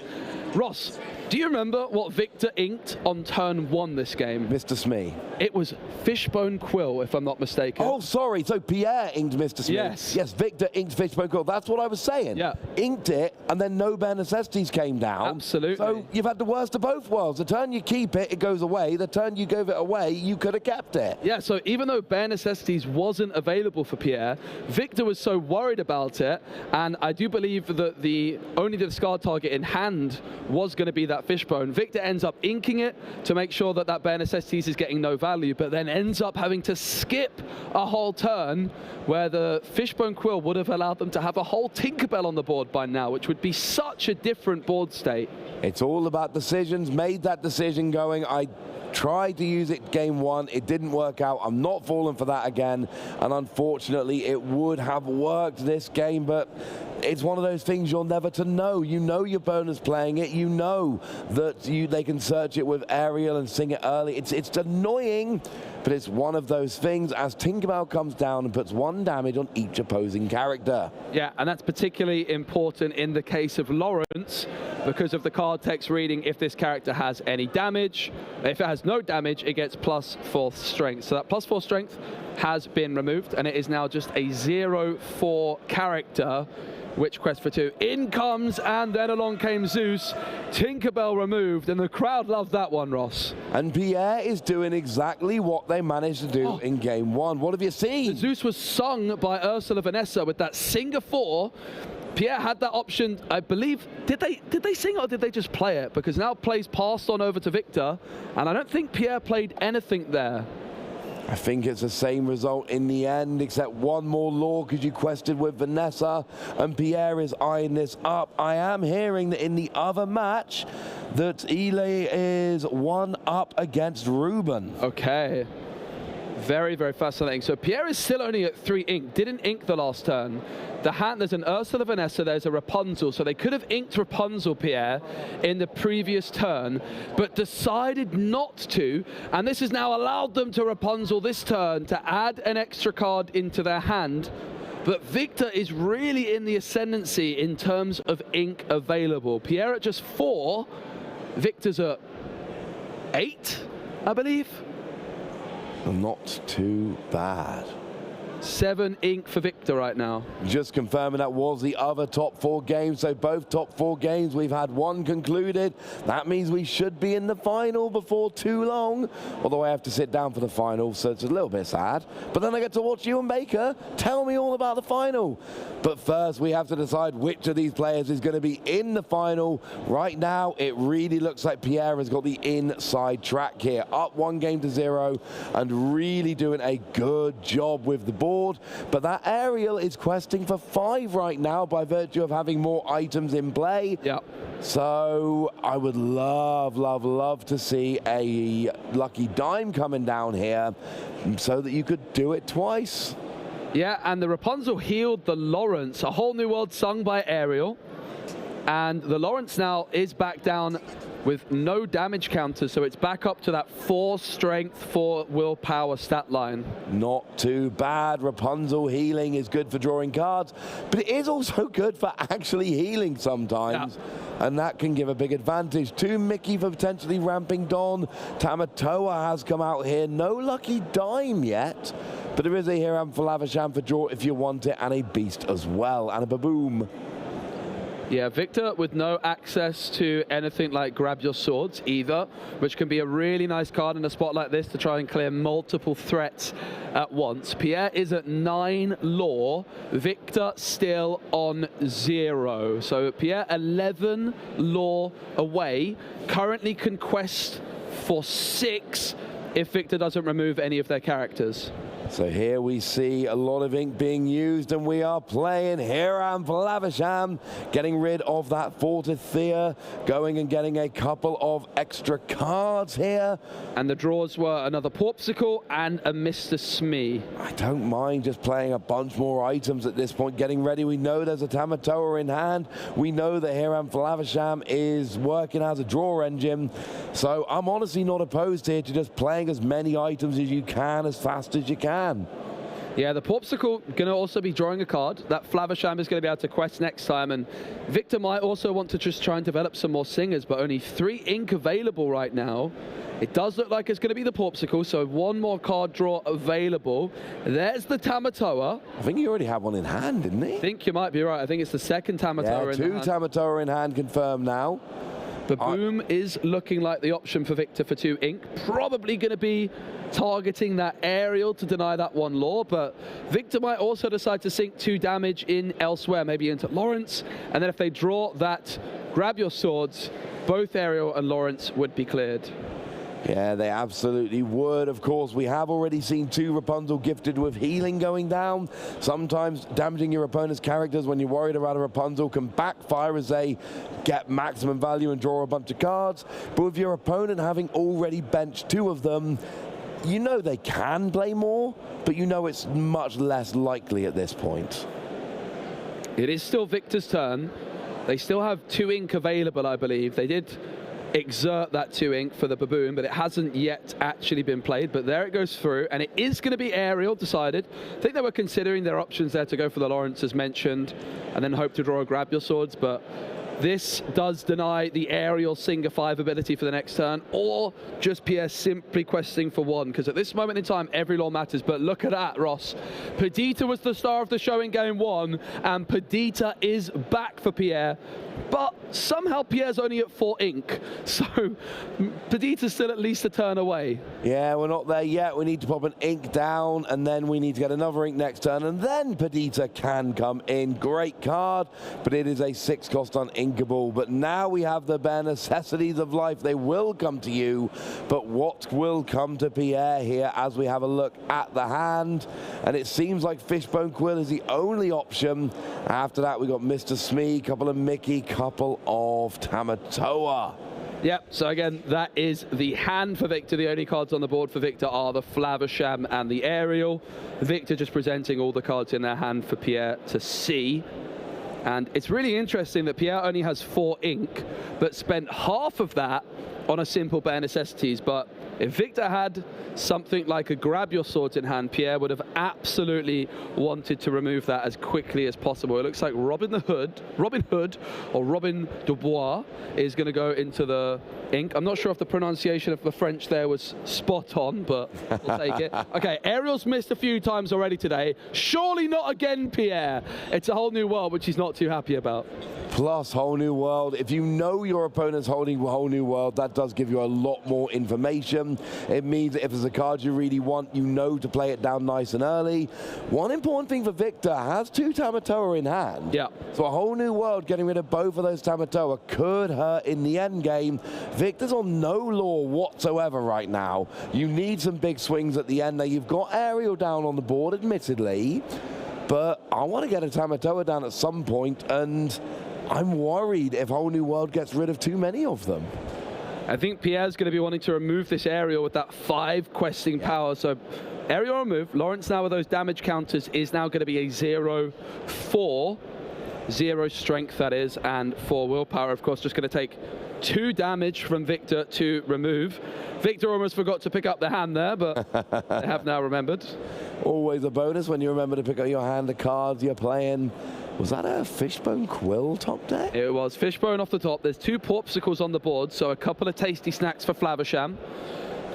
Speaker 4: Ross, do you remember what Victor inked on turn 1 this game?
Speaker 1: Mr. Smee.
Speaker 4: It was Fishbone Quill, if I'm not mistaken.
Speaker 1: Oh, sorry. So Pierre inked Mr. Smee.
Speaker 4: Yes.
Speaker 1: Yes, Victor inked Fishbone Quill. That's what I was saying.
Speaker 4: Yeah.
Speaker 1: Inked it, and then no Bare Necessities came down.
Speaker 4: Absolutely.
Speaker 1: So you've had the worst of both worlds. The turn you keep it, it goes away. The turn you give it away, you could have kept it.
Speaker 4: Yeah, so even though Bare Necessities wasn't available for Pierre, Victor was so worried about it, and I do believe that only the discard target in hand was going to be that Fishbone. Victor ends up inking it to make sure that that Bare Necessities is getting no value, but then ends up having to skip a whole turn where the Fishbone Quill would have allowed them to have a whole Tinkerbell on the board by now, which would be such a different board state.
Speaker 1: It's all about decisions. Made that decision going, I tried to use it game one. It didn't work out. I'm not falling for that again. And unfortunately, it would have worked this game, but it's one of those things you're never to know. You know your opponent's playing it. You know that they can search it with aerial and sing it early. It's annoying, but it's one of those things as Tinkerbell comes down and puts 1 damage on each opposing character.
Speaker 4: Yeah, and that's particularly important in the case of Lawrence because of the card text reading. If this character has any damage, if it has no damage, it gets +4 strength. So that +4 strength has been removed, and it is now just a 0/4 character. Witch Quest for 2. In comes, and then along came Zeus. Tinkerbell removed, and the crowd loved that one, Ross.
Speaker 1: And Pierre is doing exactly what they managed to do in game one. What have you seen?
Speaker 4: Zeus was sung by Ursula Vanessa with that Singer 4. Pierre had that option, I believe. Did they sing it or did they just play it? Because now play's passed on over to Victor, and I don't think Pierre played anything there.
Speaker 1: I think it's the same result in the end, except one more lore because you quested with Vanessa, and Pierre is eyeing this up. I am hearing that in the other match that Ile is 1 up against Ruben.
Speaker 4: Okay. Very, very fascinating. So Pierre is still only at 3 ink. Didn't ink the last turn. The hand, there's an Ursula Vanessa, there's a Rapunzel. So they could have inked Rapunzel, Pierre, in the previous turn, but decided not to. And this has now allowed them to Rapunzel this turn to add an extra card into their hand. But Victor is really in the ascendancy in terms of ink available. Pierre at just 4. Victor's at 8, I believe.
Speaker 1: Not too bad.
Speaker 4: 7 ink for Victor right now.
Speaker 1: Just confirming that was the other top 4 games. So both top 4 games, we've had one concluded. That means we should be in the final before too long. Although I have to sit down for the final, so it's a little bit sad. But then I get to watch you and Baker tell me all about the final. But first, we have to decide which of these players is going to be in the final. Right now, it really looks like Pierre has got the inside track here. Up 1 game to 0 and really doing a good job with the ball. But that aerial is questing for 5 right now by virtue of having more items in play.
Speaker 4: Yeah.
Speaker 1: So I would love to see a lucky dime coming down here so that you could do it twice.
Speaker 4: Yeah, and the Rapunzel healed the Lawrence. A whole new world sung by Ariel. And the Lawrence now is back down with no damage counter, so it's back up to that 4 strength, 4 willpower stat line.
Speaker 1: Not too bad. Rapunzel healing is good for drawing cards, but it is also good for actually healing sometimes. Yeah. And that can give a big advantage to Mickey for potentially ramping Don. Tamatoa has come out here. No lucky dime yet, but there is a Hiram for Lavasham for draw if you want it, and a beast as well, and a Baboom.
Speaker 4: Yeah, Victor with no access to anything like Grab Your Swords either, which can be a really nice card in a spot like this to try and clear multiple threats at once. Pierre is at 9 lore, Victor still on 0. So Pierre 11 lore away, currently can quest for 6 if Victor doesn't remove any of their characters.
Speaker 1: So here we see a lot of ink being used, and we are playing Hiram for Lavasham, getting rid of that Fortithia, going and getting a couple of extra cards here.
Speaker 4: And the draws were another Porpsicle and a Mr. Smee.
Speaker 1: I don't mind just playing a bunch more items at this point, getting ready. We know there's a Tamatoa in hand. We know that Hiram for Lavasham is working as a draw engine. So I'm honestly not opposed here to just playing as many items as you can, as fast as you can.
Speaker 4: Yeah, the Porpsicle going to also be drawing a card. That Flavasham is going to be able to quest next time, and Victor might also want to just try and develop some more singers, but only 3 ink available right now. It does look like it's going to be the Porpsicle, so 1 more card draw available. There's the Tamatoa.
Speaker 1: I think he already had one in hand, didn't he?
Speaker 4: I think you might be right. I think it's the second Tamatoa in hand.
Speaker 1: 2 Tamatoa in hand confirmed now.
Speaker 4: Baboom is looking like the option for Victor for 2 ink. Probably going to be targeting that aerial to deny that 1 lore, but Victor might also decide to sink 2 damage in elsewhere, maybe into Lawrence, and then if they draw that Grab Your Swords, both Ariel and Lawrence would be cleared.
Speaker 1: Yeah, they absolutely would. Of course, we have already seen 2 Rapunzel gifted with healing going down. Sometimes damaging your opponent's characters when you're worried about a Rapunzel can backfire as they get maximum value and draw a bunch of cards. But with your opponent having already benched 2 of them, you know they can play more, but you know it's much less likely at this point.
Speaker 4: It is still Victor's turn. They still have 2 ink available, I believe. They did exert that 2 ink for the baboon, but it hasn't yet actually been played. But there it goes through, and it is going to be aerial decided. I think they were considering their options there to go for the Lawrence as mentioned, and then hope to draw a grab your swords, but this does deny the aerial Singer 5 ability for the next turn, or just Pierre simply questing for 1, because at this moment in time, every law matters. But look at that, Ross. Perdita was the star of the show in game 1, and Perdita is back for Pierre. But somehow Pierre's only at 4 ink, so Perdita's still at least a turn away.
Speaker 1: Yeah, we're not there yet. We need to pop an ink down, and then we need to get another ink next turn, and then Perdita can come in. Great card, but it is a 6 cost on inkable. But now we have the bare necessities of life. They will come to you, but what will come to Pierre here as we have a look at the hand? And it seems like Fishbone Quill is the only option. After that, we got Mr. Smee, couple of Mickey, couple of Tamatoa.
Speaker 4: Yep, so again, that is the hand for Victor. The only cards on the board for Victor are the Flaversham and the Aerial. Victor just presenting all the cards in their hand for Pierre to see. And it's really interesting that Pierre only has 4 ink, but spent half of that on a simple bare necessities. But if Victor had something like a grab your swords in hand, Pierre would have absolutely wanted to remove that as quickly as possible. It looks like Robin Hood or Robin Dubois is going to go into the ink. I'm not sure if the pronunciation of the French there was spot on, but we'll take it. Okay, Ariel's missed a few times already today. Surely not again, Pierre. It's a whole new world, which he's not too happy about.
Speaker 1: Plus whole new world. If you know your opponent's holding whole new world, that does give you a lot more information. It means that if there's a card you really want, you know to play it down nice and early. One important thing for Victor, has 2 Tamatoa in hand.
Speaker 4: Yeah.
Speaker 1: So a whole new world, getting rid of both of those Tamatoa could hurt in the end game. Victor's on no law whatsoever right now. You need some big swings at the end. Now you've got Aerial down on the board, admittedly, but I want to get a Tamatoa down at some point, and I'm worried if Whole New World gets rid of too many of them.
Speaker 4: I think Pierre's going to be wanting to remove this Aerial with that 5 questing power. So Aerial removed. Lawrence now with those damage counters is now going to be a 0-4. 0 strength, that is, and 4 willpower. Of course, just going to take 2 damage from Victor to remove. Victor almost forgot to pick up the hand there, but they have now remembered.
Speaker 1: Always a bonus when you remember to pick up your hand, the cards you're playing. Was that a Fishbone Quill top deck?
Speaker 4: It was Fishbone off the top. There's 2 Porpsicles on the board, so a couple of tasty snacks for Flaversham.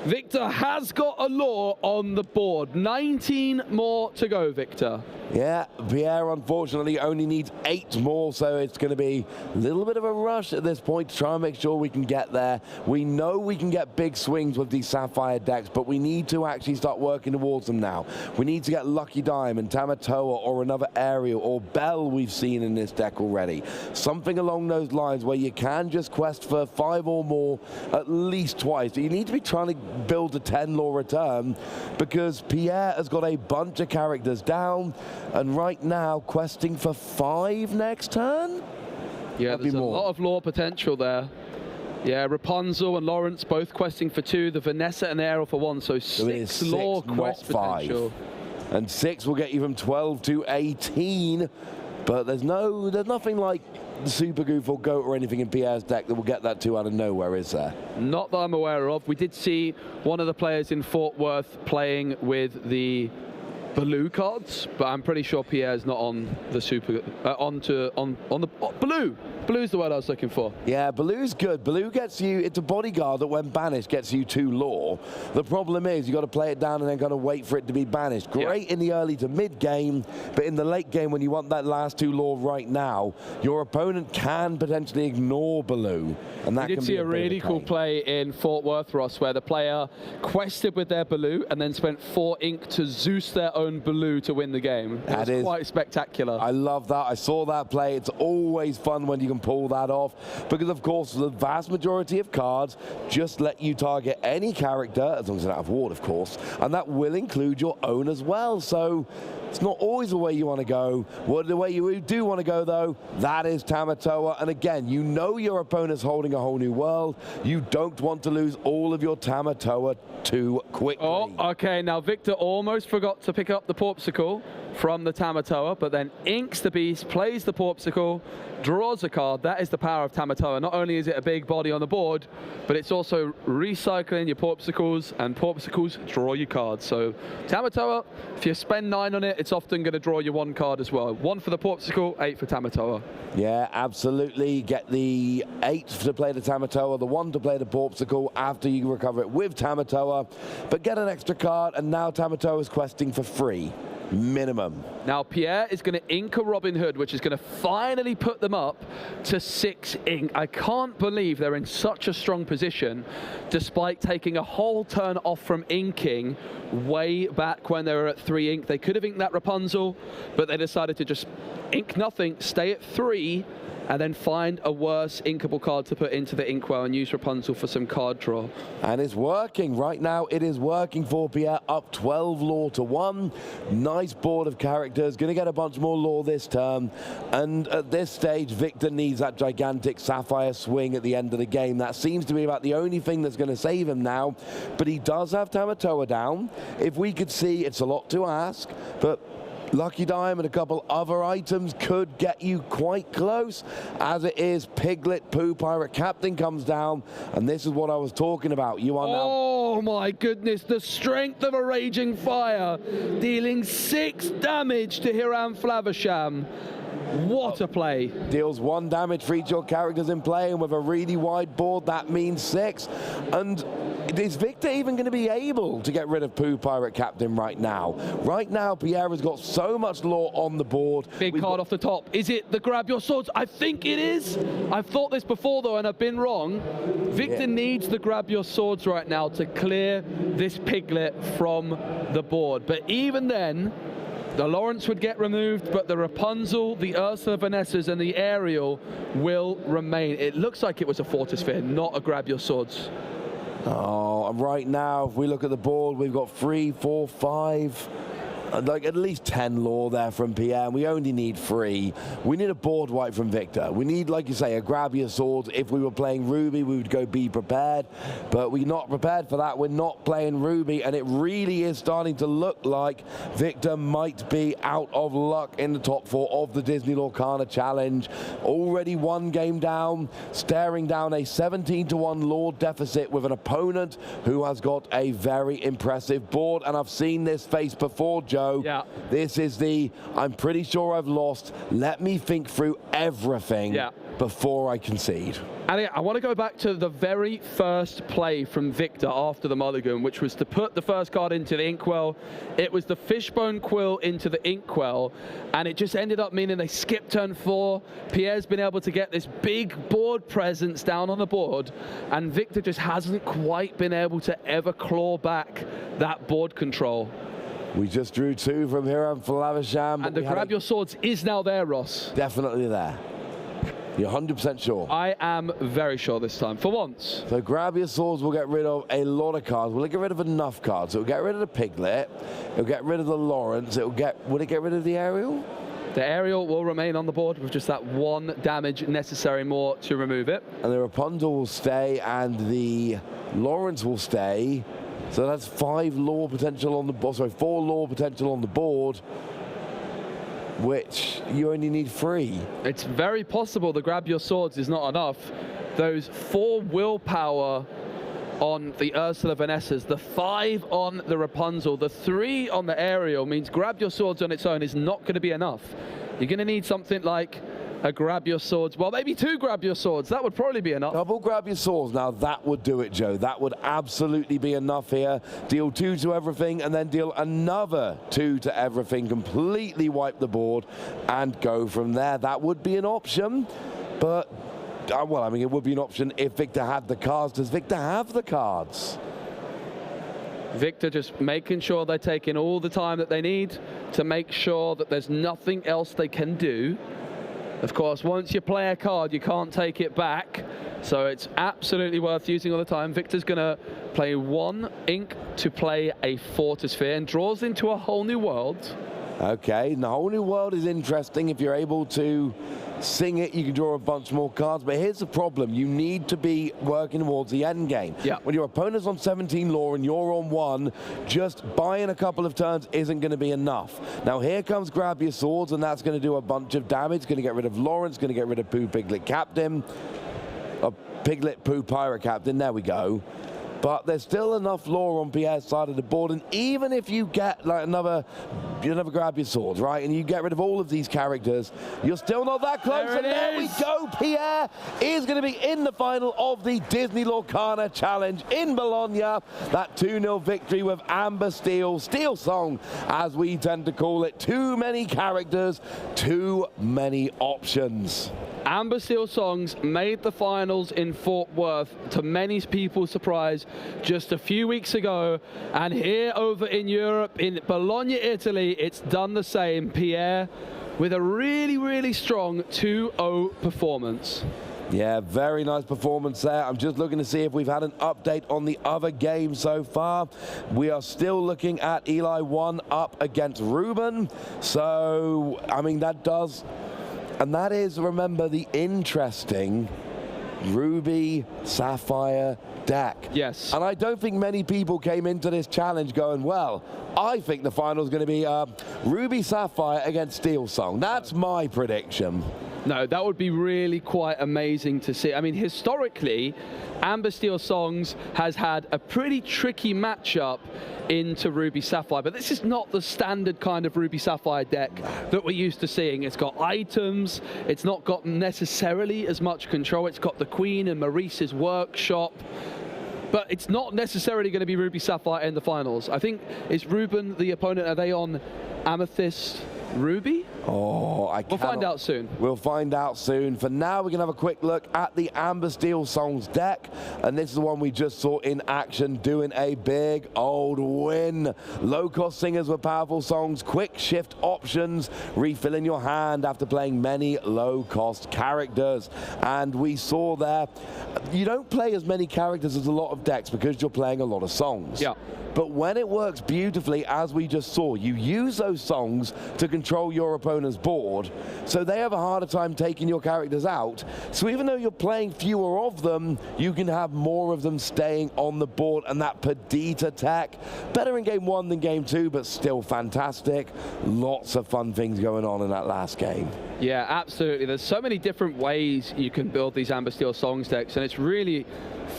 Speaker 4: Victor has got a law on the board. 19 more to go, Victor.
Speaker 1: Yeah, Pierre unfortunately only needs 8 more, so it's going to be a little bit of a rush at this point to try and make sure we can get there. We know we can get big swings with these Sapphire decks, but we need to actually start working towards them now. We need to get Lucky Diamond, Tamatoa, or another Aerial, or Bell we've seen in this deck already. Something along those lines where you can just quest for 5 or more at least twice. You need to be trying to build a 10-law return, because Pierre has got a bunch of characters down, and right now questing for 5 next turn.
Speaker 4: Yeah, there's a lot of law potential there. Yeah, Rapunzel and Lawrence both questing for 2, the Vanessa and Aerial for 1, so 6 law quest potential.
Speaker 1: And 6 will get you from 12 to 18, but there's nothing like the Super Goof or Goat or anything in Pierre's deck that will get that 2 out of nowhere, is there?
Speaker 4: Not that I'm aware of. We did see one of the players in Fort Worth playing with the blue cards, but I'm pretty sure Pierre's not on the Super on the blue. Blue's the word I was looking for.
Speaker 1: Yeah, Blue's good. Blue gets you, it's a bodyguard that when banished gets you 2 law. The problem is you got to play it down and then got to wait for it to be banished. Great in the early to mid game, but in the late game when you want that last 2 law right now, your opponent can potentially ignore Blue, and that can be
Speaker 4: We did see a really cool play in Fort Worth, Ross, where the player quested with their Blue and then spent 4 ink to Zeus their own Blue to win the game. That was quite spectacular.
Speaker 1: I love that. I saw that play. It's always fun when you can can pull that off, because of course the vast majority of cards just let you target any character, as long as it's out of ward of course, and that will include your own as well. So it's not always the way you want to go. The way you do want to go, though, that is Tamatoa. And again, you know your opponent's holding a whole new world. You don't want to lose all of your Tamatoa too quickly.
Speaker 4: Oh, okay. Now, Victor almost forgot to pick up the Porpsicle from the Tamatoa, but then inks the beast, plays the Porpsicle, draws a card. That is the power of Tamatoa. Not only is it a big body on the board, but it's also recycling your Porpsicles, and Porpsicles draw you cards. So Tamatoa, if you spend 9 on it, it's often going to draw you 1 card as well. 1 for the Porpsicle, 8 for Tamatoa.
Speaker 1: Yeah, absolutely. Get the 8 to play the Tamatoa, the 1 to play the Porpsicle after you recover it with Tamatoa, but get an extra card, and now Tamatoa is questing for free. Minimum.
Speaker 4: Now Pierre is going to ink a Robin Hood, which is going to finally put them up to 6 ink. I can't believe they're in such a strong position, despite taking a whole turn off from inking way back when they were at 3 ink. They could have inked that Rapunzel, but they decided to just ink nothing, stay at 3, and then find a worse inkable card to put into the inkwell and use Rapunzel for some card draw.
Speaker 1: And it's working right now. It is working for Pierre, up 12 lore to 1. Nice board of characters, going to get a bunch more lore this turn. And at this stage, Victor needs that gigantic Sapphire swing at the end of the game. That seems to be about the only thing that's going to save him now. But he does have Tamatoa down. If we could see, it's a lot to ask, but Lucky Dime and a couple other items could get you quite close. As it is, Piglet, Pooh Pirate Captain comes down, and this is what I was talking about. You are now...
Speaker 4: Oh my goodness, the strength of a Raging Fire, dealing 6 damage to Hiram Flavisham. What a play.
Speaker 1: Deals 1 damage for each of your characters in play, and with a really wide board, that means 6. And is Victor even going to be able to get rid of Pooh Pirate Captain right now? Right now, Pierre has got so much lore on the board.
Speaker 4: Big card off the top. Is it the Grab Your Swords? I think it is. I've thought this before, though, and I've been wrong. Victor needs the Grab Your Swords right now to clear this Piglet from the board. But even then, the Lawrence would get removed, but the Rapunzel, the Ursula Vanessas, and the Ariel will remain. It looks like it was a Fortisphere, not a Grab Your Swords.
Speaker 1: Oh, and right now, if we look at the board, we've got 3, 4, 5, like at least 10 lore there from Pierre, and we only need 3. We need a board wipe from Victor. We need, like you say, a Grab Your Swords. If we were playing Ruby, we would go Be Prepared, but we're not prepared for that. We're not playing Ruby, and it really is starting to look like Victor might be out of luck in the top 4 of the Disney Lorcana Challenge. Already 1 game down, staring down a 17-1 lore deficit with an opponent who has got a very impressive board, and I've seen this face before, Joe.
Speaker 4: Yeah.
Speaker 1: This is the, I'm pretty sure I've lost. Let me think through everything before I concede.
Speaker 4: And I want to go back to the very first play from Victor after the mulligan, which was to put the first card into the inkwell. It was the Fishbone Quill into the inkwell, and it just ended up meaning they skipped turn 4. Pierre's been able to get this big board presence down on the board, and Victor just hasn't quite been able to ever claw back that board control.
Speaker 1: We just drew 2 from Hiram Flavisham.
Speaker 4: And the Grab Your Swords is now there, Ross.
Speaker 1: Definitely there. You're 100% sure?
Speaker 4: I am very sure this time, for once.
Speaker 1: So Grab Your Swords will get rid of a lot of cards. Will it get rid of enough cards? It'll get rid of the Piglet. It'll get rid of the Lawrence. Would it get rid of the Ariel?
Speaker 4: The Ariel will remain on the board with just that 1 damage necessary more to remove it.
Speaker 1: And the Rapunzel will stay, and the Lawrence will stay. So that's 5 lore potential on the board. Sorry, 4 lore potential on the board, which you only need 3.
Speaker 4: It's very possible the Grab Your Swords is not enough. Those 4 willpower on the Ursula Vanessas, the 5 on the Rapunzel, the 3 on the Ariel means Grab Your Swords on its own is not going to be enough. You're going to need something like a Grab Your Swords, well, maybe 2 Grab Your Swords. That would probably be enough.
Speaker 1: Double Grab Your Swords. Now that would do it, Joe. That would absolutely be enough here. Deal 2 to everything, and then deal another 2 to everything. Completely wipe the board and go from there. That would be an option, but well, I mean, it would be an option if Victor had the cards. Does Victor have the cards?
Speaker 4: Victor just making sure they're taking all the time that they need to make sure that there's nothing else they can do. Of course, once you play a card, you can't take it back. So it's absolutely worth using all the time. Victor's going to play 1 ink to play a Fortisphere and draws into a whole new world.
Speaker 1: Okay, and the whole new world is interesting. If you're able to sing it, you can draw a bunch more cards. But here's the problem. You need to be working towards the end game.
Speaker 4: Yeah.
Speaker 1: When your opponent's on 17 lore and you're on 1, just buying a couple of turns isn't going to be enough. Now here comes Grab Your Swords, and that's going to do a bunch of damage. Going to get rid of Lawrence, going to get rid of Pooh Piglet Captain. Piglet Pooh Pirate Captain, there we go. But there's still enough lore on Pierre's side of the board, and even if you get like another Grab Your Swords, right, and you get rid of all of these characters, you're still not that close. And there we go. Pierre is going to be in the final of the Disney Lorcana Challenge in Bologna. That 2-0 victory with Amber Steel, Steel Song, as we tend to call it. Too many characters, too many options.
Speaker 4: Amber Steel Songs made the finals in Fort Worth, to many people's surprise, just a few weeks ago. And here over in Europe, in Bologna, Italy, it's done the same. Pierre with a really, really strong 2-0 performance.
Speaker 1: Yeah, very nice performance there. I'm just looking to see if we've had an update on the other games so far. We are still looking at Eli 1 up against Ruben. So, I mean, that does... And that is, remember, the interesting Ruby Sapphire deck.
Speaker 4: Yes.
Speaker 1: And I don't think many people came into this challenge going, well, I think the final is going to be Ruby Sapphire against Steel Song. That's my prediction.
Speaker 4: No, that would be really quite amazing to see. I mean, historically, Amber Steel Songs has had a pretty tricky matchup into Ruby Sapphire, but this is not the standard kind of Ruby Sapphire deck that we're used to seeing. It's got items, it's not got necessarily as much control, it's got the Queen and Maurice's workshop, but it's not necessarily going to be Ruby Sapphire in the finals. I think, is Ruben the opponent, are they on Amethyst Ruby?
Speaker 1: Oh,
Speaker 4: We'll find out soon.
Speaker 1: We'll find out soon. For now, we're going to have a quick look at the Amber Steel Songs deck. And this is the one we just saw in action, doing a big old win. Low-cost singers with powerful songs, quick shift options, refilling your hand after playing many low-cost characters. And we saw there, you don't play as many characters as a lot of decks because you're playing a lot of songs.
Speaker 4: Yeah.
Speaker 1: But when it works beautifully, as we just saw, you use those songs to control your opponent's board, so they have a harder time taking your characters out. So even though you're playing fewer of them, you can have more of them staying on the board, and that Perdita tech, better in game 1 than game 2, but still fantastic. Lots of fun things going on in that last game.
Speaker 4: Yeah, absolutely. There's so many different ways you can build these Amber Steel Songs decks, and it's really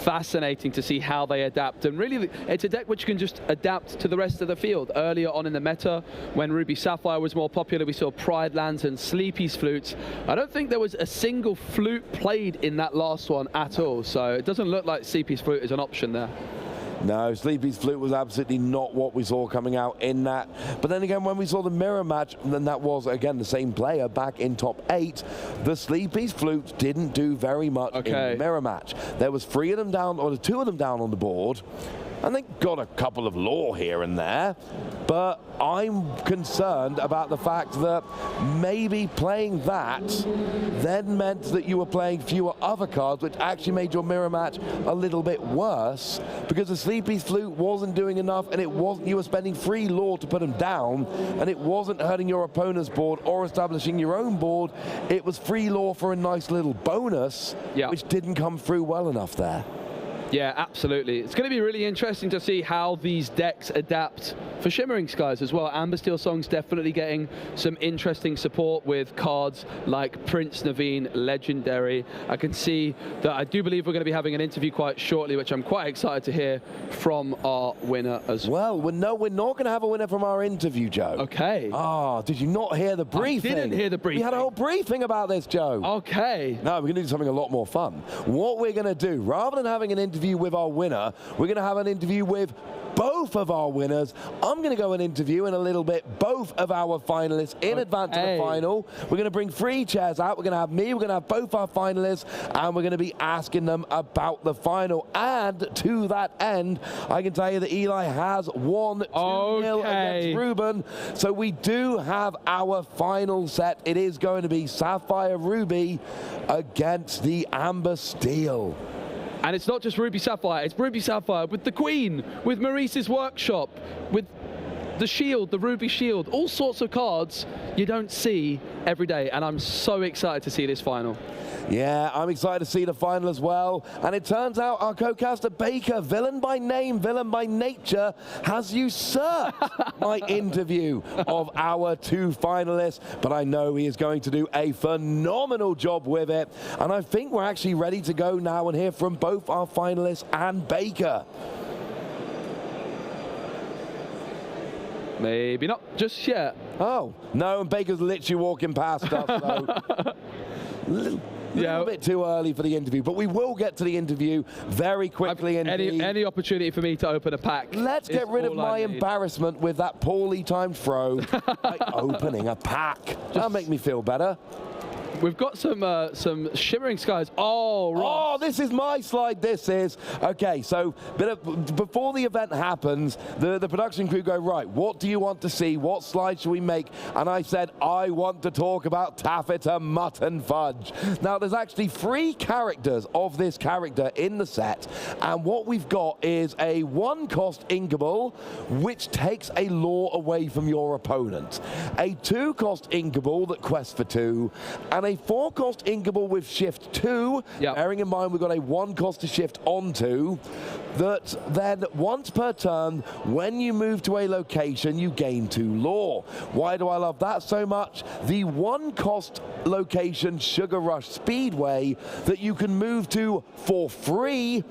Speaker 4: fascinating to see how they adapt. And really, it's a deck which can just adapt to the rest of the field. Earlier on in the meta, when Ruby Sapphire was more popular, we saw Pride Lands and Sleepy's flutes. I don't think there was a single flute played in that last one at all, so it doesn't look like Sleepy's flute is an option there.
Speaker 1: No, Sleepy's flute was absolutely not what we saw coming out in that. But then again, when we saw the mirror match, then that was, again, the same player back in top 8. The Sleepy's flute didn't do very much in the mirror match. There was 3 of them down, or 2 of them down on the board. And they got a couple of lore here and there, but I'm concerned about the fact that maybe playing that then meant that you were playing fewer other cards, which actually made your mirror match a little bit worse, because the Sleepy's flute wasn't doing enough, and it wasn't, you were spending free lore to put them down, and it wasn't hurting your opponent's board or establishing your own board. It was free lore for a nice little bonus, which didn't come through well enough there.
Speaker 4: Yeah, absolutely. It's going to be really interesting to see how these decks adapt for Shimmering Skies as well. Amber Steel Song's definitely getting some interesting support with cards like Prince Naveen, Legendary. I can see that I do believe we're going to be having an interview quite shortly, which I'm quite excited to hear from our winner as well.
Speaker 1: Well, no, we're not going to have a winner from our interview, Joe.
Speaker 4: Okay.
Speaker 1: Oh, did you not hear the briefing?
Speaker 4: I didn't hear the briefing.
Speaker 1: We had a whole briefing about this, Joe.
Speaker 4: Okay.
Speaker 1: No, we're going to do something a lot more fun. What we're going to do, rather than having an interview interview with our winner. We're going to have an interview with both of our winners. I'm going to go and interview in a little bit both of our finalists in advance of the final. We're going to bring 3 chairs out. We're going to have me, we're going to have both our finalists, and we're going to be asking them about the final. And to that end, I can tell you that Eli has won 2-0 against Ruben. So we do have our final set. It is going to be Sapphire Ruby against the Amber Steel.
Speaker 4: And it's not just Ruby Sapphire, it's Ruby Sapphire with the Queen, with Maurice's Workshop, with the Shield, the Ruby Shield, all sorts of cards you don't see every day. And I'm so excited to see this final.
Speaker 1: Yeah, I'm excited to see the final as well. And it turns out our co-caster Baker, villain by name, villain by nature, has usurped my interview of our 2 finalists. But I know he is going to do a phenomenal job with it. And I think we're actually ready to go now and hear from both our finalists and Baker.
Speaker 4: Maybe not just yet.
Speaker 1: Oh, no, and Baker's literally walking past us. So. A little bit too early for the interview, but we will get to the interview very quickly.
Speaker 4: Any opportunity for me to open a pack.
Speaker 1: Let's get rid of my embarrassment with that poorly timed throw by opening a pack. That'll make me feel better.
Speaker 4: We've got some Shimmering Skies. Oh, Ross.
Speaker 1: Oh, this is my slide, this is. Okay, so before the event happens, the production crew go, right, what do you want to see? What slide should we make? And I said, I want to talk about Taffeta Mutton Fudge. Now, there's actually 3 characters of this character in the set, and what we've got is a 1-cost Inkable, which takes a lore away from your opponent, a 2-cost Inkable that quests for 2, and a 4-cost Inkable with shift 2, bearing in mind we've got a 1-cost to shift onto, that then once per turn, when you move to a location, you gain 2 lore. Why do I love that so much? The 1-cost location Sugar Rush Speedway that you can move to for free.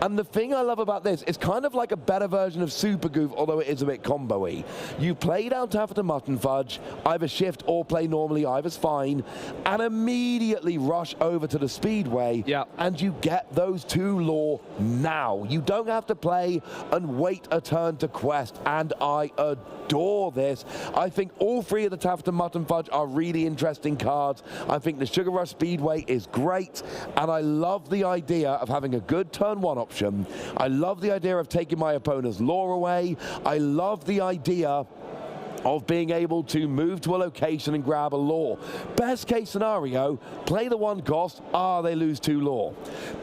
Speaker 1: And the thing I love about this, it's kind of like a better version of Super Goof, although it is a bit combo-y. You play down Taffeta Mutton Fudge, either shift or play normally, either's fine, and immediately rush over to the Speedway, and you get those 2 lore now. You don't have to play and wait a turn to quest, and I adore this. I think all 3 of the Taffeta Mutton Fudge are really interesting cards. I think the Sugar Rush Speedway is great, and I love the idea of having a good turn 1 option. I love the idea of taking my opponent's lore away. I love the idea of being able to move to a location and grab a lore. Best case scenario, play the 1 cost, they lose 2 lore.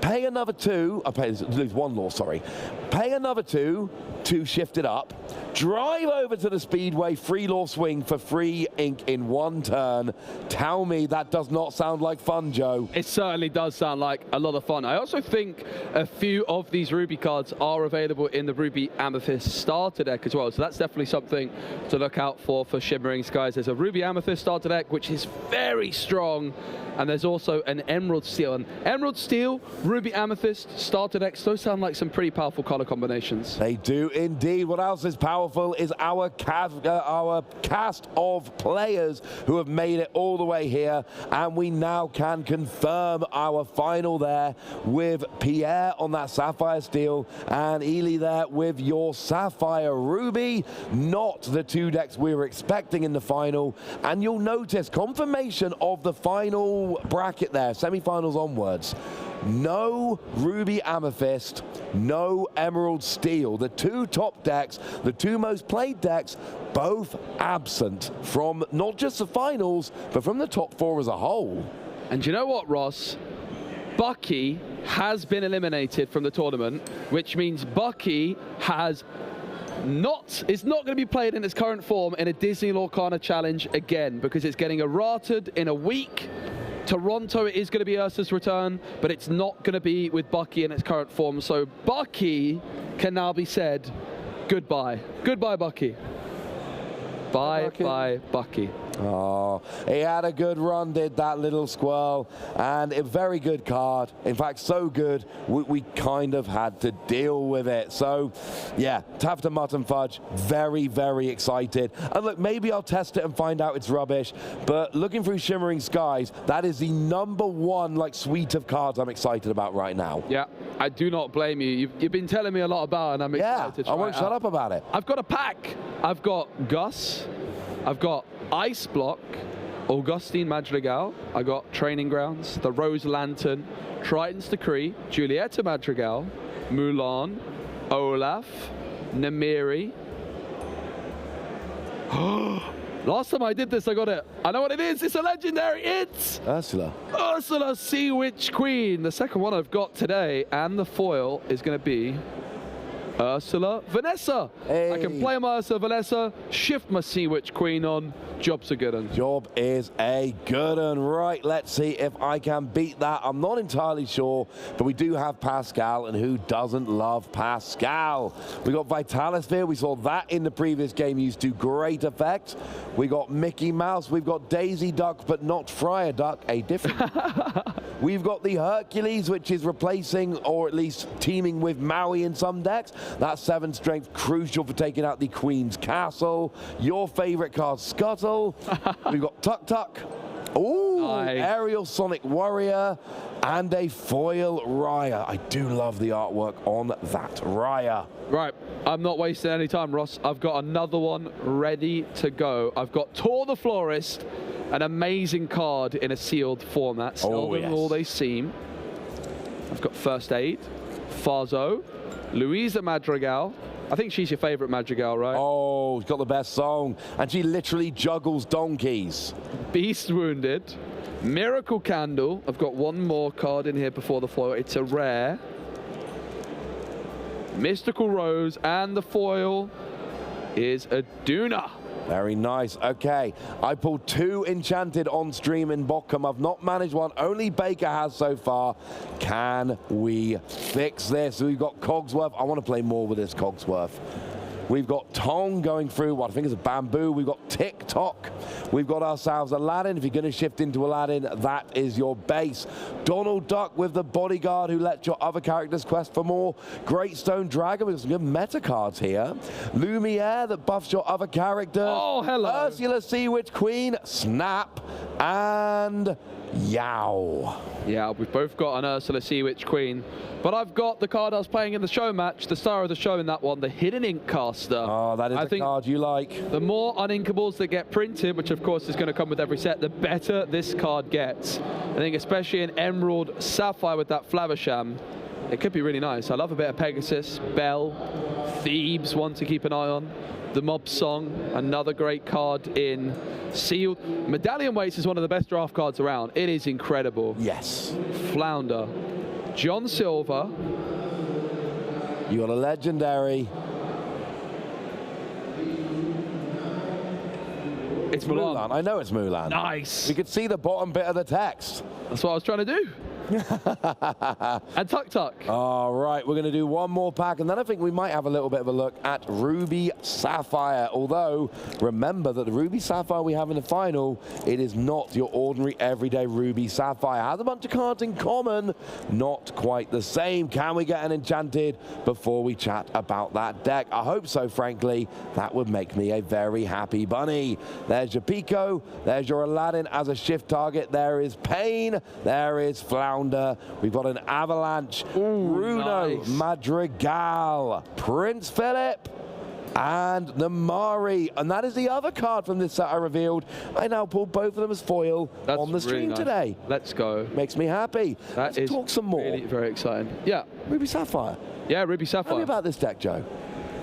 Speaker 1: Pay another 2, lose 1 lore, sorry. Pay another 2 to shift it up, drive over to the Speedway, 3 lore swing for 3 ink in 1 turn. Tell me that does not sound like fun, Joe.
Speaker 4: It certainly does sound like a lot of fun. I also think a few of these Ruby cards are available in the Ruby Amethyst starter deck as well, so that's definitely something to look out for Shimmering Skies. There's a Ruby Amethyst starter deck, which is very strong, and there's also an Emerald Steel. And Emerald Steel, Ruby Amethyst starter decks, those sound like some pretty powerful color combinations.
Speaker 1: They do indeed. What else is powerful is our cast of players who have made it all the way here, and we now can confirm our final there with Pierre on that Sapphire Steel and Ely there with your Sapphire Ruby. Not the 2 decks we were expecting in the final, and you'll notice confirmation of the final bracket there, semi-finals onwards. No Ruby Amethyst, no Emerald Steel. The 2 top decks, the 2 most played decks, both absent from not just the finals, but from the top 4 as a whole.
Speaker 4: And you know what, Ross? Bucky has been eliminated from the tournament, which means Bucky is not going to be played in its current form in a Disney Lorcana challenge again, because it's getting errated in a week. Toronto is going to be Ursa's return, but it's not going to be with Bucky in its current form. So Bucky can now be said goodbye. Goodbye, Bucky. Bye, Bucky.
Speaker 1: Oh, he had a good run, did that little squirrel, and a very good card. In fact, so good, we kind of had to deal with it. So, yeah, Taft and Mutton Fudge, very, very excited. And look, maybe I'll test it and find out it's rubbish, but looking through Shimmering Skies, that is the #1 like suite of cards I'm excited about right now.
Speaker 4: Yeah, I do not blame you. You've been telling me a lot about it, and I'm excited to try
Speaker 1: I won't shut up about it.
Speaker 4: I've got a pack. I've got Gus. I've got Ice Block, Augustine Madrigal. I got Training Grounds, the Rose Lantern, Triton's Decree, Julieta Madrigal, Mulan, Olaf, Namiri. Last time I did this, I got it. I know what it is. It's a legendary. It's
Speaker 1: Ursula.
Speaker 4: Ursula Sea Witch Queen. The second one I've got today, and the foil is going to be Ursula Vanessa.
Speaker 1: Hey.
Speaker 4: I can play my Ursula Vanessa, shift my Sea Witch Queen on. Job's a good one.
Speaker 1: Job is a good one. Right, let's see if I can beat that. I'm not entirely sure, but we do have Pascal, and who doesn't love Pascal? We got Vitalisphere. We saw that in the previous game used to great effect. We got Mickey Mouse. We've got Daisy Duck, but not Friar Duck, a different. We've got the Hercules, which is replacing or at least teaming with Maui in some decks. That's 7 strength, crucial for taking out the Queen's Castle. Your favorite card, Scuttle. We've got Tuk Tuk. Ooh,
Speaker 4: nice.
Speaker 1: Aerial Sonic Warrior, and a foil Raya. I do love the artwork on that Raya.
Speaker 4: Right, I'm not wasting any time, Ross. I've got another one ready to go. I've got Tor the Florist, an amazing card in a sealed format. Seldom will they seem. I've got First Aid, Farzo, Louisa Madrigal. I think she's your favorite Madrigal, right?
Speaker 1: Oh, she's got the best song, and she literally juggles donkeys.
Speaker 4: Beast Wounded, Miracle Candle. I've got one more card in here before the foil. It's a rare. Mystical Rose, and the foil is a Duna.
Speaker 1: Very nice. Okay, I pulled 2 enchanted on stream in Bockham. I've not managed one. Only Baker has so far. Can we fix this? We've got Cogsworth. I want to play more with this Cogsworth. We've got Tong going through what I think is a bamboo. We've got TikTok. We've got ourselves Aladdin. If you're going to shift into Aladdin, that is your base. Donald Duck with the bodyguard who lets your other characters quest for more. Great Stone Dragon with some good meta cards here. Lumiere that buffs your other character.
Speaker 4: Oh, hello.
Speaker 1: Ursula Sea Witch Queen, Snap, and Yow.
Speaker 4: Yeah, we've both got an Ursula Sea Witch Queen, but I've got the card I was playing in the show match, the star of the show in that one, the Hidden Ink Caster.
Speaker 1: Oh, that is a card you like.
Speaker 4: The more uninkables that get printed, which of course is going to come with every set, the better this card gets. I think especially in Emerald Sapphire with that Flaversham, it could be really nice. I love a bit of Pegasus, Bell, Thebes, one to keep an eye on. The Mob Song, another great card in Sealed. Medallion Weights is one of the best draft cards around. It is incredible.
Speaker 1: Yes.
Speaker 4: Flounder. John Silver.
Speaker 1: You got a legendary.
Speaker 4: It's Mulan.
Speaker 1: I know it's Mulan.
Speaker 4: Nice.
Speaker 1: We could see the bottom bit of the text.
Speaker 4: That's what I was trying to do. And Tuk Tuk.
Speaker 1: All right, we're going to do one more pack, and then I think we might have a little bit of a look at Ruby Sapphire. Although, remember that the Ruby Sapphire we have in the final, it is not your ordinary everyday Ruby Sapphire. It has a bunch of cards in common, not quite the same. Can we get an enchanted before we chat about that deck? I hope so, frankly. That would make me a very happy bunny. There's your Pico, there's your Aladdin as a shift target. There is Pain, there is Flounder. We've got an Avalanche, Bruno,
Speaker 4: nice.
Speaker 1: Madrigal, Prince Philip, and Namari. And that is the other card from this set I revealed. I now pulled both of them as foil on the stream
Speaker 4: nice.
Speaker 1: today.
Speaker 4: Let's go.
Speaker 1: Makes me happy.
Speaker 4: That
Speaker 1: Let's talk some more.
Speaker 4: Really very exciting. Yeah.
Speaker 1: Ruby Sapphire.
Speaker 4: Yeah, Ruby Sapphire.
Speaker 1: Tell me about this deck, Joe.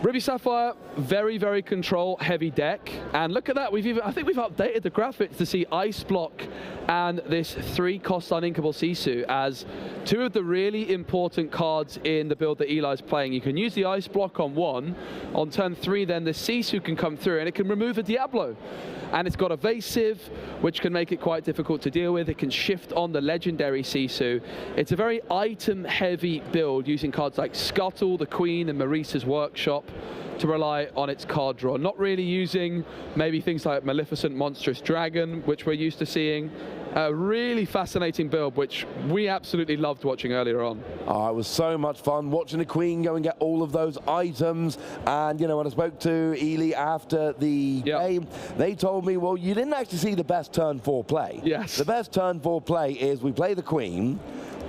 Speaker 4: Ruby Sapphire, very, very control-heavy deck. And look at that, I think we've updated the graphics to see Ice Block and this 3-cost uninkable Sisu as 2 of the really important cards in the build that Eli's playing. You can use the Ice Block on 1. On turn 3, then the Sisu can come through and it can remove a Diablo. And it's got Evasive, which can make it quite difficult to deal with. It can shift on the legendary Sisu. It's a very item-heavy build using cards like Scuttle, the Queen, and Marisa's Workshop. to rely on its card draw, not really using maybe things like Maleficent Monstrous Dragon, which we're used to seeing. A really fascinating build, which we absolutely loved watching earlier on.
Speaker 1: Oh, it was so much fun watching the Queen go and get all of those items. And, you know, when I spoke to Ely after the game, they told me, well, you didn't actually see the best turn 4 play.
Speaker 4: Yes.
Speaker 1: The best turn 4 play is we play the Queen,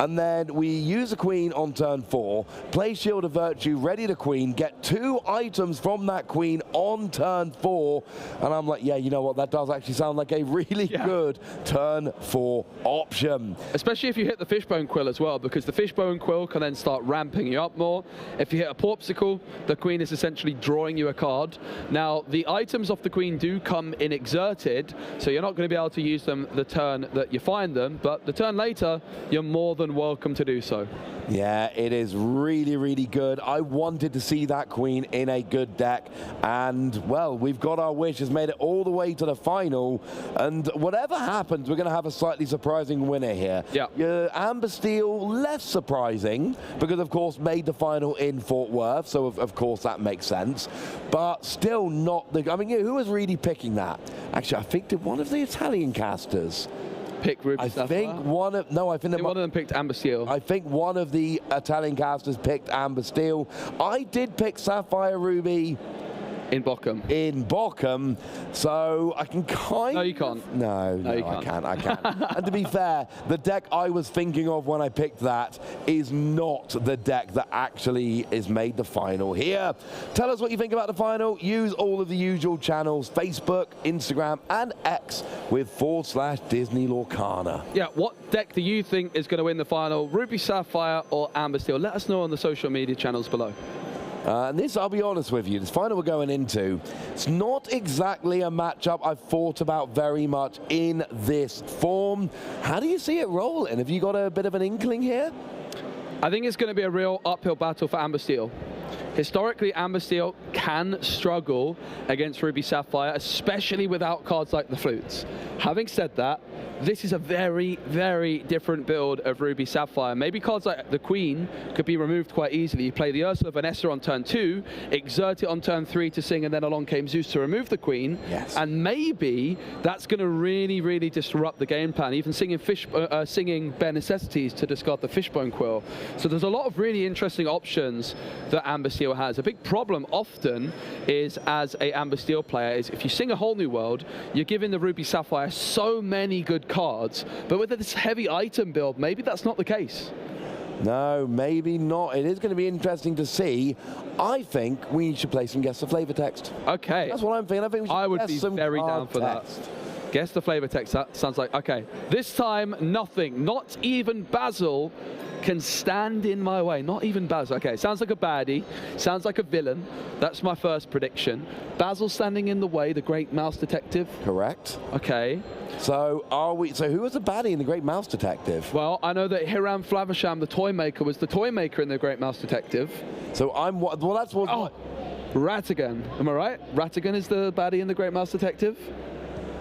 Speaker 1: and then we use the Queen on turn 4, play Shield of Virtue, ready the Queen, get 2 items from that Queen on turn 4, and I'm like, yeah, you know what, that does actually sound like a really good turn 4 option.
Speaker 4: Especially if you hit the Fishbone Quill as well, because the Fishbone Quill can then start ramping you up more. If you hit a Porpsicle, the Queen is essentially drawing you a card. Now, the items of the Queen do come in exerted, so you're not going to be able to use them the turn that you find them, but the turn later, you're more than welcome to do so.
Speaker 1: Yeah, it is really, really good. I wanted to see that Queen in a good deck, and, well, we've got our wish, has made it all the way to the final, and whatever happens, we're going to have a slightly surprising winner here.
Speaker 4: Yeah.
Speaker 1: Amber Steel, less surprising, because, of course, made the final in Fort Worth, so, of course, that makes sense, but still not the... I mean, who was really picking that? Actually, I think did one of the Italian casters
Speaker 4: pick Ruby Sapphire?
Speaker 1: I think one of them picked
Speaker 4: Amber Steel.
Speaker 1: I think one of the Italian casters picked Amber Steel. I did pick Sapphire Ruby
Speaker 4: in Bochum.
Speaker 1: In Bochum, so I can kind
Speaker 4: No, you can't.
Speaker 1: No,
Speaker 4: you
Speaker 1: I
Speaker 4: can't.
Speaker 1: And to be fair, the deck I was thinking of when I picked that is not the deck that actually is made the final here. Tell us what you think about the final. Use all of the usual channels, Facebook, Instagram, and X with /Disney Lorcana.
Speaker 4: Yeah, what deck do you think is going to win the final? Ruby Sapphire or Amber Steel? Let us know on the social media channels below.
Speaker 1: And this, I'll be honest with you, this final we're going into, it's not exactly a matchup I've thought about very much in this form. How do you see it rolling? Have you got a bit of an inkling here?
Speaker 4: I think it's going to be a real uphill battle for Amber Steel. Historically, Amber Steel can struggle against Ruby Sapphire, especially without cards like the Flutes. Having said that, this is a very, very different build of Ruby Sapphire. Maybe cards like the Queen could be removed quite easily. You play the Ursula Vanessa on turn 2, exert it on turn 3 to sing, and then along came Zeus to remove the Queen.
Speaker 1: Yes.
Speaker 4: And maybe that's going to really, really disrupt the game plan, even singing Bare Necessities to discard the Fishbone Quill. So there's a lot of really interesting options that Amber Steel has. A big problem often is, as a Amber Steel player, is if you sing a whole new world, you're giving the Ruby Sapphire so many good cards, but with this heavy item build, maybe that's not the case.
Speaker 1: No, maybe not. It is going to be interesting to see. I think we should play some Guess the Flavor Text.
Speaker 4: Okay.
Speaker 1: That's what I'm thinking. I think we should
Speaker 4: would be very down for
Speaker 1: text.
Speaker 4: that. Guess the flavor text. That sounds like, okay. This time, nothing. Not even Basil can stand in my way. Not even Basil. Okay, sounds like a baddie. Sounds like a villain. That's my first prediction. Basil standing in the way, the Great Mouse Detective.
Speaker 1: Correct.
Speaker 4: Okay.
Speaker 1: So who was the baddie in the Great Mouse Detective?
Speaker 4: Well, I know that Hiram Flavisham, the toy maker, was the toy maker in the Great Mouse Detective.
Speaker 1: So that's what...
Speaker 4: Oh, Ratigan. Am I right? Ratigan is the baddie in the Great Mouse Detective?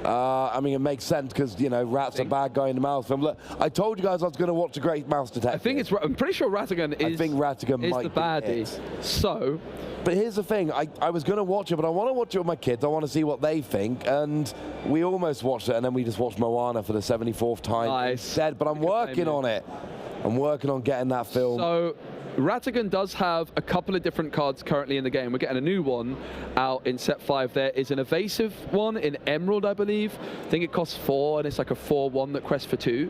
Speaker 1: I mean, it makes sense because, you know, Rat's a bad guy in the mouse film. Look, I told you guys I was going to watch The Great Mouse Detective.
Speaker 4: I think I'm pretty sure Ratigan is,
Speaker 1: I think Ratigan might
Speaker 4: the baddie. So...
Speaker 1: But here's the thing, I was going to watch it, but I want to watch it with my kids. I want to see what they think, and we almost watched it, and then we just watched Moana for the 74th time instead, but I'm working on it. I'm working on getting that film.
Speaker 4: So, Ratigan does have a couple of different cards currently in the game. We're getting a new one out in set 5. There is an evasive one in Emerald, I believe. I think it costs 4, and it's like a 4/1 that quests for 2.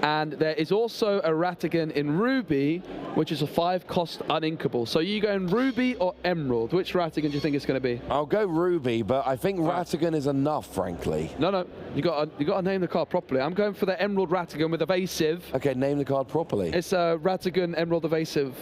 Speaker 4: And there is also a Ratigan in Ruby, which is a 5-cost uninkable. So you going Ruby or Emerald? Which Ratigan do you think it's going to be?
Speaker 1: I'll go Ruby, but I think Ratigan is enough, frankly.
Speaker 4: No, you got to name the card properly. I'm going for the Emerald Ratigan with evasive.
Speaker 1: Okay, name the card properly.
Speaker 4: It's a Ratigan Emerald Evasive.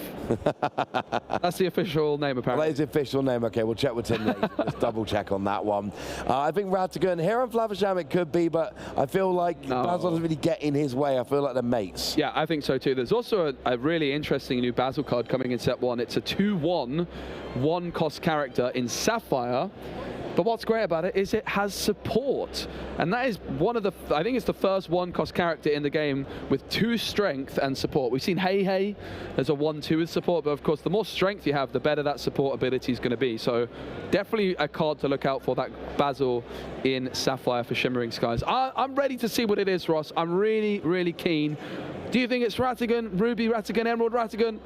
Speaker 4: That's the official name, apparently.
Speaker 1: Well, that is the official name. Okay, we'll check with Tim later. Just double check on that one. I think Ratigan, Hiram Flavisham it could be, but I feel like Basil doesn't really get in his way. I feel like they're mates.
Speaker 4: Yeah, I think so too. There's also a really interesting new Basil card coming in set 1. It's a 2/1, 1-cost character in Sapphire. But what's great about it is it has support. And that is one of the, I think it's the first one-cost character in the game with 2 strength and support. We've seen Hey as a 1-2 with support, but of course the more strength you have, the better that support ability is going to be. So definitely a card to look out for, that Basil in Sapphire for Shimmering Skies. I'm ready to see what it is, Ross. I'm really, really keen. Do you think it's Ratigan, Ruby Ratigan, Emerald Ratigan?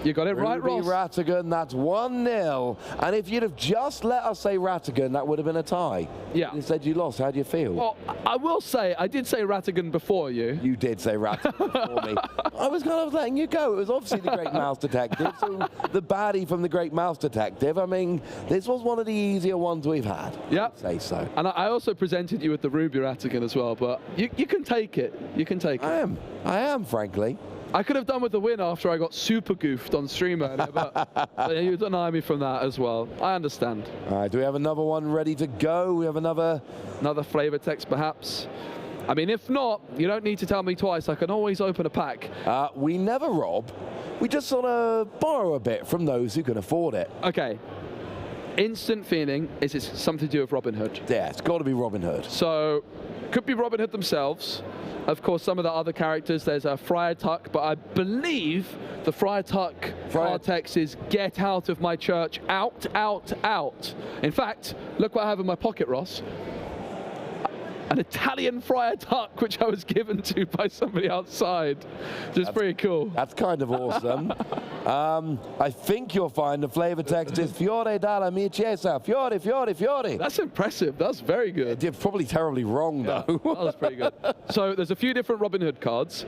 Speaker 4: You got it right, Ross.
Speaker 1: Ruby Ratigan, that's 1-0. And if you'd have just let us say Ratigan, that would have been a tie.
Speaker 4: Yeah.
Speaker 1: Instead you lost. How do you feel?
Speaker 4: Well, I will say, I did say Ratigan before you.
Speaker 1: You did say Ratigan before me. I was kind of letting you go. It was obviously the Great Mouse Detective, so the baddie from the Great Mouse Detective. I mean, this was one of the easier ones we've had.
Speaker 4: Yeah.
Speaker 1: I'd say so.
Speaker 4: And I also presented you with the Ruby Ratigan as well, but you can take it. You can take it.
Speaker 1: I am, frankly.
Speaker 4: I could have done with the win after I got super goofed on stream earlier, but you deny me from that as well. I understand.
Speaker 1: All right, do we have another one ready to go? We have another
Speaker 4: flavor text, perhaps. I mean, if not, you don't need to tell me twice. I can always open a pack.
Speaker 1: We never rob. We just sort of borrow a bit from those who can afford it.
Speaker 4: Okay. Instant feeling is it's something to do with Robin Hood.
Speaker 1: Yeah, it's got to be Robin Hood.
Speaker 4: So, could be Robin Hood themselves. Of course, some of the other characters, there's a Friar Tuck, but I believe the Friar Tuck card text is get out of my church, out, out, out. In fact, look what I have in my pocket, Ross. An Italian Friar Tuck, which I was given to by somebody outside. Just pretty cool.
Speaker 1: That's kind of awesome. I think you'll find the flavor text is Fiore dalla mia chiesa. Fiore, fiore, fiore.
Speaker 4: That's impressive. That's very good.
Speaker 1: You're probably terribly wrong, though.
Speaker 4: That was pretty good. So there's a few different Robin Hood cards.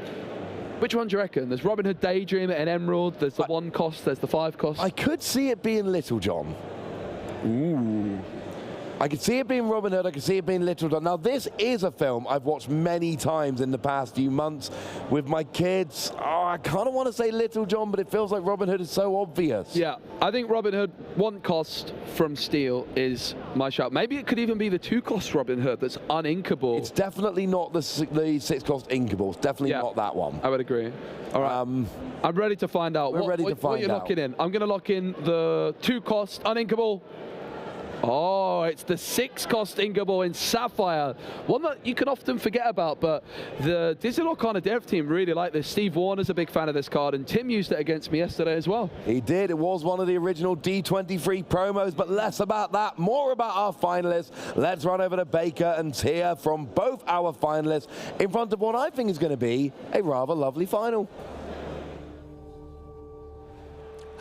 Speaker 4: Which one do you reckon? There's Robin Hood Daydream and Emerald. There's the 1 cost. There's the 5 cost.
Speaker 1: I could see it being Little John. Ooh. I could see it being Robin Hood, I could see it being Little John. Now, this is a film I've watched many times in the past few months with my kids. Oh, I kind of want to say Little John, but it feels like Robin Hood is so obvious.
Speaker 4: Yeah, I think Robin Hood 1 cost from Steel is my shout. Maybe it could even be the 2 cost Robin Hood that's uninkable.
Speaker 1: It's definitely not the 6 cost inkable. It's definitely not that one.
Speaker 4: I would agree. All right, I'm ready to find out.
Speaker 1: We're ready to find out.
Speaker 4: What are you locking in? I'm going to lock in the 2 cost uninkable. Oh, it's the 6 cost inkable in Sapphire. One that you can often forget about, but the Disney Lorcana dev team really like this. Steve Warner's a big fan of this card, and Tim used it against me yesterday as well.
Speaker 1: He did. It was one of the original D23 promos, but less about that, more about our finalists. Let's run over to Baker and Tia from both our finalists in front of what I think is going to be a rather lovely final.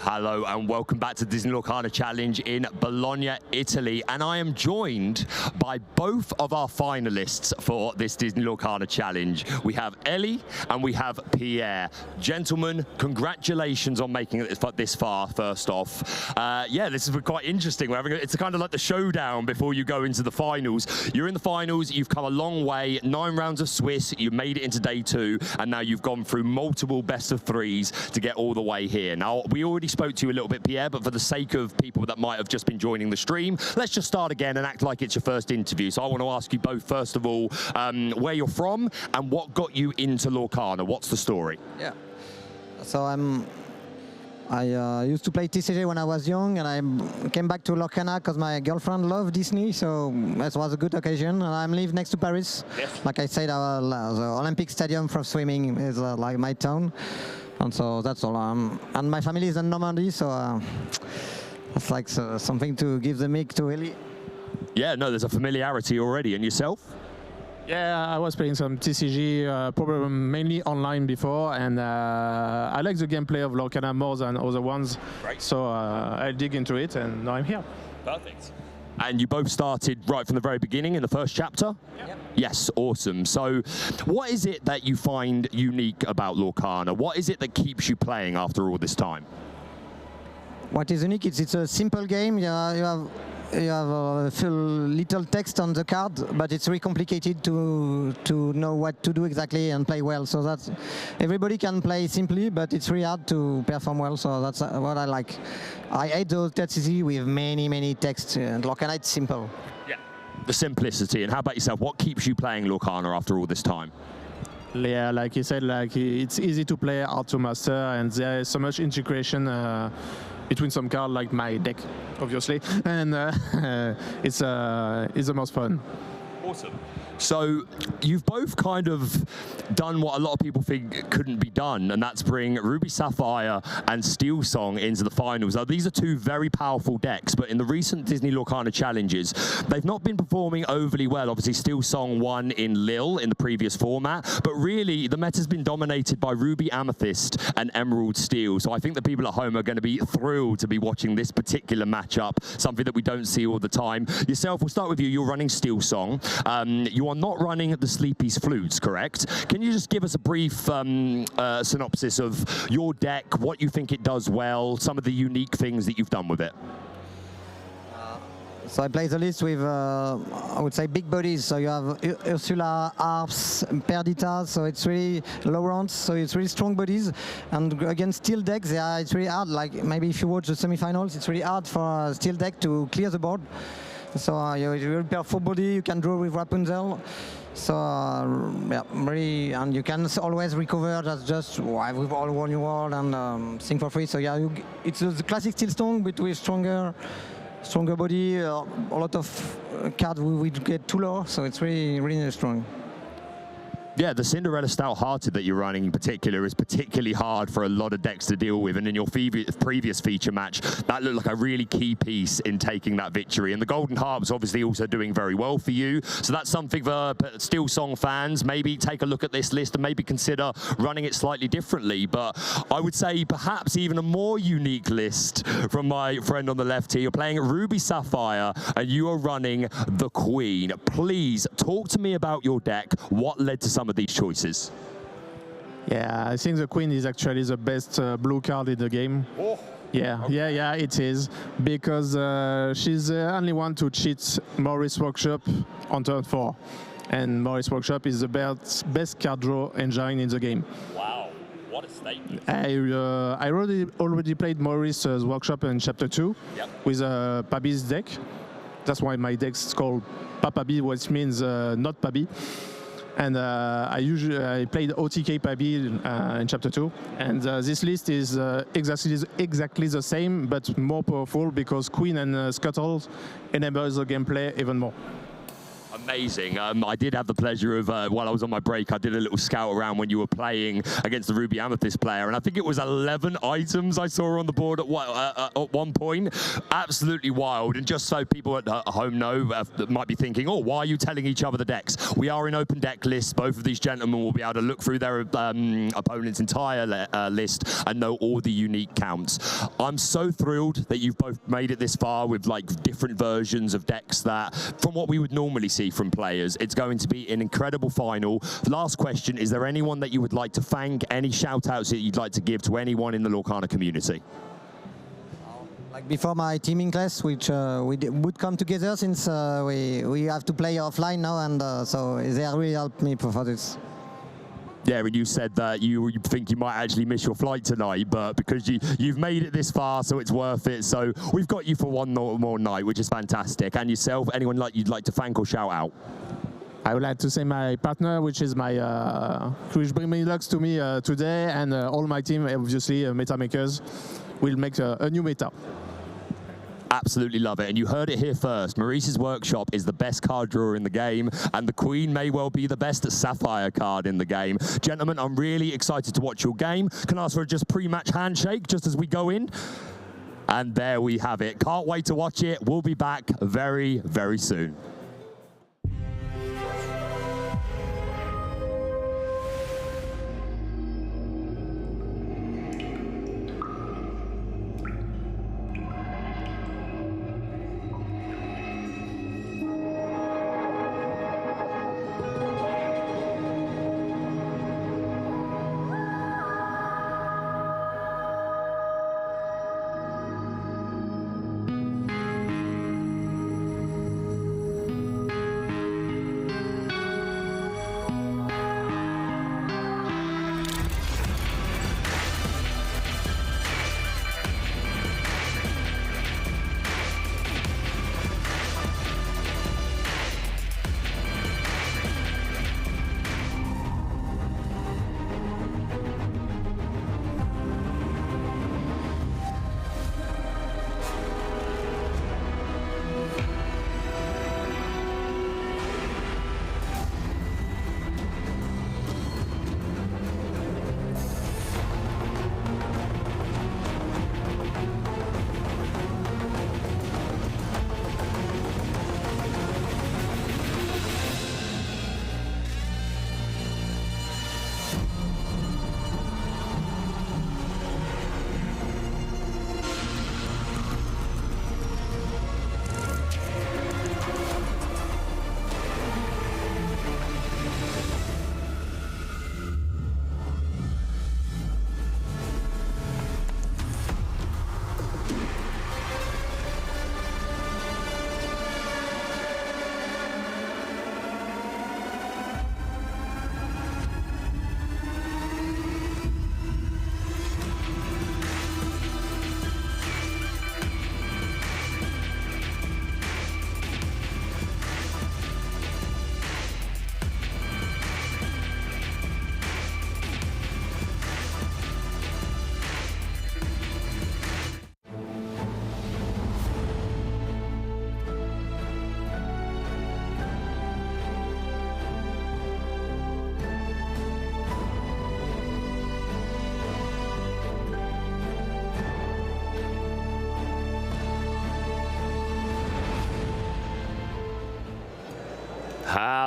Speaker 2: Hello and welcome back to Disney Lorcana Challenge in Bologna, Italy. And I am joined by both of our finalists for this Disney Lorcana Challenge. We have Ellie and we have Pierre. Gentlemen, congratulations on making it this far, first off. Yeah, this is quite interesting. It's kind of like the showdown before you go into the finals. You're in the finals, you've come a long way, 9 rounds of Swiss, you made it into day 2, and now you've gone through multiple best of 3s to get all the way here. Now, we already spoke to you a little bit, Pierre, but for the sake of people that might have just been joining the stream, let's just start again and act like it's your first interview. So I want to ask you both, first of all, where you're from and what got you into Lorcana. What's the story?
Speaker 7: Yeah. So I used to play TCG when I was young, and I came back to Lorcana because my girlfriend loved Disney, so that was a good occasion. And I live next to Paris. Yes. Like I said, the Olympic Stadium for swimming is like my town. And so that's all. And my family is in Normandy, so it's like something to give the mic to Ellie.
Speaker 2: Yeah, no, there's a familiarity already. And yourself?
Speaker 5: Yeah, I was playing some TCG, probably mainly online before, and I like the gameplay of Lorcana more than other ones. Right. So I dig into it, and now I'm here.
Speaker 2: Perfect. And you both started right from the very beginning in the first chapter? Yep. Yes, awesome. So what is it that you find unique about Lorcana? What is it that keeps you playing after all this time?
Speaker 7: What is unique, it's a simple game. You have a few little text on the card, but it's really complicated to know what to do exactly and play well. So that's everybody can play simply, but it's really hard to perform well. So that's what I like. I hate the TCG with many texts, and Lorcana it's simple.
Speaker 2: Yeah, the simplicity. And how about yourself? What keeps you playing Lorcana after all this time?
Speaker 5: Yeah, like you said, like it's easy to play, hard to master, and there is so much integration between some cards like my deck, obviously, and it's the most fun.
Speaker 2: Awesome. So you've both kind of done what a lot of people think couldn't be done, and that's bring Ruby Sapphire and Steel Song into the finals. Now, these are two very powerful decks, but in the recent Disney Lorcana challenges, they've not been performing overly well. Obviously, Steel Song won in Lille in the previous format, but really the meta's been dominated by Ruby Amethyst and Emerald Steel. So I think the people at home are going to be thrilled to be watching this particular matchup, something that we don't see all the time. Yourself, we'll start with you. You're running Steel Song. You are not running the Sleepy's Flutes, correct? Can you just give us a brief synopsis of your deck, what you think it does well, some of the unique things that you've done with it?
Speaker 7: So I play the list with, I would say, big bodies. So you have Ursula, Harps, Perdita, so it's really low rounds, so it's really strong bodies. And against steel decks, it's really hard. Like maybe if you watch the semifinals, it's really hard for a steel deck to clear the board. So you repair full body, you can draw with Rapunzel. So yeah, really, and you can always recover. That's just with all one new world and sing for free. So yeah, it's the classic steel stone, but with stronger body. A lot of cards we get too low, so it's really strong.
Speaker 2: Yeah, the Cinderella Stout-Hearted that you're running in particular is particularly hard for a lot of decks to deal with, and in your previous feature match, that looked like a really key piece in taking that victory. And the Golden Harp's obviously also doing very well for you, so that's something for Steel Song fans. Maybe take a look at this list and maybe consider running it slightly differently. But I would say perhaps even a more unique list from my friend on the left here. You're playing Ruby Sapphire, and you are running the Queen. Please talk to me about your deck. What led to some of these choices?
Speaker 5: Yeah, I think the Queen is actually the best blue card in the game.
Speaker 2: Oh.
Speaker 5: Yeah, okay. yeah, it is, because she's the only one to cheat Morris Workshop on turn 4, and Morris Workshop is the best card draw engine in the game.
Speaker 2: Wow, what a statement!
Speaker 5: I already played Morris' Workshop in Chapter 2 with Pabi's deck. That's why my deck's called Papabi, which means not Pabi. And I played OTK Pabi in Chapter 2, and this list is exactly the same, but more powerful because Queen and Scuttle enable the gameplay even more.
Speaker 2: Amazing. I did have the pleasure of, while I was on my break, I did a little scout around when you were playing against the Ruby Amethyst player, and I think it was 11 items I saw on the board at one point. Absolutely wild. And just so people at home know, that might be thinking, oh, why are you telling each other the decks? We are in open deck lists. Both of these gentlemen will be able to look through their opponent's entire list and know all the unique counts. I'm so thrilled that you've both made it this far with like different versions of decks that, from what we would normally see from players. It's going to be an incredible final. Last question, is there anyone that you would like to thank, any shout outs that you'd like to give to anyone in the Lorcana community?
Speaker 7: Like before my teaming class, which would come together since we have to play offline now, and so they really helped me for this.
Speaker 2: Yeah, and you said that you think you might actually miss your flight tonight, but because you've made it this far, so it's worth it. So we've got you for one more night, which is fantastic. And yourself, anyone you'd like to thank or shout out?
Speaker 5: I would like to say my partner, which is which bring me luck to me today, and all my team, obviously, meta makers, will make a new meta.
Speaker 2: Absolutely love it. And you heard it here first. Maurice's Workshop is the best card drawer in the game, and the Queen may well be the best Sapphire card in the game. Gentlemen, I'm really excited to watch your game. Can I ask for a just pre-match handshake just as we go in? And there we have it. Can't wait to watch it. We'll be back very, very soon.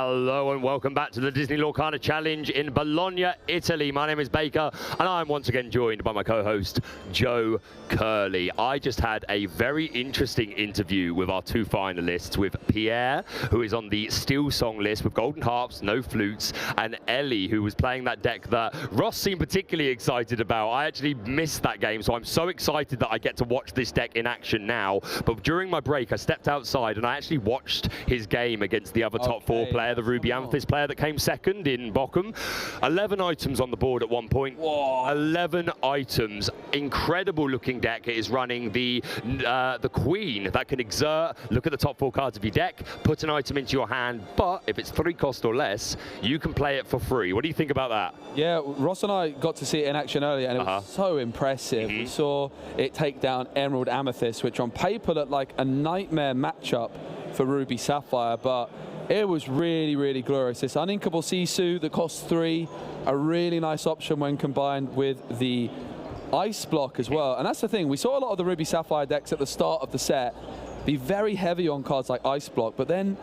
Speaker 2: Hello and welcome back to the Disney Lorcana Challenge in Bologna, Italy. My name is Baker and I'm once again joined by my co-host Joe Curley. I just had a very interesting interview with our two finalists, with Pierre, who is on the Steel Song list with golden harps, no flutes, and Ellie, who was playing that deck that Ross seemed particularly excited about. I actually missed that game, so I'm so excited that I get to watch this deck in action now. But during my break, I stepped outside and I actually watched his game against the other top four player, the Ruby Amethyst player that came second in Bochum. 11 items on the board at one point. Whoa. 11 items. Incredible looking deck. It is running the Queen that can exert. Look at the top four cards of your deck, put an item into your hand, but if it's 3 cost or less, you can play it for free. What do you think about that?
Speaker 4: Yeah, Ross and I got to see it in action earlier, and it was so impressive. We saw it take down Emerald Amethyst, which on paper looked like a nightmare matchup for Ruby Sapphire, but it was really, really glorious. This uninkable Sisu that costs 3, a really nice option when combined with the Ice Block as well. And that's the thing, we saw a lot of the Ruby Sapphire decks at the start of the set be very heavy on cards like Ice Block, but then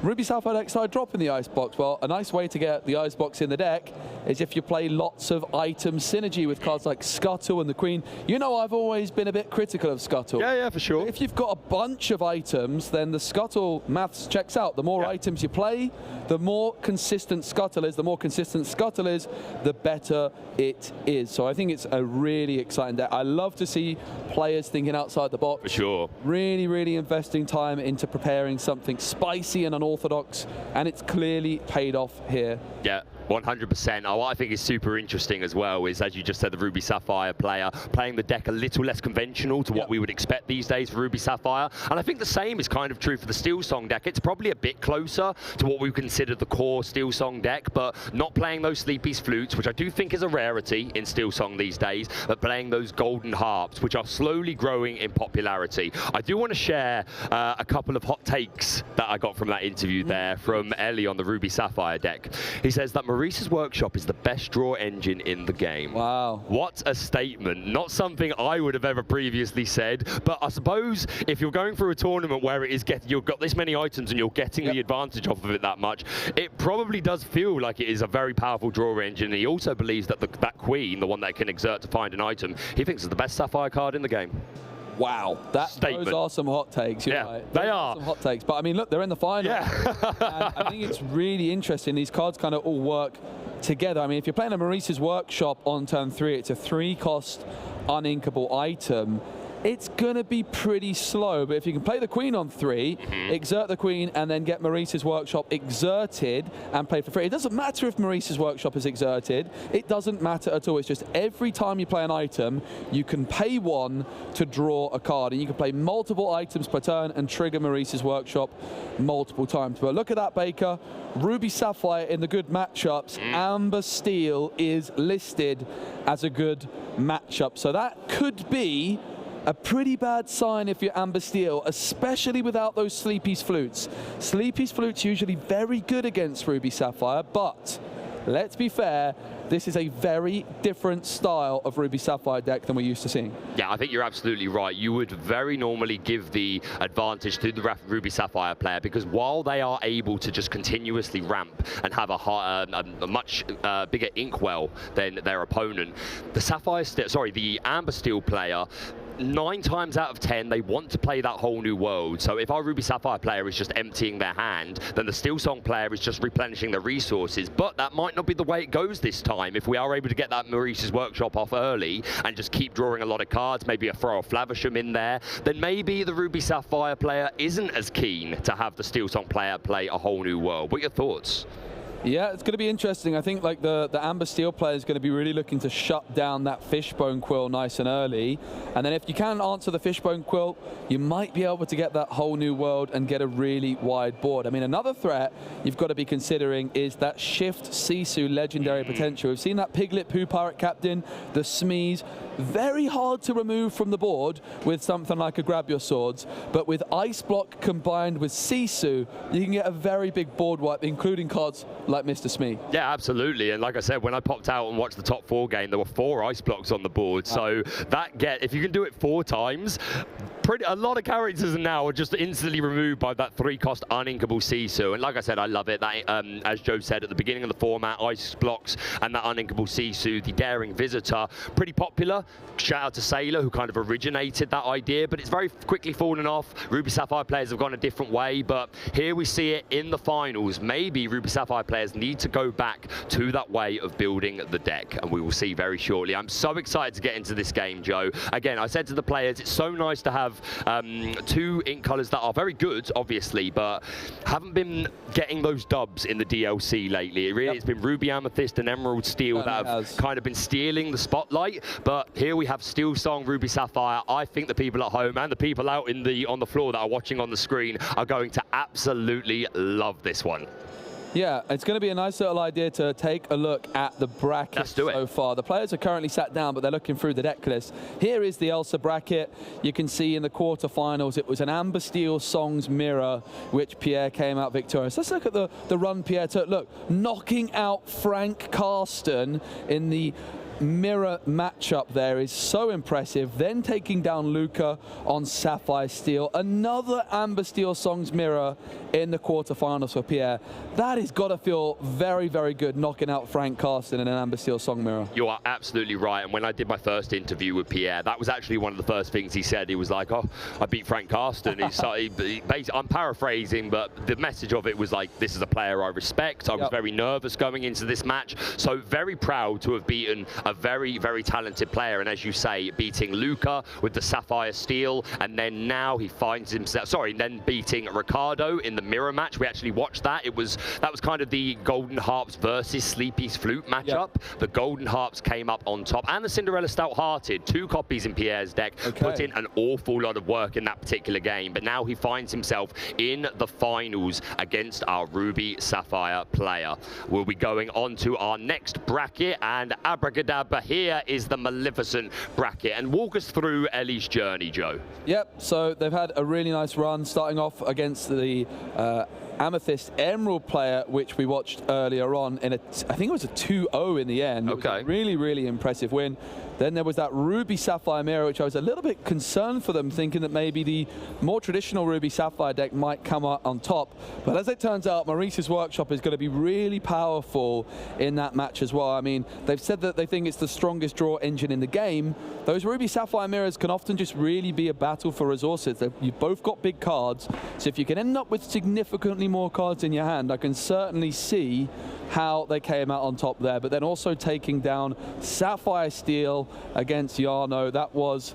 Speaker 4: Ruby Sapphire deck started dropping the Ice Box. Well, a nice way to get the Ice Box in the deck is if you play lots of item synergy with cards like Scuttle and the Queen. You know, I've always been a bit critical of Scuttle.
Speaker 2: Yeah, for sure.
Speaker 4: If you've got a bunch of items, then the Scuttle maths checks out. The more items you play, the more consistent Scuttle is. The more consistent Scuttle is, the better it is. So I think it's a really exciting deck. I love to see players thinking outside the box.
Speaker 2: For sure.
Speaker 4: Really, really investing time into preparing something spicy and unorthodox, and it's clearly paid off here.
Speaker 2: Yeah. 100%. What I think is super interesting as well is, as you just said, the Ruby Sapphire player playing the deck a little less conventional to what we would expect these days for Ruby Sapphire. And I think the same is kind of true for the Steel Song deck. It's probably a bit closer to what we consider the core Steel Song deck, but not playing those Sleepy's Flutes, which I do think is a rarity in Steel Song these days, but playing those golden harps, which are slowly growing in popularity. I do want to share a couple of hot takes that I got from that interview there from Ellie on the Ruby Sapphire deck. He says that Maurice's Workshop is the best draw engine in the game.
Speaker 4: Wow.
Speaker 2: What a statement. Not something I would have ever previously said, but I suppose if you're going through a tournament where it is you've got this many items and you're getting the advantage off of it that much, it probably does feel like it is a very powerful draw engine. He also believes that that Queen, the one that can exert to find an item, he thinks is the best Sapphire card in the game.
Speaker 4: Wow, those are some hot takes. You're right.
Speaker 2: They are
Speaker 4: some hot takes. But I mean, look, they're in the final. Yeah. And I think it's really interesting. These cards kind of all work together. I mean, if you're playing a Maurice's Workshop on turn 3, it's a 3-cost uninkable item. It's going to be pretty slow, but if you can play the Queen on 3, exert the Queen, and then get Maurice's Workshop exerted and play for free. It doesn't matter if Maurice's Workshop is exerted. It doesn't matter at all. It's just every time you play an item, you can pay 1 to draw a card, and you can play multiple items per turn and trigger Maurice's Workshop multiple times. But look at that, Baker. Ruby Sapphire in the good matchups. Amber Steel is listed as a good matchup. So that could be a pretty bad sign if you're Amber Steel, especially without those Sleepy's Flutes. Sleepy's Flutes usually very good against Ruby Sapphire, but let's be fair, this is a very different style of Ruby Sapphire deck than we're used to seeing. Yeah,
Speaker 2: I think you're absolutely right. You would very normally give the advantage to the Ruby Sapphire player, because while they are able to just continuously ramp and have a much bigger inkwell than their opponent, the Amber Steel player, 9 times out of 10, they want to play that whole new world. So if our Ruby Sapphire player is just emptying their hand, then the Steel Song player is just replenishing their resources. But that might not be the way it goes this time. If we are able to get that Maurice's Workshop off early and just keep drawing a lot of cards, maybe throw a Flavisham in there, then maybe the Ruby Sapphire player isn't as keen to have the Steel Song player play a whole new world. What are your thoughts?
Speaker 4: Yeah, it's going to be interesting. I think like the Amber Steel player is going to be really looking to shut down that Fishbone Quill nice and early. And then if you can answer the Fishbone Quill, you might be able to get that whole new world and get a really wide board. I mean, another threat you've got to be considering is that Shift Sisu legendary potential. We've seen that Piglet Poo Pirate Captain, the Smees, very hard to remove from the board with something like a Grab Your Swords. But with Ice Block combined with Sisu, you can get a very big board wipe, including cards like Mr. Smee.
Speaker 2: Yeah, absolutely. And like I said, when I popped out and watched the top 4 game, there were 4 Ice Blocks on the board. So that if you can do it 4 times, a lot of characters now are just instantly removed by that 3-cost uninkable Sisu. And like I said, I love it. That, as Joe said at the beginning of the format, Ice Blocks and that uninkable Sisu, the Daring Visitor, pretty popular. Shout out to Sailor, who kind of originated that idea, but it's very quickly fallen off. Ruby Sapphire players have gone a different way, but here we see it in the finals. Maybe Ruby Sapphire players need to go back to that way of building the deck, and we will see very shortly. I'm so excited to get into this game, Joe. Again, I said to the players, it's so nice to have 2 ink colors that are very good, obviously, but haven't been getting those dubs in the DLC lately. It really, it's been Ruby Amethyst and Emerald Steel that have kind of been stealing the spotlight, but here we have Steel Song, Ruby Sapphire. I think the people at home and the people out on the floor that are watching on the screen are going to absolutely love this one.
Speaker 4: Yeah, it's going to be a nice little idea to take a look at the bracket so far. The players are currently sat down, but they're looking through the deck list. Here is the Elsa bracket. You can see in the quarterfinals, it was an Amber Steel Songs Mirror, which Pierre came out victorious. Let's look at the run Pierre took. Look, knocking out Frank Karsten in the mirror matchup there is so impressive. Then taking down Luca on Sapphire Steel. Another Amber Steel Songs Mirror in the quarterfinals for Pierre. That has got to feel very, very good, knocking out Frank Karsten in an Amber Steel Song Mirror.
Speaker 2: You are absolutely right. And when I did my first interview with Pierre, that was actually one of the first things he said. He was like, oh, I beat Frank Karsten. I'm paraphrasing, but the message of it was like, this is a player I respect. I was very nervous going into this match. So very proud to have beaten a very, very talented player. And as you say, beating Luca with the Sapphire Steel, and then now he finds himself, then beating Ricardo in the mirror match. We actually watched that. That was kind of the Golden Harps versus Sleepy's Flute matchup. The Golden Harps came up on top, and the Cinderella Stout-Hearted, 2 copies in Pierre's deck, put in an awful lot of work in that particular game. But now he finds himself in the finals against our Ruby Sapphire player. We'll be going on to our next bracket, and abracadabra, here is the Maleficent bracket. And walk us through Ellie's journey, Joe.
Speaker 4: Yep, so they've had a really nice run, starting off against the Amethyst Emerald player, which we watched earlier on in I think it was a 2-0 in the end. It was a really, really impressive win. Then there was that Ruby Sapphire Mirror, which I was a little bit concerned for them, thinking that maybe the more traditional Ruby Sapphire deck might come out on top. But as it turns out, Maurice's Workshop is going to be really powerful in that match as well. I mean, they've said that they think it's the strongest draw engine in the game. Those Ruby Sapphire Mirrors can often just really be a battle for resources. You've both got big cards, so if you can end up with significantly more cards in your hand, I can certainly see how they came out on top there. But then also taking down Sapphire Steel against Jarno, that was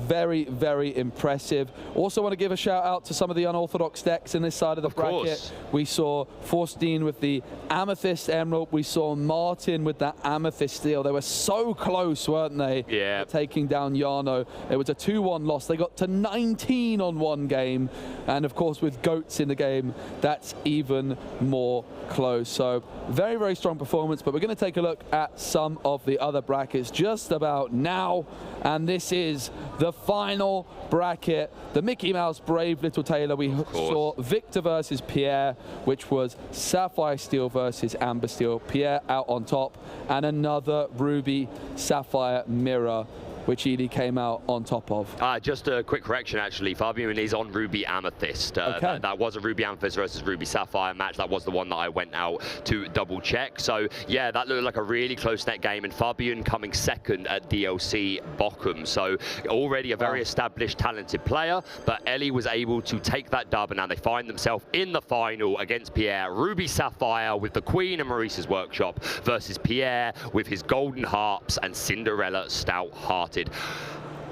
Speaker 4: very, very impressive. Also want to give a shout out to some of the unorthodox decks in this side of the bracket. We saw Forstein with the Amethyst Emerald. We saw Martin with that Amethyst Steel. They were so close, weren't they?
Speaker 2: Yeah.
Speaker 4: Taking down Jarno. It was a 2-1 loss. They got to 19 on one game. And of course, with Goats in the game, that's even more close. So very, very strong performance. But we're going to take a look at some of the other brackets just about now. And this is the final bracket. The Mickey Mouse Brave Little Tailor. We saw Victor versus Pierre, which was Sapphire Steel versus Amber Steel. Pierre out on top. And another Ruby Sapphire Mirror, which Edie came out on top of.
Speaker 2: Just a quick correction, actually. Fabian is on Ruby Amethyst. That was a Ruby Amethyst versus Ruby Sapphire match. That was the one that I went out to double check. So yeah, that looked like a really close net game, and Fabian coming second at DLC Bochum. So already a very established, talented player, but Ellie was able to take that dub, and now they find themselves in the final against Pierre. Ruby Sapphire with the Queen and Maurice's Workshop versus Pierre with his Golden Harps and Cinderella Stout-Hearted.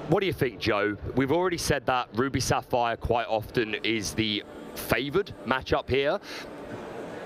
Speaker 2: What do you think, Joe? We've already said that Ruby Sapphire quite often is the favoured matchup here.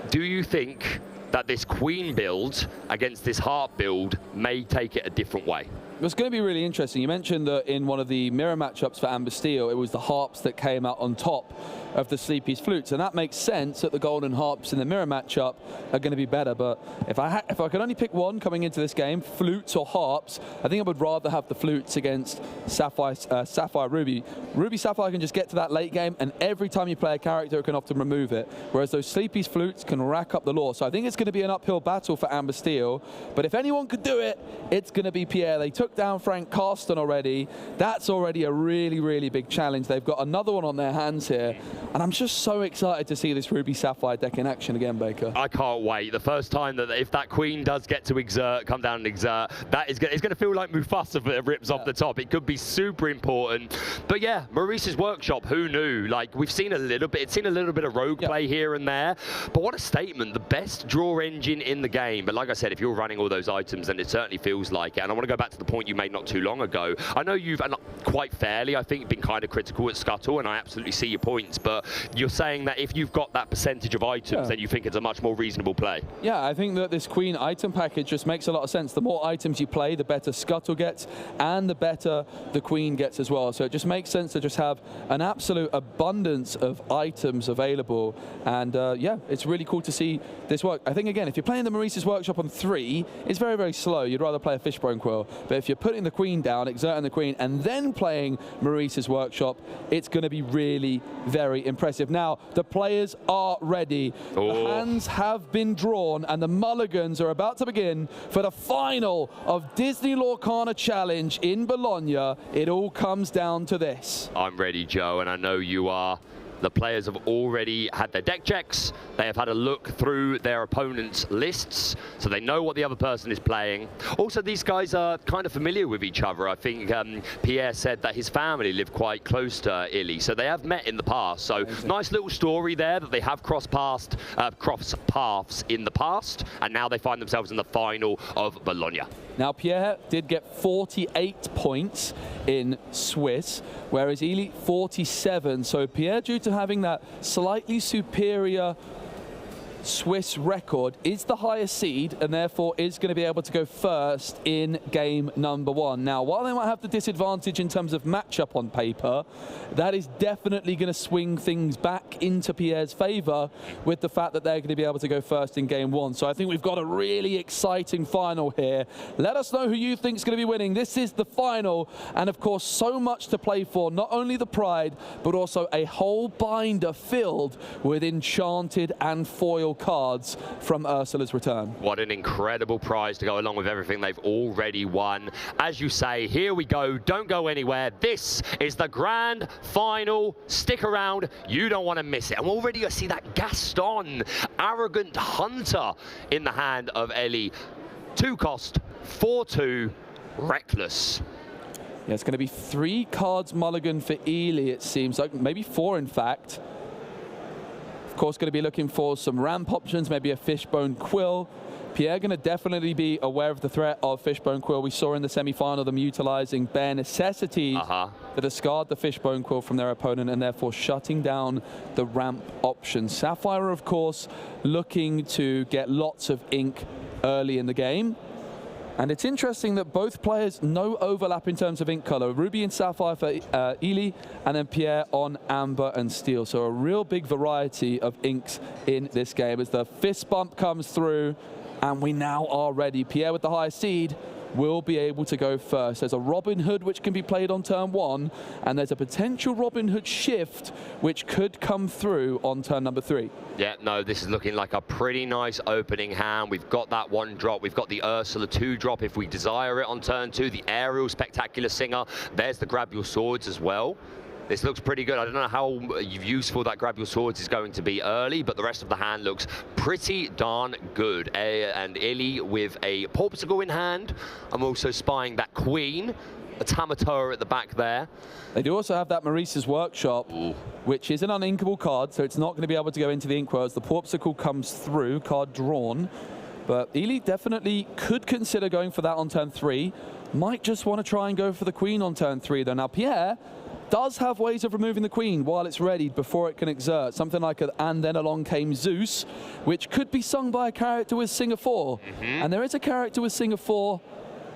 Speaker 2: Do you think that this Queen build against this Harp build may take it a different way?
Speaker 4: It's going to be really interesting. You mentioned that in one of the mirror matchups for Amber Steel, it was the Harps that came out on top. of the Sleepy's Flutes, and that makes sense that the Golden Harps in the mirror matchup are going to be better. But if I could only pick one coming into this game, Flutes or Harps, I think I would rather have the Flutes against Sapphire Ruby. Ruby Sapphire can just get to that late game, and every time you play a character, it can often remove it, whereas those Sleepy's Flutes can rack up the lore. So I think it's going to be an uphill battle for Amber Steel, but if anyone could do it, it's going to be Pierre. They took down Frank Carston already. That's already a really, really big challenge. They've got another one on their hands here, and I'm just so excited to see this Ruby Sapphire deck in action again, Baker.
Speaker 2: I can't wait. The first time that if that Queen does get to exert, come down and exert, that is it's going to feel like Mufasa that rips off the top. It could be super important. But yeah, Maurice's Workshop, who knew? Like, we've seen a little bit of rogue play here and there, but what a statement. The best draw engine in the game. But like I said, if you're running all those items, then it certainly feels like it. And I want to go back to the point you made not too long ago. I know you've, and quite fairly, I think, been kind of critical at Scuttle, and I absolutely see your points, but you're saying that if you've got that percentage of items, then you think it's a much more reasonable play. Yeah,
Speaker 4: I think that this Queen item package just makes a lot of sense. The more items you play, the better Scuttle gets, and the better the Queen gets as well. So it just makes sense to just have an absolute abundance of items available, and yeah, it's really cool to see this work. I think, again, if you're playing the Maurice's Workshop on 3, it's very, very slow. You'd rather play a Fishbone Quill. But if you're putting the Queen down, exerting the Queen, and then playing Maurice's Workshop, it's going to be really very impressive. Now, the players are ready. The hands have been drawn, and the mulligans are about to begin for the final of Disney Lorcana Challenge in Bologna. It all comes down to this.
Speaker 2: I'm ready, Joe, and I know you are. The players have already had their deck checks. They have had a look through their opponent's lists, so they know what the other person is playing. Also, these guys are kind of familiar with each other. I think Pierre said that his family lived quite close to Illy, so they have met in the past. So nice little story there that they have crossed paths in the past, and now they find themselves in the final of Bologna.
Speaker 4: Now, Pierre did get 48 points in Swiss, whereas Ely 47. So Pierre, due to having that slightly superior Swiss record, is the highest seed and therefore is going to be able to go first in game number 1. Now, while they might have the disadvantage in terms of matchup on paper, that is definitely going to swing things back into Pierre's favor with the fact that they're going to be able to go first in game 1. So I think we've got a really exciting final here. Let us know who you think is going to be winning. This is the final, and of course, so much to play for. Not only the pride, but also a whole binder filled with enchanted and foil cards from Ursula's Return.
Speaker 2: What an incredible prize to go along with everything they've already won. As you say, here we go. Don't go anywhere. This is the grand final. Stick around. You don't want to miss it. And already I see that Gaston, Arrogant Hunter, in the hand of Ellie. 2 cost, 4-2, Reckless.
Speaker 4: Yeah, it's going to be 3 cards mulligan for Ely, it seems like. Maybe 4, in fact. Of course, going to be looking for some ramp options, maybe a Fishbone Quill. Pierre going to definitely be aware of the threat of Fishbone Quill. We saw in the semi-final them utilizing bare necessities to discard the Fishbone Quill from their opponent and therefore shutting down the ramp option. Sapphire, of course, looking to get lots of ink early in the game. And it's interesting that both players, no overlap in terms of ink color. Ruby and Sapphire for Ely, and then Pierre on Amber and Steel. So a real big variety of inks in this game as the fist bump comes through, and we now are ready. Pierre with the highest seed will be able to go first. There's a Robin Hood which can be played on turn 1, and there's a potential Robin Hood shift which could come through on turn number 3.
Speaker 2: Yeah, no, this is looking like a pretty nice opening hand. We've got that 1 drop. We've got the Ursula 2 drop if we desire it on turn 2. The Aerial Spectacular Singer. There's the Grab Your Swords as well. This looks pretty good. I don't know how useful that Grab Your Swords is going to be early, but the rest of the hand looks pretty darn good. And Illy with a Popsicle in hand. I'm also spying that Queen, a Tamatoa at the back there.
Speaker 4: They do also have that Maurice's Workshop, which is an uninkable card, so it's not going to be able to go into the inkwell as the Popsicle comes through, card drawn. But Ely definitely could consider going for that on turn 3. Might just want to try and go for the Queen on turn 3, though. Now, Pierre does have ways of removing the Queen while it's ready before it can exert. Something like a And Then Along Came Zeus, which could be sung by a character with Singer 4. And there is a character with Singer 4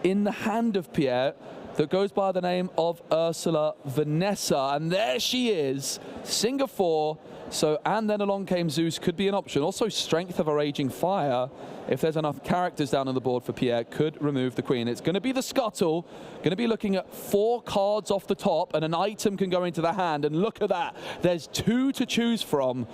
Speaker 4: in the hand of Pierre that goes by the name of Ursula Vanessa. And there she is, Singer 4, so, and then along came Zeus could be an option. Also, Strength of a Raging Fire, if there's enough characters down on the board for Pierre, could remove the queen. It's going to be the Scuttle, going to be looking at 4 cards off the top, and an item can go into the hand, and look at that. There's 2 to choose from.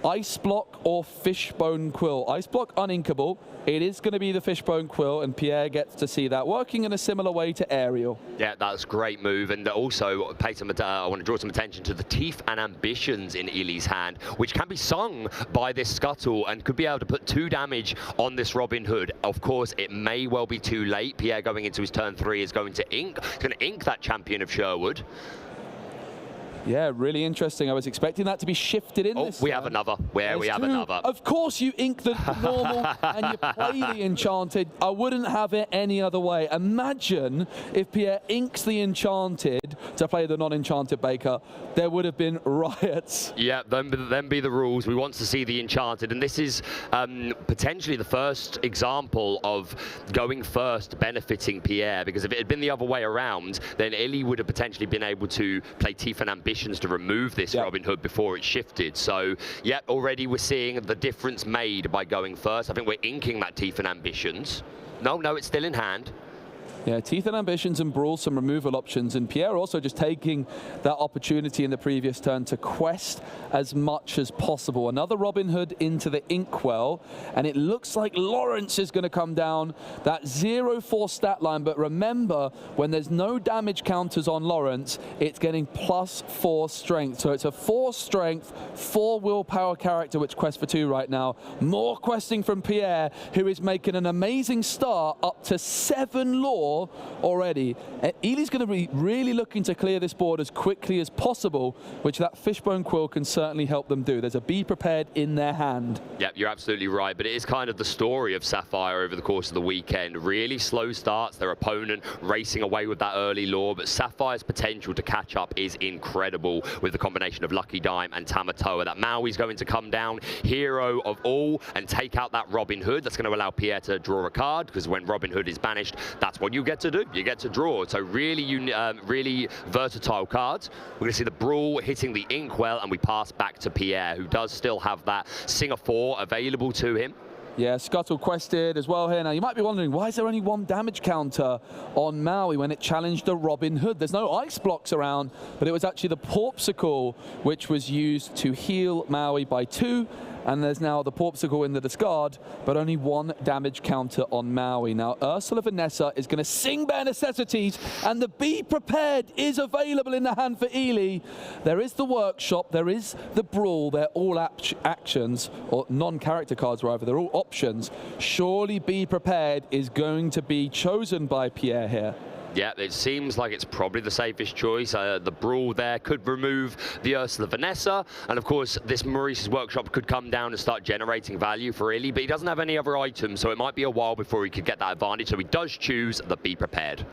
Speaker 4: Ice Block or Fishbone Quill. Ice Block uninkable. It is going to be the Fishbone Quill, and Pierre gets to see that working in a similar way to Aerial.
Speaker 2: Yeah, that's a great move. And also, I want to draw some attention to the Teeth and Ambitions in Ili's hand, which can be sung by this Scuttle and could be able to put 2 damage on this Robin Hood. Of course, it may well be too late. Pierre going into his turn 3 is going to ink. He's going to ink that Champion of Sherwood.
Speaker 4: Yeah, really interesting. I was expecting that to be shifted in this.
Speaker 2: We have another. We have another.
Speaker 4: Of course you ink the normal and you play the Enchanted. I wouldn't have it any other way. Imagine if Pierre inks the Enchanted to play the non-Enchanted Baker. There would have been riots.
Speaker 2: Yeah, then be the rules. We want to see the Enchanted. And this is potentially the first example of going first benefiting Pierre, because if it had been the other way around, then Ili would have potentially been able to play Teeth and Ambitions to remove this Robin Hood before it shifted. So, yeah, already we're seeing the difference made by going first. I think we're inking that Teeth and Ambitions. No, it's still in hand.
Speaker 4: Yeah, Teeth and Ambitions and Brawl, some removal options, and Pierre also just taking that opportunity in the previous turn to quest as much as possible. Another Robin Hood into the Inkwell, and it looks like Lawrence is going to come down that 0-4 stat line, but remember, when there's no damage counters on Lawrence, it's getting +4 strength. So it's a 4 strength, 4 willpower character, which quests for 2 right now. More questing from Pierre, who is making an amazing start, up to 7 lore already. Ili's going to be really looking to clear this board as quickly as possible, which that Fishbone Quill can certainly help them do. There's a Be Prepared in their hand.
Speaker 2: Yeah, you're absolutely right, but it is kind of the story of Sapphire over the course of the weekend. Really slow starts, their opponent racing away with that early lore, but Sapphire's potential to catch up is incredible with the combination of Lucky Dime and Tamatoa. That Maui's going to come down, hero of all, and take out that Robin Hood. That's going to allow Pierre to draw a card, because when Robin Hood is banished, that's what you get to do. You get to draw. So really versatile cards. We're going to see the Brawl hitting the Inkwell, and we pass back to Pierre, who does still have that Singer 4 available to him.
Speaker 4: Yeah, Scuttle quested as well here. Now, you might be wondering, why is there only 1 damage counter on Maui when it challenged the Robin Hood? There's no ice blocks around, but it was actually the Porpsicle which was used to heal Maui by 2. And there's now the Porpsicle in the discard, but only 1 damage counter on Maui. Now, Ursula Vanessa is going to sing Bare Necessities, and the Be Prepared is available in the hand for Ili. There is the Workshop, there is the Brawl. They're all actions, or non-character cards rather. They're all options. Surely Be Prepared is going to be chosen by Pierre here.
Speaker 2: Yeah, it seems like it's probably the safest choice. The Brawl there could remove the Ursula Vanessa, and of course this Maurice's Workshop could come down and start generating value for Ili, but he doesn't have any other items, so it might be a while before he could get that advantage, so he does choose the Be Prepared.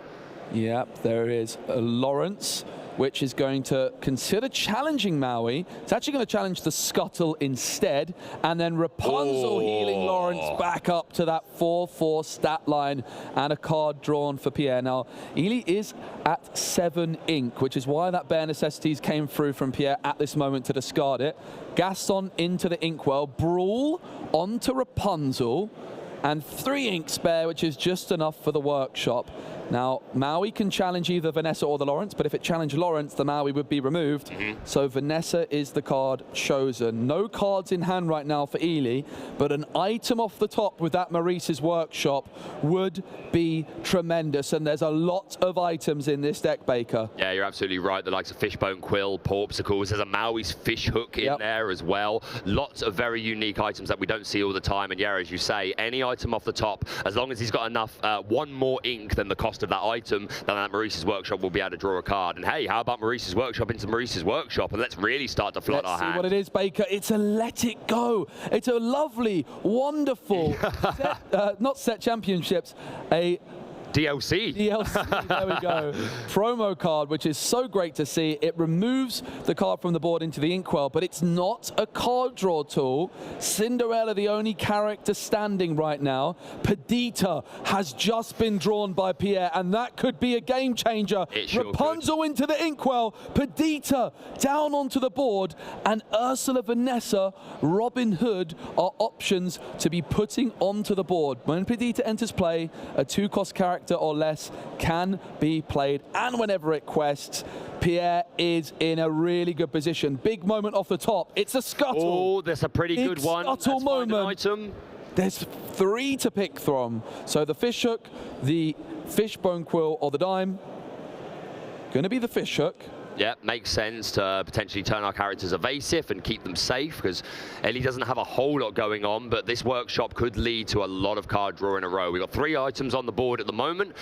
Speaker 4: Yep, there is Lawrence, which is going to consider challenging Maui. It's actually going to challenge the Scuttle instead, and then Rapunzel healing Lawrence back up to that 4-4 stat line, and a card drawn for Pierre. Now, Ili is at 7 ink, which is why that Bare Necessities came through from Pierre at this moment to discard it. Gaston into the Inkwell, Brawl onto Rapunzel, and 3 ink spare, which is just enough for the Workshop. Now, Maui can challenge either Vanessa or the Lawrence, but if it challenged Lawrence, the Maui would be removed. So Vanessa is the card chosen. No cards in hand right now for Ili, but an item off the top with that Maurice's Workshop would be tremendous, and there's a lot of items in this deck, Baker.
Speaker 2: Yeah, you're absolutely right. The likes of Fishbone Quill, Porpsicles, there's a Maui's Fish Hook in there as well. Lots of very unique items that we don't see all the time, and yeah, as you say, any item off the top, as long as he's got enough, 1 more ink than the cost of that item, then that Maurice's Workshop will be able to draw a card. And hey, how about Maurice's Workshop into Maurice's Workshop, and let's really start to flood our hand.
Speaker 4: Let's see what it is, Baker. It's a Let It Go. It's a lovely, wonderful, not set championships, a
Speaker 2: DLC.
Speaker 4: DLC, there we go. Promo card, which is so great to see. It removes the card from the board into the inkwell, but it's not a card draw tool. Cinderella, the only character standing right now. Perdita has just been drawn by Pierre, and that could be a game changer. Rapunzel into the inkwell, Perdita down onto the board, and Ursula, Vanessa, Robin Hood are options to be putting onto the board. When Perdita enters play, a 2-cost character or less can be played, and whenever it quests, Pierre is in a really good position. Big moment off the top. It's a scuttle.
Speaker 2: Oh, that's a pretty good one.
Speaker 4: Scuttle moment. There's 3 to pick from. So the fish hook, the fishbone quill, or the dime. Going to be the fish hook.
Speaker 2: Yeah, makes sense to potentially turn our characters evasive and keep them safe, because Ellie doesn't have a whole lot going on, but this workshop could lead to a lot of card draw in a row. We've got 3 items on the board at the moment.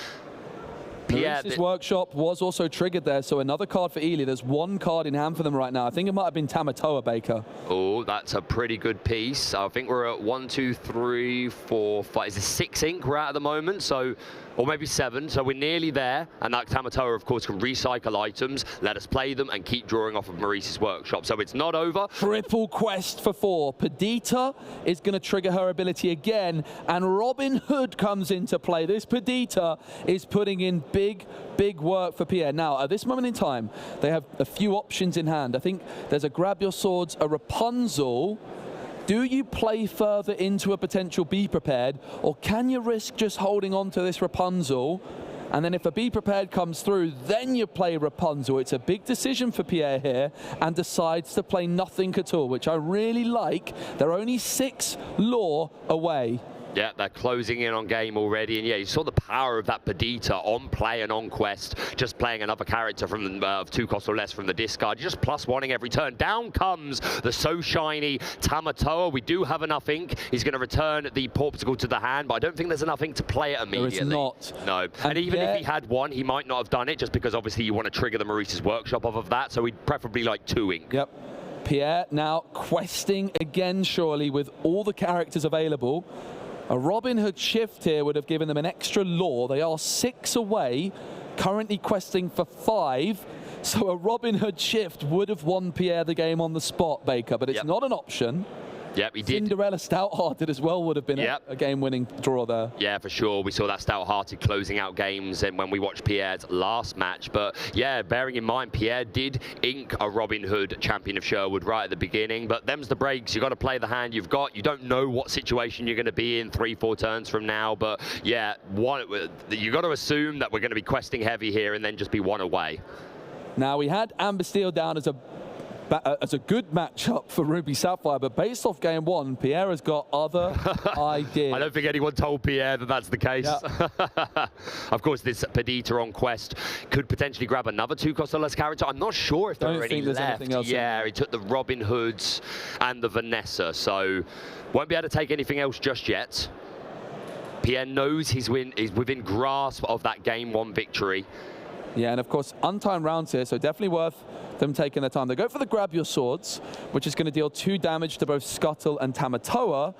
Speaker 4: Maurice's workshop was also triggered there, so another card for Ely. There's 1 card in hand for them right now. I think it might have been Tamatoa, Baker.
Speaker 2: Oh, that's a pretty good piece. I think we're at 1, 2, 3, 4, 5. Is it 6 ink we're at the moment? So, or maybe 7. So we're nearly there. And that Tamatoa, of course, can recycle items, let us play them, and keep drawing off of Maurice's workshop. So it's not over.
Speaker 4: Triple quest for 4. Perdita is going to trigger her ability again, and Robin Hood comes into play. This Perdita is putting in big work for Pierre. Now, at this moment in time, they have a few options in hand. I think there's a Grab Your Swords, a Rapunzel. Do you play further into a potential Be Prepared, or can you risk just holding on to this Rapunzel? And then if a Be Prepared comes through, then you play Rapunzel. It's a big decision for Pierre here, and decides to play nothing at all, which I really like. They're only 6 lore away.
Speaker 2: Yeah, they're closing in on game already, and yeah, you saw the power of that Perdita on play and on quest, just playing another character from of 2 cost or less from the discard, just +1ing every turn. Down comes the so shiny Tamatoa. We do have enough ink. He's going to return the Porpsicle to the hand, but I don't think there's enough ink to play it immediately.
Speaker 4: There is not.
Speaker 2: No, and even if he had 1, he might not have done it, just because obviously you want to trigger the Maurice's workshop off of that, so he'd preferably like 2 ink.
Speaker 4: Yep. Pierre now questing again, surely, with all the characters available. A Robin Hood shift here would have given them an extra lore. They are 6 away, currently questing for 5. So a Robin Hood shift would have won Pierre the game on the spot, Baker, but it's not an option.
Speaker 2: Yep, he did.
Speaker 4: Cinderella Stout-Hearted as well would have been a game-winning draw there.
Speaker 2: Yeah, for sure. We saw that Stout-Hearted closing out games and when we watched Pierre's last match. But yeah, bearing in mind, Pierre did ink a Robin Hood Champion of Sherwood right at the beginning. But them's the breaks. You've got to play the hand you've got. You don't know what situation you're going to be in 3-4 turns from now. But yeah, you've got to assume that we're going to be questing heavy here and then just be 1 away.
Speaker 4: Now, we had Amber Steel down as a good matchup for Ruby Sapphire, but based off game 1, Pierre has got other ideas.
Speaker 2: I don't think anyone told Pierre that that's the case. Yeah. Of course, this Perdita on quest could potentially grab another 2 cost or less character. I'm not sure if there are any left. Yeah, he took the Robin Hoods and the Vanessa, so won't be able to take anything else just yet. Pierre knows he's within grasp of that game 1 victory.
Speaker 4: Yeah, and of course, untimed rounds here, so definitely worth them taking their time. They go for the Grab Your Swords, which is going to deal 2 damage to both Scuttle and Tamatoa.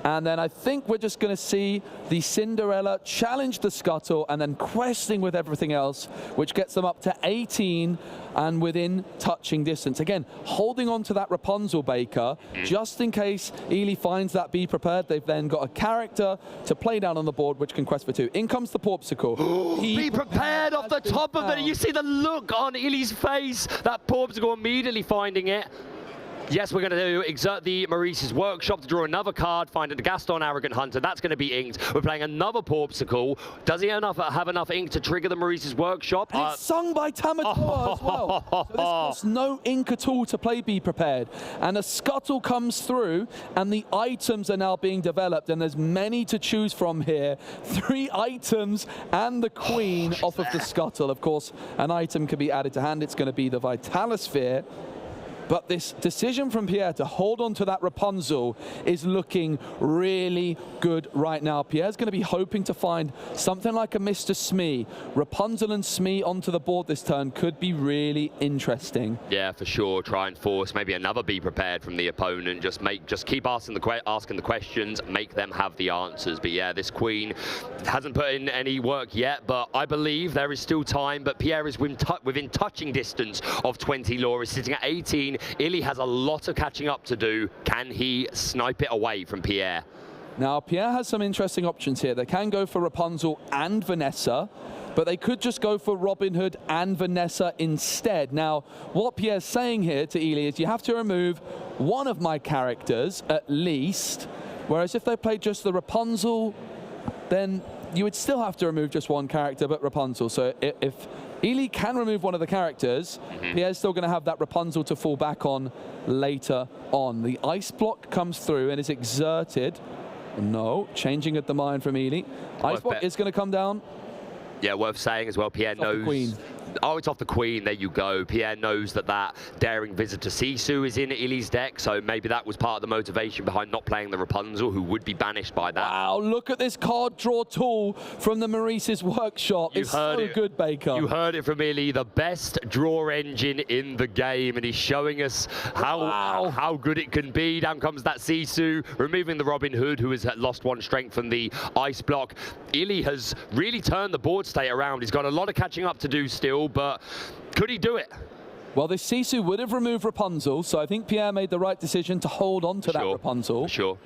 Speaker 4: And then I think we're just going to see the Cinderella challenge the Scuttle and then questing with everything else, which gets them up to 18 and within touching distance. Again, holding on to that Rapunzel, Baker, just in case Ely finds that Be Prepared. They've then got a character to play down on the board, which can quest for 2. In comes the Porpsicle.
Speaker 2: Be Prepared off the top of it. You see the look on Ely's face. That Porpsicle immediately finding it. Yes, we're going to exert the Maurice's workshop to draw another card, find a Gaston Arrogant Hunter. That's going to be inked. We're playing another Porpsicle. Does he have enough ink to trigger the Maurice's workshop?
Speaker 4: And it's sung by Tamatoa as well. So this costs no ink at all to play Be Prepared. And a Scuttle comes through, and the items are now being developed, and there's many to choose from here. 3 items and the Queen off of the Scuttle. Of course, an item can be added to hand. It's going to be the Vitalosphere. But this decision from Pierre to hold on to that Rapunzel is looking really good right now. Pierre's going to be hoping to find something like a Mr. Smee. Rapunzel and Smee onto the board this turn could be really interesting.
Speaker 2: Yeah, for sure. Try and force maybe another be prepared from the opponent. Just keep asking the questions, make them have the answers. But yeah, this queen hasn't put in any work yet, but I believe there is still time. But Pierre is within touching distance of 20. Laura is sitting at 18. Illy has a lot of catching up to do. Can he snipe it away from Pierre?
Speaker 4: Now, Pierre has some interesting options here. They can go for Rapunzel and Vanessa, but they could just go for Robin Hood and Vanessa instead. Now, what Pierre's saying here to Illy is you have to remove one of my characters at least, whereas if they played just the Rapunzel, then you would still have to remove just one character but Rapunzel. So if Illy can remove one of the characters, Pierre's still going to have that Rapunzel to fall back on later on. The ice block comes through and is exerted. No, changing at the mind from Illy. Ice block is going to come down.
Speaker 2: Yeah, worth saying as well, Pierre knows.
Speaker 4: Queen.
Speaker 2: Oh, it's off the queen. There you go. Pierre knows that daring visitor Sisu is in Illy's deck, so maybe that was part of the motivation behind not playing the Rapunzel, who would be banished by that.
Speaker 4: Wow, look at this card draw tool from the Maurice's workshop. It's so good, Baker.
Speaker 2: You heard it from Illy, the best draw engine in the game, and he's showing us how good it can be. Down comes that Sisu, removing the Robin Hood, who has lost one strength from the ice block. Illy has really turned the board state around. He's got a lot of catching up to do still, but could he do it?
Speaker 4: Well, this Sisu would have removed Rapunzel, so I think Pierre made the right decision to hold on to that Rapunzel.
Speaker 2: For sure.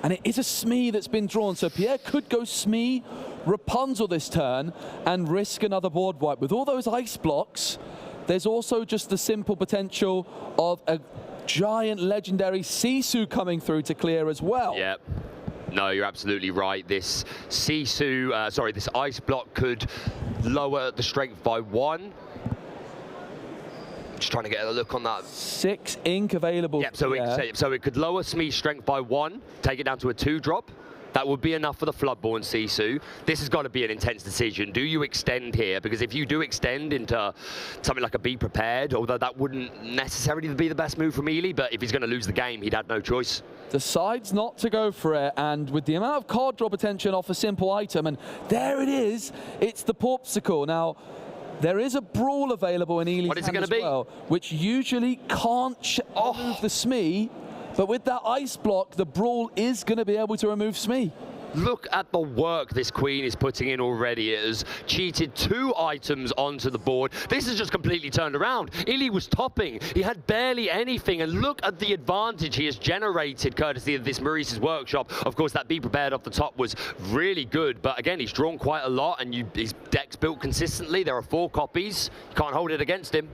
Speaker 4: And it is a Smee that's been drawn, so Pierre could go Smee, Rapunzel this turn, and risk another board wipe. With all those ice blocks, there's also just the simple potential of a giant legendary Sisu coming through to clear as well.
Speaker 2: Yep. No, you're absolutely right. This Sisu, this ice block could lower the strength by 1. Just trying to get a look on that.
Speaker 4: 6 ink available.
Speaker 2: Yep, so it could lower Smee's strength by 1, take it down to a 2-drop. That would be enough for the Floodborn Sisu. This has got to be an intense decision. Do you extend here? Because if you do extend into something like a Be Prepared, although that wouldn't necessarily be the best move from Illy, but if he's going to lose the game, he'd have no choice.
Speaker 4: Decides not to go for it, and with the amount of card draw potential off a simple item, and there it is, it's the Porpsicle. Now, there is a Brawl available in Illy's hand as well, which usually can't remove the Smee. But with that ice block, the Brawl is going to be able to remove Smee.
Speaker 2: Look at the work this queen is putting in already. It has cheated 2 items onto the board. This has just completely turned around. Illy was topping. He had barely anything. And look at the advantage he has generated courtesy of this Maurice's workshop. Of course, that Be Prepared off the top was really good. But again, he's drawn quite a lot and his deck's built consistently. There are 4 copies. You can't hold it against him.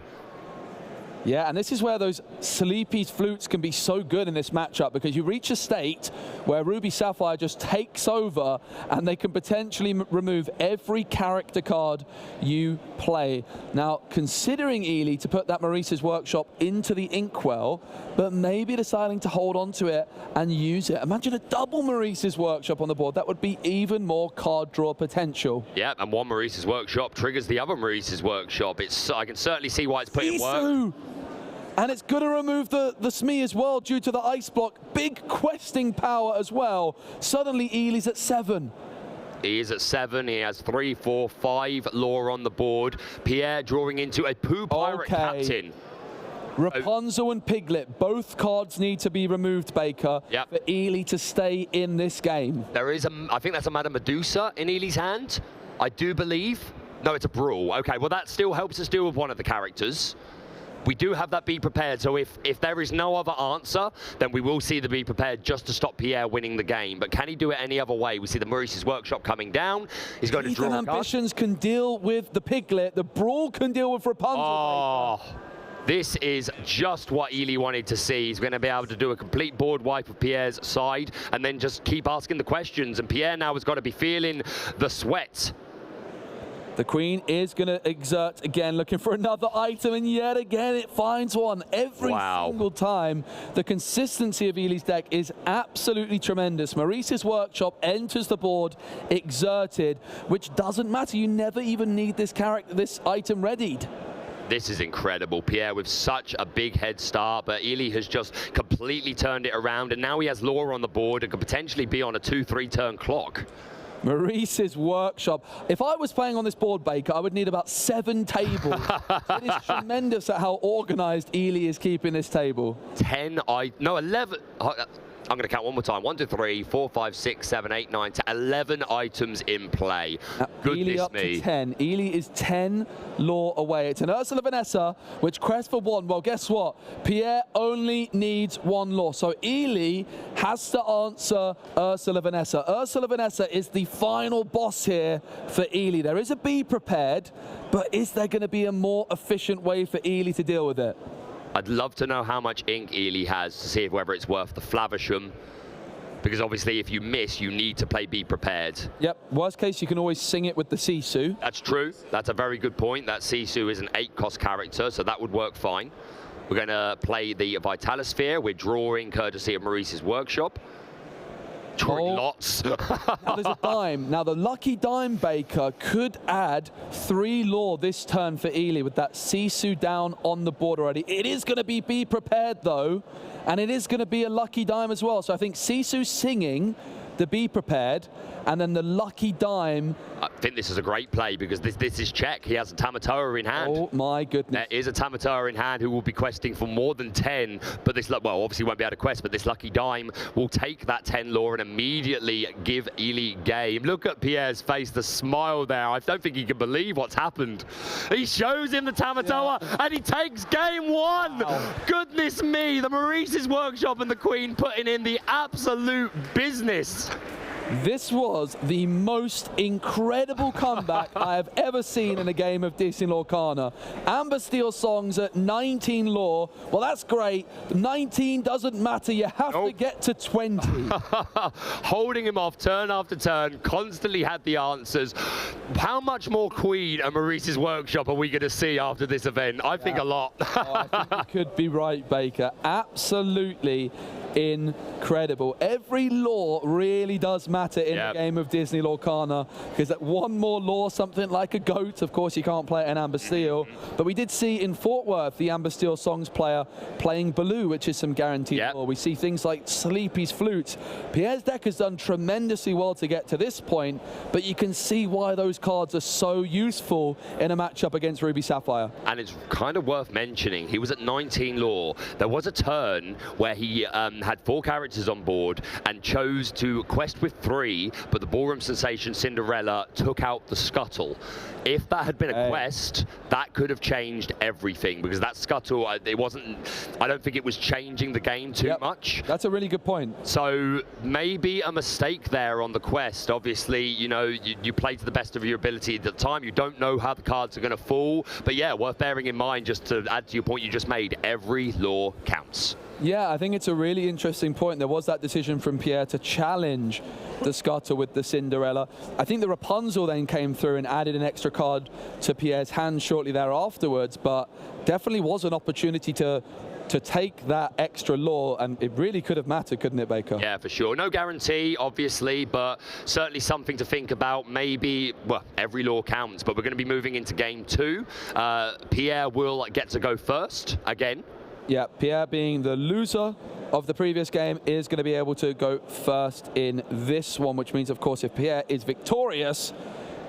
Speaker 4: Yeah, and this is where those Sleepy's flutes can be so good in this matchup, because you reach a state where Ruby Sapphire just takes over and they can potentially remove every character card you play. Now, considering Illy to put that Maurice's workshop into the Inkwell, but maybe deciding to hold on to it and use it. Imagine a double Maurice's workshop on the board. That would be even more card draw potential.
Speaker 2: Yeah, and one Maurice's workshop triggers the other Maurice's workshop. I can certainly see why it's put in work.
Speaker 4: And it's going to remove the Smee as well due to the ice block. Big questing power as well. Suddenly, Illy's at 7.
Speaker 2: He is at 7. He has 3, 4, 5 lore on the board. Pierre drawing into a Pooh Pirate Captain.
Speaker 4: Rapunzel and Piglet, both cards need to be removed, Baker, for Illy to stay in this game.
Speaker 2: There is I think that's a Madame Medusa in Illy's hand, I do believe. No, it's a Brawl. Okay, well that still helps us deal with one of the characters. We do have that Be Prepared, so if there is no other answer, then we will see the Be Prepared just to stop Pierre winning the game. But can he do it any other way? We see the Maurice's workshop coming down. He's going to draw a card.
Speaker 4: Ambitions can deal with the Piglet. The Brawl can deal with Rapunzel.
Speaker 2: Oh, this is just what Illy wanted to see. He's going to be able to do a complete board wipe of Pierre's side and then just keep asking the questions. And Pierre now has got to be feeling the sweat.
Speaker 4: The Queen is going to exert again, looking for another item, and yet again it finds one every single time. The consistency of Illy's deck is absolutely tremendous. Maurice's workshop enters the board exerted, which doesn't matter. You never even need this item readied.
Speaker 2: This is incredible. Pierre with such a big head start, but Ely has just completely turned it around, and now he has Laura on the board and could potentially be on a 2-3 turn clock.
Speaker 4: Maurice's workshop. If I was playing on this board, Baker, I would need about 7 tables. It is tremendous at how organized Ely is keeping this table.
Speaker 2: 11. I'm going to count one more time. 1, 2, 3, 4, 5, 6, 7, 8, 9, 10, 11 items in play. Goodness
Speaker 4: Ely up
Speaker 2: me.
Speaker 4: to 10. Ely is 10 lore away. It's an Ursula Vanessa, which crest for 1. Well, guess what? Pierre only needs 1 lore. So Ely has to answer Ursula Vanessa. Ursula Vanessa is the final boss here for Ely. There is a be prepared, but is there going to be a more efficient way for Ely to deal with it?
Speaker 2: I'd love to know how much ink Ely has to see whether it's worth the Flavisham. Because obviously if you miss, you need to play Be Prepared.
Speaker 4: Yep, worst case, you can always sing it with the Sisu.
Speaker 2: That's true. That's a very good point. That Sisu is an 8-cost character, so that would work fine. We're going to play the Vitalosphere. We're drawing courtesy of Maurice's workshop. Lots.
Speaker 4: Now there's a dime. Now the lucky dime Baker could add 3 lore this turn for Ely with that Sisu down on the board already. It is going to be prepared though, and it is going to be a lucky dime as well. So I think Sisu singing the be prepared, and then the lucky dime.
Speaker 2: I think this is a great play because this is check. He has a Tamatoa in hand.
Speaker 4: Oh my goodness.
Speaker 2: There is a Tamatoa in hand who will be questing for more than 10, but this, well, obviously won't be able to quest, but this lucky dime will take that 10 lore and immediately give Ely game. Look at Pierre's face, the smile there. I don't think he can believe what's happened. He shows him the Tamatoa and he takes game 1. Wow. Goodness me, the Maurice's workshop and the Queen putting in the absolute business.
Speaker 4: This was the most incredible comeback I have ever seen in a game of Disney Lorcana. Amber Steel songs at 19 lore. Well, that's great. 19 doesn't matter. You have to get to 20.
Speaker 2: Holding him off turn after turn, constantly had the answers. How much more Queen and Maurice's workshop are we going to see after this event? I think a lot.
Speaker 4: I think you could be right, Baker. Absolutely incredible. Every lore really does matter in the game of Disney Lorcana, because that one more lore, something like a goat, of course you can't play it in Amber Steel, but we did see in Fort Worth the Amber Steel songs player playing Baloo, which is some guaranteed lore. We see things like Sleepy's flute. Pierre's deck has done tremendously well to get to this point, but you can see why those cards are so useful in a matchup against Ruby Sapphire.
Speaker 2: And it's kind of worth mentioning, he was at 19 lore. There was a turn where he had 4 characters on board and chose to quest with 3, but the Ballroom Sensation Cinderella took out the Scuttle. If that had been a quest, that could have changed everything, because that Scuttle, it wasn't, I don't think it was changing the game too much.
Speaker 4: That's a really good point.
Speaker 2: So maybe a mistake there on the quest. Obviously, you know, you play to the best of your ability at the time. You don't know how the cards are going to fall, but yeah, worth bearing in mind, just to add to your point you just made, every lore counts.
Speaker 4: Yeah, I think it's a really interesting point. There was that decision from Pierre to challenge the Scuttle with the Cinderella. I think the Rapunzel then came through and added an extra card to Pierre's hand shortly there afterwards, but definitely was an opportunity to take that extra lore, and it really could have mattered, couldn't it, Baker?
Speaker 2: Yeah, for sure. No guarantee, obviously, but certainly something to think about. Maybe, well, every lore counts, but we're going to be moving into game 2. Pierre will get to go first again.
Speaker 4: Yeah, Pierre, being the loser of the previous game, is going to be able to go first in this one, which means, of course, if Pierre is victorious,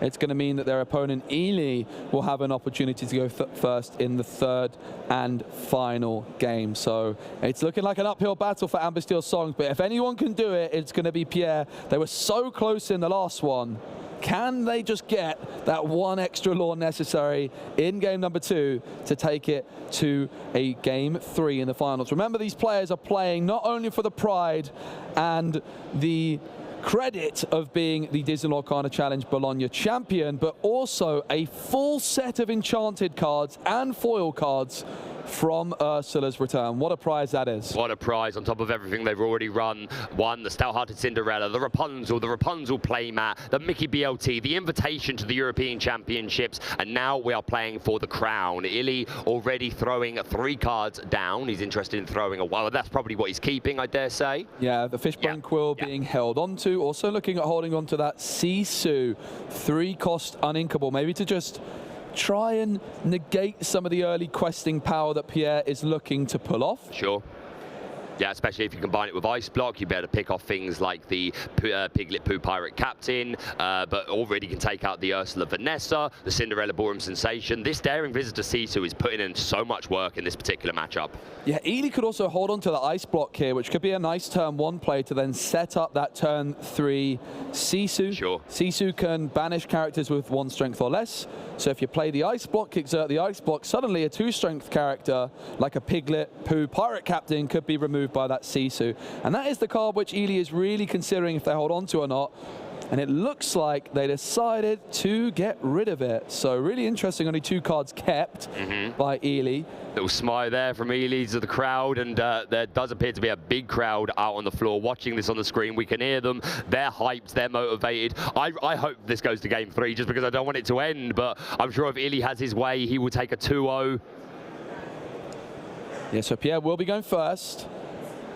Speaker 4: it's going to mean that their opponent, Ely, will have an opportunity to go first in the 3rd and final game. So it's looking like an uphill battle for Amber Steel songs, but if anyone can do it, it's going to be Pierre. They were so close in the last one. Can they just get that one extra lore necessary in game number 2 to take it to a game 3 in the finals? Remember, these players are playing not only for the pride and the credit of being the Disney Lorcana Challenge Bologna champion, but also a full set of enchanted cards and foil cards from Ursula's return. What a prize that is.
Speaker 2: What a prize on top of everything they've already won. The Stout-Hearted Cinderella, the Rapunzel playmat, the Mickey BLT, the invitation to the European Championships, and now we are playing for the crown. Ely already throwing 3 cards down. He's interested in throwing a well, that's probably what he's keeping, I dare say.
Speaker 4: Yeah, the Fishbone Quill being held onto. Also looking at holding onto that Sisu, 3-cost uninkable, maybe to just try and negate some of the early questing power that Pierre is looking to pull off.
Speaker 2: Sure. Yeah, especially if you combine it with Ice Block, you'll be able to pick off things like the Piglet Poo Pirate Captain, but already can take out the Ursula Vanessa, the Cinderella Ballroom Sensation. This Daring Visitor Sisu is putting in so much work in this particular matchup.
Speaker 4: Yeah, Ely could also hold on to the Ice Block here, which could be a nice turn 1 play to then set up that turn 3 Sisu.
Speaker 2: Sure.
Speaker 4: Sisu can banish characters with 1 strength or less. So if you play the Ice Block, exert the Ice Block, suddenly a 2-strength character like a Piglet Poo Pirate Captain could be removed by that Sisu. And that is the card which Ely is really considering if they hold on to or not. And it looks like they decided to get rid of it. So really interesting, only 2 cards kept by Ely.
Speaker 2: Little smile there from Ely to the crowd, and there does appear to be a big crowd out on the floor watching this on the screen. We can hear them. They're hyped. They're motivated. I hope this goes to game 3 just because I don't want it to end, but I'm sure if Ely has his way, he will take a 2-0.
Speaker 4: Yeah, so Pierre will be going first.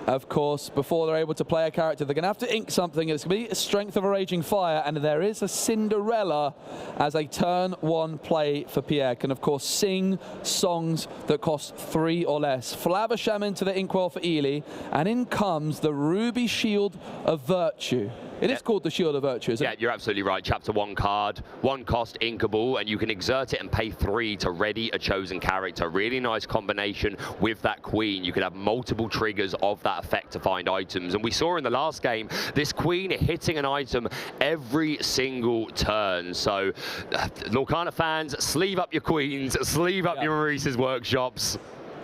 Speaker 4: Of course, before they're able to play a character, they're going to have to ink something. It's going to be a Strength of a Raging Fire, and there is a Cinderella as a turn 1 play for Pierre. Can, of course, sing songs that cost 3 or less. Flavisham into the inkwell for Ely, and in comes the Ruby Shield of Virtue. It is called the Shield of Virtue, isn't it?
Speaker 2: Yeah, you're absolutely right. Chapter 1 card, 1 cost, inkable, and you can exert it and pay 3 to ready a chosen character. Really nice combination with that Queen. You could have multiple triggers of that effect to find items. And we saw in the last game, this Queen hitting an item every single turn. So, Lorcana fans, sleeve up your Queens, sleeve up your Maurice's workshops.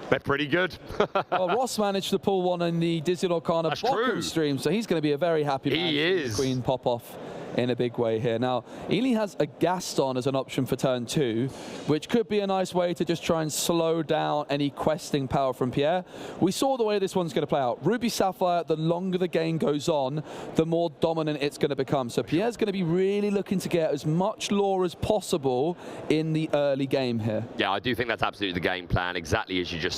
Speaker 2: They're pretty good.
Speaker 4: Well, Ross managed to pull one in the Dizzy Lorcana Bottom stream, so he's going to be a very happy man.
Speaker 2: He is.
Speaker 4: The Queen pop off in a big way here. Now, Ely has a Gaston as an option for turn 2, which could be a nice way to just try and slow down any questing power from Pierre. We saw the way this one's going to play out. Ruby Sapphire, the longer the game goes on, the more dominant it's going to become. So Pierre's going to be really looking to get as much lore as possible in the early game here.
Speaker 2: Yeah, I do think that's absolutely the game plan, exactly as you just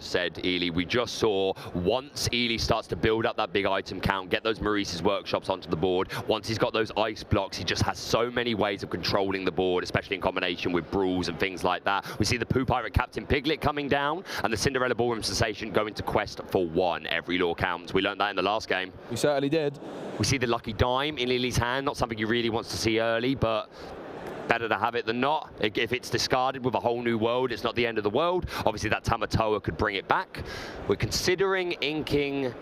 Speaker 2: said, Ely. We just saw once Ely starts to build up that big item count, get those Maurice's workshops onto the board, once he's got those ice blocks, he just has so many ways of controlling the board, especially in combination with Brawls and things like that. We see the Poo Pirate Captain Piglet coming down, and the Cinderella Ballroom Sensation going to quest for 1. Every lore counts. We learned that in the last game.
Speaker 4: We certainly did.
Speaker 2: We see the Lucky Dime in Lily's hand, not something you really want to see early, but better to have it than not. If it's discarded with a whole new world, it's not the end of the world. Obviously, that Tamatoa could bring it back. We're considering inking.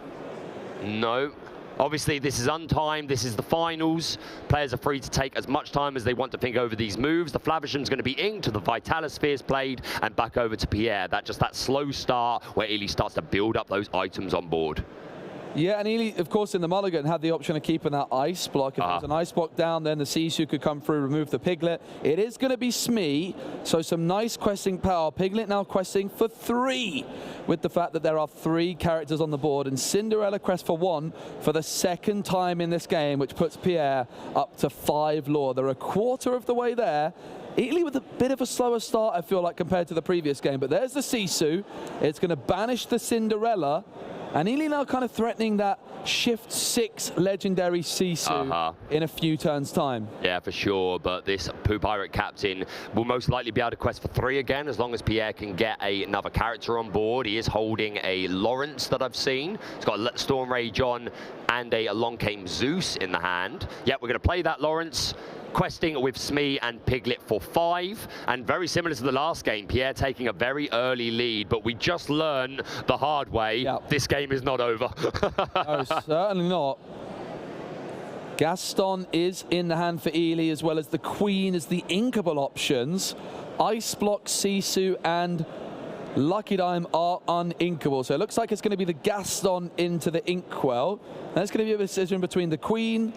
Speaker 2: No. Obviously, this is untimed. This is the finals. Players are free to take as much time as they want to think over these moves. The Flavisham's going to be inked, the Vitalis Sphere's played, and back over to Pierre. That slow start where Ely starts to build up those items on board.
Speaker 4: Yeah, and Ely, of course, in the mulligan had the option of keeping that ice block. If there's an ice block down, then the Sisu could come through, remove the Piglet. It is going to be Smee, so some nice questing power. Piglet now questing for 3, with the fact that there are 3 characters on the board, and Cinderella quest for 1 for the 2nd time in this game, which puts Pierre up to 5 lore. They're a quarter of the way there. Ely with a bit of a slower start, I feel like, compared to the previous game, but there's the Sisu. It's going to banish the Cinderella. And Ely now kind of threatening that Shift 6 legendary Sisu in a few turns' time.
Speaker 2: Yeah, for sure. But this Poo Pirate Captain will most likely be able to quest for 3 again, as long as Pierre can get another character on board. He is holding a Lawrence that I've seen. He's got a Storm Rage on and a Along Came Zeus in the hand. Yeah, we're going to play that Lawrence. Questing with Smee and Piglet for 5, and very similar to the last game, Pierre taking a very early lead, but we just learned the hard way, this game is not over.
Speaker 4: No, certainly not. Gaston is in the hand for Ely, as well as the Queen as the inkable options. Ice Block, Sisu, and Lucky Dime are uninkable, so it looks like it's going to be the Gaston into the Inkwell, and it's going to be a decision between the Queen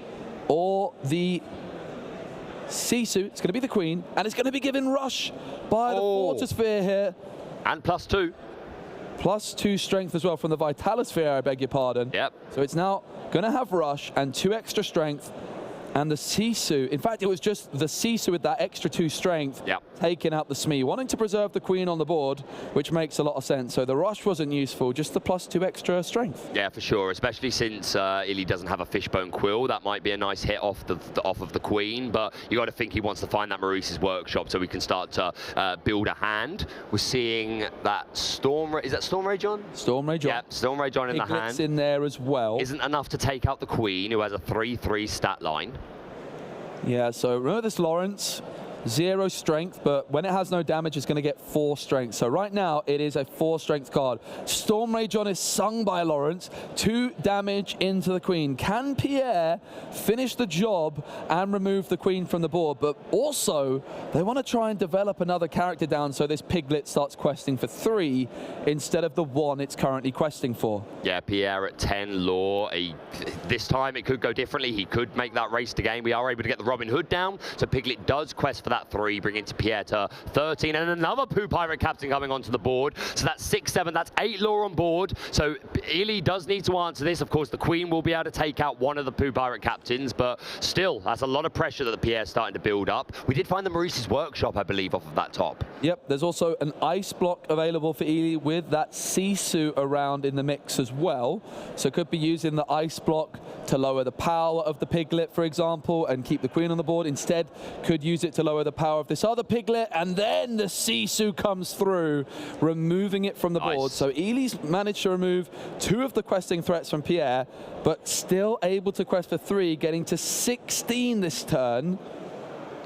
Speaker 4: or the Sisu. It's going to be the Queen, and it's going to be given Rush by the Fortisphere here.
Speaker 2: And +2.
Speaker 4: +2 strength as well from the Vitalisphere, I beg your pardon.
Speaker 2: Yep.
Speaker 4: So it's now going to have Rush and 2 extra strength. and the Sisu. In fact, it was just the Sisu with that extra 2 strength taking out the Smee, wanting to preserve the queen on the board, which makes a lot of sense. So the rush wasn't useful, just the +2 extra strength.
Speaker 2: Yeah, for sure, especially since Illy doesn't have a fishbone quill. That might be a nice hit off of the queen, but you got to think he wants to find that Maurice's workshop so we can start to build a hand. We're seeing that Storm Ray. Is that Storm Ray John?
Speaker 4: Storm Ray John.
Speaker 2: Yeah, Storm Ray John in the hand.
Speaker 4: In there as well.
Speaker 2: Isn't enough to take out the queen, who has a 3-3 stat line.
Speaker 4: Yeah, so remember this Lawrence, 0 strength, but when it has no damage, it's going to get 4 strength. So right now, it is a 4 strength card. Storm Ray John is sung by Lawrence, 2 damage into the queen. Can Pierre finish the job and remove the queen from the board? But also, they want to try and develop another character down so this piglet starts questing for 3 instead of the 1 it's currently questing for.
Speaker 2: Yeah, Pierre at 10, Law. This time it could go differently. He could make that race to game. We are able to get the Robin Hood down, so Piglet does quest for that 3, bringing to Pierre to 13, and another Pooh Pirate Captain coming onto the board. So that's 6, 7, that's 8 Law on board. So Illy does need to answer this. Of course, the Queen will be able to take out one of the Pooh Pirate Captains, but still, that's a lot of pressure that the Pierre's starting to build up. We did find the Maurice's Workshop, I believe, off of that top.
Speaker 4: Yep, there's also an ice block available for Illy with that Sisu around in the mix as well. So could be using the ice block to lower the power of the Piglet, for example, and keep the Queen on the board. Instead, could use it to lower the power of this other Piglet, and then the Sisu comes through, removing it from the board. So Illy's managed to remove 2 of the questing threats from Pierre, but still able to quest for 3, getting to 16 this turn.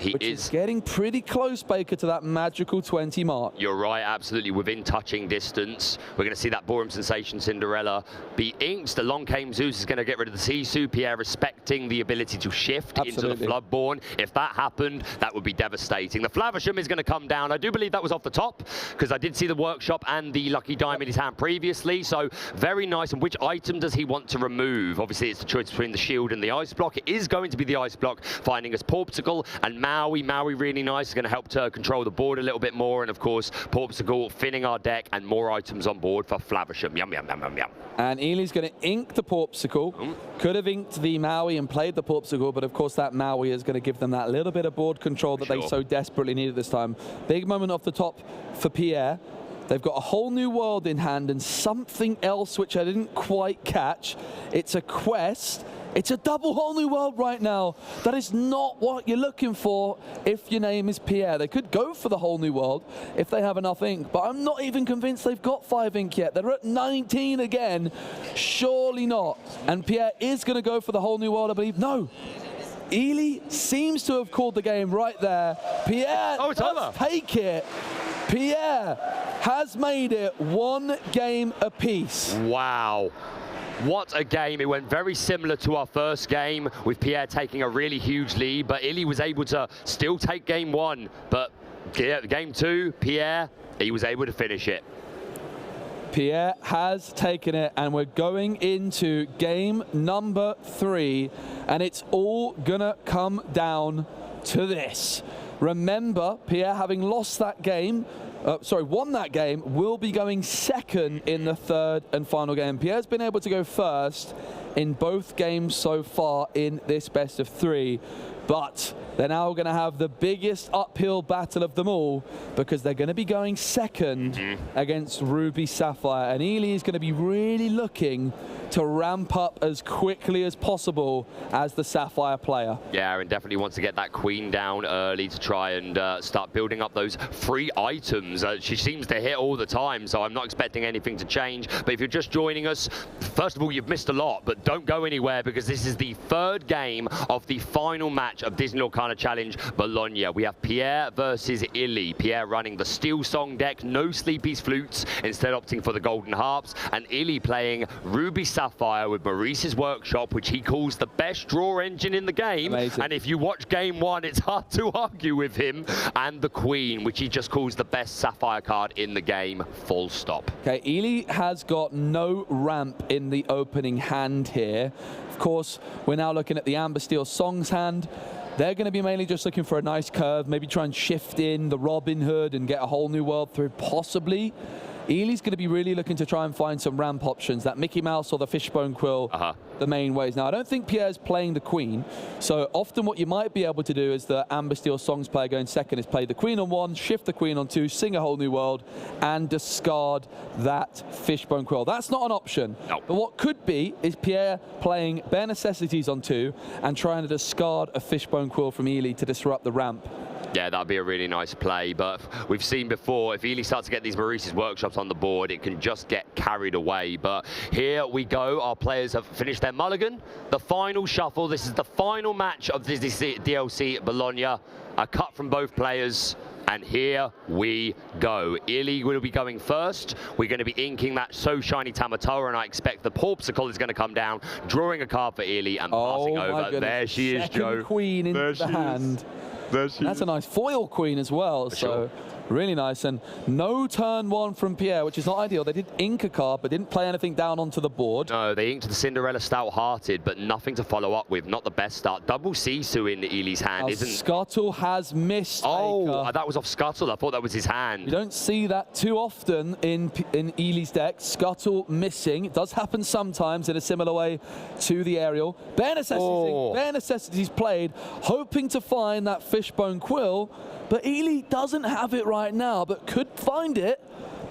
Speaker 4: Which is getting pretty close, Baker, to that magical 20 mark.
Speaker 2: You're right, absolutely within touching distance. We're going to see that Borum Sensation Cinderella be inked. The Long Came Zeus is going to get rid of the Sisu. Pierre respecting the ability to shift into the Floodborn. If that happened, that would be devastating. The Flavisham is going to come down. I do believe that was off the top, because I did see the Workshop and the Lucky Dime in his hand previously. So very nice. And which item does he want to remove? Obviously, it's the choice between the shield and the ice block. It is going to be the ice block, finding us Porpsicle and Maui really nice, is going to help to control the board a little bit more, and of course Porpsicle thinning our deck and more items on board for Flavisham. Yum, yum, yum, yum, yum.
Speaker 4: And Illy's going to ink the Porpsicle. Could have inked the Maui and played the Porpsicle, but of course that Maui is going to give them that little bit of board control that they so desperately needed this time. Big moment off the top for Pierre. They've got a whole new world in hand and something else which I didn't quite catch. It's a quest. It's a double whole new world right now. That is not what you're looking for if your name is Pierre. They could go for the whole new world if they have enough ink, but I'm not even convinced they've got 5 ink yet. They're at 19 again. Surely not. And Pierre is going to go for the whole new world, I believe. No. Illy seems to have called the game right there. Pierre does take it. Pierre has made it 1 game apiece.
Speaker 2: Wow. What a game. It went very similar to our first game, with Pierre taking a really huge lead, but Illy was able to still take game 1. But game 2, Pierre, he was able to finish it.
Speaker 4: Pierre has taken it, and we're going into game number 3, and it's all gonna come down to this. Remember, Pierre, having lost that game, won that game, will be going second in the 3rd and final game. Pierre's been able to go first in both games so far in this best of 3, but they're now going to have the biggest uphill battle of them all, because they're going to be going second against Ruby Sapphire, and Illy is going to be really looking to ramp up as quickly as possible as the Sapphire player.
Speaker 2: Yeah, and definitely wants to get that Queen down early to try and start building up those free items. She seems to hit all the time, so I'm not expecting anything to change. But if you're just joining us, first of all, you've missed a lot, but don't go anywhere, because this is the 3rd game of the final match of Disney Lorcana Challenge Bologna. We have Pierre versus Illy. Pierre running the Steel Song deck, no Sleepy's Flutes, instead opting for the Golden Harps, and Illy playing Ruby Sapphire with Maurice's Workshop, which he calls the best draw engine in the game.
Speaker 4: Amazing.
Speaker 2: And if you watch game 1, it's hard to argue with him, and the Queen, which he just calls the best Sapphire card in the game, full stop.
Speaker 4: Okay, Illy has got no ramp in the opening hand here. Of course, we're now looking at the Amber Steel Songs hand. They're going to be mainly just looking for a nice curve, maybe try and shift in the Robin Hood and get a whole new world through, possibly. Ely's going to be really looking to try and find some ramp options, that Mickey Mouse or the Fishbone Quill, the main ways. Now, I don't think Pierre's playing the Queen, so often what you might be able to do is the Amber Steel Songs player going second is play the Queen on 1, shift the Queen on 2, sing a whole new world, and discard that Fishbone Quill. That's not an option.
Speaker 2: No.
Speaker 4: But what could be is Pierre playing Bare Necessities on 2 and trying to discard a Fishbone Quill from Ely to disrupt the ramp.
Speaker 2: Yeah, that'd be a really nice play, but we've seen before, if Ely starts to get these Maurice's Workshops on the board, it can just get carried away. But here we go, our players have finished their mulligan. The final shuffle, this is the final match of this DLC Bologna, a cut from both players. And here we go. Ely will be going first. We're going to be inking that So Shiny Tamatoa, and I expect the Porpsicle is going to come down, drawing a card for Ely and passing over. There she is, Joe.
Speaker 4: Queen into the hand. That's a nice foil Queen as well. So really nice. And no turn 1 from Pierre, which is not ideal. They did ink a card, but didn't play anything down onto the board.
Speaker 2: No, they inked the Cinderella Stout-Hearted, but nothing to follow up with. Not the best start. Double Sisu in Ely's hand isn't...
Speaker 4: Scuttle has missed.
Speaker 2: Oh, that was off Scuttle. I thought that was his hand.
Speaker 4: You don't see that too often in Ely's deck. Scuttle missing. It does happen sometimes in a similar way to the aerial. Bare Necessities, Bare Necessities played, hoping to find that Fishbone Quill, but Ely doesn't have it right now, but could find it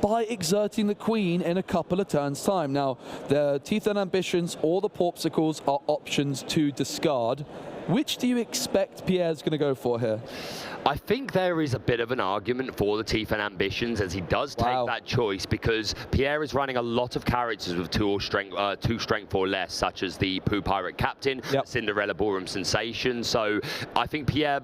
Speaker 4: by exerting the Queen in a couple of turns' time. Now, the Teeth and Ambitions or the Porpsicles are options to discard. Which do you expect Pierre's going to go for here?
Speaker 2: I think there is a bit of an argument for the Teeth and Ambitions, as he does take that choice, because Pierre is running a lot of characters with 2 strength or less, such as the Pooh Pirate Captain, Cinderella Ballroom Sensation. So I think Pierre,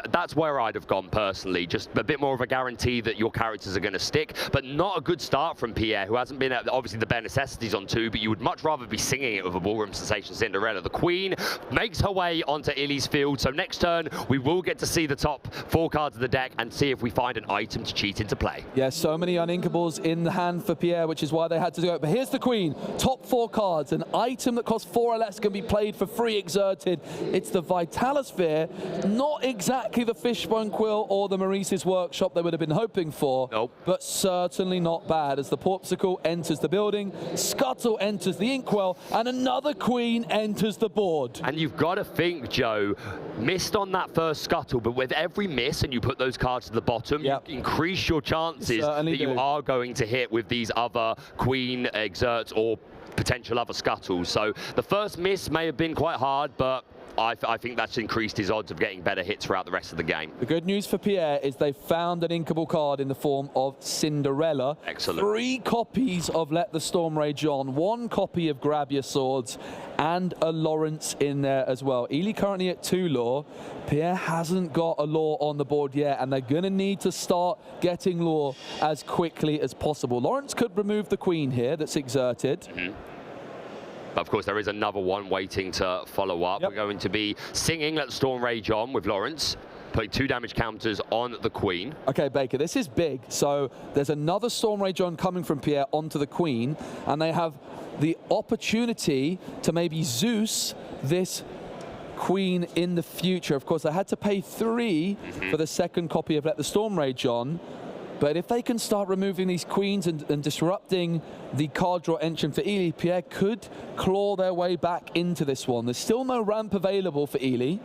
Speaker 2: that's where I'd have gone personally, just a bit more of a guarantee that your characters are going to stick, but not a good start from Pierre, who hasn't been at, obviously, the Bare Necessities on 2, but you would much rather be singing it with a Ballroom Sensation Cinderella. The Queen makes her way onto Ely's field, so next turn we will get to see the top 4 cards of the deck and see if we find an item to cheat into play.
Speaker 4: Yeah, so many uninkables in the hand for Pierre, which is why they had to do it. But here's the Queen, top 4 cards, an item that costs 4 or less can be played for free exerted. It's the Vitalosphere, not exactly the Fishbone Quill or the Maurice's Workshop they would have been hoping for, but certainly not bad, as the Porpsicle enters the building, Scuttle enters the Inkwell, and another Queen enters the board.
Speaker 2: And you've got to think, Joe, missed on that first Scuttle, but with every miss and you put those cards to the bottom, you increase your chances that you are going to hit with these other Queen exerts or potential other Scuttles. So the first miss may have been quite hard, but I think that's increased his odds of getting better hits throughout the rest of the game.
Speaker 4: The good news for Pierre is they found an inkable card in the form of Cinderella.
Speaker 2: Excellent.
Speaker 4: 3 copies of Let the Storm Rage On, 1 copy of Grab Your Swords, and a Lawrence in there as well. Ely currently at 2 lore. Pierre hasn't got a lore on the board yet, and they're going to need to start getting lore as quickly as possible. Lawrence could remove the Queen here that's exerted.
Speaker 2: Of course, there is another one waiting to follow up. We're going to be singing Let the Storm Rage On with Lawrence, putting 2 damage counters on the Queen.
Speaker 4: Okay, Baker, this is big. So there's another Storm Rage On coming from Pierre onto the Queen, and they have the opportunity to maybe Zeus this Queen in the future. Of course, they had to pay 3 for the second copy of Let the Storm Rage On. But if they can start removing these Queens and disrupting the card draw engine for Ely, Pierre could claw their way back into this one. There's still no ramp available for Ely.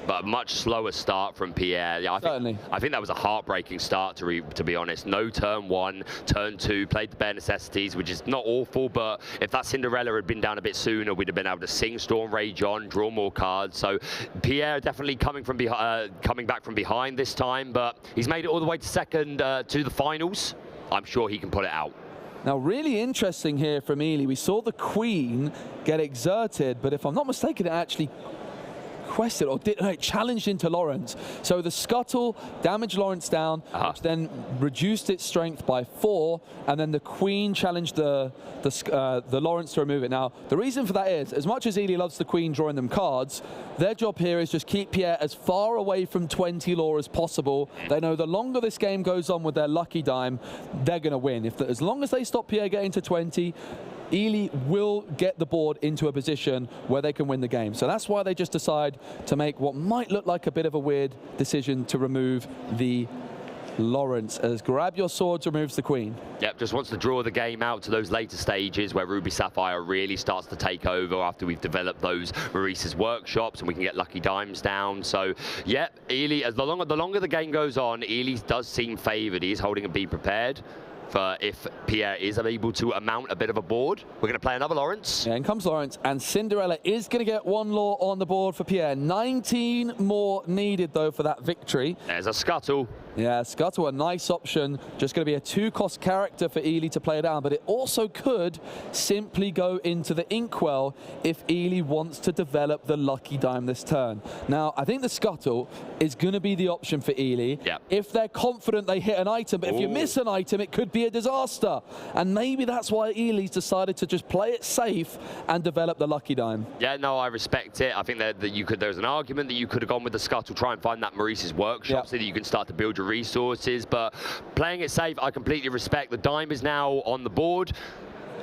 Speaker 2: But a much slower start from Pierre. Yeah, I think that was a heartbreaking start, to be honest. No turn 1, turn 2, played the Bare Necessities, which is not awful, but if that Cinderella had been down a bit sooner, we'd have been able to sing Storm Rage On, draw more cards. So Pierre definitely coming back from behind this time, but he's made it all the way to second to the finals. I'm sure he can pull it out.
Speaker 4: Now, really interesting here from Ely. We saw the Queen get exerted, but if I'm not mistaken, it actually quested or challenged into Lawrence. So the Scuttle damaged Lawrence down, which then reduced its strength by 4, and then the Queen challenged the Lawrence to remove it. Now, the reason for that is, as much as Ely loves the Queen drawing them cards, their job here is just keep Pierre as far away from 20 lore as possible. They know the longer this game goes on with their lucky dime, they're going to win. As long as they stop Pierre getting to 20, Ely will get the board into a position where they can win the game. So that's why they just decide to make what might look like a bit of a weird decision to remove the Lawrence, as grab your swords removes the queen.
Speaker 2: Yep, just wants to draw the game out to those later stages where Ruby Sapphire really starts to take over after we've developed those Maurice's workshops and we can get lucky dimes down. So, yep, Ely, as the longer the game goes on, Ely does seem favoured. He's holding a be prepared for if Pierre is able to mount a bit of a board. We're going to play another Lawrence.
Speaker 4: Yeah, in comes Lawrence, and Cinderella is going to get one law on the board for Pierre. 19 more needed, though, for that victory.
Speaker 2: There's a Scuttle.
Speaker 4: Yeah, Scuttle, a nice option. Just going to be a 2-cost character for Ely to play down, but it also could simply go into the Inkwell if Ely wants to develop the lucky dime this turn. Now, I think the Scuttle is going to be the option for Ely.
Speaker 2: Yep.
Speaker 4: If they're confident they hit an item, but if you miss an item, it could be a disaster. And maybe that's why Ely's decided to just play it safe and develop the lucky dime.
Speaker 2: Yeah, no, I respect it. I think that there's an argument that you could have gone with the Scuttle, try and find that Maurice's workshop so that you can start to build your resources, but playing it safe, I completely respect. The dime is now on the board.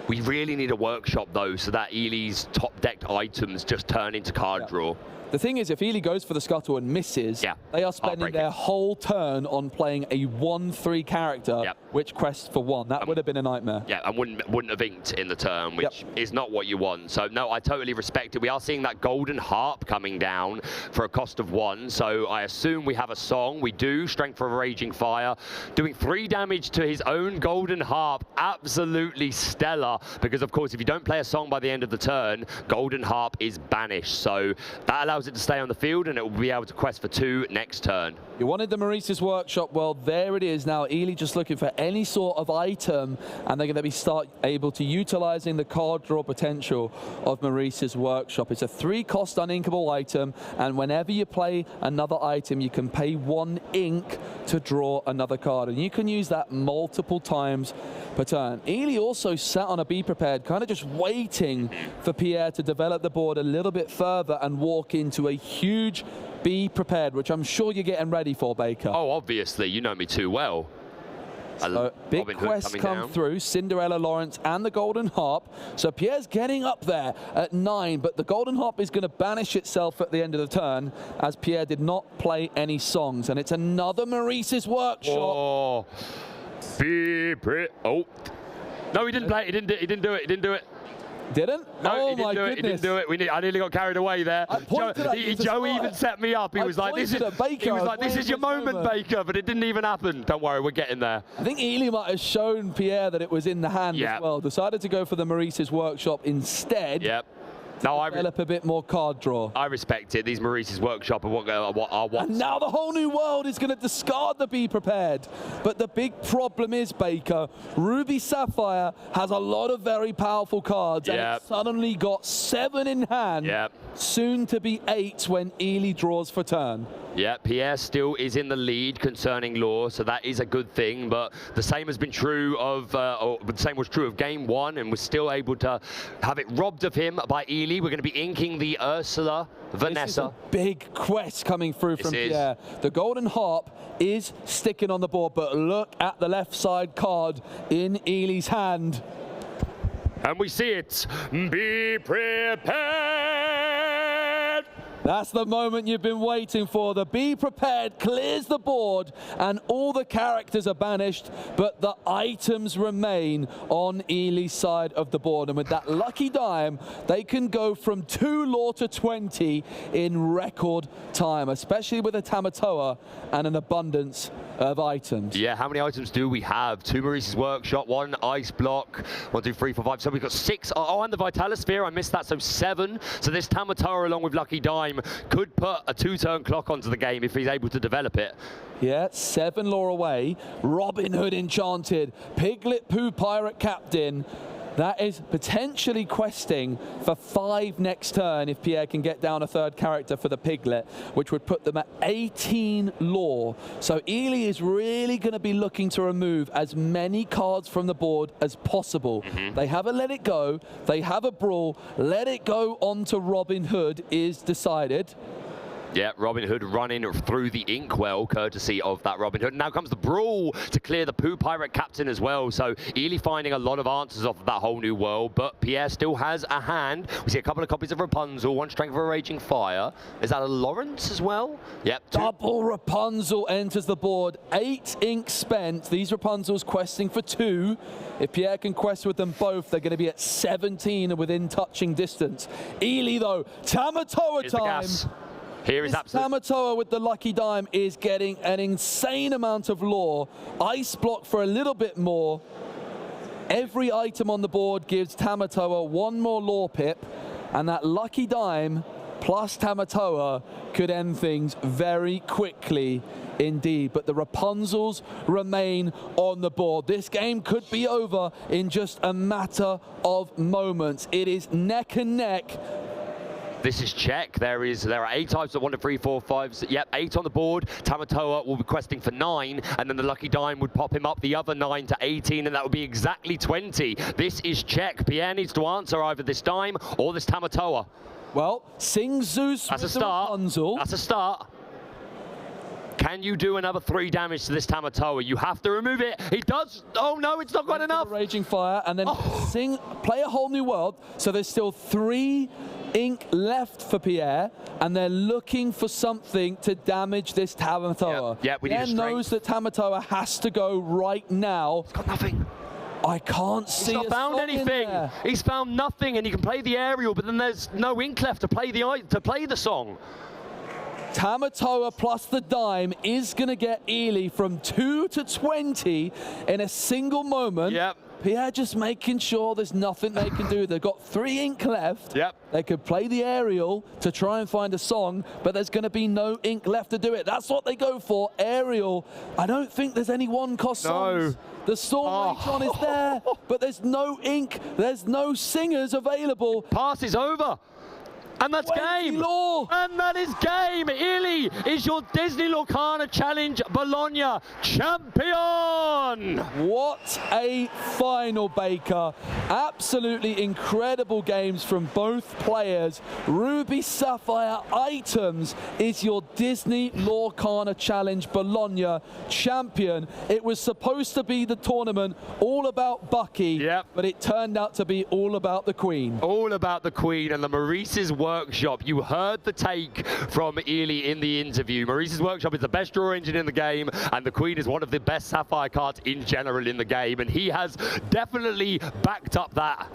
Speaker 2: We really need a workshop though, so that Ely's top decked items just turn into card draw.
Speaker 4: The thing is, if Ely goes for the Scuttle and misses, they are spending their whole turn on playing a 1/3 character, which quests for 1. That would have been a nightmare.
Speaker 2: Yeah, and wouldn't have inked in the turn, which is not what you want. So, no, I totally respect it. We are seeing that golden harp coming down for a cost of 1. So, I assume we have a song. We do. Strength for a Raging Fire. Doing 3 damage to his own golden harp. Absolutely stellar. Because, of course, if you don't play a song by the end of the turn, golden harp is banished. So, that allows it to stay on the field and it will be able to quest for 2 next turn.
Speaker 4: You wanted the Maurice's workshop. Well, there it is now. Ely just looking for any sort of item, and they're going to be able to utilizing the card draw potential of Maurice's workshop. It's a 3-cost uninkable item, and whenever you play another item, you can pay 1 ink to draw another card, and you can use that multiple times per turn. Ely also sat on a be prepared, kind of just waiting for Pierre to develop the board a little bit further and walk into a huge be prepared, which I'm sure you're getting ready for, Baker.
Speaker 2: Oh, obviously, you know me too well.
Speaker 4: So big quests come through, Cinderella, Lawrence, and the Golden Harp. So Pierre's getting up there at 9, but the Golden Harp is going to banish itself at the end of the turn, as Pierre did not play any songs. And it's another Maurice's workshop.
Speaker 2: Oh, oh. No, he didn't play. He didn't do it. He didn't do it.
Speaker 4: Didn't?
Speaker 2: No,
Speaker 4: oh my goodness.
Speaker 2: He didn't do it. I nearly got carried away there. Joe even set me up. He was like, "This is your moment, Baker," but it didn't even happen. Don't worry, we're getting there.
Speaker 4: I think Ely might have shown Pierre that it was in the hand as well. Decided to go for the Maurice's workshop instead.
Speaker 2: Yep. No,
Speaker 4: develop a bit more card draw.
Speaker 2: I respect it. These Maurice's workshop are what
Speaker 4: And now the whole new world is going to discard the be prepared. But the big problem is, Baker, Ruby Sapphire has a lot of very powerful cards, and it suddenly got 7 in hand. Soon to be 8 when Ely draws for turn.
Speaker 2: Yeah, Pierre still is in the lead concerning Law, so that is a good thing. But the same has been true of, the same was true of game 1, and was still able to have it robbed of him by Ely. We're going to be inking the Ursula Vanessa.
Speaker 4: This is a big quest coming through from Pierre. The Golden Harp is sticking on the board, but look at the left side card in Ely's hand.
Speaker 2: And we see it. Be prepared.
Speaker 4: That's the moment you've been waiting for. The Be Prepared clears the board and all the characters are banished, but the items remain on Ely's side of the board. And with that lucky dime, they can go from 2 law to 20 in record time, especially with a Tamatoa and an abundance of items.
Speaker 2: Yeah, how many items do we have? 2 Maurice's Workshop, 1 Ice Block, 1, 2, 3, 4, 5. So we've got 6. Oh, and the Vitalosphere, I missed that, so 7. So this Tamatoa along with Lucky Dime could put a 2-turn clock onto the game if he's able to develop it.
Speaker 4: Yeah, 7 lore away. Robin Hood Enchanted, Piglet Pooh Pirate Captain. That is potentially questing for 5 next turn if Pierre can get down a 3rd character for the Piglet, which would put them at 18 lore. So Ely is really going to be looking to remove as many cards from the board as possible. They have a Let It Go, they have a Brawl. Let It Go onto Robin Hood is decided.
Speaker 2: Yeah, Robin Hood running through the inkwell, courtesy of that Robin Hood. Now comes the brawl to clear the Poo Pirate captain as well. So Ely finding a lot of answers off of that whole new world, but Pierre still has a hand. We see a couple of copies of Rapunzel, one strength of a Raging Fire. Is that a Lawrence as well? Yep.
Speaker 4: Double Rapunzel enters the board. 8 ink spent. These Rapunzels questing for 2. If Pierre can quest with them both, they're going to be at 17 and within touching distance. Ely, though, Tamatoa time.
Speaker 2: Here is absolutely.
Speaker 4: Tamatoa with the lucky dime is getting an insane amount of lore. Ice block for a little bit more. Every item on the board gives Tamatoa 1 more lore pip, and that lucky dime plus Tamatoa could end things very quickly indeed. But the Rapunzels remain on the board. This game could be over in just a matter of moments. It is neck and neck.
Speaker 2: This is check. There are 8 types of 1 to 3, 4, 5. Yep, 8 on the board. Tamatoa will be questing for 9, and then the lucky dime would pop him up the other 9 to 18, and that would be exactly 20. This is check. Pierre needs to answer either this dime or this Tamatoa.
Speaker 4: Well, Sing Zeus
Speaker 2: That's
Speaker 4: with
Speaker 2: a start.
Speaker 4: Rapunzel.
Speaker 2: That's a start. Can you do another 3 damage to this Tamatoa? You have to remove it. He does. Oh no, it's not quite enough.
Speaker 4: Raging Fire, and then play a whole new world. So there's still 3 ink left for Pierre, and they're looking for something to damage this Tamatoa.
Speaker 2: Yeah, we need a
Speaker 4: Pierre
Speaker 2: strength.
Speaker 4: knows that Tamatoa has to go right now.
Speaker 2: He's got nothing.
Speaker 4: I can't see.
Speaker 2: He's not found anything. He's found nothing, and he can play the aerial, but then there's no ink left to play the song.
Speaker 4: Tamatoa plus the dime is going to get Ely from 2 to 20 in a single moment.
Speaker 2: Yep.
Speaker 4: Pierre just making sure there's nothing they can do. They've got 3 ink left.
Speaker 2: Yep.
Speaker 4: They could play the aerial to try and find a song, but there's going to be no ink left to do it. That's what they go for, aerial. I don't think there's any one-cost songs. The Storm Matron is there, but there's no ink. There's no singers available.
Speaker 2: Pass is over. And that's game.
Speaker 4: Lore.
Speaker 2: And that is game. Ely is your Disney Lorcana Challenge Bologna champion.
Speaker 4: What a final, Baker. Absolutely incredible games from both players. Ruby Sapphire Items is your Disney Lorcana Challenge Bologna champion. It was supposed to be the tournament all about Bucky, but it turned out to be all about the Queen.
Speaker 2: All about the Queen and the Maurice's Workshop. You heard the take from Ely in the interview. Maurice's Workshop is the best draw engine in the game, and the Queen is one of the best Sapphire cards in general in the game, and he has definitely backed up that.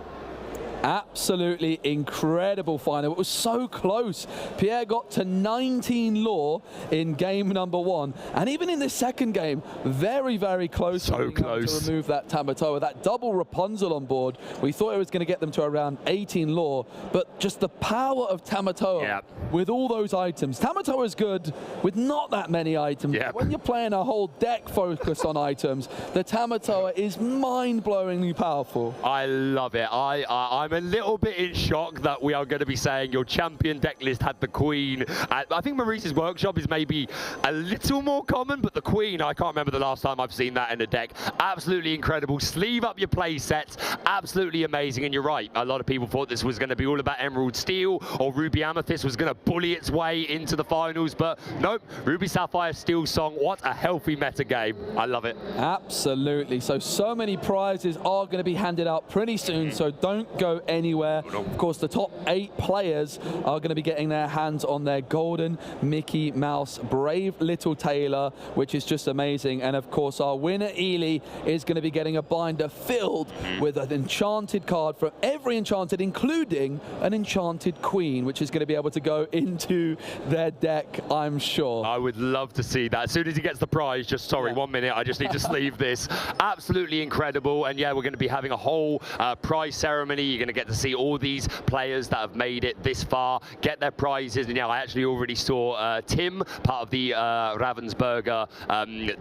Speaker 4: Absolutely incredible final. It was so close. Pierre got to 19 lore in game number 1. And even in the second game, very, very close.
Speaker 2: So close.
Speaker 4: To remove that Tamatoa. That double Rapunzel on board, we thought it was going to get them to around 18 lore. But just the power of Tamatoa with all those items. Tamatoa is good with not that many items. When you're playing a whole deck focused on items, the Tamatoa is mind-blowingly powerful.
Speaker 2: I love it. I'm a little bit in shock that we are going to be saying your champion deck list had the Queen. I think Maurice's Workshop is maybe a little more common, but the Queen, I can't remember the last time I've seen that in a deck. Absolutely incredible. Sleeve up your play sets. Absolutely amazing. And you're right, a lot of people thought this was going to be all about Emerald Steel, or Ruby Amethyst was going to bully its way into the finals, but nope. Ruby Sapphire Steel Song, what a healthy meta game. I love it.
Speaker 4: Absolutely. So many prizes are going to be handed out pretty soon, so don't go anywhere. Of course, the top 8 players are going to be getting their hands on their golden Mickey Mouse Brave Little Tailor, which is just amazing. And of course, our winner Ely is going to be getting a binder filled with an enchanted card from every enchanted, including an enchanted Queen, which is going to be able to go into their deck, I'm sure.
Speaker 2: I would love to see that. As soon as he gets the prize, just sorry, 1 minute, I just need to sleeve this. Absolutely incredible. And yeah, we're going to be having a whole prize ceremony. You're going to get to see all these players that have made it this far get their prizes. And yeah, I actually already saw Tim, part of the Ravensburger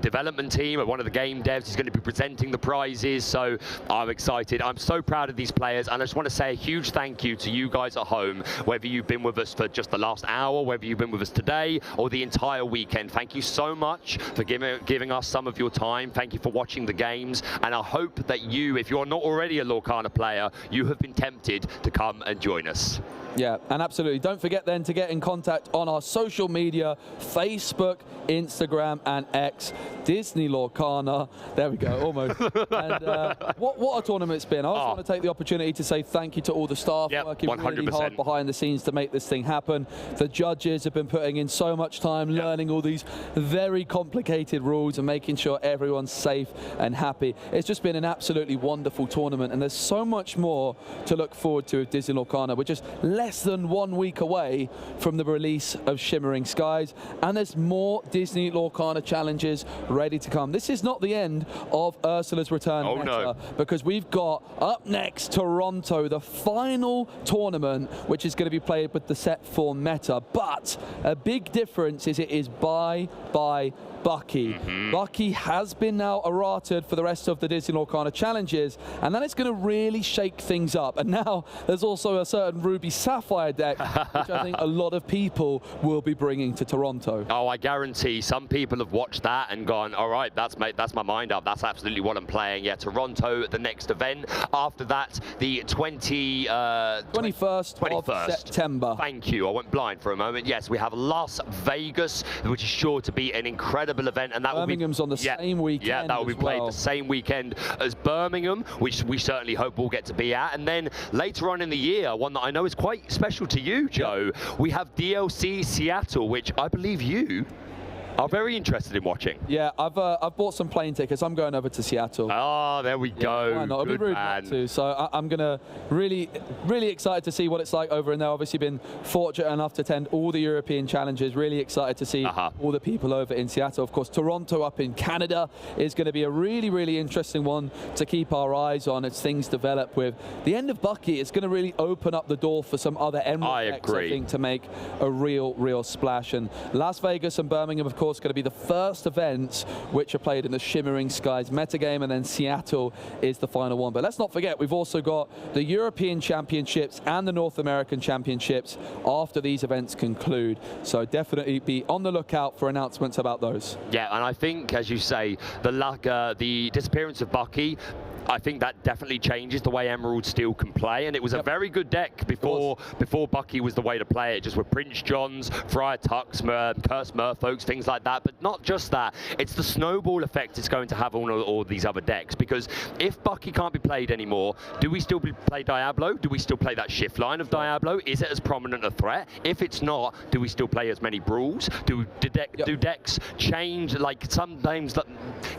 Speaker 2: development team, one of the game devs. He's going to be presenting the prizes, so I'm excited. I'm so proud of these players, and I just want to say a huge thank you to you guys at home, whether you've been with us for just the last hour, whether you've been with us today, or the entire weekend. Thank you so much for giving us some of your time. Thank you for watching the games, and I hope that you, if you're not already a Lorcana player, you have been tempted to come and join us.
Speaker 4: Yeah, and absolutely. Don't forget then to get in contact on our social media, Facebook, Instagram and X, Disney Lorcana. There we go, almost. And what a tournament it's been. I also want to take the opportunity to say thank you to all the staff working
Speaker 2: 100%.
Speaker 4: really hard behind the scenes to make this thing happen. The judges have been putting in so much time learning all these very complicated rules and making sure everyone's safe and happy. It's just been an absolutely wonderful tournament, and there's so much more to look forward to with Disney Lorcana. We're just less than 1 week away from the release of Shimmering Skies, and there's more Disney Lorcana challenges ready to come. This is not the end of Ursula's return meta, because we've got up next Toronto, the final tournament, which is going to be played with the set 4 meta. But a big difference is it is by Bucky. Bucky has been now errated for the rest of the Disney Lorcana challenges, and then it's going to really shake things up. And now there's also a certain Ruby Sapphire deck, which I think a lot of people will be bringing to Toronto.
Speaker 2: Oh, I guarantee some people have watched that and gone, all right, that's my mind up. That's absolutely what I'm playing. Yeah, Toronto, the next event. After that, the 21st
Speaker 4: of September.
Speaker 2: Thank you. I went blind for a moment. Yes, we have Las Vegas, which is sure to be an incredible event, and that
Speaker 4: Birmingham's
Speaker 2: will
Speaker 4: on the same weekend.
Speaker 2: Yeah, that will be played the same weekend as Birmingham, which we certainly hope we'll get to be at. And then later on in the year, one that I know is quite special to you, Joe, we have DLC Seattle, which I believe you are very interested in watching.
Speaker 4: Yeah, I've bought some plane tickets. I'm going over to Seattle.
Speaker 2: Oh, there we go.
Speaker 4: Why not? It'll be rude not to. So I'm gonna really excited to see what it's like over in there. Obviously been fortunate enough to attend all the European challenges. Really excited to see all the people over in Seattle. Of course, Toronto up in Canada is going to be a really interesting one to keep our eyes on as things develop. With the end of Bucky, it's going to really open up the door for some other Emerald decks, I think, to make a real splash. And Las Vegas and Birmingham, of course, going to be the first events which are played in the Shimmering Skies metagame, and then Seattle is the final one. But let's not forget, we've also got the European Championships and the North American Championships after these events conclude. So definitely be on the lookout for announcements about those.
Speaker 2: Yeah, and I think, as you say, the disappearance of Bucky, I think that definitely changes the way Emerald Steel can play, and it was a very good deck before Bucky was the way to play it, just with Prince Johns, Friar Tucks, Curse Merfolks, things like that. But not just that, it's the snowball effect it's going to have on all these other decks, because if Bucky can't be played anymore, do we still play Diablo? Do we still play that shift line of Diablo? Is it as prominent a threat? If it's not, do we still play as many brawls? Do decks change? Like, sometimes,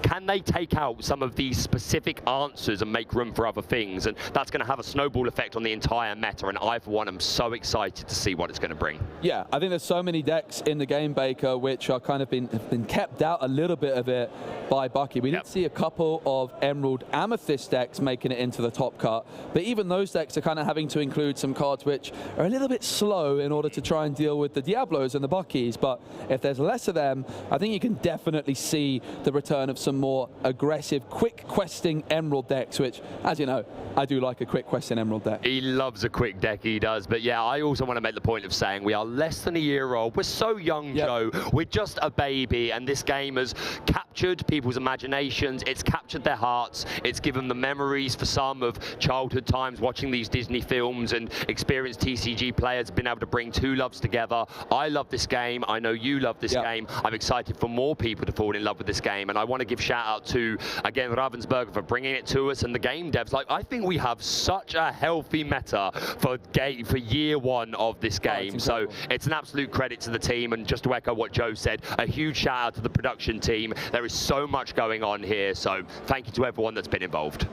Speaker 2: can they take out some of these specific answers and make room for other things? And that's going to have a snowball effect on the entire meta, and I, for one, am so excited to see what it's going to bring.
Speaker 4: Yeah, I think there's so many decks in the game, Baker, which are kind of been kept out a little bit of it by Bucky. We did see a couple of Emerald Amethyst decks making it into the top cut, but even those decks are kind of having to include some cards which are a little bit slow in order to try and deal with the Diablos and the Buckies. But if there's less of them, I think you can definitely see the return of some more aggressive, quick questing Emerald decks, which, as you know, I do like a quick question Emerald deck.
Speaker 2: He loves a quick deck, he does. But yeah, I also want to make the point of saying we are less than a year old. We're so young, Joe. We're just a baby, and this game has captured people's imaginations. It's captured their hearts. It's given them memories for some of childhood times watching these Disney films, and experienced TCG players have been able to bring two loves together. I love this game. I know you love this game. I'm excited for more people to fall in love with this game, and I want to give shout out to, again, Ravensburger for bringing it to us, and the game devs. Like, I think we have such a healthy meta for year one of this game. So it's an absolute credit to the team, and just to echo what Joe said, a huge shout out to the production team. There is so much going on here, so thank you to everyone that's been involved.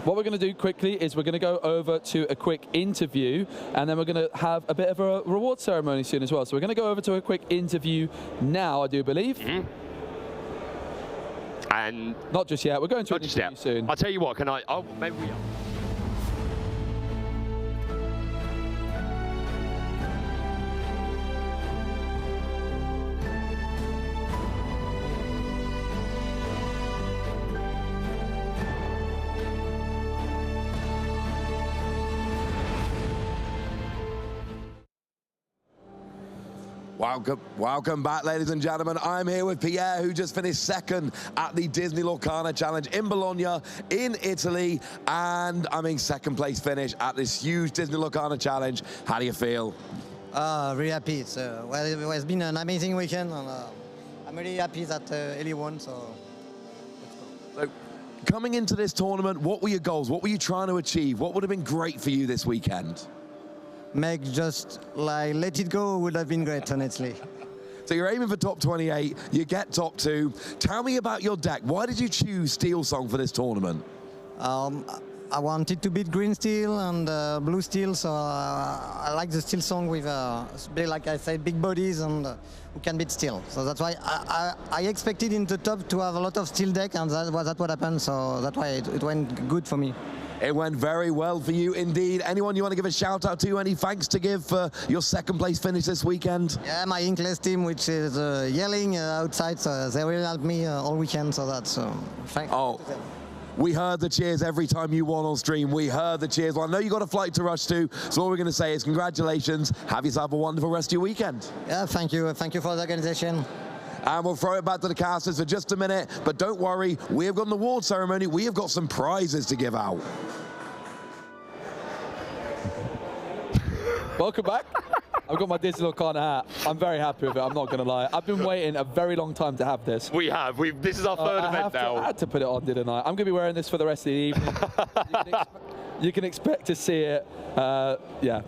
Speaker 4: What we're going to do quickly is we're going to go over to a quick interview, and then we're going to have a bit of a reward ceremony soon as well. So we're going to go over to a quick interview now, I do believe.
Speaker 2: And
Speaker 4: not just yet. We're going to an interview soon.
Speaker 2: I'll tell you what, oh, maybe we are.
Speaker 1: Welcome back, ladies and gentlemen. I'm here with Pierre, who just finished second at the Disney Lorcana Challenge in Bologna, in Italy, and I mean second place finish at this huge Disney Lorcana Challenge. How do you feel?
Speaker 7: Really happy. Well, it's been an amazing weekend, and I'm really happy that Ellie won. So,
Speaker 1: coming into this tournament, what were your goals? What were you trying to achieve? What would have been great for you this weekend?
Speaker 7: Meg, just like let it go would have been great, honestly.
Speaker 1: So you're aiming for top 28, you get top 2. Tell me about your deck. Why did you choose Steel Song for this tournament?
Speaker 7: I wanted to beat Green Steel and Blue Steel, so I like the Steel Song with, like I said, big bodies and who can beat Steel. So that's why I expected in the top to have a lot of Steel deck, and that's what happened, so that's why it went good for me.
Speaker 1: It went very well for you indeed. Anyone you want to give a shout out to? Any thanks to give for your second place finish this weekend?
Speaker 7: Yeah, my Inkless team, which is yelling outside, so they will help me all weekend, so that's thanks.
Speaker 1: Oh, we heard the cheers every time you won on stream. We heard the cheers. Well, I know you got a flight to rush to, so all we're going to say is congratulations. Have yourself a wonderful rest of your weekend.
Speaker 7: Yeah, thank you. Thank you for the organization.
Speaker 1: And we'll throw it back to the casters for just a minute. But don't worry, we have got an award ceremony. We have got some prizes to give out.
Speaker 8: Welcome back. I've got my Disney Lorcana hat. I'm very happy with it, I'm not going to lie. I've been waiting a very long time to have this.
Speaker 2: We have. This is our third event now.
Speaker 8: I had to put it on, didn't I? I'm going to be wearing this for the rest of the evening. You can expect to see it. Yeah.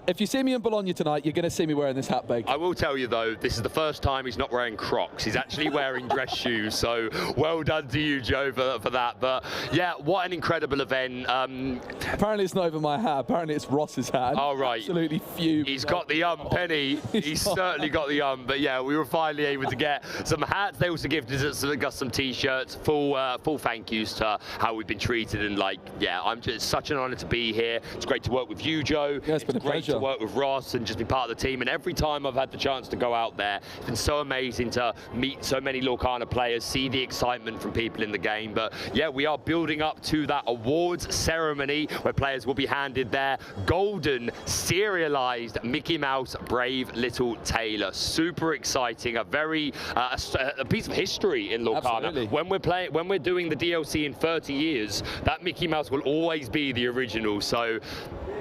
Speaker 8: If you see me in Bologna tonight, you're going to see me wearing this hat, Baker.
Speaker 2: I will tell you, though, this is the first time he's not wearing Crocs. He's actually wearing dress shoes, so well done to you, Joe, for that. But, yeah, what an incredible event.
Speaker 8: Apparently it's not even my hat. Apparently it's Ross's hat.
Speaker 2: Oh, right.
Speaker 8: Absolutely fuming.
Speaker 2: He's got the Penny. He's certainly got the But, yeah, we were finally able to get some hats. They also gifted us some T-shirts. Full thank yous to how we've been treated. And, like, yeah, it's such an honour to be here. It's great to work with you, Joe.
Speaker 8: Yeah, it's been a
Speaker 2: great
Speaker 8: pleasure
Speaker 2: to work with Ross and just be part of the team. And every time I've had the chance to go out there, it's been so amazing to meet so many Lorcana players, see the excitement from people in the game. But yeah, we are building up to that awards ceremony where players will be handed their golden serialized Mickey Mouse Brave Little Tailor. Super exciting, a very a piece of history in Lorcana.
Speaker 8: Absolutely.
Speaker 2: When we're doing the DLC in 30 years, that Mickey Mouse will always be the original. So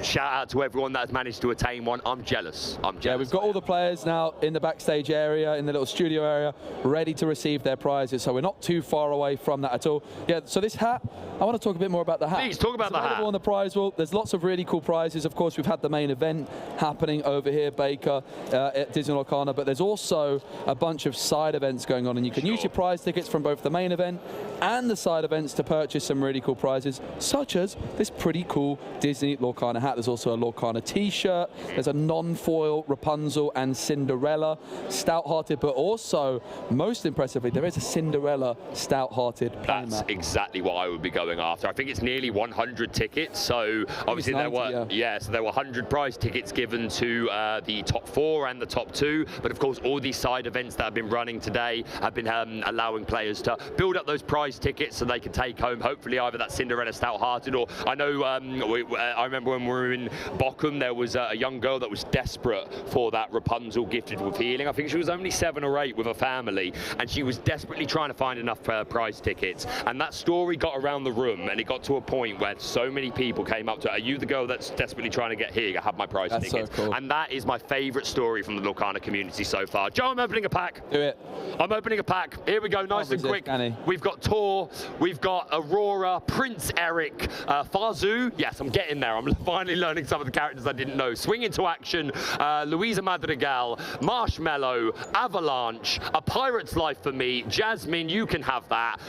Speaker 2: shout out to everyone that has managed to attain one. I'm jealous.
Speaker 8: Yeah, we've got all the players now in the backstage area, in the little studio area, ready to receive their prizes. So we're not too far away from that at all. Yeah, so this hat, I want to talk a bit more about the hat.
Speaker 2: Please, talk about the hat.
Speaker 8: On the prize wall, there's lots of really cool prizes. Of course, we've had the main event happening over here, Baker, at Disney Lorcana, but there's also a bunch of side events going on, and you can use your prize tickets from both the main event and the side events to purchase some really cool prizes, such as this pretty cool Disney Lorcana hat. There's also a Lorcana t-shirt. There's a non-foil Rapunzel and Cinderella stout-hearted, but also, most impressively, there is a Cinderella stout-hearted playmat.
Speaker 2: That's exactly what I would be going after. I think it's nearly 100 tickets, so obviously
Speaker 8: 90,
Speaker 2: so there were 100 prize tickets given to the top 4 and the top 2, but of course all these side events that have been running today have been allowing players to build up those prize tickets so they can take home hopefully either that Cinderella stout-hearted, or I know I remember when we were in Bochum, there was a young girl that was desperate for that Rapunzel gifted with healing. I think she was only 7 or 8 with a family, and she was desperately trying to find enough prize tickets. And that story got around the room, and it got to a point where so many people came up to her, "Are you the girl that's desperately trying to get here? I have my prize tickets."
Speaker 8: So cool.
Speaker 2: And that is my favourite story from the Lorcana community so far. Joe, I'm opening a pack.
Speaker 8: Do it.
Speaker 2: I'm opening a pack. Here we go, nice and quick. We've got Tor, we've got Aurora, Prince Eric, Farzu. Yes, I'm getting there. I'm finally learning some of the characters I didn't know. Swing Into Action, Luisa Madrigal, Marshmallow, Avalanche, A Pirate's Life for Me, Jasmine, you can have that.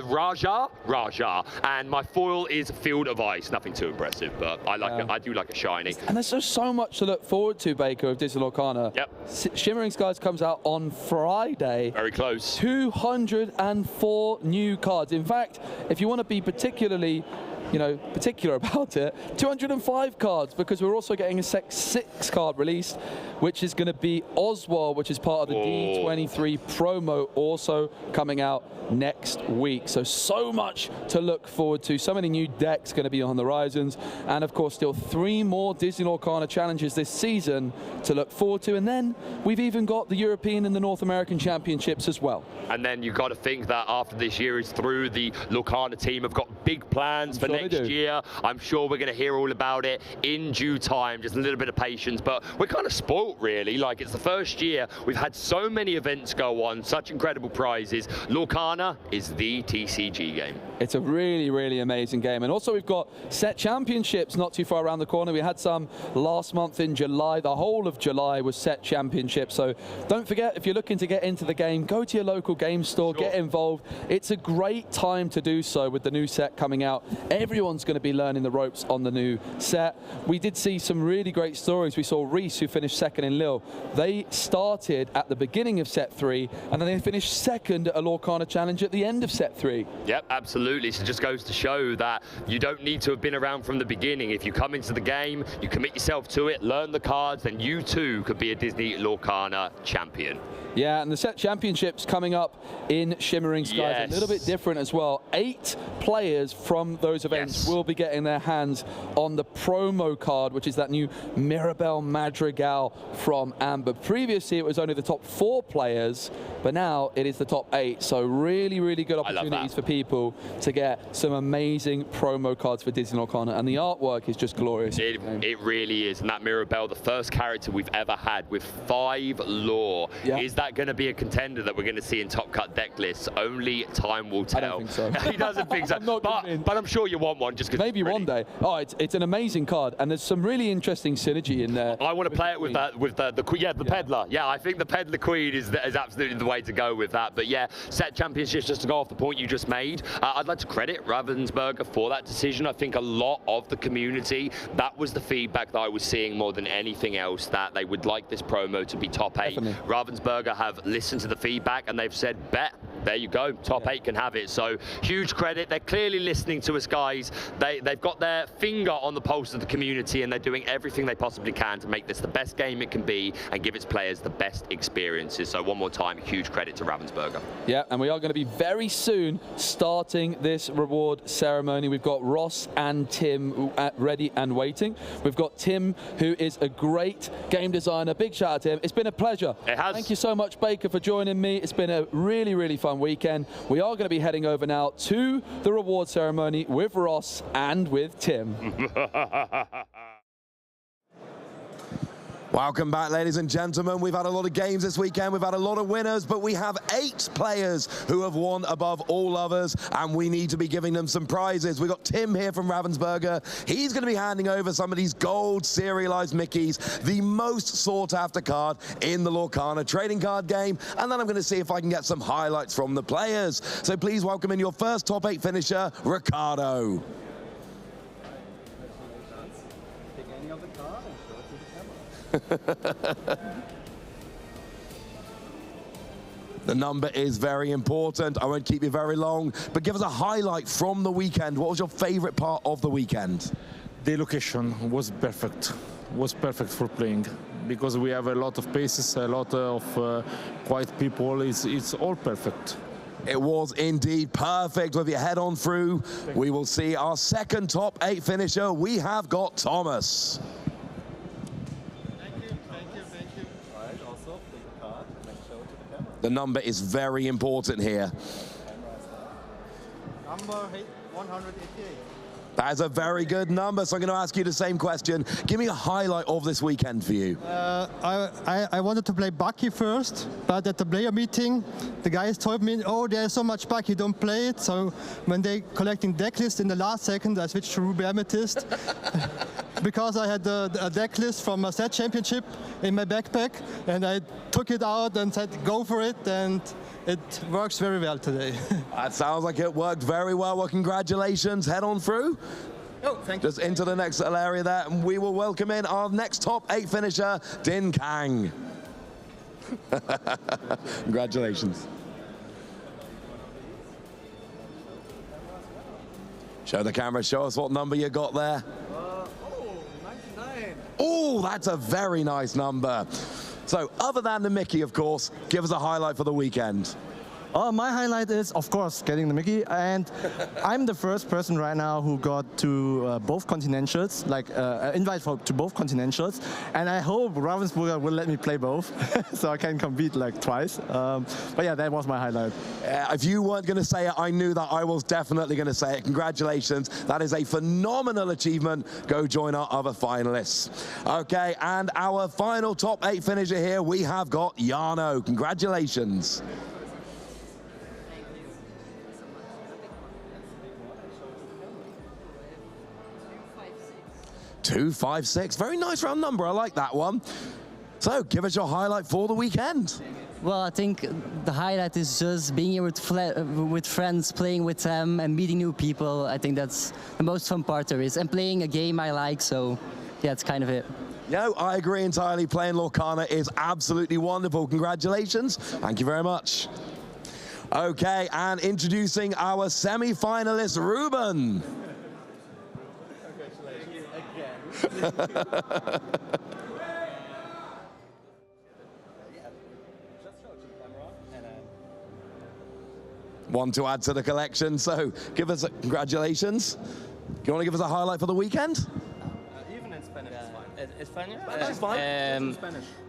Speaker 2: Raja, and my foil is Field of Ice. Nothing too impressive, but I do like a shiny.
Speaker 8: And there's just so much to look forward to, Baker, of Disney Lorcana.
Speaker 2: Yep.
Speaker 8: Shimmering Skies comes out on Friday.
Speaker 2: Very close.
Speaker 8: 204 new cards. In fact, if you want to be particularly particular about it, 205 cards, because we're also getting a Sec 6 card released, which is going to be Oswald, which is part of the D23 promo, also coming out next week. So much to look forward to. So many new decks going to be on the horizons, and of course still 3 more Disney Lorcana challenges this season to look forward to, and then we've even got the European and the North American Championships as well.
Speaker 2: And then you've got to think that after this year is through, the Lorcana team have got big plans for next year. I'm sure we're going to hear all about it in due time, just a little bit of patience, but we're kind of spoilt really. Like, it's the first year we've had so many events go on, such incredible prizes. Lorcana is the TCG game.
Speaker 8: It's a really, really amazing game. And also we've got set championships not too far around the corner. We had some last month in July. The whole of July was set championships. So don't forget, if you're looking to get into the game, go to your local game store, get involved. It's a great time to do so with the new set coming out. Everyone's going to be learning the ropes on the new set. We did see some really great stories. We saw Reese, who finished second in Lille. They started at the beginning of set 3, and then they finished second at a Lorcana challenge at the end of set 3.
Speaker 2: Yep, absolutely. So it just goes to show that you don't need to have been around from the beginning. If you come into the game, you commit yourself to it, learn the cards, then you too could be a Disney Lorcana champion.
Speaker 8: Yeah, and the set championships coming up in Shimmering Skies, a little bit different as well. 8 players from those events will be getting their hands on the promo card, which is that new Mirabelle Madrigal from Amber. Previously, it was only the top 4 players, but now it is the top 8. So really, really good opportunities for people to get some amazing promo cards for Disney Lorcana, and the artwork is just glorious.
Speaker 2: It really is, and that Mirabelle, the first character we've ever had with 5 lore. Is that going to be a contender that we're going to see in Top Cut deck lists? Only time will tell.
Speaker 8: I don't think so.
Speaker 2: He doesn't think so. But I'm sure you want one, just because
Speaker 8: maybe one day. Oh, it's an amazing card, and there's some really interesting synergy in there.
Speaker 2: I want to play it with the peddler. Yeah, I think the peddler queen is absolutely the way to go with that. But yeah, set championships, just to go off the point you just made, I'd like to credit Ravensburger for that decision. I think a lot of the community, that was the feedback that I was seeing more than anything else, that they would like this promo to be top 8. Definitely. Ravensburger have listened to the feedback and they've said, bet, there you go, top 8 can have it. So huge credit. They're clearly listening to us, guys. They've got their finger on the pulse of the community, and they're doing everything they possibly can to make this the best game it can be and give its players the best experiences. So one more time, huge credit to Ravensburger. Yeah, and we are going to be very soon starting this reward ceremony. We've got Ross and Tim ready and waiting. We've got Tim, who is a great game designer. Big shout out to him. It's been a pleasure. It has. Thank you so much, Baker, for joining me. It's been a really, really fun weekend. We are going to be heading over now to the reward ceremony with Ross and with Tim.
Speaker 1: Welcome back, ladies and gentlemen. We've had a lot of games this weekend. We've had a lot of winners, but we have 8 players who have won above all others, and we need to be giving them some prizes. We've got Tim here from Ravensburger. He's going to be handing over some of these gold serialized Mickeys, the most sought-after card in the Lorcana trading card game, and then I'm going to see if I can get some highlights from the players. So please welcome in your first top 8 finisher, Ricardo. The number is very important. I won't keep you very long, but give us a highlight from the weekend. What was your favorite part of the weekend?
Speaker 5: The location was perfect. Was perfect for playing, because we have a lot of paces, a lot of quiet people. It's all perfect.
Speaker 1: It was indeed perfect. With your head on through, we will see our second top 8 finisher. We have got Thomas. The number is very important here.
Speaker 9: Number 188.
Speaker 1: That is a very good number, so I'm going to ask you the same question. Give me a highlight of this weekend for you.
Speaker 9: I wanted to play Bucky first, but at the player meeting, the guys told me, oh, there's so much Bucky, don't play it. So when they collecting deck list in the last second, I switched to Ruby Amethyst. Because I had a deck list from a set championship in my backpack, and I took it out and said, go for it, and it works very well today.
Speaker 1: That sounds like it worked very well. Well, congratulations. Head on through.
Speaker 9: Oh, thank you.
Speaker 1: Just into the next little area there, and we will welcome in our next top 8 finisher, Din Kang. Congratulations. Show the camera, show us what number you got there.
Speaker 3: 99.
Speaker 1: Oh, that's a very nice number. So, other than the Mickey, of course, give us a highlight for the weekend.
Speaker 3: My highlight is, of course, getting the Mickey, and I'm the first person right now who got to both continentals, like invite to both continentals, and I hope Ravensburger will let me play both, so I can compete like twice. But yeah, that was my highlight.
Speaker 1: If you weren't going to say it, I knew that I was definitely going to say it. Congratulations. That is a phenomenal achievement. Go join our other finalists. Okay, and our final top 8 finisher here, we have got Jarno. Congratulations. 256. Very nice round number. I like that one. So, give us your highlight for the weekend.
Speaker 6: Well, I think the highlight is just being here with friends, playing with them and meeting new people. I think that's the most fun part there is. And playing a game I like, so yeah, that's kind of it.
Speaker 1: No, I agree entirely. Playing Lorcana is absolutely wonderful. Congratulations. Thank you very much. Okay, and introducing our semi-finalist, Ruben. One to add to the collection, so give us congratulations. Do you want to give us a highlight for the weekend?
Speaker 10: Even in Spanish is fine.
Speaker 11: España.
Speaker 1: That's fine.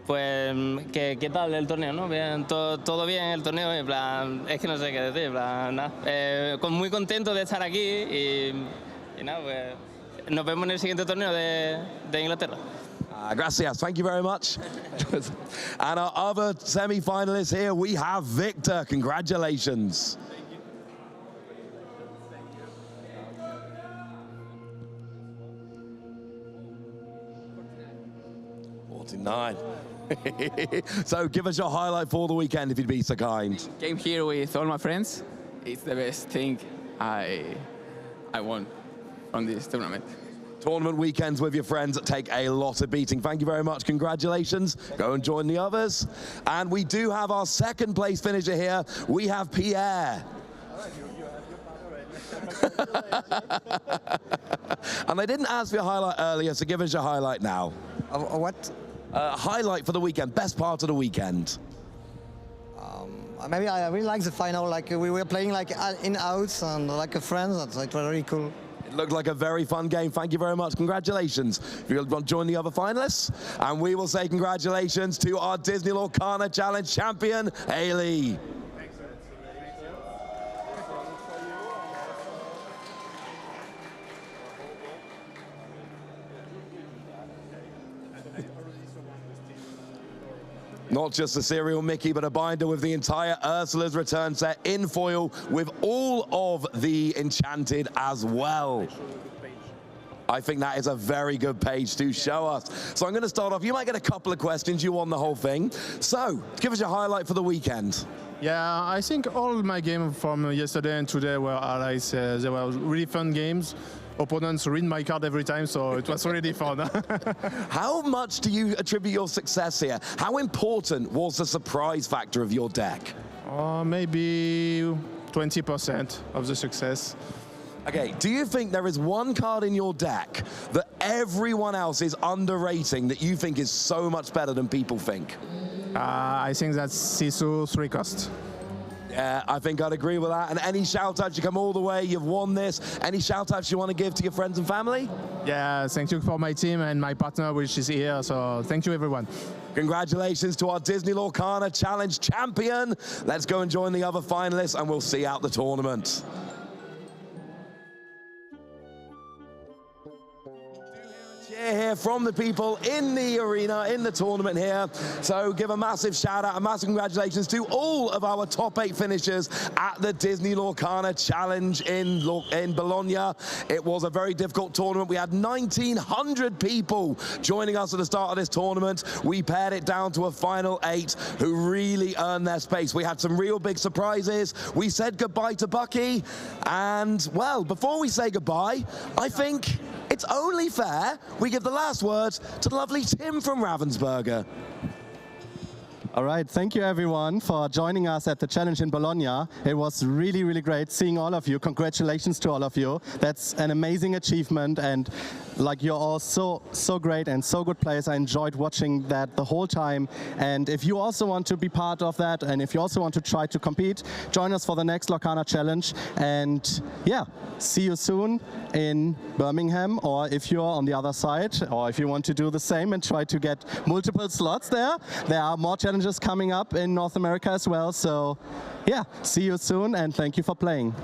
Speaker 11: Pues, ¿qué tal el torneo, no? Bien, todo bien el torneo, en plan, es que no sé qué decir, en plan, nada. Muy contento de estar aquí y nada, pues nos vemos en el siguiente torneo de Inglaterra.
Speaker 1: Gracias, thank you very much. And our other semi-finalists here, we have Victor. Congratulations. 49. So give us your highlight for the weekend if you'd be so kind.
Speaker 12: Came here with all my friends. It's the best thing I won on this tournament.
Speaker 1: Tournament weekends with your friends take a lot of beating. Thank you very much. Congratulations. Go and join the others. And we do have our second place finisher here. We have Pierre. And I didn't ask for your highlight earlier, so give us your highlight now.
Speaker 7: What?
Speaker 1: Highlight for the weekend, best part of the weekend.
Speaker 7: Maybe I really like the final, like we were playing like in-outs and like a friend, it was really cool.
Speaker 1: It looked like a very fun game. Thank you very much. Congratulations. You'll join the other finalists. And we will say congratulations to our Disney Lorcana Challenge champion, Ailey. Not just a serial Mickey, but a binder with the entire Ursula's Return set in foil with all of the Enchanted as well. I think that is a very good page to show us. So I'm going to start off. You might get a couple of questions. You won the whole thing. So give us your highlight for the weekend.
Speaker 5: Yeah, I think all my games from yesterday and today were highlights. They were really fun games. Opponents read my card every time, so it was really fun.
Speaker 1: How much do you attribute your success here? How important was the surprise factor of your deck?
Speaker 5: Maybe 20% of the success.
Speaker 1: Okay, do you think there is one card in your deck that everyone else is underrating that you think is so much better than people think?
Speaker 5: I think that's Sisu 3 cost.
Speaker 1: Yeah, I think I'd agree with that. And any shout-outs, you come all the way, you've won this. Any shout-outs you want to give to your friends and family?
Speaker 5: Yeah, thank you for my team and my partner, which is here. So thank you, everyone.
Speaker 1: Congratulations to our Disney Lorcana Challenge champion. Let's go and join the other finalists, and we'll see out the tournament. Here from the people in the arena, in the tournament here. So give a massive shout out, a massive congratulations to all of our top 8 finishers at the Disney Lorcana Challenge in Bologna. It was a very difficult tournament. We had 1,900 people joining us at the start of this tournament. We pared it down to a final 8 who really earned their space. We had some real big surprises. We said goodbye to Bucky. And, well, before we say goodbye, I think it's only fair we give the last words to the lovely Tim from Ravensburger.
Speaker 13: All right, thank you everyone for joining us at the challenge in Bologna. It was really, really great seeing all of you. Congratulations to all of you. That's an amazing achievement, and like you're all so great and so good players. I enjoyed watching that the whole time. And if you also want to be part of that, and if you also want to try to compete, join us for the next Lorcana challenge. And yeah, see you soon in Birmingham, or if you're on the other side, or if you want to do the same and try to get multiple slots there. There are more challenges coming up in North America as well. So yeah, see you soon, and thank you for playing.